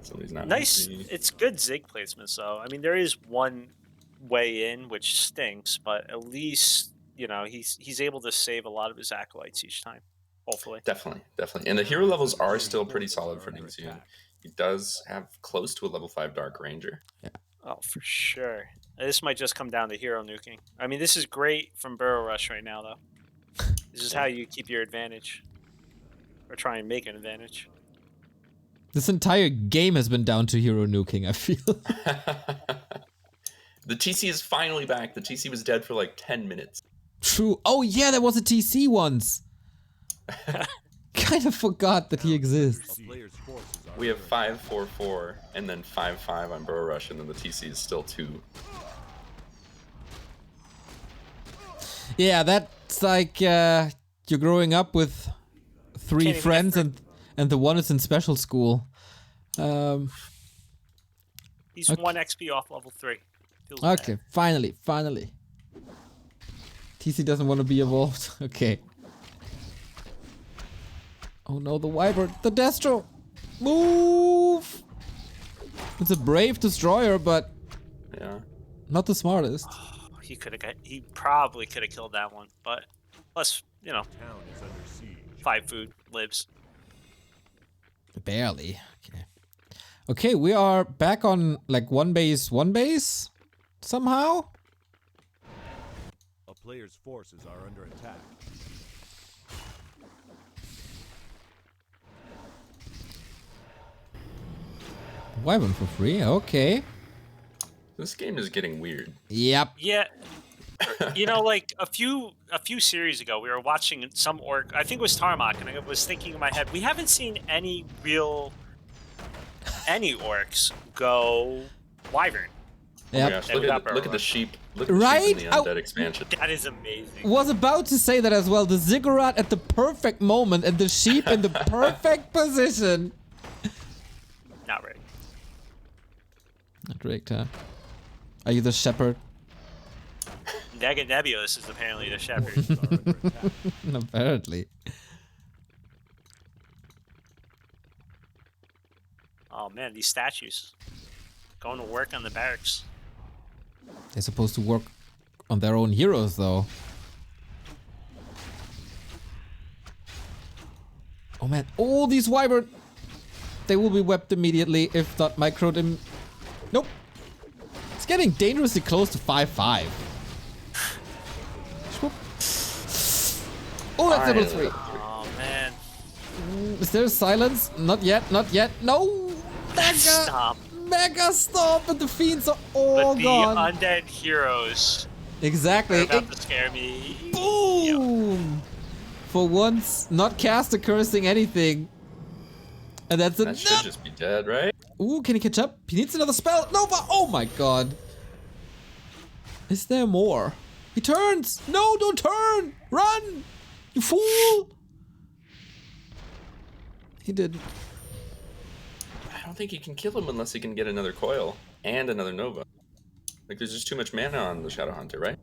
Somebody's not Nice. happy. It's good Zig placement, so I mean there is one way in which stinks, but at least he's able to save a lot of his acolytes each time. Hopefully. Definitely. And the hero levels are still pretty solid for Ningxian. He does have close to a level 5 Dark Ranger. Oh, for sure. This might just come down to hero nuking. I mean, this is great from Burrow Rush right now, though. This is how you keep your advantage, or try and make an advantage. This entire game has been down to hero nuking, I feel. The TC is finally back. The TC was dead for like 10 minutes. True. Oh yeah, there was a TC once. Kind of forgot that he exists. A player's forces are We have under 5-4-4 and then 5-5 on Burrow Rush, and then the TC is still 2. Yeah, that's like you're growing up with 3 Can't even friends get and the one is in special school. He's Okay. 1 XP off level 3. Feels Okay, bad. finally. TC doesn't want to be evolved. Okay. Oh no, the Wyvern, the Destro! Move! It's a brave destroyer, but Yeah. not the smartest. He probably could have killed that one, but plus, town is under siege. 5 food lives. Barely. Okay, we are back on like one base somehow. A player's forces are under attack. Wyvern for free. Okay. This game is getting weird. Yep. Yeah, like a few series ago, we were watching some orc. I think it was Tarmac, and I was thinking in my head, we haven't seen any orcs go Wyvern. Oh my Yep. gosh, And we got look at the sheep. Look at the Right? sheep in the Oh. undead expansion. That is amazing. Was about to say that as well. The ziggurat at the perfect moment and the sheep in the perfect position. Not right. Not rigged, huh? Are you the shepherd? Nebulous is apparently the shepherd. Forces are under attack. Apparently. Oh man, these statues. Going to work on the barracks. They're supposed to work on their own heroes, though. Oh man, all these wyvern! They will be wept immediately if not microed him. Nope. It's getting dangerously close to 5-5. Oh, that's level 3. Oh man. Is there silence? Not yet, not yet. No! Mega! Stop. Mega stop! And the fiends are all But the gone. undead heroes Exactly. are about to scare me. Boom! For once, not caster cursing anything. And that's That enough. should just be dead, right? Ooh, can he catch up? He needs another spell. No, but oh my god. Is there more? He turns. No, don't turn. Run. You fool. He didn't. I don't think he can kill him unless he can get another coil and another Nova. Like, there's just too much mana on the Shadow Hunter, right?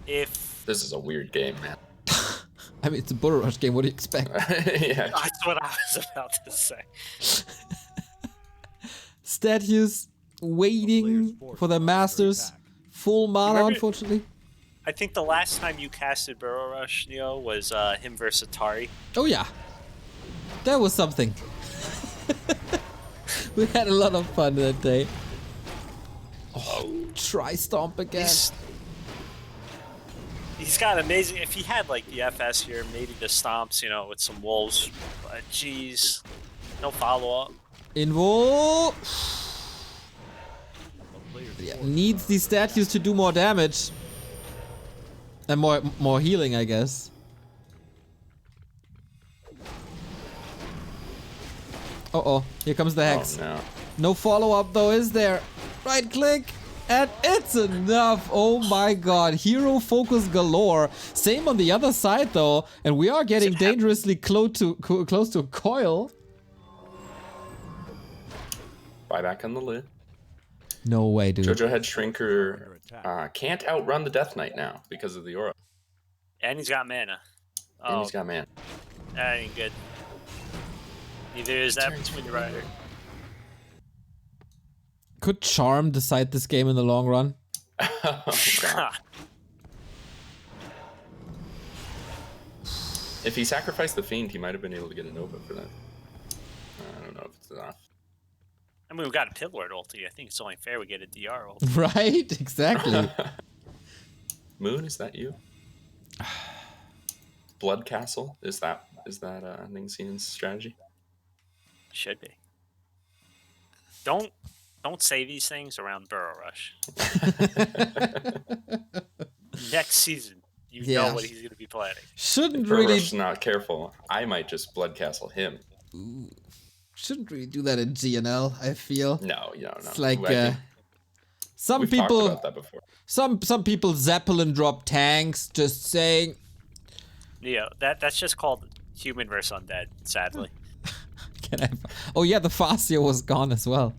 If This is a weird game, man. I mean, it's a Burrow Rush game. What do you expect? Yeah. that's what I was about to say. Statues waiting for their masters. Full mana, Remember- unfortunately. I think the last time you casted Burrow Rush, Neo, was him versus Atari. Oh yeah, that was something. We had a lot of fun that day. Oh, try stomp again. He's got amazing. If he had like the FS here, maybe the stomps, you know, with some wolves. But jeez, no follow up. Invo. A player's Yeah, forces needs these statues to do more damage. And more healing, I guess. Uh-oh, here comes the hex. Oh, no. No follow-up though, is there? Right click, and it's enough. Oh my god, hero focus galore. Same on the other side though, and we are getting dangerously close to a coil. Buyback on the lid. No way, dude. Jojo Head Shrinker can't outrun the Death Knight now because of the aura. And he's got mana. And Oh, he's got man. that ain't good. Neither is that between the rider. Could Charm decide this game in the long run? Oh, God. If he sacrificed the Fiend, he might have been able to get a Nova for that. I don't know if it's enough. I mean, we got a Pillard ulti. I think it's only fair we get a DR ulti. Right? Exactly. Moon, is that you? Blood Castle, is that Ningsian's strategy? Should be. Don't say these things around Burrow Rush. Next season, you Yeah. know what he's going to be planning. Shouldn't If really Rush's not careful, I might just Blood Castle him. shouldn't really do that in GNL, I feel. No. It's like I think some we've people talked about that before. some people Zeppelin drop tanks, just saying. Neo, that's just called human versus undead, sadly. Can I? Oh yeah, the Fascio was gone as well.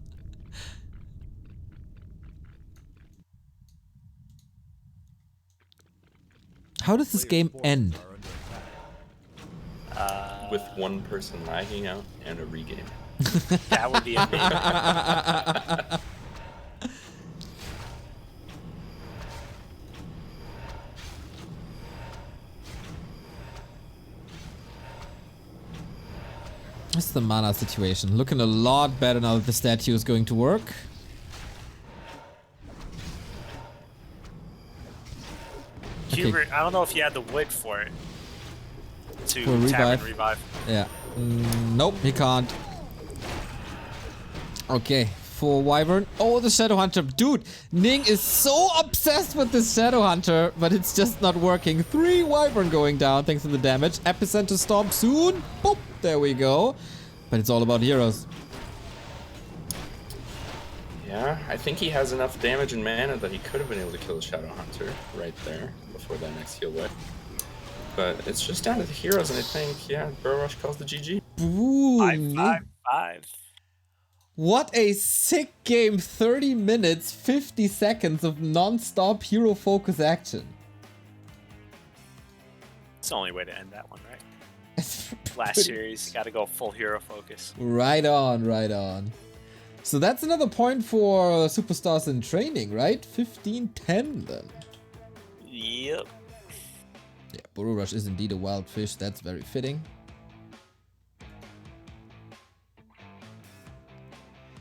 How does this game end? are under attack. With one person lagging out and a regame. That would be amazing. What's the mana situation? Looking a lot better now that the statue is going to work. Quberte, I don't know if you had the wood for it. To For tap revive. and revive. Yeah. Nope, he can't. Okay, for Wyvern. Oh, the Shadow Hunter. Dude, Ning is so obsessed with this Shadow Hunter, but it's just not working. 3 Wyvern going down thanks to the damage. Epicenter Stomp soon. Boop, there we go. But it's all about heroes. Yeah, I think he has enough damage and mana that he could have been able to kill the Shadow Hunter right there before that next heal wave. But it's just down to the heroes, and I think, yeah, Burrow Rush calls the GG. Boom. 5-5-5. What a sick game. 30 minutes, 50 seconds of non-stop hero focus action. It's the only way to end that one, right? It's Last pretty- series, got to go full hero focus. Right on, right on. So that's another point for Superstars in Training, right? 15-10 then. Yep. Yeah, Burrow Rush is indeed a wild fish. That's very fitting.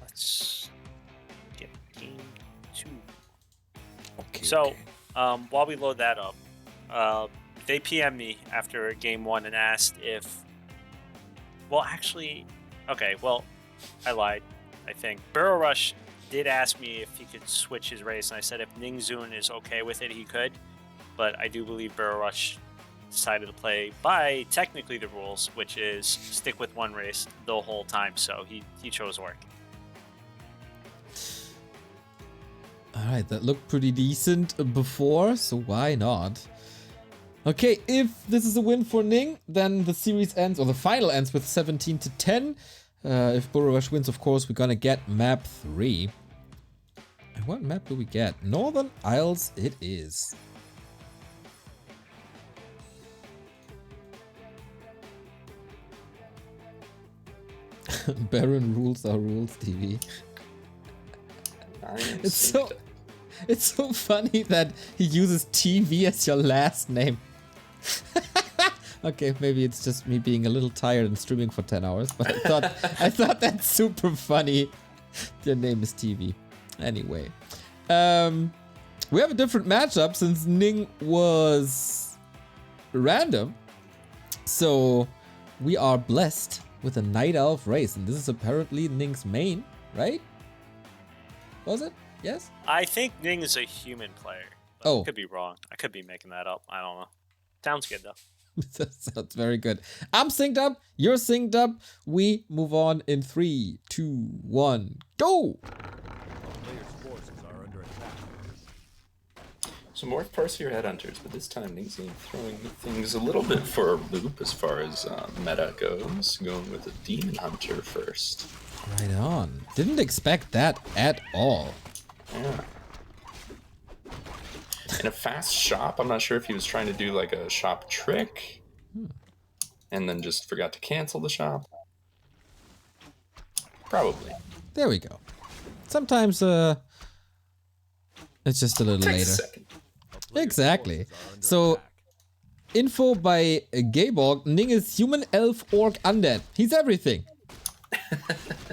Let's get game 2. Okay. So, okay. while we load that up, they PM'd me after game 1 and asked if... Well, actually... Okay, well, I lied, I think. Burrow Rush did ask me if he could switch his race, and I said if Ningzun is okay with it, he could. But I do believe Burrow Rush decided to play by technically the rules, which is stick with one race the whole time, so he chose Orc. Alright, that looked pretty decent before, so why not? Okay, if this is a win for Ning, then the series ends, or the final ends with 17-10. If Burrow Rush wins, of course, we're gonna get map 3. And what map do we get? Northern Isles it is. Barren rules are rules, TV. It's so funny that he uses TV as your last name. Okay, maybe it's just me being a little tired and streaming for 10 hours, but I thought that's super funny. Your name is TV. Anyway, we have a different matchup since Ning was random, so we are blessed with a Night Elf race, and this is apparently Ning's main, right? Was it? Yes? I think Ning is a human player. But Oh. I could be wrong. I could be making that up. I don't know. Sounds good, though. That sounds very good. I'm synced up. You're synced up. We move on in 3, 2, 1, go! Players' forces are under attack. So more Farseer Headhunters, but this time Ning's throwing things a little bit for a loop as far as meta goes. Going with a Demon Hunter first. Right on. Didn't expect that at all. Yeah. In a fast shop, I'm not sure if he was trying to do like a shop trick and then just forgot to cancel the shop. Probably. There we go. Sometimes it's just a little Takes a later. second. Exactly. So info by Gayborg, Ning is human, elf, orc, undead. He's everything.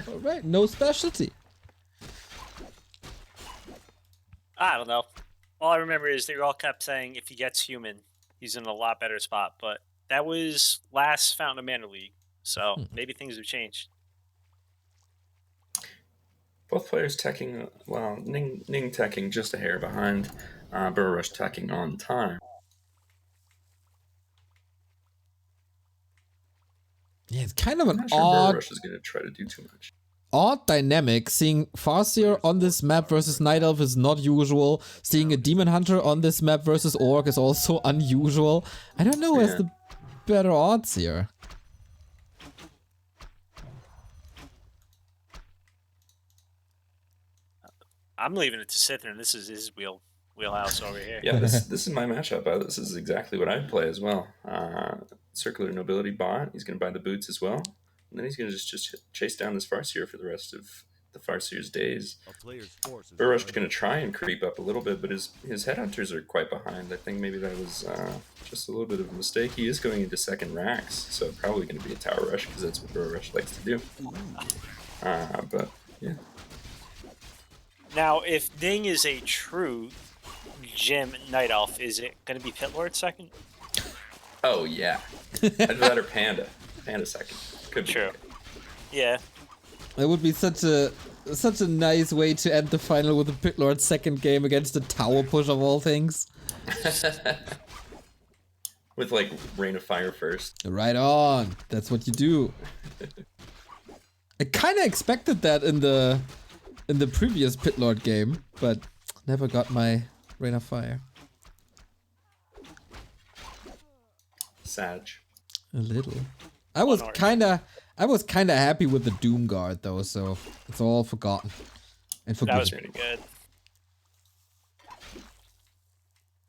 Alright, no specialty. I don't know. All I remember is they all kept saying if he gets human, he's in a lot better spot. But that was last Fountain of Mana League, so maybe things have changed. Both players teching, well, Ning teching just a hair behind, Burrow Rush teching on time. Yeah, it's kind of I'm an not sure Burrow odd Rush is going to try to do too much. dynamic. Seeing Farseer on this map versus Night Elf is not usual. Seeing a Demon Hunter on this map versus Orc is also unusual. I don't know who has the better odds here. I'm leaving it to Sythren. This is his wheelhouse over here. Yeah, this is my matchup. This is exactly what I'd play as well. Circular Nobility bot. He's going to buy the boots as well. And then he's going to just chase down this Farseer for the rest of the Farseer's days. A player's forces Burrow are Rush is going to try and creep up a little bit, but his Headhunters are quite behind. I think maybe that was just a little bit of a mistake. He is going into second racks, so probably going to be a Tower Rush because that's what Burrow Rush likes to do. But, yeah. Now, if Ning is a true Gem Night Elf, is it going to be Pit Lord second? Oh, yeah. I'd rather Panda. Panda second. Could be. True. Yeah. That would be such a nice way to end the final with a Pit Lord second game against the Tower Push of all things. With, like, Rain of Fire first. Right on. That's what you do. I kind of expected that in the previous Pit Lord game, but never got my Rain of Fire. Sag. A little. I was kind of happy with the Doom Guard though, so it's all forgotten and That forgiven. was pretty good.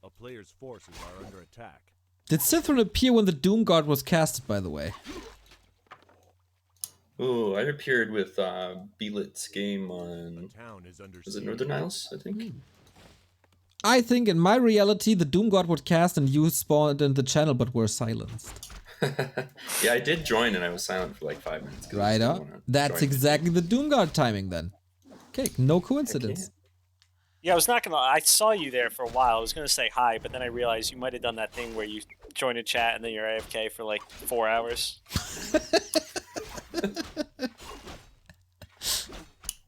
A player's forces are under attack. Did Sythren appear when the Doom Guard was casted, by the way? Oh, I appeared with Belit's game on. Town is under Was it siege. Northern Isles? I think. I think in my reality, the Doom God would cast and you spawned in the channel, but were silenced. Yeah, I did join and I was silent for like 5 minutes. 'cause I Right just didn't up. wanna That's join. exactly the Doom God timing then. Okay, no coincidence. Yeah, I was not gonna. I saw you there for a while. I was gonna say hi, but then I realized you might have done that thing where you join a chat and then you're AFK for like 4 hours.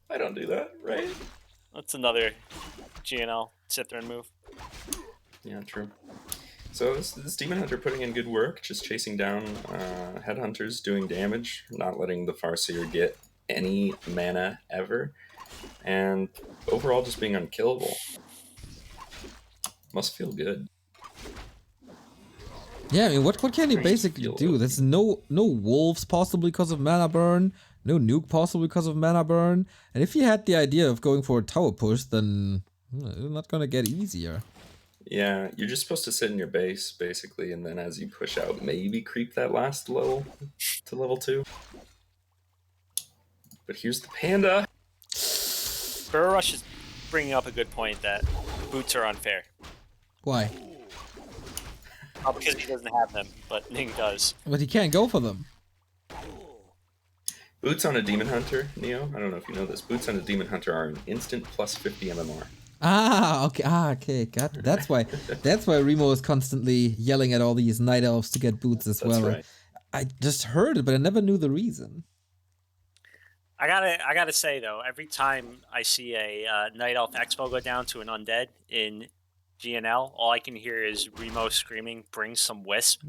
I don't do that, right? That's another GNL Sythren move. Yeah, true. So this Demon Hunter putting in good work, just chasing down headhunters, doing damage, not letting the Farseer get any mana ever, and overall just being unkillable. Must feel good. Yeah, I mean, what can he basically feel do? okay. There's no wolves possibly because of mana burn, no nuke possibly because of mana burn, and if he had the idea of going for a tower push, then it's not gonna get easier. Yeah, you're just supposed to sit in your base, basically, and then as you push out, maybe creep that last level to level 2. But here's the panda. Burrow Rush is bringing up a good point that boots are unfair. Why? Because he doesn't have them, but Ning does. But he can't go for them. Boots on a Demon Hunter, Neo, I don't know if you know this, boots on a Demon Hunter are an instant plus 50 MMR. Okay, got it. That's why Remo is constantly yelling at all these night elves to get boots as That's well. right. I just heard it, but I never knew the reason. I gotta say though, every time I see a Night Elf Expo go down to an undead in GNL, all I can hear is Remo screaming, "Bring some wisp."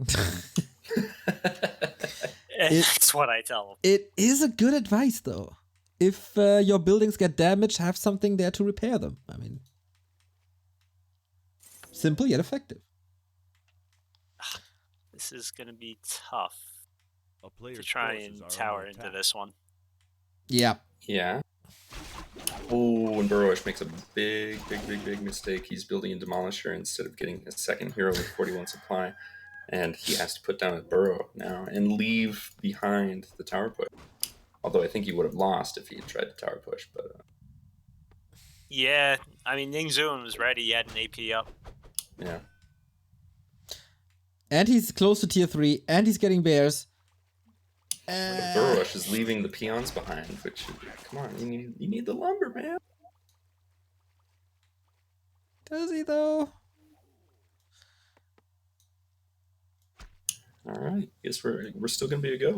That's what I tell him. It is a good advice, though. If your buildings get damaged, have something there to repair them. I mean, simple yet effective. This is gonna be tough A to player's try forces and are tower under into attack. this one. Yeah. Yeah. Oh, and Burrowish makes a big mistake. He's building a Demolisher instead of getting his second hero with 41 supply. And he has to put down a Burrow now and leave behind the tower push. Although I think he would have lost if he had tried the tower push. But Yeah, I mean Ning Zoon was ready. He had an AP up. yeah. And he's close to tier 3, and he's getting bears. Burrowish is leaving the peons behind, which, come on, you need the lumber, man. Does he, though? Alright, guess we're still gonna be a go.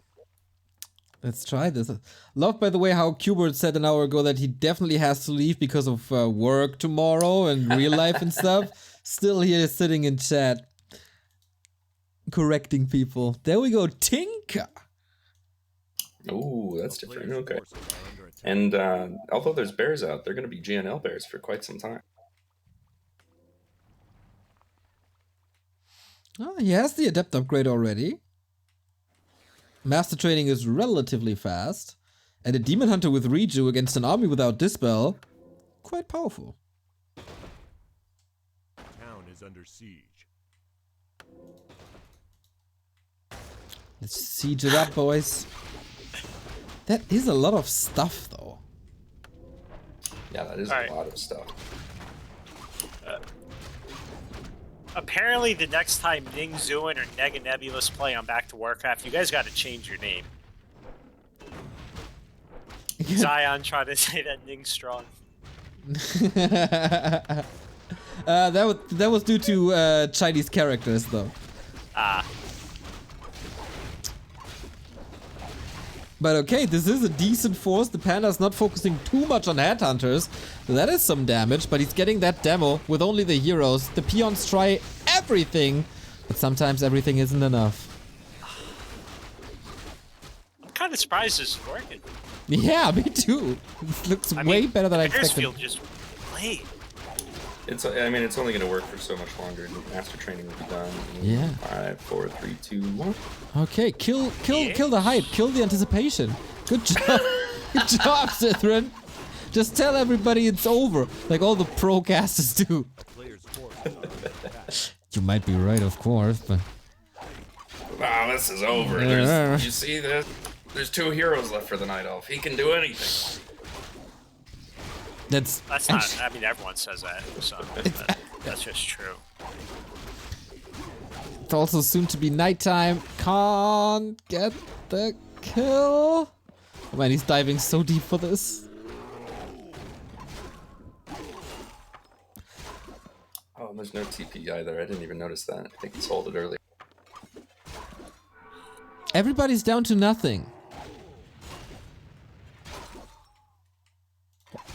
Let's try this. Love, by the way, how Quberte said an hour ago that he definitely has to leave because of work tomorrow and real life and stuff. Still here sitting in chat. Correcting people. There we go, Tinka! Oh, that's A different. player's Okay. forces are under attack. And although there's bears out, they're going to be GNL bears for quite some time. Oh, he has the Adept upgrade already. Master Training is relatively fast. And a Demon Hunter with Reju against an army without Dispel. Quite powerful. Town is under siege. Let's siege it up, boys. That is a lot of stuff, though. Yeah, that is Alright. a lot of stuff. Apparently, the next time Ning Zoon or Nega Nebulous play on Back to Warcraft, you guys got to change your name. Zion tried to say that Ning's strong. That was due to Chinese characters, though. Ah, But okay, this is a decent force. The Panda's not focusing too much on headhunters. That is some damage, but he's getting that demo with only the heroes. The peons try everything, but sometimes everything isn't enough. I'm kind of surprised this is working. Yeah, me too. It looks way better than I expected. Bearsfield just played. I mean, it's only going to work for so much longer. Master Training will be done. In Yeah. 5, 4, 3, 2, 1. Okay, kill the hype, kill the anticipation. Good job. Good job, Sythren. Just tell everybody it's over, like all the pro casters do. Player's forces are under attack. You might be right, of course, but Wow, this is over. You see this? There's 2 heroes left for the Night Elf. He can do anything. That's not. I mean, everyone says that, so that's just true. It's also soon to be nighttime. Can't get the kill. Oh man, he's diving so deep for this. Oh, there's no TP either. I didn't even notice that. I think he sold it earlier. Everybody's down to nothing.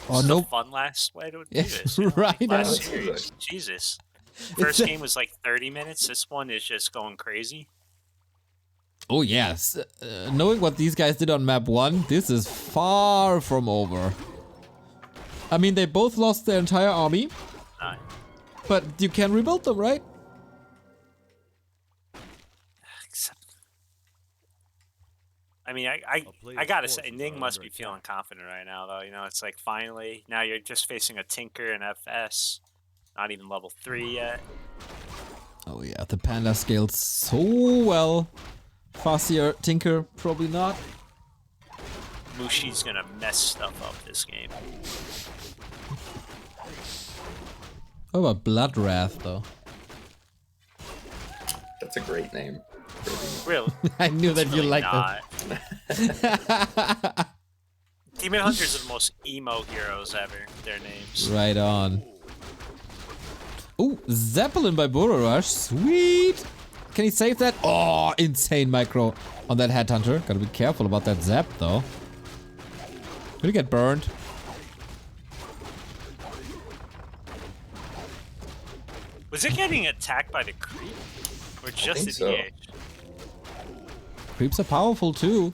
Oh no! Fun last way to do Yeah, this. right. Last series, Jesus. First game was like 30 minutes. This one is just going crazy. Oh yes, knowing what these guys did on map 1, this is far from over. I mean, they both lost their entire army, but you can rebuild them, right? I mean, I gotta say, Ning must be feeling confident right now, though. You know, it's like finally, now you're just facing a Tinker and FS, not even level 3 yet. Oh yeah, the Panda scales so well. Farseer, Tinker, probably not. Mushi's gonna mess stuff up this game. What about Blood Wrath, though? That's a great name. Really? I knew that you really liked that. Demon Hunters are the most emo heroes ever. Their names. Right on. Ooh, Zeppelin by Burrow Rush. Sweet! Can he save that? Oh, insane micro on that Headhunter. Gotta be careful about that Zap, though. Gonna get burned. Was it getting attacked by the creep? Or just the DH? Creeps are powerful, too.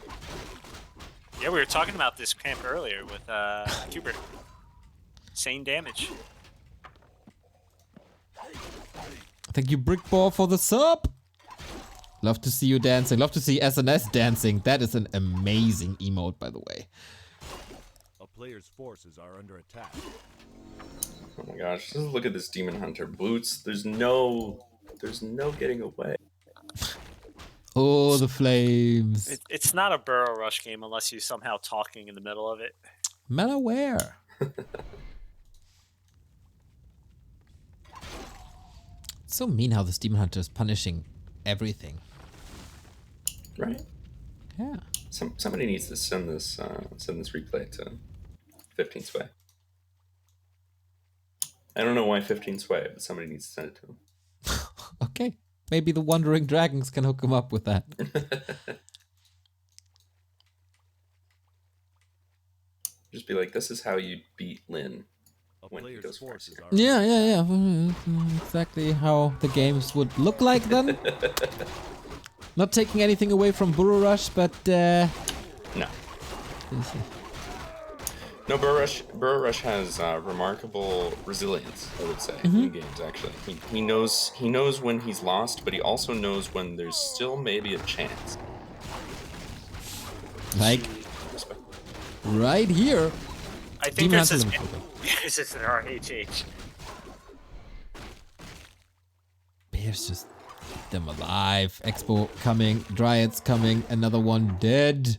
Yeah, we were talking about this camp earlier with Quberte. Same damage. Thank you, Brickball, for the sub. Love to see you dancing. Love to see SNS dancing. That is an amazing emote, by the way. A player's forces are under attack. Oh my gosh, just look at this Demon Hunter boots. There's no getting away. Oh, the flames. It's not a Burrow Rush game unless you're somehow talking in the middle of it. Malaware. It's so mean how this Demon Hunter is punishing everything. Right? Yeah. Somebody needs to send this replay to 15 Sway. I don't know why 15 Sway, but somebody needs to send it to him. Okay. Maybe the Wandering Dragons can hook him up with that. Just be like, this is how you beat Lin. A When he player's goes forces first. are Yeah. Exactly how the games would look like then. Not taking anything away from Burrow Rush, but No. No, Burrow Rush has remarkable resilience, I would say, in games, actually. He knows when he's lost, but he also knows when there's still maybe a chance. like right here. I think Demon this is Hunter. this is an RHH. Bears just keep them alive. Expo coming, Dryads coming, another one dead.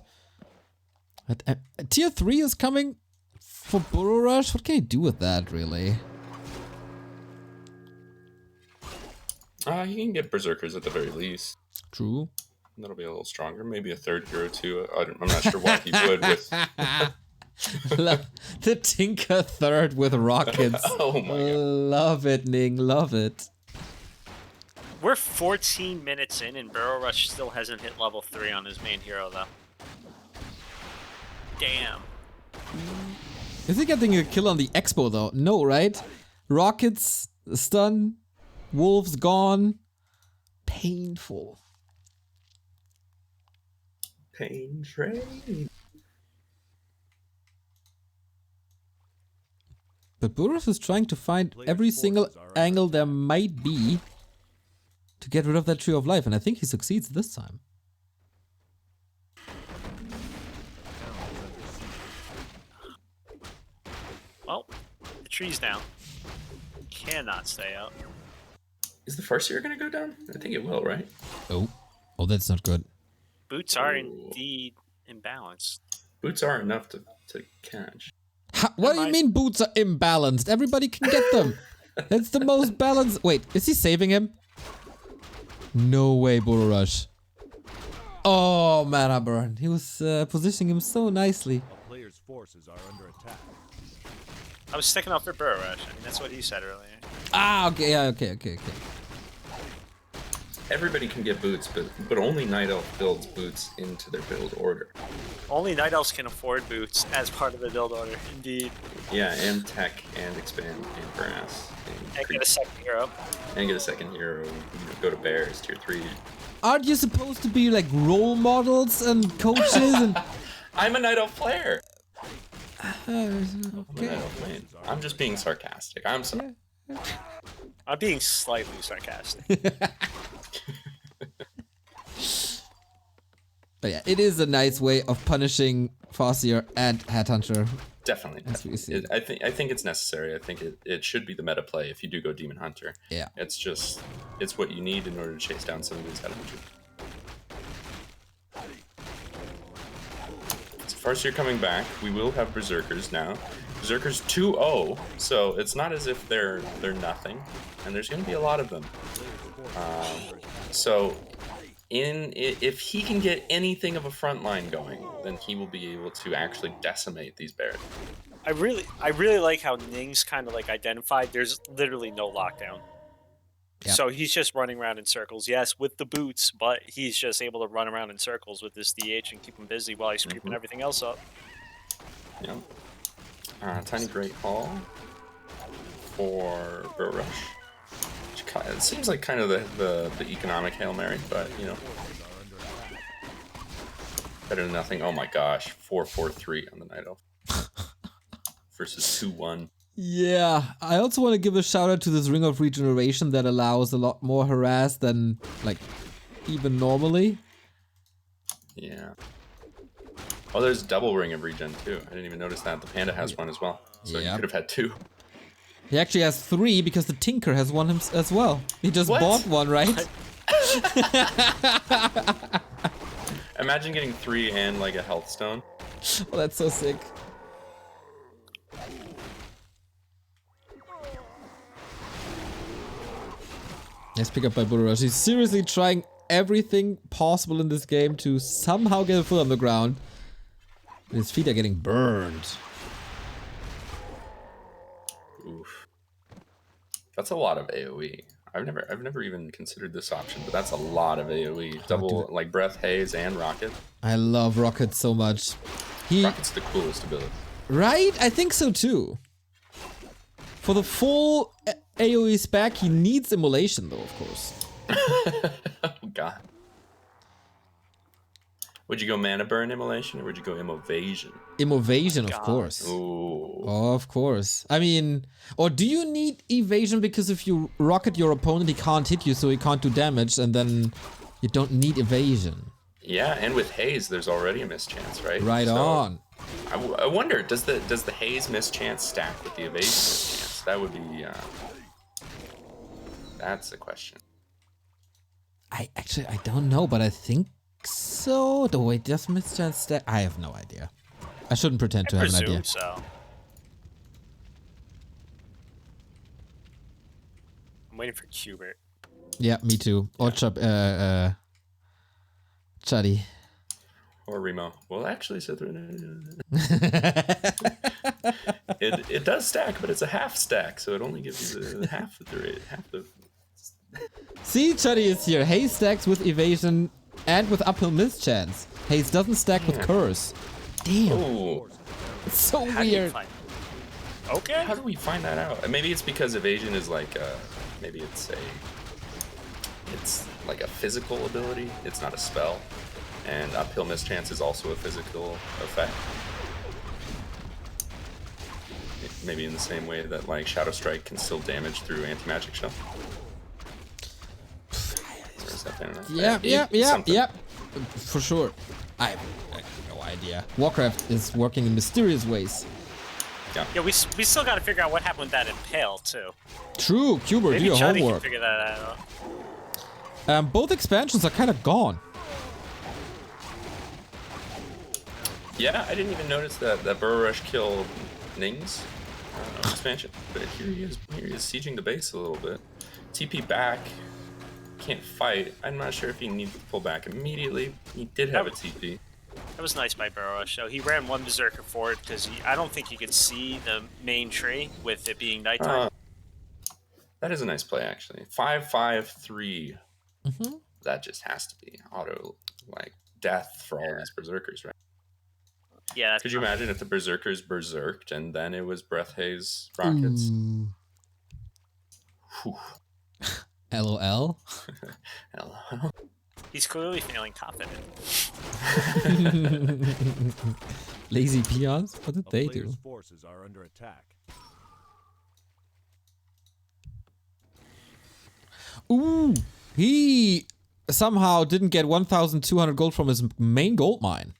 But, tier 3 is coming for Burrow Rush. What can he do with that, really? He can get Berserkers at the very least. True. That'll be a little stronger. Maybe a third hero too. I'm not sure what he would with. The Tinker third with rockets. Oh my god. Love it, Ning. Love it. We're 14 minutes in, and Burrow Rush still hasn't hit level 3 on his main hero, though. Damn. Is he getting a kill on the Expo, though? No, right? Rockets, stun, wolves gone. Painful. Pain train. But Burrows is trying to find every single angle there might be to get rid of that Tree of Life, and I think he succeeds this time. Well, the tree's down. Cannot stay up. Is the Farseer gonna go down? I think it will, right? Oh, that's not good. Boots are indeed imbalanced. Boots are enough to catch. What do you mean boots are imbalanced? Everybody can get them. That's the most balanced. Wait, is he saving him? No way, Burrow Rush. Oh, mana burn. He was positioning him so nicely. A player's forces are under attack. I was sticking up for Burrow Rush. I mean, that's what he said earlier. Ah, okay, yeah, okay. Everybody can get boots, but only Night Elf builds boots into their build order. Only Night Elves can afford boots as part of the build order. Indeed. Yeah, and tech, and expand, and brass. And get a second hero. And get a second hero. Go to bears, tier 3. Aren't you supposed to be like role models and coaches and... I'm a Night Elf player. Okay. I'm just being sarcastic. I'm sorry. I'm being slightly sarcastic. But yeah, it is a nice way of punishing Farseer and Headhunter. Definitely. As we see. I think it's necessary. I think it should be the meta play if you do go Demon Hunter. Yeah. It's what you need in order to chase down some of these Headhunters. So Farseer coming back. We will have Berserkers now. Berserkers 2-0, so it's not as if they're nothing, and there's going to be a lot of them. So if he can get anything of a front line going, then he will be able to actually decimate these bears. I really like how Ning's kind of like identified there's literally no lockdown. Yep. So he's just running around in circles. Yes, with the boots, but he's just able to run around in circles with this DH and keep him busy while he's creeping everything else up. Yeah. Tiny Great Hall for Burrow Rush. It seems like kind of the economic Hail Mary, but you know, better than nothing. Oh my gosh, 4-4-3 on the Night Elf versus 2-1. Yeah, I also want to give a shout out to this Ring of Regeneration that allows a lot more harass than like even normally. Yeah. Oh, there's double Ring of Regen too. I didn't even notice that. The Panda has one as well, so you could have had 2. He actually has 3 because the Tinker has one as well. He just bought one, right? Imagine getting 3 and like a health stone. Oh, that's so sick. Nice pick up by Burrow Rush. He's seriously trying everything possible in this game to somehow get a foot on the ground. His feet are getting burned. Oof. That's a lot of AoE. I've never even considered this option, but that's a lot of AoE. Double like breath, haze, and rocket. I love Rocket so much. Rocket's the coolest ability. Right? I think so too. For the full AoE spec, he needs immolation though, of course. Oh god. Would you go mana burn immolation or would you go immovasion? Immovasion, of course. Ooh. Of course. I mean, or do you need evasion because if you rocket your opponent, he can't hit you, so he can't do damage, and then you don't need evasion. Yeah, and with haze, there's already a mischance, right? Right on. I wonder, does the haze mischance stack with the evasion mischance? That would be. That's the question. I don't know, but I think so. The way does mischance stack? I have no idea. I shouldn't pretend to have an idea. So. I'm waiting for Quberte. Yeah, me too. Or Chuddy. Or Remo. Well, actually, Sythren. it does stack, but it's a half stack, so it only gives you the half the. See, Chuddy is here. Haze stacks with evasion and with uphill mischance. Haze doesn't stack with curse. Damn. Oh. It's so How do you weird. find- Okay. How do we find that out? Maybe it's because evasion is like maybe it's like a physical ability. It's not a spell, and uphill mischance is also a physical effect. Maybe in the same way that like Shadow Strike can still damage through anti-magic shell. Yep. For sure. I have no idea. Warcraft is working in mysterious ways. Yeah, we still got to figure out what happened with that impale too. True, Quberte, do Maybe your Chuddy can homework. figure that out. Both expansions are kind of gone. Yeah, I didn't even notice that Burrow Rush killed Ning's expansion. But here he is sieging the base a little bit. TP back. Can't fight. I'm not sure if he needs to pull back immediately. He did have a TP. That was nice by Burrow. So he ran one Berserker forward because I don't think he could see the main tree with it being nighttime. That is a nice play, actually. 5-5-3. Mm-hmm. That just has to be auto, like, death for all these Berserkers, right? Yeah. Could you imagine if the Berserkers berserked and then it was Breath Haze rockets? LOL. LOL. He's clearly feeling confident. Lazy peons? What did A they player's do? forces are under attack. Ooh, he somehow didn't get 1,200 gold from his main gold mine.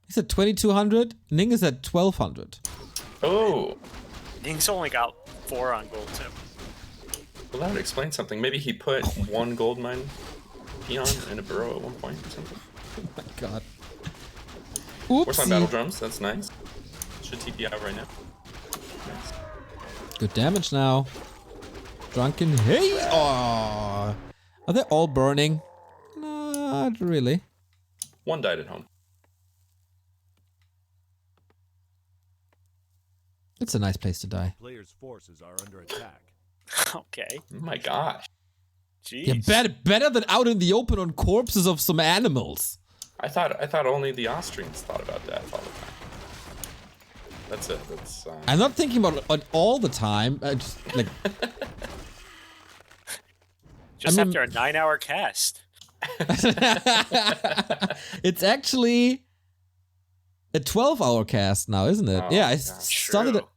He's at 2,200. Ning is at 1,200. Oh, Ning's only got 4 on gold too. well, that would explain something. Maybe he put one gold mine peon in a burrow at one point or something. Oh my god. Wartime battle Oopsie. drums, that's nice. Should TP out right now. Nice. Good damage now. Drunken. Hey! Aww. Are they all burning? Not really. One died at home. It's a nice place to die. Player's forces are under attack. Okay. Oh my gosh. Jeez. Yeah, better than out in the open on corpses of some animals. I thought only the Austrians thought about death all the time. That's it. That's. I'm not thinking about it all the time. Just, like, Just I mean- after a 9-hour cast. it's actually a 12-hour cast now, isn't it? Oh, yeah, I God.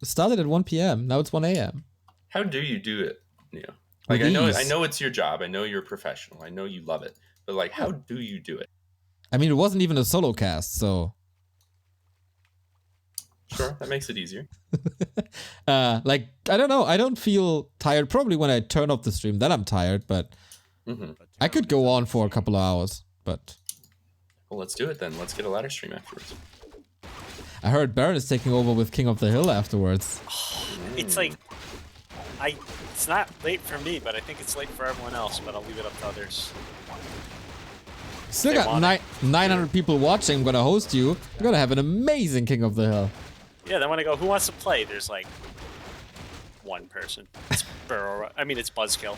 started at 1 p.m. Now it's 1 a.m. How do you do it, Neo? Like With I ease. know it's your job. I know you're a professional. I know you love it. But like, how do you do it? I mean, it wasn't even a solo cast, so Sure, that makes it easier. like, I don't know. I don't feel tired. Probably when I turn off the stream, then I'm tired. But Mm-hmm. I could go on for a couple of hours. But Well, let's do it then. Let's get a ladder stream afterwards. I heard Barren is taking over with King of the Hill afterwards. It's like, it's not late for me, but I think it's late for everyone else. But I'll leave it up to others. Still They got want 900 people watching. I'm gonna host you. You're gonna have an amazing King of the Hill. Yeah. Then when I go, who wants to play? There's like one person. It's it's Buzzkill.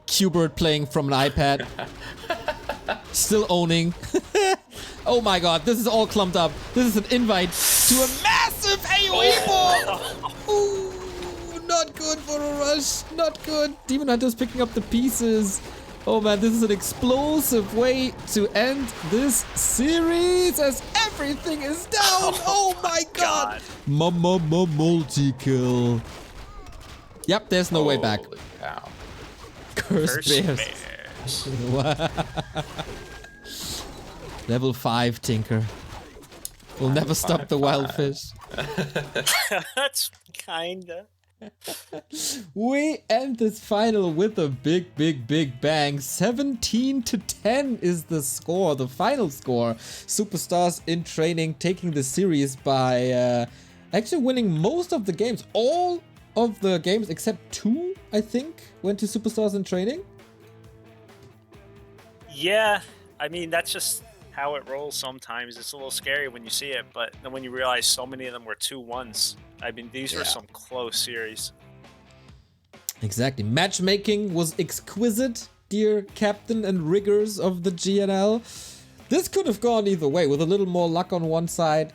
Quberte playing from an iPad. Still owning. Oh my god, this is all clumped up. This is an invite to a massive AoE ball! Ooh, not good for a rush. Not good. Demon Hunter's picking up the pieces. Oh man, this is an explosive way to end this series as everything is down. Oh my god. Multi-kill. Yep, there's no way back. Holy cow. Curse bears. Level 5 Tinker. We'll never stop the wild fish. That's kinda. We end this final with a big bang. 17-10 is the score, the final score. Superstars in training taking the series by actually winning most of the games. All of the games except 2, I think, went to Superstars in training. Yeah, I mean that's just how it rolls sometimes. It's a little scary when you see it, but then when you realize so many of them were 2-1s, I mean these were some close series. Exactly. Matchmaking was exquisite, dear captain and riggers of the GNL. This could have gone either way, with a little more luck on one side,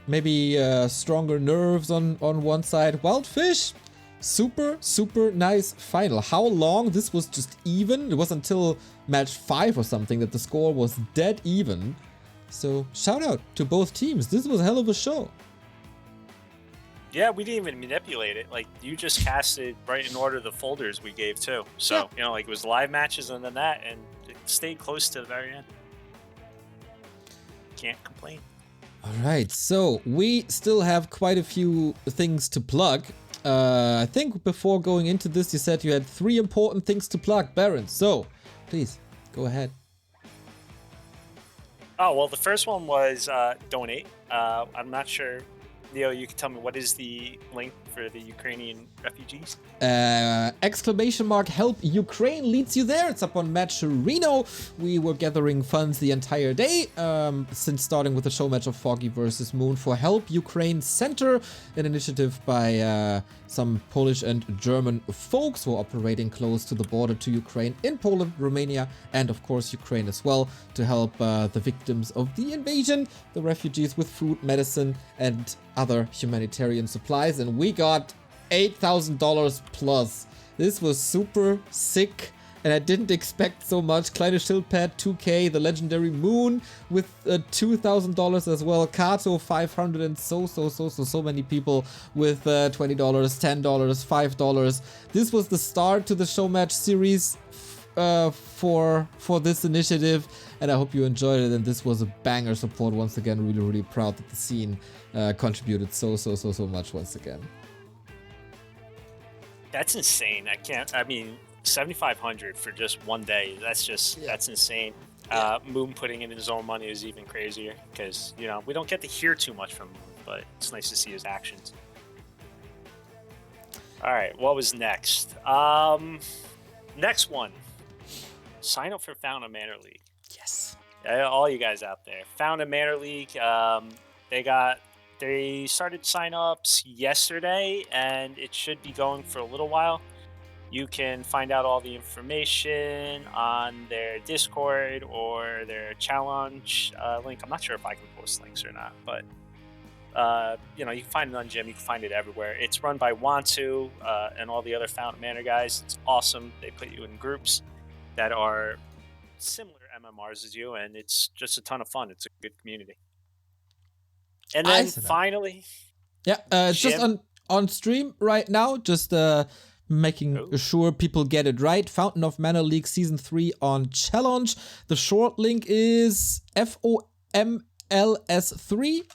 maybe stronger nerves on one side. Wild fish, super nice final. How long? This was just even. It was until match 5 or something that the score was dead even. So shout out to both teams. This was a hell of a show. Yeah, we didn't even manipulate it. Like, you just casted right in order the folders we gave, too. So, Yeah. like, it was live matches and then that, and it stayed close to the very end. Can't complain. All right, so we still have quite a few things to plug. I think before going into this, you said you had 3 important things to plug, Barren. So, please, go ahead. Oh, well, the first one was donate. I'm not sure. Leo, you can tell me what is the link for the Ukrainian refugees? !Help Ukraine leads you there. It's up on Match Reno. We were gathering funds the entire day, since starting with the show match of Foggy versus Moon for Help Ukraine Center, an initiative by some Polish and German folks who are operating close to the border to Ukraine in Poland, Romania, and of course Ukraine as well, to help the victims of the invasion, the refugees, with food, medicine, and other humanitarian supplies. And we got $8,000 plus. This was super sick, and I didn't expect so much. Kleine Schildpad 2K, the legendary Moon with $2,000 as well. Kato 500, and so many people with $20, $10, $5. This was the start to the show match series for this initiative, and I hope you enjoyed it. And this was a banger support once again. Really proud that the scene contributed so much once again. That's insane. I mean, 7,500 for just one day. That's insane. Moon putting in his own money is even crazier because, you know, we don't get to hear too much from Moon, but it's nice to see his actions. All right, what was next? Next one. Sign up for Fountain of Manor League. Yes. All you guys out there. Fountain of Manor League, they started sign-ups yesterday, and it should be going for a little while. You can find out all the information on their Discord or their challenge link. I'm not sure if I can post links or not, but you know, you can find it on Gym. You can find it everywhere. It's run by Wantu and all the other Fountain Manor guys. It's awesome. They put you in groups that are similar MMRs as you, and it's just a ton of fun. It's a good community. And then finally, it's just on stream right now. Just making sure people get it right. Fountain of Manor League Season 3 on Challenge. The short link is FOMLS3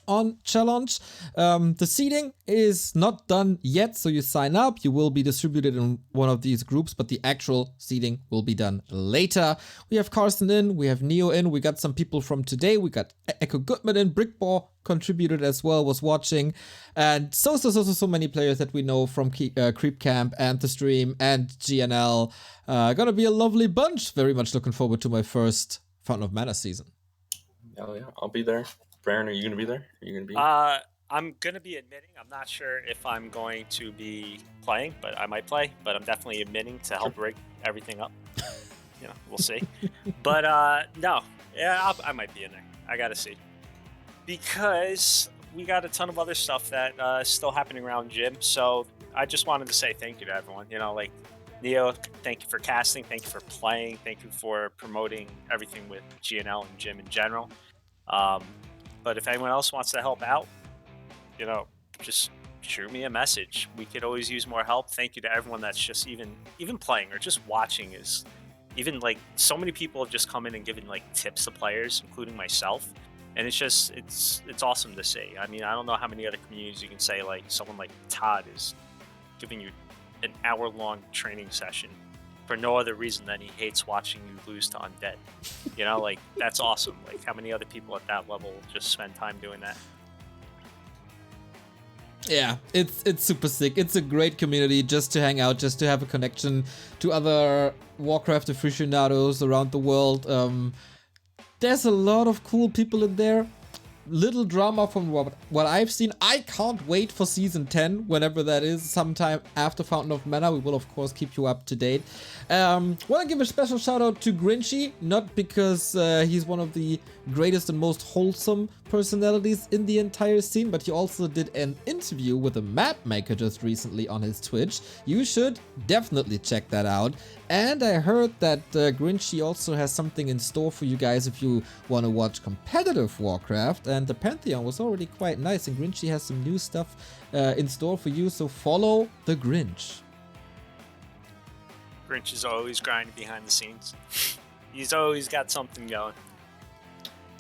on Challenge. The seeding is not done yet, so you sign up. You will be distributed in one of these groups, but the actual seeding will be done later. We have Carson in, we have Neo in, we got some people from today. We got Echo Goodman in, Brickball contributed as well, was watching, and so many players that we know from Creep Camp and the stream and GNL. Gonna be a lovely bunch. Very much looking forward to my first Fountain of Mana season. Oh yeah, I'll be there. Barren, are you gonna be there? Are you gonna be? I'm gonna be admitting. I'm not sure if I'm going to be playing, but I might play. But I'm definitely admitting to help rig everything up. You know, we'll see. But no, yeah, I might be in there. I gotta see, because we got a ton of other stuff that is still happening around Gym. So I just wanted to say thank you to everyone. You know, like Neo, thank you for casting. Thank you for playing. Thank you for promoting everything with GNL and Gym in general. But if anyone else wants to help out, you know, just shoot me a message. We could always use more help. Thank you to everyone that's just even playing or just watching. Is even like so many people have just come in and given like tips to players, including myself. And it's awesome to see. I mean, I don't know how many other communities you can say like someone like Todd is giving you an hour-long training session for no other reason than he hates watching you lose to Undead. You know, like, that's awesome. Like, how many other people at that level just spend time doing that? Yeah, it's super sick. It's a great community just to hang out, just to have a connection to other Warcraft aficionados around the world. There's a lot of cool people in there. Little drama from what I've seen. I can't wait for Season 10, whenever that is, sometime after Fountain of Mana. We will, of course, keep you up to date. Want to give a special shout out to Grinchy, not because he's one of the greatest and most wholesome personalities in the entire scene, but he also did an interview with a map maker just recently on his Twitch. You should definitely check that out. And I heard that Grinchy also has something in store for you guys if you want to watch competitive Warcraft, and the Pantheon was already quite nice, and Grinchy has some new stuff in store for you, so follow the Grinch. Grinch is always grinding behind the scenes. He's always got something going.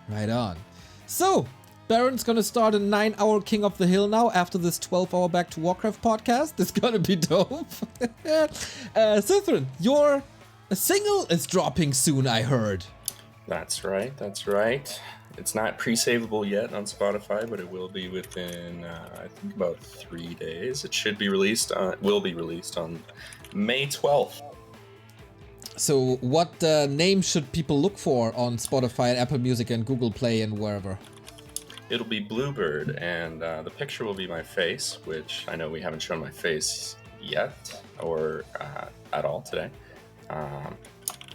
Right on. So, Barren's gonna start a 9-hour King of the Hill now after this 12-hour Back to Warcraft podcast. It's gonna be dope. Sythren, your single is dropping soon, I heard. That's right. That's right. It's not pre-savable yet on Spotify, but it will be within, I think, about 3 days. It should be released. Will be released on May 12th. So what name should people look for on Spotify, Apple Music, and Google Play, and wherever? It'll be Bluebird, and the picture will be my face, which I know we haven't shown my face yet or at all today.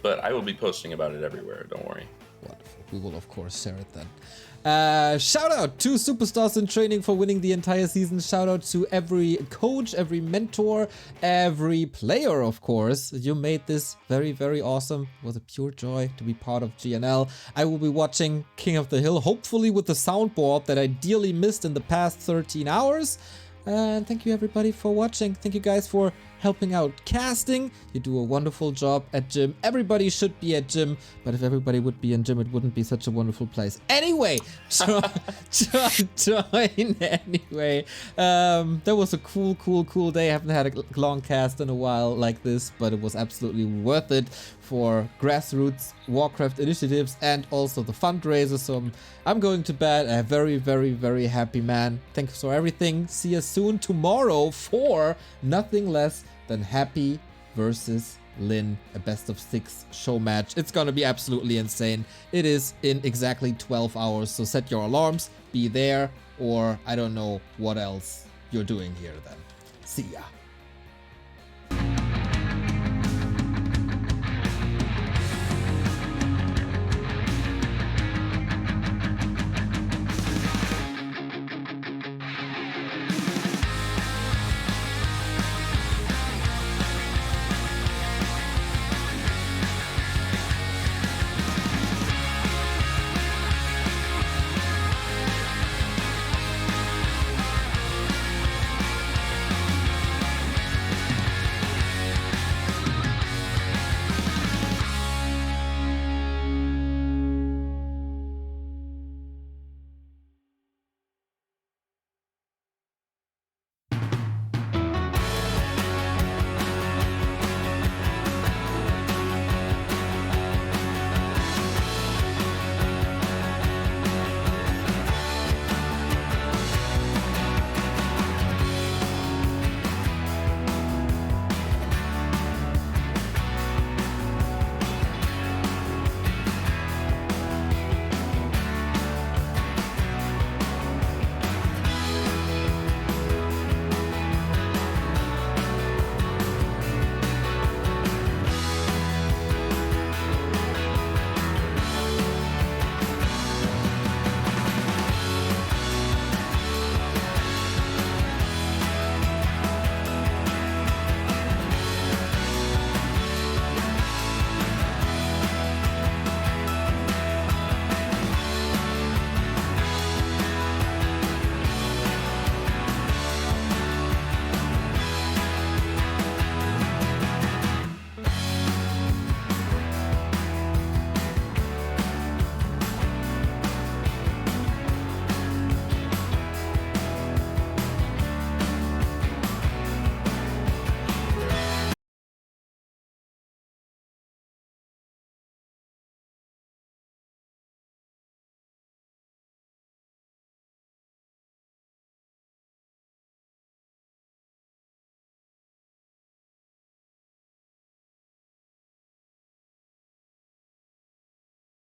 But I will be posting about it everywhere, don't worry. Wonderful. We will, of course, share it then. Shout out to Superstars in Training for winning the entire season. Shout out to every coach, every mentor, every player, of course. You made this very, very awesome. It was a pure joy to be part of GNL. I will be watching King of the Hill, hopefully with the soundboard that I dearly missed in the past 13 hours. And thank you everybody for watching. Thank you guys for helping out casting. You do a wonderful job at gym. Everybody should be at gym, but if everybody would be in gym, it wouldn't be such a wonderful place. Anyway, join anyway. That was a cool day. I haven't had a long cast in a while like this, but it was absolutely worth it for grassroots Warcraft initiatives and also the fundraiser. So I'm going to bed a very, very, very happy man. Thanks for everything. See you soon tomorrow for nothing less than Happy versus Lynn, a best of 6 show match. It's gonna be absolutely insane. It is in exactly 12 hours, so set your alarms, be there, or I don't know what else you're doing here then. See ya.